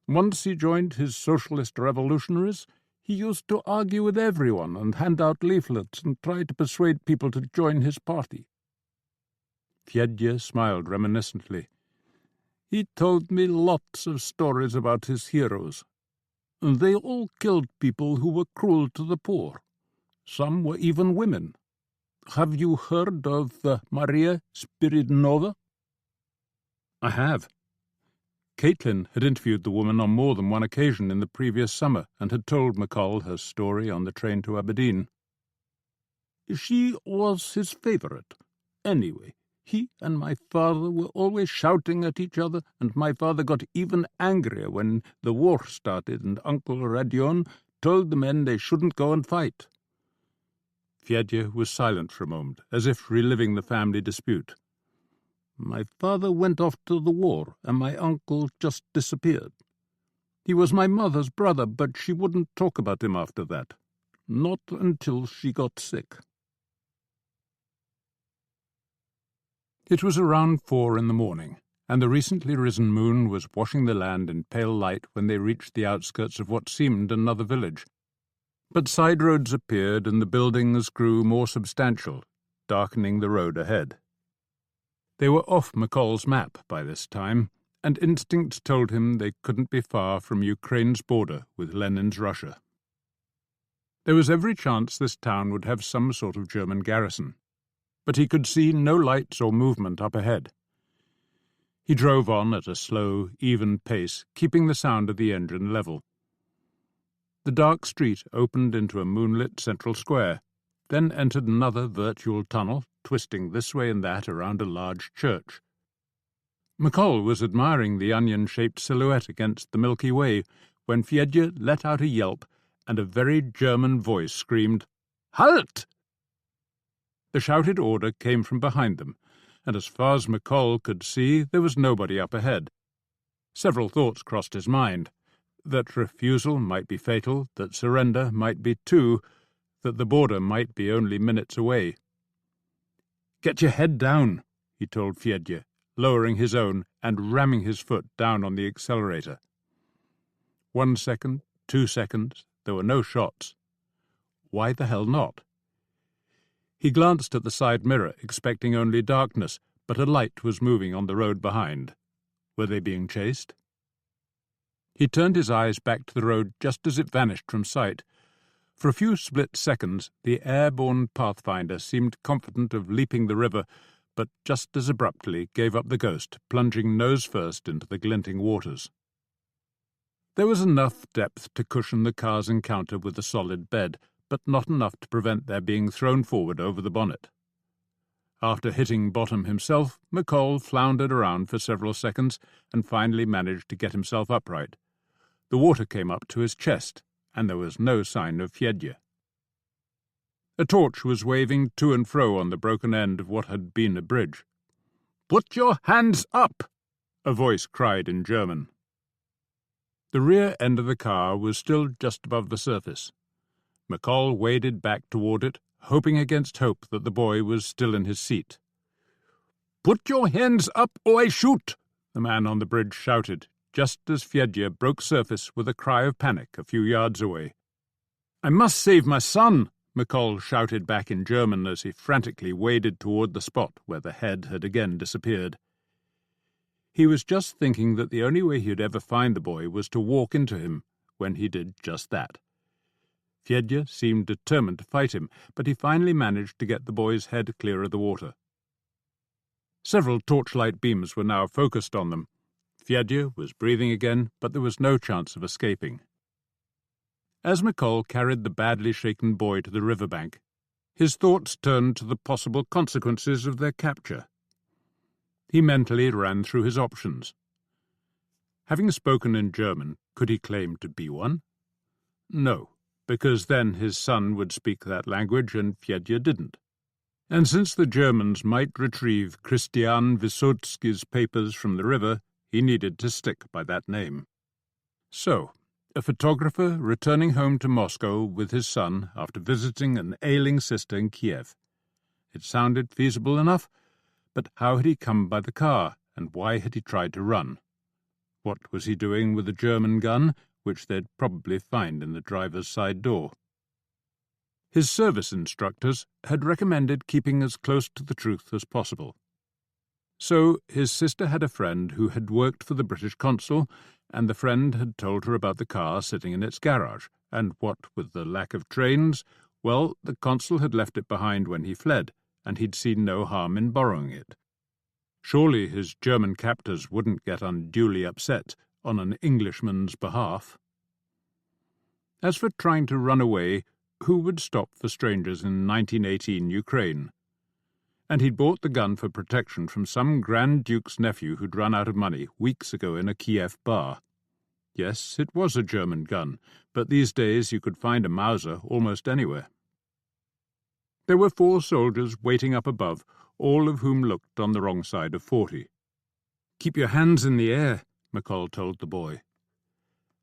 Once he joined his socialist revolutionaries, he used to argue with everyone and hand out leaflets and try to persuade people to join his party." Fedya smiled reminiscently. "He told me lots of stories about his heroes. They all killed people who were cruel to the poor. Some were even women. Have you heard of Maria Spiridonova?" "I have." Caitlin had interviewed the woman on more than one occasion in the previous summer and had told McColl her story on the train to Aberdeen. "She was his favourite. Anyway, he and my father were always shouting at each other, and my father got even angrier when the war started and Uncle Radion told the men they shouldn't go and fight." Fedya was silent for a moment, as if reliving the family dispute. "My father went off to the war, and my uncle just disappeared. He was my mother's brother, but she wouldn't talk about him after that. Not until she got sick." It was around 4 in the morning, and the recently risen moon was washing the land in pale light when they reached the outskirts of what seemed another village. But side roads appeared, and the buildings grew more substantial, darkening the road ahead. They were off McColl's map by this time, and instinct told him they couldn't be far from Ukraine's border with Lenin's Russia. There was every chance this town would have some sort of German garrison, but he could see no lights or movement up ahead. He drove on at a slow, even pace, keeping the sound of the engine level. The dark street opened into a moonlit central square, then entered another virtual tunnel, twisting this way and that around a large church. McColl was admiring the onion-shaped silhouette against the Milky Way when Fjedje let out a yelp and a very German voice screamed, "Halt!" The shouted order came from behind them, and as far as McColl could see there was nobody up ahead. Several thoughts crossed his mind: that refusal might be fatal, that surrender might be too, that the border might be only minutes away. "Get your head down," he told Fjedje, lowering his own and ramming his foot down on the accelerator. 1 second, 2 seconds, there were no shots. Why the hell not? He glanced at the side mirror, expecting only darkness, but a light was moving on the road behind. Were they being chased? He turned his eyes back to the road just as it vanished from sight. For a few split seconds, the airborne pathfinder seemed confident of leaping the river, but just as abruptly gave up the ghost, plunging nose first into the glinting waters. There was enough depth to cushion the car's encounter with the solid bed, but not enough to prevent their being thrown forward over the bonnet. After hitting bottom himself, McColl floundered around for several seconds and finally managed to get himself upright. The water came up to his chest, and there was no sign of Fjedje. A torch was waving to and fro on the broken end of what had been a bridge. "Put your hands up!" a voice cried in German. The rear end of the car was still just above the surface. McColl waded back toward it, hoping against hope that the boy was still in his seat. "Put your hands up or I shoot!" the man on the bridge shouted, just as Fjedje broke surface with a cry of panic a few yards away. "I must save my son!" McColl shouted back in German as he frantically waded toward the spot where the head had again disappeared. He was just thinking that the only way he'd ever find the boy was to walk into him, when he did just that. Fjedje seemed determined to fight him, but he finally managed to get the boy's head clear of the water. Several torchlight beams were now focused on them. Fjedje was breathing again, but there was no chance of escaping. As McColl carried the badly shaken boy to the riverbank, his thoughts turned to the possible consequences of their capture. He mentally ran through his options. Having spoken in German, could he claim to be one? No, because then his son would speak that language and Fjedje didn't. And since the Germans might retrieve Christian Wysotsky's papers from the river, he needed to stick by that name. So, a photographer returning home to Moscow with his son after visiting an ailing sister in Kiev. It sounded feasible enough, but how had he come by the car, and why had he tried to run? What was he doing with a German gun, which they'd probably find in the driver's side door? His service instructors had recommended keeping as close to the truth as possible. So his sister had a friend who had worked for the British consul, and the friend had told her about the car sitting in its garage, and what with the lack of trains, well, the consul had left it behind when he fled, and he'd seen no harm in borrowing it. Surely his German captors wouldn't get unduly upset on an Englishman's behalf. As for trying to run away, who would stop for strangers in 1918 Ukraine? And he'd bought the gun for protection from some Grand Duke's nephew who'd run out of money weeks ago in a Kiev bar. Yes, it was a German gun, but these days you could find a Mauser almost anywhere. There were 4 soldiers waiting up above, all of whom looked on the wrong side of 40. "Keep your hands in the air," McColl told the boy.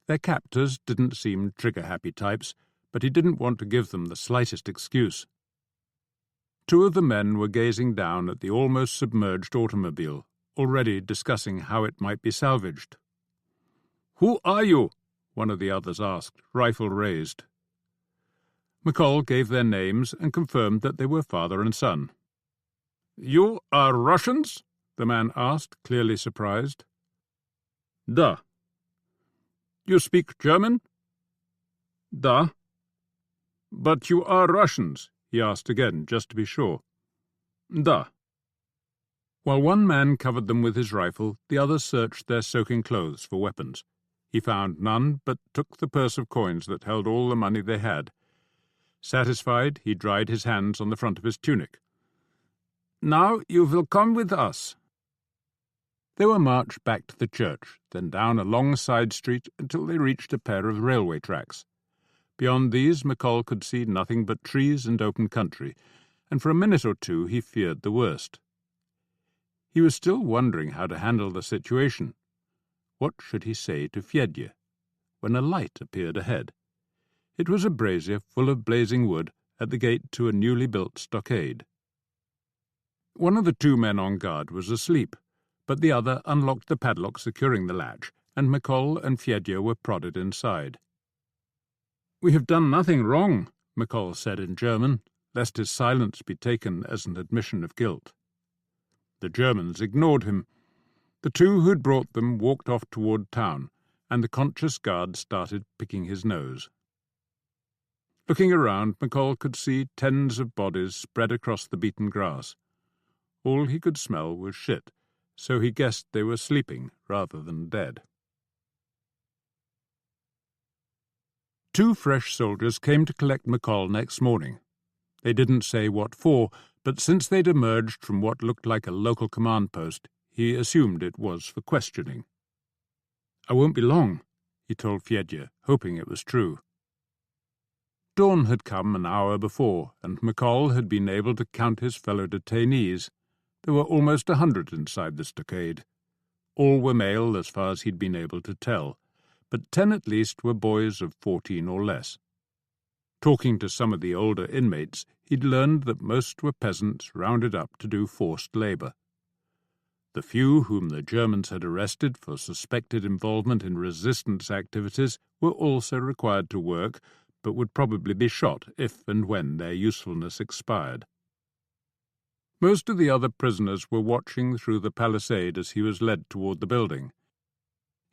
Their captors didn't seem trigger-happy types, but he didn't want to give them the slightest excuse. 2 of the men were gazing down at the almost submerged automobile, already discussing how it might be salvaged. "Who are you?" one of the others asked, rifle raised. McColl gave their names and confirmed that they were father and son. "You are Russians?" the man asked, clearly surprised. "Da." "You speak German?" "Da." "But you are Russians?" he asked again, just to be sure. "Da." While one man covered them with his rifle, the other searched their soaking clothes for weapons. He found none, but took the purse of coins that held all the money they had. Satisfied, he dried his hands on the front of his tunic. "Now you will come with us." They were marched back to the church, then down a long side street until they reached a pair of railway tracks. Beyond these, McColl could see nothing but trees and open country, and for a minute or two he feared the worst. He was still wondering how to handle the situation. What should he say to Fedya, when a light appeared ahead? It was a brazier full of blazing wood at the gate to a newly built stockade. One of the two men on guard was asleep, but the other unlocked the padlock securing the latch, and McColl and Fedya were prodded inside. "We have done nothing wrong," McColl said in German, lest his silence be taken as an admission of guilt. The Germans ignored him. The two who'd brought them walked off toward town, and the conscious guard started picking his nose. Looking around, McColl could see tens of bodies spread across the beaten grass. All he could smell was shit, so he guessed they were sleeping rather than dead. Two fresh soldiers came to collect McColl next morning. They didn't say what for, but since they'd emerged from what looked like a local command post, he assumed it was for questioning. "I won't be long," he told Fedya, hoping it was true. Dawn had come an hour before, and McColl had been able to count his fellow detainees. There were almost 100 inside the stockade. All were male as far as he'd been able to tell, but 10 at least were boys of 14 or less. Talking to some of the older inmates, he'd learned that most were peasants rounded up to do forced labour. The few whom the Germans had arrested for suspected involvement in resistance activities were also required to work, but would probably be shot if and when their usefulness expired. Most of the other prisoners were watching through the palisade as he was led toward the building.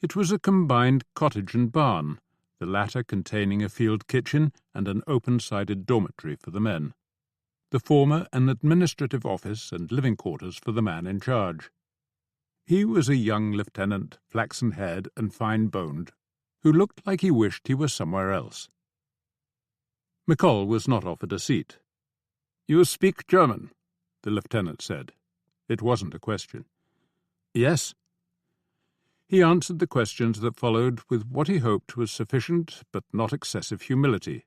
It was a combined cottage and barn, the latter containing a field kitchen and an open-sided dormitory for the men. The former an administrative office and living quarters for the man in charge. He was a young lieutenant, flaxen-haired and fine-boned, who looked like he wished he were somewhere else. McColl was not offered a seat. "You speak German?" the lieutenant said. It wasn't a question. "Yes." He answered the questions that followed with what he hoped was sufficient but not excessive humility.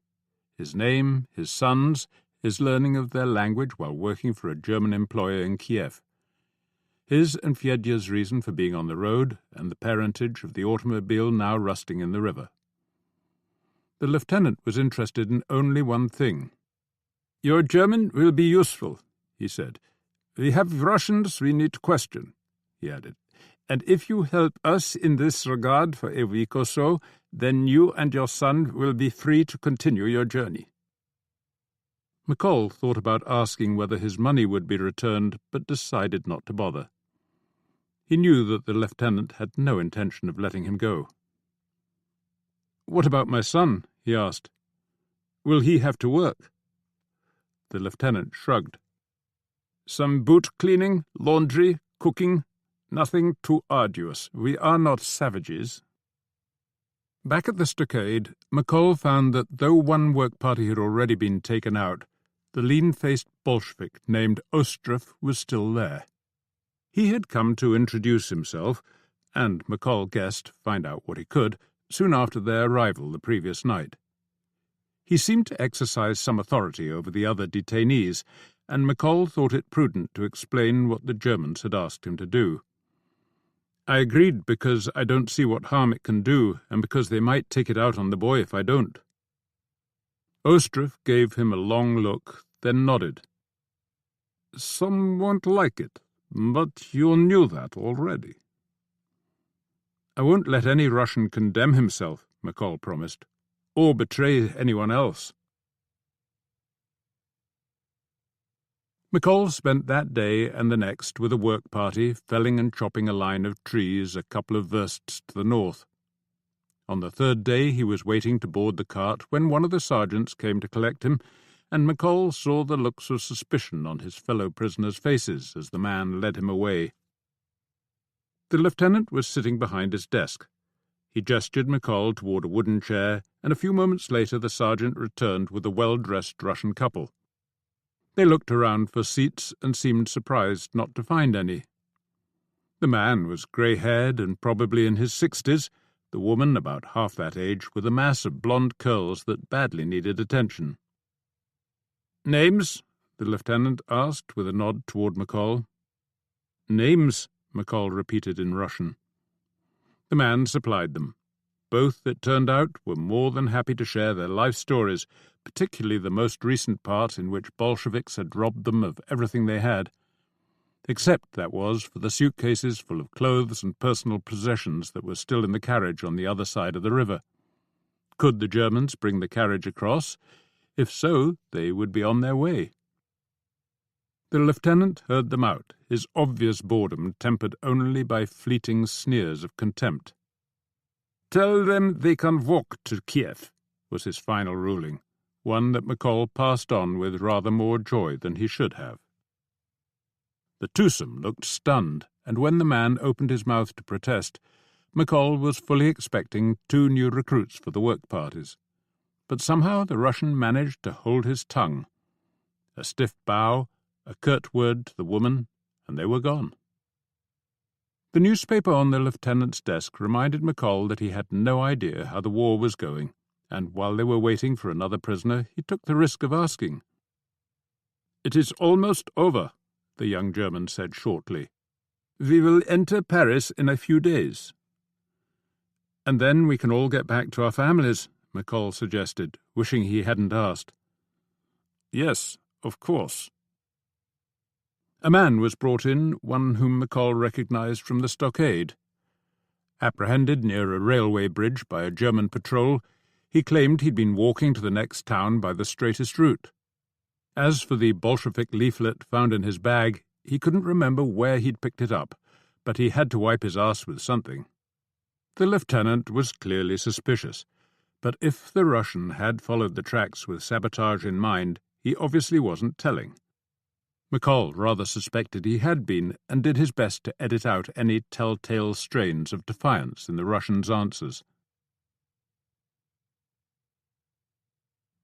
His name, his sons, his learning of their language while working for a German employer in Kiev. His and Fedya's reason for being on the road, and the parentage of the automobile now rusting in the river. The lieutenant was interested in only one thing. "Your German will be useful," he said. "We have Russians we need to question," he added. "And if you help us in this regard for a week or so, then you and your son will be free to continue your journey." McColl thought about asking whether his money would be returned, but decided not to bother. He knew that the lieutenant had no intention of letting him go. "What about my son?" he asked. "Will he have to work?" The lieutenant shrugged. "Some boot cleaning, laundry, cooking. Nothing too arduous. We are not savages." Back at the stockade, McColl found that though one work party had already been taken out, the lean-faced Bolshevik named Ostrov was still there. He had come to introduce himself, and, McColl guessed, find out what he could, soon after their arrival the previous night. He seemed to exercise some authority over the other detainees, and McColl thought it prudent to explain what the Germans had asked him to do. "I agreed because I don't see what harm it can do, and because they might take it out on the boy if I don't." Ostrov gave him a long look, then nodded. "Some won't like it, but you knew that already." "I won't let any Russian condemn himself," McColl promised, "or betray anyone else." McColl spent that day and the next with a work party felling and chopping a line of trees a couple of versts to the north. On the third day he was waiting to board the cart when one of the sergeants came to collect him, and McColl saw the looks of suspicion on his fellow prisoners' faces as the man led him away. The lieutenant was sitting behind his desk. He gestured McColl toward a wooden chair, and a few moments later the sergeant returned with a well-dressed Russian couple. They looked around for seats and seemed surprised not to find any. The man was grey-haired and probably in his 60s, the woman about half that age, with a mass of blonde curls that badly needed attention. "Names?" the lieutenant asked, with a nod toward McColl. "Names?" McColl repeated in Russian. The man supplied them. Both, it turned out, were more than happy to share their life stories, particularly the most recent part in which Bolsheviks had robbed them of everything they had, except, that was, for the suitcases full of clothes and personal possessions that were still in the carriage on the other side of the river. Could the Germans bring the carriage across? If so, they would be on their way. The lieutenant heard them out, his obvious boredom tempered only by fleeting sneers of contempt. "Tell them they can walk to Kiev," was his final ruling, one that McColl passed on with rather more joy than he should have. The twosome looked stunned, and when the man opened his mouth to protest, McColl was fully expecting 2 new recruits for the work parties. But somehow the Russian managed to hold his tongue. A stiff bow, a curt word to the woman, and they were gone. The newspaper on the lieutenant's desk reminded McColl that he had no idea how the war was going, and while they were waiting for another prisoner, he took the risk of asking. "It is almost over," the young German said shortly. "We will enter Paris in a few days." "And then we can all get back to our families," McColl suggested, wishing he hadn't asked. "Yes, of course." A man was brought in, one whom McColl recognized from the stockade. Apprehended near a railway bridge by a German patrol, he claimed he'd been walking to the next town by the straightest route. As for the Bolshevik leaflet found in his bag, he couldn't remember where he'd picked it up, but he had to wipe his arse with something. The lieutenant was clearly suspicious, but if the Russian had followed the tracks with sabotage in mind, he obviously wasn't telling. McColl rather suspected he had been, and did his best to edit out any telltale strains of defiance in the Russian's answers.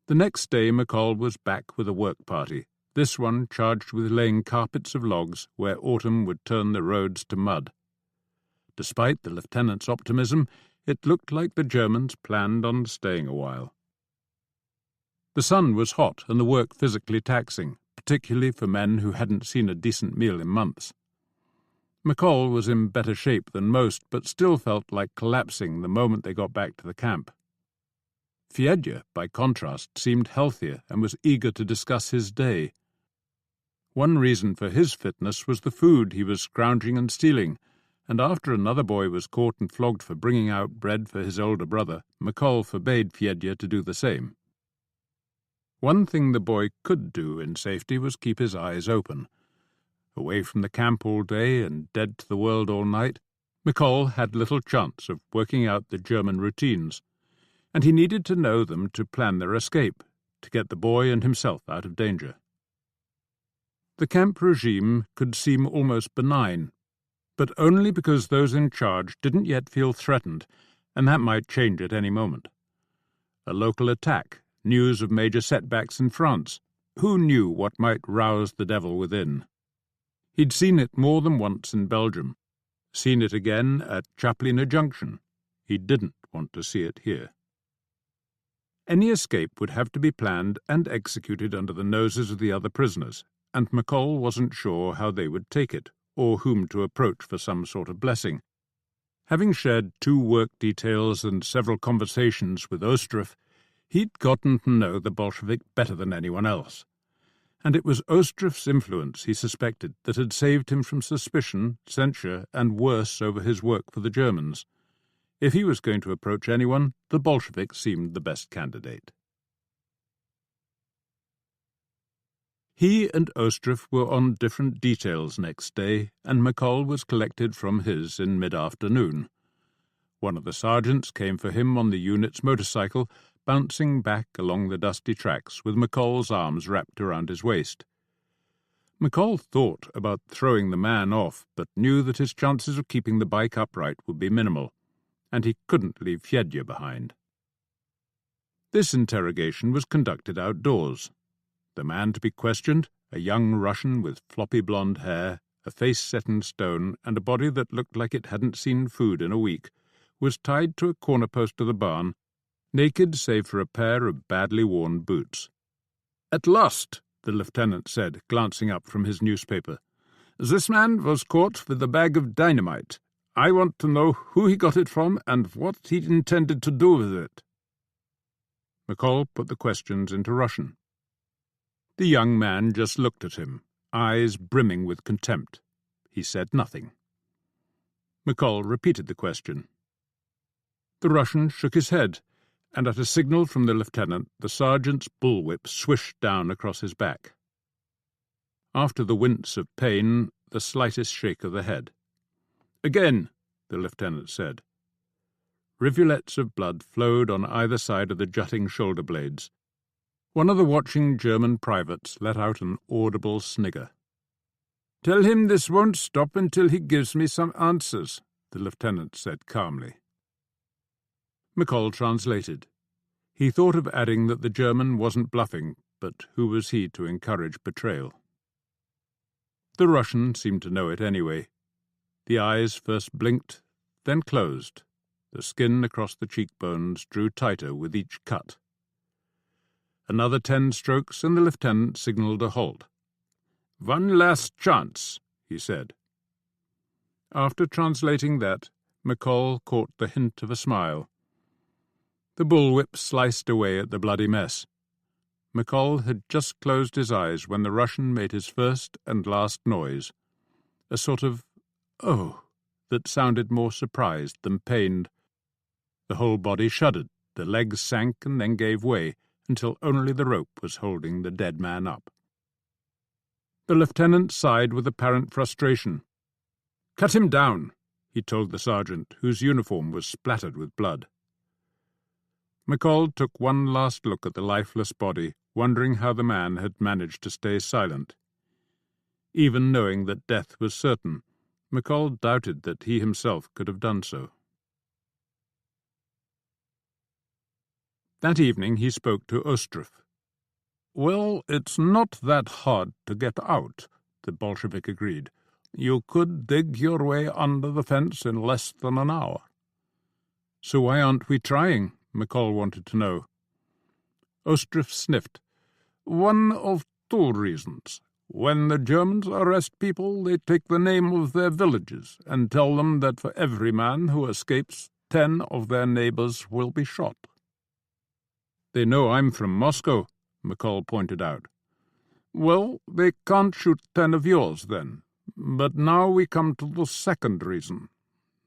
The next day McColl was back with a work party, this one charged with laying carpets of logs where autumn would turn the roads to mud. Despite the lieutenant's optimism, it looked like the Germans planned on staying a while. The sun was hot and the work physically taxing, particularly for men who hadn't seen a decent meal in months. McColl was in better shape than most, but still felt like collapsing the moment they got back to the camp. Fedya, by contrast, seemed healthier and was eager to discuss his day. One reason for his fitness was the food he was scrounging and stealing, and after another boy was caught and flogged for bringing out bread for his older brother, McColl forbade Fedya to do the same. One thing the boy could do in safety was keep his eyes open. Away from the camp all day and dead to the world all night, McColl had little chance of working out the German routines, and he needed to know them to plan their escape, to get the boy and himself out of danger. The camp regime could seem almost benign, but only because those in charge didn't yet feel threatened, and that might change at any moment. A local attack, news of major setbacks in France. Who knew what might rouse the devil within? He'd seen it more than once in Belgium, seen it again at Chaplina Junction. He didn't want to see it here. Any escape would have to be planned and executed under the noses of the other prisoners, and McColl wasn't sure how they would take it, or whom to approach for some sort of blessing. Having shared 2 work details and several conversations with Ostrov, he'd gotten to know the Bolshevik better than anyone else, and it was Ostrov's influence, he suspected, that had saved him from suspicion, censure, and worse over his work for the Germans. If he was going to approach anyone, the Bolsheviks seemed the best candidate. He and Ostrov were on different details next day, and McColl was collected from his in mid-afternoon. One of the sergeants came for him on the unit's motorcycle, bouncing back along the dusty tracks with McColl's arms wrapped around his waist. McColl thought about throwing the man off, but knew that his chances of keeping the bike upright would be minimal, and he couldn't leave Fedya behind. This interrogation was conducted outdoors. The man to be questioned, a young Russian with floppy blonde hair, a face set in stone, and a body that looked like it hadn't seen food in a week, was tied to a corner post of the barn, naked save for a pair of badly worn boots. "At last," the lieutenant said, glancing up from his newspaper. "This man was caught with a bag of dynamite. I want to know who he got it from and what he intended to do with it." McColl put the questions into Russian. The young man just looked at him, eyes brimming with contempt. He said nothing. McColl repeated the question. The Russian shook his head, and at a signal from the lieutenant, the sergeant's bullwhip swished down across his back. After the wince of pain, the slightest shake of the head. "Again," the lieutenant said. Rivulets of blood flowed on either side of the jutting shoulder blades. One of the watching German privates let out an audible snigger. "Tell him this won't stop until he gives me some answers," the lieutenant said calmly. McColl translated. He thought of adding that the German wasn't bluffing, but who was he to encourage betrayal? The Russian seemed to know it anyway. The eyes first blinked, then closed. The skin across the cheekbones drew tighter with each cut. Another 10 strokes, and the lieutenant signalled a halt. "One last chance," he said. After translating that, McColl caught the hint of a smile. The bullwhip sliced away at the bloody mess. McColl had just closed his eyes when the Russian made his first and last noise, a sort of "oh" that sounded more surprised than pained. The whole body shuddered, the legs sank and then gave way, until only the rope was holding the dead man up. The lieutenant sighed with apparent frustration. "Cut him down," he told the sergeant, whose uniform was splattered with blood. McColl took one last look at the lifeless body, wondering how the man had managed to stay silent. Even knowing that death was certain, McColl doubted that he himself could have done so. That evening he spoke to Ostrov. "Well, it's not that hard to get out," the Bolshevik agreed. "You could dig your way under the fence in less than an hour." "So why aren't we trying?" McColl wanted to know. Ostrov sniffed. "One of 2 reasons. When the Germans arrest people, they take the name of their villages and tell them that for every man who escapes, 10 of their neighbors will be shot." "They know I'm from Moscow," McColl pointed out. "Well, they can't shoot 10 of yours then. But now we come to the second reason.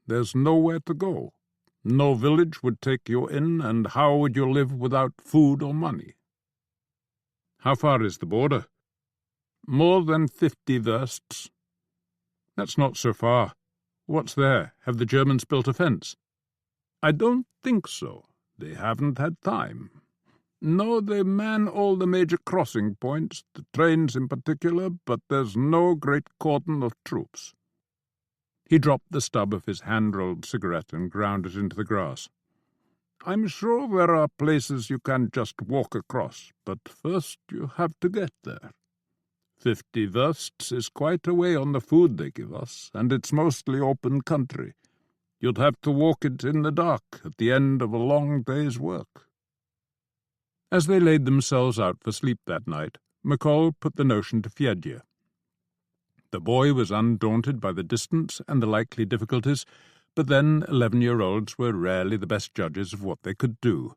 There's nowhere to go. No village would take you in, and how would you live without food or money?" "How far is the border?" "More than 50 versts." "That's not so far. What's there? Have the Germans built a fence?" "I don't think so. They haven't had time. No, they man all the major crossing points, the trains in particular, but there's no great cordon of troops." He dropped the stub of his hand-rolled cigarette and ground it into the grass. "I'm sure there are places you can just walk across, but first you have to get there. 50 versts is quite a way on the food they give us, and it's mostly open country. You'd have to walk it in the dark at the end of a long day's work." As they laid themselves out for sleep that night, McColl put the notion to Fedya. The boy was undaunted by the distance and the likely difficulties, but then 11-year-olds were rarely the best judges of what they could do.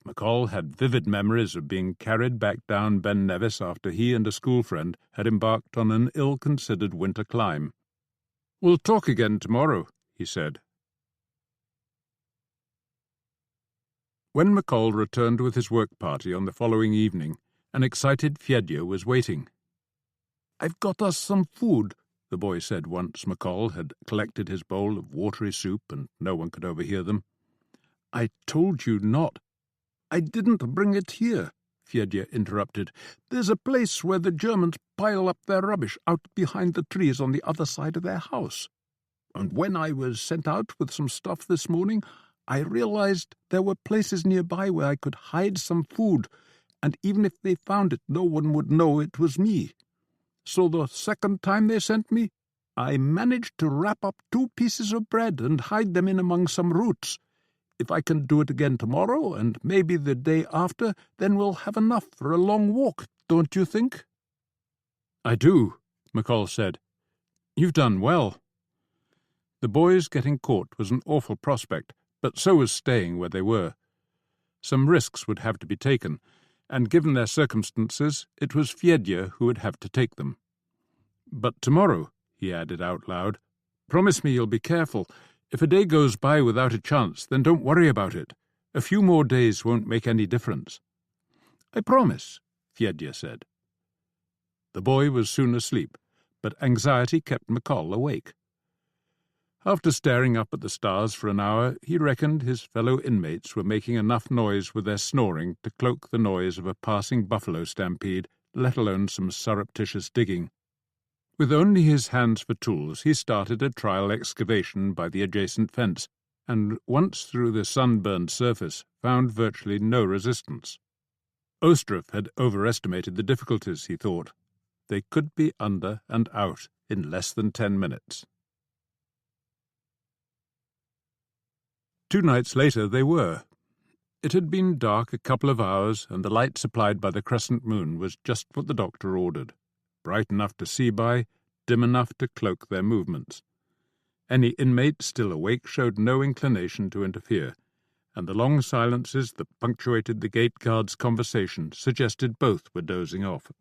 McColl had vivid memories of being carried back down Ben Nevis after he and a school friend had embarked on an ill-considered winter climb. "We'll talk again tomorrow," he said. When McColl returned with his work party on the following evening, an excited Fedya was waiting. "I've got us some food," the boy said once McColl had collected his bowl of watery soup and no one could overhear them. "I told you not." "I didn't bring it here," Fedya interrupted. "There's a place where the Germans pile up their rubbish out behind the trees on the other side of their house. And when I was sent out with some stuff this morning, I realized there were places nearby where I could hide some food, and even if they found it, no one would know it was me. So the second time they sent me, I managed to wrap up 2 pieces of bread and hide them in among some roots. If I can do it again tomorrow, and maybe the day after, then we'll have enough for a long walk, don't you think?" "I do," McColl said. "You've done well." The boys getting caught was an awful prospect, but so was staying where they were. Some risks would have to be taken, and given their circumstances, it was Fedya who would have to take them. "But tomorrow," he added out loud, "promise me you'll be careful. If a day goes by without a chance, then don't worry about it. A few more days won't make any difference." "I promise," Fedya said. The boy was soon asleep, but anxiety kept McColl awake. After staring up at the stars for an hour, he reckoned his fellow inmates were making enough noise with their snoring to cloak the noise of a passing buffalo stampede, let alone some surreptitious digging. With only his hands for tools, he started a trial excavation by the adjacent fence, and once through the sun-burned surface, found virtually no resistance. Ostrov had overestimated the difficulties, he thought. They could be under and out in less than 10 minutes. 2 nights later they were. It had been dark a couple of hours, and the light supplied by the crescent moon was just what the doctor ordered, bright enough to see by, dim enough to cloak their movements. Any inmate still awake showed no inclination to interfere, and the long silences that punctuated the gate guard's conversation suggested both were dozing off.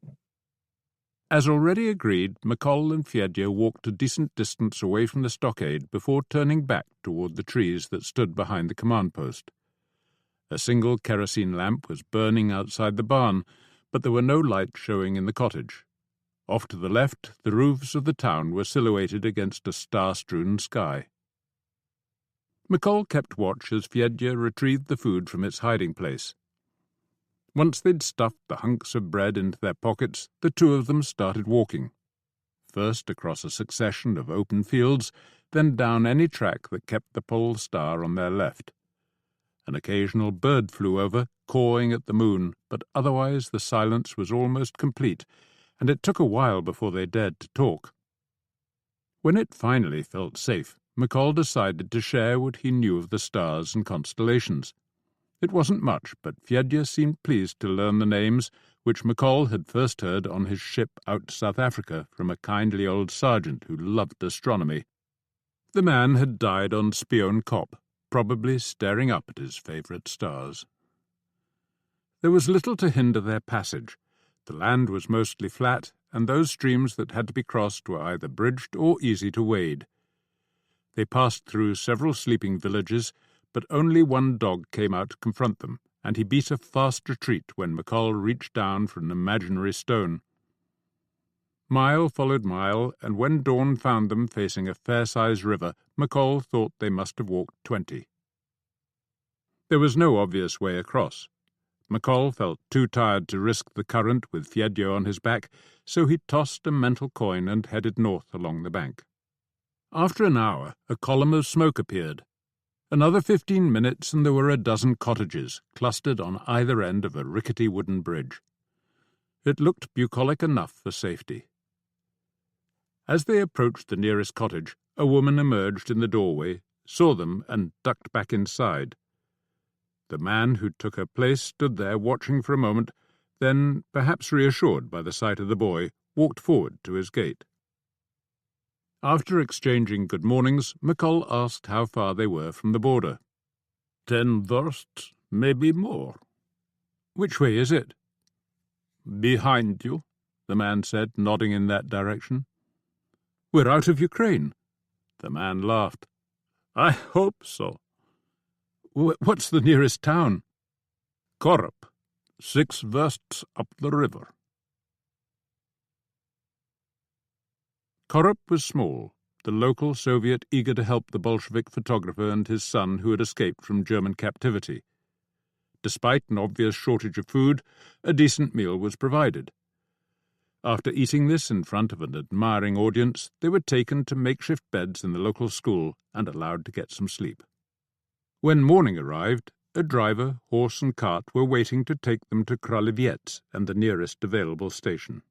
As already agreed, McColl and Fedya walked a decent distance away from the stockade before turning back toward the trees that stood behind the command post. A single kerosene lamp was burning outside the barn, but there were no lights showing in the cottage. Off to the left, the roofs of the town were silhouetted against a star-strewn sky. McColl kept watch as Fedya retrieved the food from its hiding place. Once they'd stuffed the hunks of bread into their pockets, the 2 of them started walking. First across a succession of open fields, then down any track that kept the pole star on their left. An occasional bird flew over, cawing at the moon, but otherwise the silence was almost complete, and it took a while before they dared to talk. When it finally felt safe, McColl decided to share what he knew of the stars and constellations. It wasn't much, but Fedya seemed pleased to learn the names, which McColl had first heard on his ship out to South Africa from a kindly old sergeant who loved astronomy. The man had died on Spion Kop, probably staring up at his favourite stars. There was little to hinder their passage. The land was mostly flat, and those streams that had to be crossed were either bridged or easy to wade. They passed through several sleeping villages, but only one dog came out to confront them, and he beat a fast retreat when McColl reached down for an imaginary stone. Mile followed mile, and when dawn found them facing a fair-sized river, McColl thought they must have walked 20. There was no obvious way across. McColl felt too tired to risk the current with Fedya on his back, so he tossed a mental coin and headed north along the bank. After an hour, a column of smoke appeared. Another 15 minutes and there were a dozen cottages, clustered on either end of a rickety wooden bridge. It looked bucolic enough for safety. As they approached the nearest cottage, a woman emerged in the doorway, saw them, and ducked back inside. The man who took her place stood there watching for a moment, then, perhaps reassured by the sight of the boy, walked forward to his gate. After exchanging good mornings, McColl asked how far they were from the border. 10 versts, maybe more. Which way is it? Behind you, the man said, nodding in that direction. We're out of Ukraine. The man laughed. I hope so. What's the nearest town? Korup, 6 versts up the river. Korup was small, the local Soviet eager to help the Bolshevik photographer and his son who had escaped from German captivity. Despite an obvious shortage of food, a decent meal was provided. After eating this in front of an admiring audience, they were taken to makeshift beds in the local school and allowed to get some sleep. When morning arrived, a driver, horse and cart were waiting to take them to Kralevets and the nearest available station.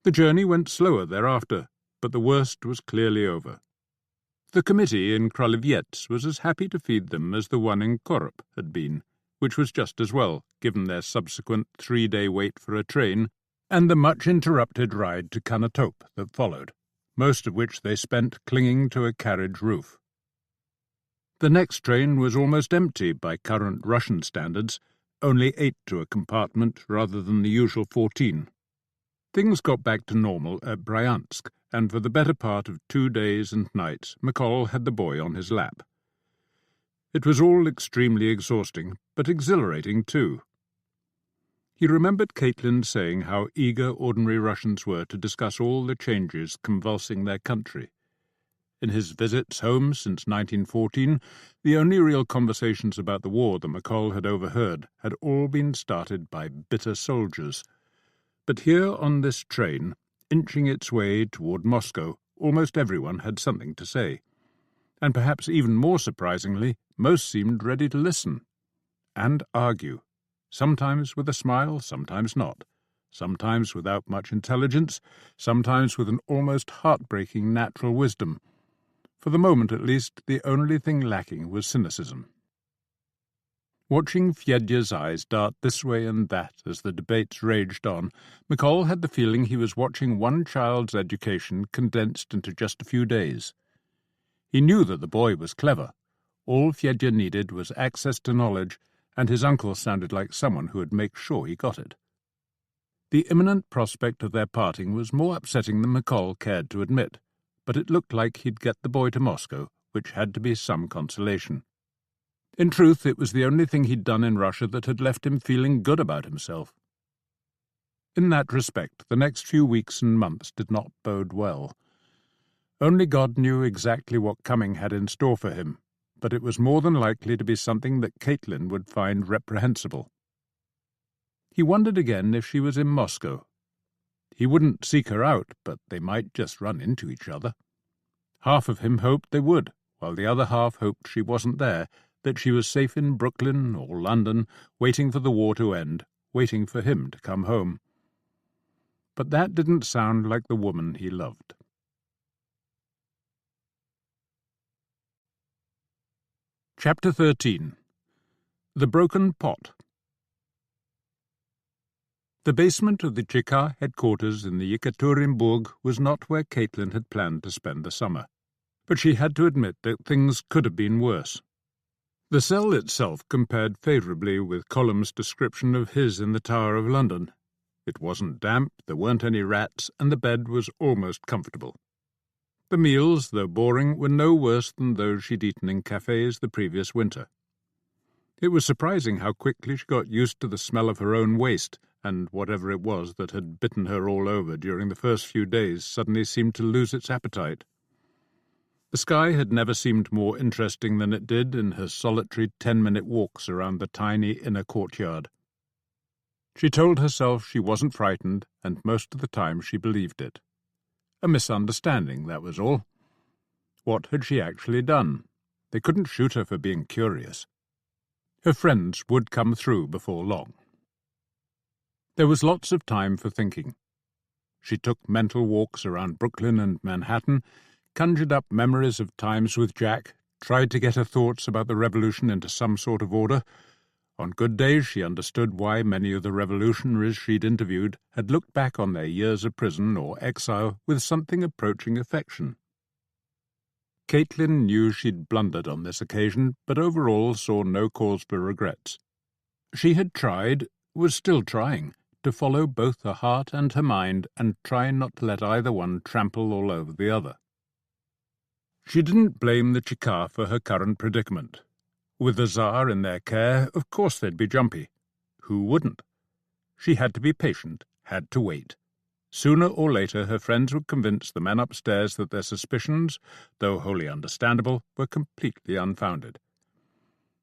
The journey went slower thereafter, but the worst was clearly over. The committee in Kralevets was as happy to feed them as the one in Korup had been, which was just as well, given their subsequent 3-day wait for a train and the much-interrupted ride to Kanatop that followed, most of which they spent clinging to a carriage roof. The next train was almost empty by current Russian standards, only 8 to a compartment rather than the usual 14. Things got back to normal at Bryansk, and for the better part of 2 days and nights McColl had the boy on his lap. It was all extremely exhausting, but exhilarating too. He remembered Caitlin saying how eager ordinary Russians were to discuss all the changes convulsing their country. In his visits home since 1914, the only real conversations about the war that McColl had overheard had all been started by bitter soldiers. But here on this train, inching its way toward Moscow, almost everyone had something to say. And perhaps even more surprisingly, most seemed ready to listen and argue. Sometimes with a smile, sometimes not, sometimes without much intelligence, sometimes with an almost heartbreaking natural wisdom. For the moment, at least, the only thing lacking was cynicism. Watching Fedya's eyes dart this way and that as the debates raged on, McColl had the feeling he was watching one child's education condensed into just a few days. He knew that the boy was clever. All Fedya needed was access to knowledge, and his uncle sounded like someone who would make sure he got it. The imminent prospect of their parting was more upsetting than McColl cared to admit, but it looked like he'd get the boy to Moscow, which had to be some consolation. In truth, it was the only thing he'd done in Russia that had left him feeling good about himself. In that respect, the next few weeks and months did not bode well. Only God knew exactly what coming had in store for him, but it was more than likely to be something that Caitlin would find reprehensible. He wondered again if she was in Moscow. He wouldn't seek her out, but they might just run into each other. Half of him hoped they would, while the other half hoped she wasn't there, that she was safe in Brooklyn or London, waiting for the war to end, waiting for him to come home. But that didn't sound like the woman he loved. Chapter 13. The Broken Pot. The basement of the Cheka headquarters in the Yekaterinburg was not where Caitlin had planned to spend the summer, but she had to admit that things could have been worse. The cell itself compared favourably with Column's description of his in the Tower of London. It wasn't damp, there weren't any rats, and the bed was almost comfortable. The meals, though boring, were no worse than those she'd eaten in cafes the previous winter. It was surprising how quickly she got used to the smell of her own waste, and whatever it was that had bitten her all over during the first few days suddenly seemed to lose its appetite. The sky had never seemed more interesting than it did in her solitary 10-minute walks around the tiny inner courtyard. She told herself she wasn't frightened, and most of the time she believed it. A misunderstanding, that was all. What had she actually done? They couldn't shoot her for being curious. Her friends would come through before long. There was lots of time for thinking. She took mental walks around Brooklyn and Manhattan, conjured up memories of times with Jack, tried to get her thoughts about the revolution into some sort of order. On good days she understood why many of the revolutionaries she'd interviewed had looked back on their years of prison or exile with something approaching affection. Caitlin knew she'd blundered on this occasion, but overall saw no cause for regrets. She had tried, was still trying, to follow both her heart and her mind and try not to let either one trample all over the other. She didn't blame the Cheka for her current predicament. With the Tsar in their care, of course they'd be jumpy. Who wouldn't? She had to be patient, had to wait. Sooner or later her friends would convince the men upstairs that their suspicions, though wholly understandable, were completely unfounded.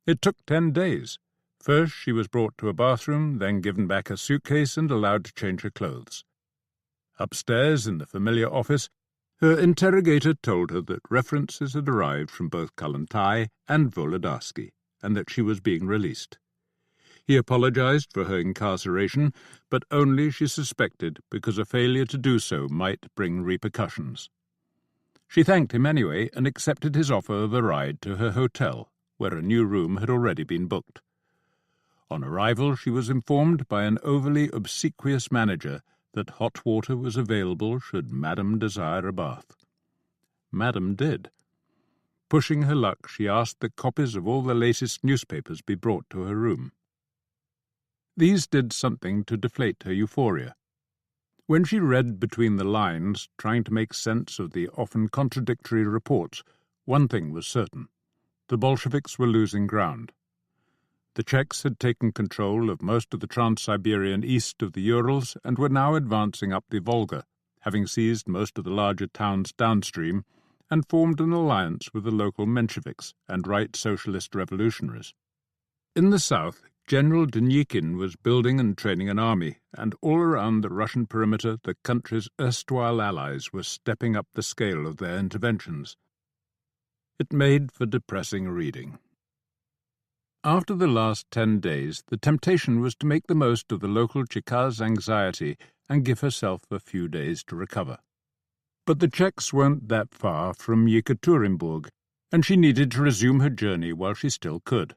It took 10 days. First she was brought to a bathroom, then given back a suitcase and allowed to change her clothes. Upstairs, in the familiar office, her interrogator told her that references had arrived from both Kollontai and Volodarsky, and that she was being released. He apologized for her incarceration, but only, she suspected, because a failure to do so might bring repercussions. She thanked him anyway and accepted his offer of a ride to her hotel, where a new room had already been booked. On arrival, she was informed by an overly obsequious manager that hot water was available should Madame desire a bath. Madame did. Pushing her luck, she asked that copies of all the latest newspapers be brought to her room. These did something to deflate her euphoria. When she read between the lines, trying to make sense of the often contradictory reports, one thing was certain: the Bolsheviks were losing ground. The Czechs had taken control of most of the Trans-Siberian east of the Urals and were now advancing up the Volga, having seized most of the larger towns downstream, and formed an alliance with the local Mensheviks and right socialist revolutionaries. In the south, General Denikin was building and training an army, and all around the Russian perimeter the country's erstwhile allies were stepping up the scale of their interventions. It made for depressing reading. After the last 10 days, the temptation was to make the most of the local Cheka's anxiety and give herself a few days to recover. But the Czechs weren't that far from Yekaterinburg, and she needed to resume her journey while she still could.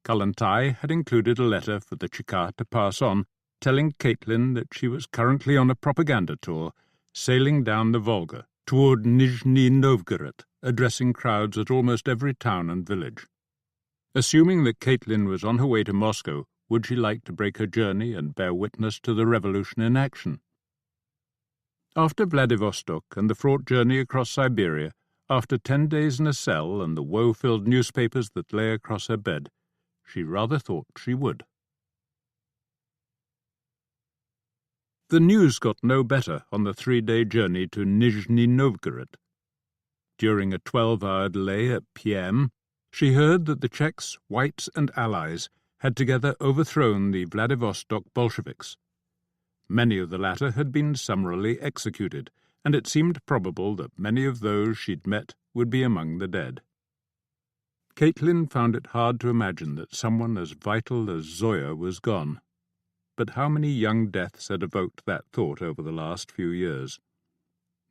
Kollontai had included a letter for the Cheka to pass on, telling Caitlin that she was currently on a propaganda tour, sailing down the Volga toward Nizhny Novgorod, addressing crowds at almost every town and village. Assuming that Caitlin was on her way to Moscow, would she like to break her journey and bear witness to the revolution in action? After Vladivostok and the fraught journey across Siberia, after 10 days in a cell and the woe-filled newspapers that lay across her bed, she rather thought she would. The news got no better on the 3-day journey to Nizhny Novgorod. During a 12-hour delay at P.M., she heard that the Czechs, Whites and Allies had together overthrown the Vladivostok Bolsheviks. Many of the latter had been summarily executed, and it seemed probable that many of those she'd met would be among the dead. Caitlin found it hard to imagine that someone as vital as Zoya was gone. But how many young deaths had evoked that thought over the last few years?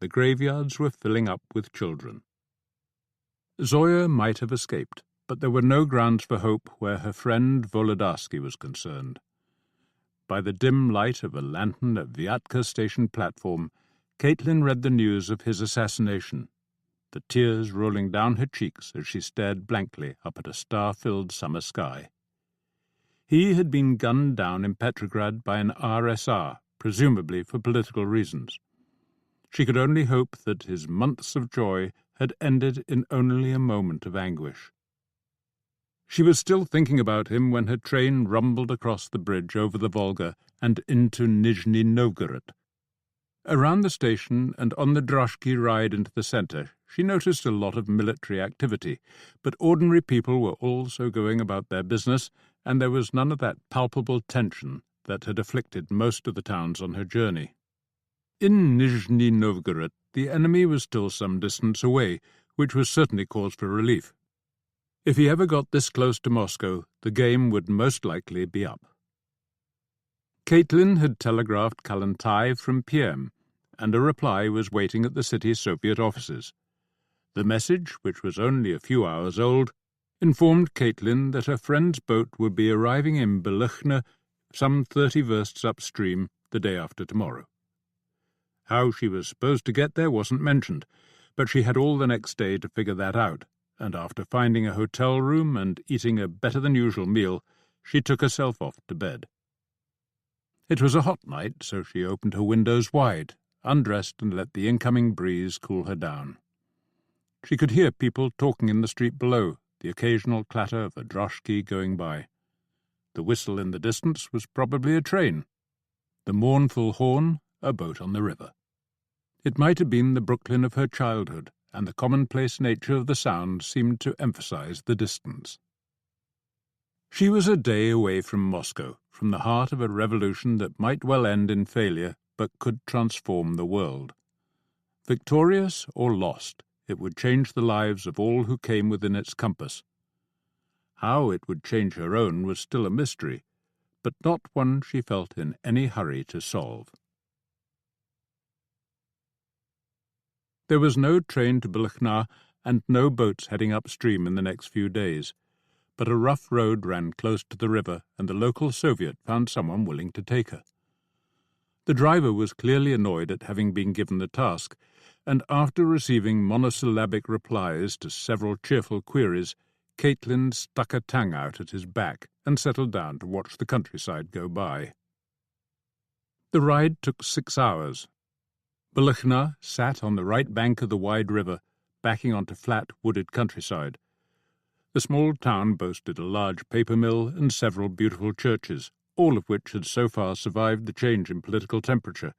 The graveyards were filling up with children. Zoya might have escaped, but there were no grounds for hope where her friend Volodarsky was concerned. By the dim light of a lantern at Vyatka station platform, Caitlin read the news of his assassination, the tears rolling down her cheeks as she stared blankly up at a star-filled summer sky. He had been gunned down in Petrograd by an RSR, presumably for political reasons. She could only hope that his months of joy had ended in only a moment of anguish. She was still thinking about him when her train rumbled across the bridge over the Volga and into Nizhny Novgorod. Around the station and on the droshky ride into the centre, she noticed a lot of military activity, but ordinary people were also going about their business, and there was none of that palpable tension that had afflicted most of the towns on her journey. In Nizhny Novgorod, the enemy was still some distance away, which was certainly cause for relief. If he ever got this close to Moscow, the game would most likely be up. Caitlin had telegraphed Kollontai from P.M., and a reply was waiting at the city Soviet offices. The message, which was only a few hours old, informed Caitlin that her friend's boat would be arriving in Beluchna, some 30 versts upstream, the day after tomorrow. How she was supposed to get there wasn't mentioned, but she had all the next day to figure that out, and after finding a hotel room and eating a better-than-usual meal, she took herself off to bed. It was a hot night, so she opened her windows wide, undressed and let the incoming breeze cool her down. She could hear people talking in the street below, the occasional clatter of a droshky going by. The whistle in the distance was probably a train. The mournful horn, a boat on the river. It might have been the Brooklyn of her childhood, and the commonplace nature of the sound seemed to emphasize the distance. She was a day away from Moscow, from the heart of a revolution that might well end in failure but could transform the world. Victorious or lost, it would change the lives of all who came within its compass. How it would change her own was still a mystery, but not one she felt in any hurry to solve. There was no train to Bolshevik and no boats heading upstream in the next few days, but a rough road ran close to the river, and the local Soviet found someone willing to take her. The driver was clearly annoyed at having been given the task, and after receiving monosyllabic replies to several cheerful queries, Caitlin stuck a tongue out at his back and settled down to watch the countryside go by. The ride took 6 hours. Bolshevik sat on the right bank of the wide river, backing onto flat, wooded countryside. The small town boasted a large paper mill and several beautiful churches, all of which had so far survived the change in political temperature.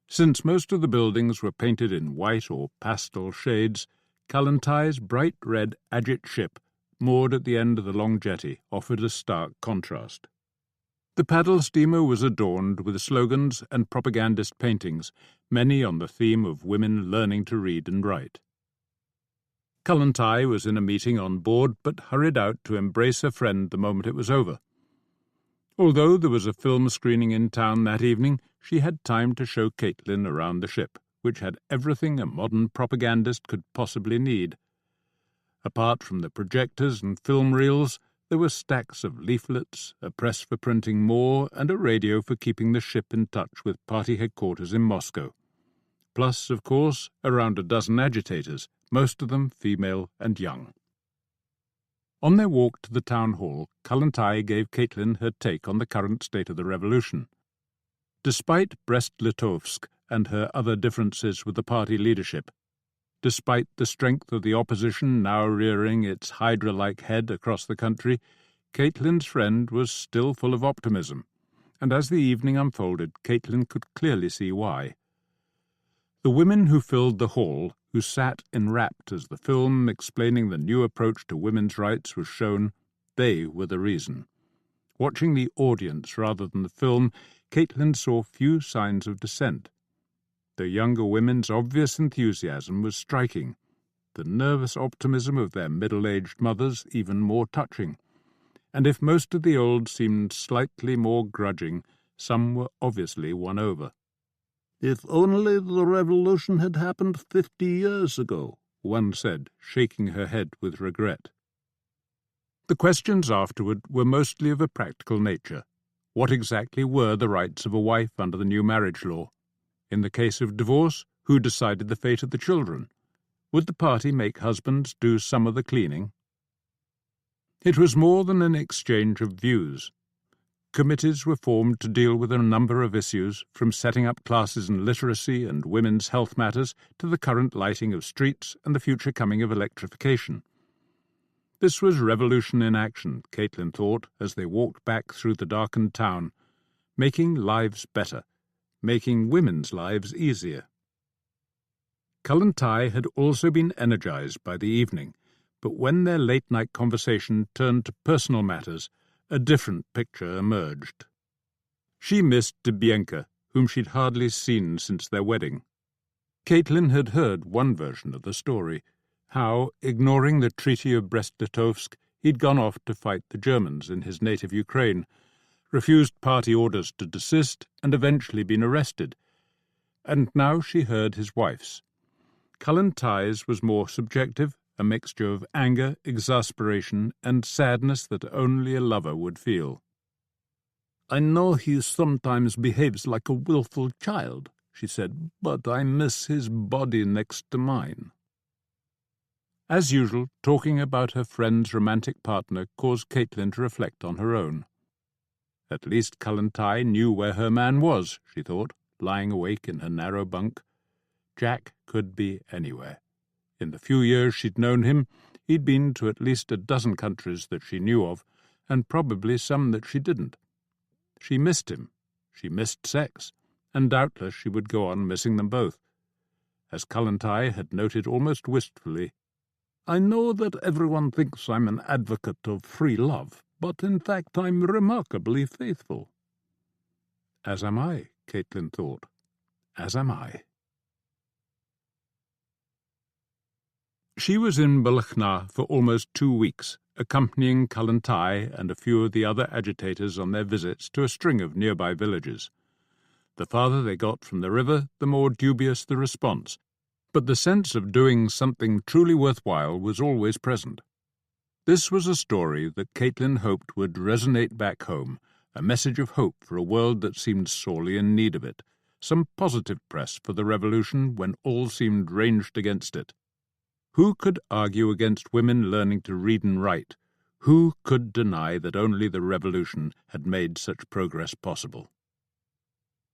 Since most of the buildings were painted in white or pastel shades, Kalantai's bright red agate ship, moored at the end of the long jetty, offered a stark contrast. The paddle steamer was adorned with slogans and propagandist paintings, many on the theme of women learning to read and write. Kalantai was in a meeting on board, but hurried out to embrace her friend the moment it was over. Although there was a film screening in town that evening, she had time to show Caitlin around the ship, which had everything a modern propagandist could possibly need. Apart from the projectors and film reels, there were stacks of leaflets, a press for printing more, and a radio for keeping the ship in touch with party headquarters in Moscow. Plus, of course, around a dozen agitators, most of them female and young. On their walk to the town hall, Kalantai gave Caitlin her take on the current state of the revolution. Despite Brest-Litovsk and her other differences with the party leadership, despite the strength of the opposition now rearing its hydra-like head across the country, Caitlin's friend was still full of optimism, and as the evening unfolded, Caitlin could clearly see why. The women who filled the hall, who sat enrapt as the film explaining the new approach to women's rights was shown, they were the reason. Watching the audience rather than the film, Caitlin saw few signs of dissent. The younger women's obvious enthusiasm was striking, the nervous optimism of their middle-aged mothers even more touching, and if most of the old seemed slightly more grudging, some were obviously won over. "If only the revolution had happened 50 years ago," one said, shaking her head with regret. The questions afterward were mostly of a practical nature. What exactly were the rights of a wife under the new marriage law? In the case of divorce, who decided the fate of the children? Would the party make husbands do some of the cleaning? It was more than an exchange of views. Committees were formed to deal with a number of issues, from setting up classes in literacy and women's health matters to the current lighting of streets and the future coming of electrification. This was revolution in action, Caitlin thought, as they walked back through the darkened town, making lives better, making women's lives easier. Kalantai had also been energized by the evening, but when their late-night conversation turned to personal matters, a different picture emerged. She missed Debienka, whom she'd hardly seen since their wedding. Caitlin had heard one version of the story, how, ignoring the Treaty of Brest-Litovsk, he'd gone off to fight the Germans in his native Ukraine, refused party orders to desist, and eventually been arrested. And now she heard his wife's. Kalantai's was more subjective, a mixture of anger, exasperation, and sadness that only a lover would feel. "I know he sometimes behaves like a willful child," she said, "but I miss his body next to mine." As usual, talking about her friend's romantic partner caused Caitlin to reflect on her own. At least Kalantai knew where her man was, she thought, lying awake in her narrow bunk. Jack could be anywhere. In the few years she'd known him, he'd been to at least a dozen countries that she knew of, and probably some that she didn't. She missed him. She missed sex. and doubtless she would go on missing them both. As Kallantai had noted almost wistfully, "I know that everyone thinks I'm an advocate of free love, but in fact I'm remarkably faithful." "As am I," Caitlin thought. "As am I." She was in Balachna for almost 2 weeks, accompanying Kallantai and a few of the other agitators on their visits to a string of nearby villages. The farther they got from the river, the more dubious the response, but the sense of doing something truly worthwhile was always present. This was a story that Caitlin hoped would resonate back home, a message of hope for a world that seemed sorely in need of it, some positive press for the revolution when all seemed ranged against it. Who could argue against women learning to read and write? Who could deny that only the revolution had made such progress possible?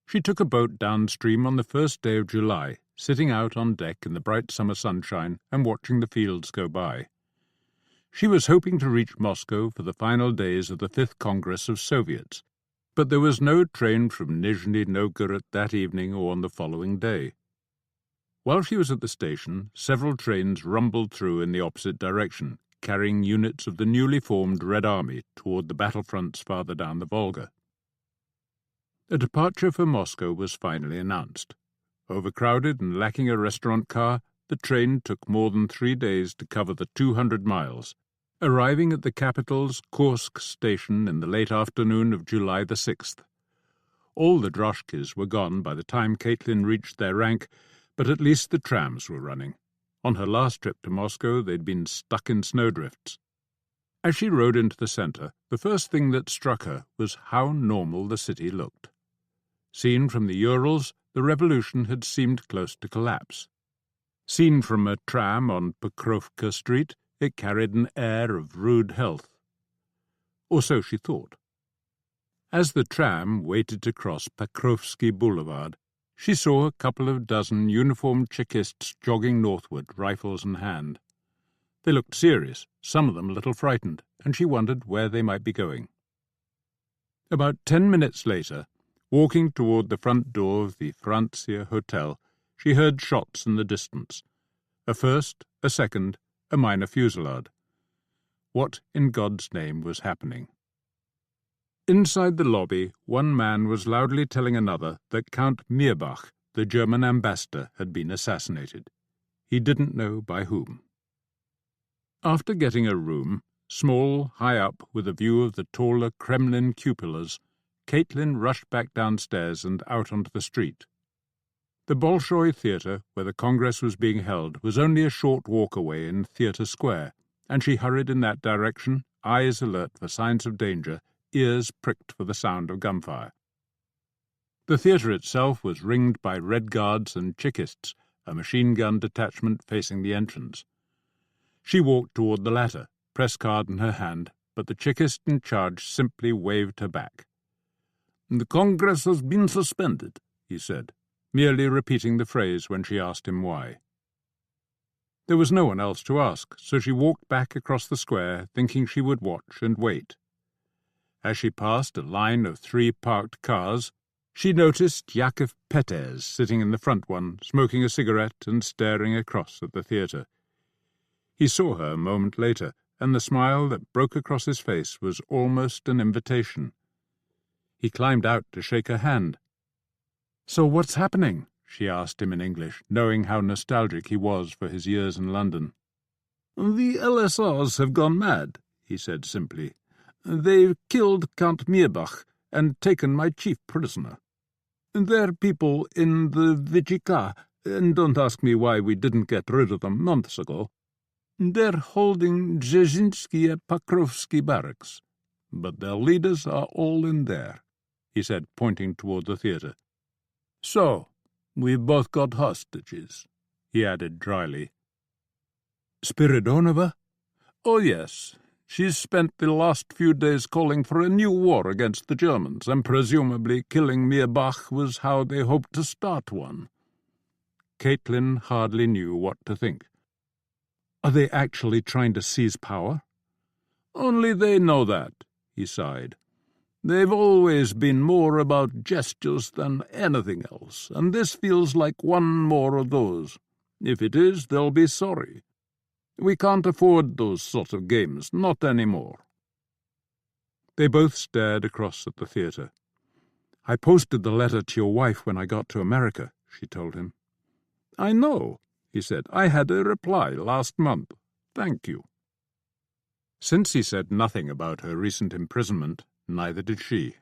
She took a boat downstream on the first day of July, sitting out on deck in the bright summer sunshine and watching the fields go by. She was hoping to reach Moscow for the final days of the 5th Congress of Soviets, but there was no train from Nizhny Novgorod that evening or on the following day. While she was at the station, several trains rumbled through in the opposite direction, carrying units of the newly formed Red Army toward the battlefronts farther down the Volga. A departure for Moscow was finally announced. Overcrowded and lacking a restaurant car, the train took more than 3 days to cover the 200 miles, arriving at the capital's Kursk station in the late afternoon of July the 6th. All the droshkis were gone by the time Caitlin reached their rank, but at least the trams were running. On her last trip to Moscow, they'd been stuck in snowdrifts. As she rode into the centre, the first thing that struck her was how normal the city looked. Seen from the Urals, the revolution had seemed close to collapse. Seen from a tram on Pokrovka Street, it carried an air of rude health. Or so she thought. As the tram waited to cross Pokrovsky Boulevard, she saw a couple of dozen uniformed Chekists jogging northward, rifles in hand. They looked serious, some of them a little frightened, and she wondered where they might be going. About 10 minutes later, walking toward the front door of the Francia Hotel, she heard shots in the distance. A first, a second, a minor fusillade. What in God's name was happening? Inside the lobby, one man was loudly telling another that Count Mirbach, the German ambassador, had been assassinated. He didn't know by whom. After getting a room, small, high up, with a view of the taller Kremlin cupolas, Caitlin rushed back downstairs and out onto the street. The Bolshoi Theatre, where the Congress was being held, was only a short walk away in Theatre Square, and she hurried in that direction, eyes alert for signs of danger, ears pricked for the sound of gunfire. The theatre itself was ringed by Red Guards and Chekists, a machine-gun detachment facing the entrance. She walked toward the latter, press card in her hand, but the Chekist in charge simply waved her back. "The Congress has been suspended," he said, merely repeating the phrase when she asked him why. There was no one else to ask, so she walked back across the square, thinking she would watch and wait. As she passed a line of 3 parked cars, she noticed Yakov Peters sitting in the front one, smoking a cigarette and staring across at the theatre. He saw her a moment later, and the smile that broke across his face was almost an invitation. He climbed out to shake her hand. "So what's happening?" she asked him in English, knowing how nostalgic he was for his years in London. "The LSRs have gone mad," he said simply. "They've killed Count Mirbach and taken my chief prisoner. They're people in the VGK, and don't ask me why we didn't get rid of them months ago. They're holding Dzerzhinsky at Pokrovsky barracks, but their leaders are all in there," he said, pointing toward the theatre. "So, we've both got hostages," he added dryly. "Spiridonova?" "Oh, yes. She's spent the last few days calling for a new war against the Germans, and presumably killing Mirbach was how they hoped to start one." Caitlin hardly knew what to think. "Are they actually trying to seize power?" "Only they know that," he sighed. They've always been more about gestures than anything else, and this feels like one more of those. If it is, they'll be sorry. We can't afford those sort of games, not anymore." They both stared across at the theatre. "I posted the letter to your wife when I got to America," she told him. "I know," he said. "I had a reply last month. Thank you." Since he said nothing about her recent imprisonment, neither did she.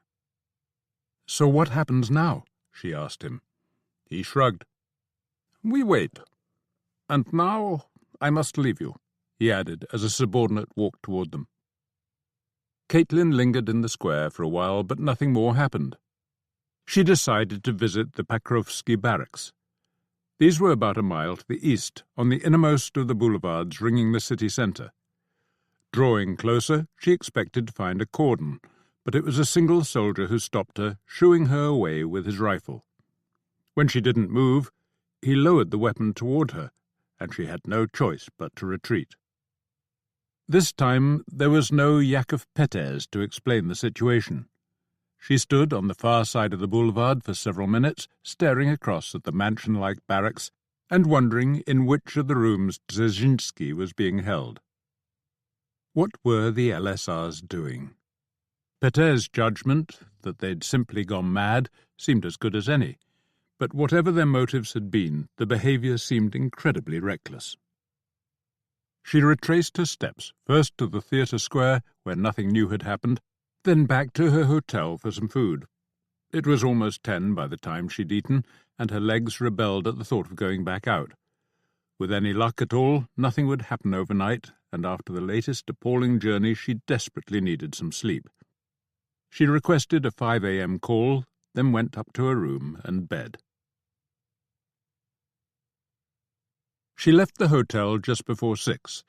"So what happens now?" she asked him. He shrugged. "We wait. And now I must leave you," he added as a subordinate walked toward them. Caitlin lingered in the square for a while, but nothing more happened. She decided to visit the Pakrovsky barracks. These were about a mile to the east, on the innermost of the boulevards ringing the city centre. Drawing closer, she expected to find a cordon, but it was a single soldier who stopped her, shooing her away with his rifle. When she didn't move, he lowered the weapon toward her, and she had no choice but to retreat. This time there was no Yakov Peters to explain the situation. She stood on the far side of the boulevard for several minutes, staring across at the mansion-like barracks and wondering in which of the rooms Dzerzhinsky was being held. What were the LSRs doing? Peters' judgment that they'd simply gone mad seemed as good as any, but whatever their motives had been, the behaviour seemed incredibly reckless. She retraced her steps, first to the theatre square, where nothing new had happened, then back to her hotel for some food. It was almost 10 by the time she'd eaten, and her legs rebelled at the thought of going back out. With any luck at all, nothing would happen overnight, and after the latest appalling journey she desperately needed some sleep. She requested a 5 a.m. call, then went up to her room and bed. She left the hotel just before 6.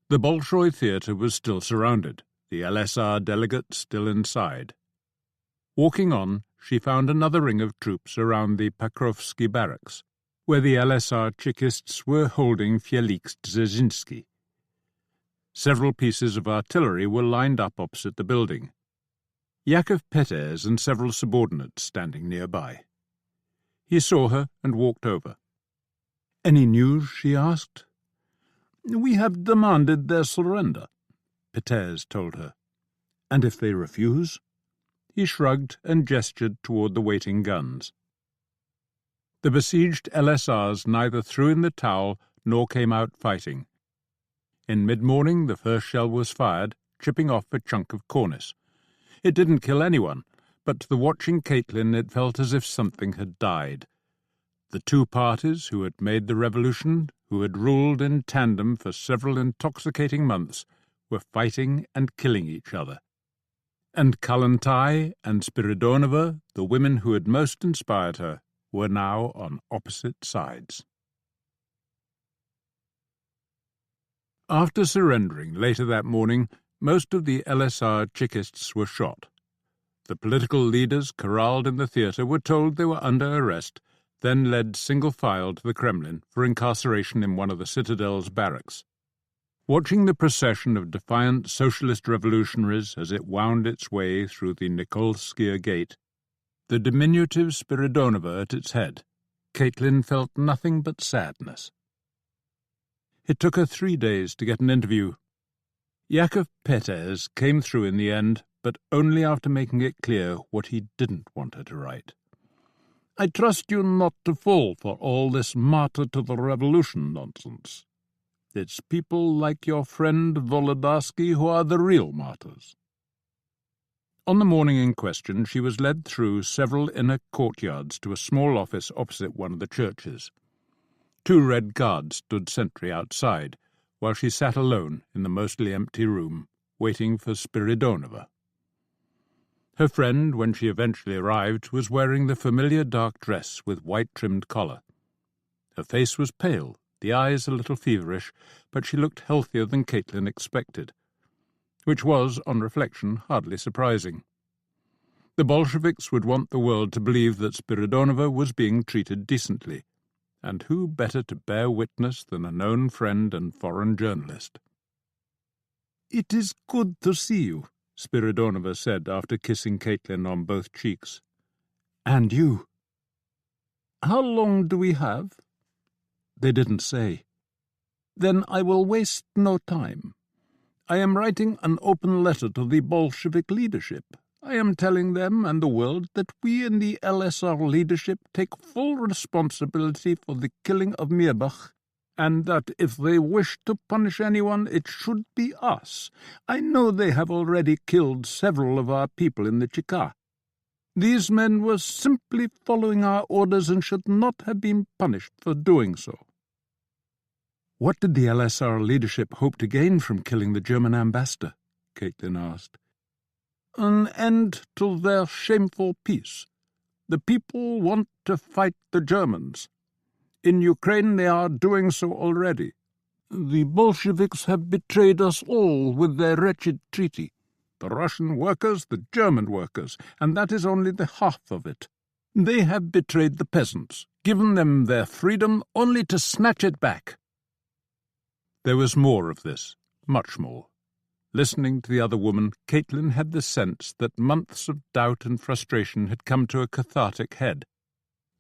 The Bolshoi Theatre was still surrounded, the LSR delegates still inside. Walking on, she found another ring of troops around the Pakrovsky barracks, where the LSR Chekists were holding Felix Dzerzhinsky. Several pieces of artillery were lined up opposite the building. Yakov Peters and several subordinates standing nearby. He saw her and walked over. "Any news?" she asked. "We have demanded their surrender," Peters told her. "And if they refuse?" He shrugged and gestured toward the waiting guns. The besieged LSRs neither threw in the towel nor came out fighting. In mid-morning the first shell was fired, chipping off a chunk of cornice. It didn't kill anyone, but to the watching Caitlin it felt as if something had died. The two parties who had made the revolution, who had ruled in tandem for several intoxicating months, were fighting and killing each other. And Kalantai and Spiridonova, the women who had most inspired her, were now on opposite sides. After surrendering later that morning, most of the LSR Chekists were shot. The political leaders corralled in the theatre were told they were under arrest, then led single file to the Kremlin for incarceration in one of the Citadel's barracks. Watching the procession of defiant socialist revolutionaries as it wound its way through the Nikolskaya Gate, the diminutive Spiridonova at its head, Caitlin felt nothing but sadness. It took her 3 days to get an interview. Yakov Peters came through in the end, but only after making it clear what he didn't want her to write. "I trust you not to fall for all this martyr to the revolution nonsense. It's people like your friend Volodarsky who are the real martyrs." On the morning in question, she was led through several inner courtyards to a small office opposite one of the churches. 2 Red Guards stood sentry outside, while she sat alone in the mostly empty room, waiting for Spiridonova. Her friend, when she eventually arrived, was wearing the familiar dark dress with white-trimmed collar. Her face was pale, the eyes a little feverish, but she looked healthier than Caitlin expected, which was, on reflection, hardly surprising. The Bolsheviks would want the world to believe that Spiridonova was being treated decently, and who better to bear witness than a known friend and foreign journalist? "It is good to see you," Spiridonova said after kissing Caitlin on both cheeks. "And you." "How long do we have?" "They didn't say." "Then I will waste no time. I am writing an open letter to the Bolshevik leadership. I am telling them and the world that we in the LSR leadership take full responsibility for the killing of Mirbach, and that if they wish to punish anyone, it should be us. I know they have already killed several of our people in the Cheka. These men were simply following our orders and should not have been punished for doing so." "What did the LSR leadership hope to gain from killing the German ambassador?" Caitlin asked. "An end to their shameful peace. The people want to fight the Germans. In Ukraine they are doing so already. The Bolsheviks have betrayed us all with their wretched treaty. The Russian workers, the German workers, and that is only the half of it. They have betrayed the peasants, given them their freedom only to snatch it back." There was more of this, much more. Listening to the other woman, Caitlin had the sense that months of doubt and frustration had come to a cathartic head,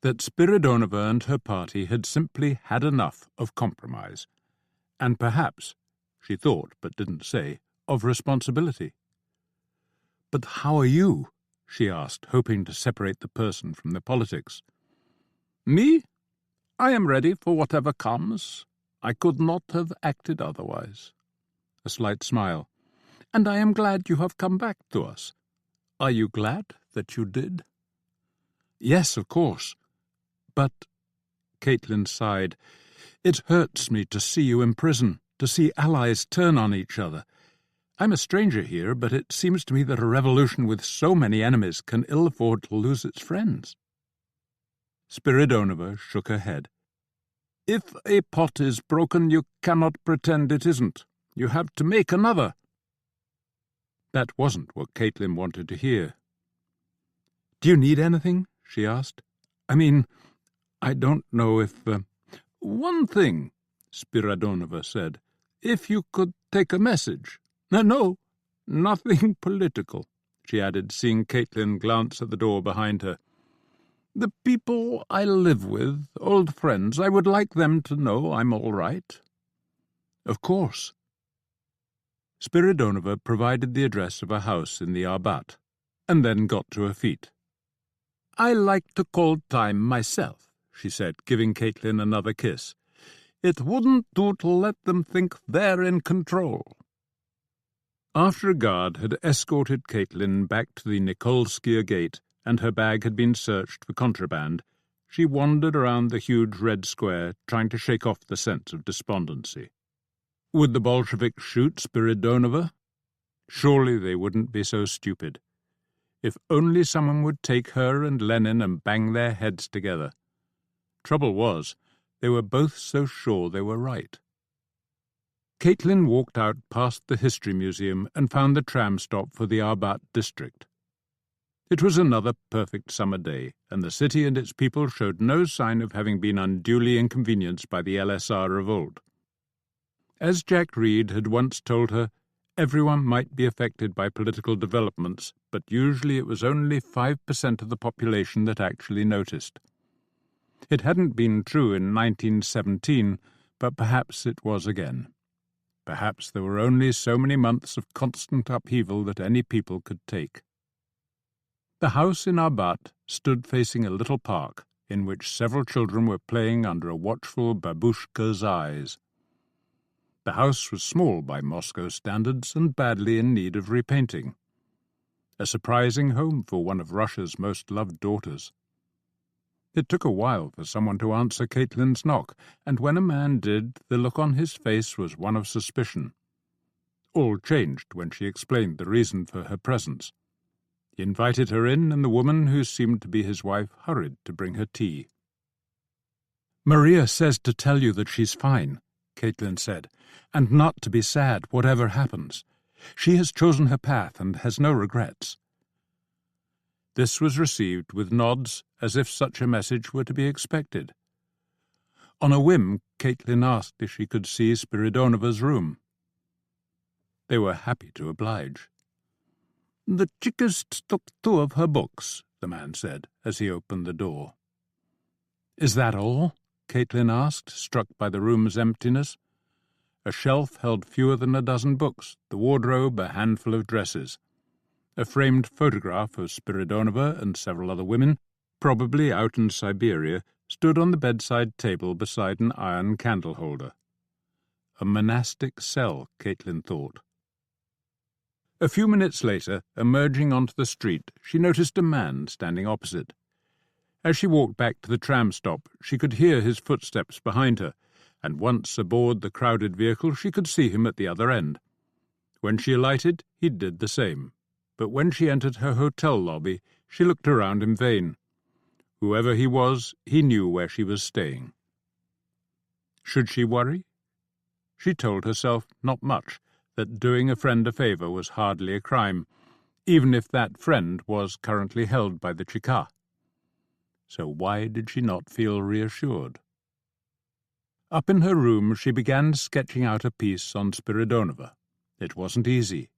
that Spiridonova and her party had simply had enough of compromise, and perhaps, she thought but didn't say, of responsibility. "But how are you?" she asked, hoping to separate the person from the politics. "Me? I am ready for whatever comes. I could not have acted otherwise." A slight smile. "And I am glad you have come back to us. Are you glad that you did?" "Yes, of course. But," Caitlin sighed, "it hurts me to see you in prison, to see allies turn on each other. I'm a stranger here, but it seems to me that a revolution with so many enemies can ill afford to lose its friends." Spiridonova shook her head. "If a pot is broken, you cannot pretend it isn't. You have to make another." That wasn't what Caitlin wanted to hear. "Do you need anything?" she asked. "I mean, I don't know if—" "One thing," Spiridonova said. "If you could take a message. No, nothing political," she added, seeing Caitlin glance at the door behind her. "The people I live with, old friends, I would like them to know I'm all right." "Of course." Spiridonova provided the address of a house in the Arbat, and then got to her feet. "I like to call time myself," she said, giving Caitlin another kiss. "It wouldn't do to let them think they're in control." After a guard had escorted Caitlin back to the Nikolskaya gate and her bag had been searched for contraband, she wandered around the huge red square, trying to shake off the sense of despondency. Would the Bolsheviks shoot Spiridonova? Surely they wouldn't be so stupid. If only someone would take her and Lenin and bang their heads together. Trouble was, they were both so sure they were right. Caitlin walked out past the History Museum and found the tram stop for the Arbat district. It was another perfect summer day, and the city and its people showed no sign of having been unduly inconvenienced by the LSR revolt. As Jack Reed had once told her, everyone might be affected by political developments, but usually it was only 5% of the population that actually noticed. It hadn't been true in 1917, but perhaps it was again. Perhaps there were only so many months of constant upheaval that any people could take. The house in Arbat stood facing a little park, in which several children were playing under a watchful babushka's eyes. The house was small by Moscow standards and badly in need of repainting. A surprising home for one of Russia's most loved daughters. It took a while for someone to answer Caitlin's knock, and when a man did, the look on his face was one of suspicion. All changed when she explained the reason for her presence. He invited her in, and the woman, who seemed to be his wife, hurried to bring her tea. "Maria says to tell you that she's fine," Caitlin said, "and not to be sad, whatever happens. She has chosen her path and has no regrets." This was received with nods, as if such a message were to be expected. On a whim, Caitlin asked if she could see Spiridonova's room. They were happy to oblige. "The Chekists took 2 of her books," the man said, as he opened the door. "Is that all?" Caitlin asked, struck by the room's emptiness. A shelf held fewer than a dozen books, the wardrobe a handful of dresses. A framed photograph of Spiridonova and several other women, probably out in Siberia, stood on the bedside table beside an iron candle holder. A monastic cell, Caitlin thought. A few minutes later, emerging onto the street, she noticed a man standing opposite. As she walked back to the tram stop, she could hear his footsteps behind her, and once aboard the crowded vehicle she could see him at the other end. When she alighted, he did the same, but when she entered her hotel lobby, she looked around in vain. Whoever he was, he knew where she was staying. Should she worry? She told herself not much, that doing a friend a favour was hardly a crime, even if that friend was currently held by the Cheka. So why did she not feel reassured? Up in her room she began sketching out a piece on Spiridonova. It wasn't easy.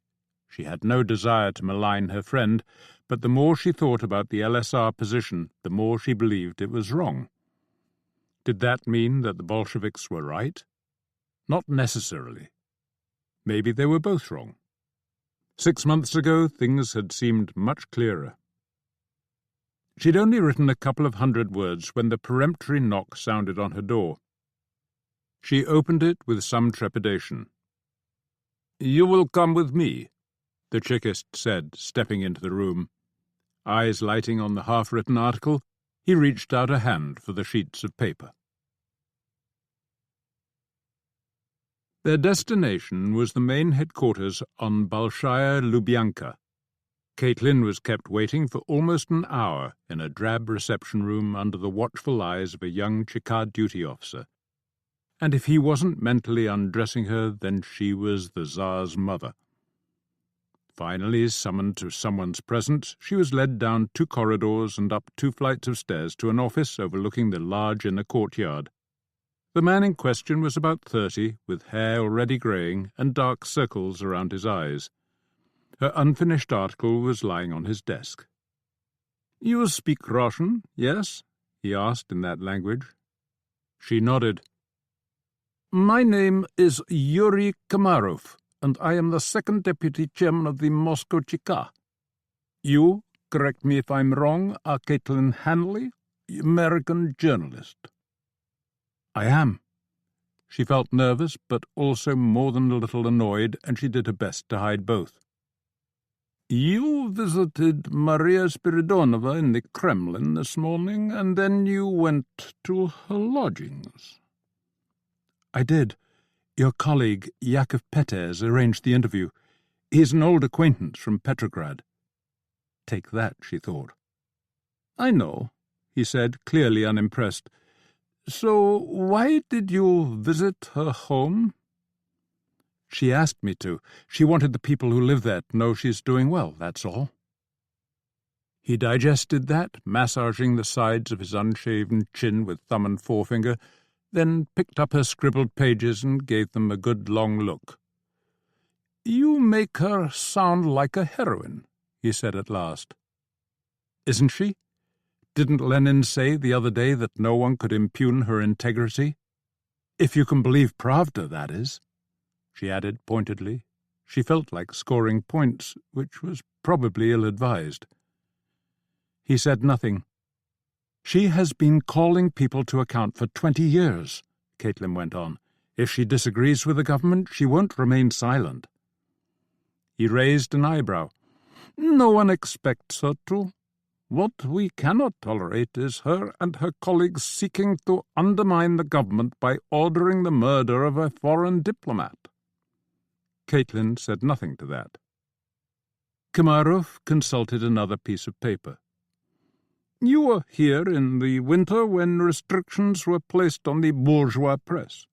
She had no desire to malign her friend, but the more she thought about the LSR position, the more she believed it was wrong. Did that mean that the Bolsheviks were right? Not necessarily. Maybe they were both wrong. 6 months ago, things had seemed much clearer. She'd only written a couple of 100 words when the peremptory knock sounded on her door. She opened it with some trepidation. "You will come with me," the Chekist said, stepping into the room. Eyes lighting on the half-written article, he reached out a hand for the sheets of paper. Their destination was the main headquarters on Bolshaya Lubyanka. Caitlin was kept waiting for almost an hour in a drab reception room under the watchful eyes of a young Cheka duty officer. And if he wasn't mentally undressing her, then she was the Tsar's mother. Finally, summoned to someone's presence, she was led down 2 corridors and up 2 flights of stairs to an office overlooking the large inner courtyard. The man in question was about 30, with hair already greying and dark circles around his eyes. Her unfinished article was lying on his desk. "You speak Russian, yes?" he asked in that language. She nodded. "My name is Yuri Komarov, and I am the 2nd deputy chairman of the Moscow Cheka. You, correct me if I'm wrong, are Caitlin Hanley, American journalist." "I am." She felt nervous, but also more than a little annoyed, and she did her best to hide both. "You visited Maria Spiridonova in the Kremlin this morning, and then you went to her lodgings." "I did. Your colleague, Yakov Peters, arranged the interview. He's an old acquaintance from Petrograd." Take that, she thought. "I know," he said, clearly unimpressed. "So why did you visit her home?" "She asked me to. She wanted the people who live there to know she's doing well, that's all." He digested that, massaging the sides of his unshaven chin with thumb and forefinger, then picked up her scribbled pages and gave them a good long look. "You make her sound like a heroine," he said at last. "Isn't she? Didn't Lenin say the other day that no one could impugn her integrity? If you can believe Pravda, that is," she added pointedly. She felt like scoring points, which was probably ill-advised. He said nothing. "She has been calling people to account for 20 years, Caitlin went on. "If she disagrees with the government, she won't remain silent." He raised an eyebrow. "No one expects her to. What we cannot tolerate is her and her colleagues seeking to undermine the government by ordering the murder of a foreign diplomat." Caitlin said nothing to that. Komarov consulted another piece of paper. "You were here in the winter when restrictions were placed on the bourgeois press.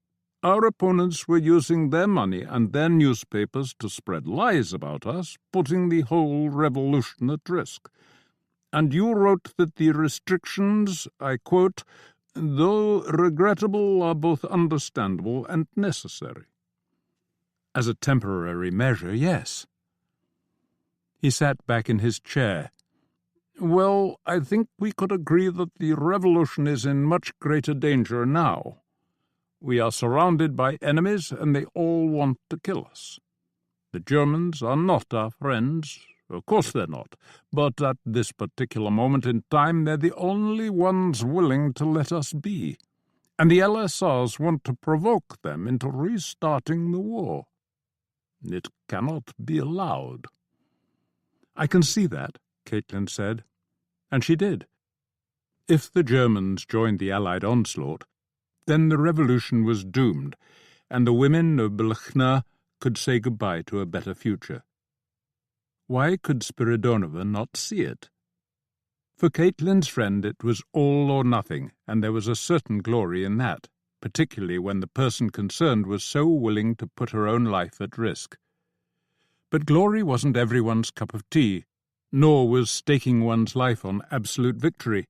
Our opponents were using their money and their newspapers to spread lies about us, putting the whole revolution at risk. And you wrote that the restrictions, I quote, though regrettable, are both understandable and necessary." "As a temporary measure, yes." He sat back in his chair. "Well, I think we could agree that the revolution is in much greater danger now. We are surrounded by enemies, and they all want to kill us. The Germans are not our friends. Of course they're not. But at this particular moment in time, they're the only ones willing to let us be. And the LSRs want to provoke them into restarting the war. It cannot be allowed." "I can see that," Caitlin said. And she did. If the Germans joined the Allied onslaught, then the revolution was doomed, and the women of Blchna could say goodbye to a better future. Why could Spiridonova not see it? For Caitlin's friend it was all or nothing, and there was a certain glory in that, particularly when the person concerned was so willing to put her own life at risk. But glory wasn't everyone's cup of tea, nor was staking one's life on absolute victory.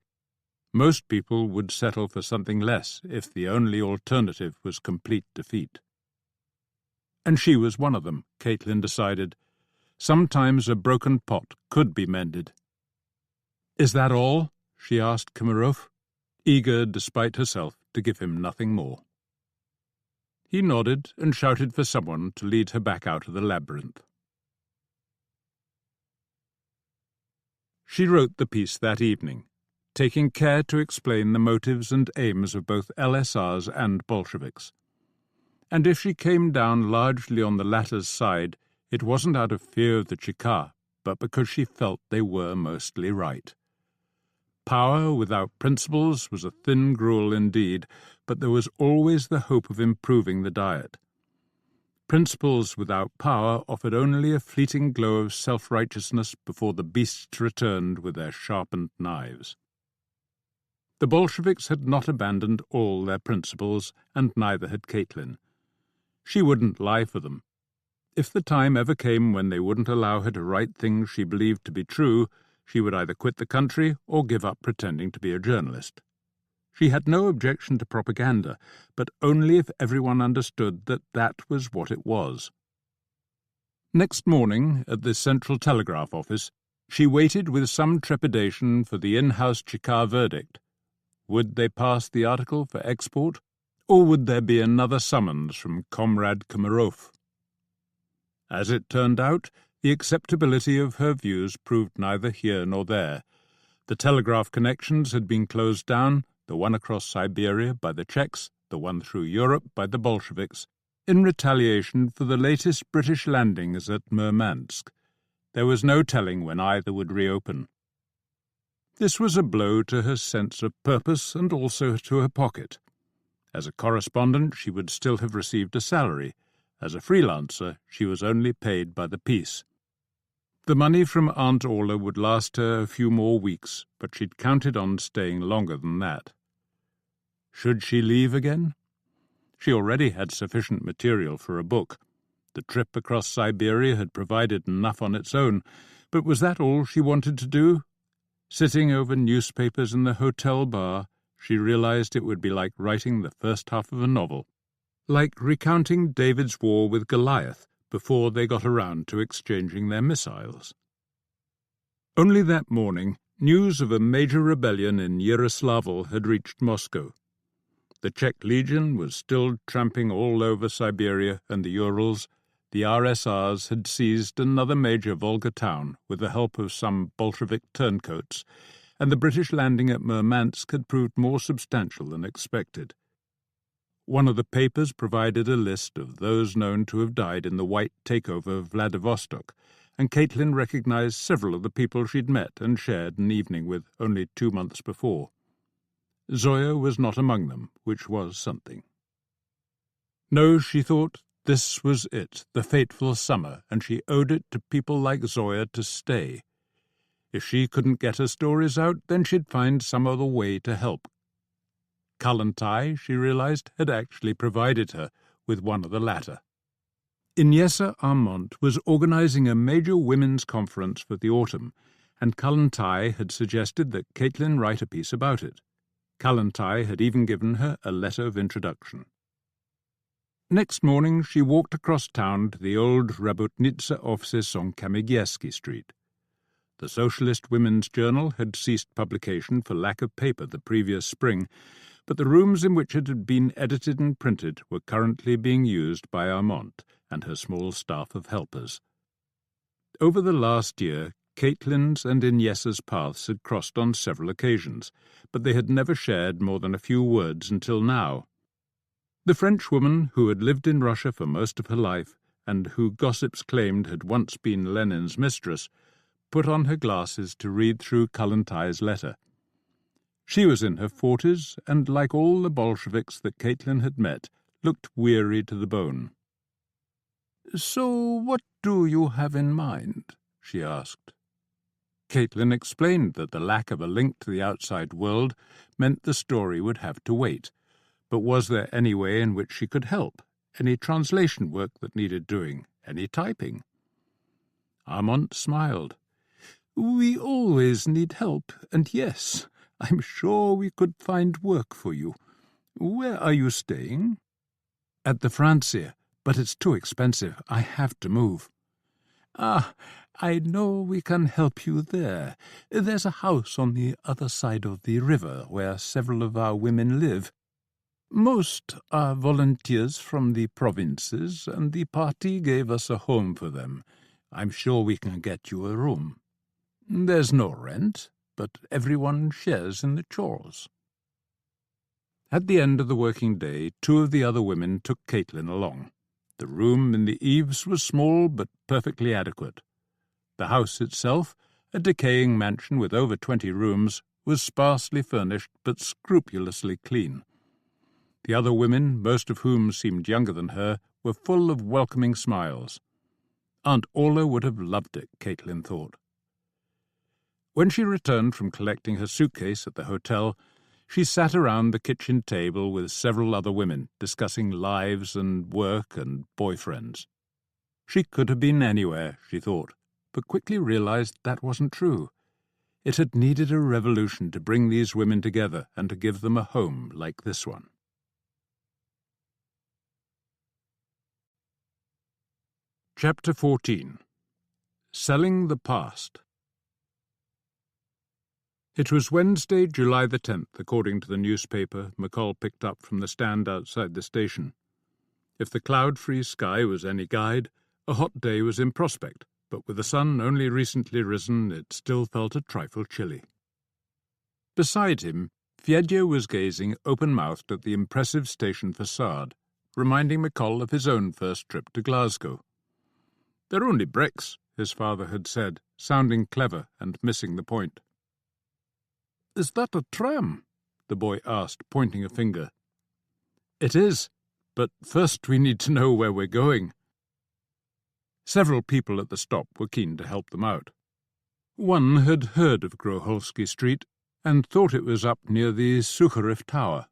Most people would settle for something less if the only alternative was complete defeat. And she was one of them, Caitlin decided. Sometimes a broken pot could be mended. "Is that all?" she asked Komarov, eager, despite herself, to give him nothing more. He nodded and shouted for someone to lead her back out of the labyrinth. She wrote the piece that evening, taking care to explain the motives and aims of both LSRs and Bolsheviks. And if she came down largely on the latter's side, it wasn't out of fear of the Cheka, but because she felt they were mostly right. Power without principles was a thin gruel indeed, but there was always the hope of improving the diet. Principles without power offered only a fleeting glow of self-righteousness before the beasts returned with their sharpened knives. The Bolsheviks had not abandoned all their principles, and neither had Caitlin. She wouldn't lie for them. If the time ever came when they wouldn't allow her to write things she believed to be true, she would either quit the country or give up pretending to be a journalist. She had no objection to propaganda, but only if everyone understood that that was what it was. Next morning, at the Central Telegraph Office, she waited with some trepidation for the in-house Cheka verdict. Would they pass the article for export, or would there be another summons from Comrade Komarov? As it turned out, the acceptability of her views proved neither here nor there. The telegraph connections had been closed down, the one across Siberia by the Czechs, the one through Europe by the Bolsheviks, in retaliation for the latest British landings at Murmansk. There was no telling when either would reopen. This was a blow to her sense of purpose and also to her pocket. As a correspondent, she would still have received a salary. As a freelancer, she was only paid by the piece. The money from Aunt Orla would last her a few more weeks, but she'd counted on staying longer than that. Should she leave again? She already had sufficient material for a book. The trip across Siberia had provided enough on its own, but was that all she wanted to do? Sitting over newspapers in the hotel bar, she realized it would be like writing the first half of a novel, like recounting David's war with Goliath before they got around to exchanging their missiles. Only that morning, news of a major rebellion in Yaroslavl had reached Moscow. The Czech Legion was still tramping all over Siberia and the Urals. The RSRs had seized another major Volga town with the help of some Bolshevik turncoats, and the British landing at Murmansk had proved more substantial than expected. One of the papers provided a list of those known to have died in the white takeover of Vladivostok, and Caitlin recognized several of the people she'd met and shared an evening with only 2 months before. Zoya was not among them, which was something. No, she thought, this was it, the fateful summer, and she owed it to people like Zoya to stay. If she couldn't get her stories out, then she'd find some other way to help. Kalantai, she realized, had actually provided her with one of the latter. Inessa Armont was organizing a major women's conference for the autumn, and Kalantai had suggested that Caitlin write a piece about it. Kalantai had even given her a letter of introduction. Next morning she walked across town to the old Rabotnitsa offices on Kamigiersky Street. The Socialist Women's Journal had ceased publication for lack of paper the previous spring, but the rooms in which it had been edited and printed were currently being used by Armand and her small staff of helpers. Over the last year, Caitlin's and Ignessa's paths had crossed on several occasions, but they had never shared more than a few words until now. The Frenchwoman, who had lived in Russia for most of her life, and who gossips claimed had once been Lenin's mistress, put on her glasses to read through Kollontais' letter. She was in her 40s, and, like all the Bolsheviks that Caitlin had met, looked weary to the bone. "So what do you have in mind?" she asked. Caitlin explained that the lack of a link to the outside world meant the story would have to wait. But was there any way in which she could help? Any translation work that needed doing? Any typing? Armand smiled. "We always need help, and yes, I'm sure we could find work for you. Where are you staying?" "At the Francia, but it's too expensive. I have to move." "Ah, I know we can help you there. There's a house on the other side of the river where several of our women live. Most are volunteers from the provinces, and the party gave us a home for them. I'm sure we can get you a room. There's no rent, but everyone shares in the chores." At the end of the working day, 2 of the other women took Caitlin along. The room in the eaves was small but perfectly adequate. The house itself, a decaying mansion with over 20 rooms, was sparsely furnished but scrupulously clean. The other women, most of whom seemed younger than her, were full of welcoming smiles. Aunt Orla would have loved it, Caitlin thought. When she returned from collecting her suitcase at the hotel, she sat around the kitchen table with several other women, discussing lives and work and boyfriends. She could have been anywhere, she thought, but quickly realized that wasn't true. It had needed a revolution to bring these women together and to give them a home like this one. Chapter 14. Selling the Past. It was Wednesday, July the 10th, according to the newspaper McColl picked up from the stand outside the station. If the cloud-free sky was any guide, a hot day was in prospect, but with the sun only recently risen, it still felt a trifle chilly. Beside him, Fedya was gazing open-mouthed at the impressive station facade, reminding McColl of his own first trip to Glasgow. "They're only bricks," his father had said, sounding clever and missing the point. "Is that a tram?" the boy asked, pointing a finger. "It is, but first we need to know where we're going." Several people at the stop were keen to help them out. One had heard of Groholsky Street and thought it was up near the Sukharev Tower.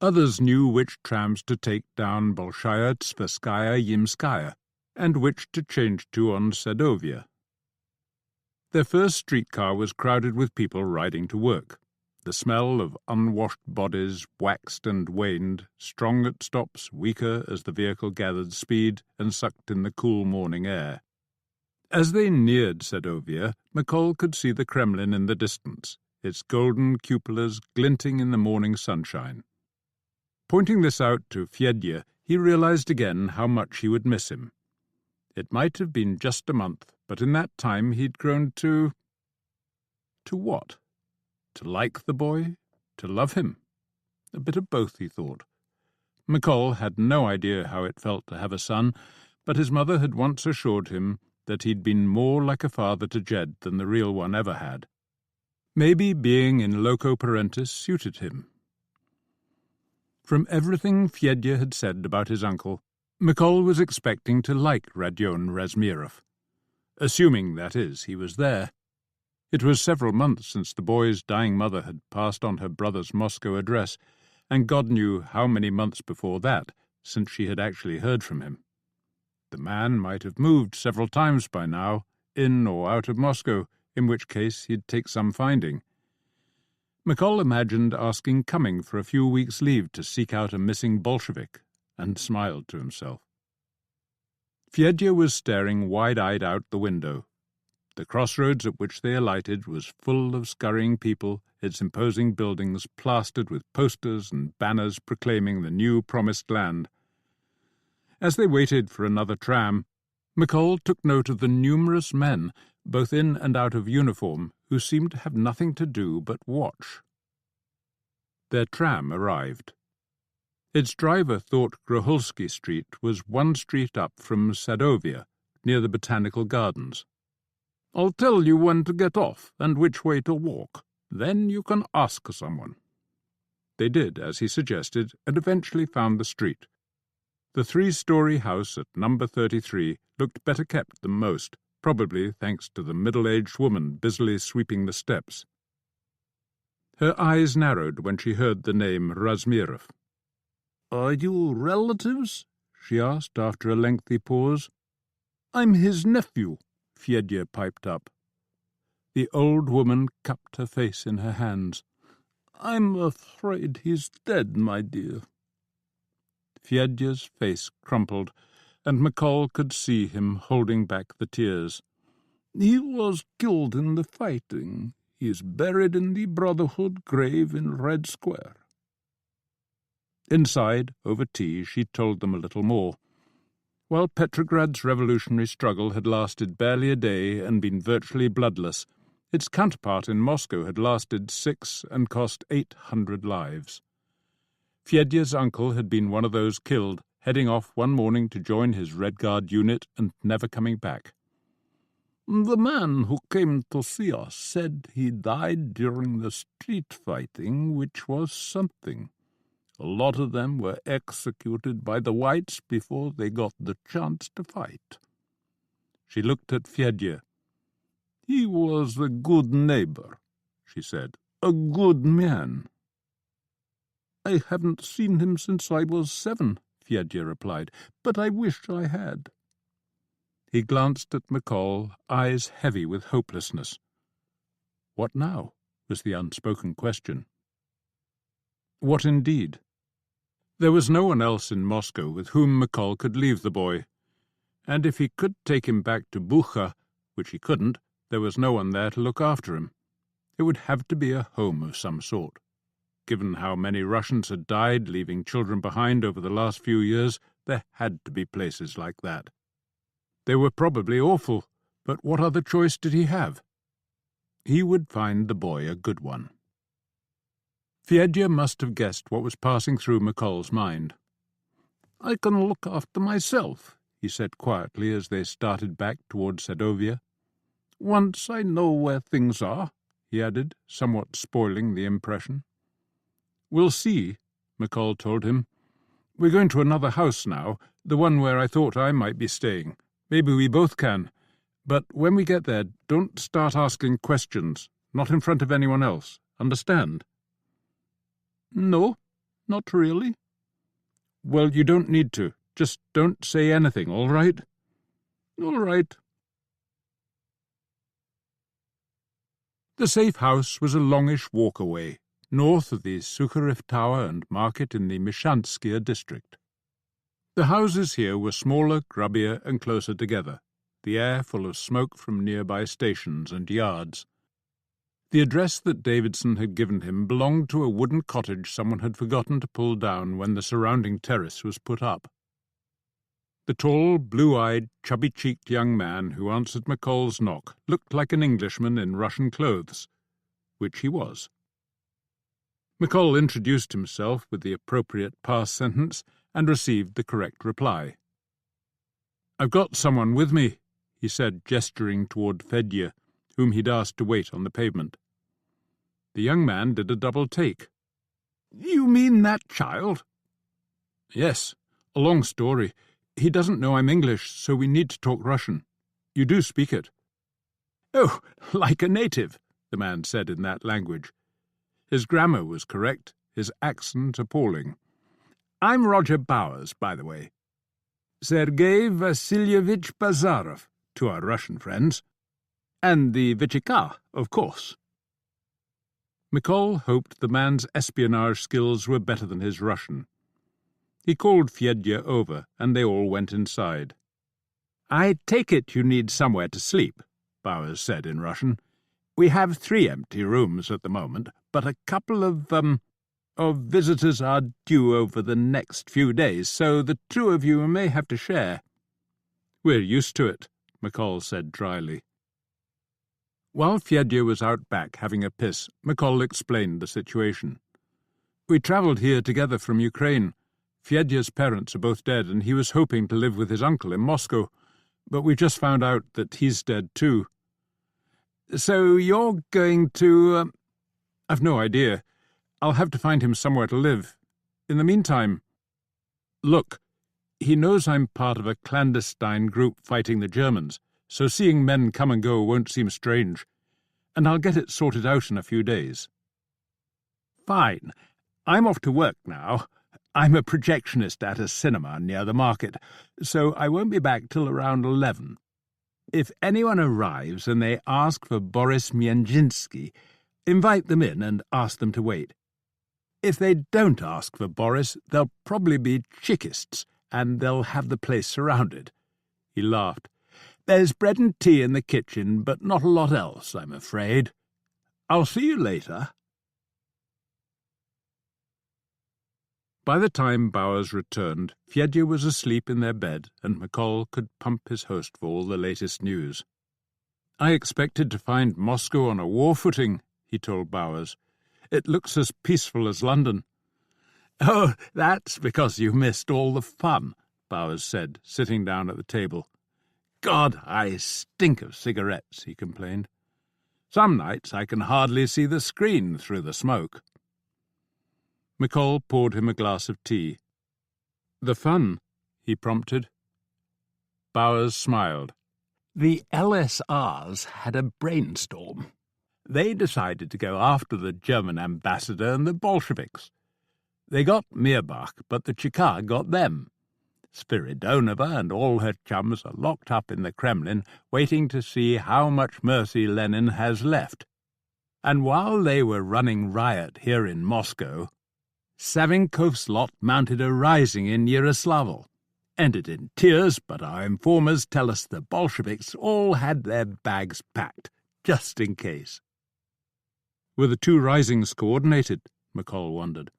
Others knew which trams to take down Bolshaya Tverskaya Yimskaya and which to change to on Sadovia. Their first streetcar was crowded with people riding to work. The smell of unwashed bodies waxed and waned, strong at stops, weaker as the vehicle gathered speed and sucked in the cool morning air. As they neared Sadovia, McColl could see the Kremlin in the distance, its golden cupolas glinting in the morning sunshine. Pointing this out to Fedya, he realized again how much he would miss him. It might have been just a month, but in that time he'd grown to... To what? To like the boy? To love him? A bit of both, he thought. McColl had no idea how it felt to have a son, but his mother had once assured him that he'd been more like a father to Jed than the real one ever had. Maybe being in loco parentis suited him. From everything Fedya had said about his uncle, McColl was expecting to like Radion Razmirov. Assuming, that is, he was there. It was several months since the boy's dying mother had passed on her brother's Moscow address, and God knew how many months before that since she had actually heard from him. The man might have moved several times by now, in or out of Moscow, in which case he'd take some finding. McColl imagined asking Cumming for a few weeks' leave to seek out a missing Bolshevik, and smiled to himself. Fedya was staring wide-eyed out the window. The crossroads at which they alighted was full of scurrying people, its imposing buildings plastered with posters and banners proclaiming the new promised land. As they waited for another tram, McColl took note of the numerous men, both in and out of uniform, who seemed to have nothing to do but watch. Their tram arrived. Its driver thought Groholsky Street was one street up from Sadovia, near the Botanical Gardens. "I'll tell you when to get off and which way to walk. Then you can ask someone." They did as he suggested, and eventually found the street. The 3-story house at number 33 looked better kept than most, probably thanks to the middle-aged woman busily sweeping the steps. Her eyes narrowed when she heard the name Razmirov. "Are you relatives?" she asked after a lengthy pause. "I'm his nephew," Fedya piped up. The old woman cupped her face in her hands. "I'm afraid he's dead, my dear." Fedya's face crumpled, and McColl could see him holding back the tears. "He was killed in the fighting. He is buried in the Brotherhood grave in Red Square." Inside, over tea, she told them a little more. While Petrograd's revolutionary struggle had lasted barely a day and been virtually bloodless, its counterpart in Moscow had lasted 6 and cost 800 lives. Fedya's uncle had been one of those killed, heading off one morning to join his Red Guard unit and never coming back. "The man who came to see us said he died during the street fighting, which was something. A lot of them were executed by the whites before they got the chance to fight." She looked at Fedya. "He was a good neighbor," she said. "A good man." "I haven't seen him since I was 7, Fedya replied, "but I wish I had." He glanced at McColl, eyes heavy with hopelessness. What now? Was the unspoken question. What indeed? There was no one else in Moscow with whom McColl could leave the boy, and if he could take him back to Bucha, which he couldn't, there was no one there to look after him. It would have to be a home of some sort. Given how many Russians had died, leaving children behind over the last few years, there had to be places like that. They were probably awful, but what other choice did he have? He would find the boy a good one. Fedya must have guessed what was passing through McColl's mind. "I can look after myself," he said quietly as they started back towards Sadovia. "Once I know where things are," he added, somewhat spoiling the impression. "We'll see," McColl told him. "We're going to another house now, the one where I thought I might be staying. Maybe we both can. But when we get there, don't start asking questions, not in front of anyone else. Understand?" "No, not really." "Well, you don't need to. Just don't say anything, all right?" "All right." The safe house was a longish walk away, north of the Sukharev Tower and market in the Mishanskia district. The houses here were smaller, grubbier, and closer together, the air full of smoke from nearby stations and yards. The address that Davidson had given him belonged to a wooden cottage someone had forgotten to pull down when the surrounding terrace was put up. The tall, blue-eyed, chubby-cheeked young man who answered McColl's knock looked like an Englishman in Russian clothes, which he was. McColl introduced himself with the appropriate past sentence and received the correct reply. "I've got someone with me," he said, gesturing toward Fedya, whom he'd asked to wait on the pavement. The young man did a double take. "You mean that child?" "Yes, a long story. He doesn't know I'm English, so we need to talk Russian. You do speak it." "Oh, like a native," the man said in that language. His grammar was correct, his accent appalling. "I'm Roger Bowers, by the way. Sergei Vasilyevich Bazarov, to our Russian friends. And the Vichika, of course." McColl hoped the man's espionage skills were better than his Russian. He called Fedya over, and they all went inside. "I take it you need somewhere to sleep," Bowers said in Russian. "We have 3 empty rooms at the moment, but a couple of visitors are due over the next few days, so the 2 of you may have to share." "We're used to it," McColl said dryly. While Fedya was out back having a piss, McColl explained the situation. "We travelled here together from Ukraine. Fedya's parents are both dead, and he was hoping to live with his uncle in Moscow, but we just found out that he's dead too." "So you're going to—" "I've no idea. I'll have to find him somewhere to live. In the meantime—" "Look, he knows I'm part of a clandestine group fighting the Germans, so seeing men come and go won't seem strange, and I'll get it sorted out in a few days." "Fine. I'm off to work now. I'm a projectionist at a cinema near the market, so I won't be back till around 11. If anyone arrives and they ask for Boris Mianjinsky, invite them in and ask them to wait. If they don't ask for Boris, they'll probably be Chekists, and they'll have the place surrounded." He laughed. "There's bread and tea in the kitchen, but not a lot else, I'm afraid. I'll see you later." By the time Bowers returned, Fedya was asleep in their bed, and McColl could pump his host for all the latest news. "I expected to find Moscow on a war footing," he told Bowers. "It looks as peaceful as London." "Oh, that's because you missed all the fun," Bowers said, sitting down at the table. "God, I stink of cigarettes," he complained. "Some nights I can hardly see the screen through the smoke." McColl poured him a glass of tea. "The fun?" he prompted. Bowers smiled. "The LSRs had a brainstorm. They decided to go after the German ambassador and the Bolsheviks. They got Mirbach, but the Cheka got them. Spiridonova and all her chums are locked up in the Kremlin, waiting to see how much mercy Lenin has left. And while they were running riot here in Moscow, Savinkov's lot mounted a rising in Yaroslavl. Ended in tears, but our informers tell us the Bolsheviks all had their bags packed, just in case." "Were the 2 risings coordinated?" McColl wondered.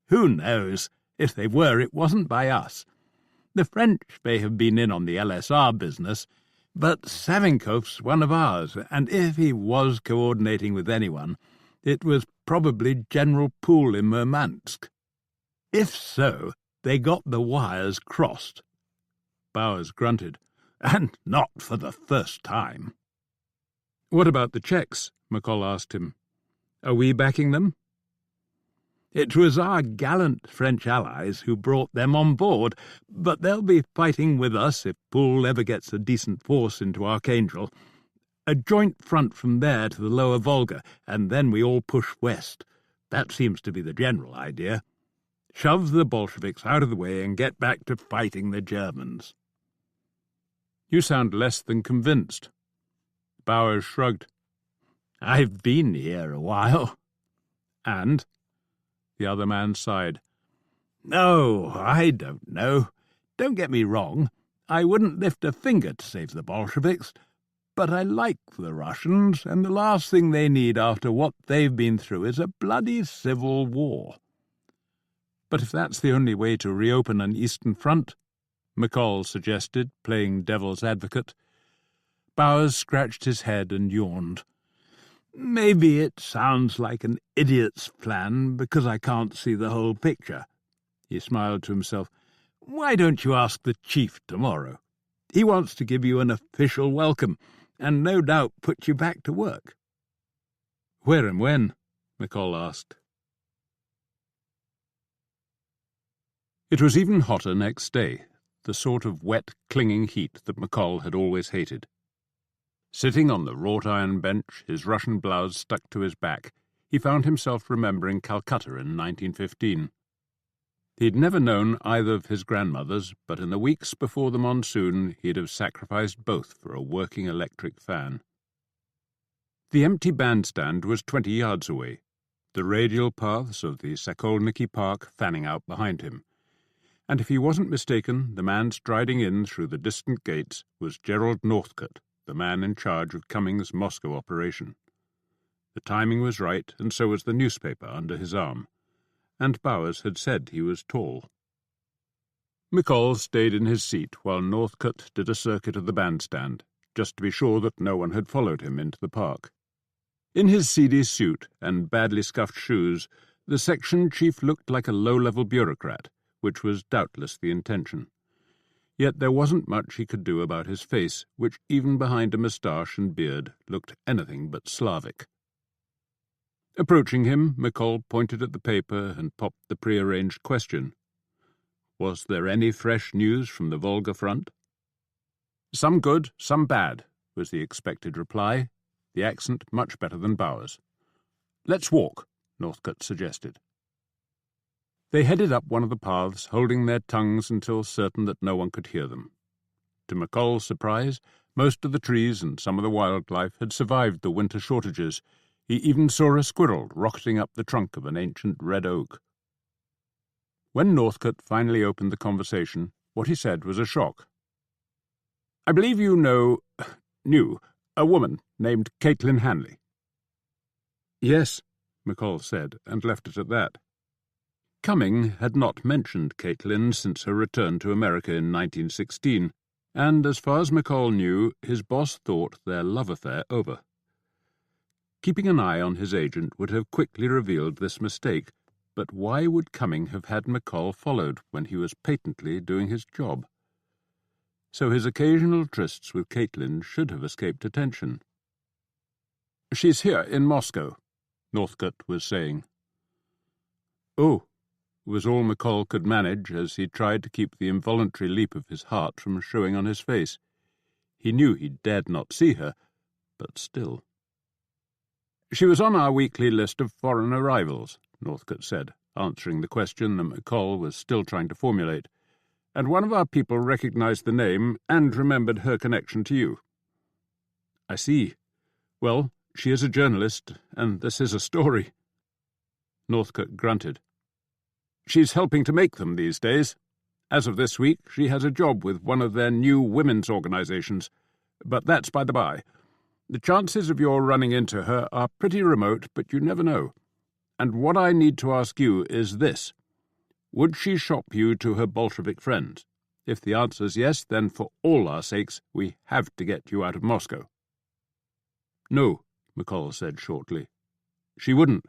"Who knows? If they were, it wasn't by us. The French may have been in on the LSR business, but Savinkov's one of ours, and if he was coordinating with anyone, it was probably General Poole in Murmansk. If so, they got the wires crossed." Bowers grunted. "And not for the first time." "What about the Czechs?" McColl asked him. "Are we backing them?" "It was our gallant French allies who brought them on board, but they'll be fighting with us if Poole ever gets a decent force into Archangel. A joint front from there to the lower Volga, and then we all push west. That seems to be the general idea. Shove the Bolsheviks out of the way and get back to fighting the Germans." "You sound less than convinced." Bowers shrugged. "I've been here a while." "And?" The other man sighed. "Oh, I don't know. Don't get me wrong. I wouldn't lift a finger to save the Bolsheviks, but I like the Russians, and the last thing they need after what they've been through is a bloody civil war." "But if that's the only way to reopen an Eastern Front," McColl suggested, playing devil's advocate. Bowers scratched his head and yawned. "Maybe it sounds like an idiot's plan because I can't see the whole picture." He smiled to himself. "Why don't you ask the chief tomorrow? He wants to give you an official welcome, and no doubt put you back to work." "Where and when?" McColl asked. It was even hotter next day, the sort of wet, clinging heat that McColl had always hated. Sitting on the wrought-iron bench, his Russian blouse stuck to his back, he found himself remembering Calcutta in 1915. He'd never known either of his grandmothers, but in the weeks before the monsoon he'd have sacrificed both for a working electric fan. The empty bandstand was 20 yards away, the radial paths of the Sokolniki Park fanning out behind him, and if he wasn't mistaken, the man striding in through the distant gates was Gerald Northcote, the man in charge of Cummings' Moscow operation. The timing was right, and so was the newspaper under his arm, and Bowers had said he was tall. McColl stayed in his seat while Northcote did a circuit of the bandstand, just to be sure that no one had followed him into the park. In his seedy suit and badly scuffed shoes, the section chief looked like a low-level bureaucrat, which was doubtless the intention. Yet there wasn't much he could do about his face, which even behind a moustache and beard looked anything but Slavic. Approaching him, McColl pointed at the paper and popped the prearranged question. Was there any fresh news from the Volga front? Some good, some bad, was the expected reply, the accent much better than Bowers. Let's walk, Northcote suggested. They headed up one of the paths, holding their tongues until certain that no one could hear them. To McColl's surprise, most of the trees and some of the wildlife had survived the winter shortages. He even saw a squirrel rocketing up the trunk of an ancient red oak. When Northcote finally opened the conversation, what he said was a shock. I believe you knew a woman named Caitlin Hanley. Yes, McColl said, and left it at that. Cumming had not mentioned Caitlin since her return to America in 1916, and as far as McColl knew, his boss thought their love affair over. Keeping an eye on his agent would have quickly revealed this mistake, but why would Cumming have had McColl followed when he was patently doing his job? So his occasional trysts with Caitlin should have escaped attention. She's here in Moscow, Northcote was saying. Oh, was all McColl could manage as he tried to keep the involuntary leap of his heart from showing on his face. He knew he dared not see her, but still. She was on our weekly list of foreign arrivals, Northcote said, answering the question that McColl was still trying to formulate, and one of our people recognized the name and remembered her connection to you. I see. Well, she is a journalist, and this is a story. Northcote grunted. She's helping to make them these days. As of this week, she has a job with one of their new women's organizations, but that's by the by. The chances of your running into her are pretty remote, but you never know. And what I need to ask you is this. Would she shop you to her Bolshevik friends? If the answer's yes, then for all our sakes, we have to get you out of Moscow. No, McColl said shortly. She wouldn't.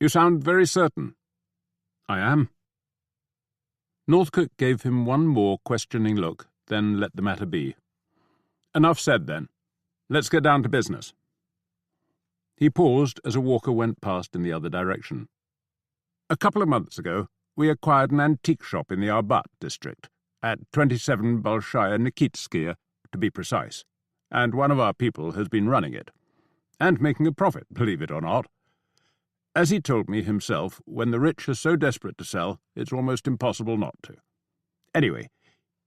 You sound very certain. I am. Northcote gave him one more questioning look, then let the matter be. Enough said, then. Let's get down to business. He paused as a walker went past in the other direction. A couple of months ago, we acquired an antique shop in the Arbat district, at 27 Bolshaya Nikitskia, to be precise, and one of our people has been running it, and making a profit, believe it or not. As he told me himself, when the rich are so desperate to sell, it's almost impossible not to. Anyway,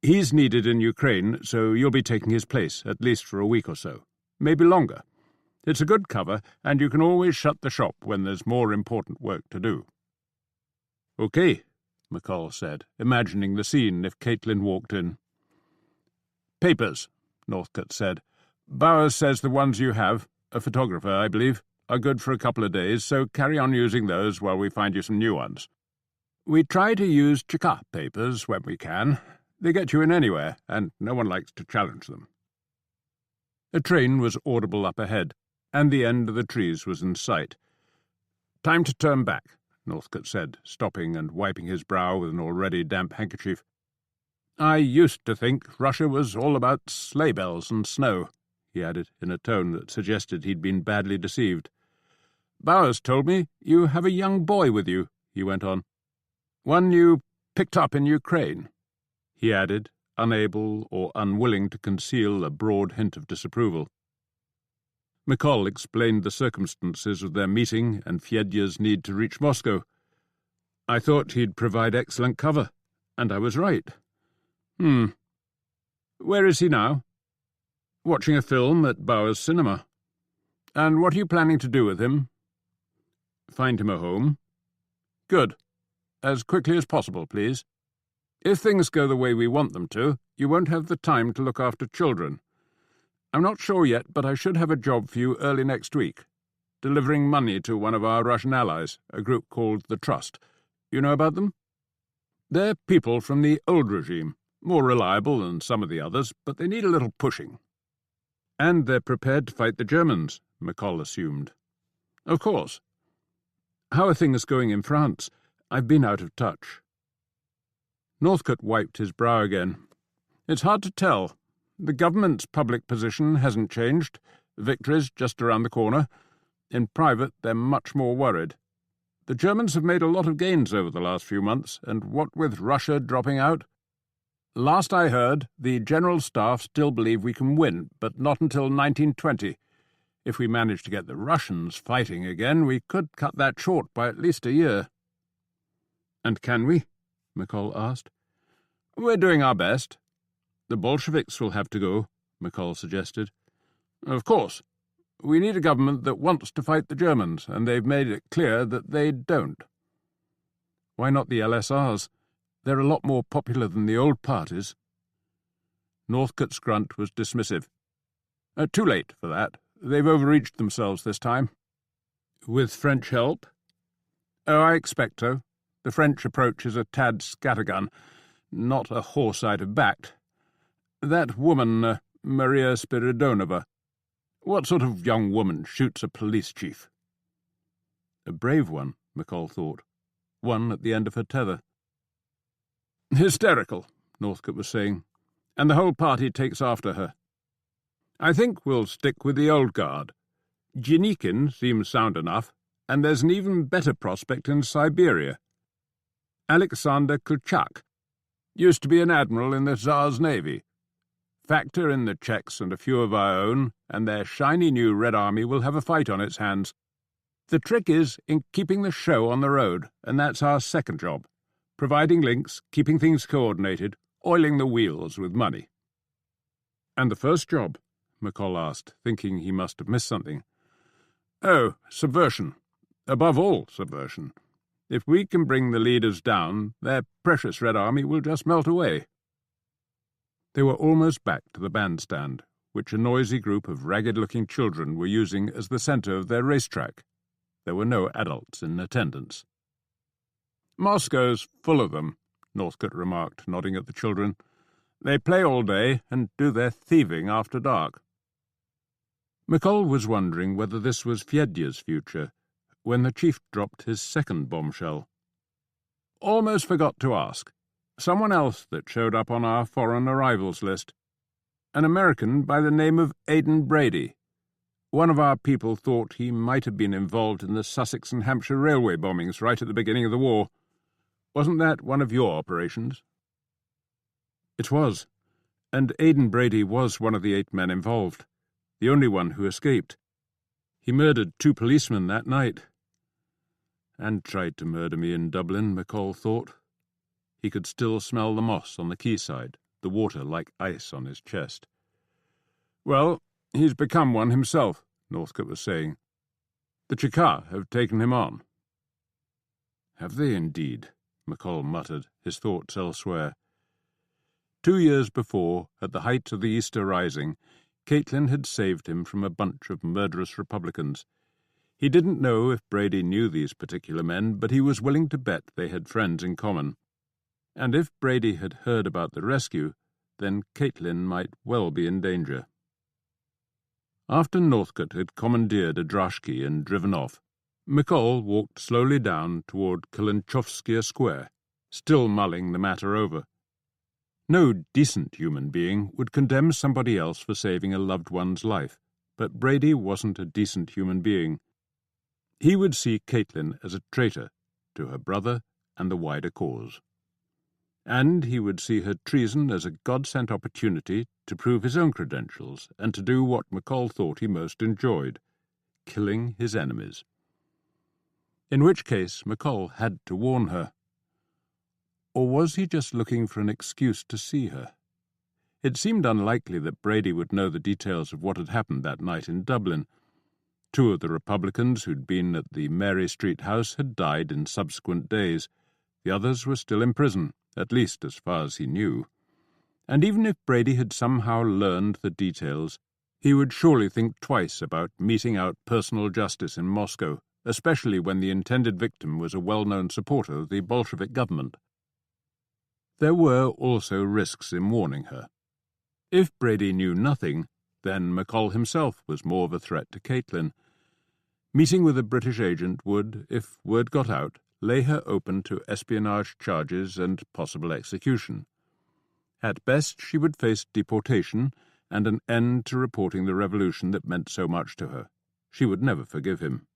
he's needed in Ukraine, so you'll be taking his place, at least for a week or so, maybe longer. It's a good cover, and you can always shut the shop when there's more important work to do. Okay, McColl said, imagining the scene if Caitlin walked in. Papers, Northcote said. Bowers says the ones you have, a photographer, I believe, are good for a couple of days, so carry on using those while we find you some new ones. We try to use Chika papers when we can. They get you in anywhere, and no one likes to challenge them. A train was audible up ahead, and the end of the trees was in sight. Time to turn back, Northcote said, stopping and wiping his brow with an already damp handkerchief. I used to think Russia was all about sleigh bells and snow, he added, in a tone that suggested he'd been badly deceived. Bowers told me you have a young boy with you, he went on. One you picked up in Ukraine, he added, unable or unwilling to conceal a broad hint of disapproval. McColl explained the circumstances of their meeting and Fedya's need to reach Moscow. I thought he'd provide excellent cover, and I was right. Where is he now? Watching a film at Bowers Cinema. And what are you planning to do with him? Find him a home. Good. As quickly as possible, please. If things go the way we want them to, you won't have the time to look after children. I'm not sure yet, but I should have a job for you early next week, delivering money to one of our Russian allies, a group called the Trust. You know about them? They're people from the old regime, more reliable than some of the others, but they need a little pushing. And they're prepared to fight the Germans, McColl assumed. Of course. How are things going in France? I've been out of touch. Northcote wiped his brow again. It's hard to tell. The government's public position hasn't changed. Victory's just around the corner. In private, they're much more worried. The Germans have made a lot of gains over the last few months, and what with Russia dropping out... Last I heard, the General Staff still believe we can win, but not until 1920. If we manage to get the Russians fighting again, we could cut that short by at least a year. And can we? McColl asked. We're doing our best. The Bolsheviks will have to go, McColl suggested. Of course. We need a government that wants to fight the Germans, and they've made it clear that they don't. Why not the LSRs? They're a lot more popular than the old parties. Northcote's grunt was dismissive. Too late for that. They've overreached themselves this time. With French help? Oh, I expect so. The French approach is a tad scattergun, not a horse I'd have backed. That woman, Maria Spiridonova, what sort of young woman shoots a police chief? A brave one, McColl thought. One at the end of her tether. Hysterical, Northcote was saying, and the whole party takes after her. I think we'll stick with the old guard. Denikin seems sound enough, and there's an even better prospect in Siberia. Alexander Kolchak used to be an admiral in the Tsar's navy. Factor in the Czechs and a few of our own, and their shiny new Red Army will have a fight on its hands. The trick is in keeping the show on the road, and that's our second job. Providing links, keeping things coordinated, oiling the wheels with money. And the first job? McColl asked, thinking he must have missed something. Oh, subversion. Above all, subversion. If we can bring the leaders down, their precious Red Army will just melt away. They were almost back to the bandstand, which a noisy group of ragged-looking children were using as the centre of their racetrack. There were no adults in attendance. Moscow's full of them, Northcote remarked, nodding at the children. They play all day and do their thieving after dark. McColl was wondering whether this was Fedya's future, when the chief dropped his second bombshell. Almost forgot to ask. Someone else that showed up on our foreign arrivals list. An American by the name of Aidan Brady. One of our people thought he might have been involved in the Sussex and Hampshire railway bombings right at the beginning of the war. Wasn't that one of your operations? It was, and Aidan Brady was one of the 8 men involved, the only one who escaped. He murdered 2 policemen that night. And tried to murder me in Dublin, McColl thought. He could still smell the moss on the quayside, the water like ice on his chest. Well, he's become one himself, Northcote was saying. The Cheka have taken him on. Have they indeed? McColl muttered, his thoughts elsewhere. 2 years before, at the height of the Easter Rising, Caitlin had saved him from a bunch of murderous Republicans. He didn't know if Brady knew these particular men, but he was willing to bet they had friends in common. And if Brady had heard about the rescue, then Caitlin might well be in danger. After Northcote had commandeered a droshky and driven off, McColl walked slowly down toward Kalinchovskia Square, still mulling the matter over. No decent human being would condemn somebody else for saving a loved one's life, but Brady wasn't a decent human being. He would see Caitlin as a traitor to her brother and the wider cause. And he would see her treason as a God-sent opportunity to prove his own credentials and to do what McColl thought he most enjoyed, killing his enemies. In which case McColl had to warn her. Or was he just looking for an excuse to see her? It seemed unlikely that Brady would know the details of what had happened that night in Dublin. 2 of the Republicans who'd been at the Mary Street house had died in subsequent days. The others were still in prison, at least as far as he knew. And even if Brady had somehow learned the details, He would surely think twice about meting out personal justice in Moscow, especially when the intended victim was a well-known supporter of the Bolshevik government. There were also risks in warning her. If Brady knew nothing, then McColl himself was more of a threat to Caitlin. Meeting with a British agent would, if word got out, lay her open to espionage charges and possible execution. At best, she would face deportation and an end to reporting the revolution that meant so much to her. She would never forgive him.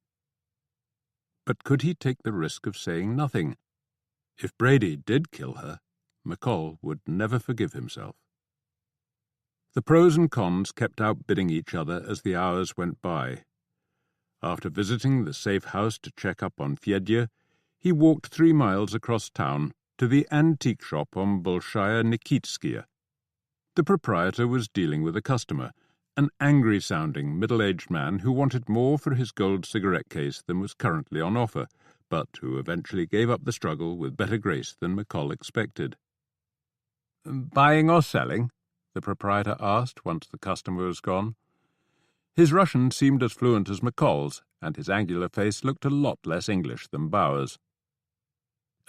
But could he take the risk of saying nothing? If Brady did kill her, McColl would never forgive himself. The pros and cons kept outbidding each other as the hours went by. After visiting the safe house to check up on Fedya, he walked 3 miles across town to the antique shop on Bolshaya Nikitskaya. The proprietor was dealing with a customer, an angry-sounding, middle-aged man who wanted more for his gold cigarette case than was currently on offer, but who eventually gave up the struggle with better grace than McColl expected. "Buying or selling?" the proprietor asked once the customer was gone. His Russian seemed as fluent as McColl's, and his angular face looked a lot less English than Bauer's.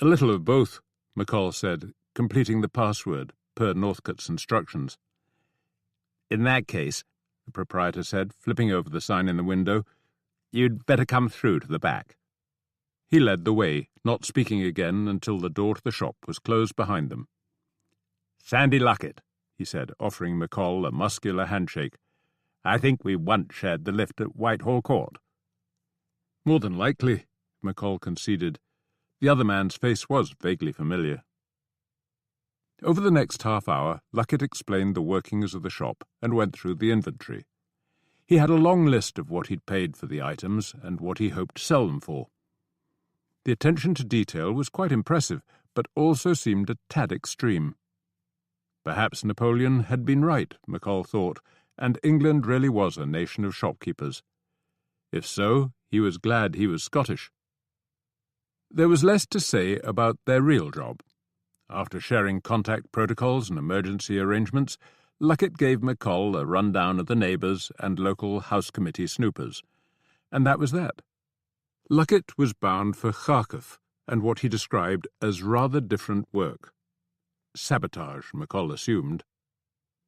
"A little of both," McColl said, completing the password, per Northcote's instructions. "In that case," the proprietor said, flipping over the sign in the window, "you'd better come through to the back." He led the way, not speaking again until the door to the shop was closed behind them. "Sandy Luckett," he said, offering McColl a muscular handshake. "I think we once shared the lift at Whitehall Court." "More than likely," McColl conceded. The other man's face was vaguely familiar. Over the next half-hour, Luckett explained the workings of the shop and went through the inventory. He had a long list of what he'd paid for the items and what he hoped to sell them for. The attention to detail was quite impressive, but also seemed a tad extreme. Perhaps Napoleon had been right, McColl thought, and England really was a nation of shopkeepers. If so, he was glad he was Scottish. There was less to say about their real job. After sharing contact protocols and emergency arrangements, Luckett gave McColl a rundown of the neighbours and local House Committee snoopers. And that was that. Luckett was bound for Kharkov and what he described as rather different work. Sabotage, McColl assumed.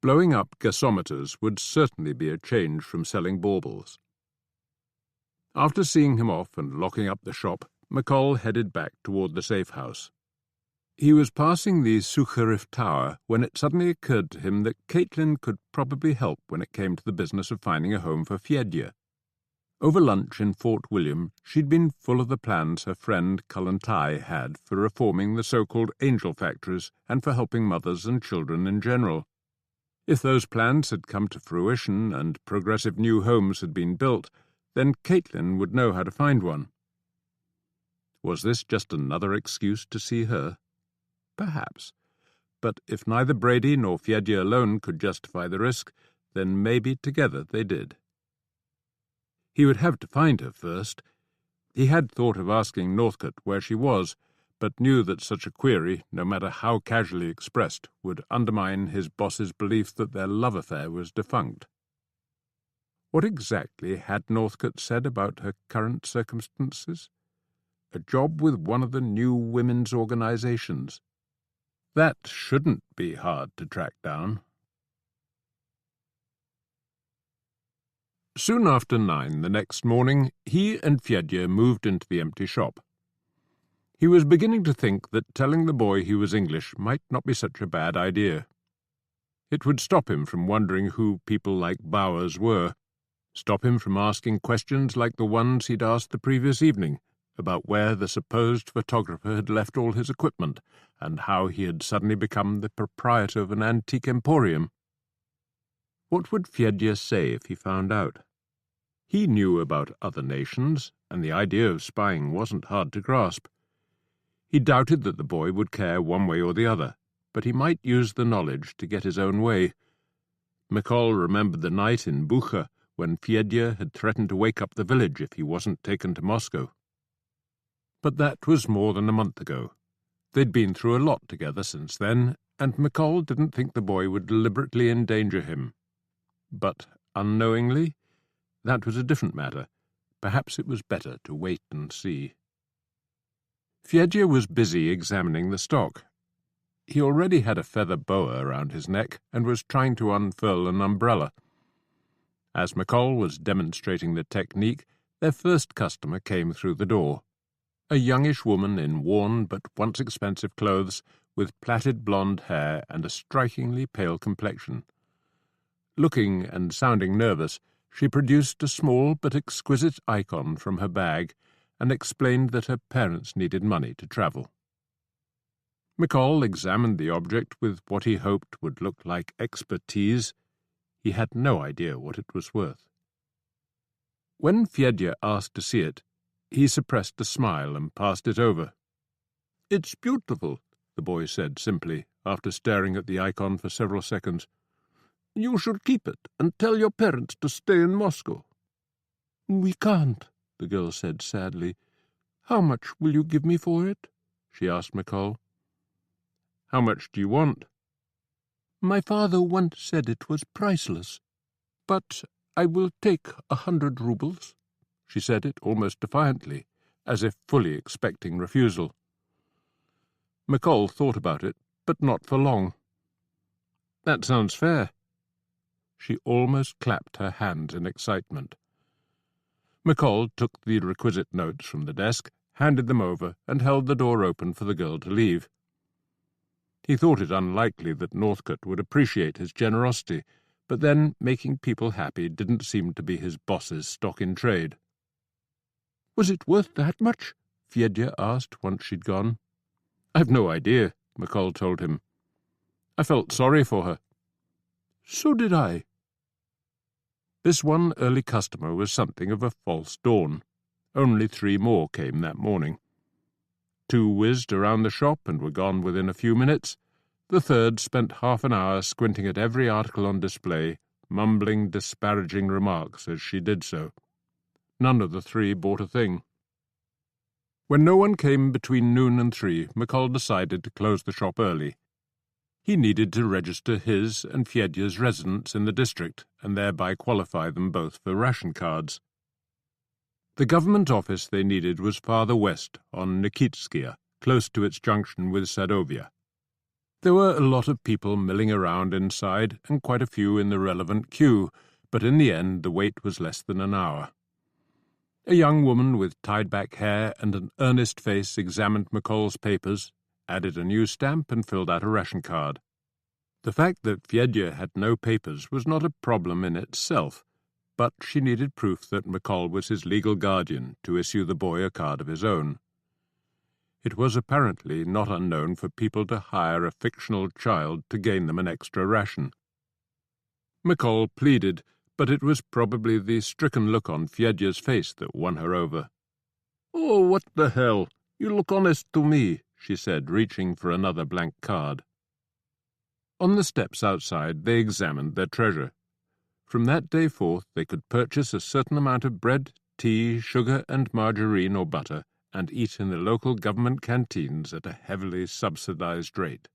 Blowing up gasometers would certainly be a change from selling baubles. After seeing him off and locking up the shop, McColl headed back toward the safe house. He was passing the Sukharif Tower when it suddenly occurred to him that Caitlin could probably help when it came to the business of finding a home for Fedya. Over lunch in Fort William, she'd been full of the plans her friend Kollontai had for reforming the so-called angel factories and for helping mothers and children in general. If those plans had come to fruition and progressive new homes had been built, then Caitlin would know how to find one. Was this just another excuse to see her? Perhaps. But if neither Brady nor Fedya alone could justify the risk, then maybe together they did. He would have to find her first. He had thought of asking Northcote where she was, but knew that such a query, no matter how casually expressed, would undermine his boss's belief that their love affair was defunct. What exactly had Northcote said about her current circumstances? A job with one of the new women's organizations. That shouldn't be hard to track down. Soon after 9 the next morning, he and Fedya moved into the empty shop. He was beginning to think that telling the boy he was English might not be such a bad idea. It would stop him from wondering who people like Bowers were, stop him from asking questions like the ones he'd asked the previous evening, about where the supposed photographer had left all his equipment, and how he had suddenly become the proprietor of an antique emporium. What would Fedya say if he found out? He knew about other nations, and the idea of spying wasn't hard to grasp. He doubted that the boy would care one way or the other, but he might use the knowledge to get his own way. McColl remembered the night in Bucha when Fedya had threatened to wake up the village if he wasn't taken to Moscow. But that was more than a month ago. They'd been through a lot together since then, and McColl didn't think the boy would deliberately endanger him. But unknowingly? That was a different matter. Perhaps it was better to wait and see. Fedya was busy examining the stock. He already had a feather boa around his neck and was trying to unfurl an umbrella. As McColl was demonstrating the technique, their first customer came through the door. A youngish woman in worn but once expensive clothes, with plaited blonde hair and a strikingly pale complexion. Looking and sounding nervous, she produced a small but exquisite icon from her bag and explained that her parents needed money to travel. McColl examined the object with what he hoped would look like expertise. He had no idea what it was worth. When Fedya asked to see it, he suppressed a smile and passed it over. "It's beautiful," the boy said simply, after staring at the icon for several seconds. "You should keep it and tell your parents to stay in Moscow." "We can't," the girl said sadly. "How much will you give me for it?" she asked McColl. "How much do you want?" "My father once said it was priceless, but I will take 100 rubles." She said it almost defiantly, as if fully expecting refusal. McColl thought about it, but not for long. "That sounds fair." She almost clapped her hands in excitement. McColl took the requisite notes from the desk, handed them over, and held the door open for the girl to leave. He thought it unlikely that Northcote would appreciate his generosity, but then making people happy didn't seem to be his boss's stock in trade. "Was it worth that much?" Fedya asked once she'd gone. "I've no idea," McColl told him. "I felt sorry for her." "So did I." This one early customer was something of a false dawn. Only 3 more came that morning. 2 whizzed around the shop and were gone within a few minutes. The third spent half an hour squinting at every article on display, mumbling disparaging remarks as she did so. None of the 3 bought a thing. When no one came between noon and 3, McColl decided to close the shop early. He needed to register his and Fedya's residence in the district and thereby qualify them both for ration cards. The government office they needed was farther west, on Nikitskaya, close to its junction with Sadovia. There were a lot of people milling around inside, and quite a few in the relevant queue, but in the end the wait was less than an hour. A young woman with tied-back hair and an earnest face examined McColl's papers, added a new stamp, and filled out a ration card. The fact that Fedya had no papers was not a problem in itself, but she needed proof that McColl was his legal guardian to issue the boy a card of his own. It was apparently not unknown for people to hire a fictional child to gain them an extra ration. McColl pleaded, but it was probably the stricken look on Fedya's face that won her over. "Oh, what the hell! You look honest to me," she said, reaching for another blank card. On the steps outside they examined their treasure. From that day forth they could purchase a certain amount of bread, tea, sugar, and margarine or butter, and eat in the local government canteens at a heavily subsidized rate.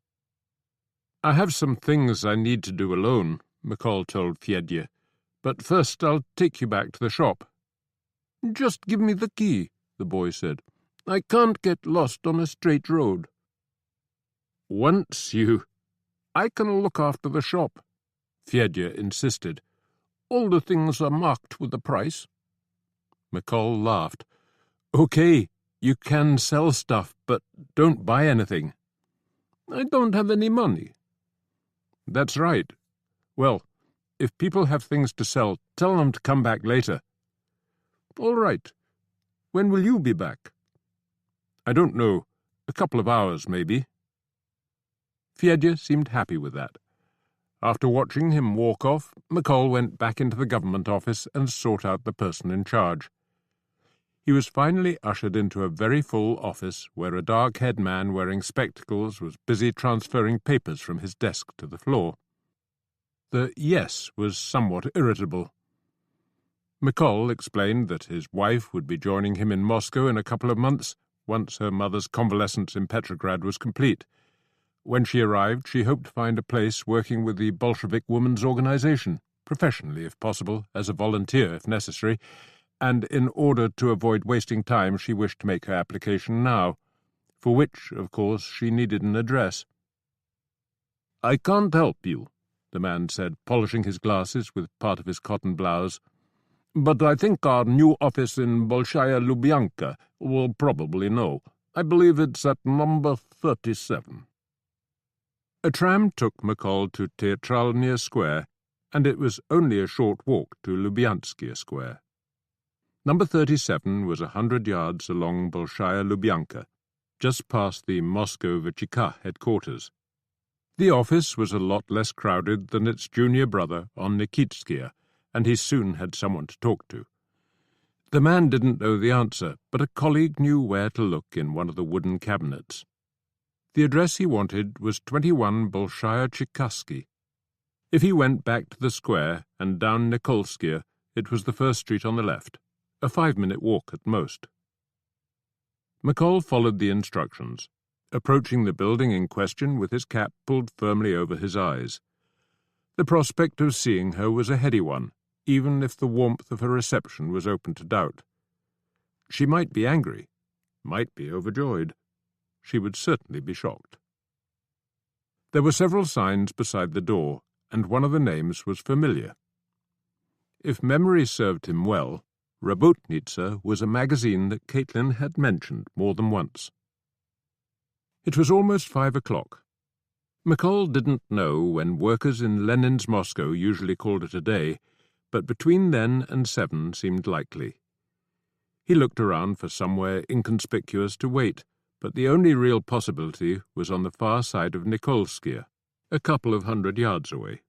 "I have some things I need to do alone," McColl told Fedya, "but first I'll take you back to the shop." "Just give me the key," the boy said. "I can't get lost on a straight road." I can look after the shop," Fedya insisted. "All the things are marked with the price." McColl laughed. "Okay, you can sell stuff, but don't buy anything." "I don't have any money." "That's right. Well, if people have things to sell, tell them to come back later." "All right. When will you be back?" "I don't know. A couple of hours, maybe." Fedya seemed happy with that. After watching him walk off, McColl went back into the government office and sought out the person in charge. He was finally ushered into a very full office where a dark-haired man wearing spectacles was busy transferring papers from his desk to the floor. The yes was somewhat irritable. McColl explained that his wife would be joining him in Moscow in a couple of months, once her mother's convalescence in Petrograd was complete. When she arrived, she hoped to find a place working with the Bolshevik Women's Organization, professionally if possible, as a volunteer if necessary, and in order to avoid wasting time she wished to make her application now, for which, of course, she needed an address. "I can't help you," the man said, polishing his glasses with part of his cotton blouse, "but I think our new office in Bolshaya Lubyanka will probably know. I believe it's at number 37. A tram took McColl to Teatralnia Square, and it was only a short walk to Lubyanskia Square. Number 37 was 100 yards along Bolshaya Lubyanka, just past the Moscow VCK headquarters. The office was a lot less crowded than its junior brother on Nikitskia, and he soon had someone to talk to. The man didn't know the answer, but a colleague knew where to look in one of the wooden cabinets. The address he wanted was 21 Bolshaya Chikaski. If he went back to the square and down Nikolskia, it was the first street on the left, a 5-minute walk at most. McColl followed the instructions, approaching the building in question with his cap pulled firmly over his eyes. The prospect of seeing her was a heady one, even if the warmth of her reception was open to doubt. She might be angry, might be overjoyed. She would certainly be shocked. There were several signs beside the door, and one of the names was familiar. If memory served him well, Rabotnitsa was a magazine that Caitlin had mentioned more than once. It was almost 5 o'clock. McColl didn't know when workers in Lenin's Moscow usually called it a day, but between then and 7 seemed likely. He looked around for somewhere inconspicuous to wait, but the only real possibility was on the far side of Nikolskia, a couple of 100 yards away.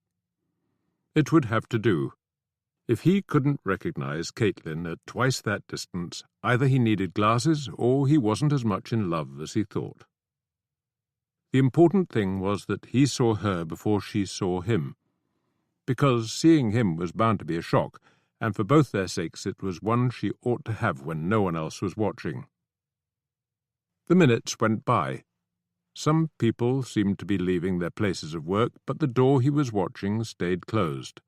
It would have to do. If he couldn't recognize Caitlin at twice that distance, either he needed glasses or he wasn't as much in love as he thought. The important thing was that he saw her before she saw him, because seeing him was bound to be a shock, and for both their sakes it was one she ought to have when no one else was watching. The minutes went by. Some people seemed to be leaving their places of work, but the door he was watching stayed closed.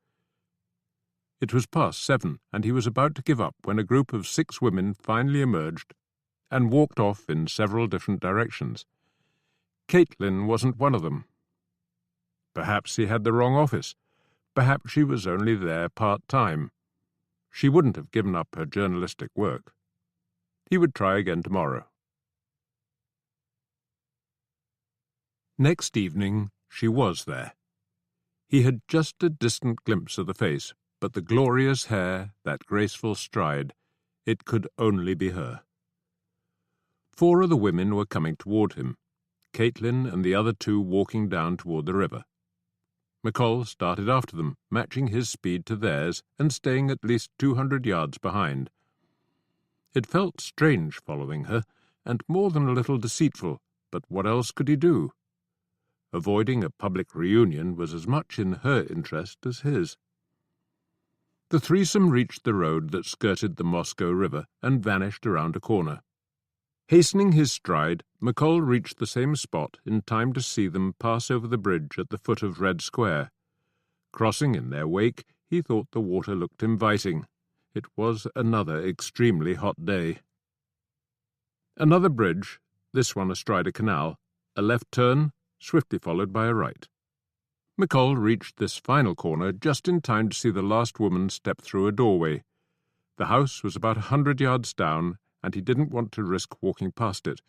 It was past 7, and he was about to give up when a group of 6 women finally emerged and walked off in several different directions. Caitlin wasn't one of them. Perhaps he had the wrong office. Perhaps she was only there part-time. She wouldn't have given up her journalistic work. He would try again tomorrow. Next evening, she was there. He had just a distant glimpse of the face, but the glorious hair, that graceful stride, it could only be her. 4 of the women were coming toward him, Caitlin and the other 2 walking down toward the river. McColl started after them, matching his speed to theirs and staying at least 200 yards behind. It felt strange following her, and more than a little deceitful, but what else could he do? Avoiding a public reunion was as much in her interest as his. The threesome reached the road that skirted the Moscow River and vanished around a corner. Hastening his stride, McColl reached the same spot in time to see them pass over the bridge at the foot of Red Square. Crossing in their wake, he thought the water looked inviting. It was another extremely hot day. Another bridge, this one astride a canal, a left turn, swiftly followed by a right. McColl reached this final corner just in time to see the last woman step through a doorway. The house was about 100 yards down, and he didn't want to risk walking past it.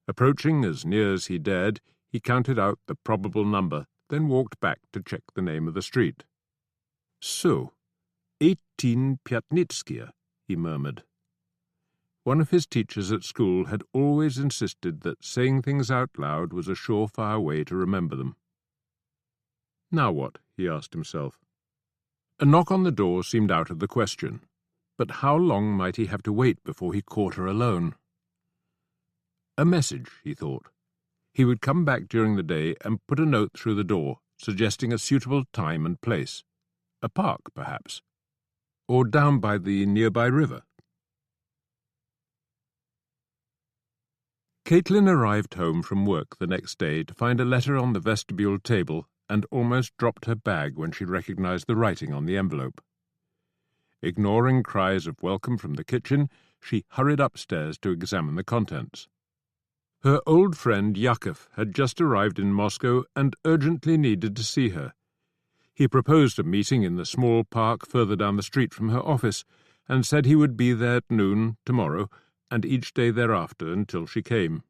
Approaching as near as he dared, he counted out the probable number, then walked back to check the name of the street. So, 18 Pyatnitskia, he murmured. One of his teachers at school had always insisted that saying things out loud was a surefire way to remember them. Now what? He asked himself. A knock on the door seemed out of the question, but how long might he have to wait before he caught her alone? A message, he thought. He would come back during the day and put a note through the door, suggesting a suitable time and place. A park, perhaps. Or down by the nearby river. Caitlin arrived home from work the next day to find a letter on the vestibule table and almost dropped her bag when she recognized the writing on the envelope. Ignoring cries of welcome from the kitchen, she hurried upstairs to examine the contents. Her old friend Yakov had just arrived in Moscow and urgently needed to see her. He proposed a meeting in the small park further down the street from her office, and said he would be there at noon tomorrow and each day thereafter until she came.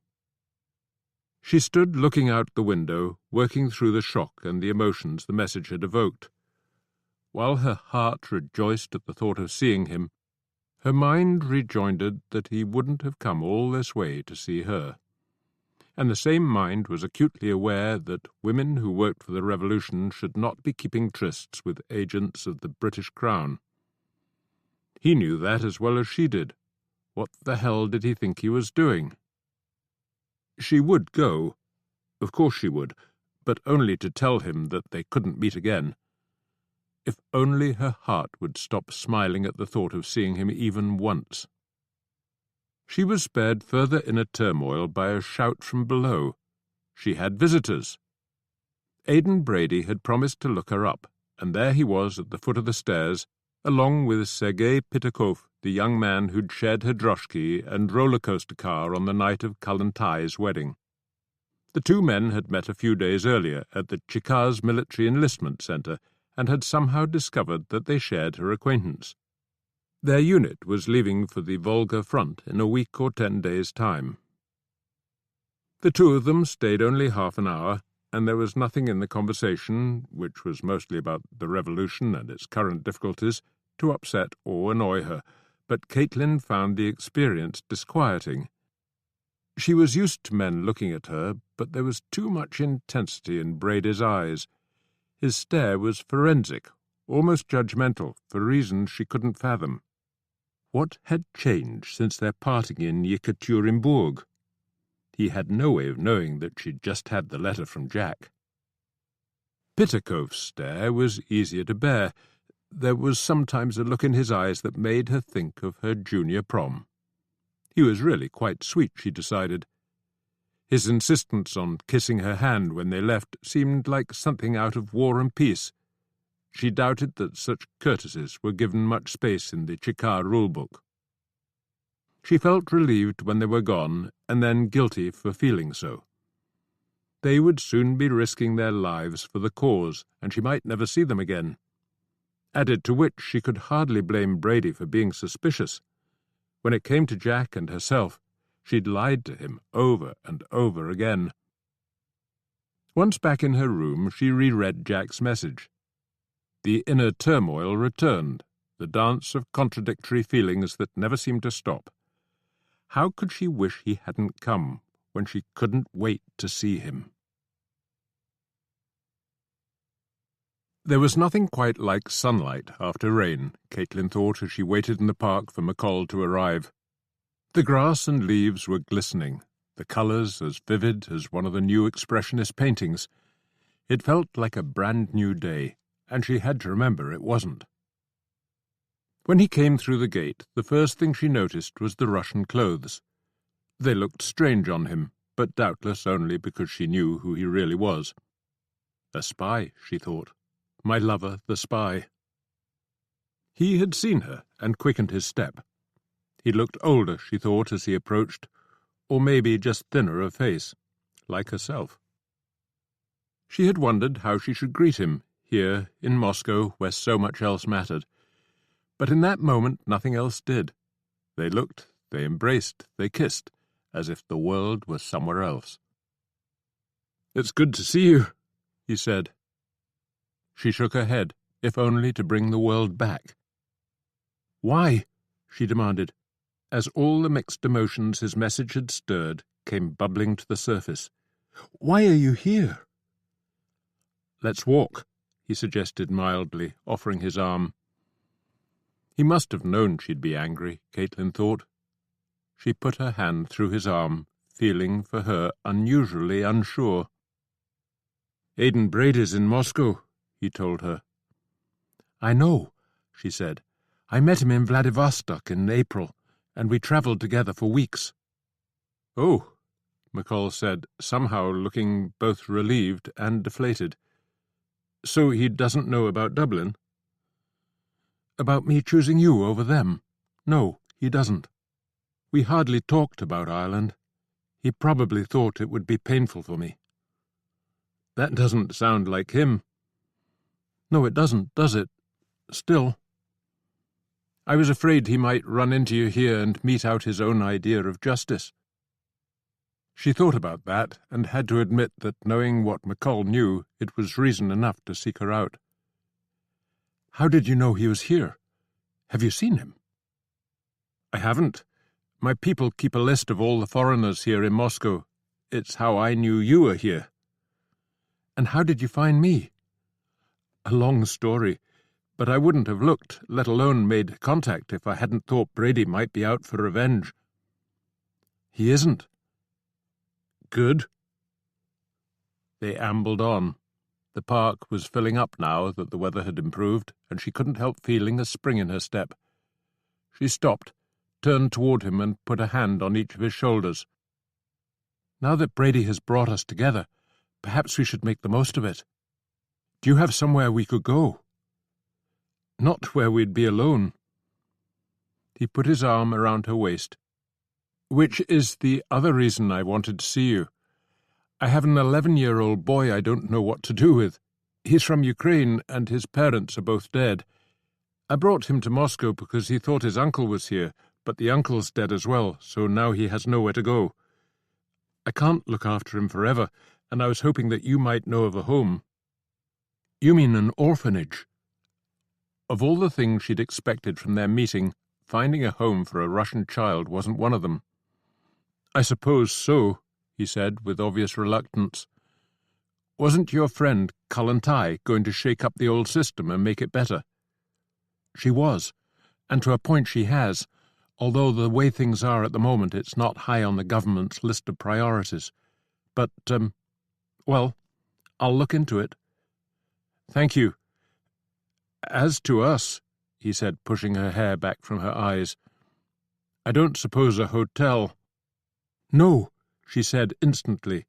She stood looking out the window, working through the shock and the emotions the message had evoked. While her heart rejoiced at the thought of seeing him, her mind rejoined that he wouldn't have come all this way to see her. And the same mind was acutely aware that women who worked for the revolution should not be keeping trysts with agents of the British Crown. He knew that as well as she did. What the hell did he think he was doing? She would go. Of course she would, but only to tell him that they couldn't meet again. If only her heart would stop smiling at the thought of seeing him even once. She was spared further inner turmoil by a shout from below. She had visitors. Aidan Brady had promised to look her up, and there he was at the foot of the stairs, along with Sergei Pitakov, the young man who'd shared her droshky and roller-coaster car on the night of Kalantai's wedding. The two men had met a few days earlier at the Chikaz Military Enlistment Centre and had somehow discovered that they shared her acquaintance. Their unit was leaving for the Volga front in a week or 10 days' time. The two of them stayed only half an hour, and there was nothing in the conversation, which was mostly about the revolution and its current difficulties, to upset or annoy her, but Caitlin found the experience disquieting. She was used to men looking at her, but there was too much intensity in Brady's eyes. His stare was forensic, almost judgmental, for reasons she couldn't fathom. What had changed since their parting in Yekaterinburg? He had no way of knowing that she'd just had the letter from Jack. Pitakov's stare was easier to bear. There was sometimes a look in his eyes that made her think of her junior prom. He was really quite sweet, she decided. His insistence on kissing her hand when they left seemed like something out of War and Peace. She doubted that such courtesies were given much space in the Chikar rulebook. She felt relieved when they were gone, and then guilty for feeling so. They would soon be risking their lives for the cause, and she might never see them again. Added to which, she could hardly blame Brady for being suspicious. When it came to Jack and herself, she'd lied to him over and over again. Once back in her room, she reread Jack's message. The inner turmoil returned, the dance of contradictory feelings that never seemed to stop. How could she wish he hadn't come when she couldn't wait to see him? There was nothing quite like sunlight after rain, Caitlin thought as she waited in the park for McColl to arrive. The grass and leaves were glistening, the colours as vivid as one of the new expressionist paintings. It felt like a brand-new day, and she had to remember it wasn't. When he came through the gate, the first thing she noticed was the Russian clothes. They looked strange on him, but doubtless only because she knew who he really was. A spy, she thought. My lover, the spy. He had seen her and quickened his step. He looked older, she thought, as he approached, or maybe just thinner of face, like herself. She had wondered how she should greet him, here in Moscow, where so much else mattered. But in that moment nothing else did. They looked, they embraced, they kissed, as if the world was somewhere else. "It's good to see you," he said. She shook her head, if only to bring the world back. "Why?" she demanded, as all the mixed emotions his message had stirred came bubbling to the surface. "Why are you here?" "Let's walk," he suggested mildly, offering his arm. He must have known she'd be angry, Caitlin thought. She put her hand through his arm, feeling for her unusually unsure. "Aidan Brady's in Moscow," he told her. "I know," she said. "I met him in Vladivostok in April, and we travelled together for weeks." "Oh," McColl said, somehow looking both relieved and deflated. So he doesn't know about Dublin? About me choosing you over them? No, he doesn't. We hardly talked about Ireland. He probably thought it would be painful for me. That doesn't sound like him. No, it doesn't, does it? Still. I was afraid he might run into you here and mete out his own idea of justice. She thought about that, and had to admit that, knowing what McColl knew, it was reason enough to seek her out. How did you know he was here? Have you seen him? I haven't. My people keep a list of all the foreigners here in Moscow. It's how I knew you were here. And how did you find me? A long story, but I wouldn't have looked, let alone made contact, if I hadn't thought Brady might be out for revenge. He isn't. Good. They ambled on. The park was filling up now that the weather had improved, and she couldn't help feeling a spring in her step. She stopped, turned toward him, and put a hand on each of his shoulders. Now that Brady has brought us together, perhaps we should make the most of it. Do you have somewhere we could go? Not where we'd be alone. He put his arm around her waist. Which is the other reason I wanted to see you. I have an 11-year-old boy I don't know what to do with. He's from Ukraine, and his parents are both dead. I brought him to Moscow because he thought his uncle was here, but the uncle's dead as well, so now he has nowhere to go. I can't look after him forever, and I was hoping that you might know of a home. You mean an orphanage? Of all the things she'd expected from their meeting, finding a home for a Russian child wasn't one of them. I suppose so, he said with obvious reluctance. Wasn't your friend, Caitlin, going to shake up the old system and make it better? She was, and to a point she has, although the way things are at the moment it's not high on the government's list of priorities. But, well, I'll look into it. Thank you. As to us, he said, pushing her hair back from her eyes, I don't suppose a hotel— No, she said instantly.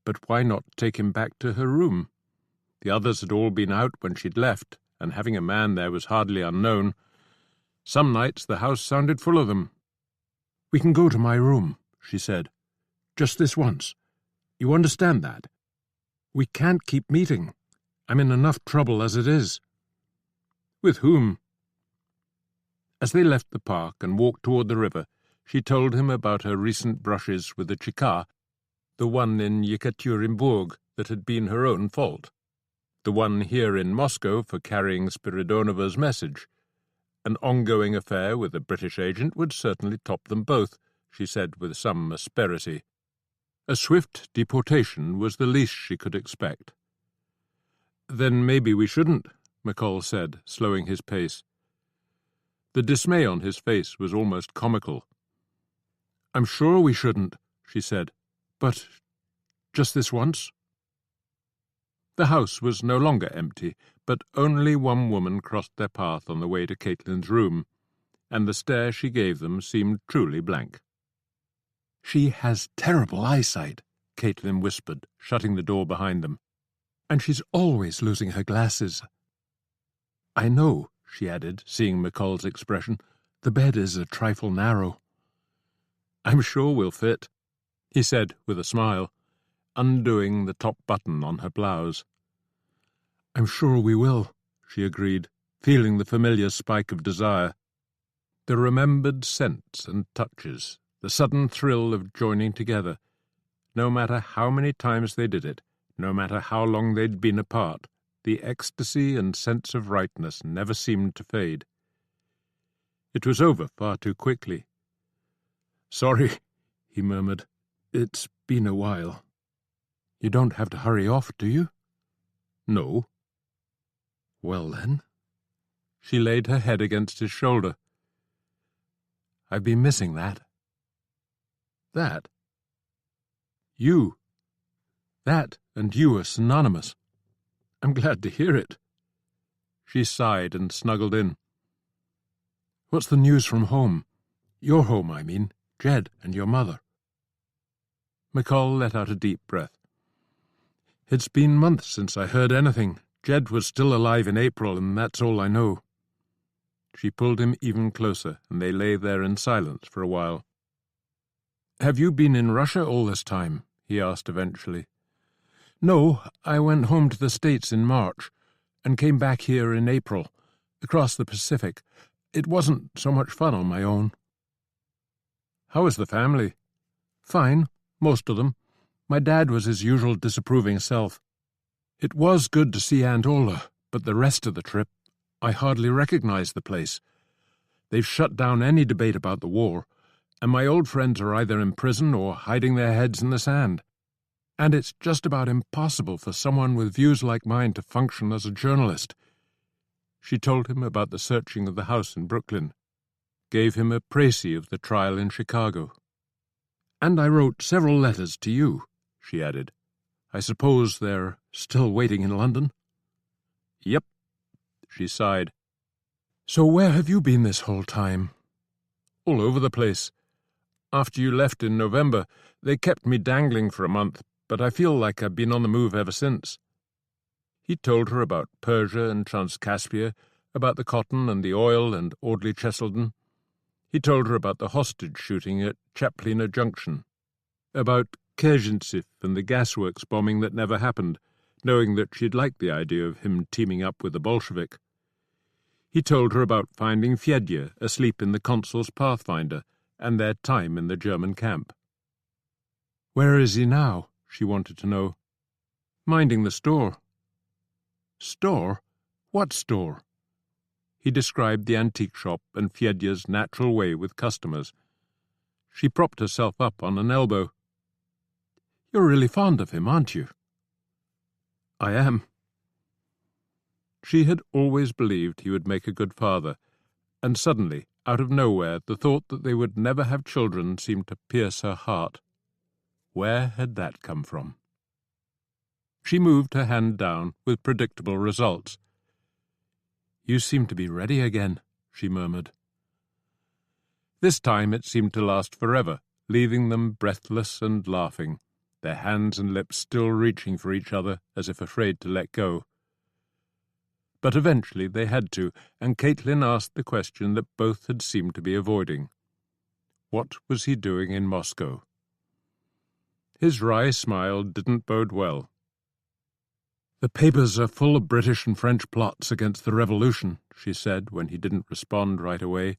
But why not take him back to her room? The others had all been out when she'd left, and having a man there was hardly unknown. Some nights the house sounded full of them. We can go to my room, she said. Just this once. You understand that? We can't keep meeting. I'm in enough trouble as it is. With whom? As they left the park and walked toward the river, she told him about her recent brushes with the Chika, the one in Yekaterinburg that had been her own fault, the one here in Moscow for carrying Spiridonova's message. An ongoing affair with a British agent would certainly top them both, she said with some asperity. A swift deportation was the least she could expect. Then maybe we shouldn't, McColl said, slowing his pace. The dismay on his face was almost comical. I'm sure we shouldn't, she said. But just this once? The house was no longer empty, but only one woman crossed their path on the way to Caitlin's room, and the stare she gave them seemed truly blank. She has terrible eyesight, Caitlin whispered, shutting the door behind them. And she's always losing her glasses. I know, she added, seeing McColl's expression. The bed is a trifle narrow. I'm sure we'll fit, he said with a smile, undoing the top button on her blouse. I'm sure we will, she agreed, feeling the familiar spike of desire. The remembered scents and touches, the sudden thrill of joining together. No matter how many times they did it, no matter how long they'd been apart, the ecstasy and sense of rightness never seemed to fade. It was over far too quickly. Sorry, he murmured. It's been a while. You don't have to hurry off, do you? No. Well, then. She laid her head against his shoulder. I've been missing that. That? You. That and you are synonymous. I'm glad to hear it. She sighed and snuggled in. What's the news from home? Your home, I mean. Jed and your mother. McColl let out a deep breath. It's been months since I heard anything. Jed was still alive in April, and that's all I know." She pulled him even closer, and they lay there in silence for a while. "Have you been in Russia all this time?" he asked eventually. "No, I went home to the States in March, and came back here in April, across the Pacific. It wasn't so much fun on my own." "How is the family?" "Fine, most of them. My dad was his usual disapproving self. It was good to see Aunt Ola, but the rest of the trip, I hardly recognized the place. They've shut down any debate about the war, and my old friends are either in prison or hiding their heads in the sand. And it's just about impossible for someone with views like mine to function as a journalist." She told him about the searching of the house in Brooklyn, gave him a précis of the trial in Chicago. "And I wrote several letters to you," she added. "I suppose they're still waiting in London?" "Yep," she sighed. "So where have you been this whole time?" "All over the place. After you left in November, they kept me dangling for a month, but I feel like I've been on the move ever since." He told her about Persia and Transcaspia, about the cotton and the oil and Audley Cheselden. He told her about the hostage shooting at Chaplina Junction, about Kazhintsif and the gasworks bombing that never happened, knowing that she'd liked the idea of him teaming up with a Bolshevik. He told her about finding Fedya asleep in the consul's Pathfinder and their time in the German camp. "Where is he now?" she wanted to know. "Minding the store." "Store? What store?" He described the antique shop and Fedya's natural way with customers. She propped herself up on an elbow. "You're really fond of him, aren't you?" "I am." She had always believed he would make a good father, and suddenly, out of nowhere, the thought that they would never have children seemed to pierce her heart. Where had that come from? She moved her hand down with predictable results. "You seem to be ready again," she murmured. This time it seemed to last forever, leaving them breathless and laughing, their hands and lips still reaching for each other as if afraid to let go. But eventually they had to, and Caitlin asked the question that both had seemed to be avoiding. What was he doing in Moscow? His wry smile didn't bode well. "The papers are full of British and French plots against the revolution," she said when he didn't respond right away.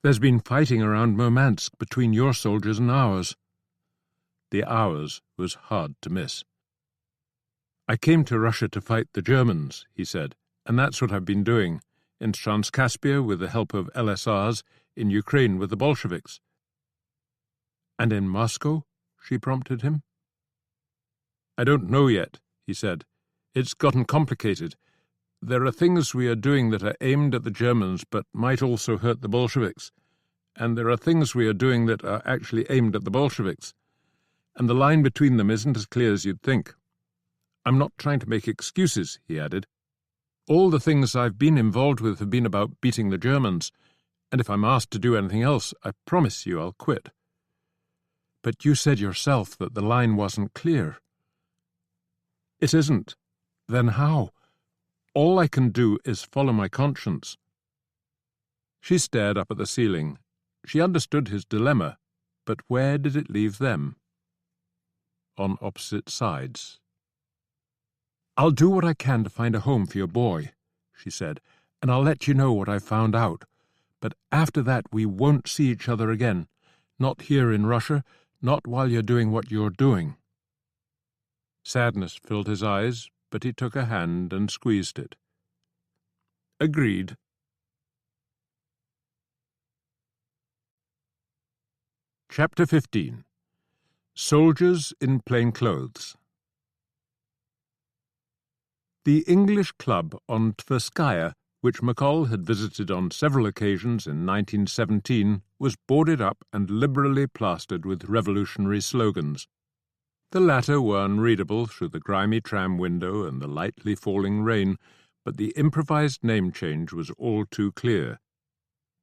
"There's been fighting around Murmansk between your soldiers and ours." The ours was hard to miss. "I came to Russia to fight the Germans," he said, "and that's what I've been doing, in Transcaspia with the help of LSRs, in Ukraine with the Bolsheviks." "And in Moscow?" she prompted him. "I don't know yet," he said. "It's gotten complicated. There are things we are doing that are aimed at the Germans but might also hurt the Bolsheviks. And there are things we are doing that are actually aimed at the Bolsheviks. And the line between them isn't as clear as you'd think. I'm not trying to make excuses," he added. "All the things I've been involved with have been about beating the Germans, and if I'm asked to do anything else, I promise you I'll quit." "But you said yourself that the line wasn't clear." "It isn't. Then how? All I can do is follow my conscience." She stared up at the ceiling. She understood his dilemma, but where did it leave them? On opposite sides. "I'll do what I can to find a home for your boy," she said, "and I'll let you know what I've found out. But after that we won't see each other again. Not here in Russia, not while you're doing what you're doing." Sadness filled his eyes, but he took her hand and squeezed it. "Agreed." Chapter 15. Soldiers in Plain Clothes. The English club on Tverskaya, which McColl had visited on several occasions in 1917, was boarded up and liberally plastered with revolutionary slogans. The latter were unreadable through the grimy tram window and the lightly falling rain, but the improvised name change was all too clear.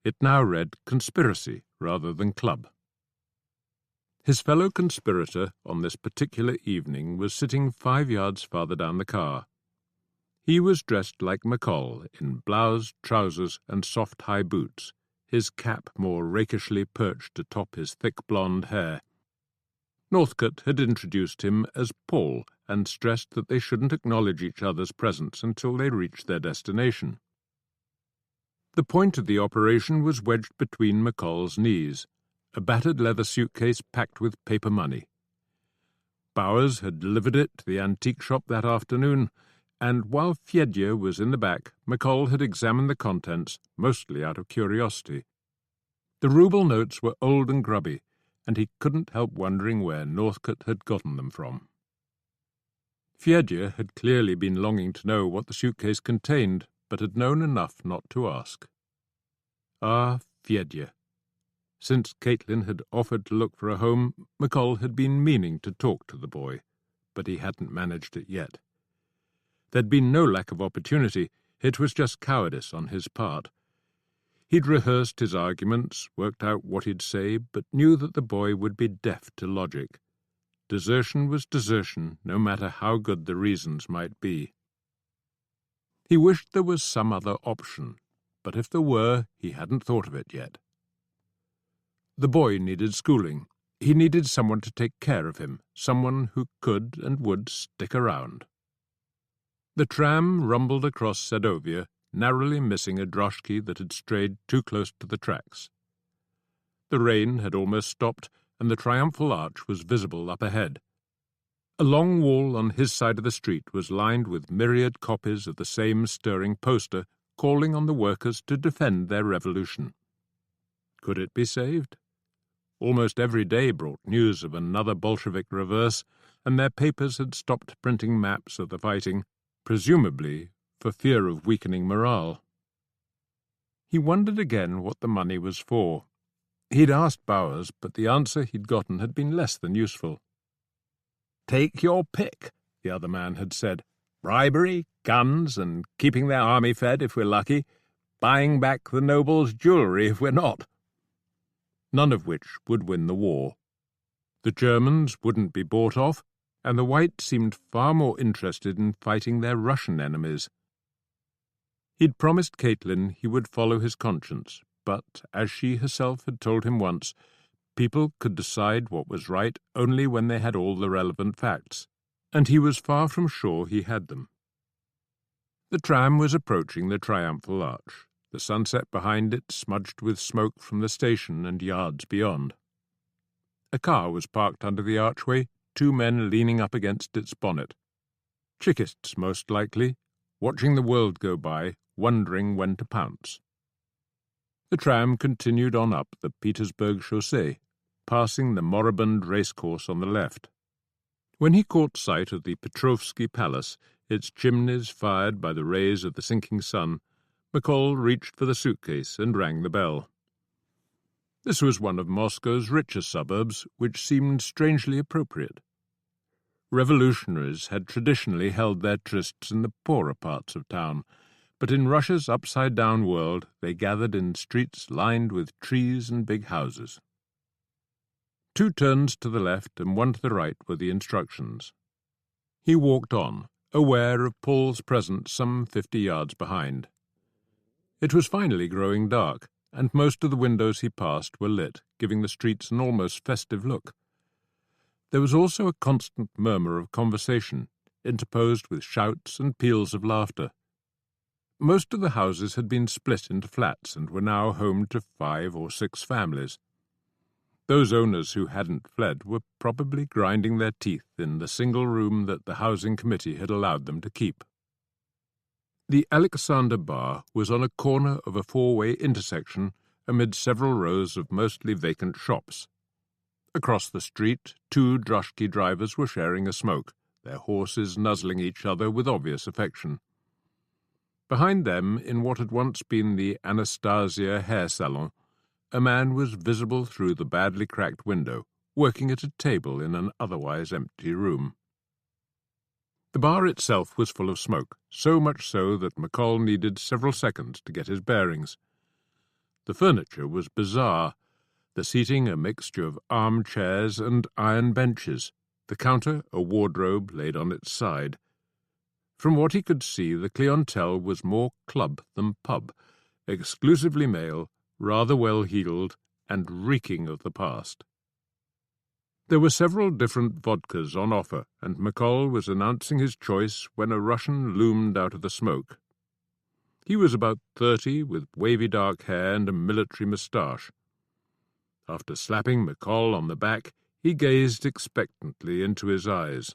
It now read Conspiracy rather than Club. His fellow conspirator on this particular evening was sitting 5 yards farther down the car. He was dressed like McColl, in blouse, trousers, and soft high boots, his cap more rakishly perched atop his thick blonde hair. Northcote had introduced him as Paul and stressed that they shouldn't acknowledge each other's presence until they reached their destination. The point of the operation was wedged between McColl's knees, a battered leather suitcase packed with paper money. Bowers had delivered it to the antique shop that afternoon, and while Fedya was in the back, McColl had examined the contents, mostly out of curiosity. The rouble notes were old and grubby, and he couldn't help wondering where Northcote had gotten them from. Fedya had clearly been longing to know what the suitcase contained, but had known enough not to ask. Ah, Fedya. Since Caitlin had offered to look for a home, McColl had been meaning to talk to the boy, but he hadn't managed it yet. There'd been no lack of opportunity, it was just cowardice on his part. He'd rehearsed his arguments, worked out what he'd say, but knew that the boy would be deaf to logic. Desertion was desertion, no matter how good the reasons might be. He wished there was some other option, but if there were, he hadn't thought of it yet. The boy needed schooling. He needed someone to take care of him, someone who could and would stick around. The tram rumbled across Sadovia, narrowly missing a droshky that had strayed too close to the tracks. The rain had almost stopped, and the triumphal arch was visible up ahead. A long wall on his side of the street was lined with myriad copies of the same stirring poster calling on the workers to defend their revolution. Could it be saved? Almost every day brought news of another Bolshevik reverse, and their papers had stopped printing maps of the fighting, presumably for fear of weakening morale. He wondered again what the money was for. He'd asked Bowers, but the answer he'd gotten had been less than useful. "Take your pick," the other man had said. "Bribery, guns, and keeping their army fed if we're lucky, buying back the nobles' jewellery if we're not." None of which would win the war. The Germans wouldn't be bought off, and the Whites seemed far more interested in fighting their Russian enemies. He'd promised Caitlin he would follow his conscience, but, as she herself had told him once, people could decide what was right only when they had all the relevant facts, and he was far from sure he had them. The tram was approaching the triumphal arch, the sunset behind it smudged with smoke from the station and yards beyond. A car was parked under the archway, 2 men leaning up against its bonnet. Chickists, most likely, watching the world go by, wondering when to pounce. The tram continued on up the Petersburg chaussee, passing the moribund racecourse on the left. When he caught sight of the Petrovsky Palace, its chimneys fired by the rays of the sinking sun, McColl reached for the suitcase and rang the bell. This was one of Moscow's richer suburbs, which seemed strangely appropriate. Revolutionaries had traditionally held their trysts in the poorer parts of town, but in Russia's upside-down world they gathered in streets lined with trees and big houses. 2 turns to the left and 1 to the right were the instructions. He walked on, aware of Paul's presence some 50 yards behind. It was finally growing dark, and most of the windows he passed were lit, giving the streets an almost festive look. There was also a constant murmur of conversation, interposed with shouts and peals of laughter. Most of the houses had been split into flats and were now home to 5 or 6 families. Those owners who hadn't fled were probably grinding their teeth in the single room that the housing committee had allowed them to keep. The Alexander Bar was on a corner of a 4-way intersection amid several rows of mostly vacant shops. Across the street, 2 droshky drivers were sharing a smoke, their horses nuzzling each other with obvious affection. Behind them, in what had once been the Anastasia hair salon, a man was visible through the badly cracked window, working at a table in an otherwise empty room. The bar itself was full of smoke, so much so that McColl needed several seconds to get his bearings. The furniture was bizarre, the seating a mixture of armchairs and iron benches, the counter a wardrobe laid on its side. From what he could see, the clientele was more club than pub, exclusively male, rather well-heeled, and reeking of the past. There were several different vodkas on offer, and McColl was announcing his choice when a Russian loomed out of the smoke. He was about 30, with wavy dark hair and a military moustache. After slapping McColl on the back, he gazed expectantly into his eyes.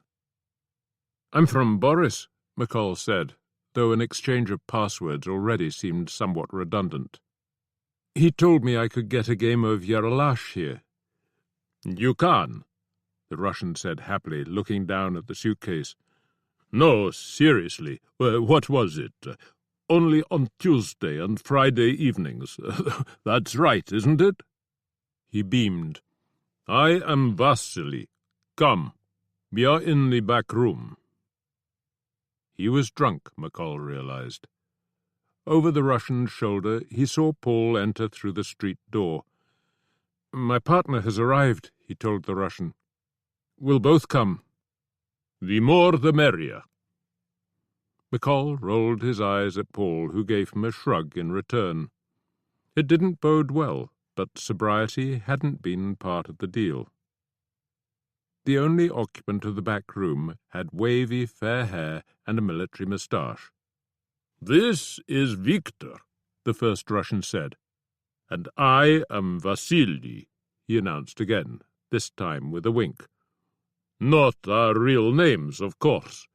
"I'm from Boris," McColl said, though an exchange of passwords already seemed somewhat redundant. "He told me I could get a game of Yaralash here." "You can," the Russian said happily, looking down at the suitcase. "No, seriously, what was it? Only on Tuesday and Friday evenings. That's right, isn't it?" He beamed. "I am Vasily. Come, we are in the back room." He was drunk, McColl realized. Over the Russian's shoulder, he saw Paul enter through the street door. "My partner has arrived," he told the Russian. "We'll both come." "The more the merrier." McColl rolled his eyes at Paul, who gave him a shrug in return. It didn't bode well, but sobriety hadn't been part of the deal. The only occupant of the back room had wavy, fair hair and a military moustache. "This is Victor," the first Russian said. "And I am Vasily," he announced again, this time with a wink. "Not our real names, of course.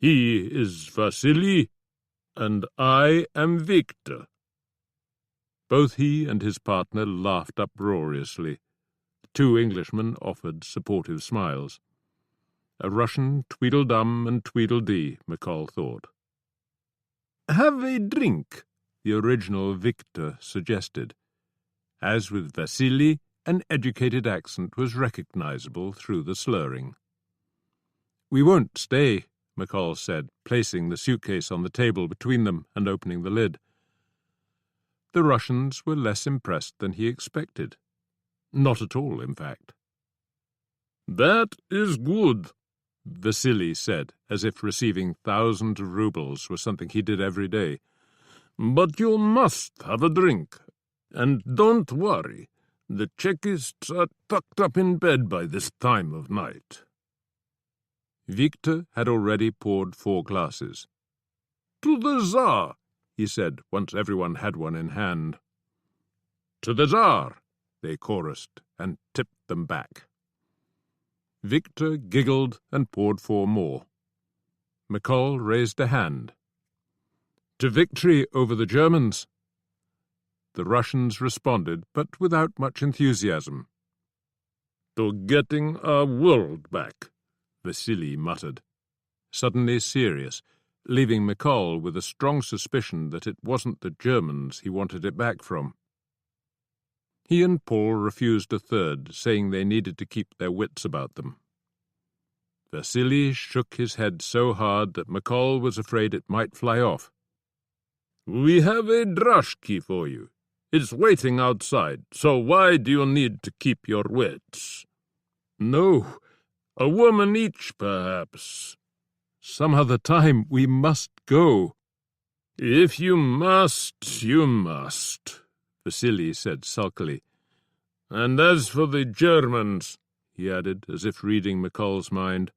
He is Vasily, and I am Victor." Both he and his partner laughed uproariously. The two Englishmen offered supportive smiles. A Russian Tweedledum and Tweedledee, McColl thought. "Have a drink," the original Victor suggested. As with Vasily, an educated accent was recognizable through the slurring. "We won't stay," McColl said, placing the suitcase on the table between them and opening the lid. The Russians were less impressed than he expected. Not at all, in fact. "That is good," Vasily said, as if receiving thousands of rubles was something he did every day. "But you must have a drink. And don't worry, the Chekists are tucked up in bed by this time of night." Victor had already poured 4 glasses. "To the Tsar," he said, once everyone had one in hand. "To the Tsar," they chorused, and tipped them back. Victor giggled and poured 4 more. McColl raised a hand. "To victory over the Germans." The Russians responded, but without much enthusiasm. "To getting our world back," Vasily muttered, suddenly serious, leaving McColl with a strong suspicion that it wasn't the Germans he wanted it back from. He and Paul refused a third, saying they needed to keep their wits about them. Vasily shook his head so hard that McColl was afraid it might fly off. "We have a droshky for you. It's waiting outside, so why do you need to keep your wits?" "No, a woman each, perhaps." "Some other time we must go." "If you must, you must," Vasily said sulkily. "And as for the Germans," he added, as if reading McColl's mind,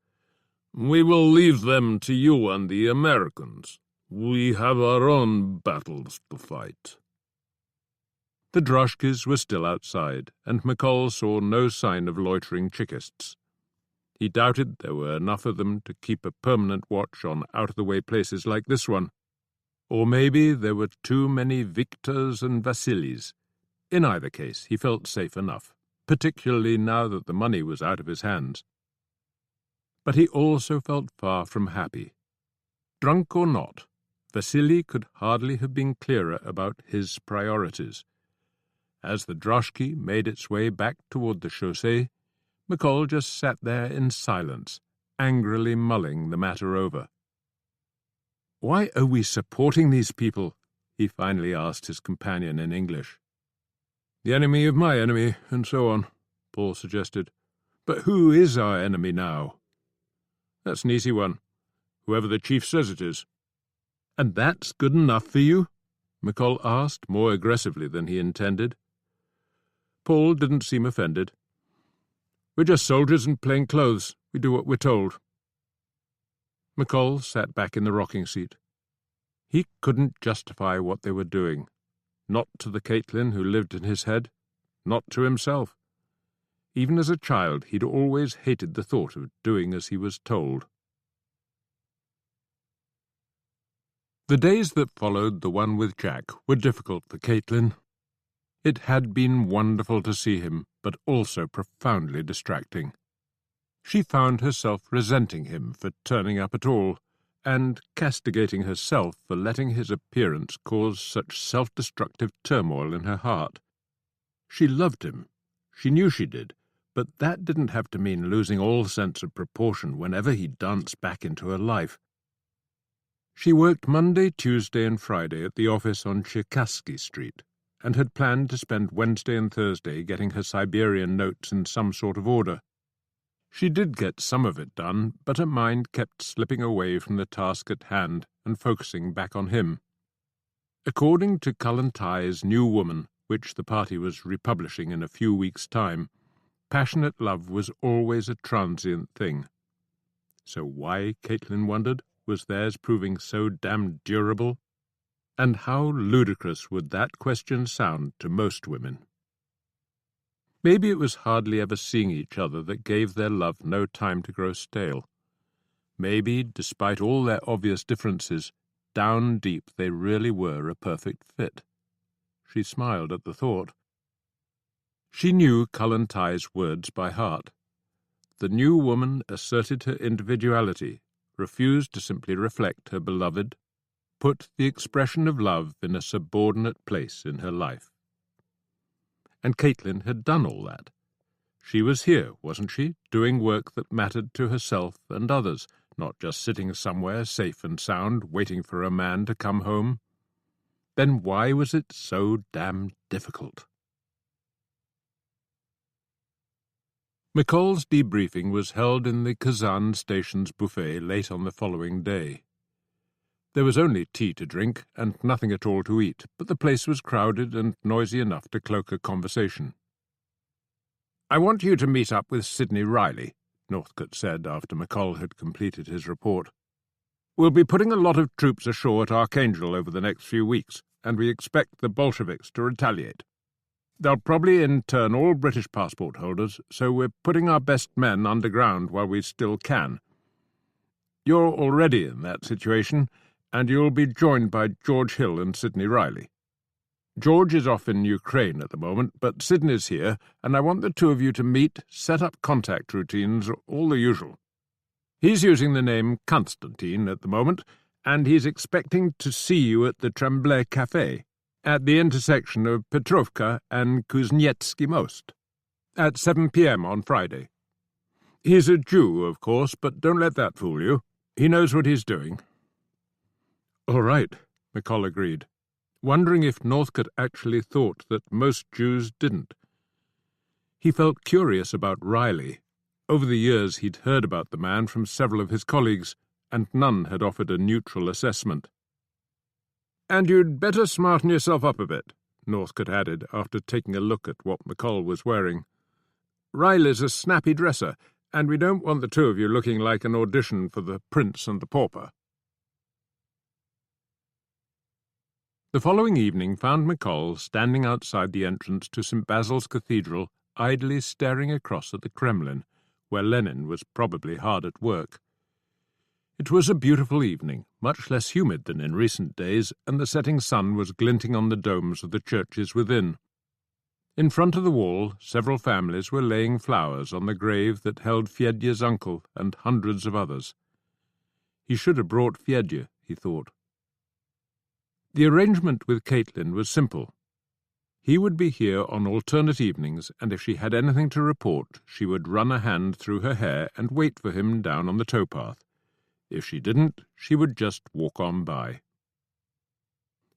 "we will leave them to you and the Americans. We have our own battles to fight." The droshkis were still outside, and McColl saw no sign of loitering Chekists. He doubted there were enough of them to keep a permanent watch on out-of-the-way places like this one. Or maybe there were too many Victors and Vasilis. In either case, he felt safe enough, particularly now that the money was out of his hands. But he also felt far from happy. Drunk or not, Vasily could hardly have been clearer about his priorities. As the droshky made its way back toward the chaussee, McColl just sat there in silence, angrily mulling the matter over. "Why are we supporting these people?" he finally asked his companion in English. "The enemy of my enemy, and so on," Paul suggested. "But who is our enemy now?" "That's an easy one. whoever the chief says it is." "And that's good enough for you?" McColl asked, more aggressively than he intended. Paul didn't seem offended. "We're just soldiers in plain clothes. We do what we're told." McColl sat back in the rocking seat. He couldn't justify what they were doing. Not to the Caitlin who lived in his head. Not to himself. Even as a child, he'd always hated the thought of doing as he was told. The days that followed the one with Jack were difficult for Caitlin. It had been wonderful to see him, but also profoundly distracting. She found herself resenting him for turning up at all, and castigating herself for letting his appearance cause such self-destructive turmoil in her heart. She loved him. She knew she did, but that didn't have to mean losing all sense of proportion whenever he danced back into her life. She worked Monday, Tuesday and Friday at the office on Cherkassky Street, and had planned to spend Wednesday and Thursday getting her Siberian notes in some sort of order. She did get some of it done, but her mind kept slipping away from the task at hand and focusing back on him. According to Kalantai's New Woman, which the party was republishing in a few weeks' time, passionate love was always a transient thing. So why, Caitlin wondered, was theirs proving so damned durable? And how ludicrous would that question sound to most women? Maybe it was hardly ever seeing each other that gave their love no time to grow stale. Maybe, despite all their obvious differences, down deep they really were a perfect fit. She smiled at the thought. She knew Kalantai's words by heart. The New Woman asserted her individuality, refused to simply reflect her beloved, put the expression of love in a subordinate place in her life. And Caitlin had done all that. She was here, wasn't she, doing work that mattered to herself and others, not just sitting somewhere safe and sound, waiting for a man to come home. Then why was it so damn difficult? McColl's debriefing was held in the Kazan station's buffet late on the following day. There was only tea to drink and nothing at all to eat, but the place was crowded and noisy enough to cloak a conversation. "I want you to meet up with Sidney Riley," Northcote said after McColl had completed his report. "We'll be putting a lot of troops ashore at Archangel over the next few weeks, and we expect the Bolsheviks to retaliate. They'll probably intern all British passport holders, so we're putting our best men underground while we still can. You're already in that situation, and you'll be joined by George Hill and Sidney Riley. George is off in Ukraine at the moment, but Sidney's here, and I want the two of you to meet, set up contact routines, all the usual. He's using the name Constantine at the moment, and he's expecting to see you at the Tremblay Café, at the intersection of Petrovka and Kuznetsky Most, at 7 p.m. on Friday. He's a Jew, of course, but don't let that fool you. He knows what he's doing." "All right," McColl agreed, wondering if Northcote actually thought that most Jews didn't. He felt curious about Riley. Over the years he'd heard about the man from several of his colleagues, and none had offered a neutral assessment. "And you'd better smarten yourself up a bit," Northcote added, after taking a look at what McColl was wearing. "Riley's a snappy dresser, and we don't want the two of you looking like an audition for The Prince and the Pauper." The following evening found McColl standing outside the entrance to St. Basil's Cathedral, idly staring across at the Kremlin, where Lenin was probably hard at work. It was a beautiful evening, much less humid than in recent days, and the setting sun was glinting on the domes of the churches within. In front of the wall, several families were laying flowers on the grave that held Fedya's uncle and hundreds of others. He should have brought Fedya, he thought. The arrangement with Caitlin was simple. He would be here on alternate evenings, and if she had anything to report, she would run a hand through her hair and wait for him down on the towpath. If she didn't, she would just walk on by.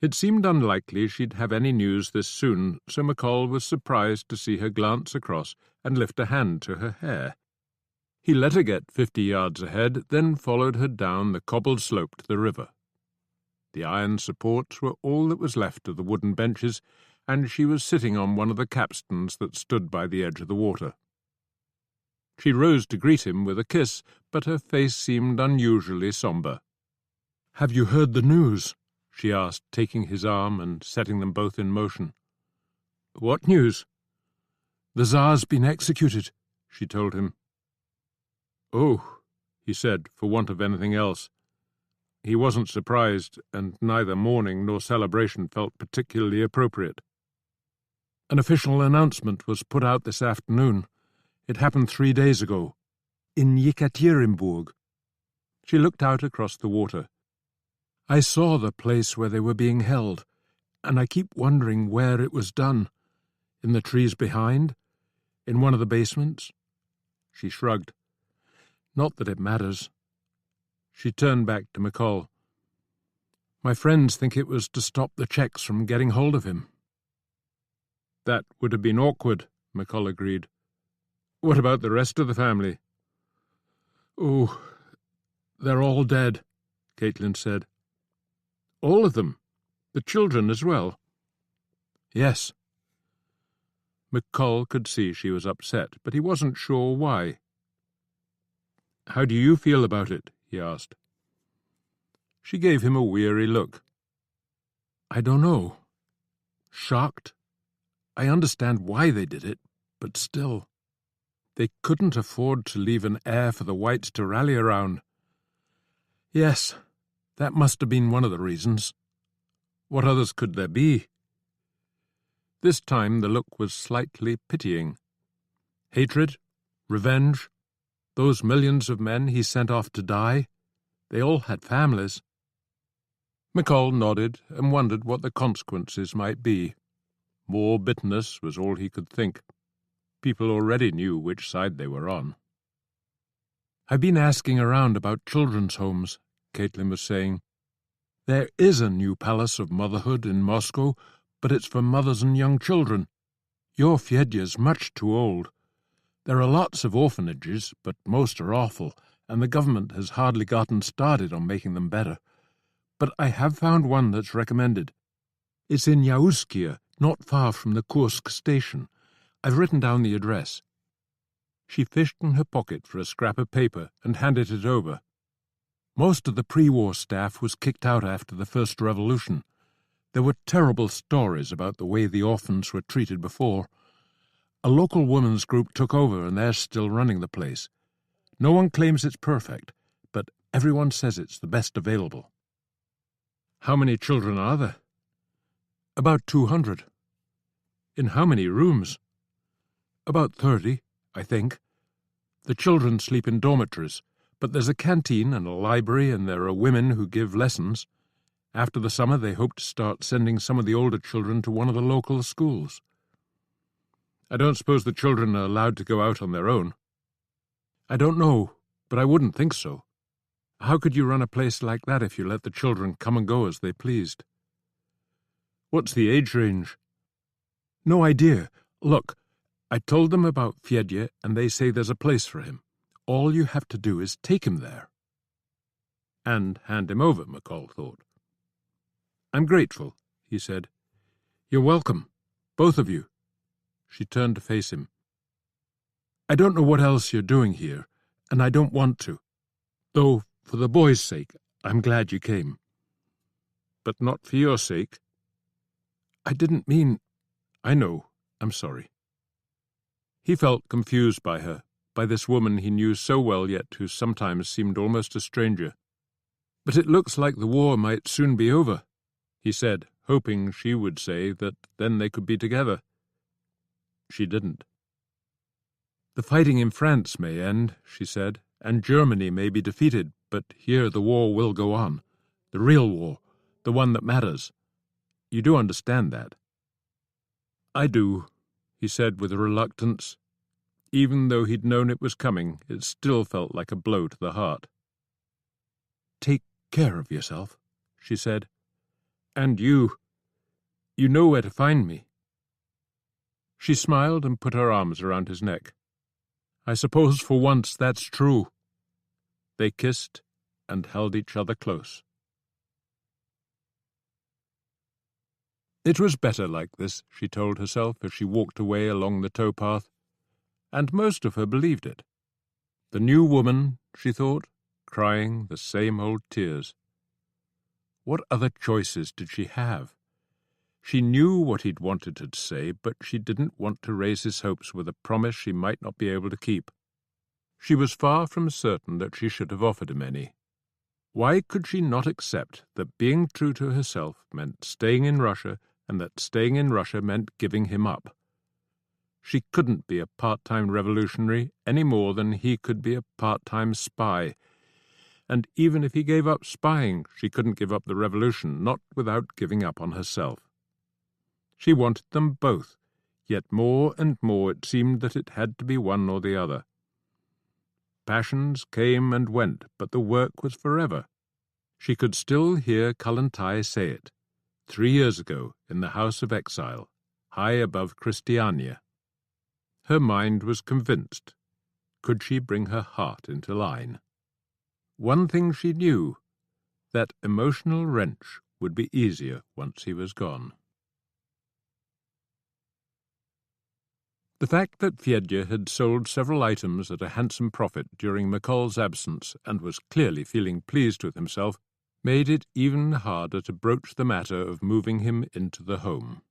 It seemed unlikely she'd have any news this soon, so McColl was surprised to see her glance across and lift a hand to her hair. He let her get 50 yards ahead, then followed her down the cobbled slope to the river. The iron supports were all that was left of the wooden benches, and she was sitting on one of the capstans that stood by the edge of the water. She rose to greet him with a kiss, but her face seemed unusually sombre. "Have you heard the news?" she asked, taking his arm and setting them both in motion. "What news?" "The Tsar's been executed," she told him. "Oh," he said, for want of anything else. He wasn't surprised, and neither mourning nor celebration felt particularly appropriate. "An official announcement was put out this afternoon. It happened 3 days ago, in Yekaterinburg." She looked out across the water. "I saw the place where they were being held, and I keep wondering where it was done. In the trees behind? In one of the basements?" She shrugged. "Not that it matters." She turned back to McColl. "My friends think it was to stop the Czechs from getting hold of him." "That would have been awkward," McColl agreed. "What about the rest of the family?" "Oh, they're all dead," Caitlin said. "All of them? The children as well?" "Yes." McColl could see she was upset, but he wasn't sure why. "How do you feel about it?" he asked. She gave him a weary look. "I don't know. Shocked. I understand why they did it, but still. They couldn't afford to leave an heir for the whites to rally around. Yes, that must have been one of the reasons. What others could there be?" This time the look was slightly pitying. Hatred? Revenge? Those millions of men he sent off to die? They all had families. McColl nodded and wondered what the consequences might be. More bitterness was all he could think. People already knew which side they were on. "I've been asking around about children's homes," Caitlin was saying. "There is a new palace of motherhood in Moscow, but it's for mothers and young children. Your Fedya's much too old. There are lots of orphanages, but most are awful, and the government has hardly gotten started on making them better. But I have found one that's recommended. It's in Yauskia, not far from the Kursk station. I've written down the address." She fished in her pocket for a scrap of paper and handed it over. "Most of the pre-war staff was kicked out after the first revolution. There were terrible stories about the way the orphans were treated before. A local women's group took over, and they're still running the place. No one claims it's perfect, but everyone says it's the best available." "How many children are there?" "About 200. "In how many rooms?" "About 30, I think. The children sleep in dormitories, but there's a canteen and a library, and there are women who give lessons. After the summer, they hope to start sending some of the older children to one of the local schools." "I don't suppose the children are allowed to go out on their own?" "I don't know, but I wouldn't think so. How could you run a place like that if you let the children come and go as they pleased?" "What's the age range?" "No idea. Look, I told them about Fedya, and they say there's a place for him. All you have to do is take him there." "And hand him over," McColl thought. "I'm grateful," he said. "You're welcome, both of you." She turned to face him. "I don't know what else you're doing here, and I don't want to. Though, for the boy's sake, I'm glad you came." "But not for your sake." "I didn't mean—" "I know. I'm sorry." He felt confused by her, by this woman he knew so well yet who sometimes seemed almost a stranger. "But it looks like the war might soon be over," he said, hoping she would say that then they could be together. She didn't. "The fighting in France may end," she said, "and Germany may be defeated, but here the war will go on. The real war, the one that matters. You do understand that?" "I do," he said with a reluctance. Even though he'd known it was coming, it still felt like a blow to the heart. "Take care of yourself," she said. "And you. You know where to find me." She smiled and put her arms around his neck. I suppose for once that's true." They kissed and held each other close. It was better like this, she told herself as she walked away along the towpath, and most of her believed it. The new woman, she thought, crying the same old tears. What other choices did she have? She knew what he'd wanted her to say, but she didn't want to raise his hopes with a promise she might not be able to keep. She was far from certain that she should have offered him any. Why could she not accept that being true to herself meant staying in Russia, and that staying in Russia meant giving him up? She couldn't be a part-time revolutionary any more than he could be a part-time spy. And even if he gave up spying, she couldn't give up the revolution, not without giving up on herself. She wanted them both, yet more and more it seemed that it had to be one or the other. Passions came and went, but the work was forever. She could still hear Kollontai say it, 3 years ago in the House of Exile, high above Christiania. Her mind was convinced. Could she bring her heart into line? One thing she knew, that emotional wrench would be easier once he was gone. The fact that Fedya had sold several items at a handsome profit during McColl's absence and was clearly feeling pleased with himself made it even harder to broach the matter of moving him into the home.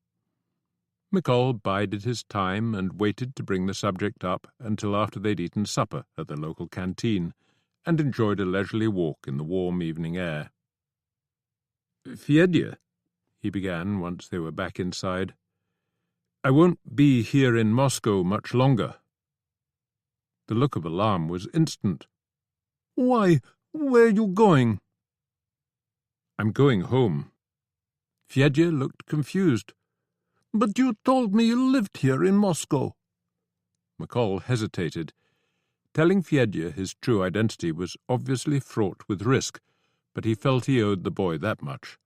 McColl bided his time and waited to bring the subject up until after they'd eaten supper at the local canteen and enjoyed a leisurely walk in the warm evening air. "Fedya," he began once they were back inside, "I won't be here in Moscow much longer." The look of alarm was instant. "Why, where are you going?" "I'm going home." Fedya looked confused. "But you told me you lived here in Moscow." McColl hesitated. Telling Fedya his true identity was obviously fraught with risk, but he felt he owed the boy that much.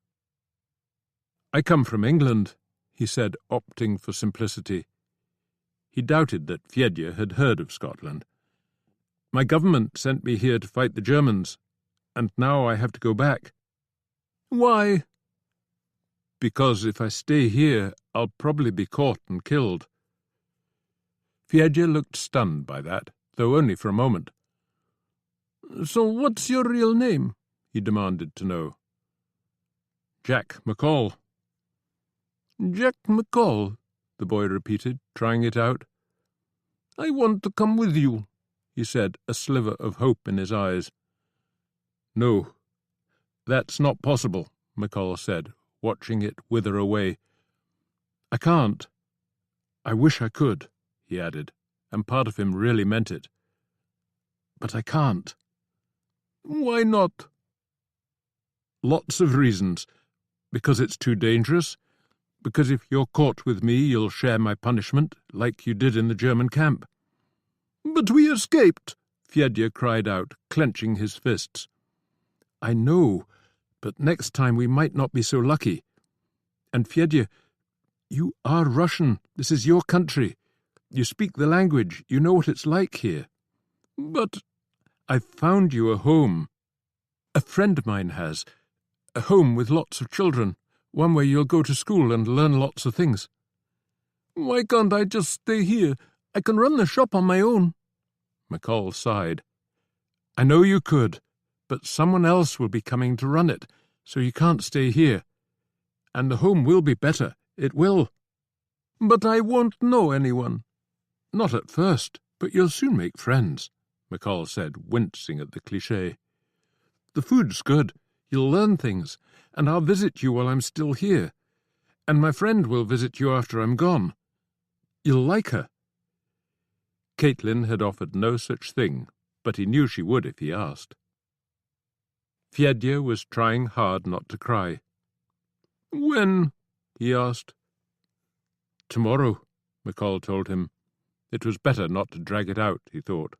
"I come from England," he said, opting for simplicity. He doubted that Fedya had heard of Scotland. "My government sent me here to fight the Germans, and now I have to go back." "Why?" "Because if I stay here, I'll probably be caught and killed." Fedya looked stunned by that, though only for a moment. "So what's your real name?" he demanded to know. "Jack McColl." "Jack McColl," the boy repeated, trying it out. "I want to come with you," he said, a sliver of hope in his eyes. "No, that's not possible," McColl said, watching it wither away. "I can't. I wish I could," he added, and part of him really meant it. "But I can't." "Why not?" "Lots of reasons. Because it's too dangerous. Because if you're caught with me, you'll share my punishment, like you did in the German camp." "But we escaped," Fedya cried out, clenching his fists. "I know, but next time we might not be so lucky. And Fedya, you are Russian. This is your country. You speak the language. You know what it's like here." "But I've found you a home. A friend of mine has. A home with lots of children. One where you'll go to school and learn lots of things." "Why can't I just stay here? I can run the shop on my own." McColl sighed. "I know you could, but someone else will be coming to run it, so you can't stay here. And the home will be better. It will." "But I won't know anyone." "Not at first, but you'll soon make friends," McColl said, wincing at the cliché. "The food's good. You'll learn things, and I'll visit you while I'm still here. And my friend will visit you after I'm gone. You'll like her." Caitlin had offered no such thing, but he knew she would if he asked. Fedya was trying hard not to cry. "When?" he asked. "Tomorrow," McColl told him. It was better not to drag it out, he thought.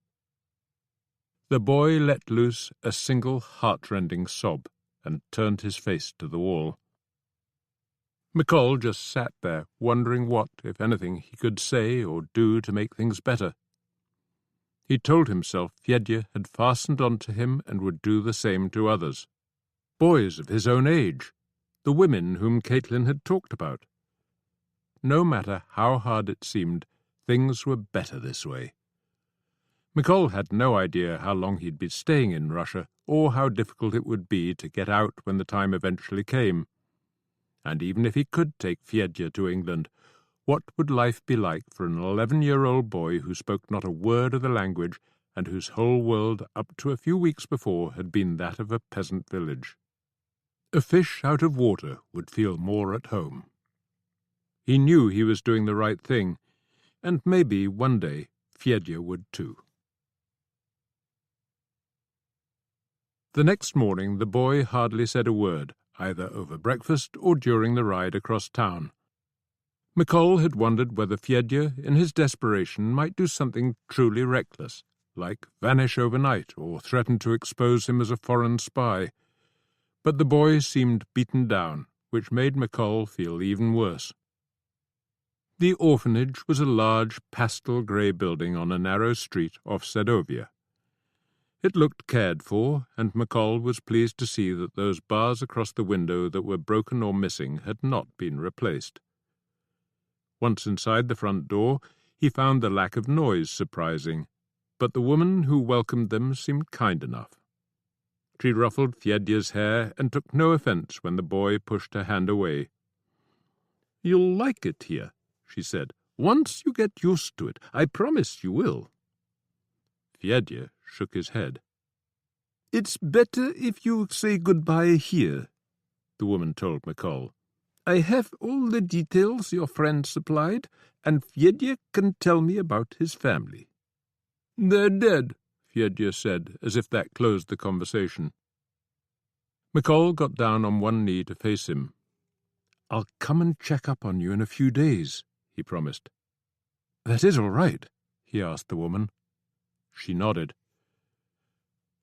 The boy let loose a single heart-rending sob and turned his face to the wall. McColl just sat there, wondering what, if anything, he could say or do to make things better. He told himself Fedya had fastened onto him and would do the same to others. Boys of his own age, the women whom Caitlin had talked about. No matter how hard it seemed, things were better this way. McColl had no idea how long he'd be staying in Russia, or how difficult it would be to get out when the time eventually came. And even if he could take Fedya to England, what would life be like for an 11-year-old boy who spoke not a word of the language and whose whole world up to a few weeks before had been that of a peasant village? A fish out of water would feel more at home. He knew he was doing the right thing, and maybe one day Fedya would too. The next morning the boy hardly said a word, either over breakfast or during the ride across town. McColl had wondered whether Fedya, in his desperation, might do something truly reckless, like vanish overnight or threaten to expose him as a foreign spy. But the boy seemed beaten down, which made McColl feel even worse. The orphanage was a large pastel grey building on a narrow street off Sedovia. It looked cared for, and McColl was pleased to see that those bars across the window that were broken or missing had not been replaced. Once inside the front door, he found the lack of noise surprising, but the woman who welcomed them seemed kind enough. She ruffled Fedya's hair and took no offence when the boy pushed her hand away. "You'll like it here," she said. "Once you get used to it, I promise you will." Fedya shook his head. "It's better if you say goodbye here," the woman told McColl. "I have all the details your friend supplied, and Fedya can tell me about his family." "They're dead," Fedya said, as if that closed the conversation. McColl got down on one knee to face him. "I'll come and check up on you in a few days," he promised. "That is all right?" he asked the woman. She nodded.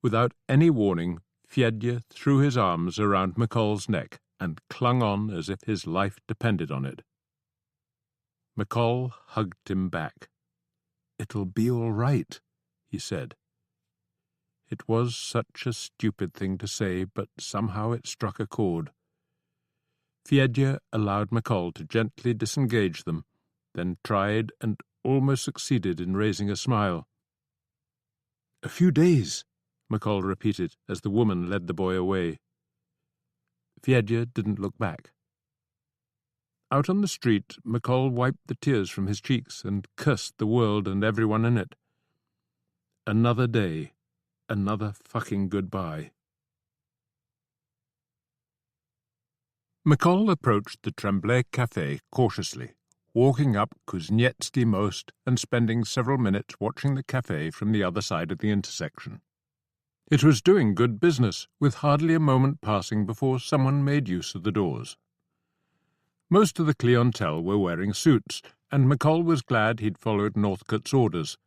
Without any warning, Fedya threw his arms around McColl's neck and clung on as if his life depended on it. McColl hugged him back. "It'll be all right," he said. It was such a stupid thing to say, but somehow it struck a chord. Fedya allowed McColl to gently disengage them, then tried and almost succeeded in raising a smile. "A few days," McColl repeated as the woman led the boy away. Fedya didn't look back. Out on the street, McColl wiped the tears from his cheeks and cursed the world and everyone in it. Another day, another fucking goodbye. McColl approached the Tremblay Café cautiously, walking up Kuznetsky Most and spending several minutes watching the café from the other side of the intersection. It was doing good business, with hardly a moment passing before someone made use of the doors. Most of the clientele were wearing suits, and McColl was glad he'd followed Northcote's orders.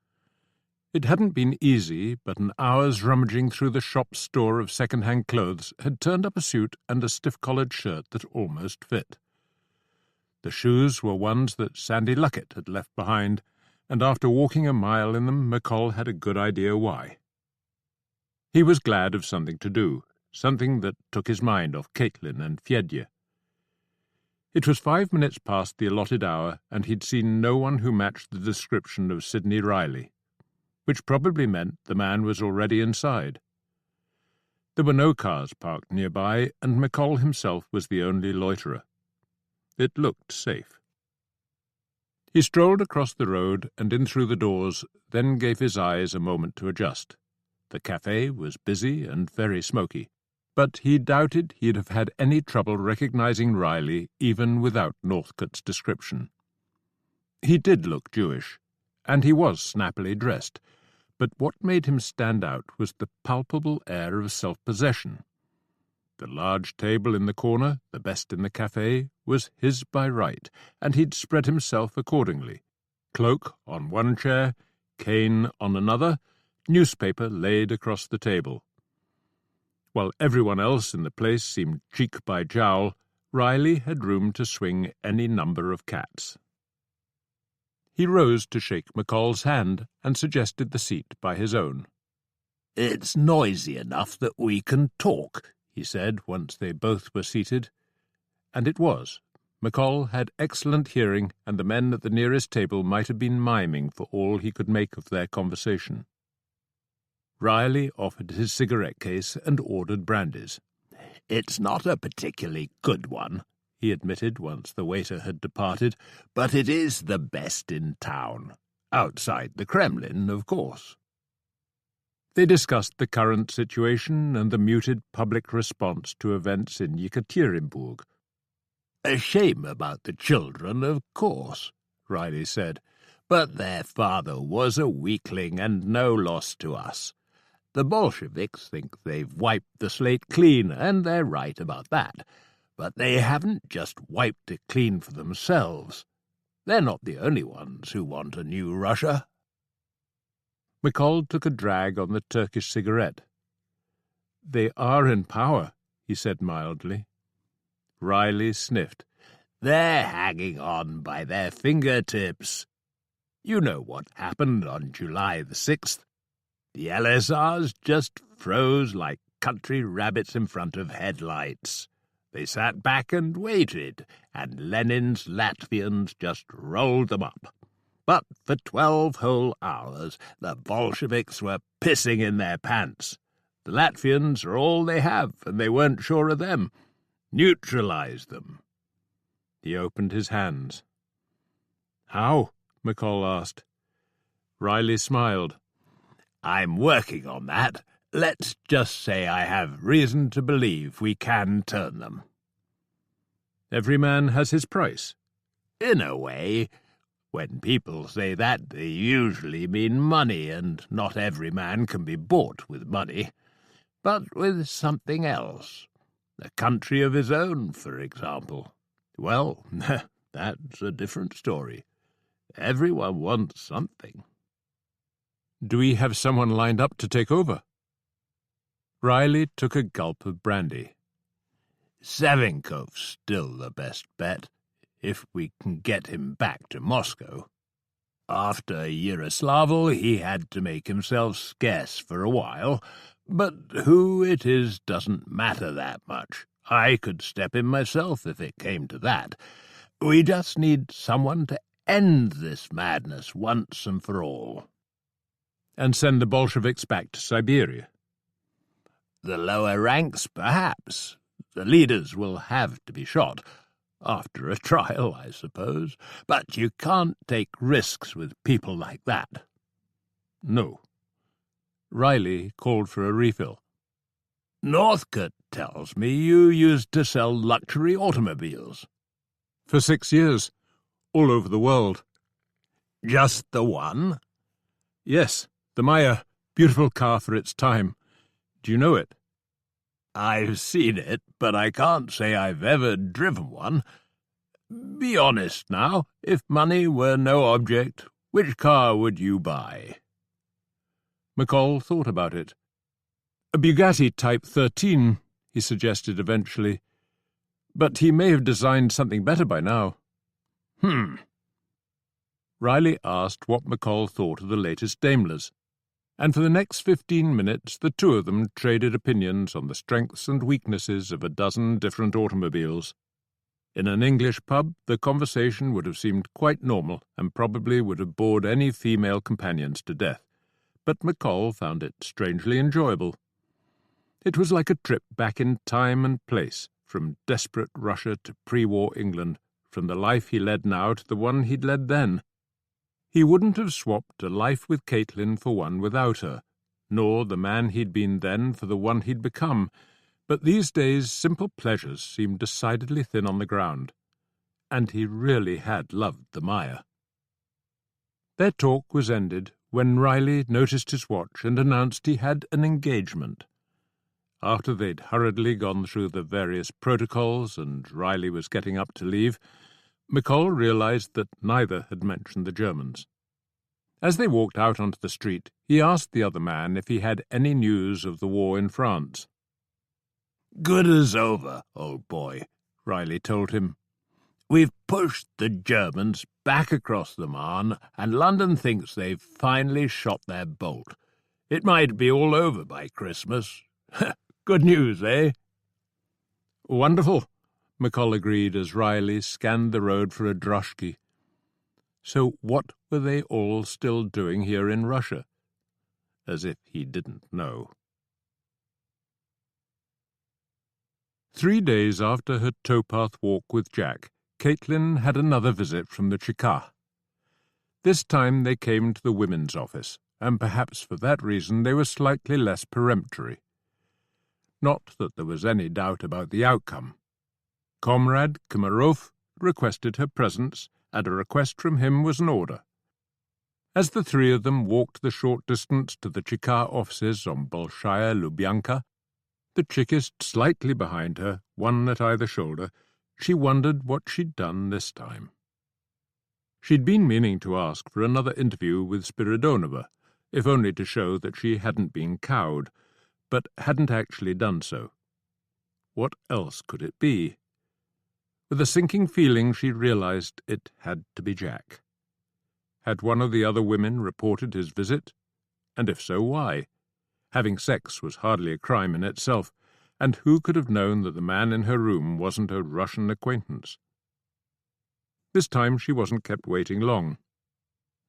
It hadn't been easy, but an hour's rummaging through the shop's store of second-hand clothes had turned up a suit and a stiff-collared shirt that almost fit. The shoes were ones that Sandy Luckett had left behind, and after walking a mile in them, McColl had a good idea why. He was glad of something to do, something that took his mind off Caitlin and Fedya. It was 5 minutes past the allotted hour, and he'd seen no one who matched the description of Sidney Riley, which probably meant the man was already inside. There were no cars parked nearby, and McColl himself was the only loiterer. It looked safe. He strolled across the road and in through the doors, then gave his eyes a moment to adjust. The café was busy and very smoky, but he doubted he'd have had any trouble recognizing Riley even without Northcote's description. He did look Jewish, and he was snappily dressed, but what made him stand out was the palpable air of self-possession. The large table in the corner, the best in the café, was his by right, and he'd spread himself accordingly. Cloak on one chair, cane on another, newspaper laid across the table. While everyone else in the place seemed cheek by jowl, Riley had room to swing any number of cats. He rose to shake McColl's hand and suggested the seat by his own. "It's noisy enough that we can talk," he said once they both were seated. And it was. McColl had excellent hearing, and the men at the nearest table might have been miming for all he could make of their conversation. Riley offered his cigarette case and ordered brandies. "It's not a particularly good one," he admitted once the waiter had departed, "but it is the best in town. Outside the Kremlin, of course." They discussed the current situation and the muted public response to events in Yekaterinburg. "A shame about the children, of course," Riley said, "but their father was a weakling and no loss to us. The Bolsheviks think they've wiped the slate clean, and they're right about that. But they haven't just wiped it clean for themselves. They're not the only ones who want a new Russia." McColl took a drag on the Turkish cigarette. "They are in power," he said mildly. Riley sniffed. "They're hanging on by their fingertips. You know what happened on July the 6th. The LSRs just froze like country rabbits in front of headlights. They sat back and waited, and Lenin's Latvians just rolled them up. But for 12 whole hours the Bolsheviks were pissing in their pants. The Latvians are all they have, and they weren't sure of them. Neutralize them." He opened his hands. "How?" McColl asked. Riley smiled. "I'm working on that. Let's just say I have reason to believe we can turn them." "Every man has his price." "In a way. When people say that, they usually mean money, and not every man can be bought with money. But with something else. A country of his own, for example. Well, that's a different story. Everyone wants something." "Do we have someone lined up to take over?" Riley took a gulp of brandy. "Savinkov's still the best bet, if we can get him back to Moscow. After Yaroslavl, he had to make himself scarce for a while, but who it is doesn't matter that much. I could step in myself if it came to that. We just need someone to end this madness once and for all." "And send the Bolsheviks back to Siberia?" "The lower ranks, perhaps. The leaders will have to be shot. After a trial, I suppose. But you can't take risks with people like that." "No." Riley called for a refill. "Northcote tells me you used to sell luxury automobiles." "For 6 years. All over the world." "Just the one?" "Yes, the Maya. Beautiful car for its time. Do you know it?" "I've seen it, but I can't say I've ever driven one. Be honest now. If money were no object, which car would you buy?" McColl thought about it. "A Bugatti Type 13, he suggested eventually. But he may have designed something better by now." Riley asked what McColl thought of the latest Daimlers, and for the next 15 minutes the two of them traded opinions on the strengths and weaknesses of a dozen different automobiles. In an English pub, the conversation would have seemed quite normal and probably would have bored any female companions to death, but McColl found it strangely enjoyable. It was like a trip back in time and place, from desperate Russia to pre-war England, from the life he led now to the one he'd led then. He wouldn't have swapped a life with Caitlin for one without her, nor the man he'd been then for the one he'd become, but these days simple pleasures seemed decidedly thin on the ground, and he really had loved the Maya. Their talk was ended when Riley noticed his watch and announced he had an engagement. After they'd hurriedly gone through the various protocols and Riley was getting up to leave, McColl realized that neither had mentioned the Germans. As they walked out onto the street, he asked the other man if he had any news of the war in France. "Good as over, old boy," Riley told him. "We've pushed the Germans back across the Marne, and London thinks they've finally shot their bolt. It might be all over by Christmas. Good news, eh?" "Wonderful," McColl agreed as Riley scanned the road for a droshky. So what were they all still doing here in Russia? As if he didn't know. 3 days after her towpath walk with Jack, Caitlin had another visit from the Chicka. This time they came to the women's office, and perhaps for that reason they were slightly less peremptory. Not that there was any doubt about the outcome. Comrade Komarov requested her presence, and a request from him was an order. As the three of them walked the short distance to the Chicka offices on Bolshaya Lubyanka, the Chickist slightly behind her, one at either shoulder, she wondered what she'd done this time. She'd been meaning to ask for another interview with Spiridonova, if only to show that she hadn't been cowed, but hadn't actually done so. What else could it be? With a sinking feeling she realized it had to be Jack. Had one of the other women reported his visit? And if so, why? Having sex was hardly a crime in itself, and who could have known that the man in her room wasn't a Russian acquaintance? This time she wasn't kept waiting long.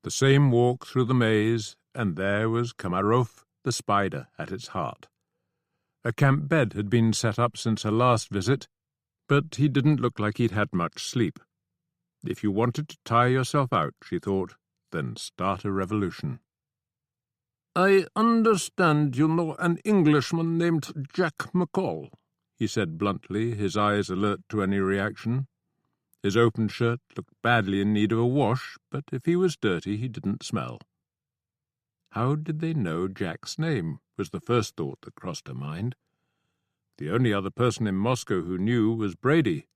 The same walk through the maze, and there was Komarov, the spider, at its heart. A camp bed had been set up since her last visit, but he didn't look like he'd had much sleep. If you wanted to tire yourself out, she thought, then start a revolution. "I understand you know an Englishman named Jack McColl," he said bluntly, his eyes alert to any reaction. His open shirt looked badly in need of a wash, but if he was dirty he didn't smell. How did they know Jack's name, was the first thought that crossed her mind. The only other person in Moscow who knew was Brady.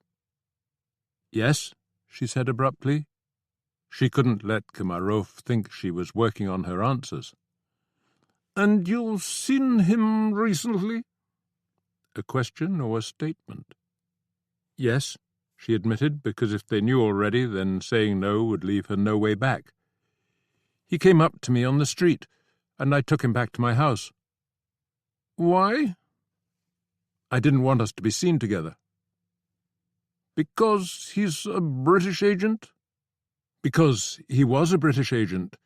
"Yes," she said abruptly. She couldn't let Komarov think she was working on her answers. "And you've seen him recently?" A question or a statement? "Yes," she admitted, because if they knew already, then saying no would leave her no way back. "He came up to me on the street, and I took him back to my house." "Why?" "I didn't want us to be seen together." "Because he's a British agent?" "Because he was a British agent.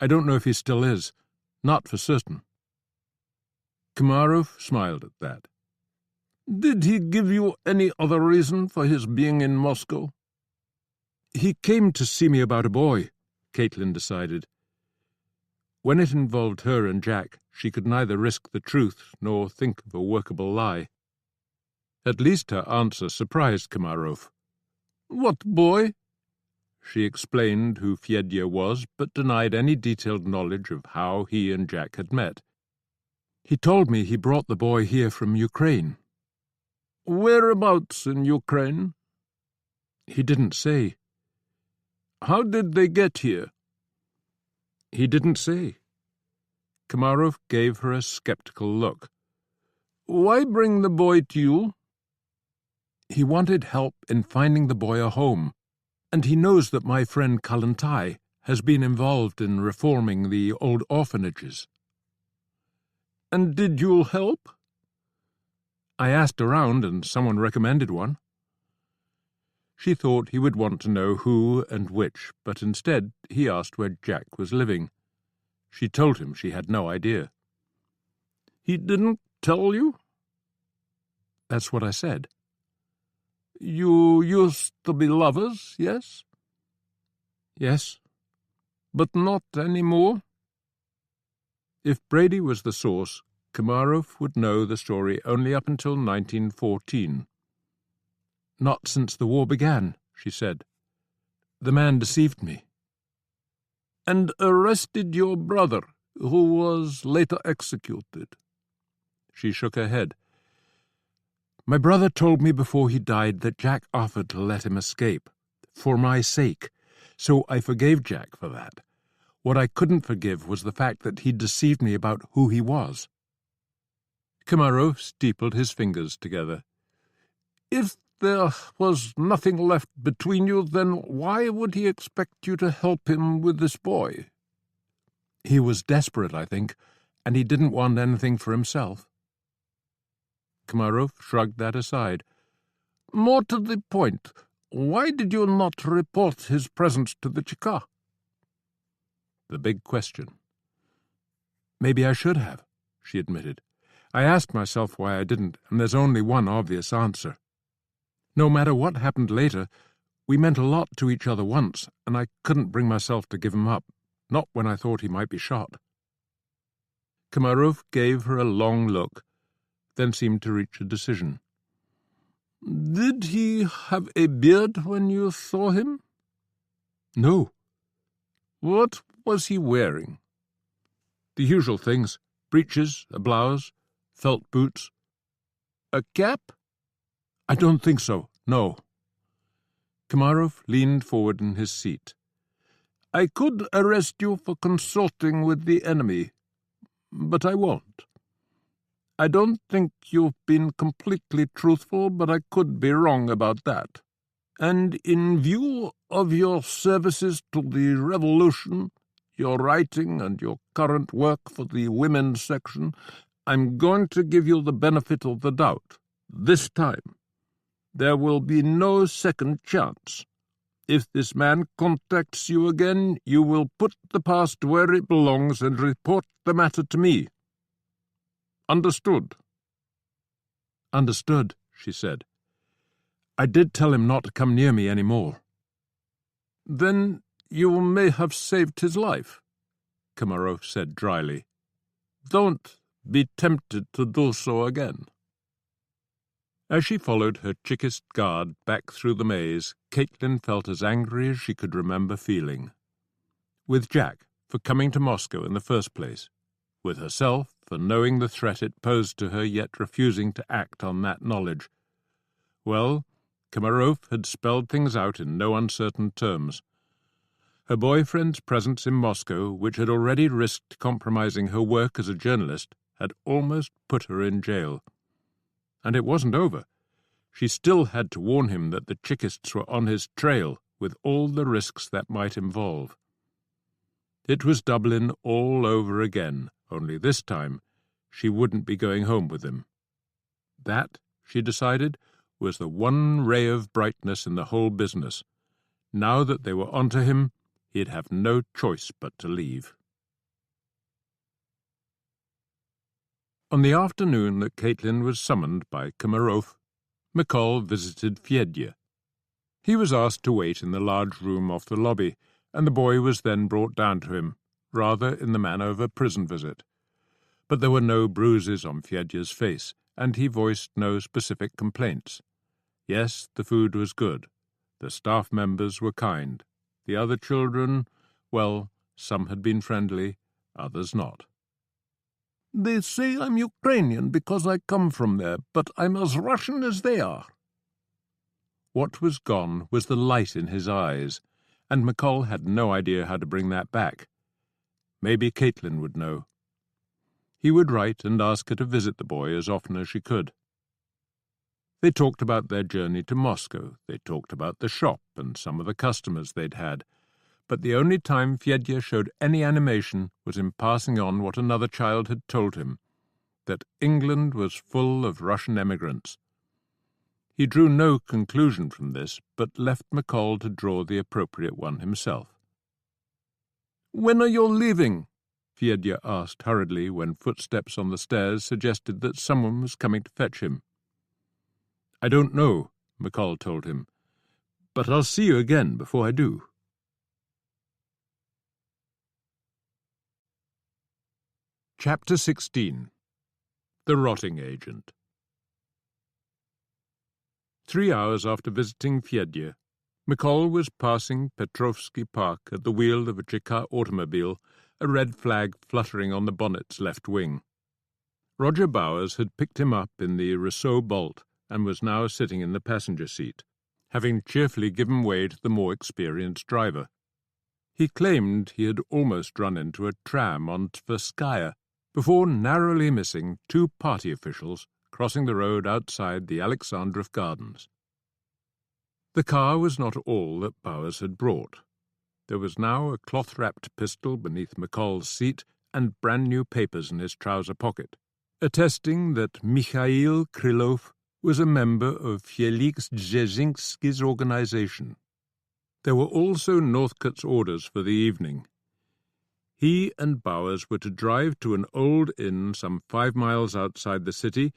I don't know if he still is. Not for certain." Komarov smiled at that. "Did he give you any other reason for his being in Moscow?" "He came to see me about a boy," Caitlin decided. When it involved her and Jack, she could neither risk the truth nor think of a workable lie. At least her answer surprised Komarov. "What boy?" She explained who Fedya was, but denied any detailed knowledge of how he and Jack had met. "He told me he brought the boy here from Ukraine." "Whereabouts in Ukraine?" "He didn't say." "How did they get here?" "He didn't say." Komarov gave her a skeptical look. "Why bring the boy to you?" "He wanted help in finding the boy a home, and he knows that my friend Kalantai has been involved in reforming the old orphanages." "And did you help?" "I asked around, and someone recommended one." She thought he would want to know who and which, but instead he asked where Jack was living. She told him she had no idea. "He didn't tell you?" "That's what I said." "You used to be lovers, yes?" "Yes." "But not any more?" If Brady was the source, Komarov would know the story only up until 1914. "Not since the war began," she said. "The man deceived me." "And arrested your brother, who was later executed?" She shook her head. "My brother told me before he died that Jack offered to let him escape, for my sake, so I forgave Jack for that. What I couldn't forgive was the fact that he'd deceived me about who he was." Komarov steepled his fingers together. "If there was nothing left between you, then why would he expect you to help him with this boy? He was desperate, I think, and he didn't want anything for himself. Komarov shrugged that aside. More to the point, why did you not report his presence to the Cheka? The big question. Maybe I should have, she admitted. I asked myself why I didn't, and there's only one obvious answer. No matter what happened later, we meant a lot to each other once, and I couldn't bring myself to give him up, not when I thought he might be shot. Komarov gave her a long look, then seemed to reach a decision. Did he have a beard when you saw him? No. What was he wearing? The usual things. Breeches, a blouse, felt boots. A cap? I don't think so, no. Komarov leaned forward in his seat. I could arrest you for consorting with the enemy, but I won't. I don't think you've been completely truthful, but I could be wrong about that. And in view of your services to the revolution, your writing and your current work for the women's section, I'm going to give you the benefit of the doubt. This time, there will be no second chance. If this man contacts you again, you will put the past where it belongs and report the matter to me. Understood? Understood, she said. I did tell him not to come near me any more. Then you may have saved his life, Komarov said dryly. Don't be tempted to do so again. As she followed her chickest guard back through the maze, Caitlin felt as angry as she could remember feeling. With Jack for coming to Moscow in the first place, with herself for knowing the threat it posed to her yet refusing to act on that knowledge. Well, Komarov had spelled things out in no uncertain terms. Her boyfriend's presence in Moscow, which had already risked compromising her work as a journalist, had almost put her in jail. And it wasn't over. She still had to warn him that the Chekists were on his trail, with all the risks that might involve. It was Dublin all over again, only this time she wouldn't be going home with him. That, she decided, was the one ray of brightness in the whole business. Now that they were onto him, he'd have no choice but to leave. On the afternoon that Caitlin was summoned by Komarov, McColl visited Fedya. He was asked to wait in the large room off the lobby, and the boy was then brought down to him, rather in the manner of a prison visit. But there were no bruises on Fedya's face, and he voiced no specific complaints. Yes, the food was good. The staff members were kind. The other children, well, some had been friendly, others not. They say I'm Ukrainian because I come from there, but I'm as Russian as they are. What was gone was the light in his eyes, and McColl had no idea how to bring that back. Maybe Caitlin would know. He would write and ask her to visit the boy as often as she could. They talked about their journey to Moscow. They talked about the shop and some of the customers they'd had. But the only time Fedya showed any animation was in passing on what another child had told him, that England was full of Russian emigrants. He drew no conclusion from this, but left McColl to draw the appropriate one himself. "When are you leaving?" Fedya asked hurriedly when footsteps on the stairs suggested that someone was coming to fetch him. "I don't know," McColl told him, "but I'll see you again before I do." Chapter 16. The Rotting Agent. 3 hours after visiting Fedya, McColl was passing Petrovsky Park at the wheel of a Cheka automobile, a red flag fluttering on the bonnet's left wing. Roger Bowers had picked him up in the Rousseau Bolt and was now sitting in the passenger seat, having cheerfully given way to the more experienced driver. He claimed he had almost run into a tram on Tverskaya before narrowly missing 2 party officials crossing the road outside the Alexandrov Gardens. The car was not all that Bowers had brought. There was now a cloth-wrapped pistol beneath McColl's seat and brand-new papers in his trouser pocket, attesting that Mikhail Krylov was a member of Felix Dzerzhinsky's organization. There were also Northcote's orders for the evening. He and Bowers were to drive to an old inn some 5 miles outside the city,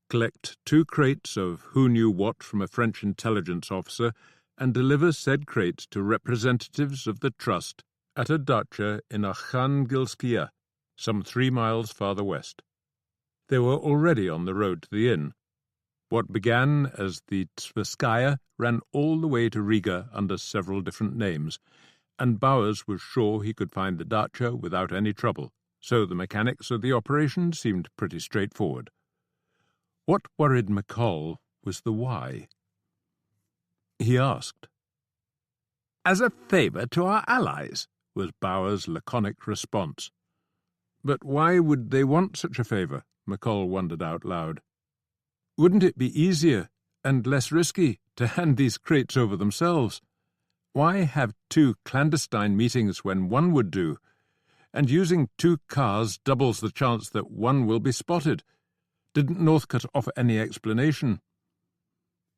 collect 2 crates of who-knew-what from a French intelligence officer, and deliver said crates to representatives of the Trust at a dacha in Arkhangelskaya, some 3 miles farther west. They were already on the road to the inn. What began as the Tverskaya ran all the way to Riga under several different names, and Bowers was sure he could find the dacha without any trouble, so the mechanics of the operation seemed pretty straightforward. What worried McColl was the why. He asked. "As a favour to our allies," was Bowers' laconic response. But why would they want such a favour? McColl wondered out loud. Wouldn't it be easier and less risky to hand these crates over themselves? Why have 2 clandestine meetings when one would do? And using 2 cars doubles the chance that one will be spotted. Didn't Northcote offer any explanation?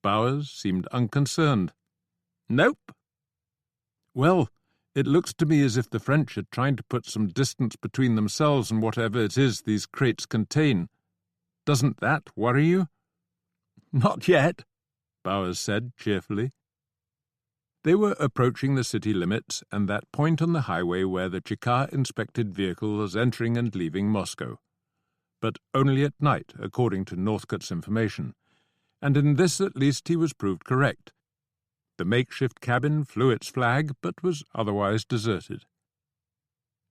Bowers seemed unconcerned. Nope. Well, it looks to me as if the French are trying to put some distance between themselves and whatever it is these crates contain. Doesn't that worry you? Not yet, Bowers said cheerfully. They were approaching the city limits and that point on the highway where the Chikar-inspected vehicle was entering and leaving Moscow. But only at night, according to Northcote's information, and in this at least he was proved correct. The makeshift cabin flew its flag, but was otherwise deserted.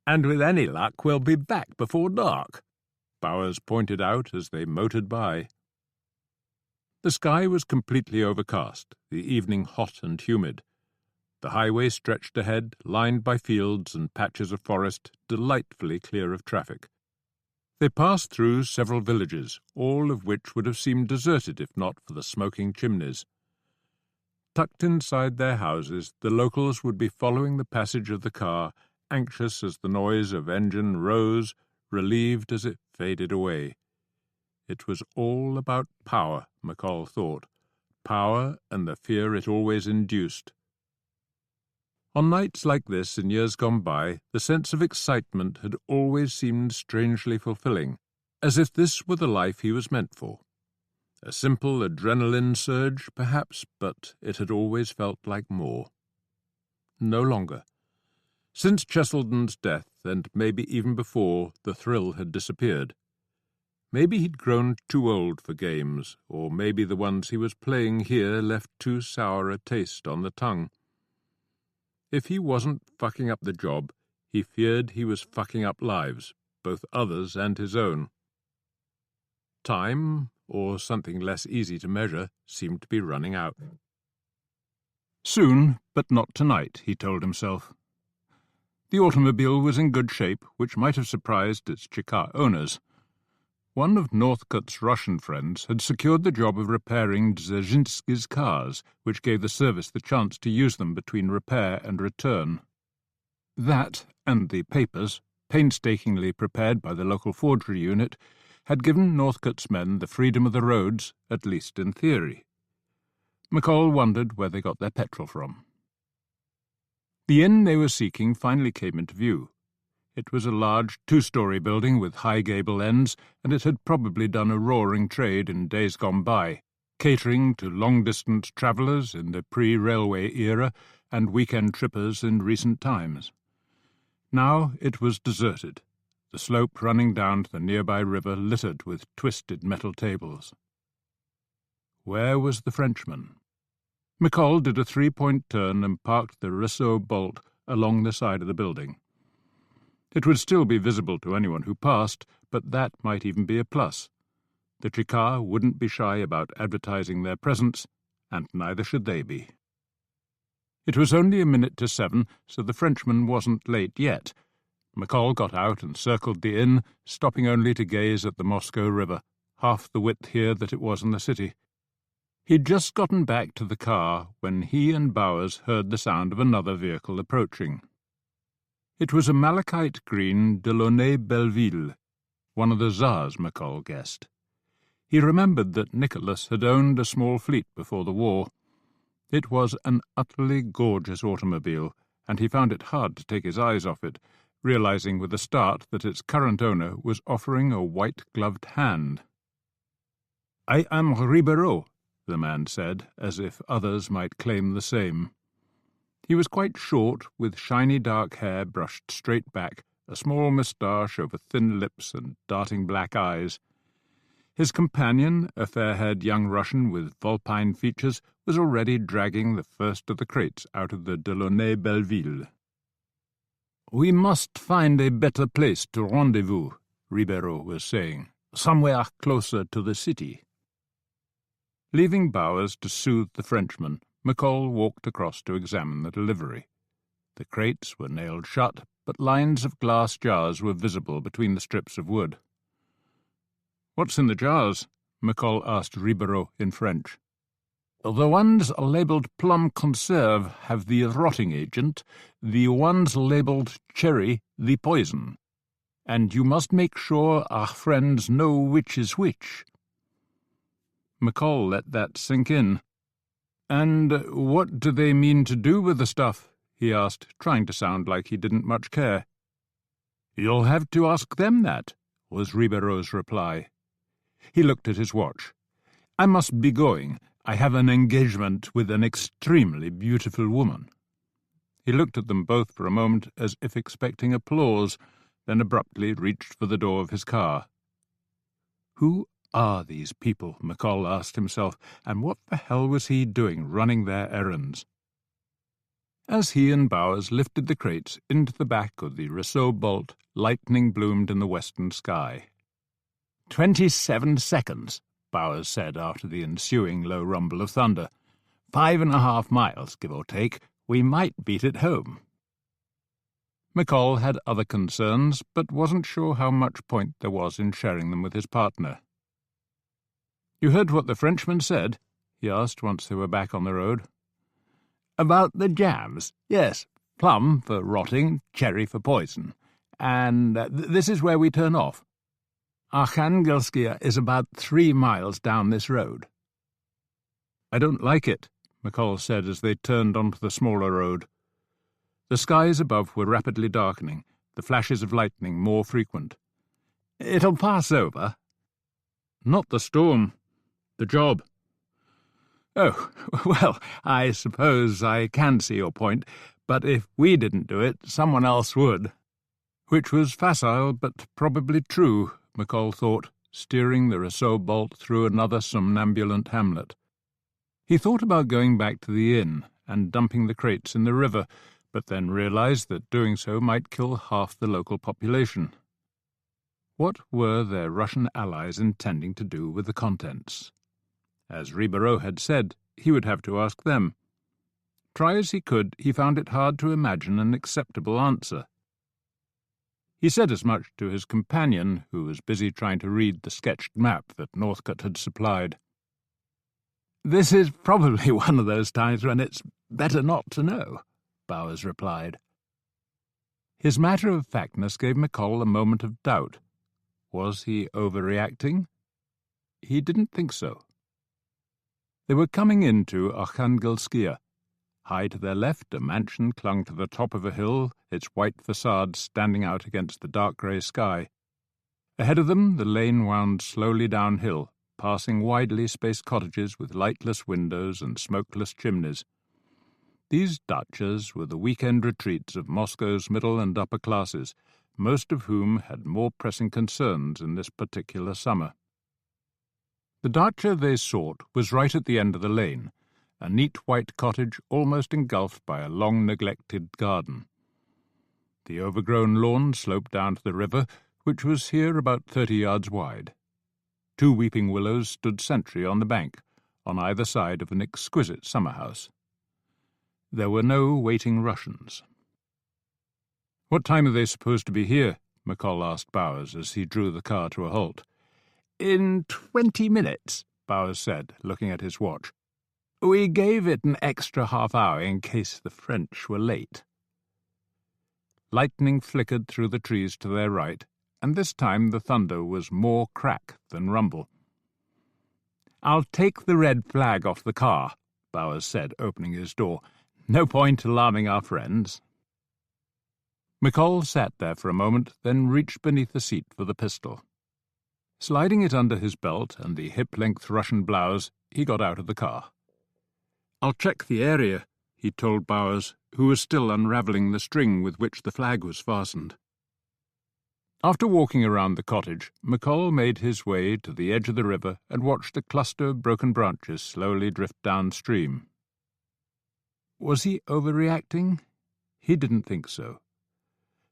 "And with any luck we'll be back before dark," Bowers pointed out as they motored by. The sky was completely overcast, the evening hot and humid. The highway stretched ahead, lined by fields and patches of forest, delightfully clear of traffic. They passed through several villages, all of which would have seemed deserted if not for the smoking chimneys. Tucked inside their houses, the locals would be following the passage of the car, anxious as the noise of engine rose, relieved as it faded away. It was all about power, McColl thought. Power and the fear it always induced. On nights like this in years gone by, the sense of excitement had always seemed strangely fulfilling, as if this were the life he was meant for. A simple adrenaline surge, perhaps, but it had always felt like more. No longer. Since Cheselden's death, and maybe even before, the thrill had disappeared. Maybe he'd grown too old for games, or maybe the ones he was playing here left too sour a taste on the tongue. If he wasn't fucking up the job, he feared he was fucking up lives, both others and his own. Time, or something less easy to measure, seemed to be running out. Soon, but not tonight, he told himself. The automobile was in good shape, which might have surprised its Chikar owners. One of Northcote's Russian friends had secured the job of repairing Dzerzhinsky's cars, which gave the service the chance to use them between repair and return. That, and the papers, painstakingly prepared by the local forgery unit, had given Northcote's men the freedom of the roads, at least in theory. McColl wondered where they got their petrol from. The inn they were seeking finally came into view. It was a large 2-story building with high gable ends, and it had probably done a roaring trade in days gone by, catering to long-distance travellers in the pre-railway era and weekend trippers in recent times. Now it was deserted, the slope running down to the nearby river littered with twisted metal tables. Where was the Frenchman? McColl did a 3-point turn and parked the Risso Bolt along the side of the building. It would still be visible to anyone who passed, but that might even be a plus. The Chikar wouldn't be shy about advertising their presence, and neither should they be. It was only 7:01, so the Frenchman wasn't late yet. McColl got out and circled the inn, stopping only to gaze at the Moscow River, half the width here that it was in the city. He'd just gotten back to the car when he and Bowers heard the sound of another vehicle approaching. It was a malachite green Delaunay Belleville, one of the Tsars, McColl guessed. He remembered that Nicholas had owned a small fleet before the war. It was an utterly gorgeous automobile, and he found it hard to take his eyes off it, realizing with a start that its current owner was offering a white-gloved hand. "I am Ribeiro," the man said, as if others might claim the same. He was quite short, with shiny dark hair brushed straight back, a small moustache over thin lips and darting black eyes. His companion, a fair-haired young Russian with vulpine features, was already dragging the first of the crates out of the Delaunay Belleville. "We must find a better place to rendezvous," Ribeiro was saying, "somewhere closer to the city." Leaving Bowers to soothe the Frenchman, McColl walked across to examine the delivery. The crates were nailed shut, but lines of glass jars were visible between the strips of wood. "What's in the jars?" McColl asked Ribeiro in French. "The ones labelled plum conserve have the rotting agent, the ones labelled cherry the poison. And you must make sure our friends know which is which." McColl let that sink in. "And what do they mean to do with the stuff?" he asked, trying to sound like he didn't much care. "You'll have to ask them that," was Ribeiro's reply. He looked at his watch. "I must be going. I have an engagement with an extremely beautiful woman." He looked at them both for a moment as if expecting applause, then abruptly reached for the door of his car. Who are these people, McColl asked himself, and what the hell was he doing running their errands? As he and Bowers lifted the crates into the back of the Rousseau Bolt, lightning bloomed in the western sky. 27 seconds, Bowers said after the ensuing low rumble of thunder. 5.5 miles, give or take. We might beat it home. McColl had other concerns, but wasn't sure how much point there was in sharing them with his partner. "You heard what the Frenchman said?" he asked once they were back on the road. "About the jams? Yes. Plum for rotting, cherry for poison. And this is where we turn off. Arkhangelskaya is about 3 miles down this road." "I don't like it," McColl said as they turned onto the smaller road. The skies above were rapidly darkening, the flashes of lightning more frequent. "It'll pass over." "Not the storm. The job." "Oh, well, I suppose I can see your point, but if we didn't do it, someone else would." Which was facile, but probably true, McColl thought, steering the Rousseau Bolt through another somnambulant hamlet. He thought about going back to the inn and dumping the crates in the river, but then realized that doing so might kill half the local population. What were their Russian allies intending to do with the contents? As Ribeiro had said, he would have to ask them. Try as he could, he found it hard to imagine an acceptable answer. He said as much to his companion, who was busy trying to read the sketched map that Northcote had supplied. "This is probably one of those times when it's better not to know," Bowers replied. His matter-of-factness gave McColl a moment of doubt. Was he overreacting? He didn't think so. They were coming into Arkhangelskaya. High to their left, a mansion clung to the top of a hill, its white facade standing out against the dark grey sky. Ahead of them, the lane wound slowly downhill, passing widely spaced cottages with lightless windows and smokeless chimneys. These dachas were the weekend retreats of Moscow's middle and upper classes, most of whom had more pressing concerns in this particular summer. The dacha they sought was right at the end of the lane, a neat white cottage almost engulfed by a long-neglected garden. The overgrown lawn sloped down to the river, which was here about 30 yards wide. 2 weeping willows stood sentry on the bank, on either side of an exquisite summer-house. There were no waiting Russians. "What time are they supposed to be here?" McColl asked Bowers as he drew the car to a halt. "In 20 minutes, Bowers said, looking at his watch. We gave it an extra half-hour in case the French were late. Lightning flickered through the trees to their right, and this time the thunder was more crack than rumble. "I'll take the red flag off the car," Bowers said, opening his door. "No point alarming our friends." McColl sat there for a moment, then reached beneath the seat for the pistol. Sliding it under his belt and the hip-length Russian blouse, he got out of the car. "I'll check the area," he told Bowers, who was still unravelling the string with which the flag was fastened. After walking around the cottage, McColl made his way to the edge of the river and watched a cluster of broken branches slowly drift downstream. Was he overreacting? He didn't think so.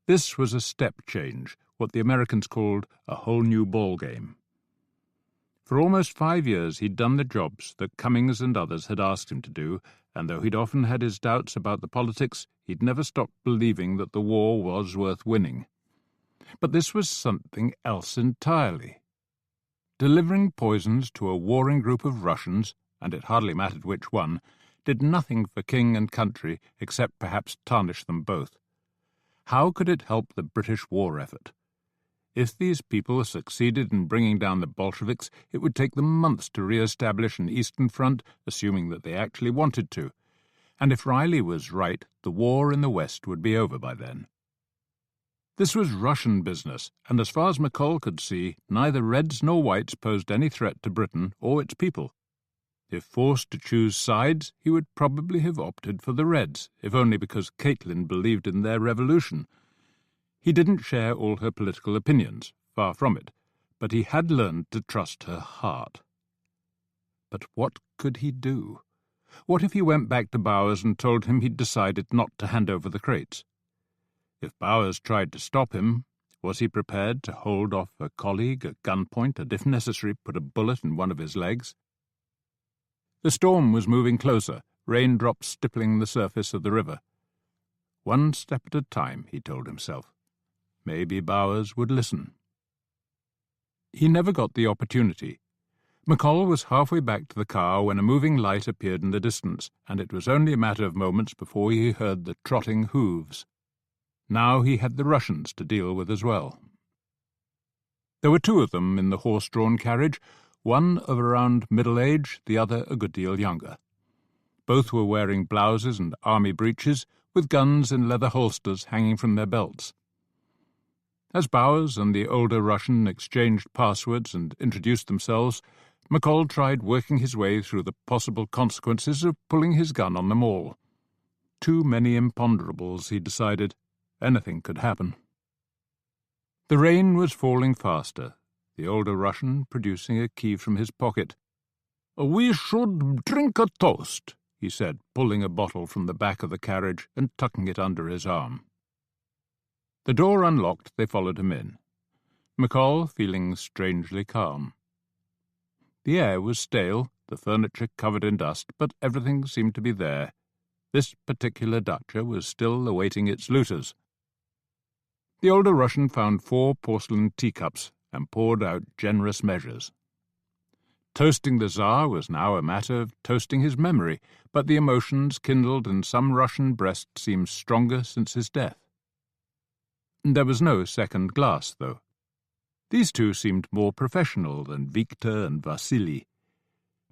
This was a step change, what the Americans called a whole new ballgame. For almost 5 years he'd done the jobs that Cummings and others had asked him to do, and though he'd often had his doubts about the politics, he'd never stopped believing that the war was worth winning. But this was something else entirely. Delivering poisons to a warring group of Russians, and it hardly mattered which one, did nothing for king and country except perhaps tarnish them both. How could it help the British war effort? If these people succeeded in bringing down the Bolsheviks, it would take them months to re-establish an Eastern Front, assuming that they actually wanted to. And if Riley was right, the war in the West would be over by then. This was Russian business, and as far as McColl could see, neither Reds nor Whites posed any threat to Britain or its people. If forced to choose sides, he would probably have opted for the Reds, if only because Caitlin believed in their revolution. He didn't share all her political opinions, far from it, but he had learned to trust her heart. But what could he do? What if he went back to Bowers and told him he'd decided not to hand over the crates? If Bowers tried to stop him, was he prepared to hold off a colleague at gunpoint and, if necessary, put a bullet in one of his legs? The storm was moving closer, raindrops stippling the surface of the river. One step at a time, he told himself. Maybe Bowers would listen. He never got the opportunity. McColl was halfway back to the car when a moving light appeared in the distance, and it was only a matter of moments before he heard the trotting hooves. Now he had the Russians to deal with as well. There were 2 of them in the horse-drawn carriage, one of around middle age, the other a good deal younger. Both were wearing blouses and army breeches, with guns in leather holsters hanging from their belts. As Bowers and the older Russian exchanged passwords and introduced themselves, McColl tried working his way through the possible consequences of pulling his gun on them all. Too many imponderables, he decided. Anything could happen. The rain was falling faster, the older Russian producing a key from his pocket. "We should drink a toast," he said, pulling a bottle from the back of the carriage and tucking it under his arm. The door unlocked, they followed him in. McColl feeling strangely calm. The air was stale, the furniture covered in dust, but everything seemed to be there. This particular dacha was still awaiting its looters. The older Russian found 4 porcelain teacups and poured out generous measures. Toasting the Tsar was now a matter of toasting his memory, but the emotions kindled in some Russian breast seemed stronger since his death. There was no second glass, though. These 2 seemed more professional than Viktor and Vasily.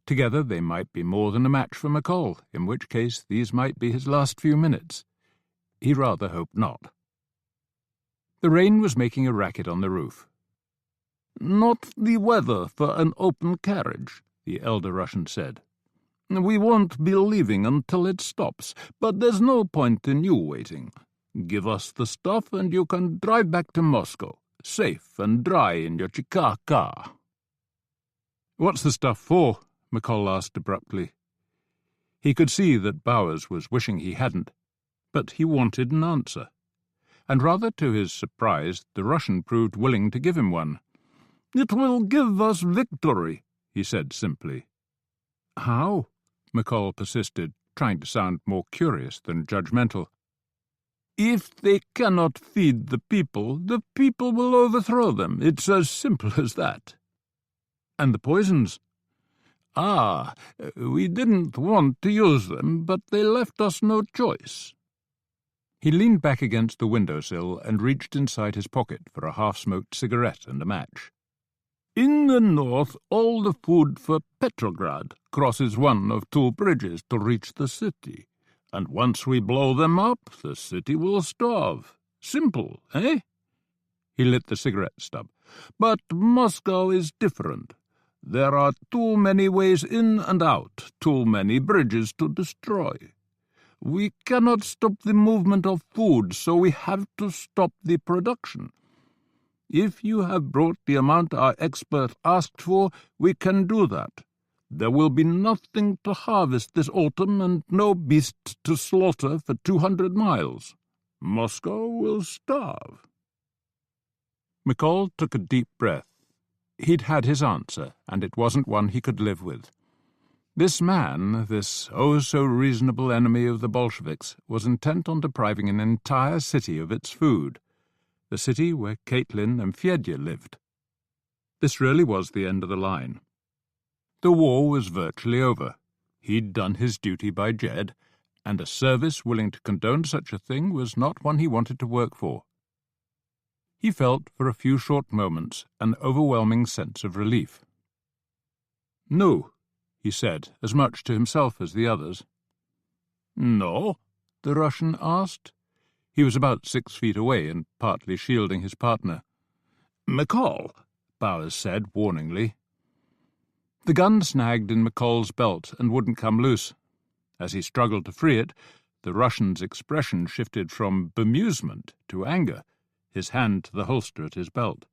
Together they might be more than a match for McColl, in which case these might be his last few minutes. He rather hoped not. The rain was making a racket on the roof. "Not the weather for an open carriage," the elder Russian said. "We won't be leaving until it stops, but there's no point in you waiting. Give us the stuff and you can drive back to Moscow, safe and dry in your Chikar car." "What's the stuff for?" McColl asked abruptly. He could see that Bowers was wishing he hadn't, but he wanted an answer. And rather to his surprise, the Russian proved willing to give him one. "It will give us victory," he said simply. "How?" McColl persisted, trying to sound more curious than judgmental. "If they cannot feed the people will overthrow them. It's as simple as that." "And the poisons?" Ah, we didn't want to use them, but they left us no choice. He leaned back against the windowsill and reached inside his pocket for a half-smoked cigarette and a match. In the north, all the food for Petrograd crosses one of two bridges to reach the city, and once we blow them up, the city will starve. Simple, eh? He lit the cigarette stub. But Moscow is different. There are too many ways in and out, too many bridges to destroy. We cannot stop the movement of food, so we have to stop the production. If you have brought the amount our expert asked for, we can do that. There will be nothing to harvest this autumn and no beasts to slaughter for 200 miles. Moscow will starve. McColl took a deep breath. He'd had his answer, and it wasn't one he could live with. This man, this oh-so-reasonable enemy of the Bolsheviks, was intent on depriving an entire city of its food, the city where Caitlin and Fedya lived. This really was the end of the line. The war was virtually over. He'd done his duty by Jed, and a service willing to condone such a thing was not one he wanted to work for. He felt, for a few short moments, an overwhelming sense of relief. "No," he said, as much to himself as the others. "No?" the Russian asked. He was about 6 feet away and partly shielding his partner. "McColl," Bowers said warningly. The gun snagged in McColl's belt and wouldn't come loose. As he struggled to free it, the Russian's expression shifted from bemusement to anger, his hand to the holster at his belt.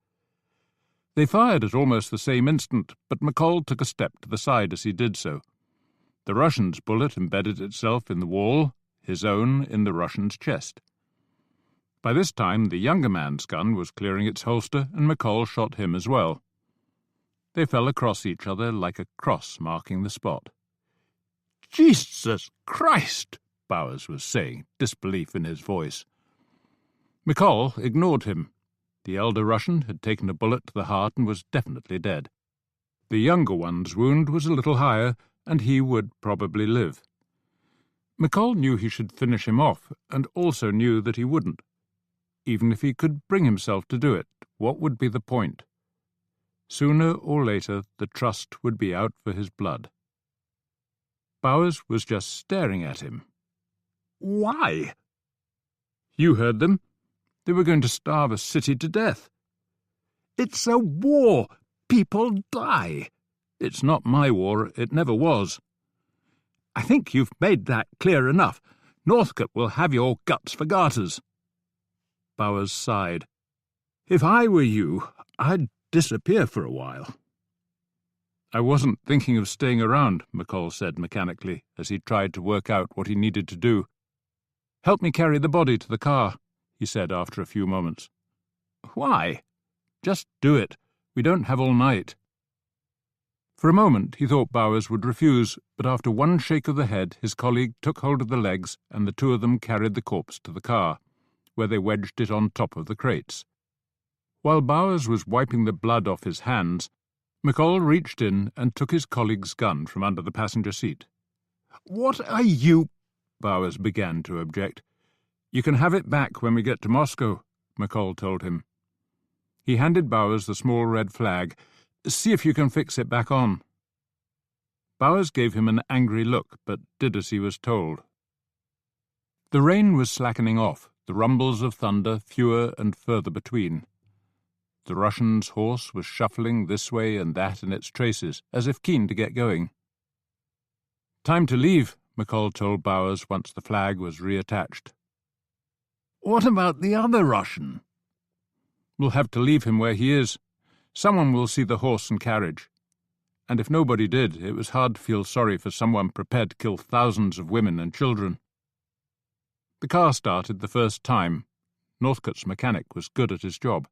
They fired at almost the same instant, but McColl took a step to the side as he did so. The Russian's bullet embedded itself in the wall, his own in the Russian's chest. By this time, the younger man's gun was clearing its holster, and McColl shot him as well. They fell across each other like a cross marking the spot. "Jesus Christ!" Bowers was saying, disbelief in his voice. McColl ignored him. The elder Russian had taken a bullet to the heart and was definitely dead. The younger one's wound was a little higher, and he would probably live. McColl knew he should finish him off, and also knew that he wouldn't. Even if he could bring himself to do it, what would be the point? Sooner or later, the trust would be out for his blood. Bowers was just staring at him. "Why?" "You heard them. They were going to starve a city to death." "It's a war. People die." "It's not my war. It never was." "I think you've made that clear enough. Northcote will have your guts for garters." Bowers sighed. "If I were you, I'd disappear for a while." "I wasn't thinking of staying around," McColl said mechanically, as he tried to work out what he needed to do. "Help me carry the body to the car," he said after a few moments. "Why?" "Just do it. We don't have all night." For a moment he thought Bowers would refuse, but after one shake of the head his colleague took hold of the legs and the two of them carried the corpse to the car, where they wedged it on top of the crates. While Bowers was wiping the blood off his hands, McColl reached in and took his colleague's gun from under the passenger seat. "What are you—" Bowers began to object. "You can have it back when we get to Moscow," McColl told him. He handed Bowers the small red flag. "See if you can fix it back on." Bowers gave him an angry look, but did as he was told. The rain was slackening off, the rumbles of thunder fewer and further between. The Russian's horse was shuffling this way and that in its traces, as if keen to get going. "Time to leave," McColl told Bowers once the flag was reattached. "What about the other Russian?" "We'll have to leave him where he is. Someone will see the horse and carriage." And if nobody did, it was hard to feel sorry for someone prepared to kill thousands of women and children. The car started the first time. Northcote's mechanic was good at his job.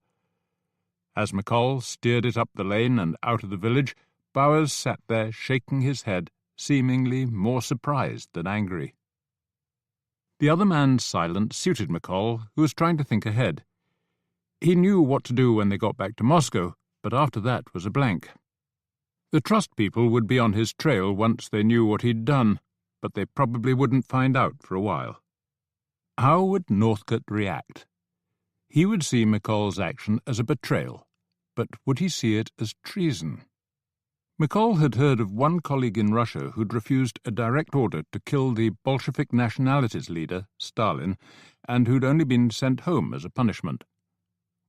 As McColl steered it up the lane and out of the village, Bowers sat there shaking his head, seemingly more surprised than angry. The other man's silence suited McColl, who was trying to think ahead. He knew what to do when they got back to Moscow, but after that was a blank. The trust people would be on his trail once they knew what he'd done, but they probably wouldn't find out for a while. How would Northcote react? He would see McColl's action as a betrayal, but would he see it as treason? McColl had heard of one colleague in Russia who'd refused a direct order to kill the Bolshevik nationalities leader, Stalin, and who'd only been sent home as a punishment.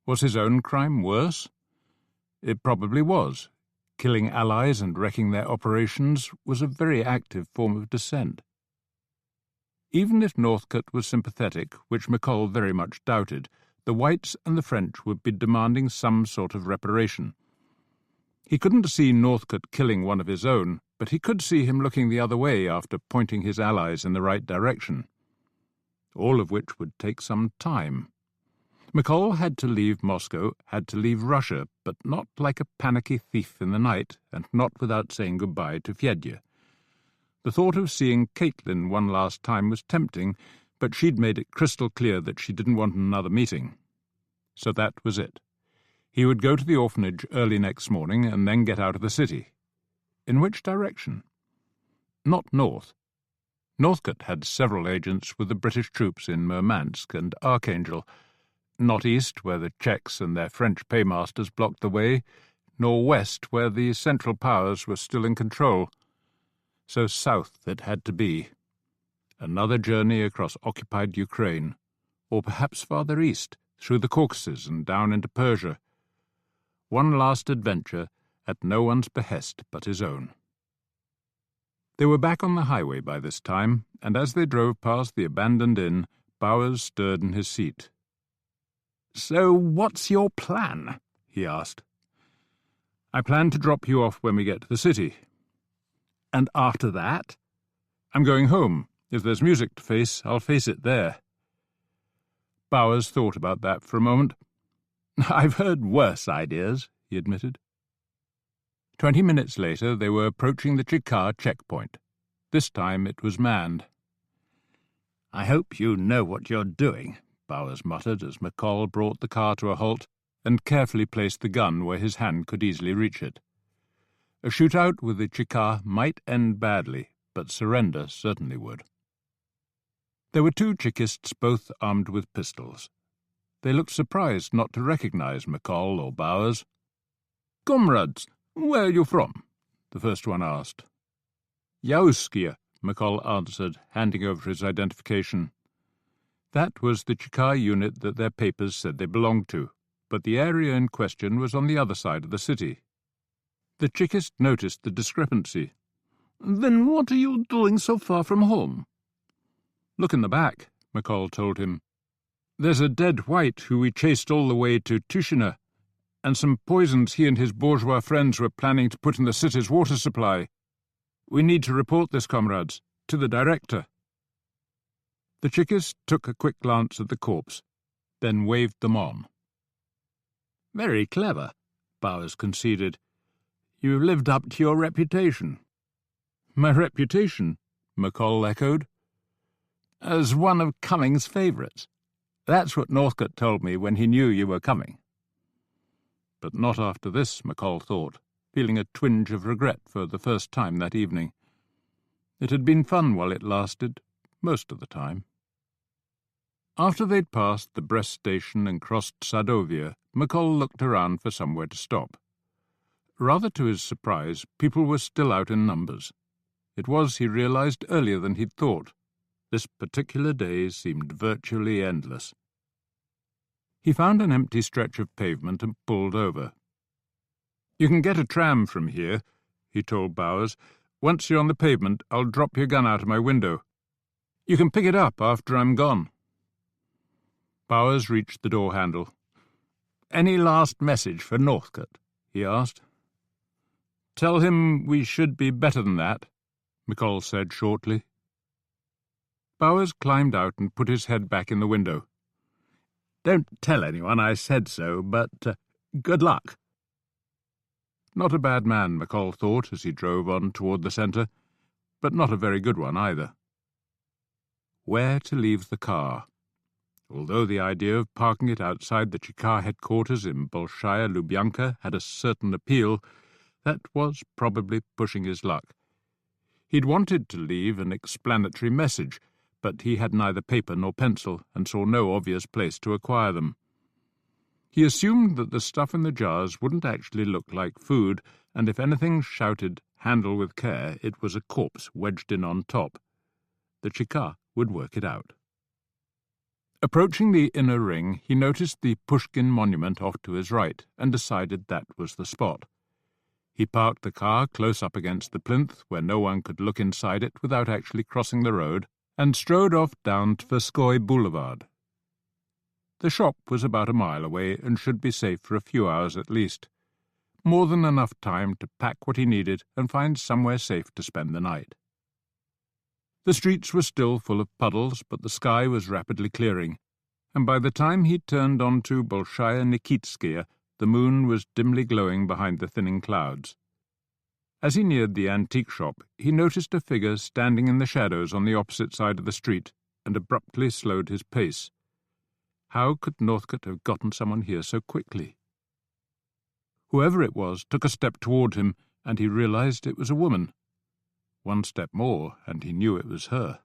Was his own crime worse? It probably was. Killing allies and wrecking their operations was a very active form of dissent. Even if Northcote was sympathetic, which McColl very much doubted, the Whites and the French would be demanding some sort of reparation. He couldn't see Northcote killing one of his own, but he could see him looking the other way after pointing his allies in the right direction. All of which would take some time. McColl had to leave Moscow, had to leave Russia, but not like a panicky thief in the night, and not without saying goodbye to Fedya. The thought of seeing Caitlin one last time was tempting, but she'd made it crystal clear that she didn't want another meeting. So that was it. He would go to the orphanage early next morning and then get out of the city. In which direction? Not north. Northcote had several agents with the British troops in Murmansk and Archangel. Not east, where the Czechs and their French paymasters blocked the way, nor west, where the Central Powers were still in control. So south it had to be. Another journey across occupied Ukraine, or perhaps farther east, through the Caucasus and down into Persia. One last adventure at no one's behest but his own. They were back on the highway by this time, and as they drove past the abandoned inn, Bowers stirred in his seat. "So what's your plan?" he asked. "I plan to drop you off when we get to the city." "And after that?" "I'm going home. If there's music to face, I'll face it there." Bowers thought about that for a moment. "I've heard worse ideas," he admitted. 20 minutes later, they were approaching the Chikar checkpoint. This time it was manned. "I hope you know what you're doing," Bowers muttered as McColl brought the car to a halt and carefully placed the gun where his hand could easily reach it. A shootout with the Chikar might end badly, but surrender certainly would. There were two Chekists, both armed with pistols. They looked surprised not to recognize McColl or Bowers. "Comrades, where are you from?" the first one asked. "Yauskia," McColl answered, handing over his identification. That was the Chikar unit that their papers said they belonged to, but the area in question was on the other side of the city. The Chekist noticed the discrepancy. "Then what are you doing so far from home?" "Look in the back," McColl told him. "There's a dead white who we chased all the way to Tushina, and some poisons he and his bourgeois friends were planning to put in the city's water supply. We need to report this, comrades, to the director." The Chekist took a quick glance at the corpse, then waved them on. "Very clever," Bowers conceded. "You've lived up to your reputation." "My reputation?" McColl echoed. "As one of Cummings' favourites. That's what Northcote told me when he knew you were coming." But not after this, McColl thought, feeling a twinge of regret for the first time that evening. It had been fun while it lasted, most of the time. After they'd passed the Brest station and crossed Sadovia, McColl looked around for somewhere to stop. Rather to his surprise, people were still out in numbers. It was, he realized, earlier than he'd thought. This particular day seemed virtually endless. He found an empty stretch of pavement and pulled over. "You can get a tram from here," he told Bowers. "Once you're on the pavement, I'll drop your gun out of my window. You can pick it up after I'm gone." Bowers reached the door handle. "Any last message for Northcote?" he asked. "Tell him we should be better than that," McColl said shortly. Bowers climbed out and put his head back in the window. "Don't tell anyone I said so, but good luck." Not a bad man, McColl thought as he drove on toward the centre, but not a very good one either. Where to leave the car? Although the idea of parking it outside the Chikar headquarters in Bolshaya Lubyanka had a certain appeal, That was probably pushing his luck. He'd wanted to leave an explanatory message, but he had neither paper nor pencil and saw no obvious place to acquire them. He assumed that the stuff in the jars wouldn't actually look like food, and if anything shouted, "Handle with care," it was a corpse wedged in on top. The Chika would work it out. Approaching the inner ring, he noticed the Pushkin monument off to his right and decided that was the spot. He parked the car close up against the plinth, where no one could look inside it without actually crossing the road, and strode off down Tverskoy Boulevard. The shop was about a mile away and should be safe for a few hours at least. More than enough time to pack what he needed and find somewhere safe to spend the night. The streets were still full of puddles, but the sky was rapidly clearing, and by the time he turned onto Bolshaya Nikitskaya, the moon was dimly glowing behind the thinning clouds. As he neared the antique shop, he noticed a figure standing in the shadows on the opposite side of the street and abruptly slowed his pace. How could Northcote have gotten someone here so quickly? Whoever it was took a step toward him, and he realized it was a woman. One step more, and he knew it was her.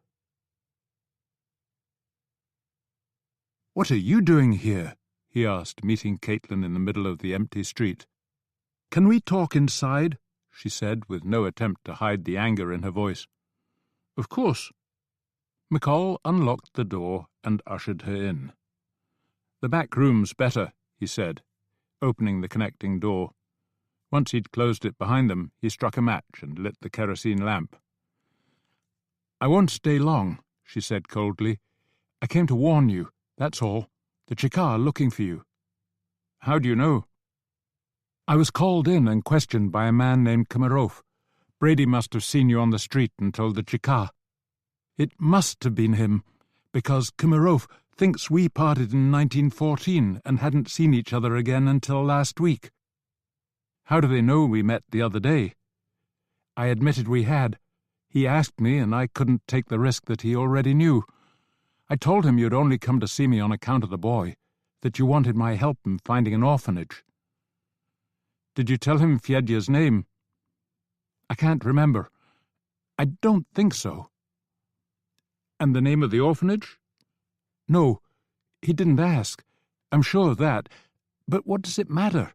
"What are you doing here?" he asked, meeting Caitlin in the middle of the empty street. "Can we talk inside?" she said, with no attempt to hide the anger in her voice. "Of course." McColl unlocked the door and ushered her in. "The back room's better," he said, opening the connecting door. Once he'd closed it behind them, he struck a match and lit the kerosene lamp. "I won't stay long," she said coldly. "I came to warn you, that's all. The Chika are looking for you." "How do you know?" "I was called in and questioned by a man named Komarov. Brady must have seen you on the street and told the Chika. It must have been him, because Komarov thinks we parted in 1914 and hadn't seen each other again until last week." "How do they know we met the other day?" "I admitted we had. He asked me, and I couldn't take the risk that he already knew. I told him you'd only come to see me on account of the boy, that you wanted my help in finding an orphanage." "Did you tell him Fedya's name?" "I can't remember. I don't think so." "And the name of the orphanage?" "No, he didn't ask. I'm sure of that. But what does it matter?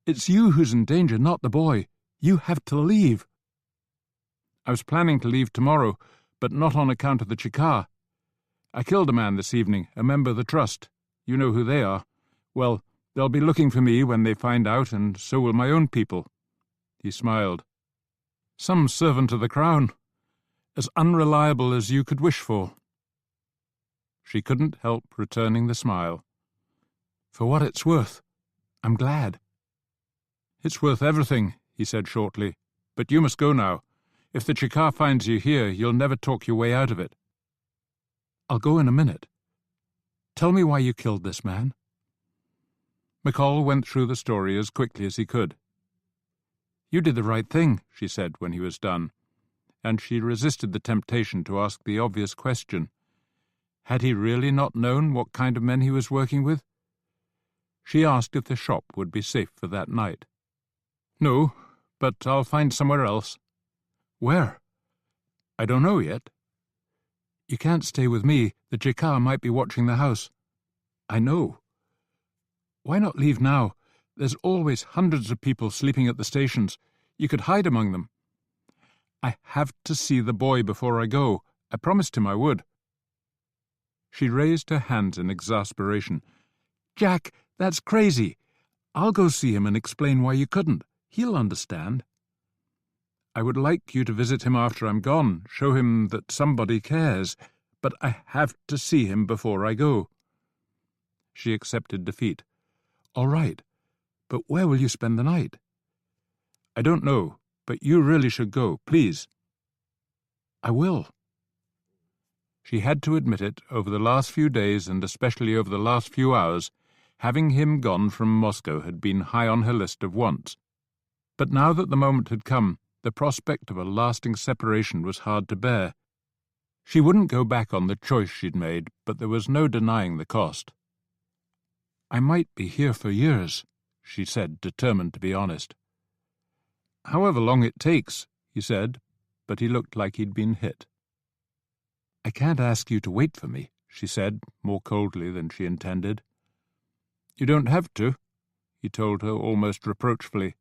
It's you who's in danger, not the boy. You have to leave." "I was planning to leave tomorrow, but not on account of the Chika. I killed a man this evening, a member of the trust. You know who they are. Well, they'll be looking for me when they find out, and so will my own people." He smiled. "Some servant of the Crown. As unreliable as you could wish for." She couldn't help returning the smile. "For what it's worth, I'm glad." "It's worth everything," he said shortly. "But you must go now. If the Chika finds you here, you'll never talk your way out of it." "I'll go in a minute. Tell me why you killed this man." McColl went through the story as quickly as he could. "You did the right thing," she said when he was done, and she resisted the temptation to ask the obvious question. Had he really not known what kind of men he was working with? She asked if the shop would be safe for that night. "No, but I'll find somewhere else." "Where?" "I don't know yet." "You can't stay with me. The Chika might be watching the house." "I know." "Why not leave now? There's always hundreds of people sleeping at the stations. You could hide among them." "I have to see the boy before I go. I promised him I would." She raised her hands in exasperation. "Jack, that's crazy. I'll go see him and explain why you couldn't. He'll understand." "I would like you to visit him after I'm gone, show him that somebody cares, but I have to see him before I go." She accepted defeat. "All right, but where will you spend the night?" "I don't know, but you really should go, please." "I will." She had to admit it, over the last few days, and especially over the last few hours, having him gone from Moscow had been high on her list of wants. But now that the moment had come, the prospect of a lasting separation was hard to bear. She wouldn't go back on the choice she'd made, but there was no denying the cost. "I might be here for years," she said, determined to be honest. "However long it takes," he said, but he looked like he'd been hit. "I can't ask you to wait for me," she said, more coldly than she intended. "You don't have to," he told her almost reproachfully.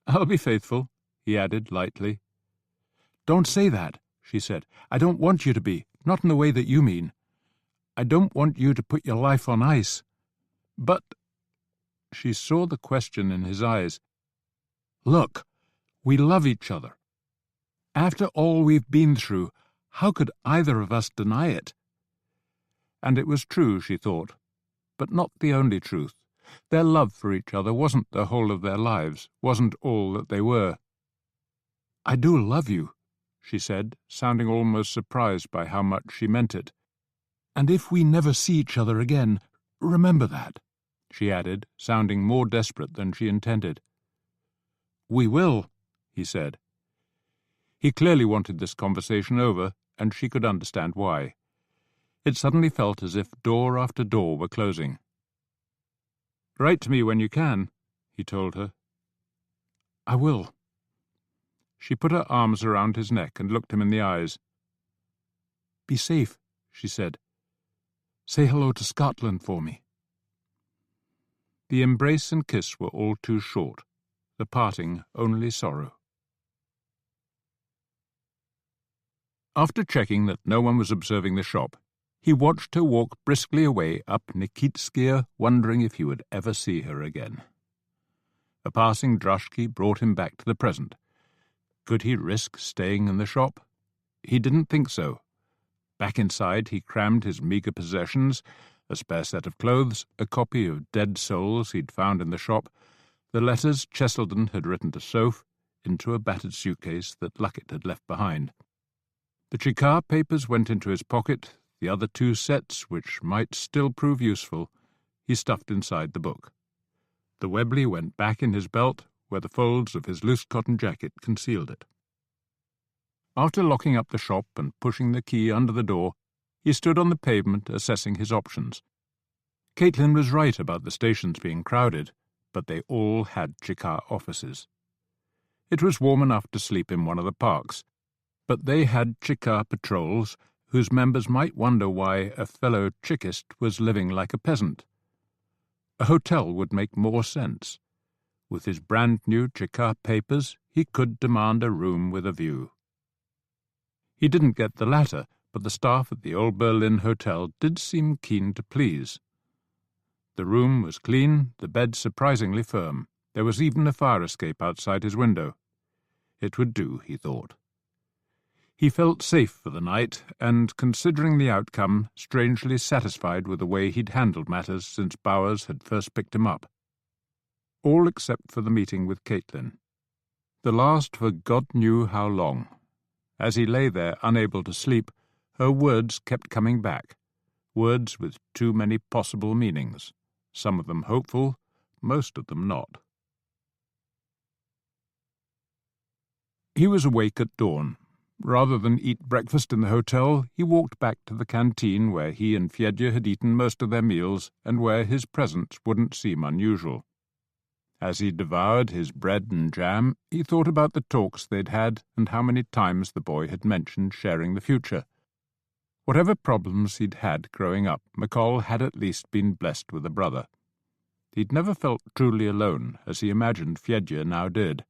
"I'll be faithful," he added lightly. "Don't say that," she said. "I don't want you to be, not in the way that you mean. I don't want you to put your life on ice. But—" she saw the question in his eyes. "Look, we love each other. After all we've been through, how could either of us deny it?" And it was true, she thought, but not the only truth. Their love for each other wasn't the whole of their lives, wasn't all that they were. "I do love you," she said, sounding almost surprised by how much she meant it. "And if we never see each other again, remember that," she added, sounding more desperate than she intended. "We will," he said. He clearly wanted this conversation over, and she could understand why. It suddenly felt as if door after door were closing. "Write to me when you can," he told her. "I will." She put her arms around his neck and looked him in the eyes. "Be safe," she said. "Say hello to Scotland for me." The embrace and kiss were all too short, the parting only sorrow. After checking that no one was observing the shop, he watched her walk briskly away up Nikitskaya, wondering if he would ever see her again. A passing droshky brought him back to the present. Could he risk staying in the shop? He didn't think so. Back inside, he crammed his meagre possessions, a spare set of clothes, a copy of Dead Souls he'd found in the shop, the letters Cheselden had written to Soph, into a battered suitcase that Luckett had left behind. The Chicard papers went into his pocket. The other 2 sets, which might still prove useful, he stuffed inside the book. The Webley went back in his belt, where the folds of his loose cotton jacket concealed it. After locking up the shop and pushing the key under the door, he stood on the pavement assessing his options. Caitlin was right about the stations being crowded, but they all had Chicard offices. It was warm enough to sleep in one of the parks, but they had Chicard patrols, whose members might wonder why a fellow Chickist was living like a peasant. A hotel would make more sense. With his brand-new Chicard papers, he could demand a room with a view. He didn't get the latter, but the staff at the Old Berlin Hotel did seem keen to please. The room was clean, the bed surprisingly firm. There was even a fire escape outside his window. It would do, he thought. He felt safe for the night, and, considering the outcome, strangely satisfied with the way he'd handled matters since Bowers had first picked him up. All except for the meeting with Caitlin. The last for God knew how long. As he lay there, unable to sleep, her words kept coming back, words with too many possible meanings, some of them hopeful, most of them not. He was awake at dawn. Rather than eat breakfast in the hotel, he walked back to the canteen where he and Fedja had eaten most of their meals and where his presence wouldn't seem unusual. As he devoured his bread and jam, he thought about the talks they'd had and how many times the boy had mentioned sharing the future. Whatever problems he'd had growing up, McColl had at least been blessed with a brother. He'd never felt truly alone, as he imagined Fedja now did.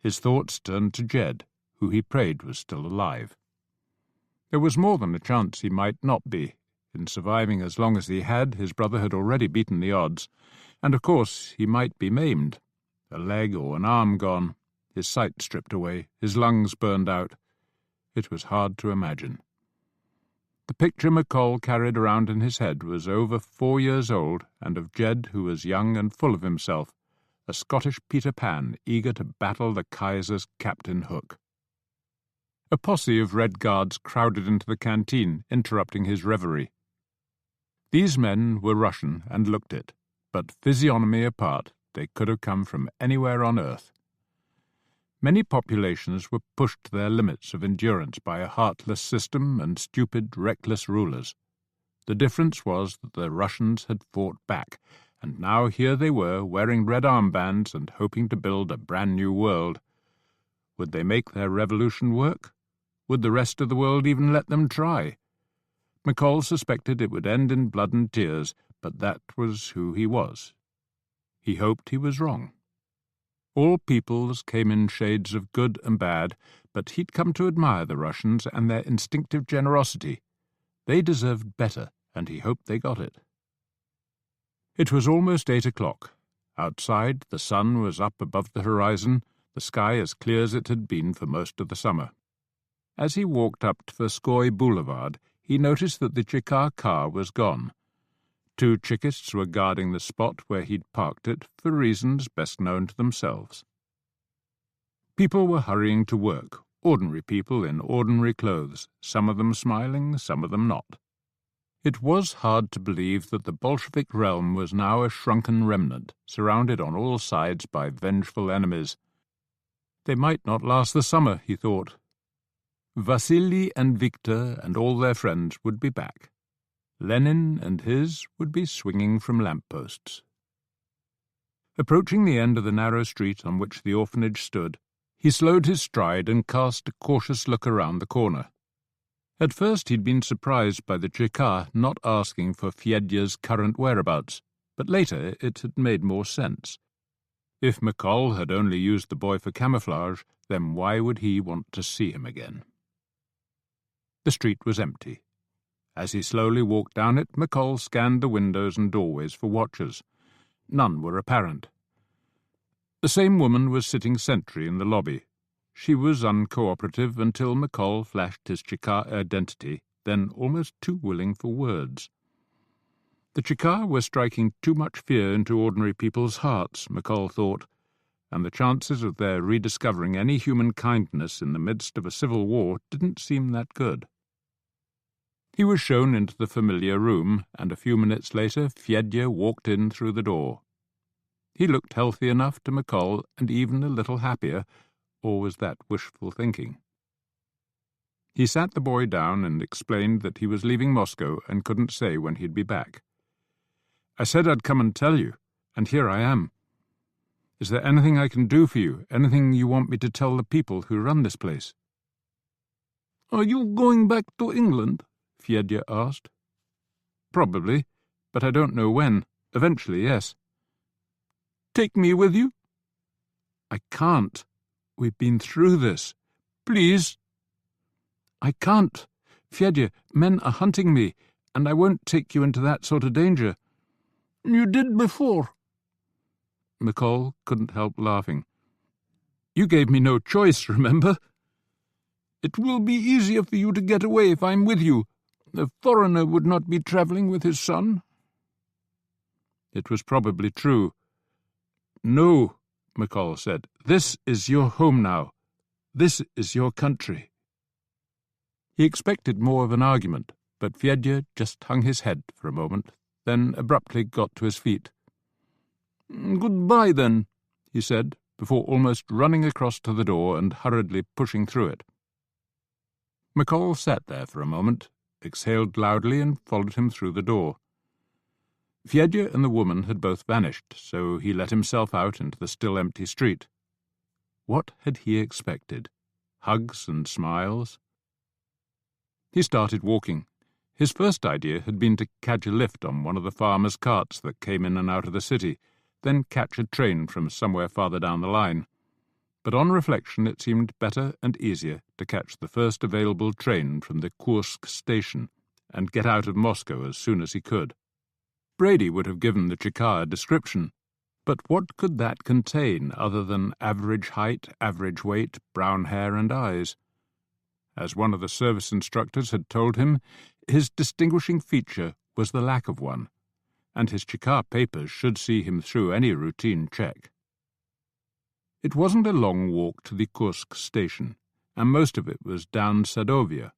His thoughts turned to Jed, who he prayed was still alive. There was more than a chance he might not be. In surviving as long as he had, his brother had already beaten the odds, and of course he might be maimed, a leg or an arm gone, his sight stripped away, his lungs burned out. It was hard to imagine. The picture McColl carried around in his head was over 4 years old, and of Jed, who was young and full of himself, a Scottish Peter Pan eager to battle the Kaiser's Captain Hook. A posse of Red Guards crowded into the canteen, interrupting his reverie. These men were Russian and looked it, but physiognomy apart, they could have come from anywhere on earth. Many populations were pushed to their limits of endurance by a heartless system and stupid, reckless rulers. The difference was that the Russians had fought back, and now here they were, wearing red armbands and hoping to build a brand new world. Would they make their revolution work? Would the rest of the world even let them try? McColl suspected it would end in blood and tears, but that was who he was. He hoped he was wrong. All peoples came in shades of good and bad, but he'd come to admire the Russians and their instinctive generosity. They deserved better, and he hoped they got it. It was almost 8 o'clock. Outside, the sun was up above the horizon, the sky as clear as it had been for most of the summer. As he walked up Tverskoy Boulevard, he noticed that the Chekar car was gone. 2 Chekists were guarding the spot where he'd parked it for reasons best known to themselves. People were hurrying to work, ordinary people in ordinary clothes, some of them smiling, some of them not. It was hard to believe that the Bolshevik realm was now a shrunken remnant, surrounded on all sides by vengeful enemies. They might not last the summer, he thought. Vasily and Viktor and all their friends would be back. Lenin and his would be swinging from lampposts. Approaching the end of the narrow street on which the orphanage stood, he slowed his stride and cast a cautious look around the corner. At first he'd been surprised by the Chekar not asking for Fedya's current whereabouts, but later it had made more sense. If McColl had only used the boy for camouflage, then why would he want to see him again? The street was empty. As he slowly walked down it, McColl scanned the windows and doorways for watchers. None were apparent. The same woman was sitting sentry in the lobby. She was uncooperative until McColl flashed his Chekar identity, then almost too willing for words. The Chekar were striking too much fear into ordinary people's hearts, McColl thought, and the chances of their rediscovering any human kindness in the midst of a civil war didn't seem that good. He was shown into the familiar room, and a few minutes later Fedya walked in through the door. He looked healthy enough to McColl, and even a little happier, or was that wishful thinking? He sat the boy down and explained that he was leaving Moscow and couldn't say when he'd be back. "I said I'd come and tell you, and here I am. Is there anything I can do for you, anything you want me to tell the people who run this place?" "Are you going back to England?" Fedya asked. "Probably, but I don't know when. Eventually, yes." "Take me with you?" "I can't. We've been through this. Please." "I can't. Fedya, men are hunting me, and I won't take you into that sort of danger." "You did before." McColl couldn't help laughing. "You gave me no choice, remember?" "It will be easier for you to get away if I'm with you. A foreigner would not be travelling with his son." It was probably true. "No," McColl said. "This is your home now. This is your country." He expected more of an argument, but Fedya just hung his head for a moment, then abruptly got to his feet. "Goodbye, then," he said, before almost running across to the door and hurriedly pushing through it. McColl sat there for a moment, exhaled loudly, and followed him through the door. Fedya and the woman had both vanished, so he let himself out into the still empty street. What had he expected? Hugs and smiles? He started walking. His first idea had been to catch a lift on one of the farmers' carts that came in and out of the city, then catch a train from somewhere farther down the line. But on reflection it seemed better and easier to catch the first available train from the Kursk station and get out of Moscow as soon as he could. Brady would have given the Chekar a description, but what could that contain other than average height, average weight, brown hair and eyes? As one of the service instructors had told him, his distinguishing feature was the lack of one, and his Chekar papers should see him through any routine check. It wasn't a long walk to the Kursk station, and most of it was down Sadovia.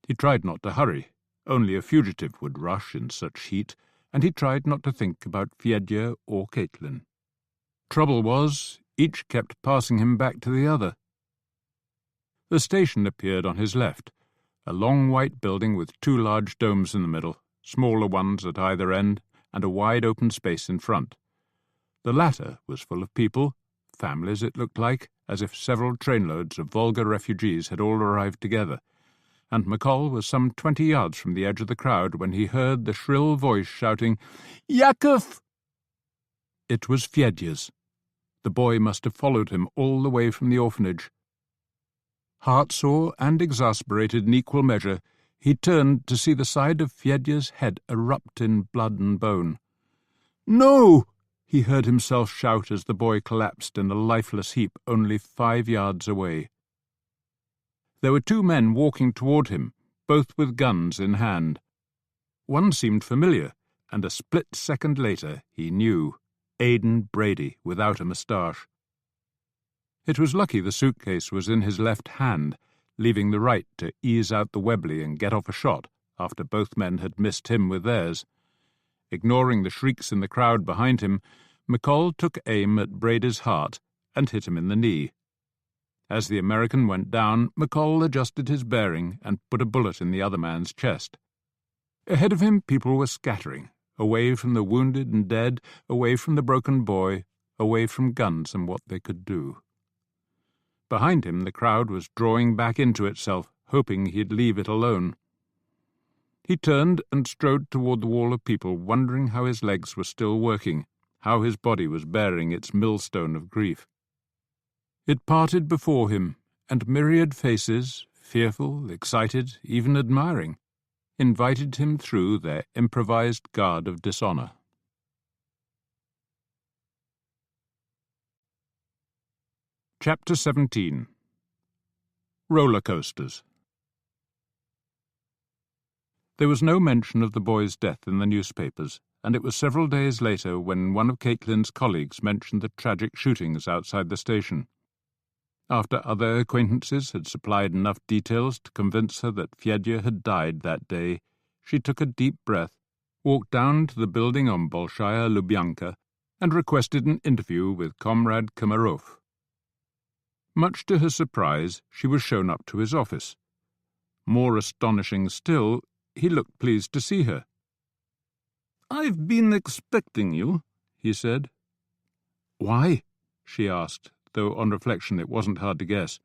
He tried not to hurry. Only a fugitive would rush in such heat, and he tried not to think about Fedya or Caitlin. Trouble was, each kept passing him back to the other. The station appeared on his left, a long white building with 2 large domes in the middle, smaller ones at either end, and a wide open space in front. The latter was full of people, families it looked like, as if several trainloads of vulgar refugees had all arrived together, and McColl was some 20 yards from the edge of the crowd when he heard the shrill voice shouting, "Yakov!" It was Fedya's. The boy must have followed him all the way from the orphanage. Heartsore and exasperated in equal measure, he turned to see the side of Fedya's head erupt in blood and bone. "No!" he heard himself shout as the boy collapsed in a lifeless heap only 5 yards away. There were 2 men walking toward him, both with guns in hand. One seemed familiar, and a split second later he knew. Aidan Brady, without a moustache. It was lucky the suitcase was in his left hand, leaving the right to ease out the Webley and get off a shot after both men had missed him with theirs. Ignoring the shrieks in the crowd behind him, McColl took aim at Brady's heart and hit him in the knee. As the American went down, McColl adjusted his bearing and put a bullet in the other man's chest. Ahead of him, people were scattering, away from the wounded and dead, away from the broken boy, away from guns and what they could do. Behind him, the crowd was drawing back into itself, hoping he'd leave it alone. He turned and strode toward the wall of people, wondering how his legs were still working, how his body was bearing its millstone of grief. It parted before him, and myriad faces, fearful, excited, even admiring, invited him through their improvised guard of dishonor. Chapter 17. Roller Coasters. There was no mention of the boy's death in the newspapers, and it was several days later when one of Caitlin's colleagues mentioned the tragic shootings outside the station. After other acquaintances had supplied enough details to convince her that Fedya had died that day, she took a deep breath, walked down to the building on Bolshaya Lubyanka, and requested an interview with Comrade Komarov. Much to her surprise, she was shown up to his office. More astonishing still, he looked pleased to see her. "I've been expecting you," he said. "Why?" she asked, though on reflection it wasn't hard to guess.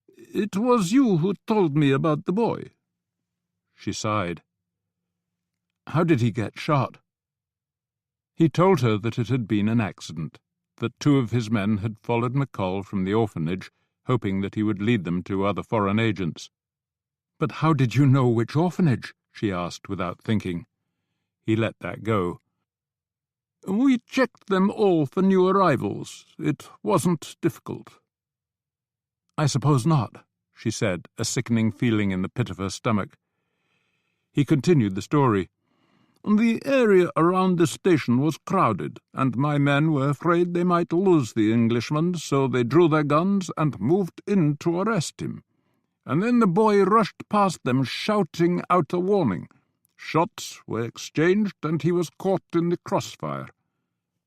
"It was you who told me about the boy." She sighed. "How did he get shot?" He told her that it had been an accident, that 2 of his men had followed McColl from the orphanage, hoping that he would lead them to other foreign agents. "But how did you know which orphanage?" she asked without thinking. He let that go. "We checked them all for new arrivals. It wasn't difficult." "I suppose not," she said, a sickening feeling in the pit of her stomach. He continued the story. "The area around the station was crowded, and my men were afraid they might lose the Englishman, so they drew their guns and moved in to arrest him. And then the boy rushed past them, shouting out a warning. Shots were exchanged, and he was caught in the crossfire.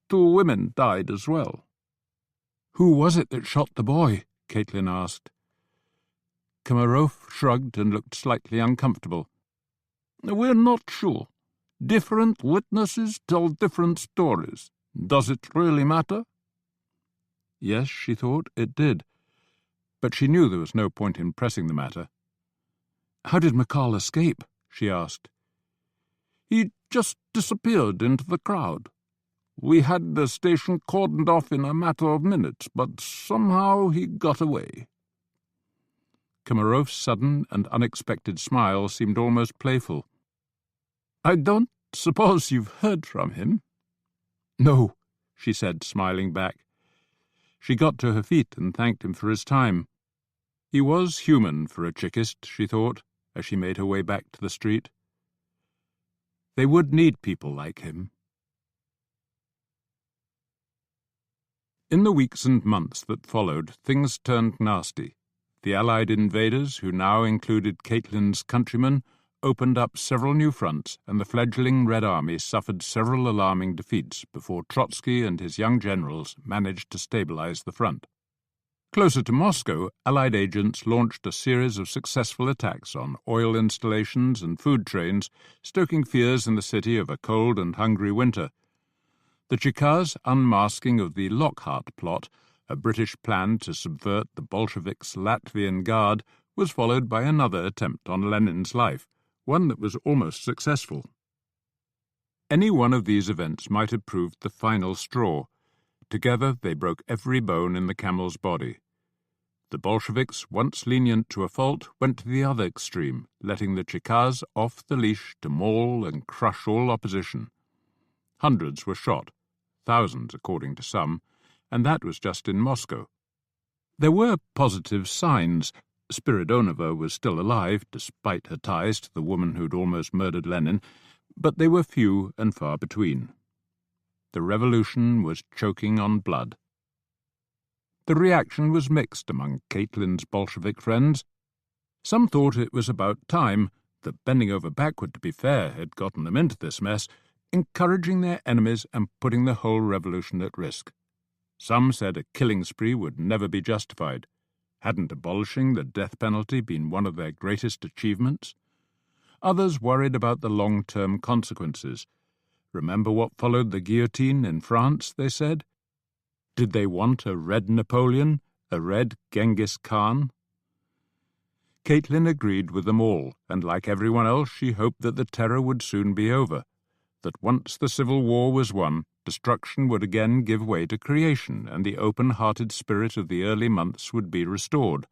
2 women died as well." "Who was it that shot the boy?" Caitlin asked. Komarov shrugged and looked slightly uncomfortable. "We're not sure. Different witnesses tell different stories. Does it really matter?" Yes, she thought, it did. But she knew there was no point in pressing the matter. "How did McColl escape?" she asked. "He just disappeared into the crowd. We had the station cordoned off in a matter of minutes, but somehow he got away." Komarov's sudden and unexpected smile seemed almost playful. "I don't suppose you've heard from him?" "No," she said, smiling back. She got to her feet and thanked him for his time. He was human for a Chekist, she thought, as she made her way back to the street. They would need people like him. In the weeks and months that followed, things turned nasty. The Allied invaders, who now included Caitlin's countrymen, opened up several new fronts, and the fledgling Red Army suffered several alarming defeats before Trotsky and his young generals managed to stabilize the front. Closer to Moscow, Allied agents launched a series of successful attacks on oil installations and food trains, stoking fears in the city of a cold and hungry winter. The Cheka's unmasking of the Lockhart plot, a British plan to subvert the Bolsheviks' Latvian Guard, was followed by another attempt on Lenin's life, one that was almost successful. Any one of these events might have proved the final straw. Together they broke every bone in the camel's body. The Bolsheviks, once lenient to a fault, went to the other extreme, letting the Chekas off the leash to maul and crush all opposition. Hundreds were shot, thousands according to some, and that was just in Moscow. There were positive signs. Spiridonova was still alive, despite her ties to the woman who'd almost murdered Lenin, but they were few and far between. The revolution was choking on blood. The reaction was mixed among Caitlin's Bolshevik friends. Some thought it was about time, that bending over backward to be fair had gotten them into this mess, encouraging their enemies and putting the whole revolution at risk. Some said a killing spree would never be justified. Hadn't abolishing the death penalty been one of their greatest achievements? Others worried about the long-term consequences. Remember what followed the guillotine in France, they said? Did they want a red Napoleon, a red Genghis Khan? Caitlin agreed with them all, and like everyone else she hoped that the terror would soon be over, that once the Civil War was won, destruction would again give way to creation, and the open-hearted spirit of the early months would be restored.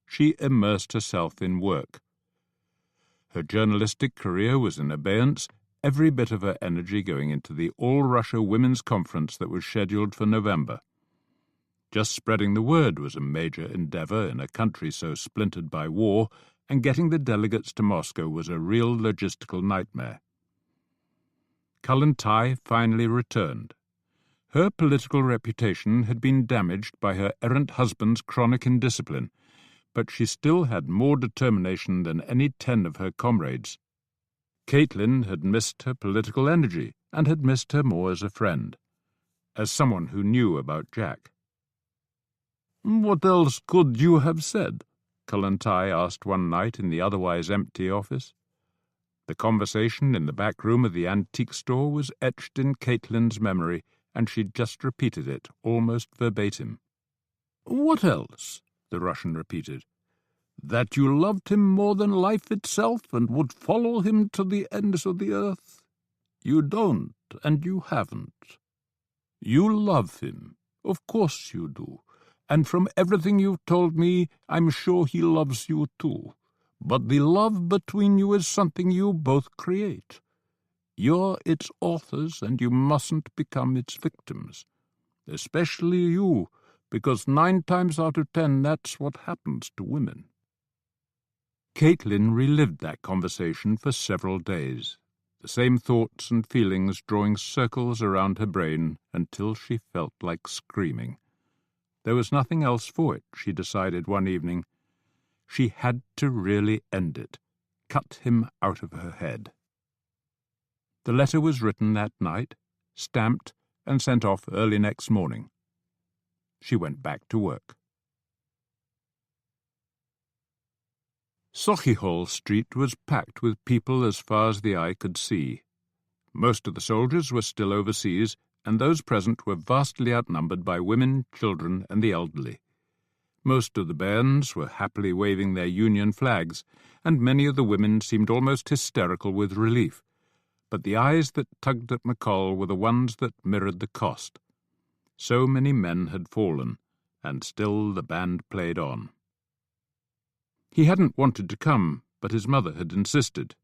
She immersed herself in work. Her journalistic career was in abeyance, every bit of her energy going into the All-Russia Women's Conference that was scheduled for November. Just spreading the word was a major endeavour in a country so splintered by war, and getting the delegates to Moscow was a real logistical nightmare. Kollontai finally returned. Her political reputation had been damaged by her errant husband's chronic indiscipline, but she still had more determination than any 10 of her comrades. Caitlin had missed her political energy and had missed her more as a friend, as someone who knew about Jack. "What else could you have said?" Kollontai asked one night in the otherwise empty office. The conversation in the back room of the antique store was etched in Caitlin's memory, and she just repeated it, almost verbatim. "What else?" the Russian repeated. "That you loved him more than life itself and would follow him to the ends of the earth? You don't, and you haven't. You love him, of course you do, and from everything you've told me, I'm sure he loves you too. But the love between you is something you both create. You're its authors, and you mustn't become its victims. Especially you, because 9 times out of 10 that's what happens to women." Caitlin relived that conversation for several days, the same thoughts and feelings drawing circles around her brain until she felt like screaming. There was nothing else for it, she decided one evening. She had to really end it, cut him out of her head. The letter was written that night, stamped, and sent off early next morning. She went back to work. Sochihol Street was packed with people as far as the eye could see. Most of the soldiers were still overseas, and those present were vastly outnumbered by women, children, and the elderly. Most of the bairns were happily waving their Union flags, and many of the women seemed almost hysterical with relief. But the eyes that tugged at McColl were the ones that mirrored the cost. So many men had fallen, and still the band played on. He hadn't wanted to come, but his mother had insisted.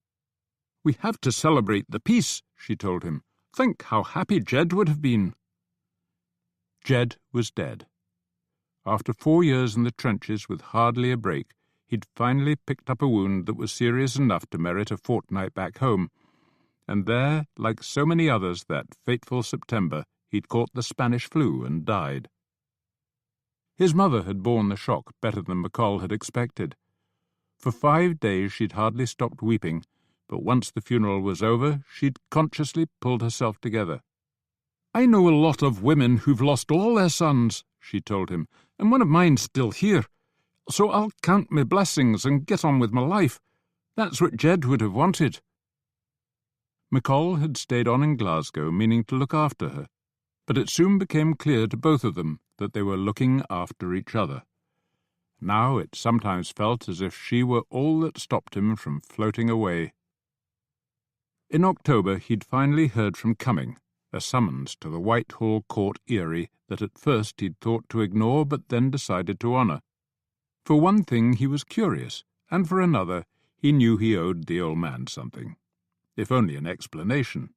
"We have to celebrate the peace," she told him. "Think how happy Jed would have been." Jed was dead. After 4 years in the trenches with hardly a break, he'd finally picked up a wound that was serious enough to merit a fortnight back home, and there, like so many others that fateful September, he'd caught the Spanish flu and died. His mother had borne the shock better than McColl had expected. For 5 days she'd hardly stopped weeping, but once the funeral was over, she'd consciously pulled herself together. "I know a lot of women who've lost all their sons," she told him, and one of mine's still here, so I'll count my blessings and get on with my life. That's what Jed would have wanted." McColl had stayed on in Glasgow, meaning to look after her, but it soon became clear to both of them that they were looking after each other. Now it sometimes felt as if she were all that stopped him from floating away. In October he'd finally heard from Cumming, a summons to the Whitehall Court Eyrie that at first he'd thought to ignore but then decided to honour. For one thing he was curious, and for another he knew he owed the old man something, if only an explanation.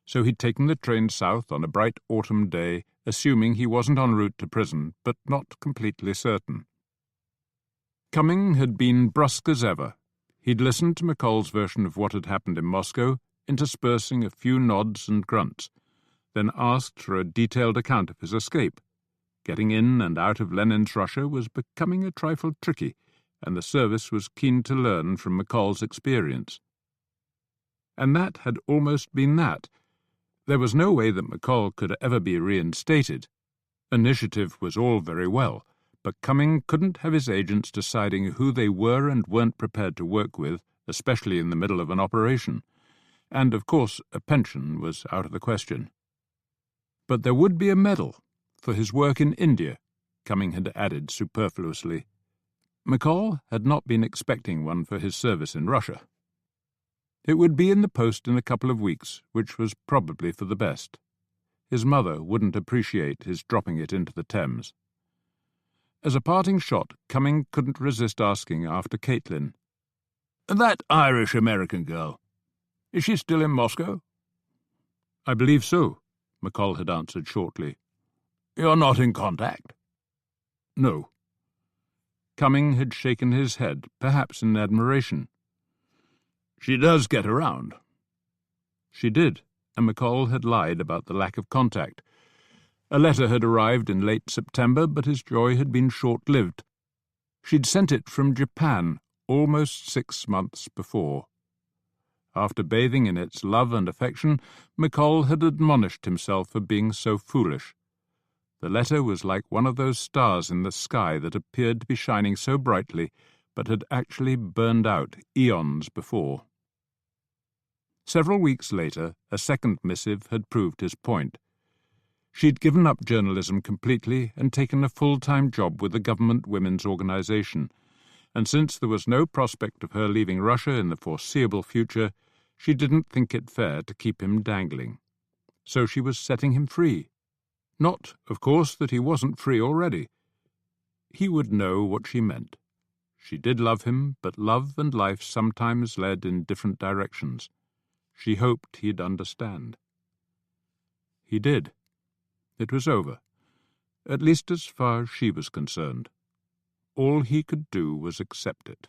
So he'd taken the train south on a bright autumn day, assuming he wasn't en route to prison, but not completely certain. Cumming had been brusque as ever. He'd listened to McColl's version of what had happened in Moscow, interspersing a few nods and grunts, then asked for a detailed account of his escape. Getting in and out of Lenin's Russia was becoming a trifle tricky, and the service was keen to learn from McColl's experience. And that had almost been that. There was no way that McColl could ever be reinstated. Initiative was all very well, but Cumming couldn't have his agents deciding who they were and weren't prepared to work with, especially in the middle of an operation. And, of course, a pension was out of the question. But there would be a medal for his work in India, Cumming had added superfluously. McColl had not been expecting one for his service in Russia. It would be in the post in a couple of weeks, which was probably for the best. His mother wouldn't appreciate his dropping it into the Thames. As a parting shot, Cumming couldn't resist asking after Caitlin. "That Irish-American girl, is she still in Moscow?" "I believe so," McColl had answered shortly. "You're not in contact?" "No." Cumming had shaken his head, perhaps in admiration. "She does get around." She did, and McColl had lied about the lack of contact. A letter had arrived in late September, but his joy had been short-lived. She'd sent it from Japan almost 6 months before. After bathing in its love and affection, McColl had admonished himself for being so foolish. The letter was like one of those stars in the sky that appeared to be shining so brightly, but had actually burned out eons before. Several weeks later, a second missive had proved his point. She'd given up journalism completely and taken a full-time job with the government women's organization, and since there was no prospect of her leaving Russia in the foreseeable future, she didn't think it fair to keep him dangling. So she was setting him free. Not, of course, that he wasn't free already. He would know what she meant. She did love him, but love and life sometimes led in different directions. She hoped he'd understand. He did. It was over, at least as far as she was concerned. All he could do was accept it,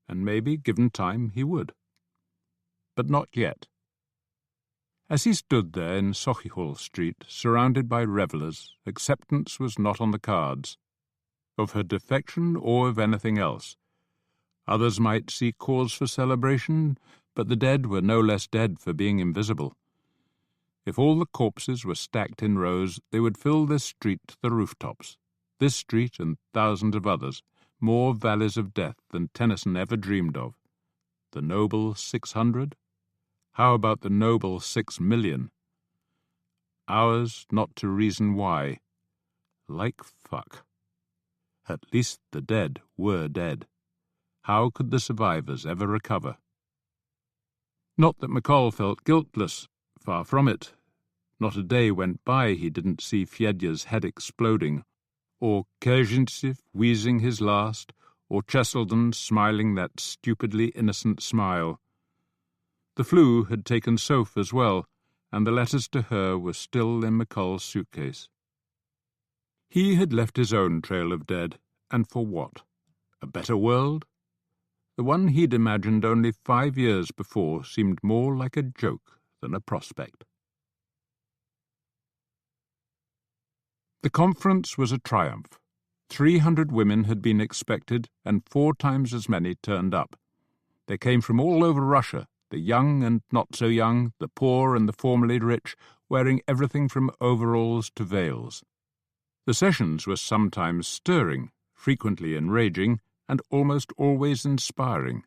and maybe, given time, he would. But not yet. As he stood there in Sochihol Street, surrounded by revellers, acceptance was not on the cards, of her defection or of anything else. Others might see cause for celebration, but the dead were no less dead for being invisible. If all the corpses were stacked in rows, they would fill this street to the rooftops. This street and thousands of others, more valleys of death than Tennyson ever dreamed of. The noble 600? How about the noble 6,000,000? Ours not to reason why. Like fuck. At least the dead were dead. How could the survivors ever recover? Not that McColl felt guiltless. Far from it. Not a day went by he didn't see Fedya's head exploding, or Kerzhintsev wheezing his last, or Cheselden smiling that stupidly innocent smile. The flu had taken Soph as well, and the letters to her were still in McColl's suitcase. He had left his own trail of dead, and for what? A better world? The one he'd imagined only 5 years before seemed more like a joke than a prospect. The conference was a triumph. 300 women had been expected, and 4 times as many turned up. They came from all over Russia, the young and not so young, the poor and the formerly rich, wearing everything from overalls to veils. The sessions were sometimes stirring, frequently enraging, and almost always inspiring.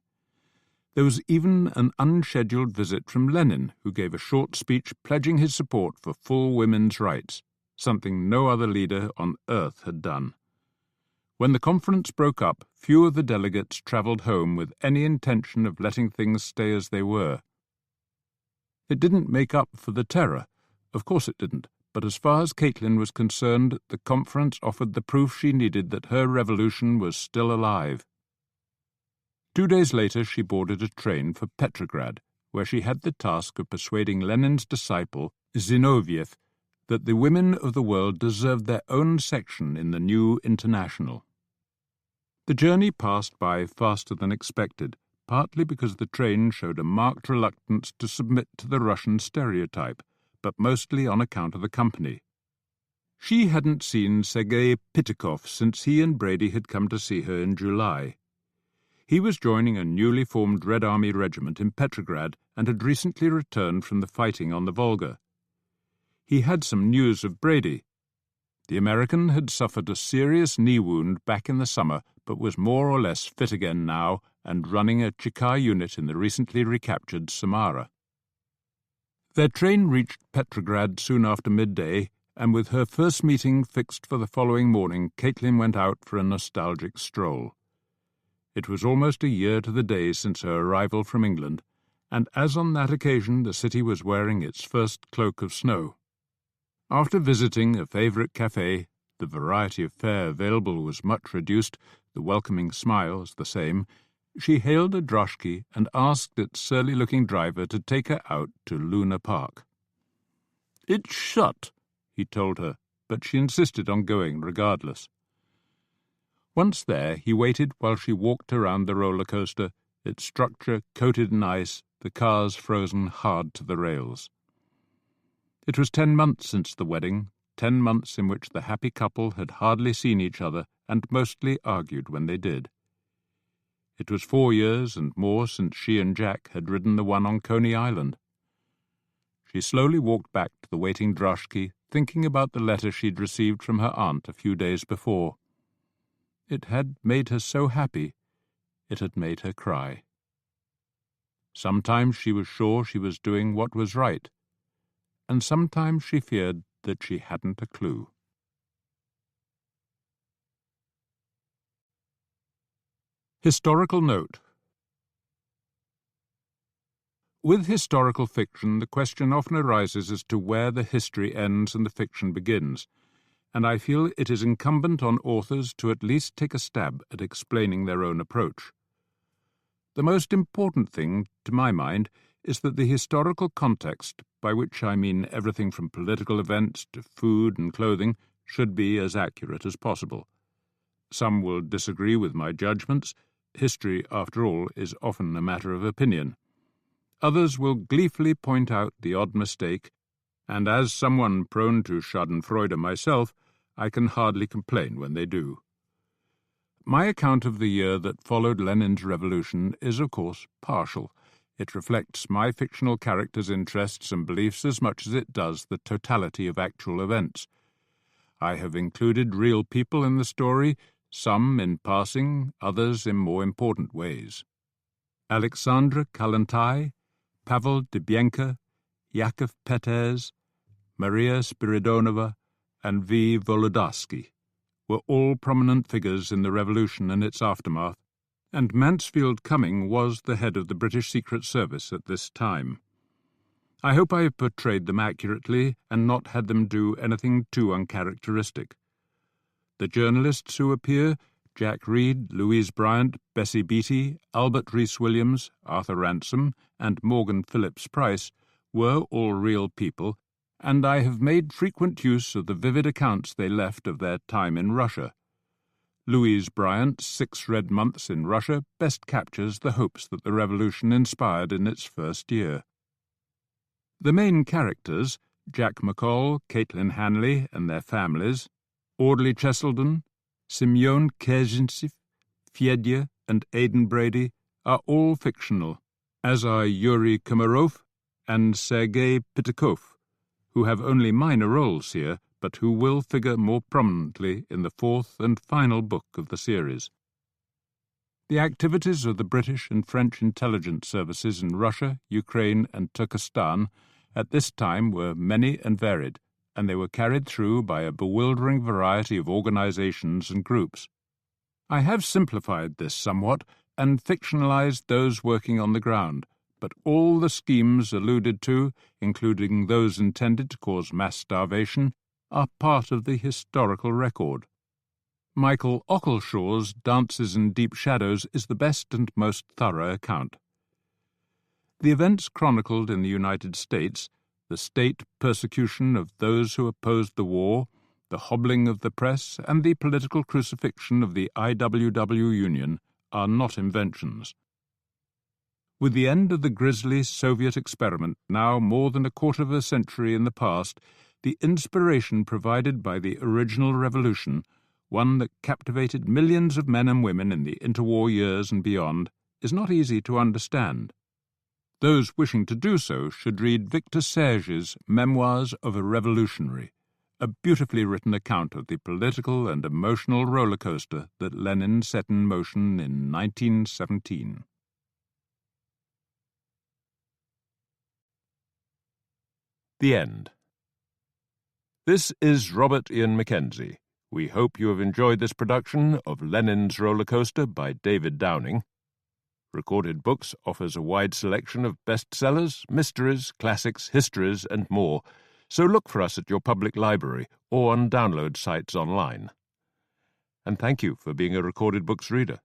There was even an unscheduled visit from Lenin, who gave a short speech pledging his support for full women's rights, something no other leader on earth had done. When the conference broke up, few of the delegates travelled home with any intention of letting things stay as they were. It didn't make up for the terror. Of course it didn't. But as far as Caitlin was concerned, the conference offered the proof she needed that her revolution was still alive. 2 days later she boarded a train for Petrograd, where she had the task of persuading Lenin's disciple, Zinoviev, that the women of the world deserved their own section in the new international. The journey passed by faster than expected, partly because the train showed a marked reluctance to submit to the Russian stereotype, but mostly on account of the company. She hadn't seen Sergei Pitikov since he and Brady had come to see her in July. He was joining a newly formed Red Army regiment in Petrograd and had recently returned from the fighting on the Volga. He had some news of Brady. The American had suffered a serious knee wound back in the summer, but was more or less fit again now and running a Chikar unit in the recently recaptured Samara. Their train reached Petrograd soon after midday, and with her first meeting fixed for the following morning, Caitlin went out for a nostalgic stroll. It was almost a year to the day since her arrival from England, and as on that occasion the city was wearing its first cloak of snow. After visiting a favourite café, the variety of fare available was much reduced, the welcoming smiles the same, she hailed a droshky and asked its surly-looking driver to take her out to Luna Park. "It's shut," he told her, but she insisted on going regardless. Once there, he waited while she walked around the roller coaster, its structure coated in ice, the cars frozen hard to the rails. It was 10 months since the wedding, 10 months in which the happy couple had hardly seen each other and mostly argued when they did. It was 4 years and more since she and Jack had ridden the one on Coney Island. She slowly walked back to the waiting droshky, thinking about the letter she'd received from her aunt a few days before. It had made her so happy, it had made her cry. Sometimes she was sure she was doing what was right, and sometimes she feared that she hadn't a clue. Historical note. With historical fiction, the question often arises as to where the history ends and the fiction begins, and I feel it is incumbent on authors to at least take a stab at explaining their own approach. The most important thing, to my mind, is that the historical context, by which I mean everything from political events to food and clothing, should be as accurate as possible. Some will disagree with my judgments. History, after all, is often a matter of opinion. Others will gleefully point out the odd mistake, and as someone prone to schadenfreude myself, I can hardly complain when they do. My account of the year that followed Lenin's revolution is, of course, partial. It reflects my fictional characters' interests and beliefs as much as it does the totality of actual events. I have included real people in the story, some in passing, others in more important ways. Alexandra Kalantai, Pavel Dybyenko, Yakov Peters, Maria Spiridonova, and V. Volodarsky were all prominent figures in the revolution and its aftermath, and Mansfield Cumming was the head of the British Secret Service at this time. I hope I have portrayed them accurately and not had them do anything too uncharacteristic. The journalists who appear, Jack Reed, Louise Bryant, Bessie Beattie, Albert Rhys-Williams, Arthur Ransom, and Morgan Phillips-Price, were all real people, and I have made frequent use of the vivid accounts they left of their time in Russia. Louise Bryant's 6 Red Months in Russia best captures the hopes that the revolution inspired in its first year. The main characters, Jack McColl, Caitlin Hanley and their families, Audley Cheselden, Semyon Kezintsev, Fedya and Aidan Brady, are all fictional, as are Yuri Komarov and Sergei Pitikov, who have only minor roles here, but who will figure more prominently in the fourth and final book of the series. The activities of the British and French intelligence services in Russia, Ukraine, and Turkestan at this time were many and varied, and they were carried through by a bewildering variety of organizations and groups. I have simplified this somewhat and fictionalized those working on the ground, but all the schemes alluded to, including those intended to cause mass starvation, are part of the historical record. Michael Ockleshaw's Dances in Deep Shadows is the best and most thorough account. The events chronicled in the United States, the state persecution of those who opposed the war, the hobbling of the press, and the political crucifixion of the IWW Union, are not inventions. With the end of the grisly Soviet experiment now more than a quarter of a century in the past, the inspiration provided by the original revolution, one that captivated millions of men and women in the interwar years and beyond, is not easy to understand. Those wishing to do so should read Victor Serge's Memoirs of a Revolutionary, a beautifully written account of the political and emotional roller coaster that Lenin set in motion in 1917. The end. This is Robert Ian Mackenzie. We hope you have enjoyed this production of Lenin's Roller Coaster by David Downing. Recorded Books offers a wide selection of bestsellers, mysteries, classics, histories, and more, so look for us at your public library or on download sites online. And thank you for being a Recorded Books reader.